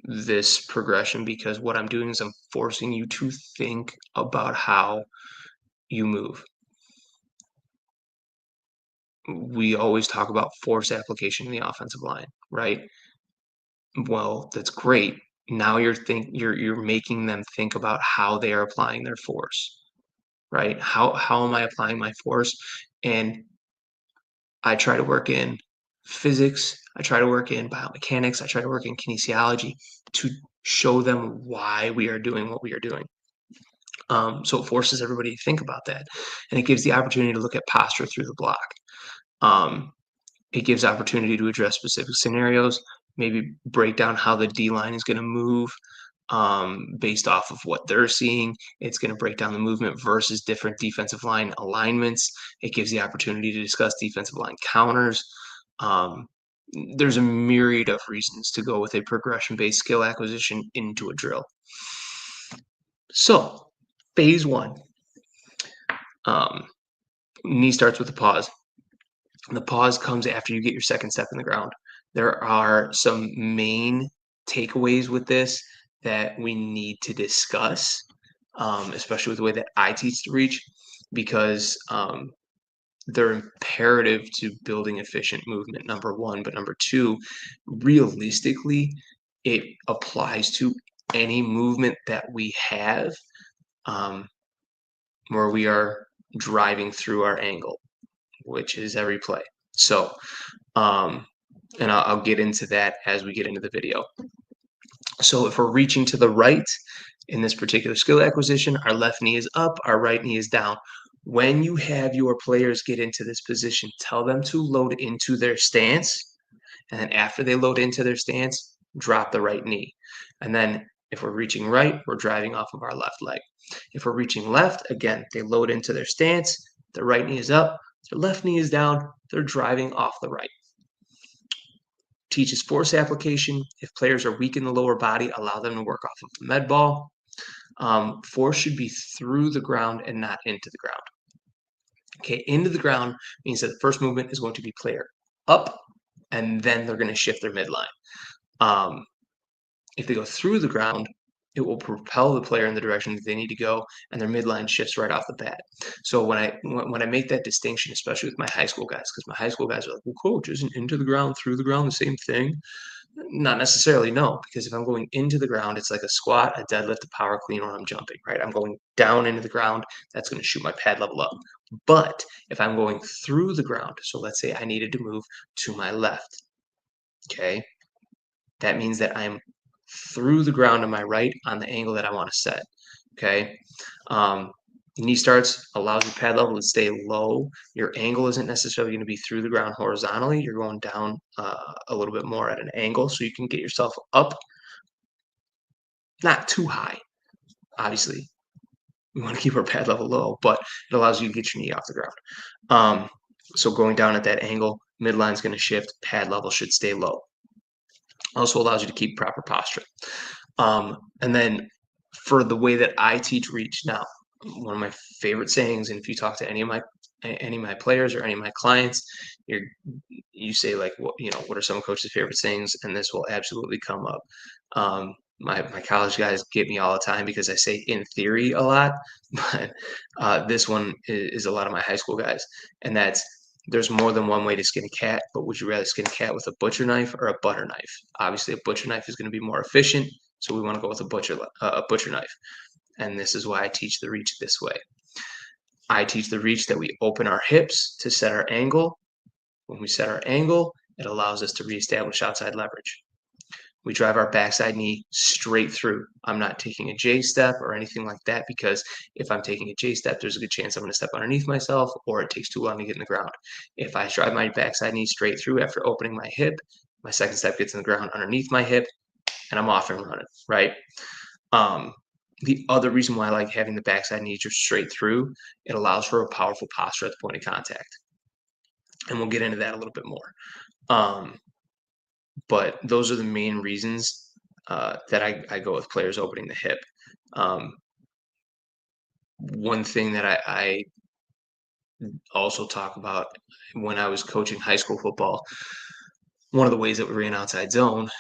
Speaker 17: this progression, because what I'm doing is I'm forcing you to think about how you move. We always talk about force application in the offensive line, right? Well, that's great. Now you're making them think about how they are applying their force, right? How am I applying my force? And I try to work in physics, I try to work in biomechanics, I try to work in kinesiology to show them why we are doing what we are doing. So it forces everybody to think about that. And it gives the opportunity to look at posture through the block. It gives opportunity to address specific scenarios, maybe break down how the D-line is going to move based off of what they're seeing. It's going to break down the movement versus different defensive line alignments. It gives the opportunity to discuss defensive line counters. There's a myriad of reasons to go with a progression-based skill acquisition into a drill. So, phase 1. Knee starts with a pause. The pause comes after you get your second step in the ground. There are some main takeaways with this that we need to discuss, especially with the way that I teach the reach, because they're imperative to building efficient movement, number 1. But number 2, realistically, it applies to any movement that we have where we are driving through our angle, which is every play. So, and I'll get into that as we get into the video. So if we're reaching to the right in this particular skill acquisition, our left knee is up, our right knee is down. When you have your players get into this position, tell them to load into their stance. And then after they load into their stance, drop the right knee. And then if we're reaching right, we're driving off of our left leg. If we're reaching left, again, they load into their stance, their right knee is up, their left knee is down, they're driving off the right. Teaches force application. If players are weak in the lower body, allow them to work off of the med ball. Force should be through the ground and not into the ground. Okay, into the ground means that the first movement is going to be player up, and then they're going to shift their midline. If they go through the ground, it will propel the player in the direction that they need to go, and their midline shifts right off the bat. So when I make that distinction, especially with my high school guys, because my high school guys are like, well, coach, isn't into the ground, through the ground the same thing? Not necessarily, no, because if I'm going into the ground, it's like a squat, a deadlift, a power clean, or I'm jumping, right? I'm going down into the ground, that's going to shoot my pad level up. But if I'm going through the ground, so let's say I needed to move to my left, okay, that means that I'm through the ground on my right on the angle that I want to set, okay? Knee starts, allows your pad level to stay low. Your angle isn't necessarily going to be through the ground horizontally. You're going down a little bit more at an angle so you can get yourself up, not too high. Obviously, we want to keep our pad level low, but it allows you to get your knee off the ground. So going down at that angle, midline's going to shift, pad level should stay low. Also allows you to keep proper posture. And then for the way that I teach reach, now, one of my favorite sayings, and if you talk to any of any of my players or any of my clients, you say like, what are some coaches' favorite things, and this will absolutely come up. My college guys get me all the time because I say in theory a lot, but this one is a lot of my high school guys, and that's, there's more than one way to skin a cat, but would you rather skin a cat with a butcher knife or a butter knife? Obviously, a butcher knife is going to be more efficient, so we want to go with a butcher knife. And this is why I teach the reach this way. I teach the reach that we open our hips to set our angle. When we set our angle, it allows us to reestablish outside leverage. We drive our backside knee straight through. I'm not taking a J step or anything like that, because if I'm taking a J step, there's a good chance I'm going to step underneath myself, or it takes too long to get in the ground. If I drive my backside knee straight through after opening my hip, my second step gets in the ground underneath my hip, and I'm off and running, right? The other reason why I like having the backside knee just straight through, it allows for a powerful posture at the point of contact. And we'll get into that a little bit more. But those are the main reasons that I go with players opening the hip. One thing that I also talk about when I was coaching high school football, one of the ways that we ran outside zone,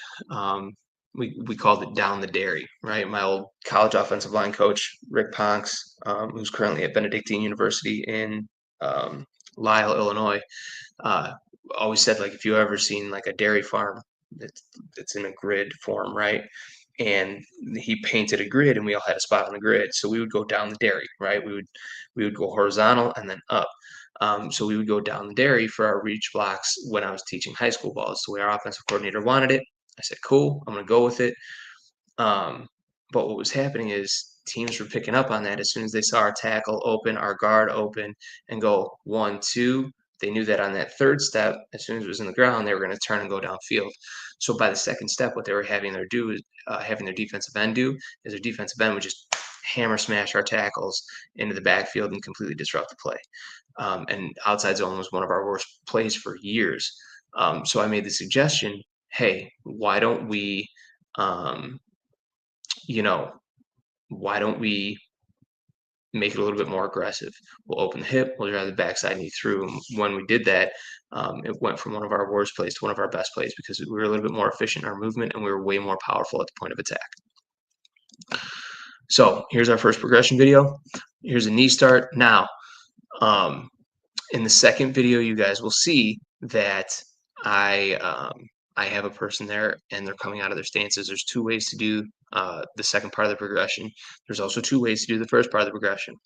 Speaker 17: we called it down the dairy, right? My old college offensive line coach, Rick Ponks, who's currently at Benedictine University in Lisle, Illinois, always said, like, if you ever seen like a dairy farm that's in a grid form, right? And he painted a grid, and we all had a spot on the grid. So we would go down the dairy, right? We would go horizontal and then up. So we would go down the dairy for our reach blocks when I was teaching high school ball. So our offensive coordinator wanted it. I said, cool, I'm going to go with it. But what was happening is teams were picking up on that as soon as they saw our tackle open, our guard open, and go 1, 2. They knew that on that third step, as soon as it was in the ground, they were going to turn and go downfield. So by the second step, what they were having their defensive end do is their defensive end would just hammer smash our tackles into the backfield and completely disrupt the play. And outside zone was one of our worst plays for years. So I made the suggestion, hey, why don't we, why don't we make it a little bit more aggressive? We'll open the hip, we'll drive the backside knee through. And when we did that, it went from one of our worst plays to one of our best plays, because we were a little bit more efficient in our movement and we were way more powerful at the point of attack. So here's our first progression video. Here's a knee start. Now, in the second video, you guys will see that I have a person there and they're coming out of their stances. There's 2 ways to do the second part of the progression. There's also 2 ways to do the first part of the progression.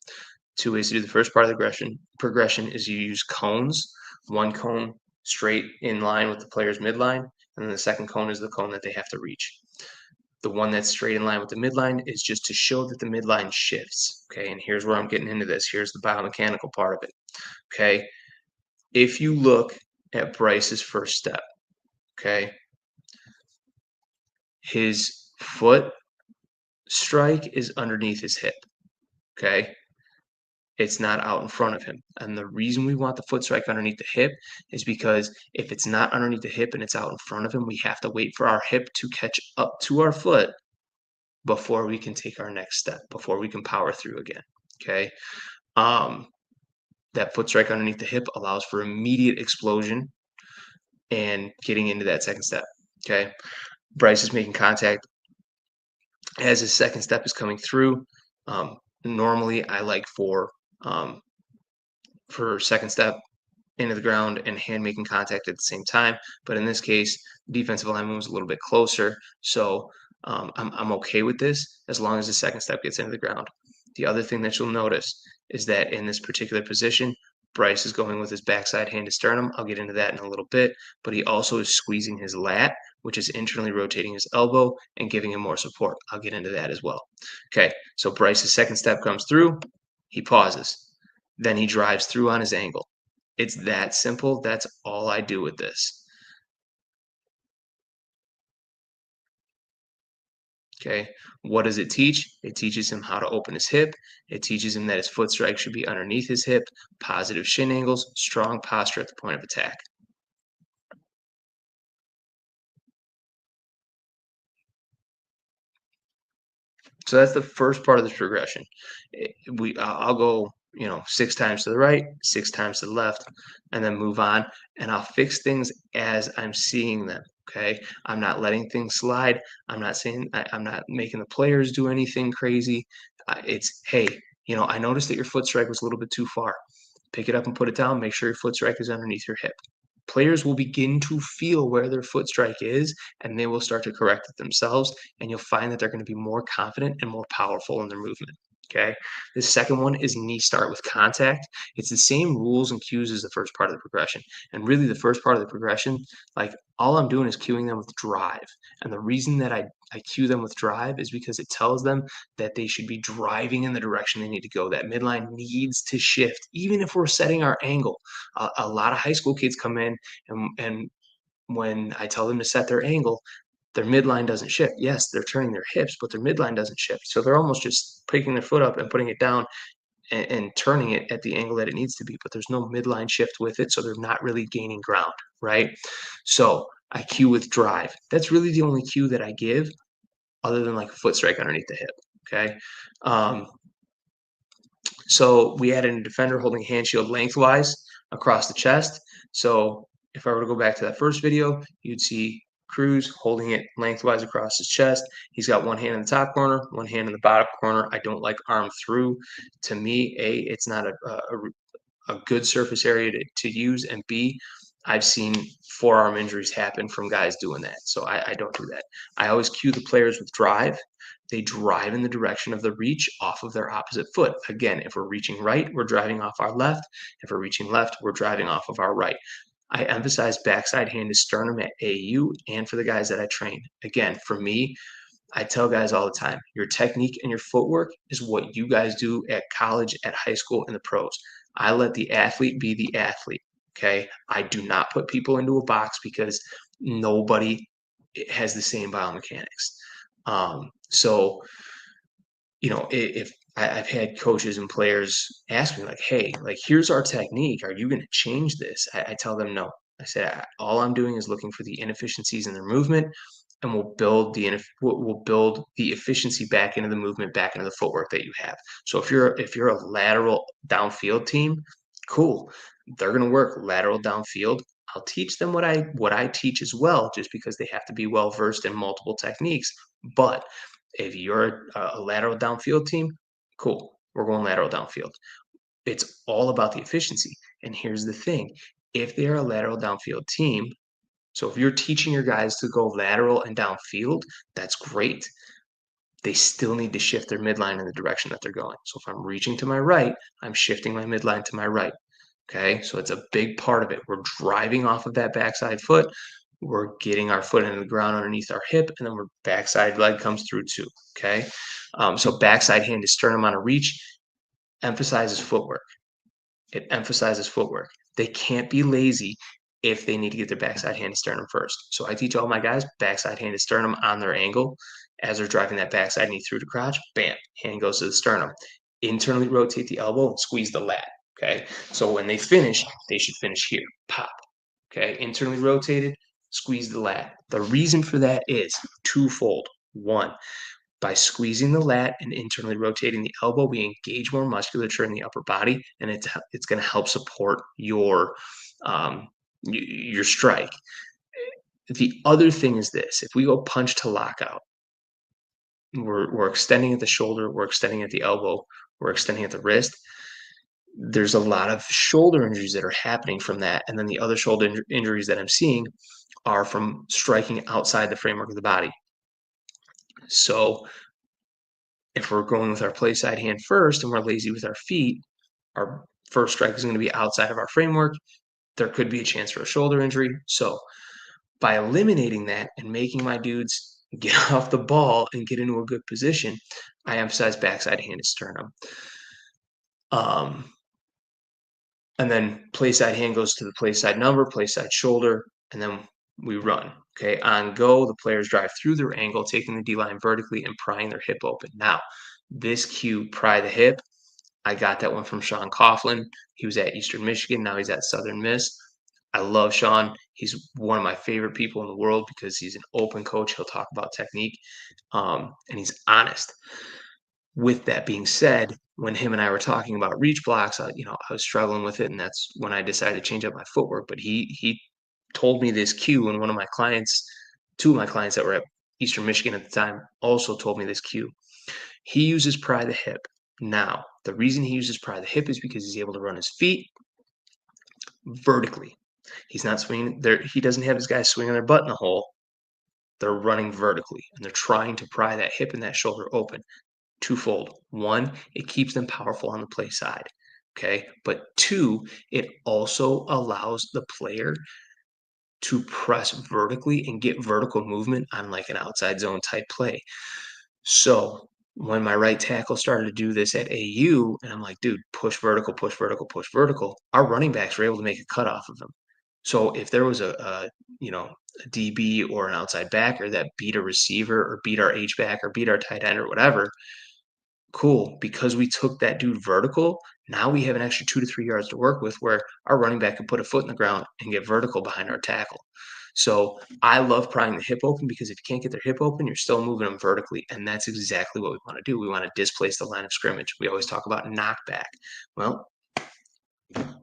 Speaker 17: 2 ways to do the first part of the progression is you use cones. 1 cone straight in line with the player's midline, and then the second cone is the cone that they have to reach. The one that's straight in line with the midline is just to show that the midline shifts. Okay, and here's where I'm getting into this. Here's the biomechanical part of it. Okay, if you look at Bryce's first step, okay, his foot strike is underneath his hip. Okay, it's not out in front of him. And the reason we want the foot strike underneath the hip is because if it's not underneath the hip and it's out in front of him, we have to wait for our hip to catch up to our foot before we can take our next step, before we can power through again. Okay. That foot strike underneath the hip allows for immediate explosion and getting into that second step. Okay. Bryce is making contact as his second step is coming through. Normally I like for second step into the ground and hand making contact at the same time. But in this case, defensive line moves a little bit closer. So I'm okay with this as long as the second step gets into the ground. The other thing that you'll notice is that in this particular position, Bryce is going with his backside hand to sternum. I'll get into that in a little bit, but he also is squeezing his lat, which is internally rotating his elbow and giving him more support. I'll get into that as well. Okay, so Bryce's second step comes through, he pauses, then he drives through on his angle. It's that simple. That's all I do with this. Okay, what does it teach? It teaches him how to open his hip. It teaches him that his foot strike should be underneath his hip, positive shin angles, strong posture at the point of attack. So that's the first part of this progression. I'll go 6 times to the right, 6 times to the left, and then move on. And I'll fix things as I'm seeing them. Okay. I'm not letting things slide. I'm not making the players do anything crazy. It's, hey, I noticed that your foot strike was a little bit too far. Pick it up and put it down. Make sure your foot strike is underneath your hip. Players will begin to feel where their foot strike is, and they will start to correct it themselves. And you'll find that they're going to be more confident and more powerful in their movement. Okay. The second one is knee start with contact. It's the same rules and cues as the first part of the progression. And really the first part of the progression, like all I'm doing is cueing them with drive. And the reason that I cue them with drive is because it tells them that they should be driving in the direction they need to go. That midline needs to shift, even if we're setting our angle. A lot of high school kids come in and when I tell them to set their angle, their midline doesn't shift. Yes, they're turning their hips, but their midline doesn't shift. So they're almost just picking their foot up and putting it down and turning it at the angle that it needs to be, but there's no midline shift with it. So they're not really gaining ground, right? So I cue with drive. That's really the only cue that I give other than like a foot strike underneath the hip, okay? So we added a defender holding hand shield lengthwise across the chest. So if I were to go back to that first video, you'd see Cruz holding it lengthwise across his chest. He's got one hand in the top corner, one hand in the bottom corner. I don't like arm through. To me, A, it's not a good surface area to use, and B, I've seen forearm injuries happen from guys doing that. So I don't do that. I always cue the players with drive. They drive in the direction of the reach off of their opposite foot. Again, if we're reaching right, we're driving off our left. If we're reaching left, we're driving off of our right. I emphasize backside hand to sternum at AU and for the guys that I train. Again, for me, I tell guys all the time, your technique and your footwork is what you guys do at college, at high school, and the pros. I let the athlete be the athlete, okay? I do not put people into a box because nobody has the same biomechanics. So, if I've had coaches and players ask me like, hey, like, here's our technique. Are you going to change this? I tell them no. I said, all I'm doing is looking for the inefficiencies in their movement, and we'll build the efficiency back into the movement, back into the footwork that you have. So if you're a lateral downfield team, cool. They're going to work lateral downfield. I'll teach them what I teach as well, just because they have to be well versed in multiple techniques. But if you're a lateral downfield team, cool. We're going lateral downfield. It's all about the efficiency. And here's the thing. If they're a lateral downfield team, so if you're teaching your guys to go lateral and downfield, that's great. They still need to shift their midline in the direction that they're going. So if I'm reaching to my right, I'm shifting my midline to my right. Okay, so it's a big part of it. We're driving off of that backside foot. We're getting our foot into the ground underneath our hip, and then our backside leg comes through too. Okay, so backside hand to sternum on a reach emphasizes footwork. It emphasizes footwork. They can't be lazy if they need to get their backside hand to sternum first. So I teach all my guys backside hand to sternum on their angle. As they're driving that backside knee through the crotch, bam, hand goes to the sternum. Internally rotate the elbow and squeeze the lat. Okay, so when they finish, they should finish here. Pop. Okay, internally rotated, squeeze the lat. The reason for that is twofold. One, by squeezing the lat and internally rotating the elbow, we engage more musculature in the upper body, and it's going to help support your strike. The other thing is this: if we go punch to lockout, we're extending at the shoulder, we're extending at the elbow, we're extending at the wrist. There's a lot of shoulder injuries that are happening from that. And then the other shoulder injuries that I'm seeing are from striking outside the framework of the body. So if we're going with our play side hand first and we're lazy with our feet, our first strike is going to be outside of our framework. There could be a chance for a shoulder injury. So by eliminating that and making my dudes get off the ball and get into a good position, I emphasize backside hand to sternum. And then play side hand goes to the play side number, play side shoulder, and then we run. Okay, on go, the players drive through their angle, taking the D-line vertically and prying their hip open. Now, this cue, pry the hip, I got that one from Sean Coughlin. He was at Eastern Michigan. Now he's at Southern Miss. I love Sean. He's one of my favorite people in the world because he's an open coach. He'll talk about technique, and he's honest. With that being said, when him and I were talking about reach blocks, I was struggling with it, and that's when I decided to change up my footwork. But he told me this cue, and two of my clients that were at Eastern Michigan at the time also told me this cue. He uses pry the hip. Now, the reason he uses pry the hip is because he's able to run his feet vertically. He's not swinging there. He doesn't have his guys swinging their butt in the hole. They're running vertically, and they're trying to pry that hip and that shoulder open. Twofold. One, it keeps them powerful on the play side. Okay. But two, it also allows the player to press vertically and get vertical movement on like an outside zone type play. So when my right tackle started to do this at AU, and I'm like, dude, push vertical, push vertical, push vertical, our running backs were able to make a cut off of him. So if there was a DB or an outside backer that beat a receiver or beat our H-back or beat our tight end or whatever, cool. Because we took that dude vertical, now we have an extra 2 to 3 yards to work with where our running back can put a foot in the ground and get vertical behind our tackle. So I love prying the hip open because if you can't get their hip open, you're still moving them vertically. And that's exactly what we want to do. We want to displace the line of scrimmage. We always talk about knockback. Well,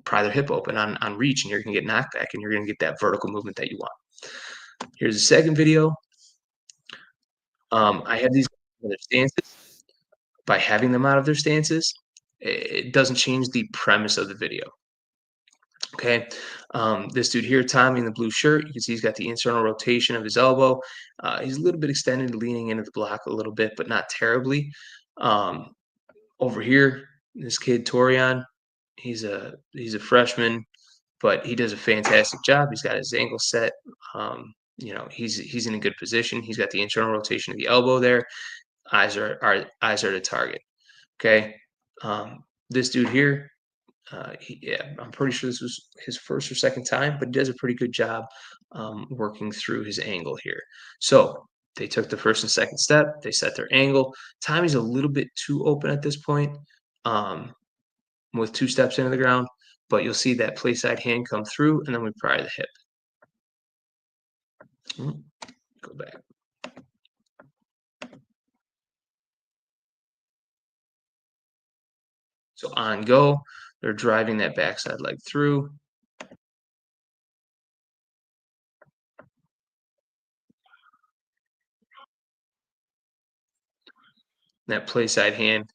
Speaker 17: pry their hip open on reach, and you're going to get knockback, and you're going to get that vertical movement that you want. Here's the second video. I have these other stances. By having them out of their stances, it doesn't change the premise of the video. Okay, this dude here, Tommy in the blue shirt, you can see he's got the internal rotation of his elbow. He's a little bit extended, leaning into the block a little bit, but not terribly. Over here, this kid Torian, he's a freshman, but he does a fantastic job. He's got his ankle set. He's in a good position. He's got the internal rotation of the elbow there. Eyes are the target. Okay, this dude here, I'm pretty sure this was his first or second time, but he does a pretty good job working through his angle here. So they took the first and second step. They set their angle. Tommy's a little bit too open at this point with 2 steps into the ground, but you'll see that play side hand come through, and then we pry the hip. Go back. So on go, they're driving that backside leg through. That play side hand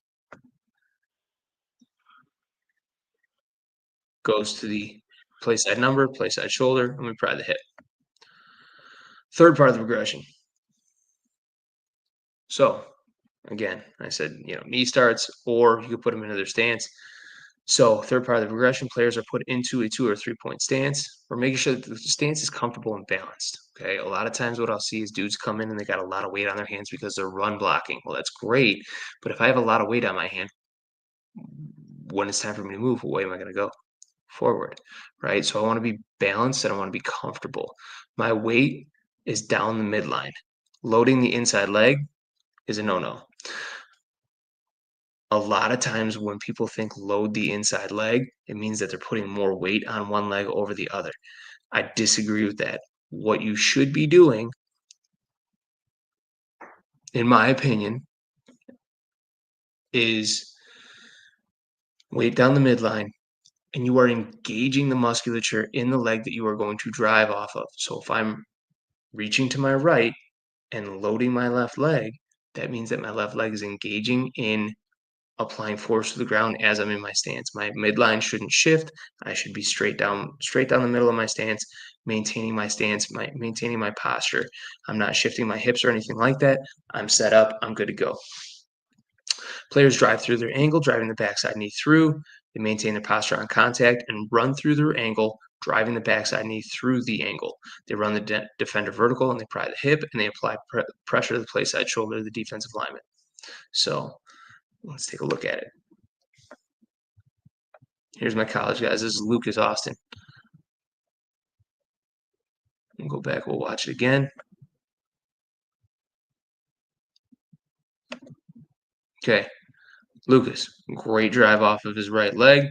Speaker 17: goes to the play side number, play side shoulder, and we pry the hip. Third part of the progression. So again, I said, knee starts, or you could put them into their stance. So third part of the progression, players are put into a 2 or 3 point stance. We're making sure that the stance is comfortable and balanced. Okay. A lot of times what I'll see is dudes come in and they got a lot of weight on their hands because they're run blocking. Well, that's great. But if I have a lot of weight on my hand, when it's time for me to move, what way am I going to go? Forward, right? So I want to be balanced and I want to be comfortable. My weight is down the midline. Loading the inside leg is a no-no. A lot of times when people think load the inside leg, it means that they're putting more weight on one leg over the other. I disagree with that. What you should be doing, in my opinion, is weight down the midline, and you are engaging the musculature in the leg that you are going to drive off of. So if I'm reaching to my right and loading my left leg, that means that my left leg is engaging in applying force to the ground as I'm in my stance. My midline shouldn't shift. I should be straight down the middle of my stance, maintaining my stance, maintaining my posture. I'm not shifting my hips or anything like that. I'm set up. I'm good to go. Players drive through their angle, driving the backside knee through. They maintain their posture on contact and run through their angle, driving the backside knee through the angle. They run the defender vertical and they pry the hip and they apply pressure to the play side shoulder of the defensive lineman. So let's take a look at it. Here's my college guys. This is Lucas Austin. We'll go back. We'll watch it again. Okay. Lucas, great drive off of his right leg.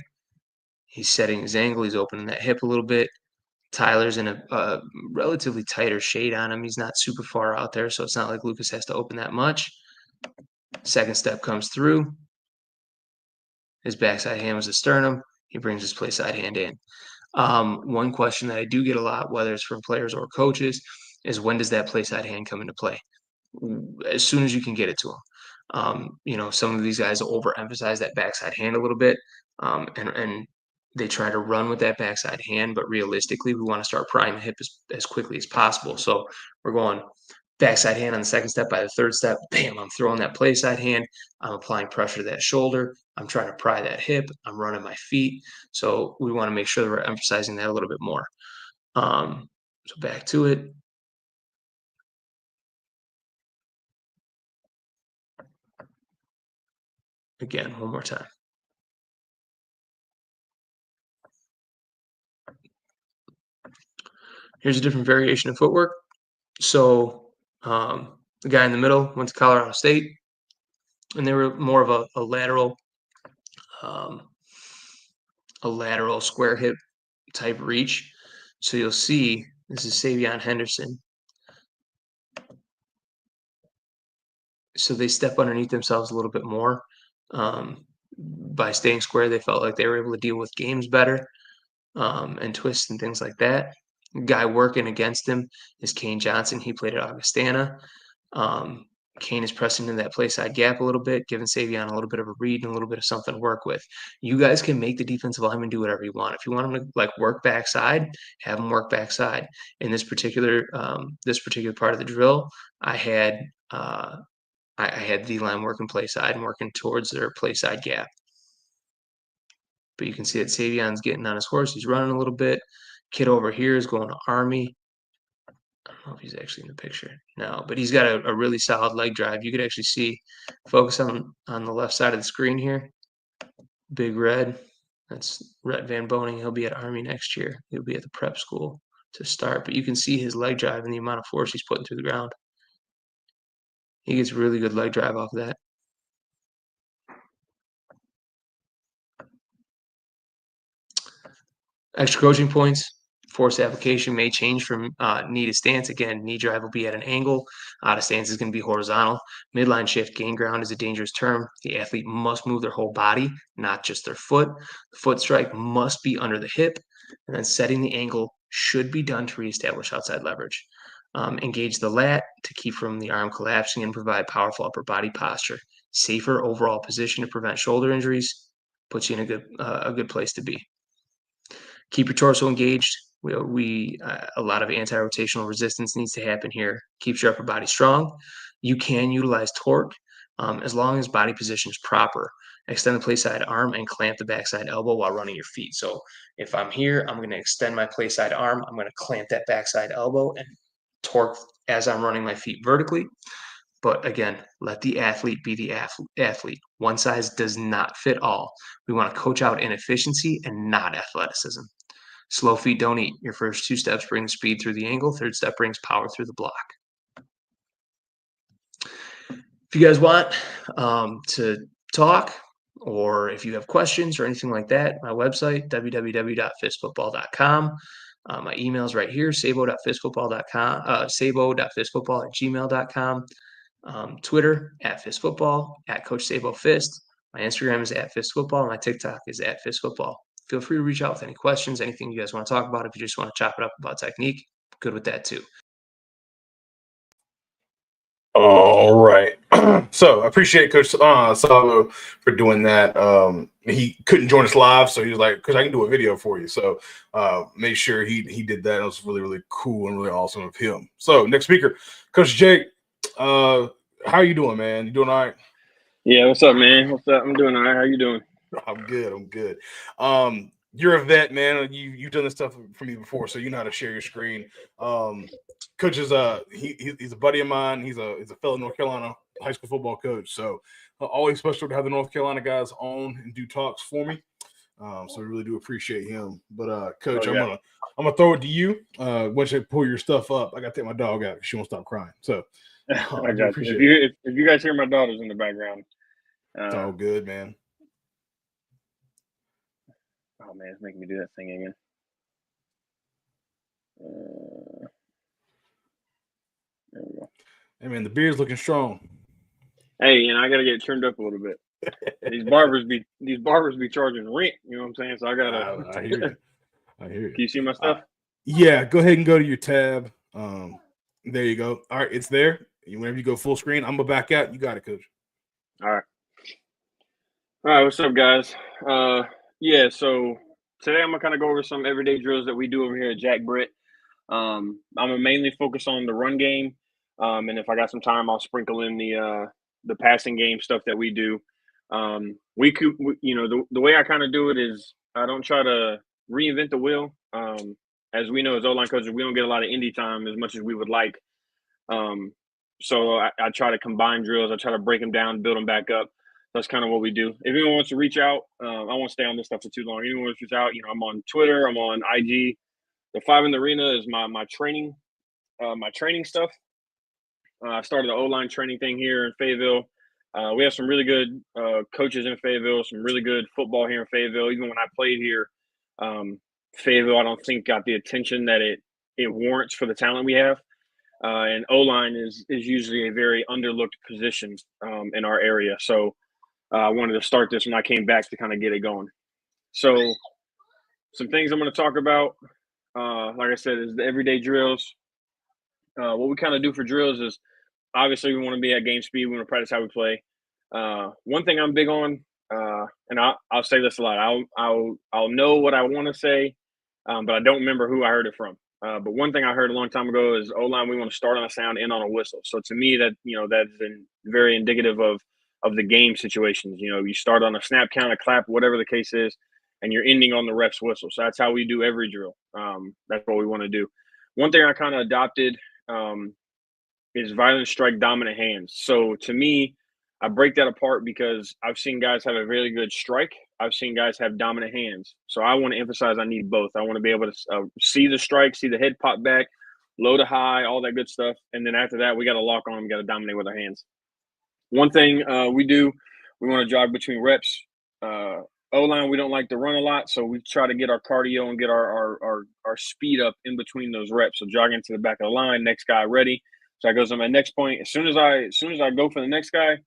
Speaker 17: He's setting his angle. He's opening that hip a little bit. Tyler's in a relatively tighter shade on him. He's not super far out there, so it's not like Lucas has to open that much. Second step comes through. His backside hand was the sternum. He brings his play side hand in. One question that I do get a lot, whether it's from players or coaches, is when does that play side hand come into play? As soon as you can get it to them. Some of these guys overemphasize that backside hand a little bit, and they try to run with that backside hand, but realistically, we want to start prying the hip as quickly as possible. So we're going backside hand on the second step. By the third step, bam, I'm throwing that play side hand. I'm applying pressure to that shoulder. I'm trying to pry that hip. I'm running my feet. So we want to make sure that we're emphasizing that a little bit more. So back to it. Again, one more time. Here's a different variation of footwork. So the guy in the middle went to Colorado State, and they were more of a lateral square hip type reach. So you'll see this is Savion Henderson. So they step underneath themselves a little bit more. By staying square, they felt like they were able to deal with games better and twists and things like that. Guy working against him is Kane Johnson. He played at Augustana. Kane is pressing into that play side gap a little bit, giving Savion a little bit of a read and a little bit of something to work with. You guys can make the defensive lineman do whatever you want. If you want him to work backside, have him work backside. In this particular part of the drill, I had D-line working play side and working towards their play side gap. But you can see that Savion's getting on his horse. He's running a little bit. Kid over here is going to Army. I don't know if he's actually in the picture. No, but he's got a really solid leg drive. You could actually see, focus on the left side of the screen here. Big Red. That's Rhett Van Boning. He'll be at Army next year. He'll be at the prep school to start. But you can see his leg drive and the amount of force he's putting through the ground. He gets really good leg drive off of that. Extra coaching points. Force application may change from knee to stance. Again, knee drive will be at an angle. Out of stance is going to be horizontal. Midline shift, gain ground is a dangerous term. The athlete must move their whole body, not just their foot. The foot strike must be under the hip. And then setting the angle should be done to reestablish outside leverage. Engage the lat to keep from the arm collapsing and provide powerful upper body posture. Safer overall position to prevent shoulder injuries. Puts you in a good place to be. Keep your torso engaged. A lot of anti-rotational resistance needs to happen here. Keeps your upper body strong. You can utilize torque as long as body position is proper. Extend the play side arm and clamp the backside elbow while running your feet. So if I'm here, I'm going to extend my play side arm. I'm going to clamp that backside elbow and torque as I'm running my feet vertically. But again, let the athlete be the athlete. One size does not fit all. We want to coach out inefficiency and not athleticism. Slow feet don't eat. Your first two steps bring speed through the angle. Third step brings power through the block. If you guys want to talk, or if you have questions or anything like that, my website, www.fistfootball.com. My email is right here, sabo.fistfootball.com, sabo.fistfootball@gmail.com. Twitter, @fistfootball, @Coach Sabo Fist. My Instagram is @fistfootball. My TikTok is @fistfootball. Feel free to reach out with any questions, anything you guys want to talk about. If you just want to chop it up about technique, good with that too.
Speaker 10: All right. So I appreciate Coach Sabo for doing that. He couldn't join us live, so he was like, "Because I can do a video for you." So make sure he did that. It was really, really cool and really awesome of him. So next speaker, Coach Jake. How are you doing, man? You doing all right?
Speaker 18: Yeah, what's up, man? What's up? I'm doing all right. How you doing?
Speaker 10: I'm good. You're a vet, man. You've done this stuff for me before, so you know how to share your screen. Coach is he's a buddy of mine. He's a fellow North Carolina high school football coach. So always special to have the North Carolina guys on and do talks for me. So we really do appreciate him. But Coach, I'm gonna throw it to you. Once you pull your stuff up, I gotta take my dog out because she won't stop crying. So
Speaker 18: I got you. If you guys hear my daughters in the background,
Speaker 10: it's all good, man.
Speaker 18: Oh man, it's making me do that thing again. There we go.
Speaker 10: Hey man, the beard's looking strong.
Speaker 18: Hey, I gotta get it turned up a little bit. These barbers be charging rent. You know what I'm saying? So I gotta.
Speaker 1: I hear you. I hear you.
Speaker 18: Can you see my stuff?
Speaker 1: Yeah, go ahead and go to your tab. There you go. All right, it's there. Whenever you go full screen, I'm gonna back out. You got it, Coach.
Speaker 18: All right. What's up, guys? Yeah. So today I'm gonna kind of go over some everyday drills that we do over here at Jack Britt. I'm gonna mainly focus on the run game, and if I got some time, I'll sprinkle in the passing game stuff that we do. The way I kind of do it is I don't try to reinvent the wheel. As we know, as O-line coaches, we don't get a lot of indie time as much as we would like. So I try to combine drills. I try to break them down, build them back up. That's kind of what we do. If anyone wants to reach out, I won't stay on this stuff for too long. Anyone wants to reach out, I'm on Twitter. I'm on IG. The 5 in the Arena is my training stuff. I started the O-line training thing here in Fayetteville. We have some really good coaches in Fayetteville, some really good football here in Fayetteville. Even when I played here, Fayetteville, I don't think got the attention that it warrants for the talent we have. And O-line is usually a very underlooked position in our area. So I wanted to start this when I came back to kind of get it going. So some things I'm going to talk about, like I said, is the everyday drills. What we kind of do for drills is obviously we want to be at game speed. We want to practice how we play. One thing I'm big on, and I'll say this a lot. I'll know what I want to say, but I don't remember who I heard it from. But one thing I heard a long time ago is O-line, we want to start on a sound, end on a whistle. So to me, that's very indicative of the game situations. You start on a snap count, a clap, whatever the case is, and you're ending on the ref's whistle. So that's how we do every drill. That's what we want to do. One thing I kind of adopted is violent strike, dominant hands. So to me, I break that apart because I've seen guys have a really good strike. I've seen guys have dominant hands. So I want to emphasize I need both. I want to be able to see the strike, see the head pop back, low to high, all that good stuff. And then after that, we got to lock on. We got to dominate with our hands. One thing we do, we want to jog between reps. O-line, we don't like to run a lot, so we try to get our cardio and get our speed up in between those reps. So jogging to the back of the line, next guy ready. So that goes on my next point. As soon as I go for the next guy,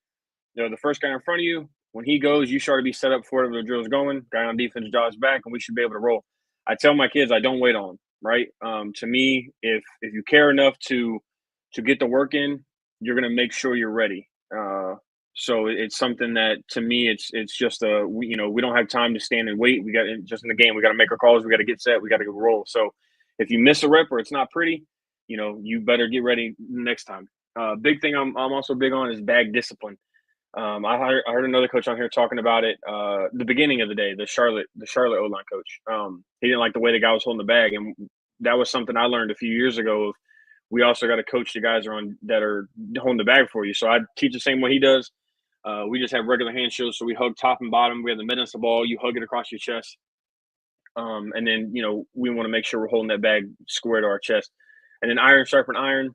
Speaker 18: the first guy in front of you, when he goes, you try to be set up for whatever the drill's going. Guy on defense jogs back, and we should be able to roll. I tell my kids I don't wait on, right? To me, if you care enough to get the work in, you're going to make sure you're ready. So it's something that to me, it's just we don't have time to stand and wait. We got just in the game. We got to make our calls. We got to get set. We got to go roll. So if you miss a rep or it's not pretty, you better get ready next time. Big thing I'm also big on is bag discipline. I heard another coach on here talking about it the beginning of the day, the Charlotte O-line coach. He didn't like the way the guy was holding the bag, and that was something I learned a few years ago. We also got to coach the guys that are holding the bag for you. So I teach the same way he does. We just have regular hand shows, so we hug top and bottom. We have the mid of the ball. You hug it across your chest, and then we want to make sure we're holding that bag square to our chest. And then iron sharpen iron.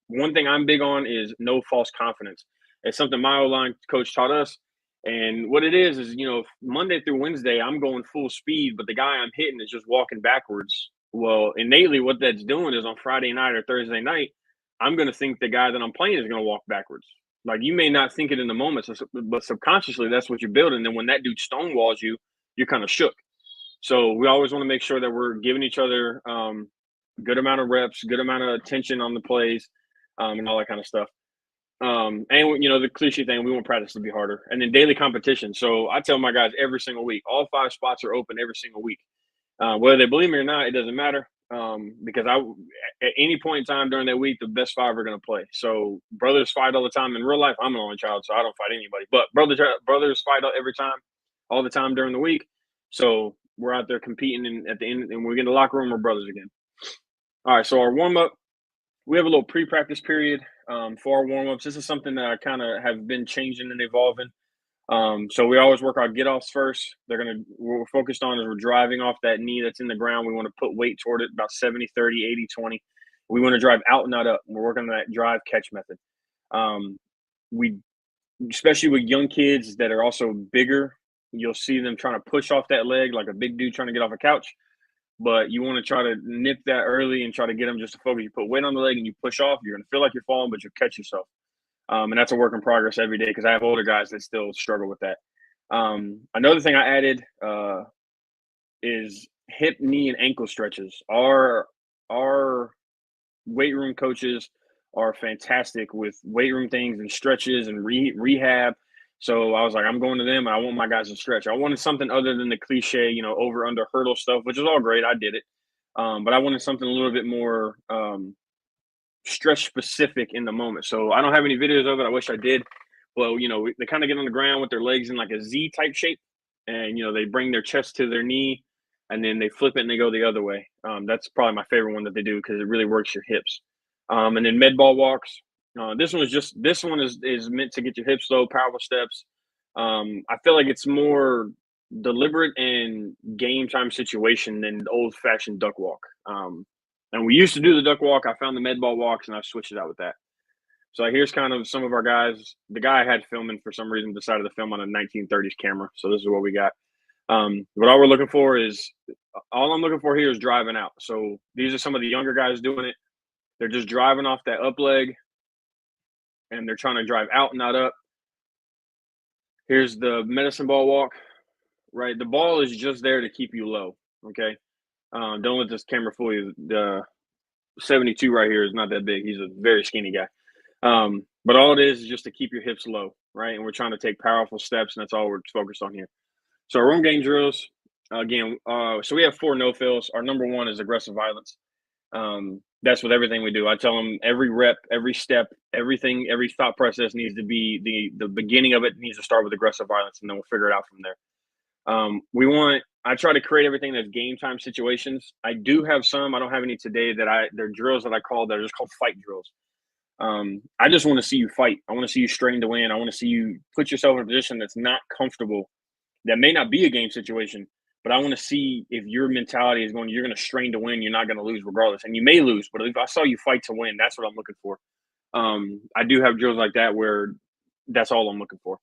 Speaker 18: One thing I'm big on is no false confidence. It's something my O-line coach taught us. And what it is Monday through Wednesday, I'm going full speed, but the guy I'm hitting is just walking backwards. Well, innately, what that's doing is on Friday night or Thursday night, I'm going to think the guy that I'm playing is going to walk backwards. Like, you may not think it in the moment, but subconsciously, that's what you're building. And then when that dude stonewalls you, you're kind of shook. So we always want to make sure that we're giving each other good amount of reps, good amount of attention on the plays, and all that kind of stuff. And the cliche thing, we want practice to be harder. And then daily competition. So I tell my guys every single week, all 5 spots are open every single week. Whether they believe me or not, it doesn't matter. Because at any point in time during that week, the best 5 are going to play. So brothers fight all the time. In real life, I'm an only child, so I don't fight anybody. But brothers fight every time, all the time during the week. So we're out there competing, and at the end, and when we get in the locker room, we're brothers again. All right, so our warm-up, we have a little pre-practice period for our warm-ups. This is something that I kind of have been changing and evolving. So we always work our get-offs first. What we're focused on is we're driving off that knee that's in the ground. We want to put weight toward it, about 70-30, 80-20. We want to drive out, not up. We're working on that drive-catch method. Especially with young kids that are also bigger, you'll see them trying to push off that leg like a big dude trying to get off a couch. But you want to try to nip that early and try to get them just to focus. You put weight on the leg and you push off. You're going to feel like you're falling, but you'll catch yourself. And that's a work in progress every day because I have older guys that still struggle with that. Another thing I added is hip, knee, and ankle stretches. Our weight room coaches are fantastic with weight room things and stretches and rehab. So I was like, I'm going to them and I want my guys to stretch. I wanted something other than the cliche, over under hurdle stuff, which is all great. I did it. But I wanted something a little bit more stretch specific in the moment. So I don't have any videos of it. I wish I did. Well, they kind of get on the ground with their legs in like a Z type shape, and they bring their chest to their knee, and then they flip it and they go the other way. That's probably my favorite one that they do because it really works your hips. And then med ball walks. This one is meant to get your hips low, powerful steps. I feel like it's more deliberate and game time situation than the old fashioned duck walk. And we used to do the duck walk. I found the med ball walks and I switched it out with that. So here's kind of some of our guys. The guy I had filming for some reason decided to film on a 1930s camera. So this is what we got. But all I'm looking for here is driving out. So these are some of the younger guys doing it. They're just driving off that up leg and they're trying to drive out, not up. Here's the medicine ball walk, right? The ball is just there to keep you low, okay? Don't let this camera fool you. The 72 right here is not that big. He's a very skinny guy. But all it is just to keep your hips low, right? And we're trying to take powerful steps, and that's all we're focused on here. So our room game drills, again, so we have 4 no-fills. Our number 1 is aggressive violence. That's with everything we do. I tell them every rep, every step, everything, every thought process needs to be the beginning of it needs to start with aggressive violence, and then we'll figure it out from there. I try to create everything that's game time situations. I do have some, I don't have any today they're drills that I call that are just called fight drills. I just want to see you fight. I want to see you strain to win. I want to see you put yourself in a position that's not comfortable. That may not be a game situation, but I want to see if your mentality is you're going to strain to win. You're not going to lose regardless. And you may lose, but if I saw you fight to win, that's what I'm looking for. I do have drills like that where that's all I'm looking for.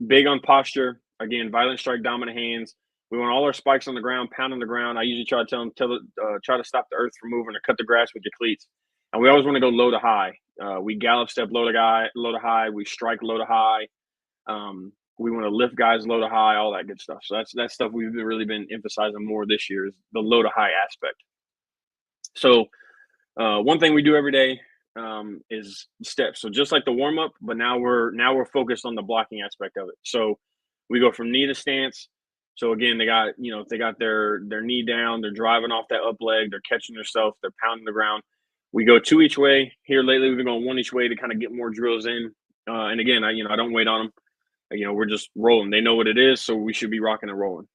Speaker 18: Big on posture. Again, violent strike, dominant hands. We want all our spikes on the ground, pound on the ground. I usually try to tell them, try to stop the earth from moving or cut the grass with your cleats. And we always want to go low to high. We gallop step low to high. We strike low to high. We want to lift guys low to high, all that good stuff. So that's stuff we've really been emphasizing more this year is the low to high aspect. So one thing we do every day is steps. So just like the warm up, but now we're focused on the blocking aspect of it. So we go from knee to stance. So again, they got if they got their knee down, they're driving off that up leg, they're catching themselves, they're pounding the ground. We go 2 each way. Here lately, we've been going 1 each way to kind of get more drills in. And again, I don't wait on them. We're just rolling. They know what it is, so we should be rocking and rolling.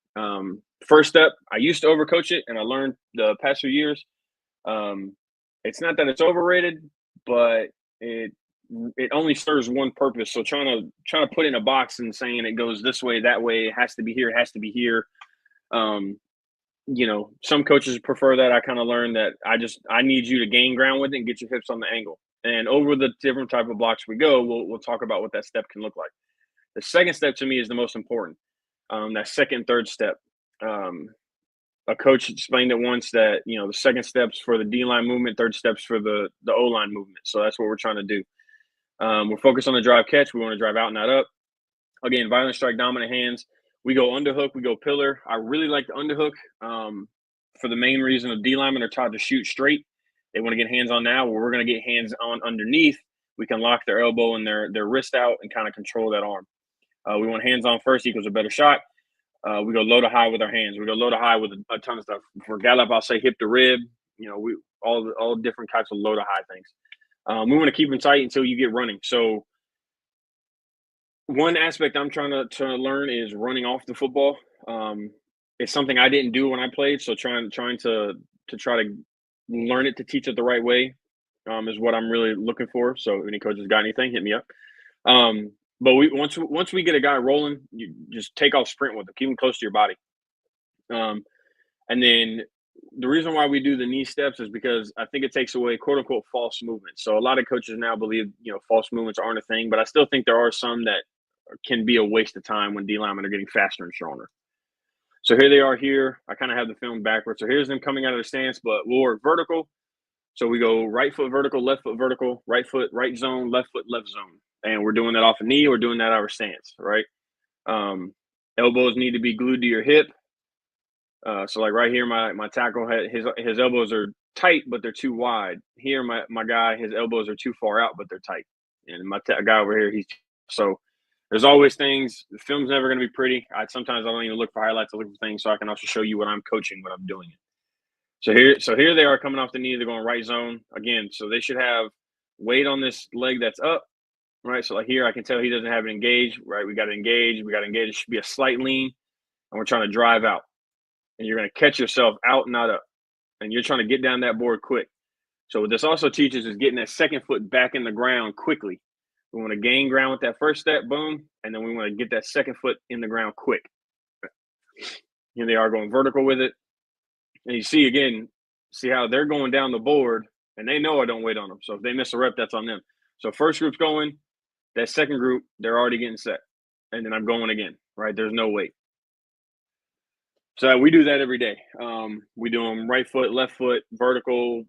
Speaker 18: First step, I used to overcoach it, and I learned the past few years. It's not that it's overrated, but it only serves one purpose. So trying to put in a box and saying it goes this way, that way, it has to be here, it has to be here. Some coaches prefer that. I kind of learned that I need you to gain ground with it and get your hips on the angle. And over the different type of blocks we go, we'll talk about what that step can look like. The second step to me is the most important. That second, third step. A coach explained it once that, the second steps for the D-line movement, third steps for the O-line movement. So that's what we're trying to do. We're focused on the drive catch. We want to drive out, not up. Again, violent strike, dominant hands. We go underhook, we go pillar. I really like the underhook for the main reason of D-linemen are taught to shoot straight. They want to get hands on now. Where we're going to get hands on underneath, we can lock their elbow and their wrist out and kind of control that arm. We want hands on first equals a better shot. We go low to high with our hands. We go low to high with a ton of stuff. For gallop, I'll say hip to rib. We all different types of low to high things. We want to keep them tight until you get running. So one aspect I'm trying to learn is running off the football. It's something I didn't do when I played. So trying to learn it, to teach it the right way is what I'm really looking for. So if any coaches got anything, hit me up. But once we get a guy rolling, you just take off sprint with him, keep him close to your body. And then the reason why we do the knee steps is because I think it takes away quote unquote false movements. So a lot of coaches now believe, false movements aren't a thing, but I still think there are some that can be a waste of time when D linemen are getting faster and stronger. So here they are here. I kind of have the film backwards. So here's them coming out of the stance, but we'll work vertical. So we go right foot vertical, right foot, right zone, left foot, left zone. And we're doing that off a knee. We're doing that out of stance, right? Elbows need to be glued to your hip. So like right here, my tackle, his elbows are tight, but they're too wide. Here, my guy, his elbows are too far out, but they're tight. And my guy over here, so there's always things. The film's never going to be pretty. Sometimes I don't even look for highlights. I look for things so I can also show you what I'm coaching when I'm doing it. So here they are coming off the knee. They're going right zone again. So they should have weight on this leg that's up, right? So like here, I can tell he doesn't have it engaged, right? We got to engage. It should be a slight lean, and we're trying to drive out. And you're going to catch yourself out, not up. And you're trying to get down that board quick. So what this also teaches is getting that second foot back in the ground quickly. We want to gain ground with that first step, boom, and then we want to get that second foot in the ground quick. Here they are going vertical with it. And you see how they're going down the board, and they know I don't wait on them. So if they miss a rep, that's on them. So first group's going, that second group, they're already getting set. And then I'm going again, right? There's no wait. So we do that every day. We do them right foot, left foot, vertical,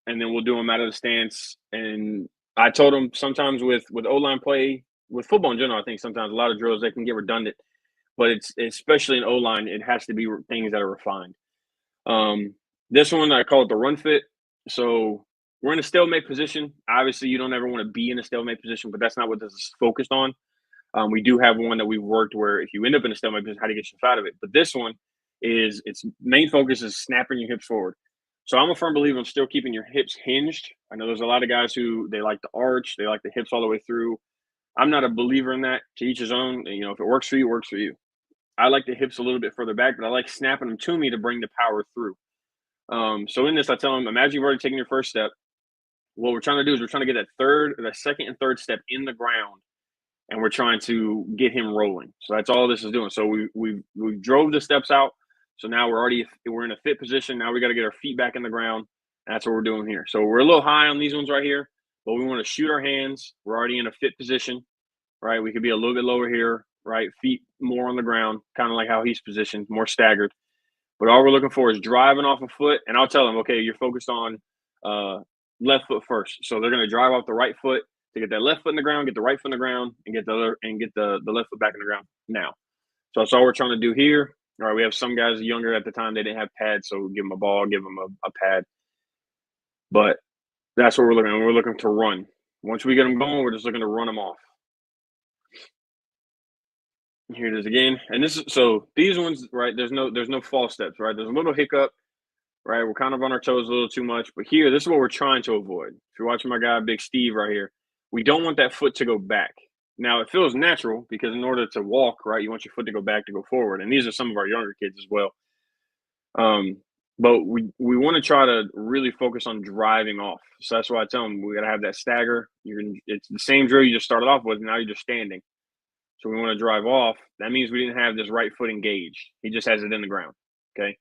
Speaker 18: and then we'll do them out of the stance. And I told them sometimes with O-line play, with football in general, I think sometimes a lot of drills, they can get redundant. But it's especially in O-line, it has to be things that are refined. This one, I call it the run fit. So we're in a stalemate position. Obviously, you don't ever want to be in a stalemate position, but that's not what this is focused on. We do have one that we've worked where if you end up in a stalemate position, how to get yourself out of it. But this one, its main focus is snapping your hips forward. So I'm a firm believer in still keeping your hips hinged. I know there's a lot of guys who they like the arch, they like the hips all the way through. I'm not a believer in that. To each his own. If it works for you, it works for you. I like the hips a little bit further back, but I like snapping them to me to bring the power through. So in this, I tell them, imagine you've already taken your first step. What we're trying to do is we're trying to get that second and third step in the ground, and we're trying to get him rolling. So that's all this is doing. So we drove the steps out. So now we're in a fit position. Now we got to get our feet back in the ground. That's what we're doing here. So we're a little high on these ones right here, but we want to shoot our hands. We're already in a fit position, right? We could be a little bit lower here, right? Feet more on the ground, kind of like how he's positioned, more staggered. But all we're looking for is driving off a foot. And I'll tell them, okay, you're focused on left foot first. So they're going to drive off the right foot to get that left foot in the ground, get the right foot in the ground, and get the left foot back in the ground now. So that's all we're trying to do here. All right, we have some guys younger at the time, they didn't have pads, so give them a ball, give them a pad. But that's what we're looking at. We're looking to run. Once we get them going, we're just looking to run them off. Here it is again. And these ones, right, there's no false steps, right? There's a little hiccup, right? We're kind of on our toes a little too much. But here, this is what we're trying to avoid. If you're watching my guy, Big Steve right here, we don't want that foot to go back. Now, it feels natural because in order to walk, right, you want your foot to go back to go forward. And these are some of our younger kids as well. But we want to try to really focus on driving off. So that's why I tell them we got to have that stagger. It's the same drill you just started off with. Now you're just standing. So we want to drive off. That means we didn't have this right foot engaged. He just has it in the ground, okay?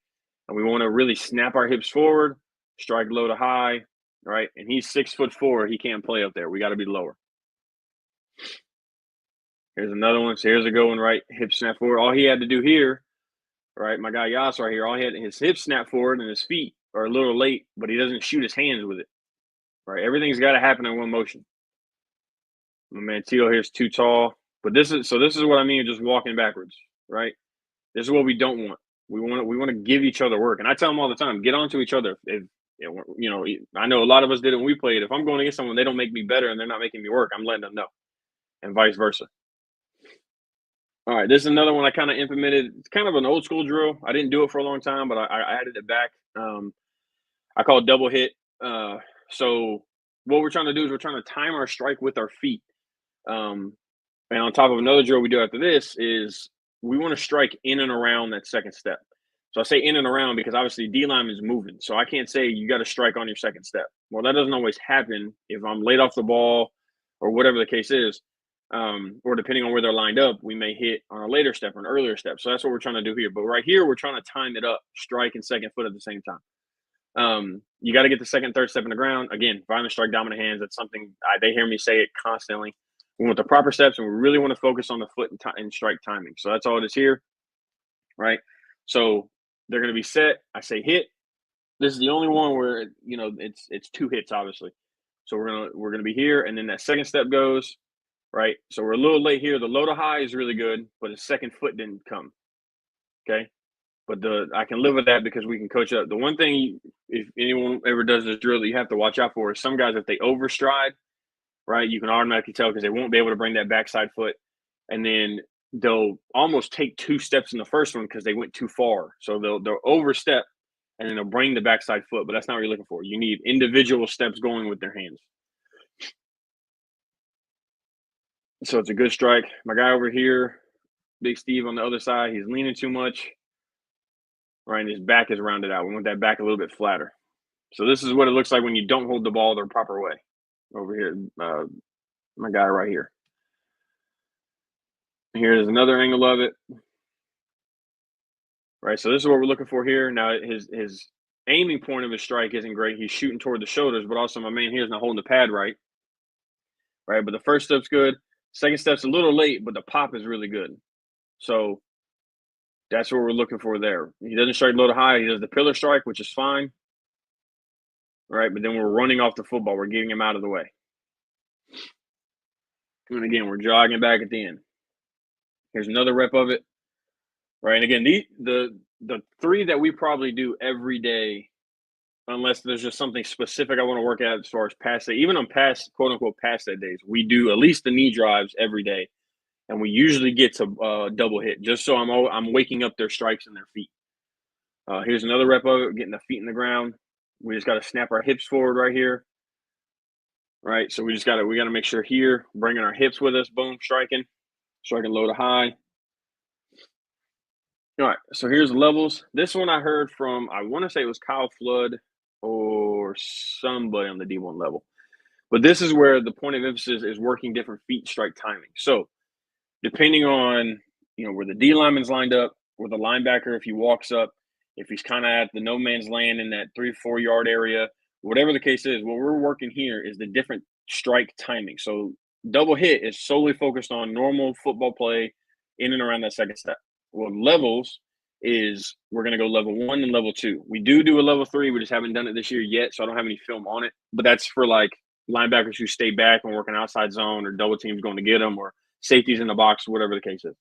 Speaker 18: And we want to really snap our hips forward, strike low to high, right? And he's 6'4". He can't play up there. We got to be lower. Here's another one. So here's a good one, right? Hip snap forward. All he had to do here, right? My guy Yas right here, all he had, his hips snap forward and his feet are a little late, but he doesn't shoot his hands with it, right? Everything's got to happen in one motion. My man Teal here's too tall. But this is what I mean just walking backwards, right? This is what we don't want. We want to give each other work. And I tell them all the time, get onto each other. If I know a lot of us did it when we played. If I'm going against someone, they don't make me better and they're not making me work, I'm letting them know. And vice versa. All right, this is another one I kind of implemented. It's kind of an old school drill. I didn't do it for a long time, but I added it back. I call it double hit. So what we're trying to do is we're trying to time our strike with our feet. And on top of another drill we do after this is we want to strike in and around that second step. So I say in and around because obviously D-line is moving. So I can't say you got to strike on your second step. Well, that doesn't always happen if I'm late off the ball or whatever the case is. Or depending on where they're lined up, we may hit on a later step or an earlier step. So that's what we're trying to do here. But right here, we're trying to time it up, strike and second foot at the same time. You got to get the second, third step in the ground. Again, violent strike, dominant hands. That's something they hear me say it constantly. We want the proper steps, and we really want to focus on the foot and strike timing. So that's all it is here, right? So they're going to be set. I say hit. This is the only one where, you know, it's 2 hits, obviously. So we're gonna be here, and then that second step goes, right? So we're a little late here. The low to high is really good, but the second foot didn't come. Okay. But I can live with that because we can coach up. The one thing, if anyone ever does this drill, that you have to watch out for is some guys, if they overstride, right, you can automatically tell because they won't be able to bring that backside foot. And then they'll almost take 2 steps in the first one because they went too far. So they'll overstep and then they'll bring the backside foot, but that's not what you're looking for. You need individual steps going with their hands. So it's a good strike. My guy over here, Big Steve on the other side, he's leaning too much. Right, and his back is rounded out. We want that back a little bit flatter. So this is what it looks like when you don't hold the ball the proper way. Over here, my guy right here. Here's another angle of it. Right, so this is what we're looking for here. Now his aiming point of his strike isn't great. He's shooting toward the shoulders, but also my man here is not holding the pad right. Right, but the first step's good. Second step's a little late, but the pop is really good. So that's what we're looking for there. He doesn't strike low to high. He does the pillar strike, which is fine. Right, but then we're running off the football. We're getting him out of the way. And again, we're jogging back at the end. Here's another rep of it. Right, and again, the 3 that we probably do every day, unless there's just something specific I want to work at as far as pass day, even on pass, quote unquote, pass day days, we do at least the knee drives every day. And we usually get to double hit, just so I'm waking up their strikes and their feet. Here's another rep of it, getting the feet in the ground. We just got to snap our hips forward right here. Right, so we got to make sure here, bringing our hips with us, boom, striking low to high. All right, so here's the levels. This one I heard from, I want to say it was Kyle Flood or somebody on the D1 level. But this is where the point of emphasis is working different feet strike timing. So depending on, you know, where the D lineman's lined up, where the linebacker, if he walks up, if he's kind of at the no man's land in that 3 or 4 yard area, whatever the case is, what we're working here is the different strike timing. So double hit is solely focused on normal football play in and around that second step. Well, levels is we're going to go level 1 and level 2. We do a level 3. We just haven't done it this year yet, so I don't have any film on it. But that's for like linebackers who stay back and work an outside zone, or double teams going to get them, or safeties in the box, whatever the case is.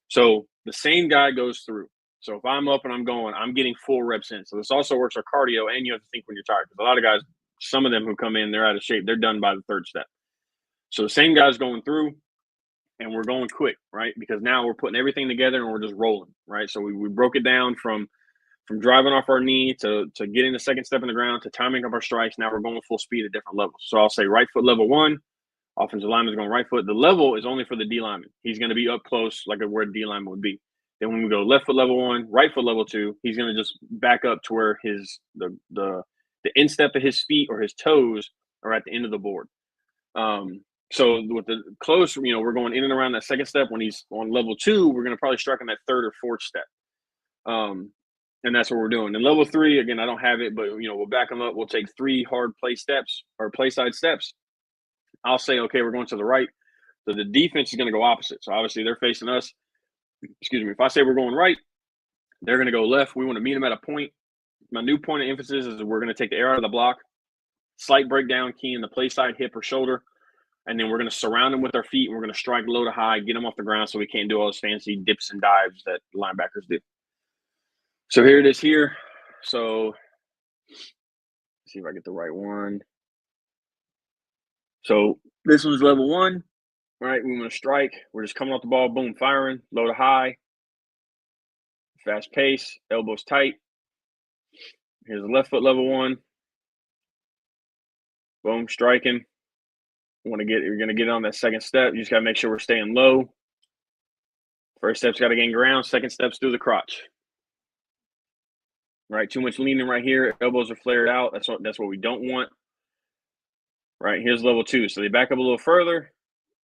Speaker 18: So the same guy goes through. So if I'm up and I'm going, I'm getting full reps in. So this also works our cardio, and you have to think when you're tired. Because a lot of guys, some of them who come in, they're out of shape. They're done by the 3rd step. So the same guy's going through, and we're going quick, right? Because now we're putting everything together and we're just rolling, right? So we broke it down from driving off our knee to getting the second step in the ground to timing up our strikes. Now we're going full speed at different levels. So I'll say right foot level 1. Offensive lineman is going right foot. The level is only for the D lineman. He's going to be up close like where a D lineman would be. Then when we go left foot level 1, right foot level 2, he's going to just back up to where the instep of his feet or his toes are at the end of the board. So with the close, you know, we're going in and around that second step. When he's on level 2, we're going to probably strike on that 3rd or 4th step. And that's what we're doing. And level 3, again, I don't have it, but, you know, we'll back them up. We'll take 3 hard play steps or play side steps. I'll say, okay, we're going to the right. So the defense is going to go opposite. So obviously they're facing us. Excuse me. If I say we're going right, they're going to go left. We want to meet them at a point. My new point of emphasis is we're going to take the air out of the block, slight breakdown, key in the play side, hip or shoulder. And then we're going to surround them with our feet. And we're going to strike low to high, get them off the ground so we can't do all those fancy dips and dives that linebackers do. So here it is here. So let's see if I get the right one. So this one's level 1, right? We want to strike. We're just coming off the ball, boom, firing, low to high, fast pace, elbows tight. Here's the left foot level 1. Boom, striking. You're going to get on that second step. You just got to make sure we're staying low. First step's got to gain ground. Second step's through the crotch. Right, too much leaning right here. Elbows are flared out. That's what we don't want. Right, here's level 2. So they back up a little further.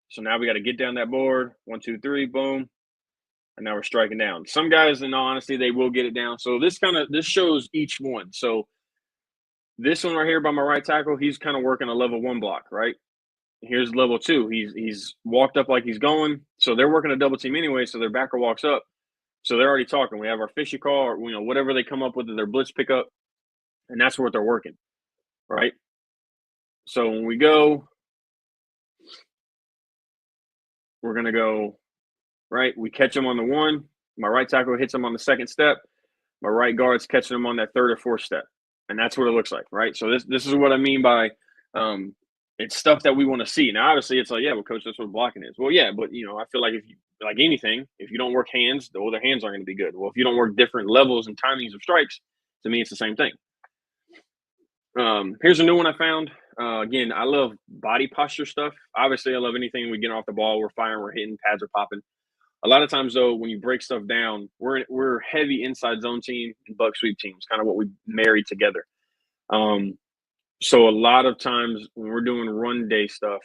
Speaker 18: So now we got to get down that board. 1, 2, 3, boom. And now we're striking down. Some guys, in all honesty, they will get it down. So this shows each one. So this one right here by my right tackle, he's kind of working a level 1 block, right? Here's level 2. He's walked up like he's going. So they're working a double team anyway. So their backer walks up. So they're already talking. We have our fishy call, or, you know, whatever they come up with, their blitz pickup. And that's what they're working, right? So when we go, we're going to go, right? We catch them on the one. My right tackle hits them on the second step. My right guard's catching them on that third or fourth step. And that's what it looks like, right? So this is what I mean by it's stuff that we want to see. Now, obviously, it's like, yeah, well, coach, that's what blocking is. Well, yeah, but, I feel like if you, like anything, if you don't work hands, the other hands aren't going to be good. Well, if you don't work different levels and timings of strikes, to me, it's the same thing. Here's a new one I found. Again, I love body posture stuff. Obviously, I love anything we get off the ball. We're firing, we're hitting, pads are popping. A lot of times, though, when you break stuff down, we're heavy inside zone team and buck sweep teams, kind of what we married together. So a lot of times when we're doing run day stuff,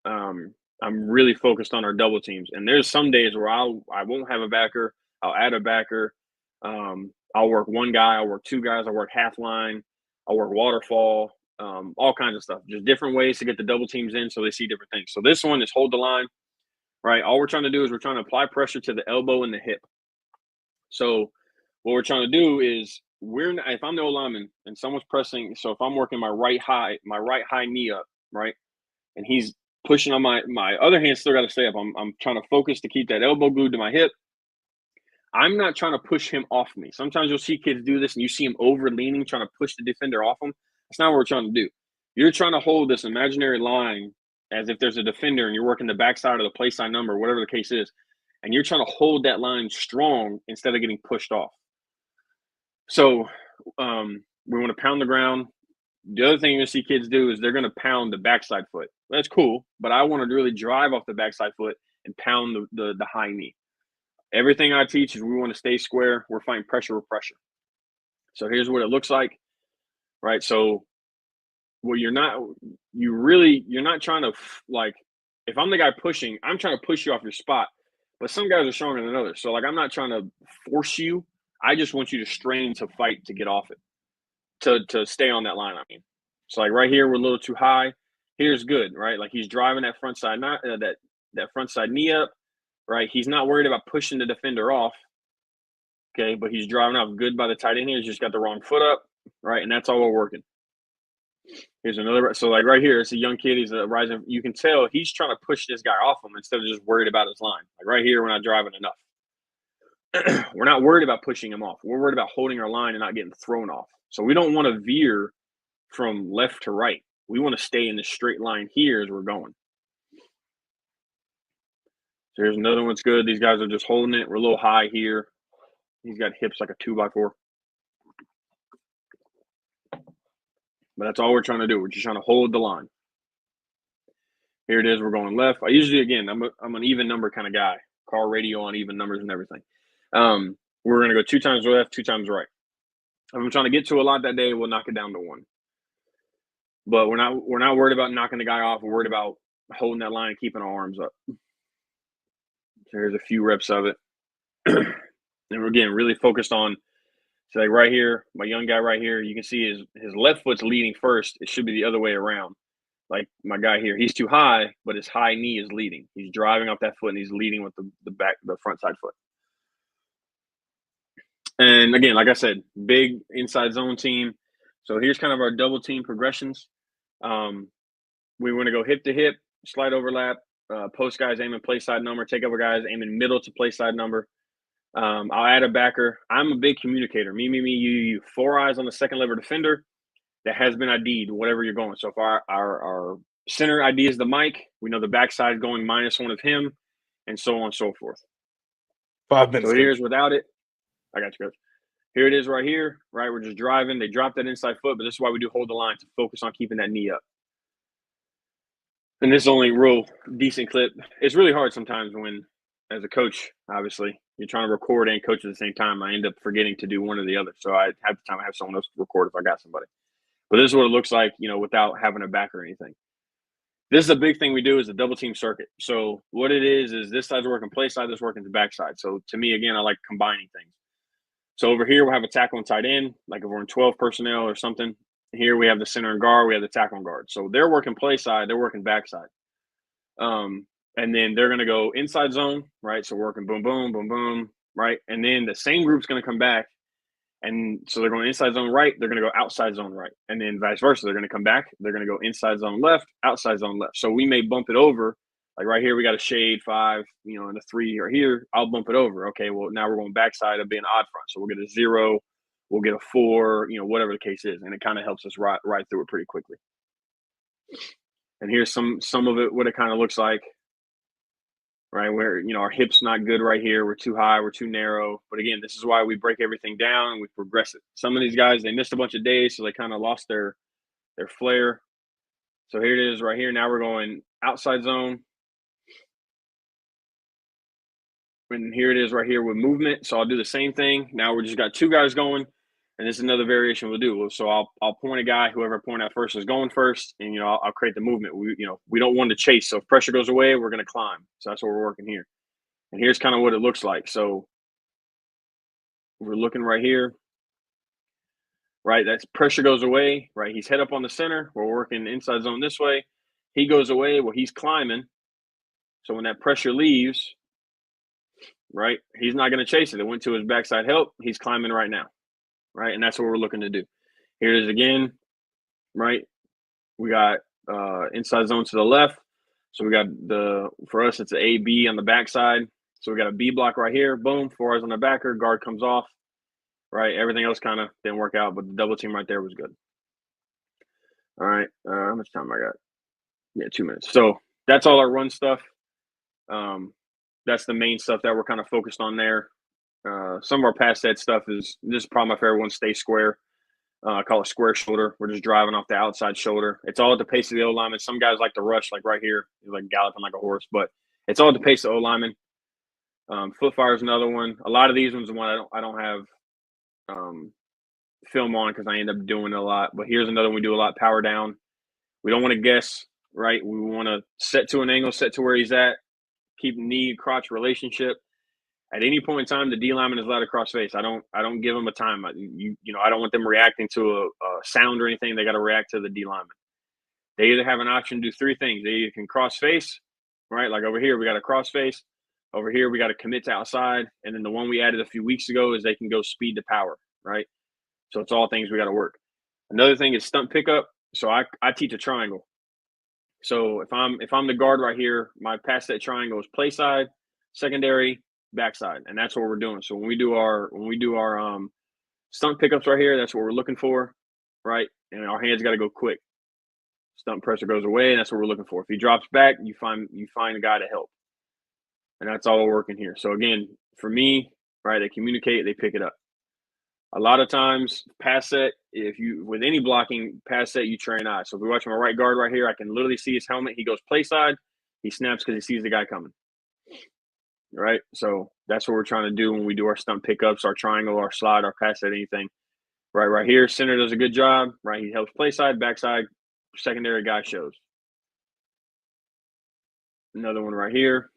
Speaker 18: I'm really focused on our double teams. And there's some days where I won't have a backer. I'll add a backer. I'll work one guy. I'll work two guys. I'll work half line. I'll work waterfall. All kinds of stuff. Just different ways to get the double teams in so they see different things. So this one is hold the line, right? All we're trying to do is we're trying to apply pressure to the elbow and the hip. So what we're trying to do is if I'm the O-lineman and someone's pressing, so if I'm working my right high knee up, right, and he's pushing on my other hand, still got to stay up. I'm trying to focus to keep that elbow glued to my hip. I'm not trying to push him off me. Sometimes you'll see kids do this and you see him over leaning, trying to push the defender off him. That's not what we're trying to do. You're trying to hold this imaginary line as if there's a defender and you're working the backside of the play sign number, whatever the case is, and you're trying to hold that line strong instead of getting pushed off. So we want to pound the ground. The other thing you're going to see kids do is they're going to pound the backside foot. That's cool, but I want to really drive off the backside foot and pound the high knee. Everything I teach is we want to stay square. We're fighting pressure with pressure. So here's what it looks like, right? So you're not trying to, like, if I'm the guy pushing, I'm trying to push you off your spot, but some guys are stronger than others. So, like, I'm not trying to force you. I just want you to strain to fight to get off it, to stay on that line, I mean. So, like, right here, we're a little too high. Here's good, right? Like, he's driving that front side, that front side knee up, right? He's not worried about pushing the defender off, okay? But he's driving off good by the tight end here. He's just got the wrong foot up, right? And that's all we're working. Here's another. So, like, right here, it's a young kid. He's a rising. You can tell he's trying to push this guy off him instead of just worried about his line. Like, right here, we're not driving enough. We're not worried about pushing him off. We're worried about holding our line and not getting thrown off. So we don't want to veer from left to right. We want to stay in the straight line here as we're going. So here's another one's good. These guys are just holding it. We're a little high here. He's got hips like a 2x4. But that's all we're trying to do. We're just trying to hold the line. Here it is. We're going left. I usually, again, I'm an even number kind of guy. Car radio on even numbers and everything. We're going to go 2 times left, 2 times right. If I'm trying to get to a lot that day, we'll knock it down to 1. But we're not worried about knocking the guy off. We're worried about holding that line and keeping our arms up. So here's a few reps of it. And we're, again, really focused on, so like right here, my young guy right here, you can see his left foot's leading first. It should be the other way around. Like my guy here, he's too high, but his high knee is leading. He's driving off that foot and he's leading with the front side foot. And again, like I said, big inside zone team. So here's kind of our double team progressions. We want to go hip to hip, slide overlap, post guys aiming play side number, take over guys aiming middle to play side number. I'll add a backer. I'm a big communicator. Me, you. 4 eyes on the second lever defender that has been ID'd, whatever you're going. So if our center ID is the mic, we know the backside going -1 of him, and so on and so forth.
Speaker 10: 5 minutes.
Speaker 18: So here's without it. I got you, Coach. Here it is right here, right? We're just driving. They drop that inside foot, but this is why we do hold the line, to focus on keeping that knee up. And this is only real decent clip. It's really hard sometimes when, as a coach, obviously, you're trying to record and coach at the same time. I end up forgetting to do one or the other. So I have the time I have someone else to record if I got somebody. But this is what it looks like, without having a back or anything. This is a big thing we do, is a double team circuit. So what it is this side's working play side, this working the back side. So to me, again, I like combining things. So over here, we'll have a tackle and tight end, like if we're in 12 personnel or something. Here we have the center and guard, we have the tackle and guard. So they're working play side, they're working backside. And then they're going to go inside zone, right? So working boom, boom, boom, boom, right? And then the same group's going to come back And so they're going inside zone right, they're going to go outside zone right. And then vice versa. They're going to come back, they're going to go inside zone left, outside zone left. So we may bump it over. Like right here, we got a shade 5, and a 3 right here. I'll bump it over. Okay, well, now we're going backside of being odd front. So we'll get a 0, we'll get a 4, whatever the case is. And it kind of helps us ride through it pretty quickly. And here's some of it, what it kind of looks like. Right, where our hip's not good right here. We're too high, we're too narrow. But again, this is why we break everything down and we progress it. Some of these guys, they missed a bunch of days, so they kind of lost their flair. So here it is right here. Now we're going outside zone. And here it is right here with movement. So I'll do the same thing. Now we just got 2 guys going. And this is another variation we'll do. So I'll point a guy, whoever I point at first is going first, and I'll create the movement. We don't want to chase. So if pressure goes away, we're going to climb. So that's what we're working here. And here's kind of what it looks like. So we're looking right here. Right, that's pressure goes away. Right, he's head up on the center. We're working inside zone this way. He goes away. Well, he's climbing. So when that pressure leaves, right, he's not going to chase it. It went to his backside help. He's climbing right now. Right, and that's what we're looking to do. Here it is again, right? We got inside zone to the left. So we got for us, it's an A, B on the backside. So we got a B block right here. Boom, 4 eyes on the backer. Guard comes off. Right, everything else kind of didn't work out, but the double team right there was good. All right, how much time I got? Yeah, 2 minutes. So that's all our run stuff. That's the main stuff that we're kind of focused on there. Some of our pass set stuff this is probably my favorite one, stay square. I call it square shoulder. We're just driving off the outside shoulder. It's all at the pace of the O-lineman. Some guys like to rush, like right here, like galloping like a horse, but it's all at the pace of O-lineman. Foot fire is another one. A lot of these ones are one I don't have film on because I end up doing it a lot. But here's another one we do a lot, power down. We don't want to guess, right? We want to set to an angle, set to where he's at, keep knee crotch relationship. At any point in time, the D lineman is allowed to cross face. I don't give them a time. I don't want them reacting to a sound or anything. They got to react to the D lineman. They either have an option to do 3 things. They either can cross face, right? Like over here, we got a cross face. Over here, we got to commit to outside. And then the one we added a few weeks ago is they can go speed to power, right? So it's all things we got to work. Another thing is stunt pickup. So I teach a triangle. So if I'm the guard right here, my pass set triangle is play side, secondary, backside, and that's what we're doing. So when we do our stunt pickups right here, that's what we're looking for, right? And our hands got to go quick. Stunt pressure goes away, and that's what we're looking for. If he drops back, you find a guy to help, and that's all we're working here. So again, for me, right, they communicate, they pick it up. A lot of times, pass set, with any blocking pass set, you train eye. So if we watch my right guard right here, I can literally see his helmet. He goes play side, he snaps because he sees the guy coming. Right, so that's what we're trying to do when we do our stunt pickups, our triangle, our slide, our pass set, anything. Right here, center does a good job. Right, he helps play side, backside, secondary guy shows. Another one right here.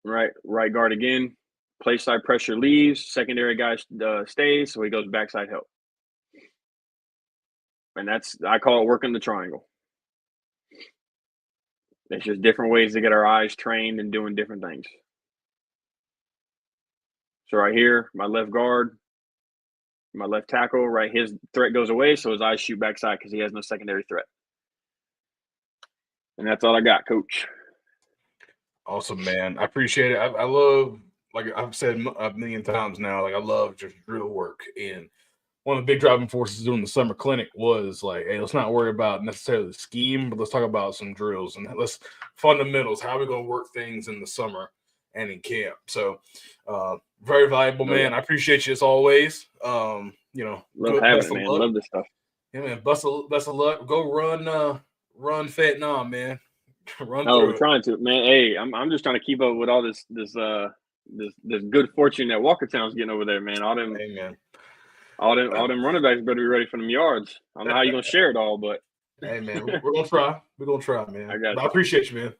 Speaker 18: Right guard again. Play side pressure leaves. Secondary guy stays, so he goes backside help. And I call it working the triangle. It's just different ways to get our eyes trained and doing different things. So right here, my left guard, my left tackle, right, his threat goes away, so his eyes shoot backside because he has no secondary threat. And that's all I got, Coach.
Speaker 10: Awesome, man. I appreciate it. I love, like I've said a million times now, like I love just drill work. And one of the big driving forces doing the summer clinic was like, hey, let's not worry about necessarily the scheme, but let's talk about some drills and fundamentals. How are we going to work things in the summer and in camp? So very valuable, man. I appreciate you as always.
Speaker 18: Love having it, man. Love this stuff.
Speaker 10: Yeah, man. Best of luck. Go run Vietnam, man.
Speaker 18: We're trying to, man. Hey, I'm just trying to keep up with all this good fortune that Walkertown's getting over there, man. All them running backs better be ready for them yards. I don't know how you're gonna share it all, but
Speaker 10: hey, man, we're gonna try. We're gonna try, man. I appreciate you, man.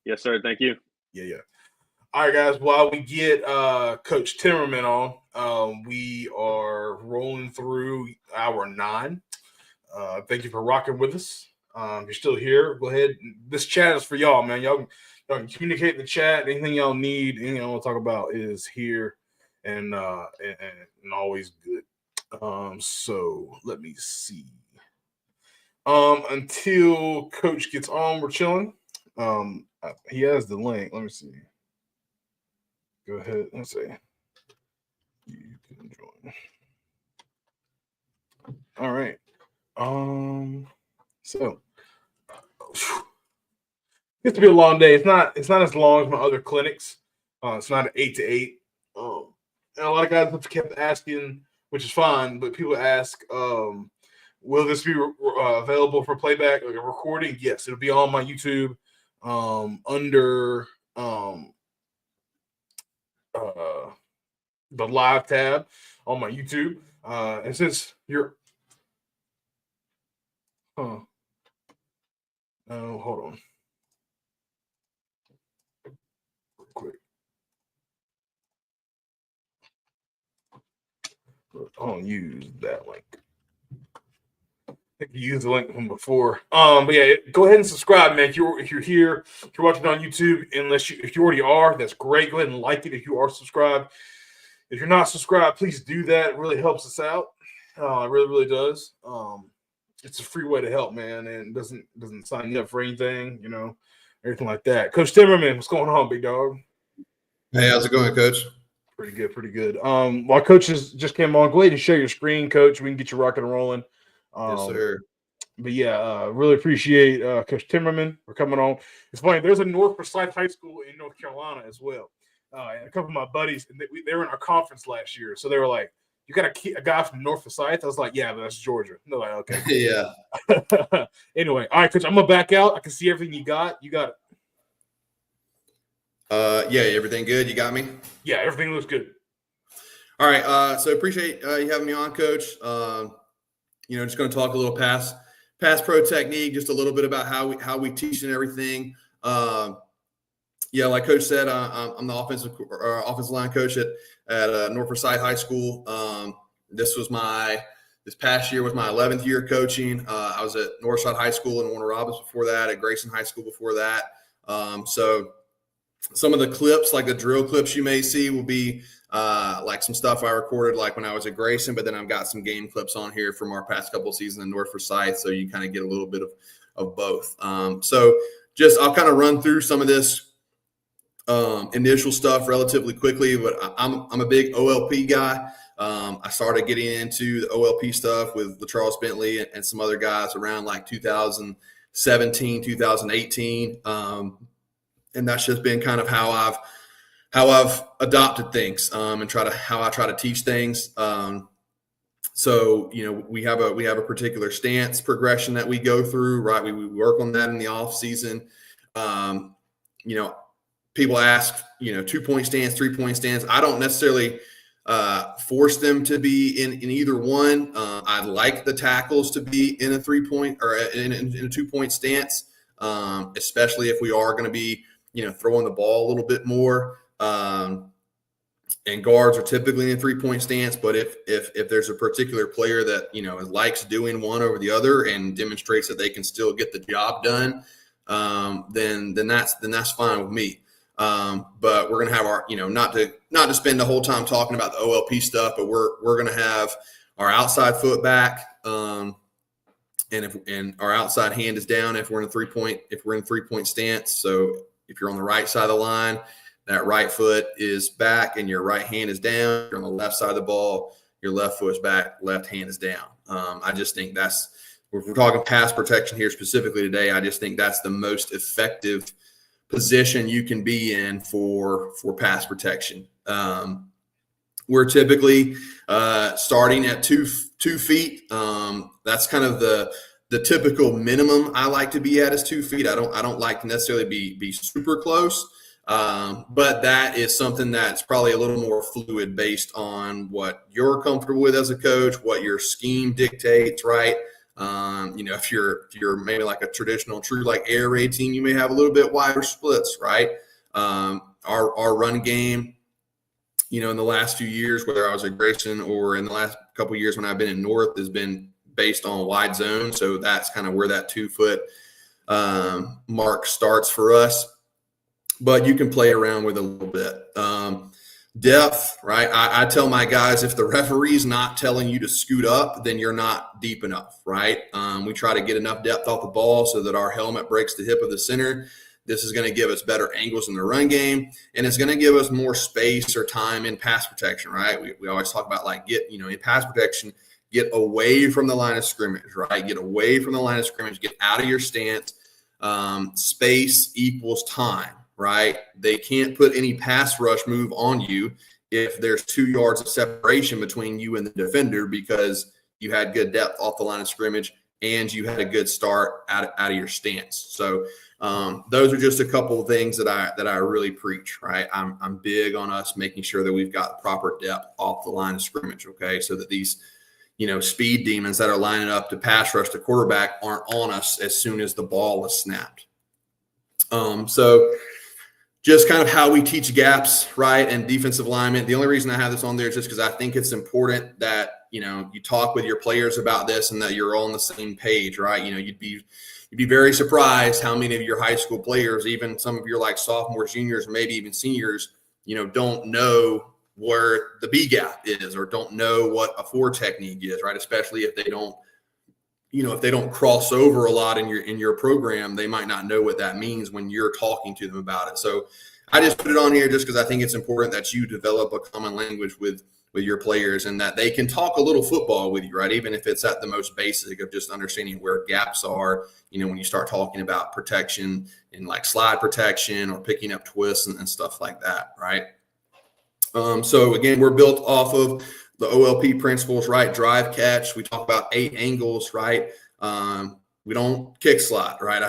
Speaker 18: Yes, sir. Thank you.
Speaker 10: Yeah. All right, guys. While we get Coach Timmerman on, we are rolling through hour 9. Thank you for rocking with us. If you're still here, go ahead. This chat is for y'all, man. Y'all communicate in the chat. Anything y'all need, anything y'all want to talk about is here, and always good. So let me see. Until Coach gets on, we're chilling. He has the link. Let me see. Go ahead. Let's see. You can join. All right. So it's to be a long day. It's not as long as my other clinics. It's not an 8 to 8. And a lot of guys have kept asking, which is fine, but people ask, will this be available for playback, like a recording? Yes, it'll be on my YouTube under the live tab on my YouTube. And since you're no, hold on. Real quick. I don't use that link. I think you used the link from before. But yeah, go ahead and subscribe, man. If you're here, if you're watching on YouTube, if you already are, that's great. Go ahead and like it if you are subscribed. If you're not subscribed, please do that. It really helps us out. It really, really does. It's a free way to help, man, and doesn't sign you up for anything, everything like that. Coach Timmerman, what's going on, big dog?
Speaker 19: Hey, how's it going, Coach?
Speaker 10: Pretty good, pretty good. While coaches just came on, go ahead and share your screen, Coach. We can get you rocking and rolling.
Speaker 19: Yes, sir.
Speaker 10: But yeah, really appreciate Coach Timmerman for coming on. It's funny, there's a North Forsyth High School in North Carolina as well. And a couple of my buddies, they were in our conference last year, so they were like, "You got a guy from North Forsyth?" I was like, "Yeah, but that's Georgia." And they're like, "Okay."
Speaker 19: Yeah.
Speaker 10: Anyway, all right, Coach, I'm gonna back out. I can see everything you got. You got it.
Speaker 19: Yeah, everything good? You got me?
Speaker 10: Yeah, everything looks good.
Speaker 19: All right. So appreciate you having me on, Coach. Just going to talk a little pass pro technique, just a little bit about how we teach and everything. Yeah, like Coach said, I'm the offensive line coach at North Forsyth High School. This past year was my 11th year coaching. I was at Northside High School in Warner Robins before that, at Grayson High School before that. So some of the clips, like the drill clips you may see, will be like some stuff I recorded like when I was at Grayson, but then I've got some game clips on here from our past couple of seasons in North Forsyth, so you kind of get a little bit of both. So just I'll kind of run through some of this initial stuff relatively quickly, but I'm a big OLP guy. I started getting into the OLP stuff with Charles Bentley and some other guys around like 2017, 2018. And that's just been kind of how I've adopted things and how I try to teach things. So we have a particular stance progression that we go through, right? We work on that in the off season. People ask, 2-point stance, 3-point stance. I don't necessarily force them to be in either one. I like the tackles to be in a 3-point or in a 2-point stance, especially if we are going to be, throwing the ball a little bit more. And guards are typically in a 3-point stance, but if there's a particular player that likes doing one over the other and demonstrates that they can still get the job done, then that's fine with me. But we're gonna have our not to spend the whole time talking about the OLP stuff, but we're gonna have our outside foot back, and our outside hand is down if we're in 3-point stance. So if you're on the right side of the line, that right foot is back and your right hand is down. If you're on the left side of the ball, your left foot is back, left hand is down. I just think if we're talking pass protection here specifically today, I just think that's the most effective position you can be in for pass protection. We're typically starting at 2 feet. That's kind of the typical minimum I like to be at is 2 feet. I don't like to necessarily be super close. But that is something that's probably a little more fluid based on what you're comfortable with as a coach, what your scheme dictates, right? If you're maybe like a traditional true like air raid team, you may have a little bit wider splits, right? Our run game, in the last few years, whether I was at Grayson or in the last couple of years when I've been in North, has been based on wide zone. So that's kind of where that 2 foot mark starts for us. but you can play around with a little bit. Depth, right? I tell my guys, if the referee's not telling you to scoot up, then you're not deep enough, right? We try to get enough depth off the ball so that our helmet breaks the hip of the center. This is going to give us better angles in the run game, and it's going to give us more space or time in pass protection, right? We always talk about like in pass protection, get away from the line of scrimmage, right? Get away from the line of scrimmage, get out of your stance. Space equals time, right? They can't put any pass rush move on you if there's 2 yards of separation between you and the defender because you had good depth off the line of scrimmage and you had a good start out of your stance. So those are just a couple of things that I really preach, right? I'm big on us making sure that we've got proper depth off the line of scrimmage, okay? So that these, speed demons that are lining up to pass rush the quarterback aren't on us as soon as the ball is snapped. So just kind of how we teach gaps, right, and defensive alignment. The only reason I have this on there is just because I think it's important that, you talk with your players about this and that you're all on the same page, right? You'd be very surprised how many of your high school players, even some of your like sophomores, juniors, or maybe even seniors, don't know where the B gap is or don't know what a 4 technique is, right? Especially if they don't, if they don't cross over a lot in your program, they might not know what that means when you're talking to them about it. So I just put it on here just because I think it's important that you develop a common language with your players and that they can talk a little football with you, right? Even if it's at the most basic of just understanding where gaps are, when you start talking about protection and like slide protection or picking up twists and stuff like that, right? So again, we're built off of the OLP principles, right? Drive, catch. We talk about 8 angles, right? We don't kick slide, right?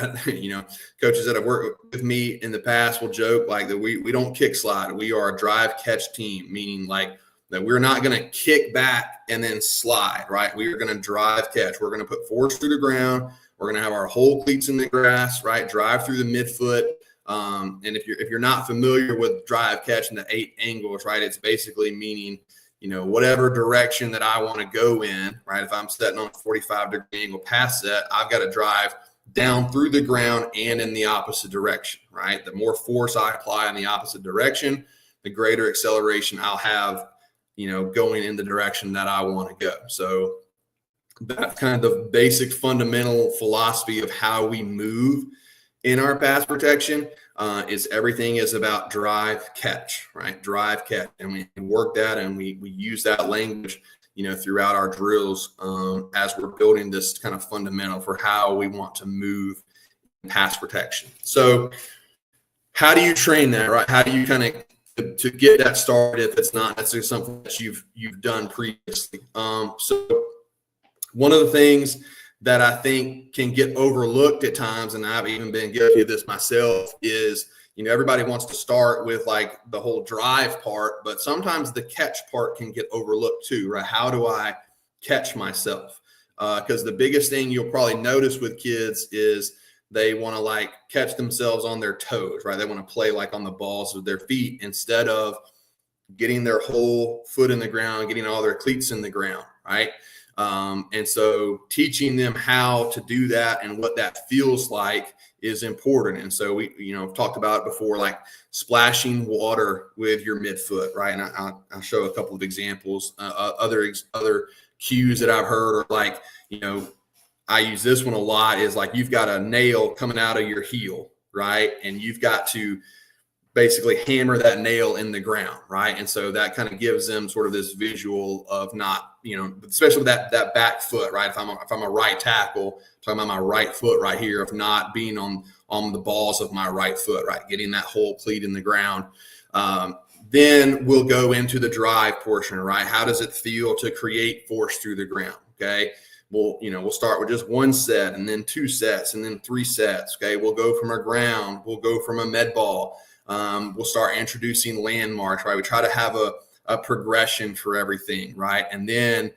Speaker 19: Coaches that have worked with me in the past will joke like that we don't kick slide. We are a drive catch team, meaning like that we're not going to kick back and then slide, right? We are going to drive catch. We're going to put force through the ground. We're going to have our whole cleats in the grass, right? Drive through the midfoot. And if you're not familiar with drive catch and the 8 angles, right? It's basically meaning, whatever direction that I want to go in, right? If I'm setting on a 45-degree angle pass set, I've got to drive down through the ground and in the opposite direction, right? The more force I apply in the opposite direction, the greater acceleration I'll have, going in the direction that I want to go. So that's kind of the basic fundamental philosophy of how we move in our pass protection. Is everything is about drive catch, right? Drive catch, and we work that and we use that language, throughout our drills as we're building this kind of fundamental for how we want to move in pass protection. So, how do you train that, right? How do you kind of to get that started if it's not necessarily something that you've done previously? So, one of the things that I think can get overlooked at times, and I've even been guilty of this myself, is, everybody wants to start with like the whole drive part, but sometimes the catch part can get overlooked too, right? How do I catch myself? Because the biggest thing you'll probably notice with kids is they want to like catch themselves on their toes, right? They want to play like on the balls of their feet instead of getting their whole foot in the ground, getting all their cleats in the ground, right? And so teaching them how to do that and what that feels like is important. And so we, I've talked about it before, like splashing water with your midfoot, right? And I'll show a couple of examples. Other cues that I've heard are like, I use this one a lot is like you've got a nail coming out of your heel, right? And you've got to basically hammer that nail in the ground, right? And so that kind of gives them sort of this visual of not, especially with that back foot, right? If I'm a right tackle, talking about my right foot right here, of not being on the balls of my right foot, right? Getting that whole cleat in the ground. Then we'll go into the drive portion, right? How does it feel to create force through the ground? Okay. We'll start with just 1 set and then 2 sets and then 3 sets. Okay. We'll go from a ground. We'll go from a med ball. We'll start introducing landmarks, right? We try to have a progression for everything, right? And then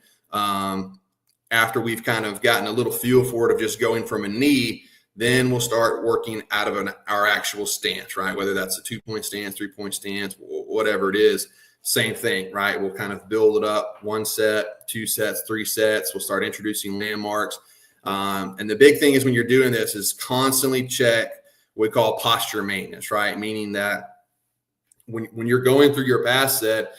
Speaker 19: after we've kind of gotten a little feel for it of just going from a knee, then we'll start working out of our actual stance, right? Whether that's a 2-point stance, 3-point stance, whatever it is, same thing, right? We'll kind of build it up 1 set, 2 sets, 3 sets. We'll start introducing landmarks. And the big thing is when you're doing this is constantly check we call posture maintenance, right? Meaning that when you're going through your pass set,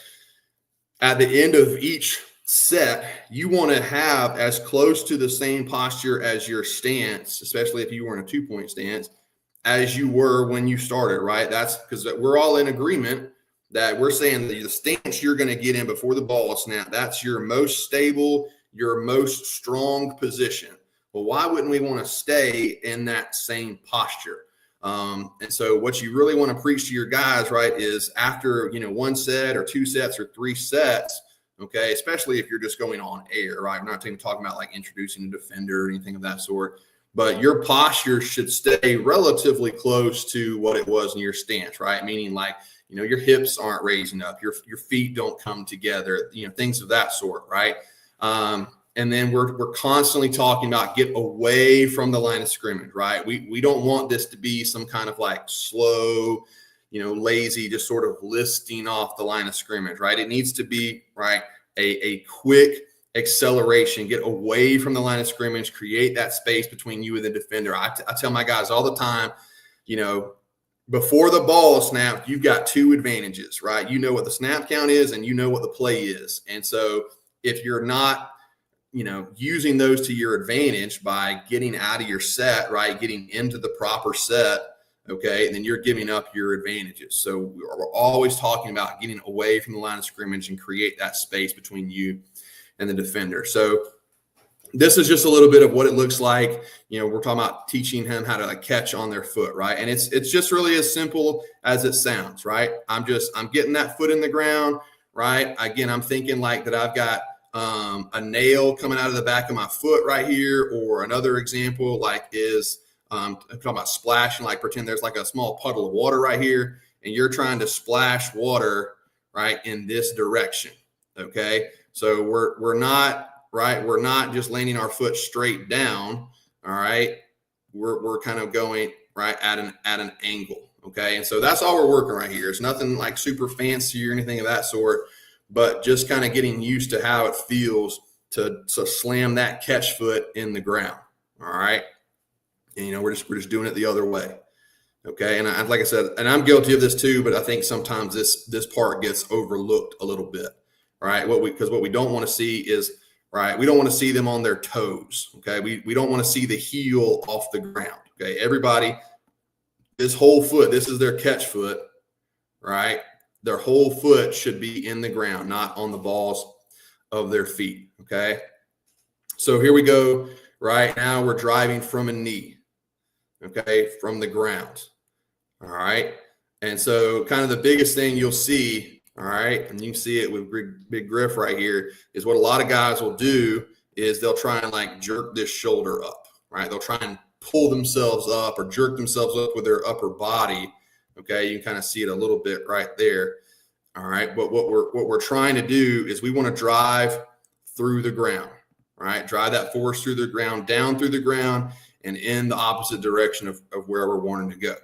Speaker 19: at the end of each set, you want to have as close to the same posture as your stance, especially if you were in a 2-point stance, as you were when you started, right? That's because we're all in agreement that we're saying that the stance you're going to get in before the ball is snapped, that's your most stable, your most strong position. Well, why wouldn't we want to stay in that same posture? And so what you really want to preach to your guys, right, is after, 1 set or 2 sets or 3 sets, okay, especially if you're just going on air, right? I'm not even talking about like introducing a defender or anything of that sort, but your posture should stay relatively close to what it was in your stance, right? Meaning like, your hips aren't raising up, your feet don't come together, things of that sort, right? And then we're constantly talking about get away from the line of scrimmage, right? We don't want this to be some kind of like slow, lazy, just sort of listing off the line of scrimmage, right? It needs to be, right, a quick acceleration, get away from the line of scrimmage, create that space between you and the defender. I tell my guys all the time, before the ball is snapped, you've got 2 advantages, right? You know what the snap count is and you know what the play is. And so if you're not, using those to your advantage by getting out of your set, right, getting into the proper set, okay, and then you're giving up your advantages. So we're always talking about getting away from the line of scrimmage and create that space between you and the defender. So this is just a little bit of what it looks like. We're talking about teaching him how to like catch on their foot, right? And it's just really as simple as it sounds, right? I'm getting that foot in the ground, right? Again, I'm thinking like that I've got a nail coming out of the back of my foot right here, or another example like is I'm talking about splashing, like pretend there's like a small puddle of water right here and you're trying to splash water right in this direction. Okay, so we're not just landing our foot straight down. All right, we're kind of going right at an angle. Okay, and so that's all we're working right here. It's nothing like super fancy or anything of that sort, but just kind of getting used to how it feels to slam that catch foot in the ground. All right. And, we're just doing it the other way. Okay. And like I said, and I'm guilty of this too, but I think sometimes this part gets overlooked a little bit. Right. Because what we don't want to see is, right, we don't want to see them on their toes. Okay. We don't want to see the heel off the ground. Okay. Everybody, this whole foot, this is their catch foot, right? Their whole foot should be in the ground, not on the balls of their feet, okay? So here we go. Right now we're driving from a knee, okay, from the ground, all right? And so kind of the biggest thing you'll see, all right, and you can see it with big Griff right here, is what a lot of guys will do is they'll try and like jerk this shoulder up, right? They'll try and pull themselves up or jerk themselves up with their upper body. Okay, you can kind of see it a little bit right there. All right, but what we're trying to do is we want to drive through the ground, right? Drive that force through the ground, down through the ground, and in the opposite direction of where we're wanting to go.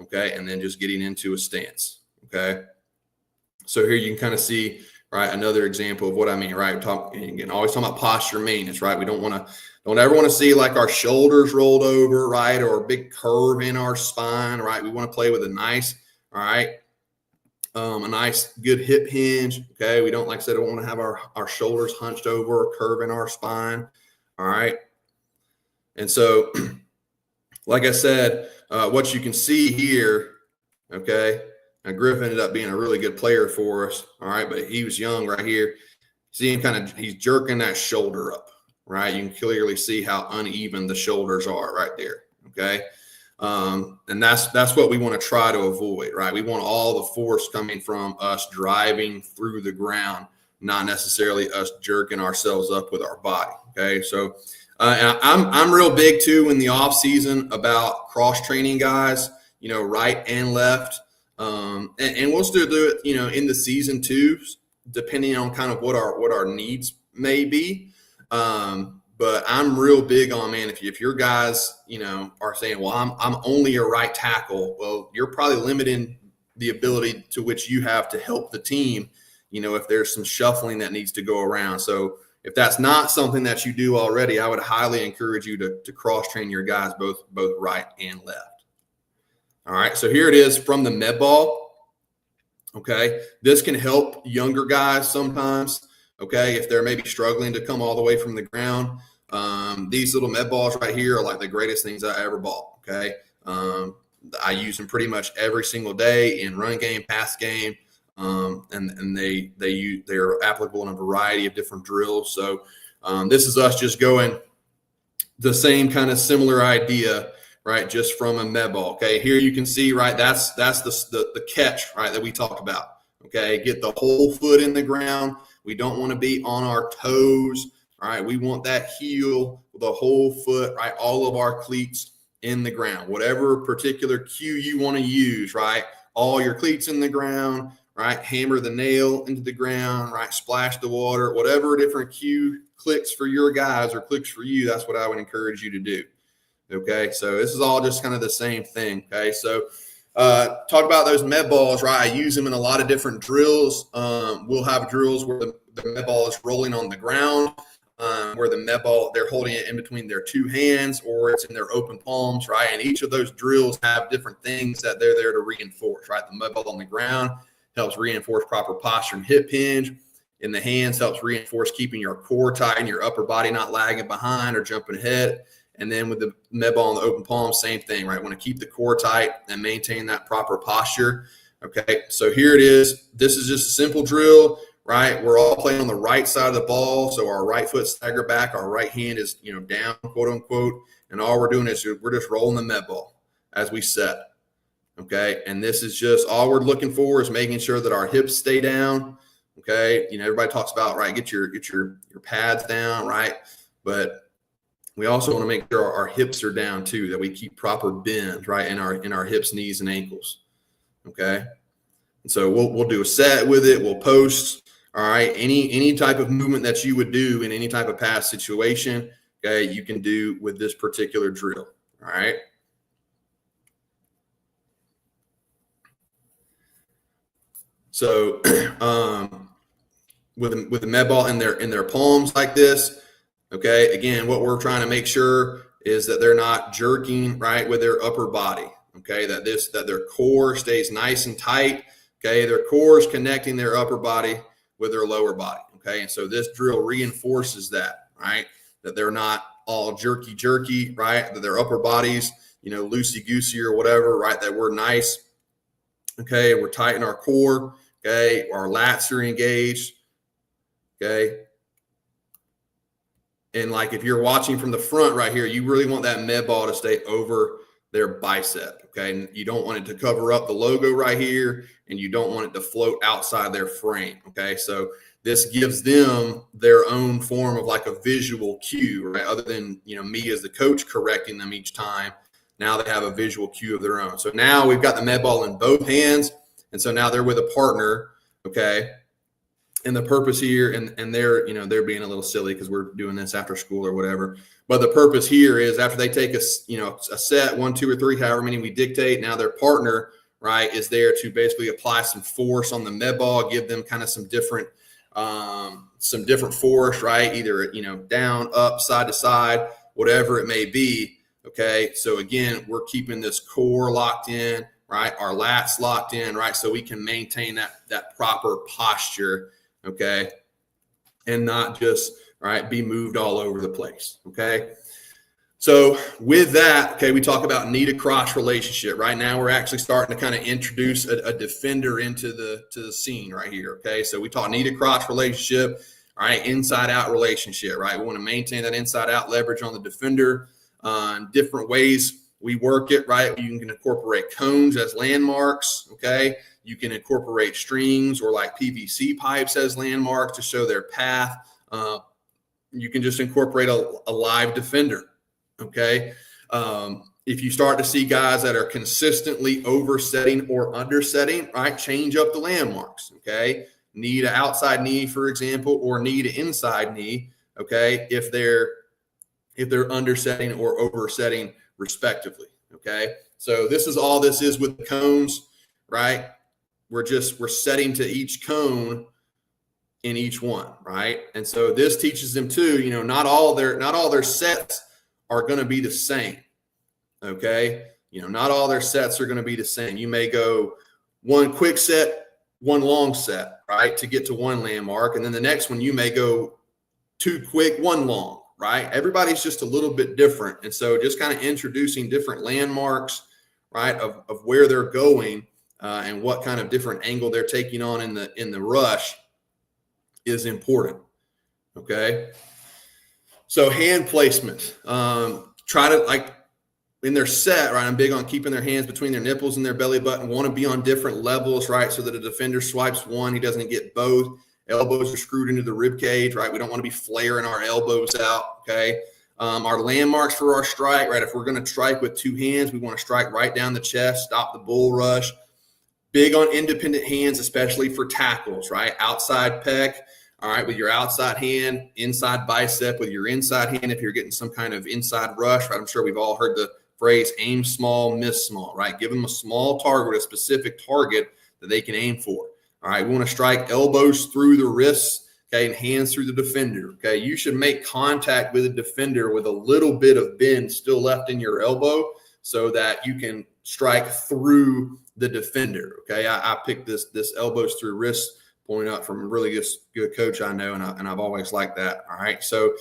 Speaker 19: Okay, and then just getting into a stance. Okay, so here you can kind of see, right, another example of what I mean, right? Always talking about posture maintenance, right? We don't ever want to see like our shoulders rolled over, right, or a big curve in our spine, right? We want to play with a nice, all right, a nice good hip hinge. Okay, we don't, like I said, don't want to have our shoulders hunched over or curve in our spine. All right, and so, like I said, what you can see here, okay. Now, Griff ended up being a really good player for us, all right, but he was young right here. See him he's jerking that shoulder up, right? You can clearly see how uneven the shoulders are right there, okay? And that's what we want to try to avoid, right? We want all the force coming from us driving through the ground, not necessarily us jerking ourselves up with our body, okay? So and I'm real big, too, in the off season about cross-training guys, right and left. And we'll still do it, in the season too, depending on kind of what our needs may be. But I'm real big on, man, if your guys, are saying, well, I'm only a right tackle. Well, you're probably limiting the ability to which you have to help the team, if there's some shuffling that needs to go around. So if that's not something that you do already, I would highly encourage you to cross train your guys both right and left. All right, so here it is from the med ball. Okay, this can help younger guys sometimes. Okay, if they're maybe struggling to come all the way from the ground. These little med balls right here are like the greatest things I ever bought. Okay, I use them pretty much every single day in run game, pass game, and they're applicable in a variety of different drills. So this is us just going the same kind of similar idea, right? Just from a med ball. Okay, here you can see, right? That's the catch, right? That we talked about. Okay, get the whole foot in the ground. We don't want to be on our toes. All right, we want that heel, the whole foot, right? All of our cleats in the ground. Whatever particular cue you want to use, right? All your cleats in the ground, right? Hammer the nail into the ground, right? Splash the water. Whatever different cue clicks for your guys or clicks for you, that's what I would encourage you to do. Okay, so this is all just kind of the same thing. Okay, so talk about those med balls, right? I use them in a lot of different drills. We'll have drills where the med ball is rolling on the ground, where the med ball, they're holding it in between their two hands, or it's in their open palms, right? And each of those drills have different things that they're there to reinforce, right? The med ball on the ground helps reinforce proper posture and hip hinge. In the hands helps reinforce keeping your core tight and your upper body not lagging behind or jumping ahead. And then with the med ball in the open palm, same thing, right? Want to keep the core tight and maintain that proper posture. Okay, so here it is. This is just a simple drill, right? We're all playing on the right side of the ball, so our right foot stagger back, our right hand is, down, quote unquote, and all we're doing is we're just rolling the med ball as we set. Okay, and this is just all we're looking for is making sure that our hips stay down. Okay, everybody talks about, right, get your pads down, right? But we also want to make sure our hips are down too, that we keep proper bend, right, in our hips, knees, and ankles. Okay, and so we'll do a set with it. We'll post. All right, any type of movement that you would do in any type of pass situation, okay, you can do with this particular drill. All right. So with the med ball in their palms like this, okay, again, what we're trying to make sure is that they're not jerking, right, with their upper body. Okay, that their core stays nice and tight. Okay, their core is connecting their upper body with their lower body. Okay, and so this drill reinforces that, right, that they're not all jerky, right, that their upper bodies, loosey goosey or whatever, right, that we're nice. Okay, we're tight in our core. Okay, our lats are engaged. Okay. And like if you're watching from the front right here, you really want that med ball to stay over their bicep. Okay. And you don't want it to cover up the logo right here, and you don't want it to float outside their frame. Okay. So this gives them their own form of like a visual cue, right? Other than, me as the coach correcting them each time. Now they have a visual cue of their own. So now we've got the med ball in both hands. And so now they're with a partner. Okay. And the purpose here, and they're, they're being a little silly because we're doing this after school or whatever. But the purpose here is after they take a set, 1, 2, or 3, however many we dictate, now their partner, right, is there to basically apply some force on the med ball, give them kind of some different force, right? Either, down, up, side to side, whatever it may be. Okay. So again, we're keeping this core locked in, right? Our lats locked in, right? So we can maintain that proper posture. Okay. And not just, right, be moved all over the place. Okay. So with that, okay, we talk about knee to crotch relationship. Right now, we're actually starting to kind of introduce a defender into the scene right here. Okay. So we talk knee to crotch relationship, all right, inside out relationship, right? We want to maintain that inside out leverage on the defender. Different ways we work it, right? You can incorporate cones as landmarks. Okay. You can incorporate strings or like PVC pipes as landmarks to show their path. You can just incorporate a live defender. Okay. If you start to see guys that are consistently oversetting or undersetting, right, change up the landmarks. Okay. Knee to outside knee, for example, or knee to inside knee. Okay. If they're undersetting or oversetting respectively. Okay. So this is all this is with the cones, right? We're setting to each cone in each one, right? And so this teaches them too, not all their sets are going to be the same. Okay. Not all their sets are going to be the same. You may go one quick set, one long set, right, to get to one landmark. And then the next one, you may go 2 quick, 1 long, right? Everybody's just a little bit different. And so just kind of introducing different landmarks, right, of where they're going and what kind of different angle they're taking on in the rush is important. Okay. So hand placement, try to, like, in their set, right, I'm big on keeping their hands between their nipples and their belly button, want to be on different levels, right, so that a defender swipes one, he doesn't get both. Elbows are screwed into the rib cage, right? We don't want to be flaring our elbows out, okay? Our landmarks for our strike, right, if we're going to strike with 2 hands, we want to strike right down the chest, stop the bull rush. Big on independent hands, especially for tackles, right? Outside pec, all right, with your outside hand, inside bicep with your inside hand if you're getting some kind of inside rush, right? I'm sure we've all heard the phrase aim small, miss small, right? Give them a small target, a specific target that they can aim for. All right, we want to strike elbows through the wrists, okay, and hands through the defender, okay? You should make contact with a defender with a little bit of bend still left in your elbow so that you can strike through the defender, okay? I picked this elbows through wrists point up from a really good coach I know, and I've always liked that, all right? So,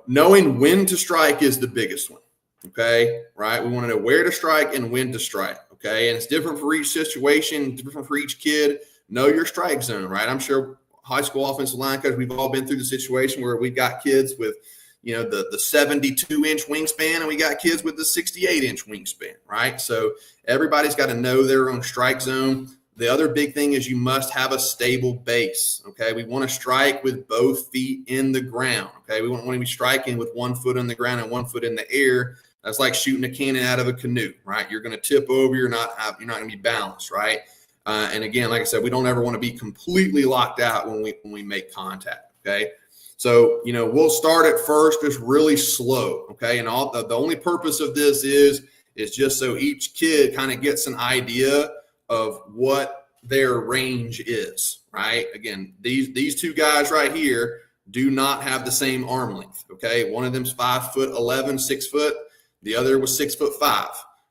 Speaker 19: knowing when to strike is the biggest one. Okay, right? We want to know where to strike and when to strike. Okay, and it's different for each situation, different for each kid. Know your strike zone, right? I'm sure high school offensive line coach, we've all been through the situation where we've got kids with, the 72-inch wingspan, and we got kids with the 68-inch wingspan, right? So everybody's got to know their own strike zone. The other big thing is you must have a stable base, okay? We want to strike with both feet in the ground, okay? We want to be striking with 1 foot on the ground and 1 foot in the air. That's like shooting a cannon out of a canoe, right? You're going to tip over. You're not going to be balanced, right? And again, like I said, we don't ever want to be completely locked out when we make contact, okay? So, we'll start at first just really slow, okay? And all the only purpose of this is just so each kid kind of gets an idea of what their range is, right? Again, these 2 guys right here do not have the same arm length, okay? One of them's 5'11", 6 foot. The other was 6'5".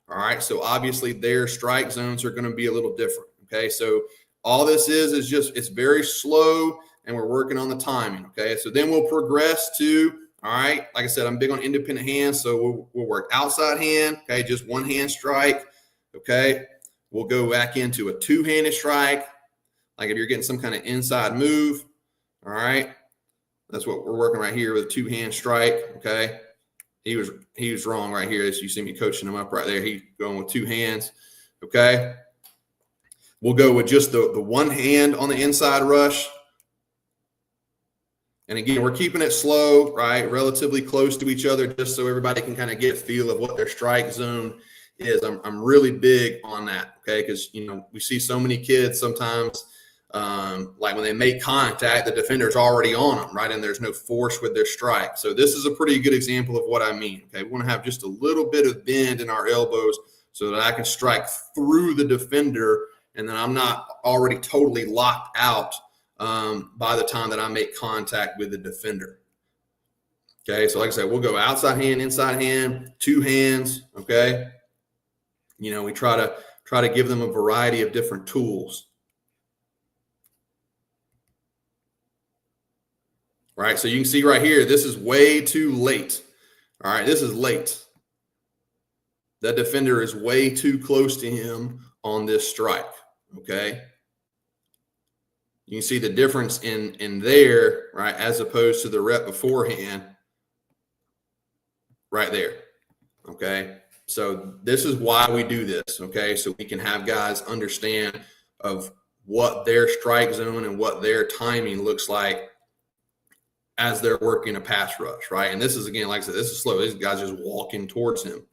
Speaker 19: All right. So obviously their strike zones are going to be a little different. Okay. So all this is just, it's very slow and we're working on the timing. Okay. So then we'll progress to, all right, like I said, I'm big on independent hands. So we'll work outside hand. Okay. Just 1 hand strike. Okay. We'll go back into a 2-handed strike. Like if you're getting some kind of inside move. All right. That's what we're working right here with a 2-hand strike. Okay. He was wrong right here. As you see me coaching him up right there. He's going with 2 hands. Okay. We'll go with just the 1 hand on the inside rush. And again, we're keeping it slow, right? Relatively close to each other, just so everybody can kind of get a feel of what their strike zone is. I'm really big on that. Okay. Because, we see so many kids sometimes, like when they make contact, the defender's already on them, right? And there's no force with their strike. So this is a pretty good example of what I mean. Okay. We want to have just a little bit of bend in our elbows so that I can strike through the defender and then I'm not already totally locked out by the time that I make contact with the defender. Okay. So like I said, we'll go outside hand, inside hand, 2 hands. Okay. We try to give them a variety of different tools. Right, so you can see right here, this is way too late. All right, this is late. That defender is way too close to him on this strike, okay? You can see the difference in there, right, as opposed to the rep beforehand right there, okay? So this is why we do this, okay? So we can have guys understand of what their strike zone and what their timing looks like as they're working a pass rush, right? And this is, again, like I said, this is slow. These guys just walking towards him,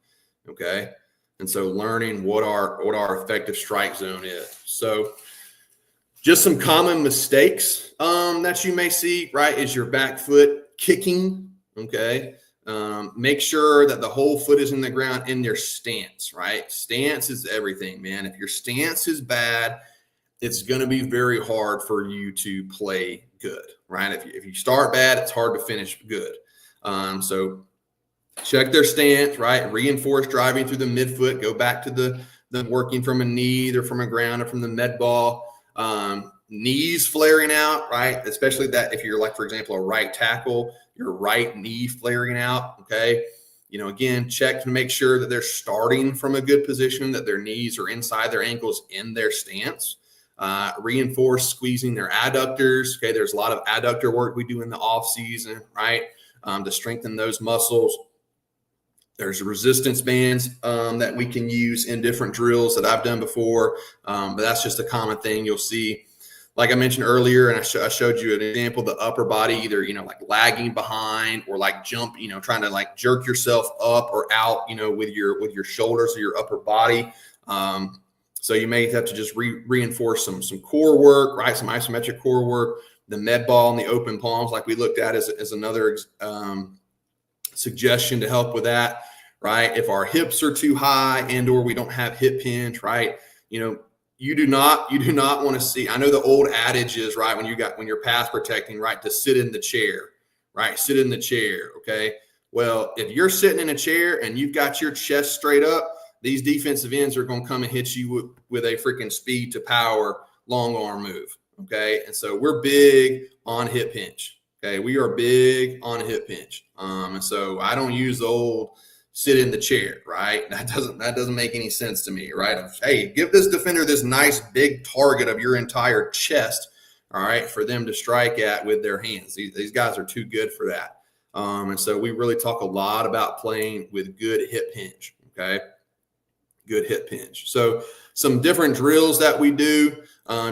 Speaker 19: okay? And so learning what our effective strike zone is. So just some common mistakes that you may see, right, is your back foot kicking, okay? Make sure that the whole foot is in the ground in your stance, right? Stance is everything, man. If your stance is bad, it's going to be very hard for you to play good, right? If you start bad, it's hard to finish good. So check their stance, right? Reinforce driving through the midfoot. Go back to the working from a knee, either from a ground or from the med ball. Knees flaring out, right? Especially that if you're like, for example, a right tackle, your right knee flaring out, okay? Again, check to make sure that they're starting from a good position, that their knees are inside their ankles in their stance. Reinforce squeezing their adductors. Okay, there's a lot of adductor work we do in the off season, right? To strengthen those muscles. There's resistance bands that we can use in different drills that I've done before, but that's just a common thing you'll see. Like I mentioned earlier, and I showed you an example, the upper body, either, like lagging behind or like jump, trying to like jerk yourself up or out, with your shoulders or your upper body. So you may have to just reinforce some core work, right? Some isometric core work, the med ball and the open palms, like we looked at as another suggestion to help with that, right? If our hips are too high and or we don't have hip hinge, right? You do not want to see, I know the old adage is, right, when you're pass protecting, right, to sit in the chair, right? Sit in the chair, okay? Well, if you're sitting in a chair and you've got your chest straight up, these defensive ends are going to come and hit you with a freaking speed to power long arm move, okay? And so we're big on hip hinge, okay? We are big on hip hinge. And so I don't use the old sit in the chair, right? That doesn't make any sense to me, right? Hey, give this defender this nice big target of your entire chest, all right, for them to strike at with their hands. These guys are too good for that. And so we really talk a lot about playing with good hip hinge, okay? Good hip hinge. So some different drills that we do,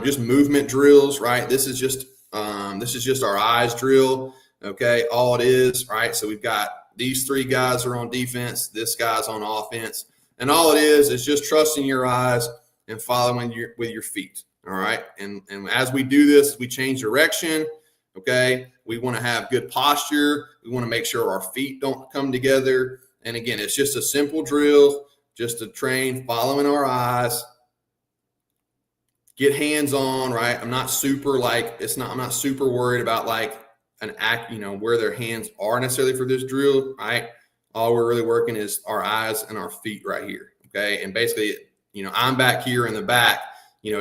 Speaker 19: just movement drills, right? This is just our eyes drill, okay? All it is, right? So we've got these three guys are on defense, this guy's on offense, and all it is just trusting your eyes and following with your feet, all right? And as we do this, we change direction, okay? We want to have good posture. We want to make sure our feet don't come together. And again, it's just a simple drill, just to train following our eyes, get hands on, right? I'm not super worried about like an act, where their hands are necessarily for this drill, right? All we're really working is our eyes and our feet right here, okay? And basically, I'm back here in the back,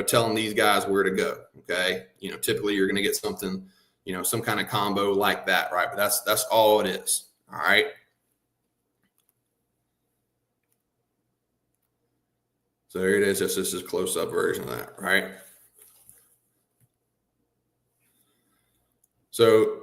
Speaker 19: telling these guys where to go, okay? Typically you're going to get something, some kind of combo like that, right? But that's all it is, all right? So there it is. This is a close-up version of that, right? So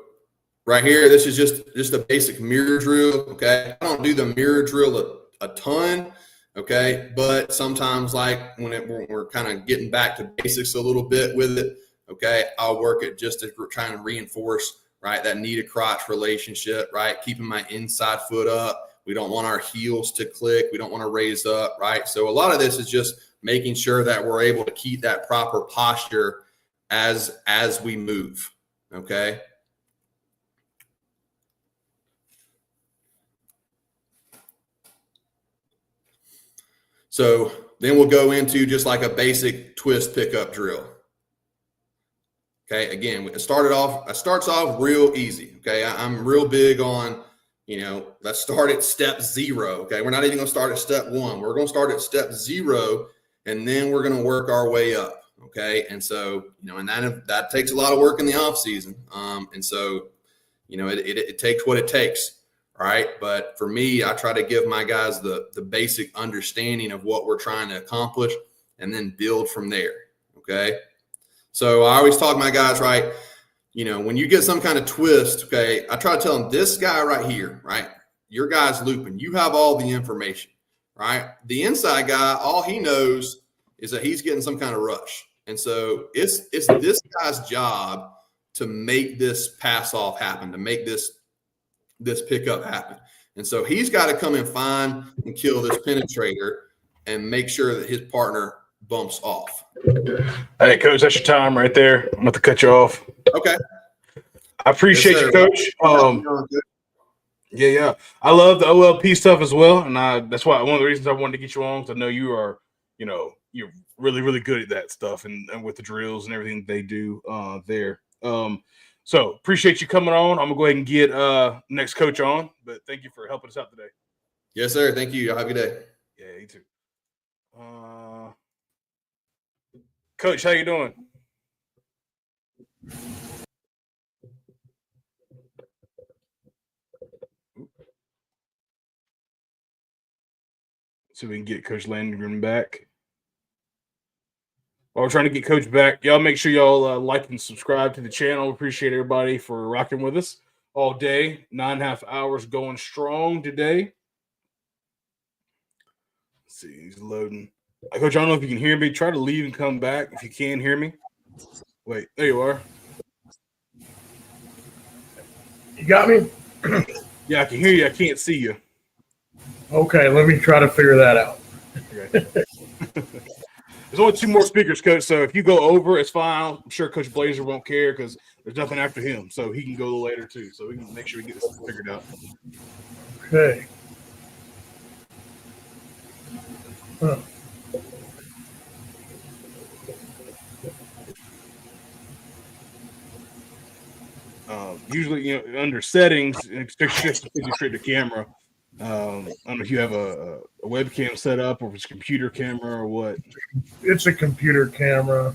Speaker 19: right here, this is just a basic mirror drill, okay? I don't do the mirror drill a ton, okay? But sometimes, like when we're kind of getting back to basics a little bit with it, okay, I'll work it just to try and reinforce, right, that knee to crotch relationship, right? Keeping my inside foot up. We don't want our heels to click. We don't want to raise up, right? So a lot of this is just making sure that we're able to keep that proper posture as we move, okay? So then we'll go into just like a basic twist pickup drill. Okay, again, it starts off real easy. Okay, I'm real big on, let's start at step 0. Okay, we're not even going to start at step 1. We're going to start at step 0, and then we're going to work our way up. Okay, and so and that takes a lot of work in the off season. And so it takes what it takes. All right. But for me, I try to give my guys the basic understanding of what we're trying to accomplish and then build from there. Okay. So I always talk to my guys, right? When you get some kind of twist, okay, I try to tell them this guy right here, right? Your guy's looping. You have all the information, right? The inside guy, all he knows is that he's getting some kind of rush. And so it's this guy's job to make this pass off happen, to make this pickup happen. And so he's got to come and find and kill this penetrator and make sure that his partner bumps off.
Speaker 10: Hey, Coach, that's your time right there. I'm going to cut you off.
Speaker 19: Okay.
Speaker 10: I appreciate you, Coach. Yeah. I love the OLP stuff as well. And that's why one of the reasons I wanted to get you on, because I know you are, you're really, really good at that stuff and with the drills and everything they do there. So appreciate you coming on. I'm gonna go ahead and get next coach on, but thank you for helping us out today.
Speaker 19: Yes, sir. Thank you. Y'all have a good day.
Speaker 10: Yeah, you too. Coach, how you doing? So we can get Coach Landgren back. While we're trying to get Coach back, y'all make sure y'all like and subscribe to the channel. Appreciate everybody for rocking with us all day. 9.5 hours going strong today. Let's see, he's loading. Coach, I don't know if you can hear me. Try to leave and come back if you can hear me. Wait, there you are.
Speaker 20: You got me?
Speaker 10: Yeah, I can hear you. I can't see you.
Speaker 20: Okay, let me try to figure that out.
Speaker 10: Okay. There's only 2 more speakers, Coach. So if you go over, it's fine. I'm sure Coach Blazer won't care because there's nothing after him. So he can go a little later too. So we can make sure we get this figured out.
Speaker 20: Okay. Huh.
Speaker 10: Usually, under settings, expect just to take you straight to camera. I don't know if you have a webcam set up or if it's a computer camera or what.
Speaker 20: It's a computer camera.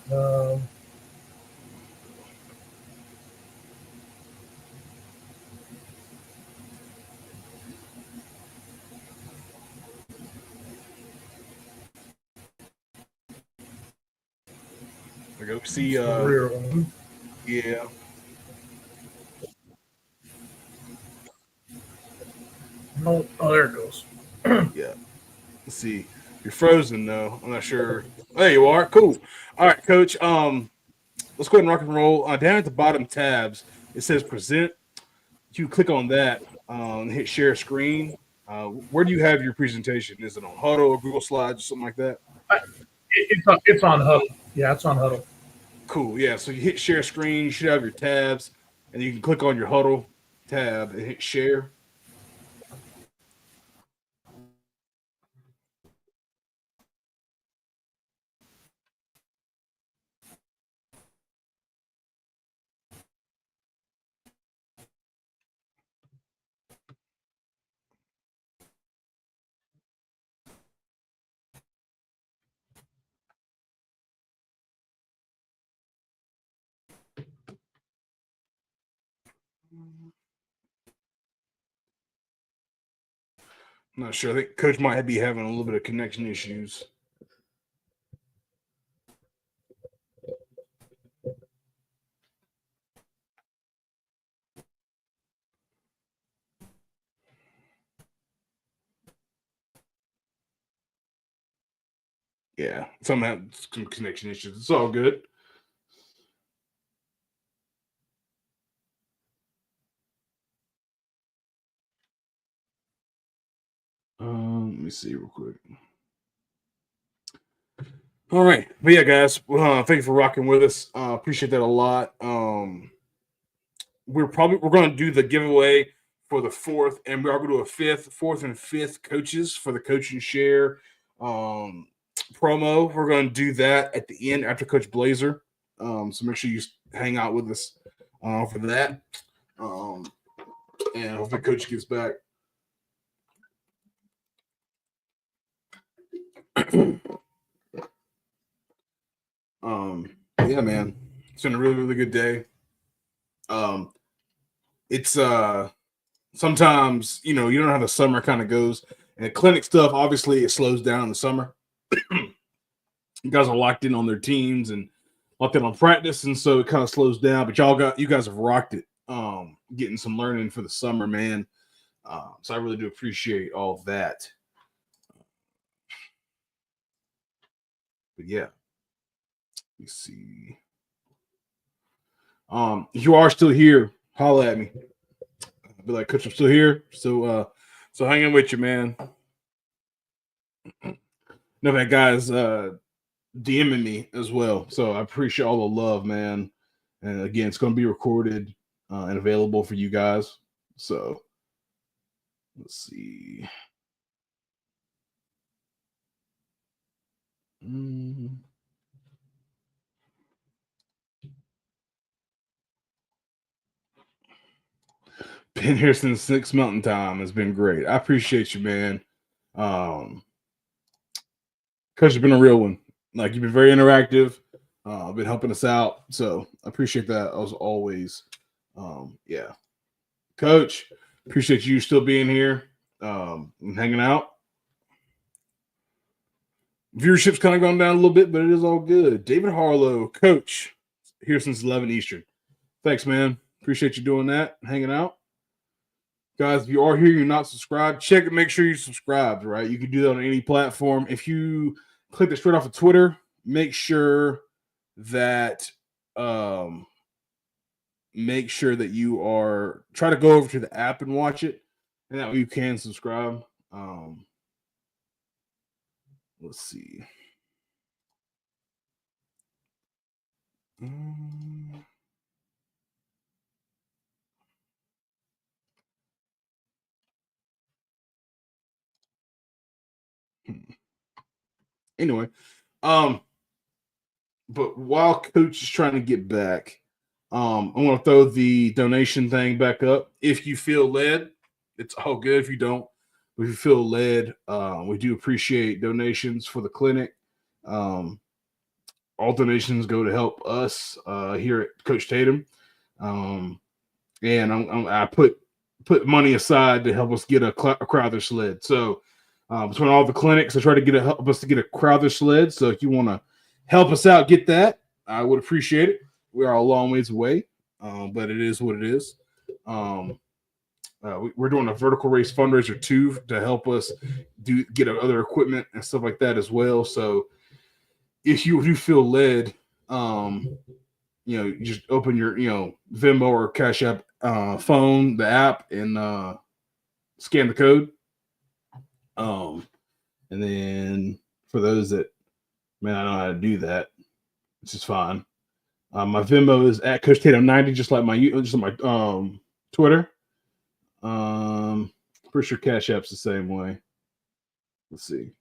Speaker 10: I go see.
Speaker 20: Rear one.
Speaker 10: Yeah.
Speaker 20: Oh, there it goes.
Speaker 10: Yeah. Let's see. You're frozen though. I'm not sure. There you are. Cool. All right, Coach. Let's go ahead and rock and roll. Down at the bottom tabs, it says present. You click on that and hit share screen. Where do you have your presentation? Is it on Huddle or Google Slides or something like that?
Speaker 20: It's on Huddle. Yeah, it's on Huddle.
Speaker 10: Cool. Yeah. So you hit share screen. You should have your tabs, and you can click on your Huddle tab and hit share. I'm not sure. I think Coach might be having a little bit of connection issues. Yeah, some connection issues. It's all good. Let me see real quick. All right, but yeah, guys, thank you for rocking with us. Appreciate that a lot. We're going to do the giveaway for the 4th, and we are going to do a 4th and 5th coaches for the Coach and Share promo. We're going to do that at the end after Coach Blazer. So make sure you hang out with us for that. And hopefully Coach gets back. Yeah, man, it's been a really, really good day. It's sometimes, you know how the summer kind of goes, and the clinic stuff, obviously it slows down in the summer. You guys are locked in on their teams and locked in on practice, and so it kind of slows down, but you guys have rocked it, getting some learning for the summer, man. So I really do appreciate all of that. But yeah, let me see. If you are still here, holla at me. I'll be like, Coach, I'm still here. So hanging with you, man. No, that guy's DMing me as well. So I appreciate all the love, man. And again, it's going to be recorded and available for you guys. So let's see.
Speaker 1: been here since 6 Mountain Time. It's been great. I appreciate you, man. Coach, you've been a real one. Like, you've been very interactive. Been helping us out. So I appreciate that as always. Yeah. Coach, appreciate you still being here and hanging out. Viewership's kind of gone down a little bit, but it is all good. David Harlow, Coach, here since 11 Eastern. Thanks, man. Appreciate you doing that, hanging out. Guys, if you are here, you're not subscribed, check it, make sure you're subscribed, right? You can do that on any platform. If you click it straight off of Twitter, make sure that you are try to go over to the app and watch it, and that way you can subscribe. Let's see. Anyway, but while Coach is trying to get back, I'm going to throw the donation thing back up. If you feel led, it's all good. If you don't, if you feel led, we do appreciate donations for the clinic. All donations go to help us here at Coach Tatum, and I put money aside to help us get a Crowther sled. So between all the clinics, I try to help us to get a Crowther sled. So if you want to help us out, get that, I would appreciate it. We are a long ways away, but it is what it is. We're doing a vertical race fundraiser too to help us get other equipment and stuff like that as well. So if you do feel led, you just open your Venmo or Cash App phone, the app, and scan the code. And then for those that I know how to do that, which is fine. My Venmo is at Coach Tatum 90, just like my Twitter. Pretty sure Cash App's the same way. Let's see.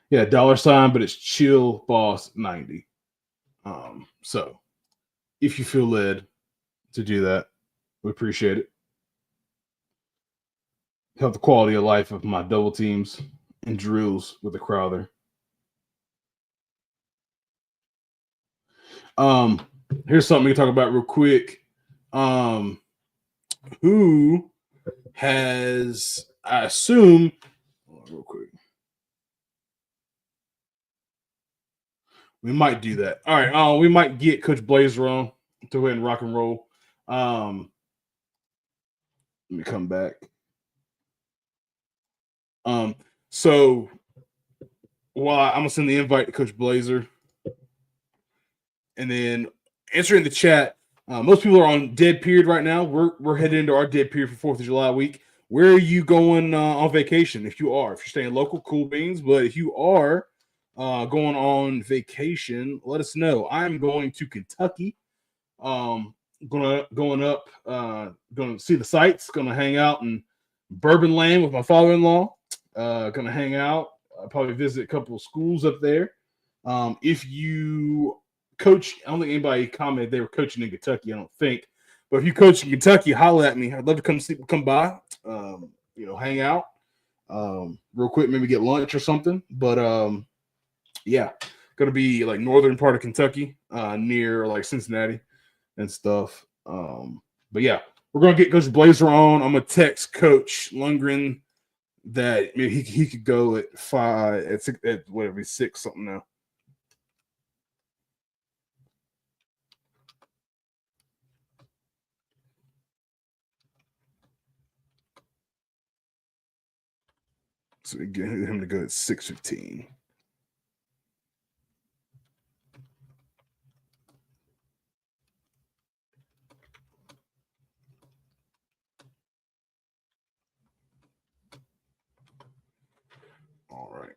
Speaker 1: Yeah, $, but it's Chill Boss 90. So if you feel led to do that, we appreciate it. Help the quality of life of my double teams and drills with the Crowther. Here's something we can talk about real quick. Who has, I assume, real quick. We might do that. All right. We might get Coach Blazer on to go ahead and rock and roll. Let me come back. So while I'm gonna send the invite to Coach Blazer, and then answering the chat. Most people are on dead period right now. We're heading into our dead period for 4th of July week. Where are you going on vacation? If you're staying local, cool beans. But if you are going on vacation, let us know. I'm going to Kentucky. Going to see the sights. Going to hang out in Bourbon Land with my father-in-law. Going to hang out. Probably visit a couple of schools up there. If you coach, I don't think anybody commented they were coaching in Kentucky. I don't think, but if you coach in Kentucky, holler at me. I'd love to come by. Hang out. Real quick, maybe get lunch or something. But yeah, gonna be like northern part of Kentucky, near like Cincinnati and stuff. But yeah, we're gonna get Coach Blazer on. I'm gonna text Coach Lundgren that maybe he could go at 5 at 6 at whatever 6 something now. So we get him to go at 6:15. All right.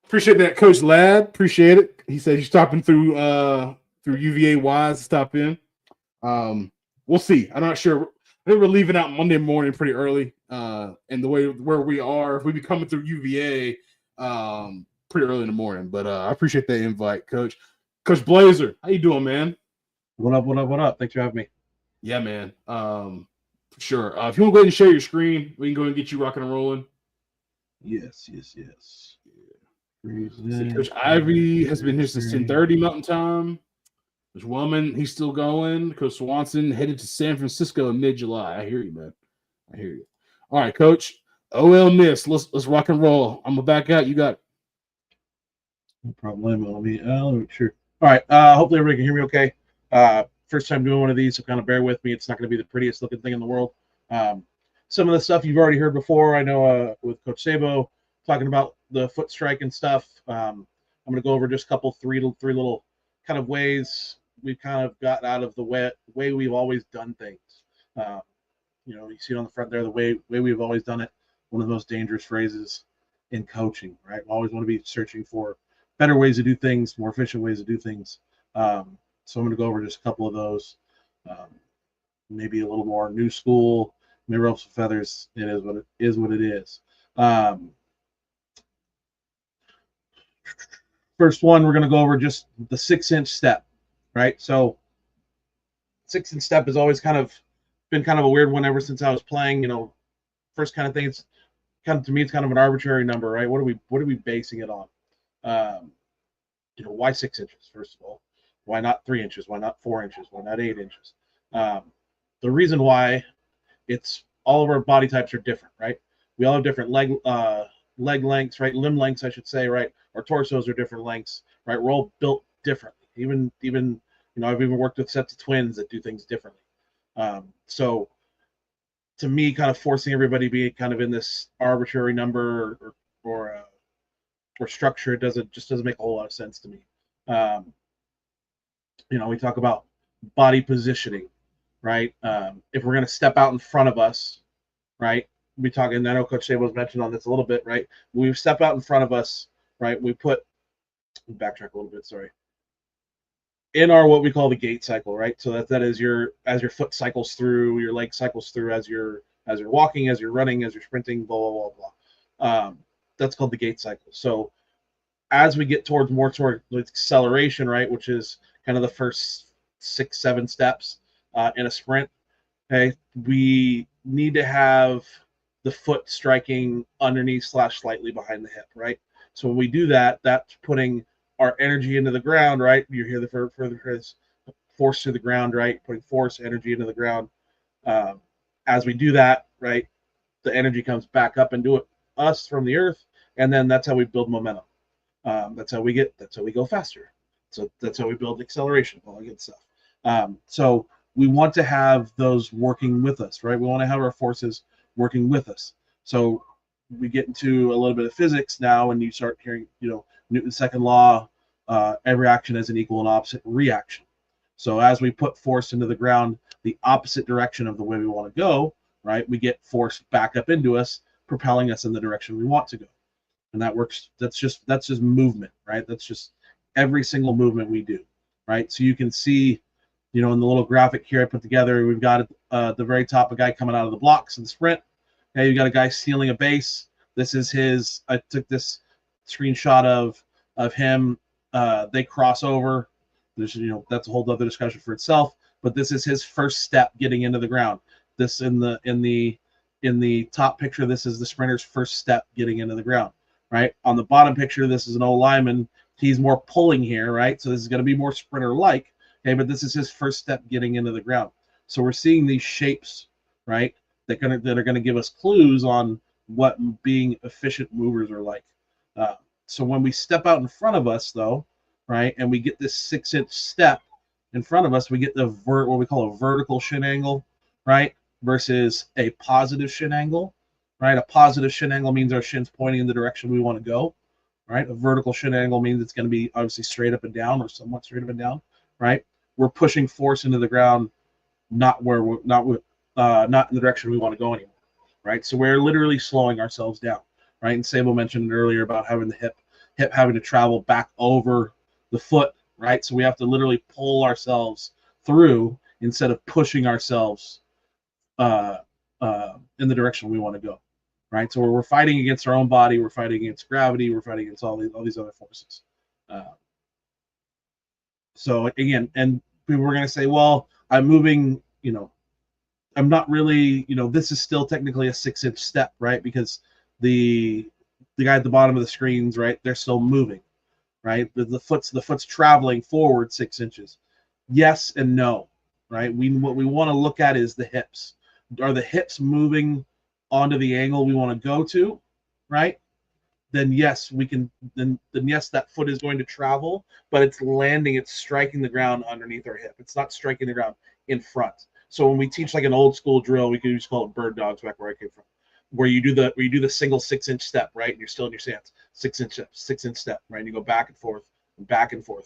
Speaker 1: Appreciate that, Coach Ladd. Appreciate it. He said he's stopping through UVA Wise to stop in. We'll see. I'm not sure. I think we're leaving out Monday morning pretty early. And the way where we are, if we be coming through UVA pretty early in the morning. But I appreciate that invite, Coach. Coach Blazer, how you doing, man?
Speaker 21: What up? What up? What up? Thanks for having me.
Speaker 10: Yeah, man. For sure. If you want to go ahead and share your screen, we can go ahead and get you rocking and rolling.
Speaker 21: Yes.
Speaker 10: See, Coach Ivy has been here since 10:30 Mountain Time. Coach Wellman, he's still going. Coach Swanson headed to San Francisco in mid-July. I hear you, man. I hear you. All right, Coach. OL Miss. Let's rock and roll. I'm gonna back out. You got it.
Speaker 21: No problem. Let me sure. All right. Hopefully everybody can hear me okay. First time doing one of these, so kind of bear with me. It's not going to be the prettiest looking thing in the world. Some of the stuff you've already heard before. I know with Coach Sabo talking about the foot strike and stuff. I'm going to go over just a couple, three little kind of ways we've kind of got out of the way we've always done things. You see it on the front there, the way we've always done it. One of the most dangerous phrases in coaching, right? We always want to be searching for better ways to do things, more efficient ways to do things. So I'm going to go over just a couple of those. Maybe a little more new school, maybe ropes and feathers. It is what it is. First one, we're going to go over just the 6-inch step, right? So 6-inch step has always been kind of a weird one ever since I was playing. First kind of thing, it's kind of, to me, it's kind of an arbitrary number, right? What are we basing it on? Why 6 inches, first of all? Why not 3 inches? Why not 4 inches? Why not 8 inches? The reason why, it's all of our body types are different, right? We all have different leg lengths, right? Limb lengths, I should say, right? Our torsos are different lengths, right? We're all built differently. Even I've even worked with sets of twins that do things differently. So to me, kind of forcing everybody to be kind of in this arbitrary number or structure just doesn't make a whole lot of sense to me. We talk about body positioning, right? If we're going to step out in front of us, right? I know Coach Sabo's mentioned on this a little bit, right? We step out in front of us, right? Backtrack a little bit, sorry. In our what we call the gait cycle, right? So that is as your foot cycles through, your leg cycles through as you're walking, as you're running, as you're sprinting, blah blah blah blah. That's called the gait cycle. So as we get more toward acceleration, right, which is kind of the first 6-7 steps in a sprint, okay, we need to have the foot striking underneath / slightly behind the hip, right? So when we do that, that's putting our energy into the ground, right? You hear the further force to the ground, right? Putting force, energy into the ground. As we do that, right, the energy comes back up into us from the earth, and then that's how we build momentum. That's how we go faster. So that's how we build acceleration, all that good stuff. So we want to have those working with us, right? We want to have our forces working with us. So we get into a little bit of physics now, and you start hearing, Newton's second law, every action has an equal and opposite reaction. So as we put force into the ground, the opposite direction of the way we want to go, right, we get force back up into us, propelling us in the direction we want to go. And that works. That's just movement, right? That's just every single movement we do, right? So you can see, in the little graphic here I put together, we've got at the very top a guy coming out of the blocks in the sprint. Okay, you got a guy stealing a base. This is I took this screenshot of him. They cross over. There's that's a whole other discussion for itself. But this is his first step getting into the ground. This in the top picture, this is the sprinter's first step getting into the ground. Right on the bottom picture, this is an old lineman. He's more pulling here, right? So this is going to be more sprinter-like. Okay, but this is his first step getting into the ground. So we're seeing these shapes, right? That are going to give us clues on what being efficient movers are like. So when we step out in front of us, though, right, and we get this 6-inch step in front of us, we get what we call a vertical shin angle, right, versus a positive shin angle. Right, a positive shin angle means our shin's pointing in the direction we want to go. Right, a vertical shin angle means it's going to be obviously straight up and down or somewhat straight up and down. Right, we're pushing force into the ground, not in the direction we want to go anymore. Right, so we're literally slowing ourselves down. Right, and Sabo mentioned earlier about having the hip having to travel back over the foot. Right, so we have to literally pull ourselves through instead of pushing ourselves in the direction we want to go. Right, so we're fighting against our own body, we're fighting against gravity, we're fighting against all these other forces. So again, and people were going to say, well, I'm moving, I'm not really, this is still technically a 6-inch step, right? Because the guy at the bottom of the screens, right, they're still moving, right? The foot's traveling forward 6 inches. Yes and no, right? What we want to look at is the hips. Are the hips moving onto the angle we want to go to, right? Then yes, we can. Then yes, that foot is going to travel, but it's landing. It's striking the ground underneath our hip. It's not striking the ground in front. So when we teach like an old school drill, we could just call it bird dogs back where I came from, where you do the single 6-inch step, right? And you're still in your stance, 6-inch step, right? And you go back and forth,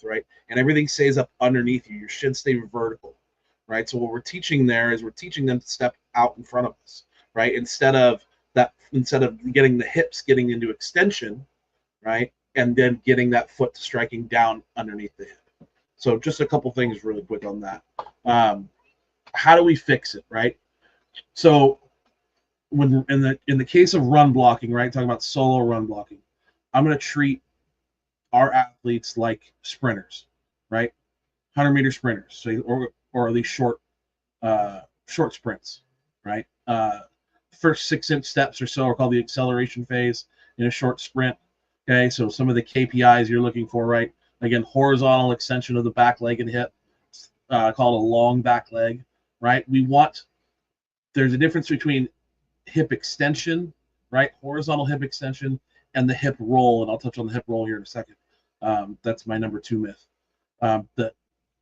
Speaker 21: right? And everything stays up underneath you. Your shin stay vertical, right? So what we're teaching there is we're teaching them to step out in front of us, right? Instead of getting the hips getting into extension, right? And then getting that foot striking down underneath the hip. So just a couple things really quick on that. How do we fix it, right? So when in the case of run blocking, right? Talking about solo run blocking, I'm going to treat our athletes like sprinters, right? 100-meter sprinters, so or these short sprints, right? First 6-inch steps or so are called the acceleration phase in a short sprint. Okay, so some of the KPIs you're looking for, right? Again, horizontal extension of the back leg and hip, called a long back leg, right? There's a difference between hip extension, right? Horizontal hip extension and the hip roll, and I'll touch on the hip roll here in a second. That's my number 2 myth.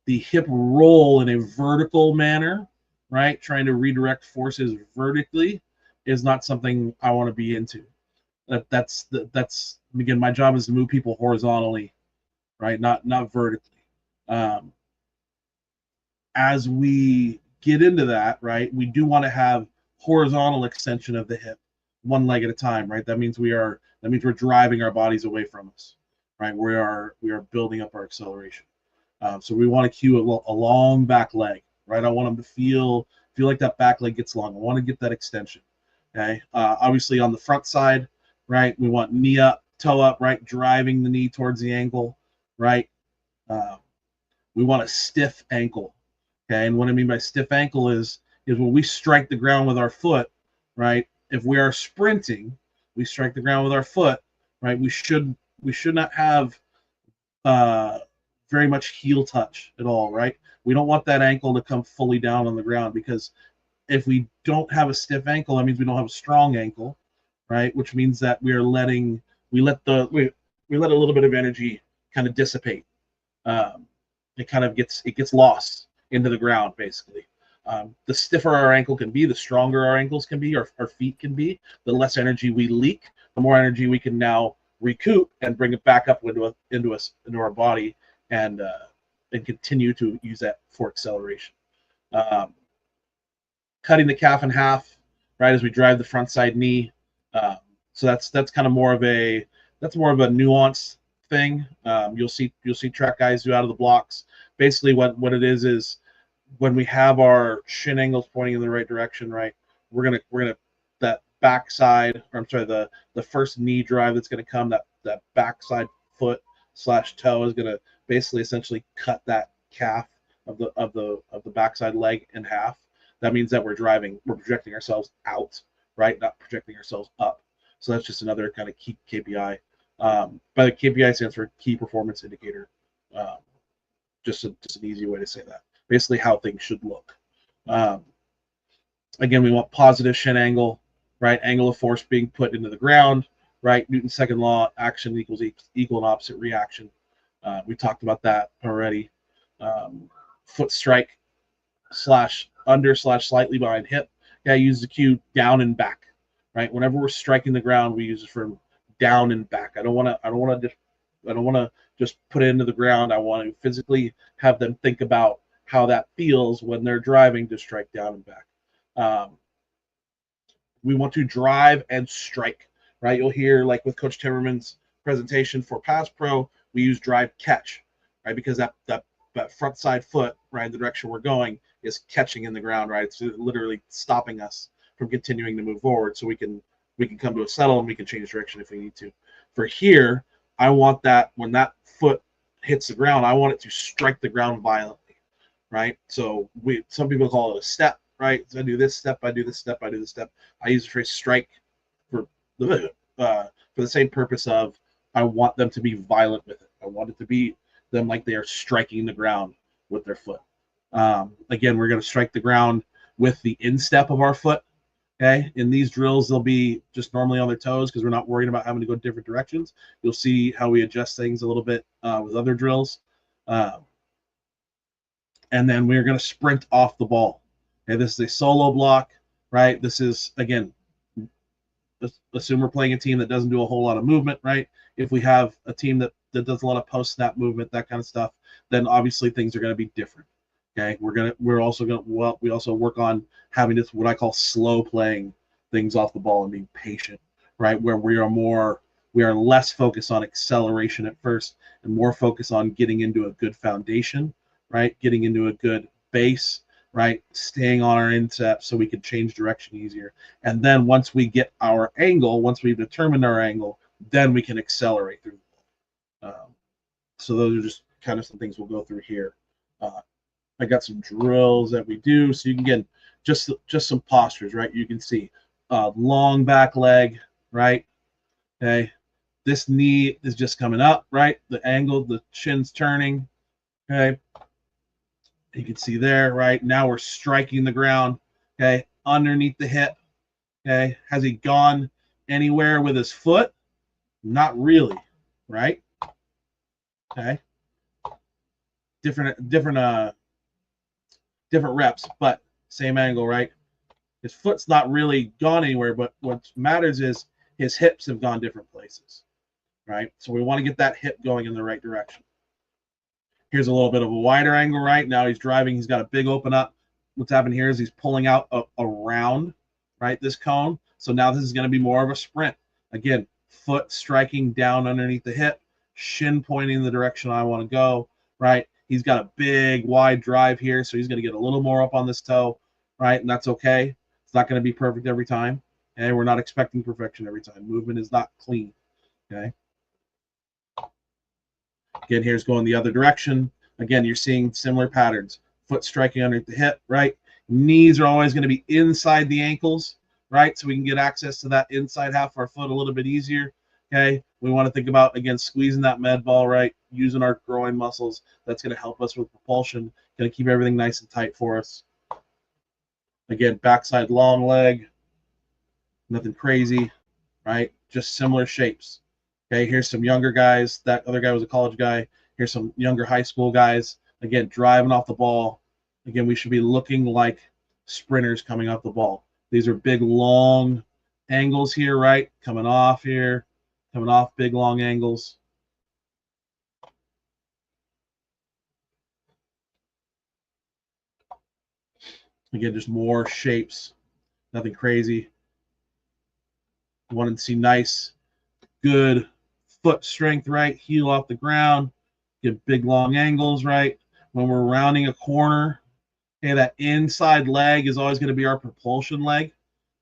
Speaker 21: The hip roll in a vertical manner, right? Trying to redirect forces vertically is not something I want to be into. That's again, my job is to move people horizontally, right? Not vertically. As we get into that, right, we do want to have horizontal extension of the hip, one leg at a time, right? That means we're driving our bodies away from us, right? We are building up our acceleration. So we want to cue a long back leg, right? I want them to feel like that back leg gets long. I want to get that extension. Okay. Obviously on the front side, right, we want knee up, toe up, right, driving the knee towards the ankle, right? We want a stiff ankle. Okay. And what I mean by stiff ankle is when we strike the ground with our foot, right? If we are sprinting, we strike the ground with our foot, right? We should not have very much heel touch at all, right? We don't want that ankle to come fully down on the ground, because if we don't have a stiff ankle, that means we don't have a strong ankle, right? Which means that we let a little bit of energy kind of dissipate. It gets lost into the ground, basically. The stiffer our ankle can be, the stronger our ankles can be, our feet can be, the less energy we leak, the more energy we can now recoup and bring it back up into our body and continue to use that for acceleration. Cutting the calf in half, right, as we drive the front side knee. So that's kind of more of a nuanced thing. You'll see track guys do out of the blocks. Basically, what it is when we have our shin angles pointing in the right direction, right, we're gonna that backside, or I'm sorry, the first knee drive that's gonna come, that backside foot / toe is gonna basically essentially cut that calf of the backside leg in half. That means that we're projecting ourselves out, right? Not projecting ourselves up. So that's just another kind of key KPI. By the KPI stands for key performance indicator. Just an easy way to say that. Basically how things should look. Again, we want positive shin angle, right? Angle of force being put into the ground, right? Newton's second law, action equals equal and opposite reaction. We talked about that already. Foot strike / under / slightly behind hip. Yeah, use the cue down and back, right? Whenever we're striking the ground, we use it from down and back. I don't want to just put it into the ground. I want to physically have them think about how that feels when they're driving to strike down and back. We want to drive and strike, right? You'll hear, like with Coach Timmerman's presentation for Pass Pro, we use drive catch, right? Because that front side foot, right, the direction we're going is catching in the ground, right? It's literally stopping us from continuing to move forward, so we can come to a settle and we can change direction if we need to. For here, I want that when that foot hits the ground, I want it to strike the ground violently, right? So some people call it a step, right? So I do this step, I do this step, I do this step. I use the phrase strike for the same purpose of I want them to be violent with it. I want it to be them like they are striking the ground with their foot. Again, we're going to strike the ground with the instep of our foot. Okay, in these drills, they'll be just normally on their toes because we're not worried about having to go different directions. You'll see how we adjust things a little bit with other drills. And then we're going to sprint off the ball. Okay, this is a solo block, right? This is, again, assume we're playing a team that doesn't do a whole lot of movement, right? If we have a team that does a lot of post-snap movement, that kind of stuff, then obviously things are going to be different. Okay, we also work on having this what I call slow playing things off the ball and being patient, right? Where we are less focused on acceleration at first and more focused on getting into a good foundation, right? Getting into a good base, right? Staying on our instep so we can change direction easier. And then once we get our angle, once we've determined our angle, then we can accelerate through the ball. So those are just kind of some things we'll go through here. I got some drills that we do, so you can get just some postures, right? You can see long back leg, right? Okay, this knee is just coming up, right? The angle, the chin's turning. Okay, you can see there, right? Now we're striking the ground. Okay, underneath the hip. Okay, has he gone anywhere with his foot? Not really, right? Okay, different reps, but same angle, right? His foot's not really gone anywhere, but what matters is his hips have gone different places, right? So we want to get that hip going in the right direction. Here's a little bit of a wider angle, right? Now he's driving. He's got a big open up. What's happening here is he's pulling out around, right, this cone. So now this is going to be more of a sprint. Again, foot striking down underneath the hip, shin pointing in the direction I want to go, right? He's got a big wide drive here, so he's going to get a little more up on this toe, right? And that's okay. It's not going to be perfect every time. And we're not expecting perfection every time. Movement is not clean, okay? Again, here's going the other direction. Again, you're seeing similar patterns. Foot striking underneath the hip, right? Knees are always going to be inside the ankles, right? So we can get access to that inside half of our foot a little bit easier, okay? We want to think about, again, squeezing that med ball, right? Using our groin muscles. That's going to help us with propulsion. Going to keep everything nice and tight for us. Again, backside long leg. Nothing crazy, right? Just similar shapes. Okay, here's some younger guys. That other guy was a college guy. Here's some younger high school guys. Again, driving off the ball. Again, we should be looking like sprinters coming off the ball. These are big, long angles here, right? Coming off here. Coming off big, long angles. Again, just more shapes. Nothing crazy. You want to see nice, good foot strength, right? Heel off the ground. Get big, long angles, right? When we're rounding a corner, okay, that inside leg is always going to be our propulsion leg,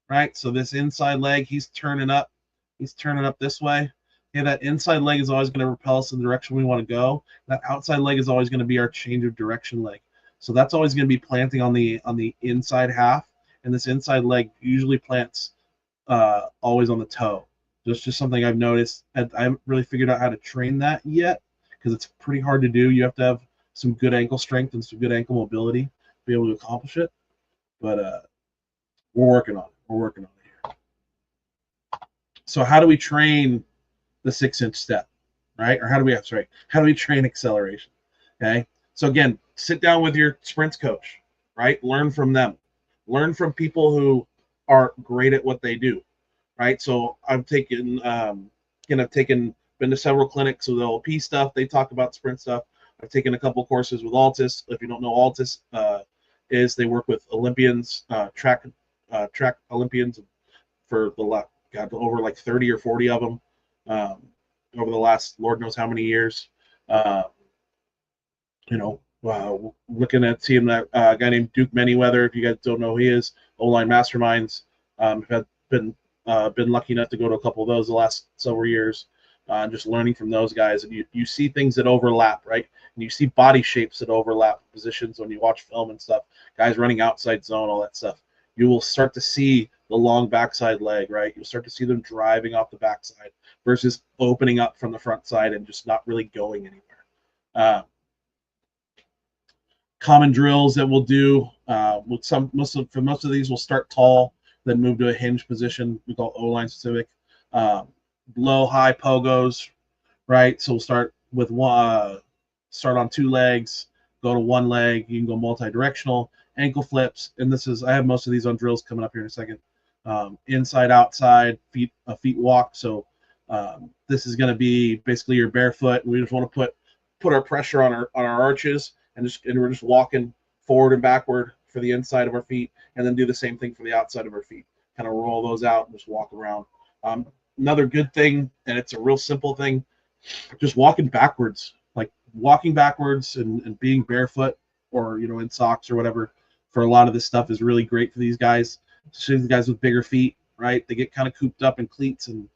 Speaker 21: right? So this inside leg, he's turning up. He's turning up this way. Okay, that inside leg is always going to repel us in the direction we want to go. That outside leg is always going to be our change of direction leg. So that's always going to be planting on the inside half, and this inside leg usually plants always on the toe. Just something I've noticed. I haven't really figured out how to train that yet because it's pretty hard to do. You have to have some good ankle strength and some good ankle mobility to be able to accomplish it. But we're working on it. We're working on it here. So how do we train the 6-inch step, right? Or how do we train acceleration? Okay. So again, sit down with your sprints coach, right? Learn from them. Learn from people who are great at what they do, right? So I've taken, been to several clinics with OLP stuff. They talk about sprint stuff. I've taken a couple courses with Altus. If you don't know Altus, they work with Olympians, track Olympians for over like 30 or 40 of them over the last Lord knows how many years. Looking at seeing that guy named Duke Manyweather. If you guys don't know who he is, O-line masterminds. Have been lucky enough to go to a couple of those the last several years. just learning from those guys. And you see things that overlap, right? And you see body shapes that overlap positions when you watch film and stuff. Guys running outside zone, all that stuff. You will start to see the long backside leg, right? You'll start to see them driving off the backside versus opening up from the front side and just not really going anywhere. Common drills that we'll do with most of these, we'll start tall, then move to a hinge position. We call O-line specific. Low, high pogos, right? So we'll start with start on 2 legs, go to 1 leg. You can go multi-directional, ankle flips, and I have most of these on drills coming up here in a second. Inside, outside, feet walk. So this is going to be basically your barefoot. We just want to put our pressure on our arches, and we're just walking forward and backward for the inside of our feet, and then do the same thing for the outside of our feet. Kind of roll those out and just walk around. Another good thing, and it's a real simple thing, just walking backwards, like walking backwards and being barefoot or in socks or whatever for a lot of this stuff is really great for these guys, especially the guys with bigger feet, right? They get kind of cooped up in cleats and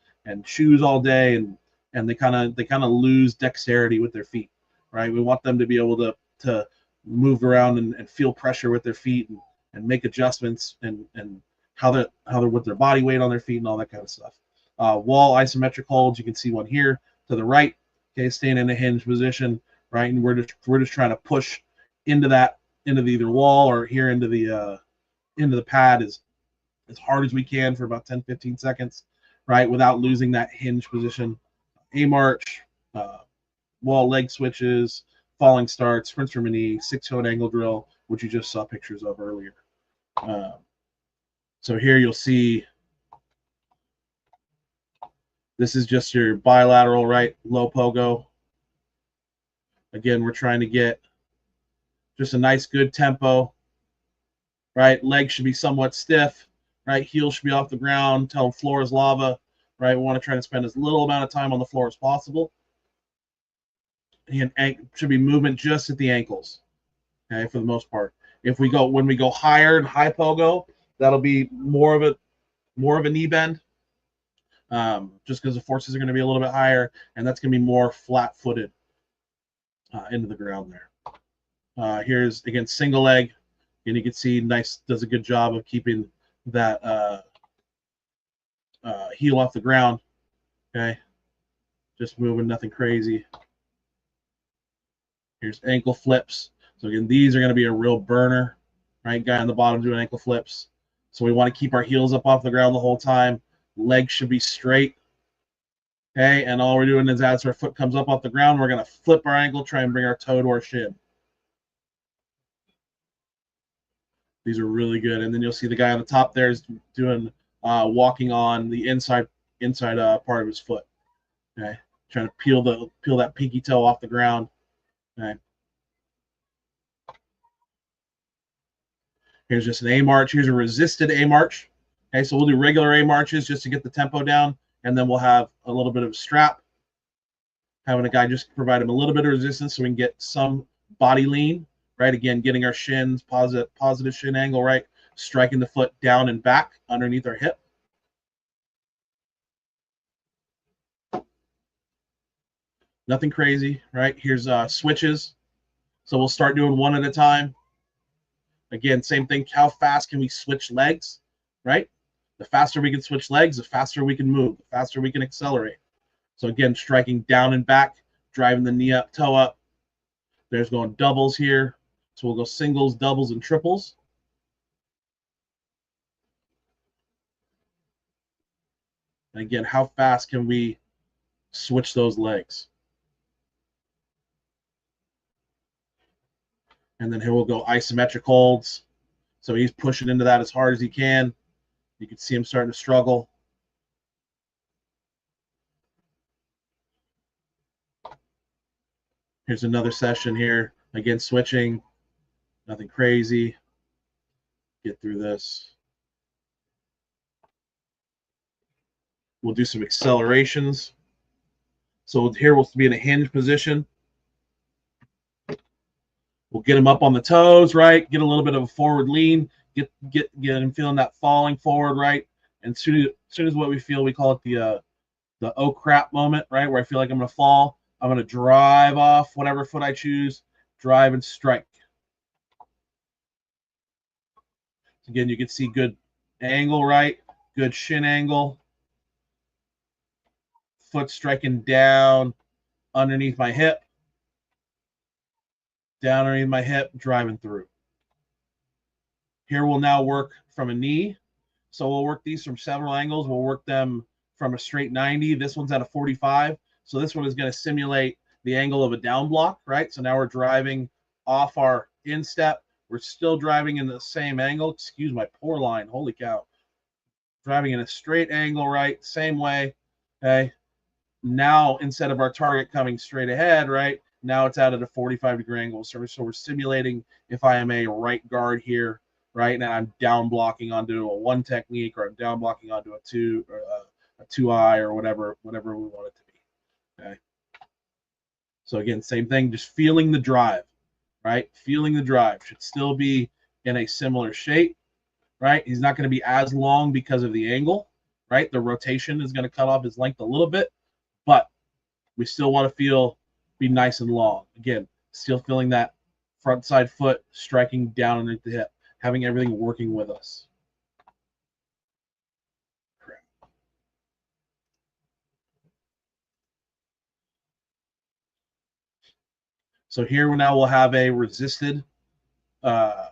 Speaker 21: shoes all day, and they kind of lose dexterity with their feet, right? We want them to be able to move around and feel pressure with their feet and make adjustments and how they're with their body weight on their feet and all that kind of stuff. Wall isometric holds, you can see one here to the right, okay, staying in a hinge position, right? And we're just trying to push into the either wall or here into the pad as hard as we can for about 10-15 seconds, right, without losing that hinge position. A-march, wall leg switches, falling starts, sprints from a knee, 6-toe angle drill, which you just saw pictures of earlier. So here you'll see this is just your bilateral, right, low pogo. Again, we're trying to get just a nice, good tempo, right? Legs should be somewhat stiff, right? Heels should be off the ground. Tell them floor is lava, right? We want to try to spend as little amount of time on the floor as possible. And should be movement just at the ankles, okay, for the most part. When we go higher and high pogo, that'll be more of a knee bend, just because the forces are going to be a little bit higher, and that's going to be more flat-footed into the ground there. Here's again single leg, and you can see nice does a good job of keeping that heel off the ground. Okay, just moving, nothing crazy. Here's ankle flips. So again, these are going to be a real burner, right? Guy on the bottom doing ankle flips. So we want to keep our heels up off the ground the whole time. Legs should be straight. Okay, and all we're doing is as our foot comes up off the ground, we're going to flip our ankle, try and bring our toe to our shin. These are really good. And then you'll see the guy on the top there is doing walking on the inside part of his foot. Okay, trying to peel that pinky toe off the ground. Okay. Here's just an A-march. Here's a resisted A-march. Okay, so we'll do regular A-marches just to get the tempo down, and then we'll have a little bit of a strap. Having a guy just provide him a little bit of resistance so we can get some body lean, right? Again, getting our shins, positive shin angle, right? Striking the foot down and back underneath our hip. Nothing crazy, right? Here's switches. So we'll start doing one at a time. Again, same thing. How fast can we switch legs, right? The faster we can switch legs, the faster we can move, the faster we can accelerate. So again, striking down and back, driving the knee up, toe up. There's going doubles here. So we'll go singles, doubles, and triples. And again, how fast can we switch those legs? And then here we'll go isometric holds. So he's pushing into that as hard as he can. You can see him starting to struggle. Here's another session here. Again, switching. Nothing crazy. Get through this. We'll do some accelerations. So here we'll be in a hinge position. We'll get him up on the toes, right? Get a little bit of a forward lean. Get him feeling that falling forward, right? And as soon as what we feel, we call it the oh crap moment, right, where I feel like I'm going to fall. I'm going to drive off whatever foot I choose, drive and strike. Again, you can see good angle, right? Good shin angle. Foot striking down underneath my hip. Down underneath my hip, driving through. Here we'll now work from a knee. So we'll work these from several angles. We'll work them from a straight 90. This one's at a 45. So this one is going to simulate the angle of a down block, right? So now we're driving off our instep. We're still driving in the same angle. Excuse my poor line. Holy cow. Driving in a straight angle, right? Same way. Okay. Now, instead of our target coming straight ahead, right? Now it's out at a 45-degree angle. So we're simulating if I am a right guard here, right? And I'm down blocking onto a one technique, or I'm down blocking onto a two, or a 2-eye, or whatever we want it to be. Okay. So again, same thing, just feeling the drive, right? Feeling the drive. Should still be in a similar shape, right? He's not going to be as long because of the angle, right? The rotation is going to cut off his length a little bit, but we still want to be nice and long. Again, still feeling that front side foot striking down underneath the hip, having everything working with us. So here now we'll have a resisted in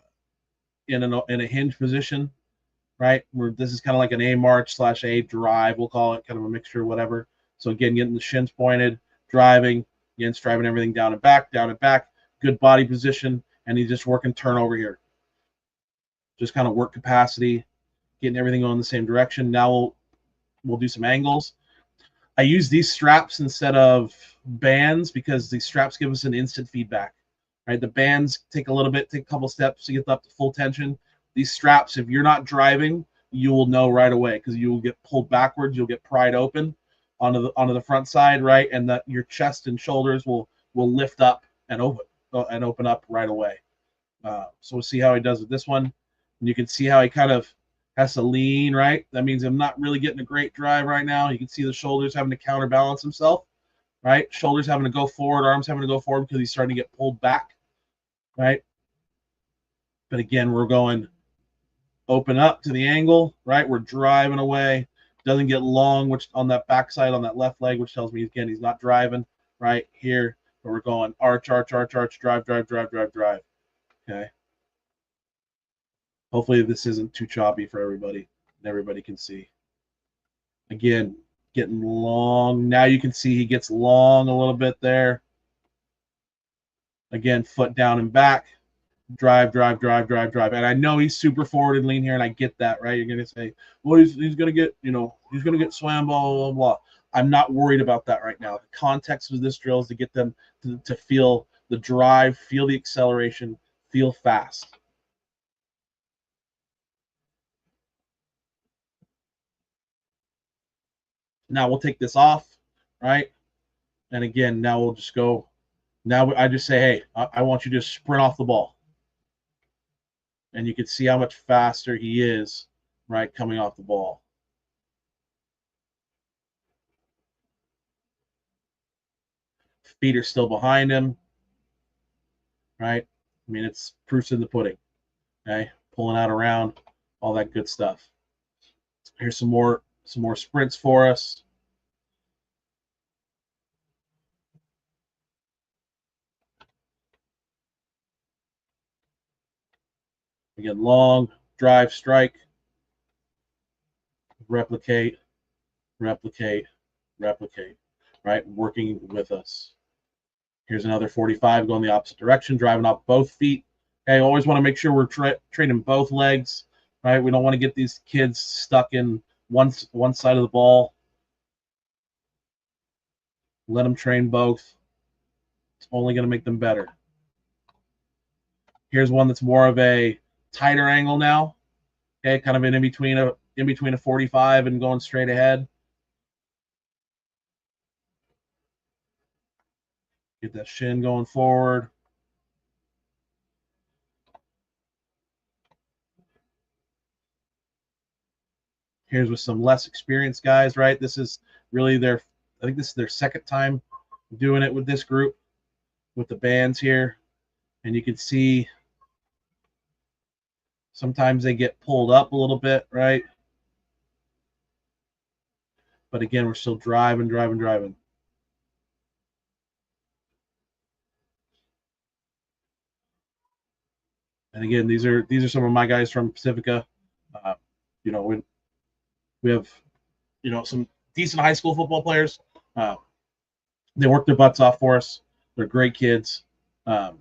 Speaker 21: a hinge position, right? Where this is kind of like an A march / A drive, we'll call it, kind of a mixture, whatever. So again, getting the shins pointed, driving, again, driving everything down and back, good body position, and he's just working turn over here. Just kind of work capacity, getting everything going in the same direction. Now we'll do some angles. I use these straps instead of bands because these straps give us an instant feedback, right? The bands take a couple steps to get up to full tension. These straps, if you're not driving, you will know right away because you will get pulled backwards. You'll get pried open onto the front side, right? And that your chest and shoulders will lift up and open up right away. So we'll see how he does with this one. And you can see how he kind of has to lean, right? That means I'm not really getting a great drive right now. You can see the shoulders having to counterbalance himself, right? Shoulders having to go forward, arms having to go forward because he's starting to get pulled back, right? But again, we're going open up to the angle, right? We're driving away. Doesn't get long, which on that backside on that left leg, which tells me again he's not driving right here. But we're going arch, drive. Okay. Hopefully this isn't too choppy for everybody and everybody can see. Again, getting long. Now you can see he gets long a little bit there. Again, foot down and back. Drive. And I know he's super forward and lean here, and I get that, right? You're gonna say, well, he's gonna get, he's gonna get swam, blah, blah, blah. I'm not worried about that right now. The context of this drill is to get them to feel the drive, feel the acceleration, feel fast. Now we'll take this off, right? And again, now we'll just go. Now I just say, hey, I want you to sprint off the ball. And you can see how much faster he is, right, coming off the ball. Feet are still behind him, right? I mean, it's proofs in the pudding, okay? Pulling out around, all that good stuff. Here's some more sprints for us. Again, long, drive, strike, replicate, right? Working with us. Here's another 45 going the opposite direction, driving off both feet. Okay, always want to make sure we're training both legs, right? We don't want to get these kids stuck in one side of the ball. Let them train both. It's only going to make them better. Here's one that's more of a tighter angle now. Okay, kind of in between a 45 and going straight ahead. Get that shin going forward. Here's with some less experienced guys, right? This is really I think this is their second time doing it with this group, with the bands here. And you can see sometimes they get pulled up a little bit, right? But again, we're still driving. And again, these are some of my guys from Pacifica. You know, we have, you know, some decent high school football players. They work their butts off for us. They're great kids. You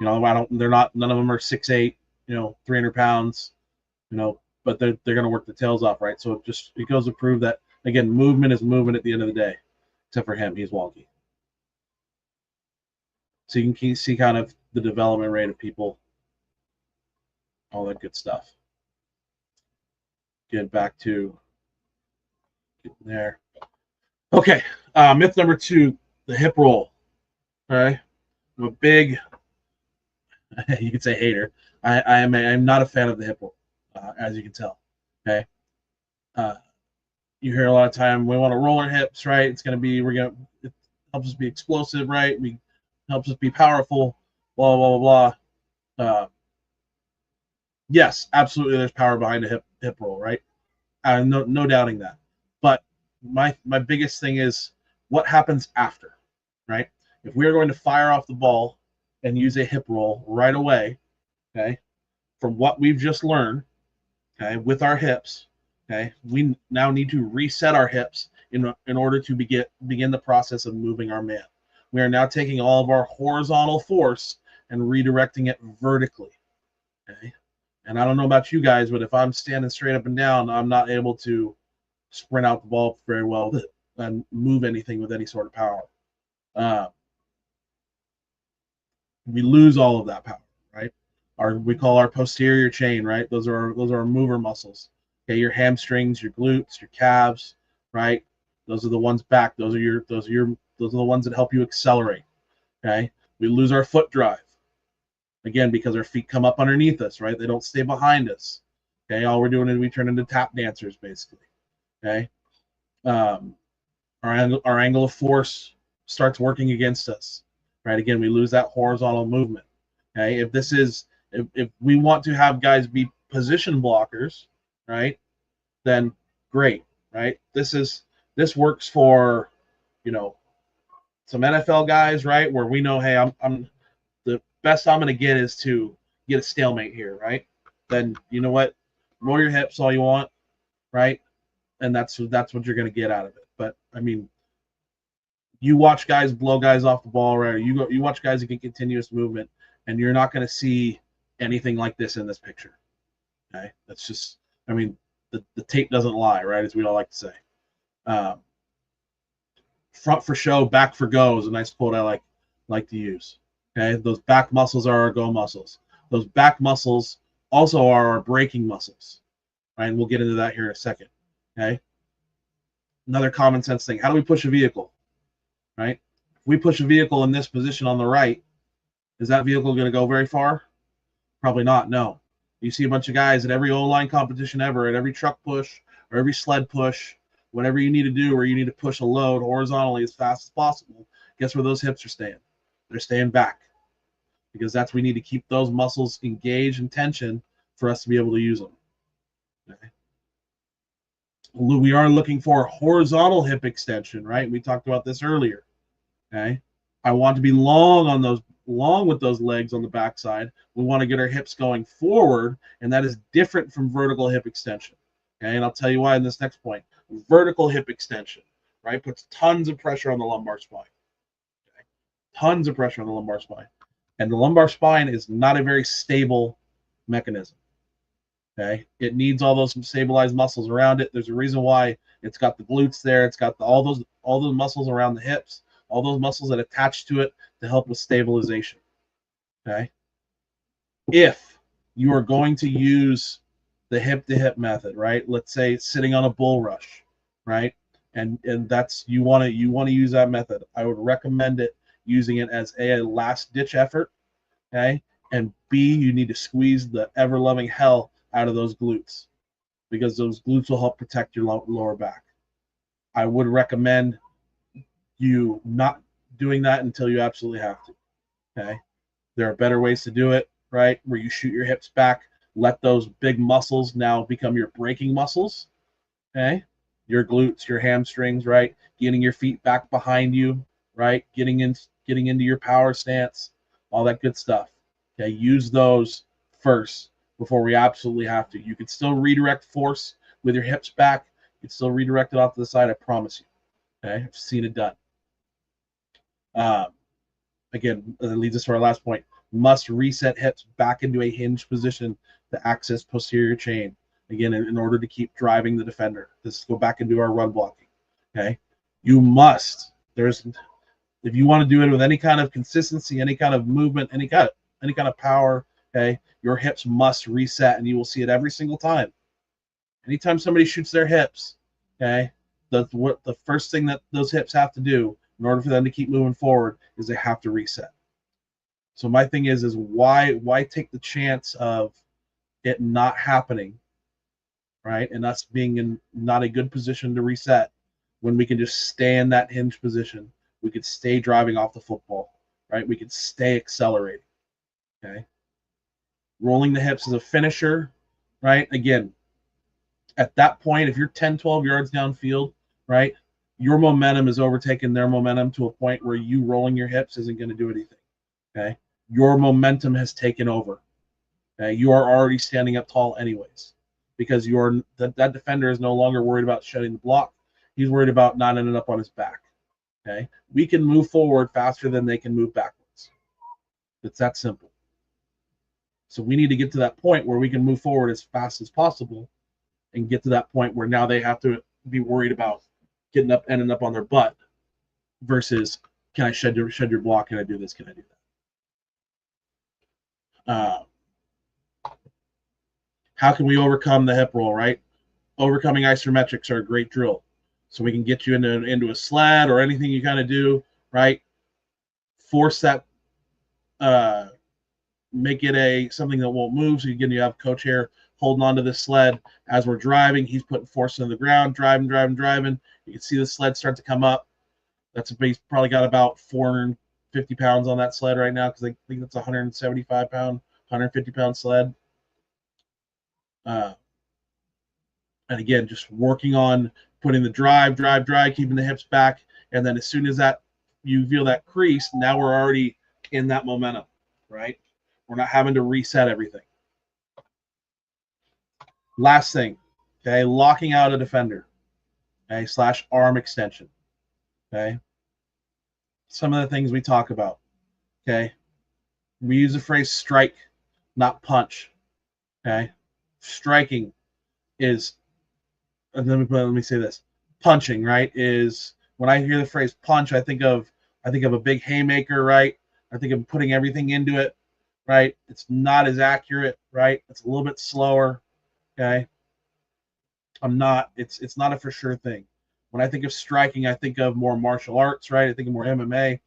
Speaker 21: know, none of them are 6'8", you know, 300 pounds, you know, but they're going to work the tails off, right? So it goes to prove that, again, movement is movement at the end of the day, except for him. He's wonky. So you can see kind of the development rate of people, all that good stuff. Get back to getting there. Okay, myth number 2, the hip roll. All right, I'm a big, you could say hater. I'm not a fan of the hip roll, as you can tell. Okay, you hear a lot of time we want to roll our hips, right? It helps us be explosive, right? Helps us be powerful. Blah blah blah blah. Yes, absolutely. There's power behind a hip roll, right? No doubting that. But my biggest thing is what happens after, right? If we are going to fire off the ball and use a hip roll right away, okay, from what we've just learned, okay, with our hips, okay, we now need to reset our hips in order to begin the process of moving our man. We are now taking all of our horizontal force and redirecting it vertically, okay? And I don't know about you guys, but if I'm standing straight up and down, I'm not able to sprint out the ball very well and move anything with any sort of power. We lose all of that power, right? We call our posterior chain, right? Those are our mover muscles. Okay, your hamstrings, your glutes, your calves, right? Those are the ones back. Those are the ones that help you accelerate. Okay, we lose our foot drive. Again, because our feet come up underneath us, right? They don't stay behind us. Okay, all we're doing is we turn into tap dancers, basically. Okay, our angle of force starts working against us, right? Again, we lose that horizontal movement. Okay, if we want to have guys be position blockers, right? Then great, right? This works for, you know, some NFL guys, right? Where we know, hey, I'm the best I'm going to get is to get a stalemate here, right? Then you know what? Roll your hips all you want, right? And that's what you're going to get out of it. But I mean, you watch guys blow guys off the ball, right? You watch guys that get continuous movement, and you're not going to see anything like this in this picture. Okay, that's just, I mean, the tape doesn't lie, right? As we all like to say. Front for show, back for go is a nice quote I like to use. Okay, those back muscles are our go muscles. Those back muscles also are our braking muscles, right? And we'll get into that here in a second. Okay. Another common sense thing: how do we push a vehicle? Right? If we push a vehicle in this position on the right, is that vehicle going to go very far? Probably not. No. You see a bunch of guys at every O-line competition ever, at every truck push or every sled push, whatever you need to do, where you need to push a load horizontally as fast as possible. Guess where those hips are staying? They're staying back, because that's we need to keep those muscles engaged and tension for us to be able to use them. Okay. We are looking for horizontal hip extension, right? We talked about this earlier. Okay. I want to be long with those legs on the backside. We want to get our hips going forward, and that is different from vertical hip extension. Okay, and I'll tell you why in this next point. Vertical hip extension, right, puts tons of pressure on the lumbar spine. Okay? Tons of pressure on the lumbar spine. And the lumbar spine is not a very stable mechanism. Okay, it needs all those stabilized muscles around it. There's a reason why it's got the glutes there. It's got all those muscles around the hips, all those muscles that attach to it to help with stabilization. Okay, if you are going to use the hip to hip method, right? Let's say sitting on a bull rush, right? And that's you want to use that method. I would recommend using it as a last ditch effort. Okay, and B, you need to squeeze the ever loving hell out of those glutes, because those glutes will help protect your lower back. I would recommend you not doing that until you absolutely have to. Okay. There are better ways to do it, right? Where you shoot your hips back, let those big muscles now become your braking muscles. Okay. Your glutes, your hamstrings, right? Getting your feet back behind you, right? Getting into your power stance, all that good stuff. Okay. Use those first before we absolutely have to. You can still redirect force with your hips back. You can still redirect it off to the side, I promise you. Okay. I've seen it done. Again, that leads us to our last point. Must reset hips back into a hinge position to access posterior chain. Again, in order to keep driving the defender. Let's go back and do our run blocking. Okay. You must. If you want to do it with any kind of consistency, any kind of movement, any kind of power, okay, your hips must reset, and you will see it every single time. Anytime somebody shoots their hips, okay, the first thing that those hips have to do in order for them to keep moving forward is they have to reset. So my thing is why take the chance of it not happening, right? And us being in not a good position to reset when we can just stay in that hinge position. We could stay driving off the football, right? We could stay accelerating, okay? Rolling the hips as a finisher, right? Again, at that point, if you're 10, 12 yards downfield, right, your momentum is overtaking their momentum to a point where you rolling your hips isn't going to do anything, okay? Your momentum has taken over. Okay? You are already standing up tall anyways because that defender is no longer worried about shutting the block. He's worried about not ending up on his back, okay? We can move forward faster than they can move backwards. It's that simple. So we need to get to that point where we can move forward as fast as possible and get to that point where now they have to be worried about ending up on their butt versus can I shed your block? Can I do this? Can I do that? How can we overcome the hip roll, right? Overcoming isometrics are a great drill. So we can get you into a sled or anything you kind of do, right? Force that, make it something that won't move. So again, you have coach here holding onto the sled as we're driving. He's putting force on the ground, driving. You can see the sled start to come up. He's probably got about 450 pounds on that sled right now because I think that's a 175 pound, 150 pound sled. And again, just working on putting the drive, keeping the hips back. And then as soon as you feel that crease, now we're already in that momentum, right? We're not having to reset everything. Last thing, okay, locking out a defender, okay, / arm extension, okay. Some of the things we talk about, okay. We use the phrase strike, not punch, okay. Striking is, let me say this, punching, right, is when I hear the phrase punch, I think of a big haymaker, right? I think of putting everything into it, right? It's not as accurate, right? It's a little bit slower. Okay. It's not a for sure thing. When I think of striking, I think of more martial arts, right? I think of more MMA.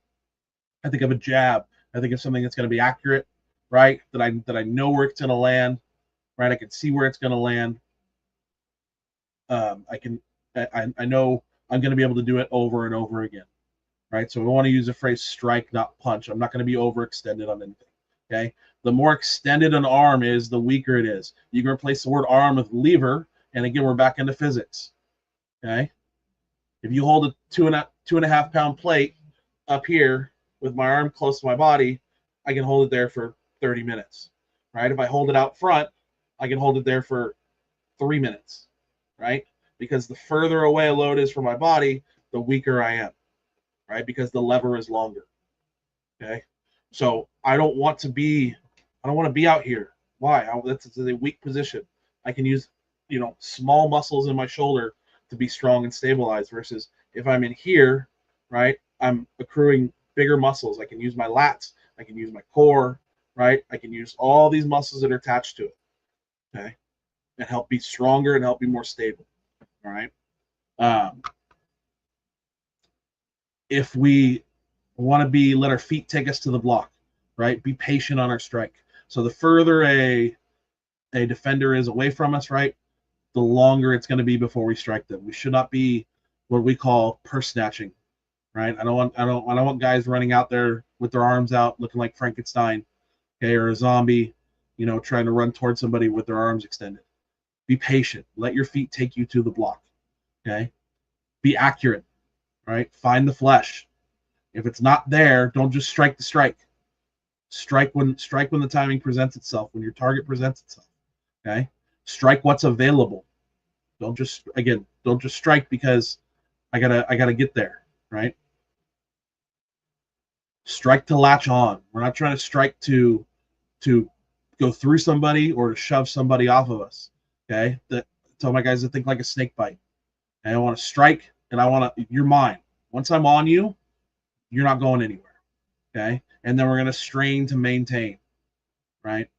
Speaker 21: I think of a jab. I think of something that's going to be accurate, right? That I know where it's going to land, right? I can see where it's going to land. I know I'm going to be able to do it over and over again, right? So we want to use the phrase strike, not punch. I'm not going to be overextended on anything. Okay. The more extended an arm is, the weaker it is. You can replace the word arm with lever, and again, we're back into physics. Okay. If you hold a 2.5 pound plate up here with my arm close to my body, I can hold it there for 30 minutes. Right. If I hold it out front, I can hold it there for 3 minutes. Right. Because the further away a load is from my body, the weaker I am. Right. Because the lever is longer. Okay. So I don't want to be out here. Why? That's a weak position. I can use, small muscles in my shoulder to be strong and stabilized versus if I'm in here, right, I'm accruing bigger muscles. I can use my lats. I can use my core, right? I can use all these muscles that are attached to it, okay, and help be stronger and help be more stable, all right? If we want to let our feet take us to the block, right? Be patient on our strike. So the further a defender is away from us, right, the longer it's going to be before we strike them. We should not be what we call purse snatching, right? I don't want guys running out there with their arms out looking like Frankenstein, okay, or a zombie, trying to run towards somebody with their arms extended. Be patient. Let your feet take you to the block, okay? Be accurate, right? Find the flesh. If it's not there, don't just strike the strike. Strike when the timing presents itself, when your target presents itself, okay? Strike what's available. Don't just strike because I gotta get there, right? Strike to latch on. We're not trying to strike to go through somebody or to shove somebody off of us. Okay, tell my guys to think like a snake bite. And I want to strike, and you're mine. Once I'm on you, you're not going anywhere. Okay, and then we're gonna strain to maintain. Right.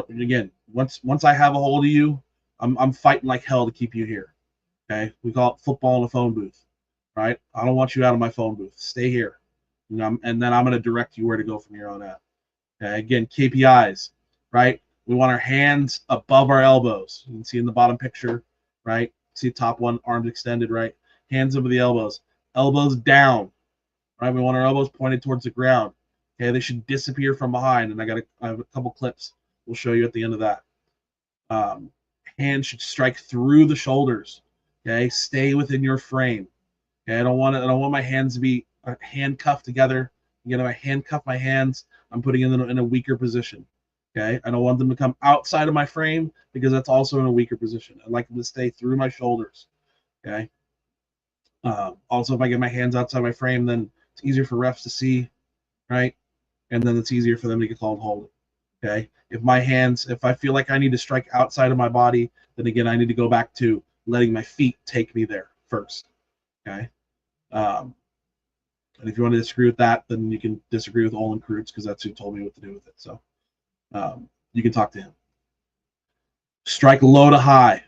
Speaker 21: Again, once I have a hold of you, I'm fighting like hell to keep you here. Okay, we call it football in a phone booth. Right. I don't want you out of my phone booth. Stay here. And then I'm going to direct you where to go from here on out. Okay, again, KPIs, right? We want our hands above our elbows. You can see in the bottom picture, right? See top one, arms extended, right? Hands over the elbows. Elbows down, right? We want our elbows pointed towards the ground. Okay, they should disappear from behind. And I have a couple clips we'll show you at the end of that. Hands should strike through the shoulders. Okay, stay within your frame. Okay, I don't want my hands to be handcuffed together. Again, if I handcuff my hands, I'm putting them in a weaker position. Okay, I don't want them to come outside of my frame because that's also in a weaker position. I like them to stay through my shoulders. Okay. Also, if I get my hands outside my frame, then it's easier for refs to see, right? And then it's easier for them to get called hold. Okay. If I feel like I need to strike outside of my body, then again, I need to go back to letting my feet take me there first. Okay. And if you want to disagree with that, then you can disagree with Olin Kreutz because that's who told me what to do with it. So you can talk to him. Strike low to high.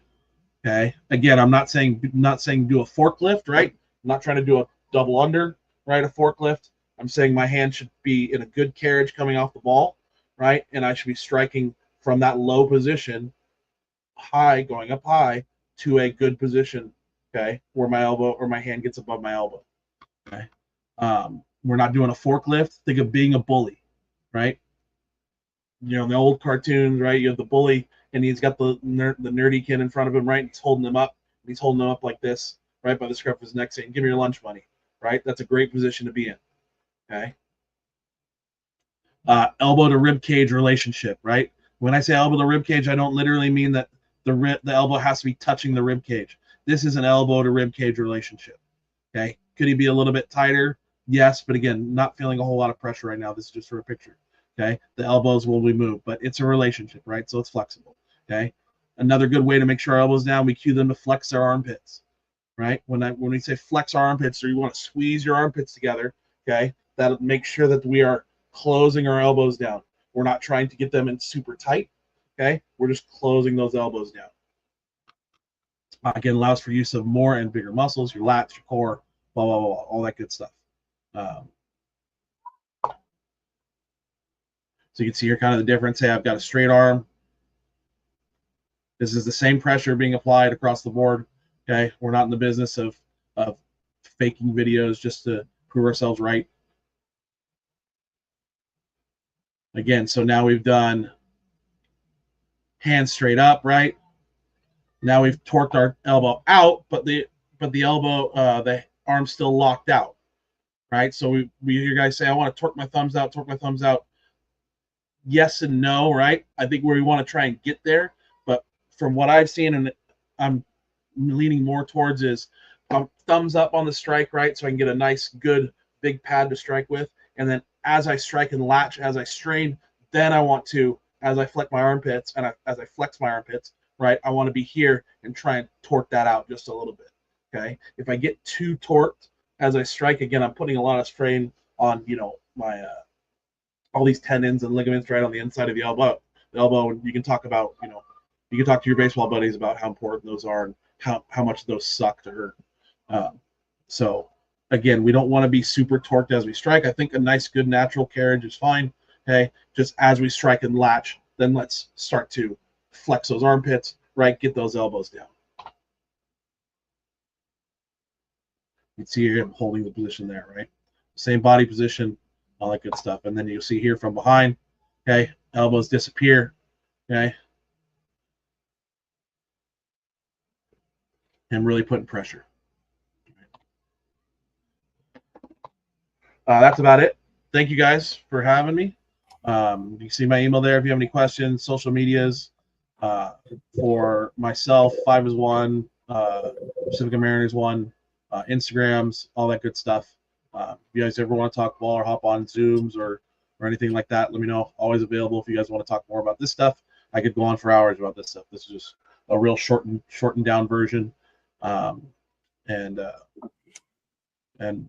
Speaker 21: Okay. Again, I'm not saying do a forklift, right? I'm not trying to do a double under, right? A forklift. I'm saying my hand should be in a good carriage coming off the ball, right? And I should be striking from that low position, high, going up high to a good position, okay, where my elbow or my hand gets above my elbow. Okay. We're not doing a forklift. Think of being a bully, right? In the old cartoons, right? You have the bully, and he's got the nerdy kid in front of him, right? He's holding him up. He's holding him up like this, right, by the scruff of his neck, saying, "Give me your lunch money," right? That's a great position to be in. Okay. Elbow to rib cage relationship, right? When I say elbow to rib cage, I don't literally mean that the elbow has to be touching the rib cage. This is an elbow to rib cage relationship. Okay. Could he be a little bit tighter? Yes, but again, not feeling a whole lot of pressure right now. This is just for a picture. Okay. The elbows will be moved, but it's a relationship, right? So it's flexible. Okay. Another good way to make sure our elbows down, we cue them to flex their armpits. Right. When we say flex our armpits, or you want to squeeze your armpits together, okay, that'll make sure that we are closing our elbows down. We're not trying to get them in super tight. Okay. We're just closing those elbows down. Again, allows for use of more and bigger muscles, your lats, your core, blah, blah, blah, all that good stuff. So you can see here kind of the difference. Hey, I've got a straight arm. This is the same pressure being applied across the board. Okay, we're not in the business of faking videos just to prove ourselves right. Again, so now we've done hands straight up, right? Now we've torqued our elbow out, but the elbow, the arm's still locked out, right? So we hear you guys say, I want to torque my thumbs out, torque my thumbs out. Yes and no, right? I think where we want to try and get there, but from what I've seen, and I'm leaning more towards, is thumbs up on the strike, right? So I can get a nice, good, big pad to strike with. And then as I strike and latch, as I strain, then I want to, as I flex my armpits, as I flex my armpits, right, I want to be here and try and torque that out just a little bit, okay? If I get too torqued as I strike, again, I'm putting a lot of strain on, my all these tendons and ligaments right on the inside of the elbow. The elbow, you can talk about, you can talk to your baseball buddies about how important those are and how much those suck to hurt. So, again, we don't want to be super torqued as we strike. I think a nice, good, natural carriage is fine, okay? Just as we strike and latch, then let's start to flex those armpits, right? Get those elbows down. You can see him holding the position there, right? Same body position, all that good stuff. And then you'll see here from behind, okay, elbows disappear, okay? Him really putting pressure. That's about it. Thank you guys for having me. You can see my email there if you have any questions. Social medias for myself, 5 is 1, Pacifica Mariners 1, Instagrams, all that good stuff. If you guys ever want to talk ball or hop on Zooms or anything like that, let me know. Always available if you guys want to talk more about this stuff. I could go on for hours about this stuff. This is just a real shortened down version. And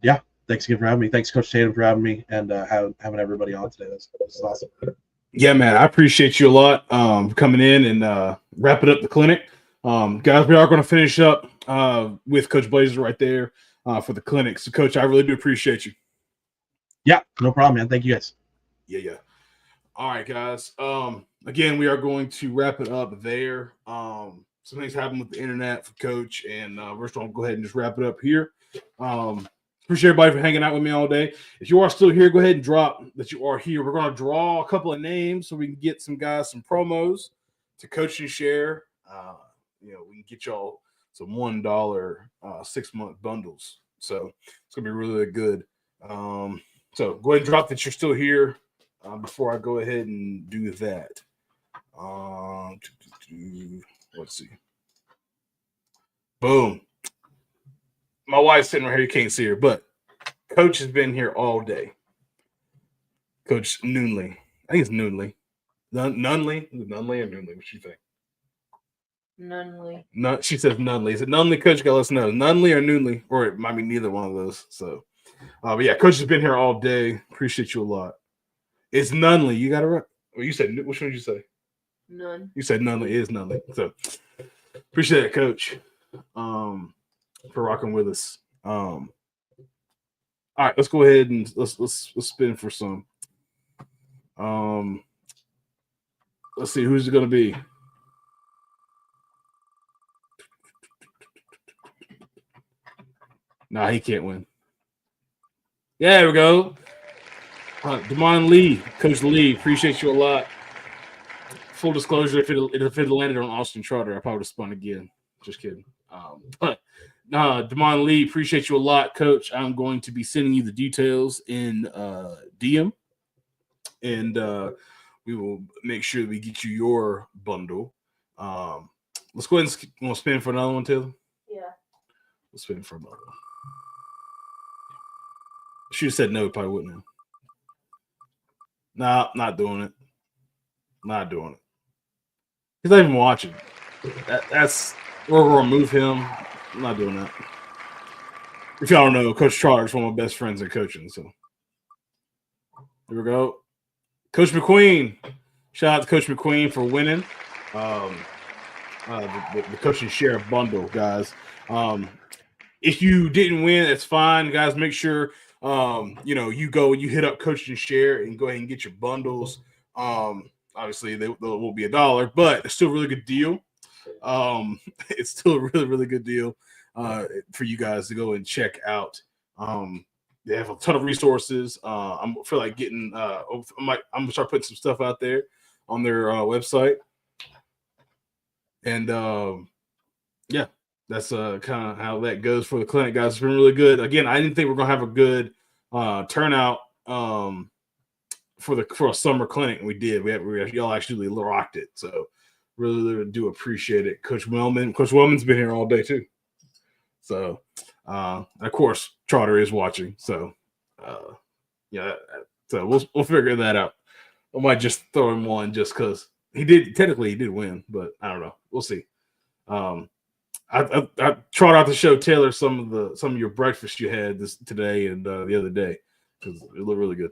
Speaker 21: yeah. Thanks again for having me. Thanks, Coach Tatum, for having me and having everybody on today. This is awesome.
Speaker 10: Yeah, man, I appreciate you a lot for coming in and wrapping up the clinic. Guys, we are going to finish up with Coach Blazer right there for the clinic. So, Coach, I really do appreciate you.
Speaker 21: Yeah, no problem, man. Thank you, guys.
Speaker 10: Yeah. All right, guys. Again, we are going to wrap it up there. Some things happened with the internet for Coach, and we're just going to go ahead and just wrap it up here. Appreciate everybody for hanging out with me all day. If you are still here, go ahead and drop that you are here. We're going to draw a couple of names so we can get some guys some promos to Coach and Share. We can get y'all some $1 6-month bundles. So it's going to be really good. So go ahead and drop that you're still here before I go ahead and do that. Let's see. Boom. My wife's sitting right here. You can't see her, but Coach has been here all day. Coach Noonley. I think it's Noonley. Nunley? Is it Nunley or Noonley? What you think?
Speaker 2: Nunley.
Speaker 10: No, she says Nunley. Is it Nunley? Coach, let us know. Nunley or Noonley? Or it might be neither one of those. So, but yeah, Coach has been here all day. Appreciate you a lot. It's Nunley. You got it right. Well, you said, which one did you say?
Speaker 2: None.
Speaker 10: You said Nunley. It is Nunley. So, appreciate it, Coach. For rocking with us. All right, let's go ahead and let's spin for some. Let's see who's it going to be. Nah, he can't win. Yeah, there we go. Damon Lee, Coach Lee, appreciate you a lot. Full disclosure, if it landed on Austin Trotter, I probably would have spun again. Just kidding. Damon Lee, appreciate you a lot, Coach. I'm going to be sending you the details in DM, and we will make sure that we get you your bundle. Let's go ahead and spin for another one, Taylor.
Speaker 2: Yeah.
Speaker 10: Let's spin for another one. She said no, probably wouldn't have. Nah, not doing it. Not doing it. He's not even watching. That's we're gonna remove him. I'm not doing that. If y'all don't know, Coach Trotter is one of my best friends in coaching. So here we go. Coach McQueen. Shout out to Coach McQueen for winning. The Coach and Share bundle, guys. If you didn't win, that's fine, guys. Make sure you go and you hit up Coach and Share and go ahead and get your bundles. Obviously, they will be $1, but it's still a really good deal. It's still a really, really good deal for you guys to go and check out. They have a ton of resources. I feel like getting. I'm gonna start putting some stuff out there on their website, and yeah, that's kind of how that goes for the clinic, guys. It's been really good. Again, I didn't think we are gonna have a good turnout for a summer clinic, and we did. Y'all actually rocked it, so really, really do appreciate it. Coach Wellman's been here all day too. So, of course, Trotter is watching. So, yeah. So we'll figure that out. I might just throw him one just because he did win, but I don't know. We'll see. I trot out to show Taylor some of your breakfast you had today and the other day because it looked really good.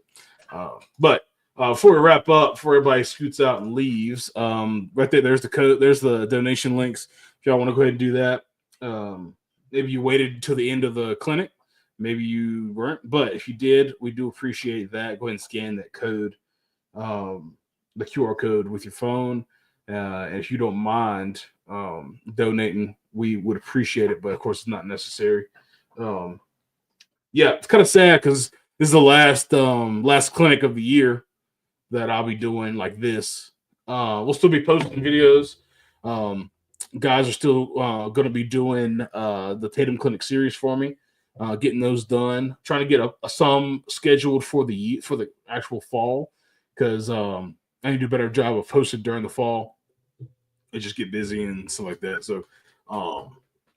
Speaker 10: But before we wrap up, before everybody scoots out and leaves, right there's the code, there's the donation links. If y'all want to go ahead and do that, maybe you waited till the end of the clinic, maybe you weren't, but if you did, we do appreciate that. Go ahead and scan that code, the QR code with your phone, and if you don't mind donating, we would appreciate it. But of course, it's not necessary. yeah, it's kind of sad because this is the last clinic of the year that I'll be doing like this. We'll still be posting videos. Guys are still going to be doing the Tatum Clinic series for me, getting those done. Trying to get some scheduled for the actual fall because I need to do a better job of posting during the fall. I just get busy and stuff like that. So,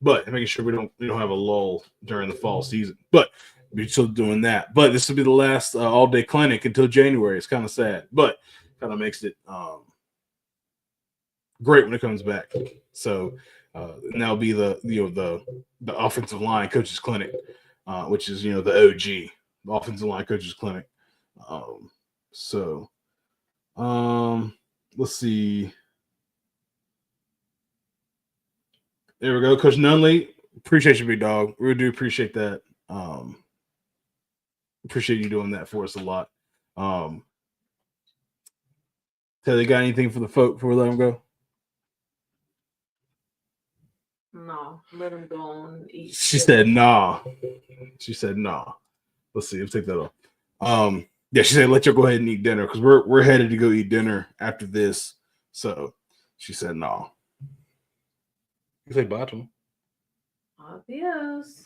Speaker 10: but making sure we don't have a lull during the fall season. But we're still doing that. But this will be the last all day clinic until January. It's kind of sad, but kind of makes it great when it comes back. So and that'll be the offensive line coaches clinic, which is the OG, the offensive line coaches clinic. Let's see. There we go, Coach Nunley. Appreciate you, big dog. We do appreciate that. Appreciate you doing that for us a lot. Tell you got anything for the folk before we let them go?
Speaker 2: No, let him go and eat.
Speaker 10: She said nah. She said nah. Let's see. Let's take that off. Yeah, she said let you go ahead and eat dinner because we're headed to go eat dinner after this. So she said nah. You say bye to him.
Speaker 2: Adios.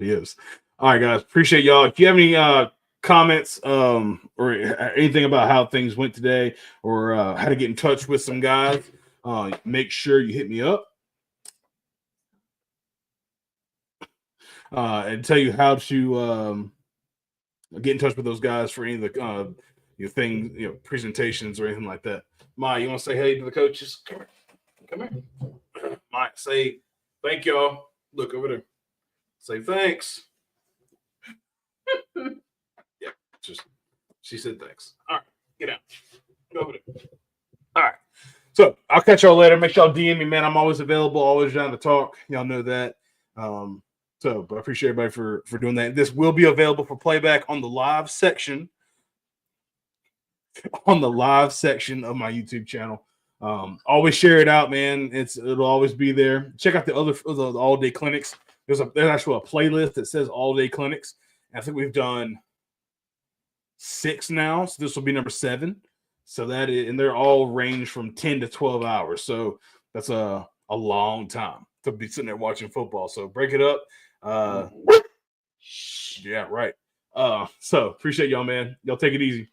Speaker 10: Adios. All right, guys. Appreciate y'all. If you have any comments or anything about how things went today or how to get in touch with some guys, make sure you hit me up. And tell you how to get in touch with those guys for any of the things, presentations or anything like that. Maya, you want to say hey to the coaches? Come here. Maya, say thank y'all. Look over there. Say thanks. Yeah, she said thanks. All right, get out. Go over there. All right. So I'll catch y'all later. Make sure y'all DM me, man. I'm always available, always down to talk. Y'all know that. But I appreciate everybody for doing that. This will be available for playback on the live section. On the live section of my YouTube channel. Always share it out, man. It'll always be there. Check out the all day clinics. There's actually a playlist that says all day clinics. I think we've done 6 now. So this will be number 7. So and they're all range from 10 to 12 hours. So that's a long time to be sitting there watching football. So break it up. Yeah, right. So appreciate y'all, man. Y'all take it easy.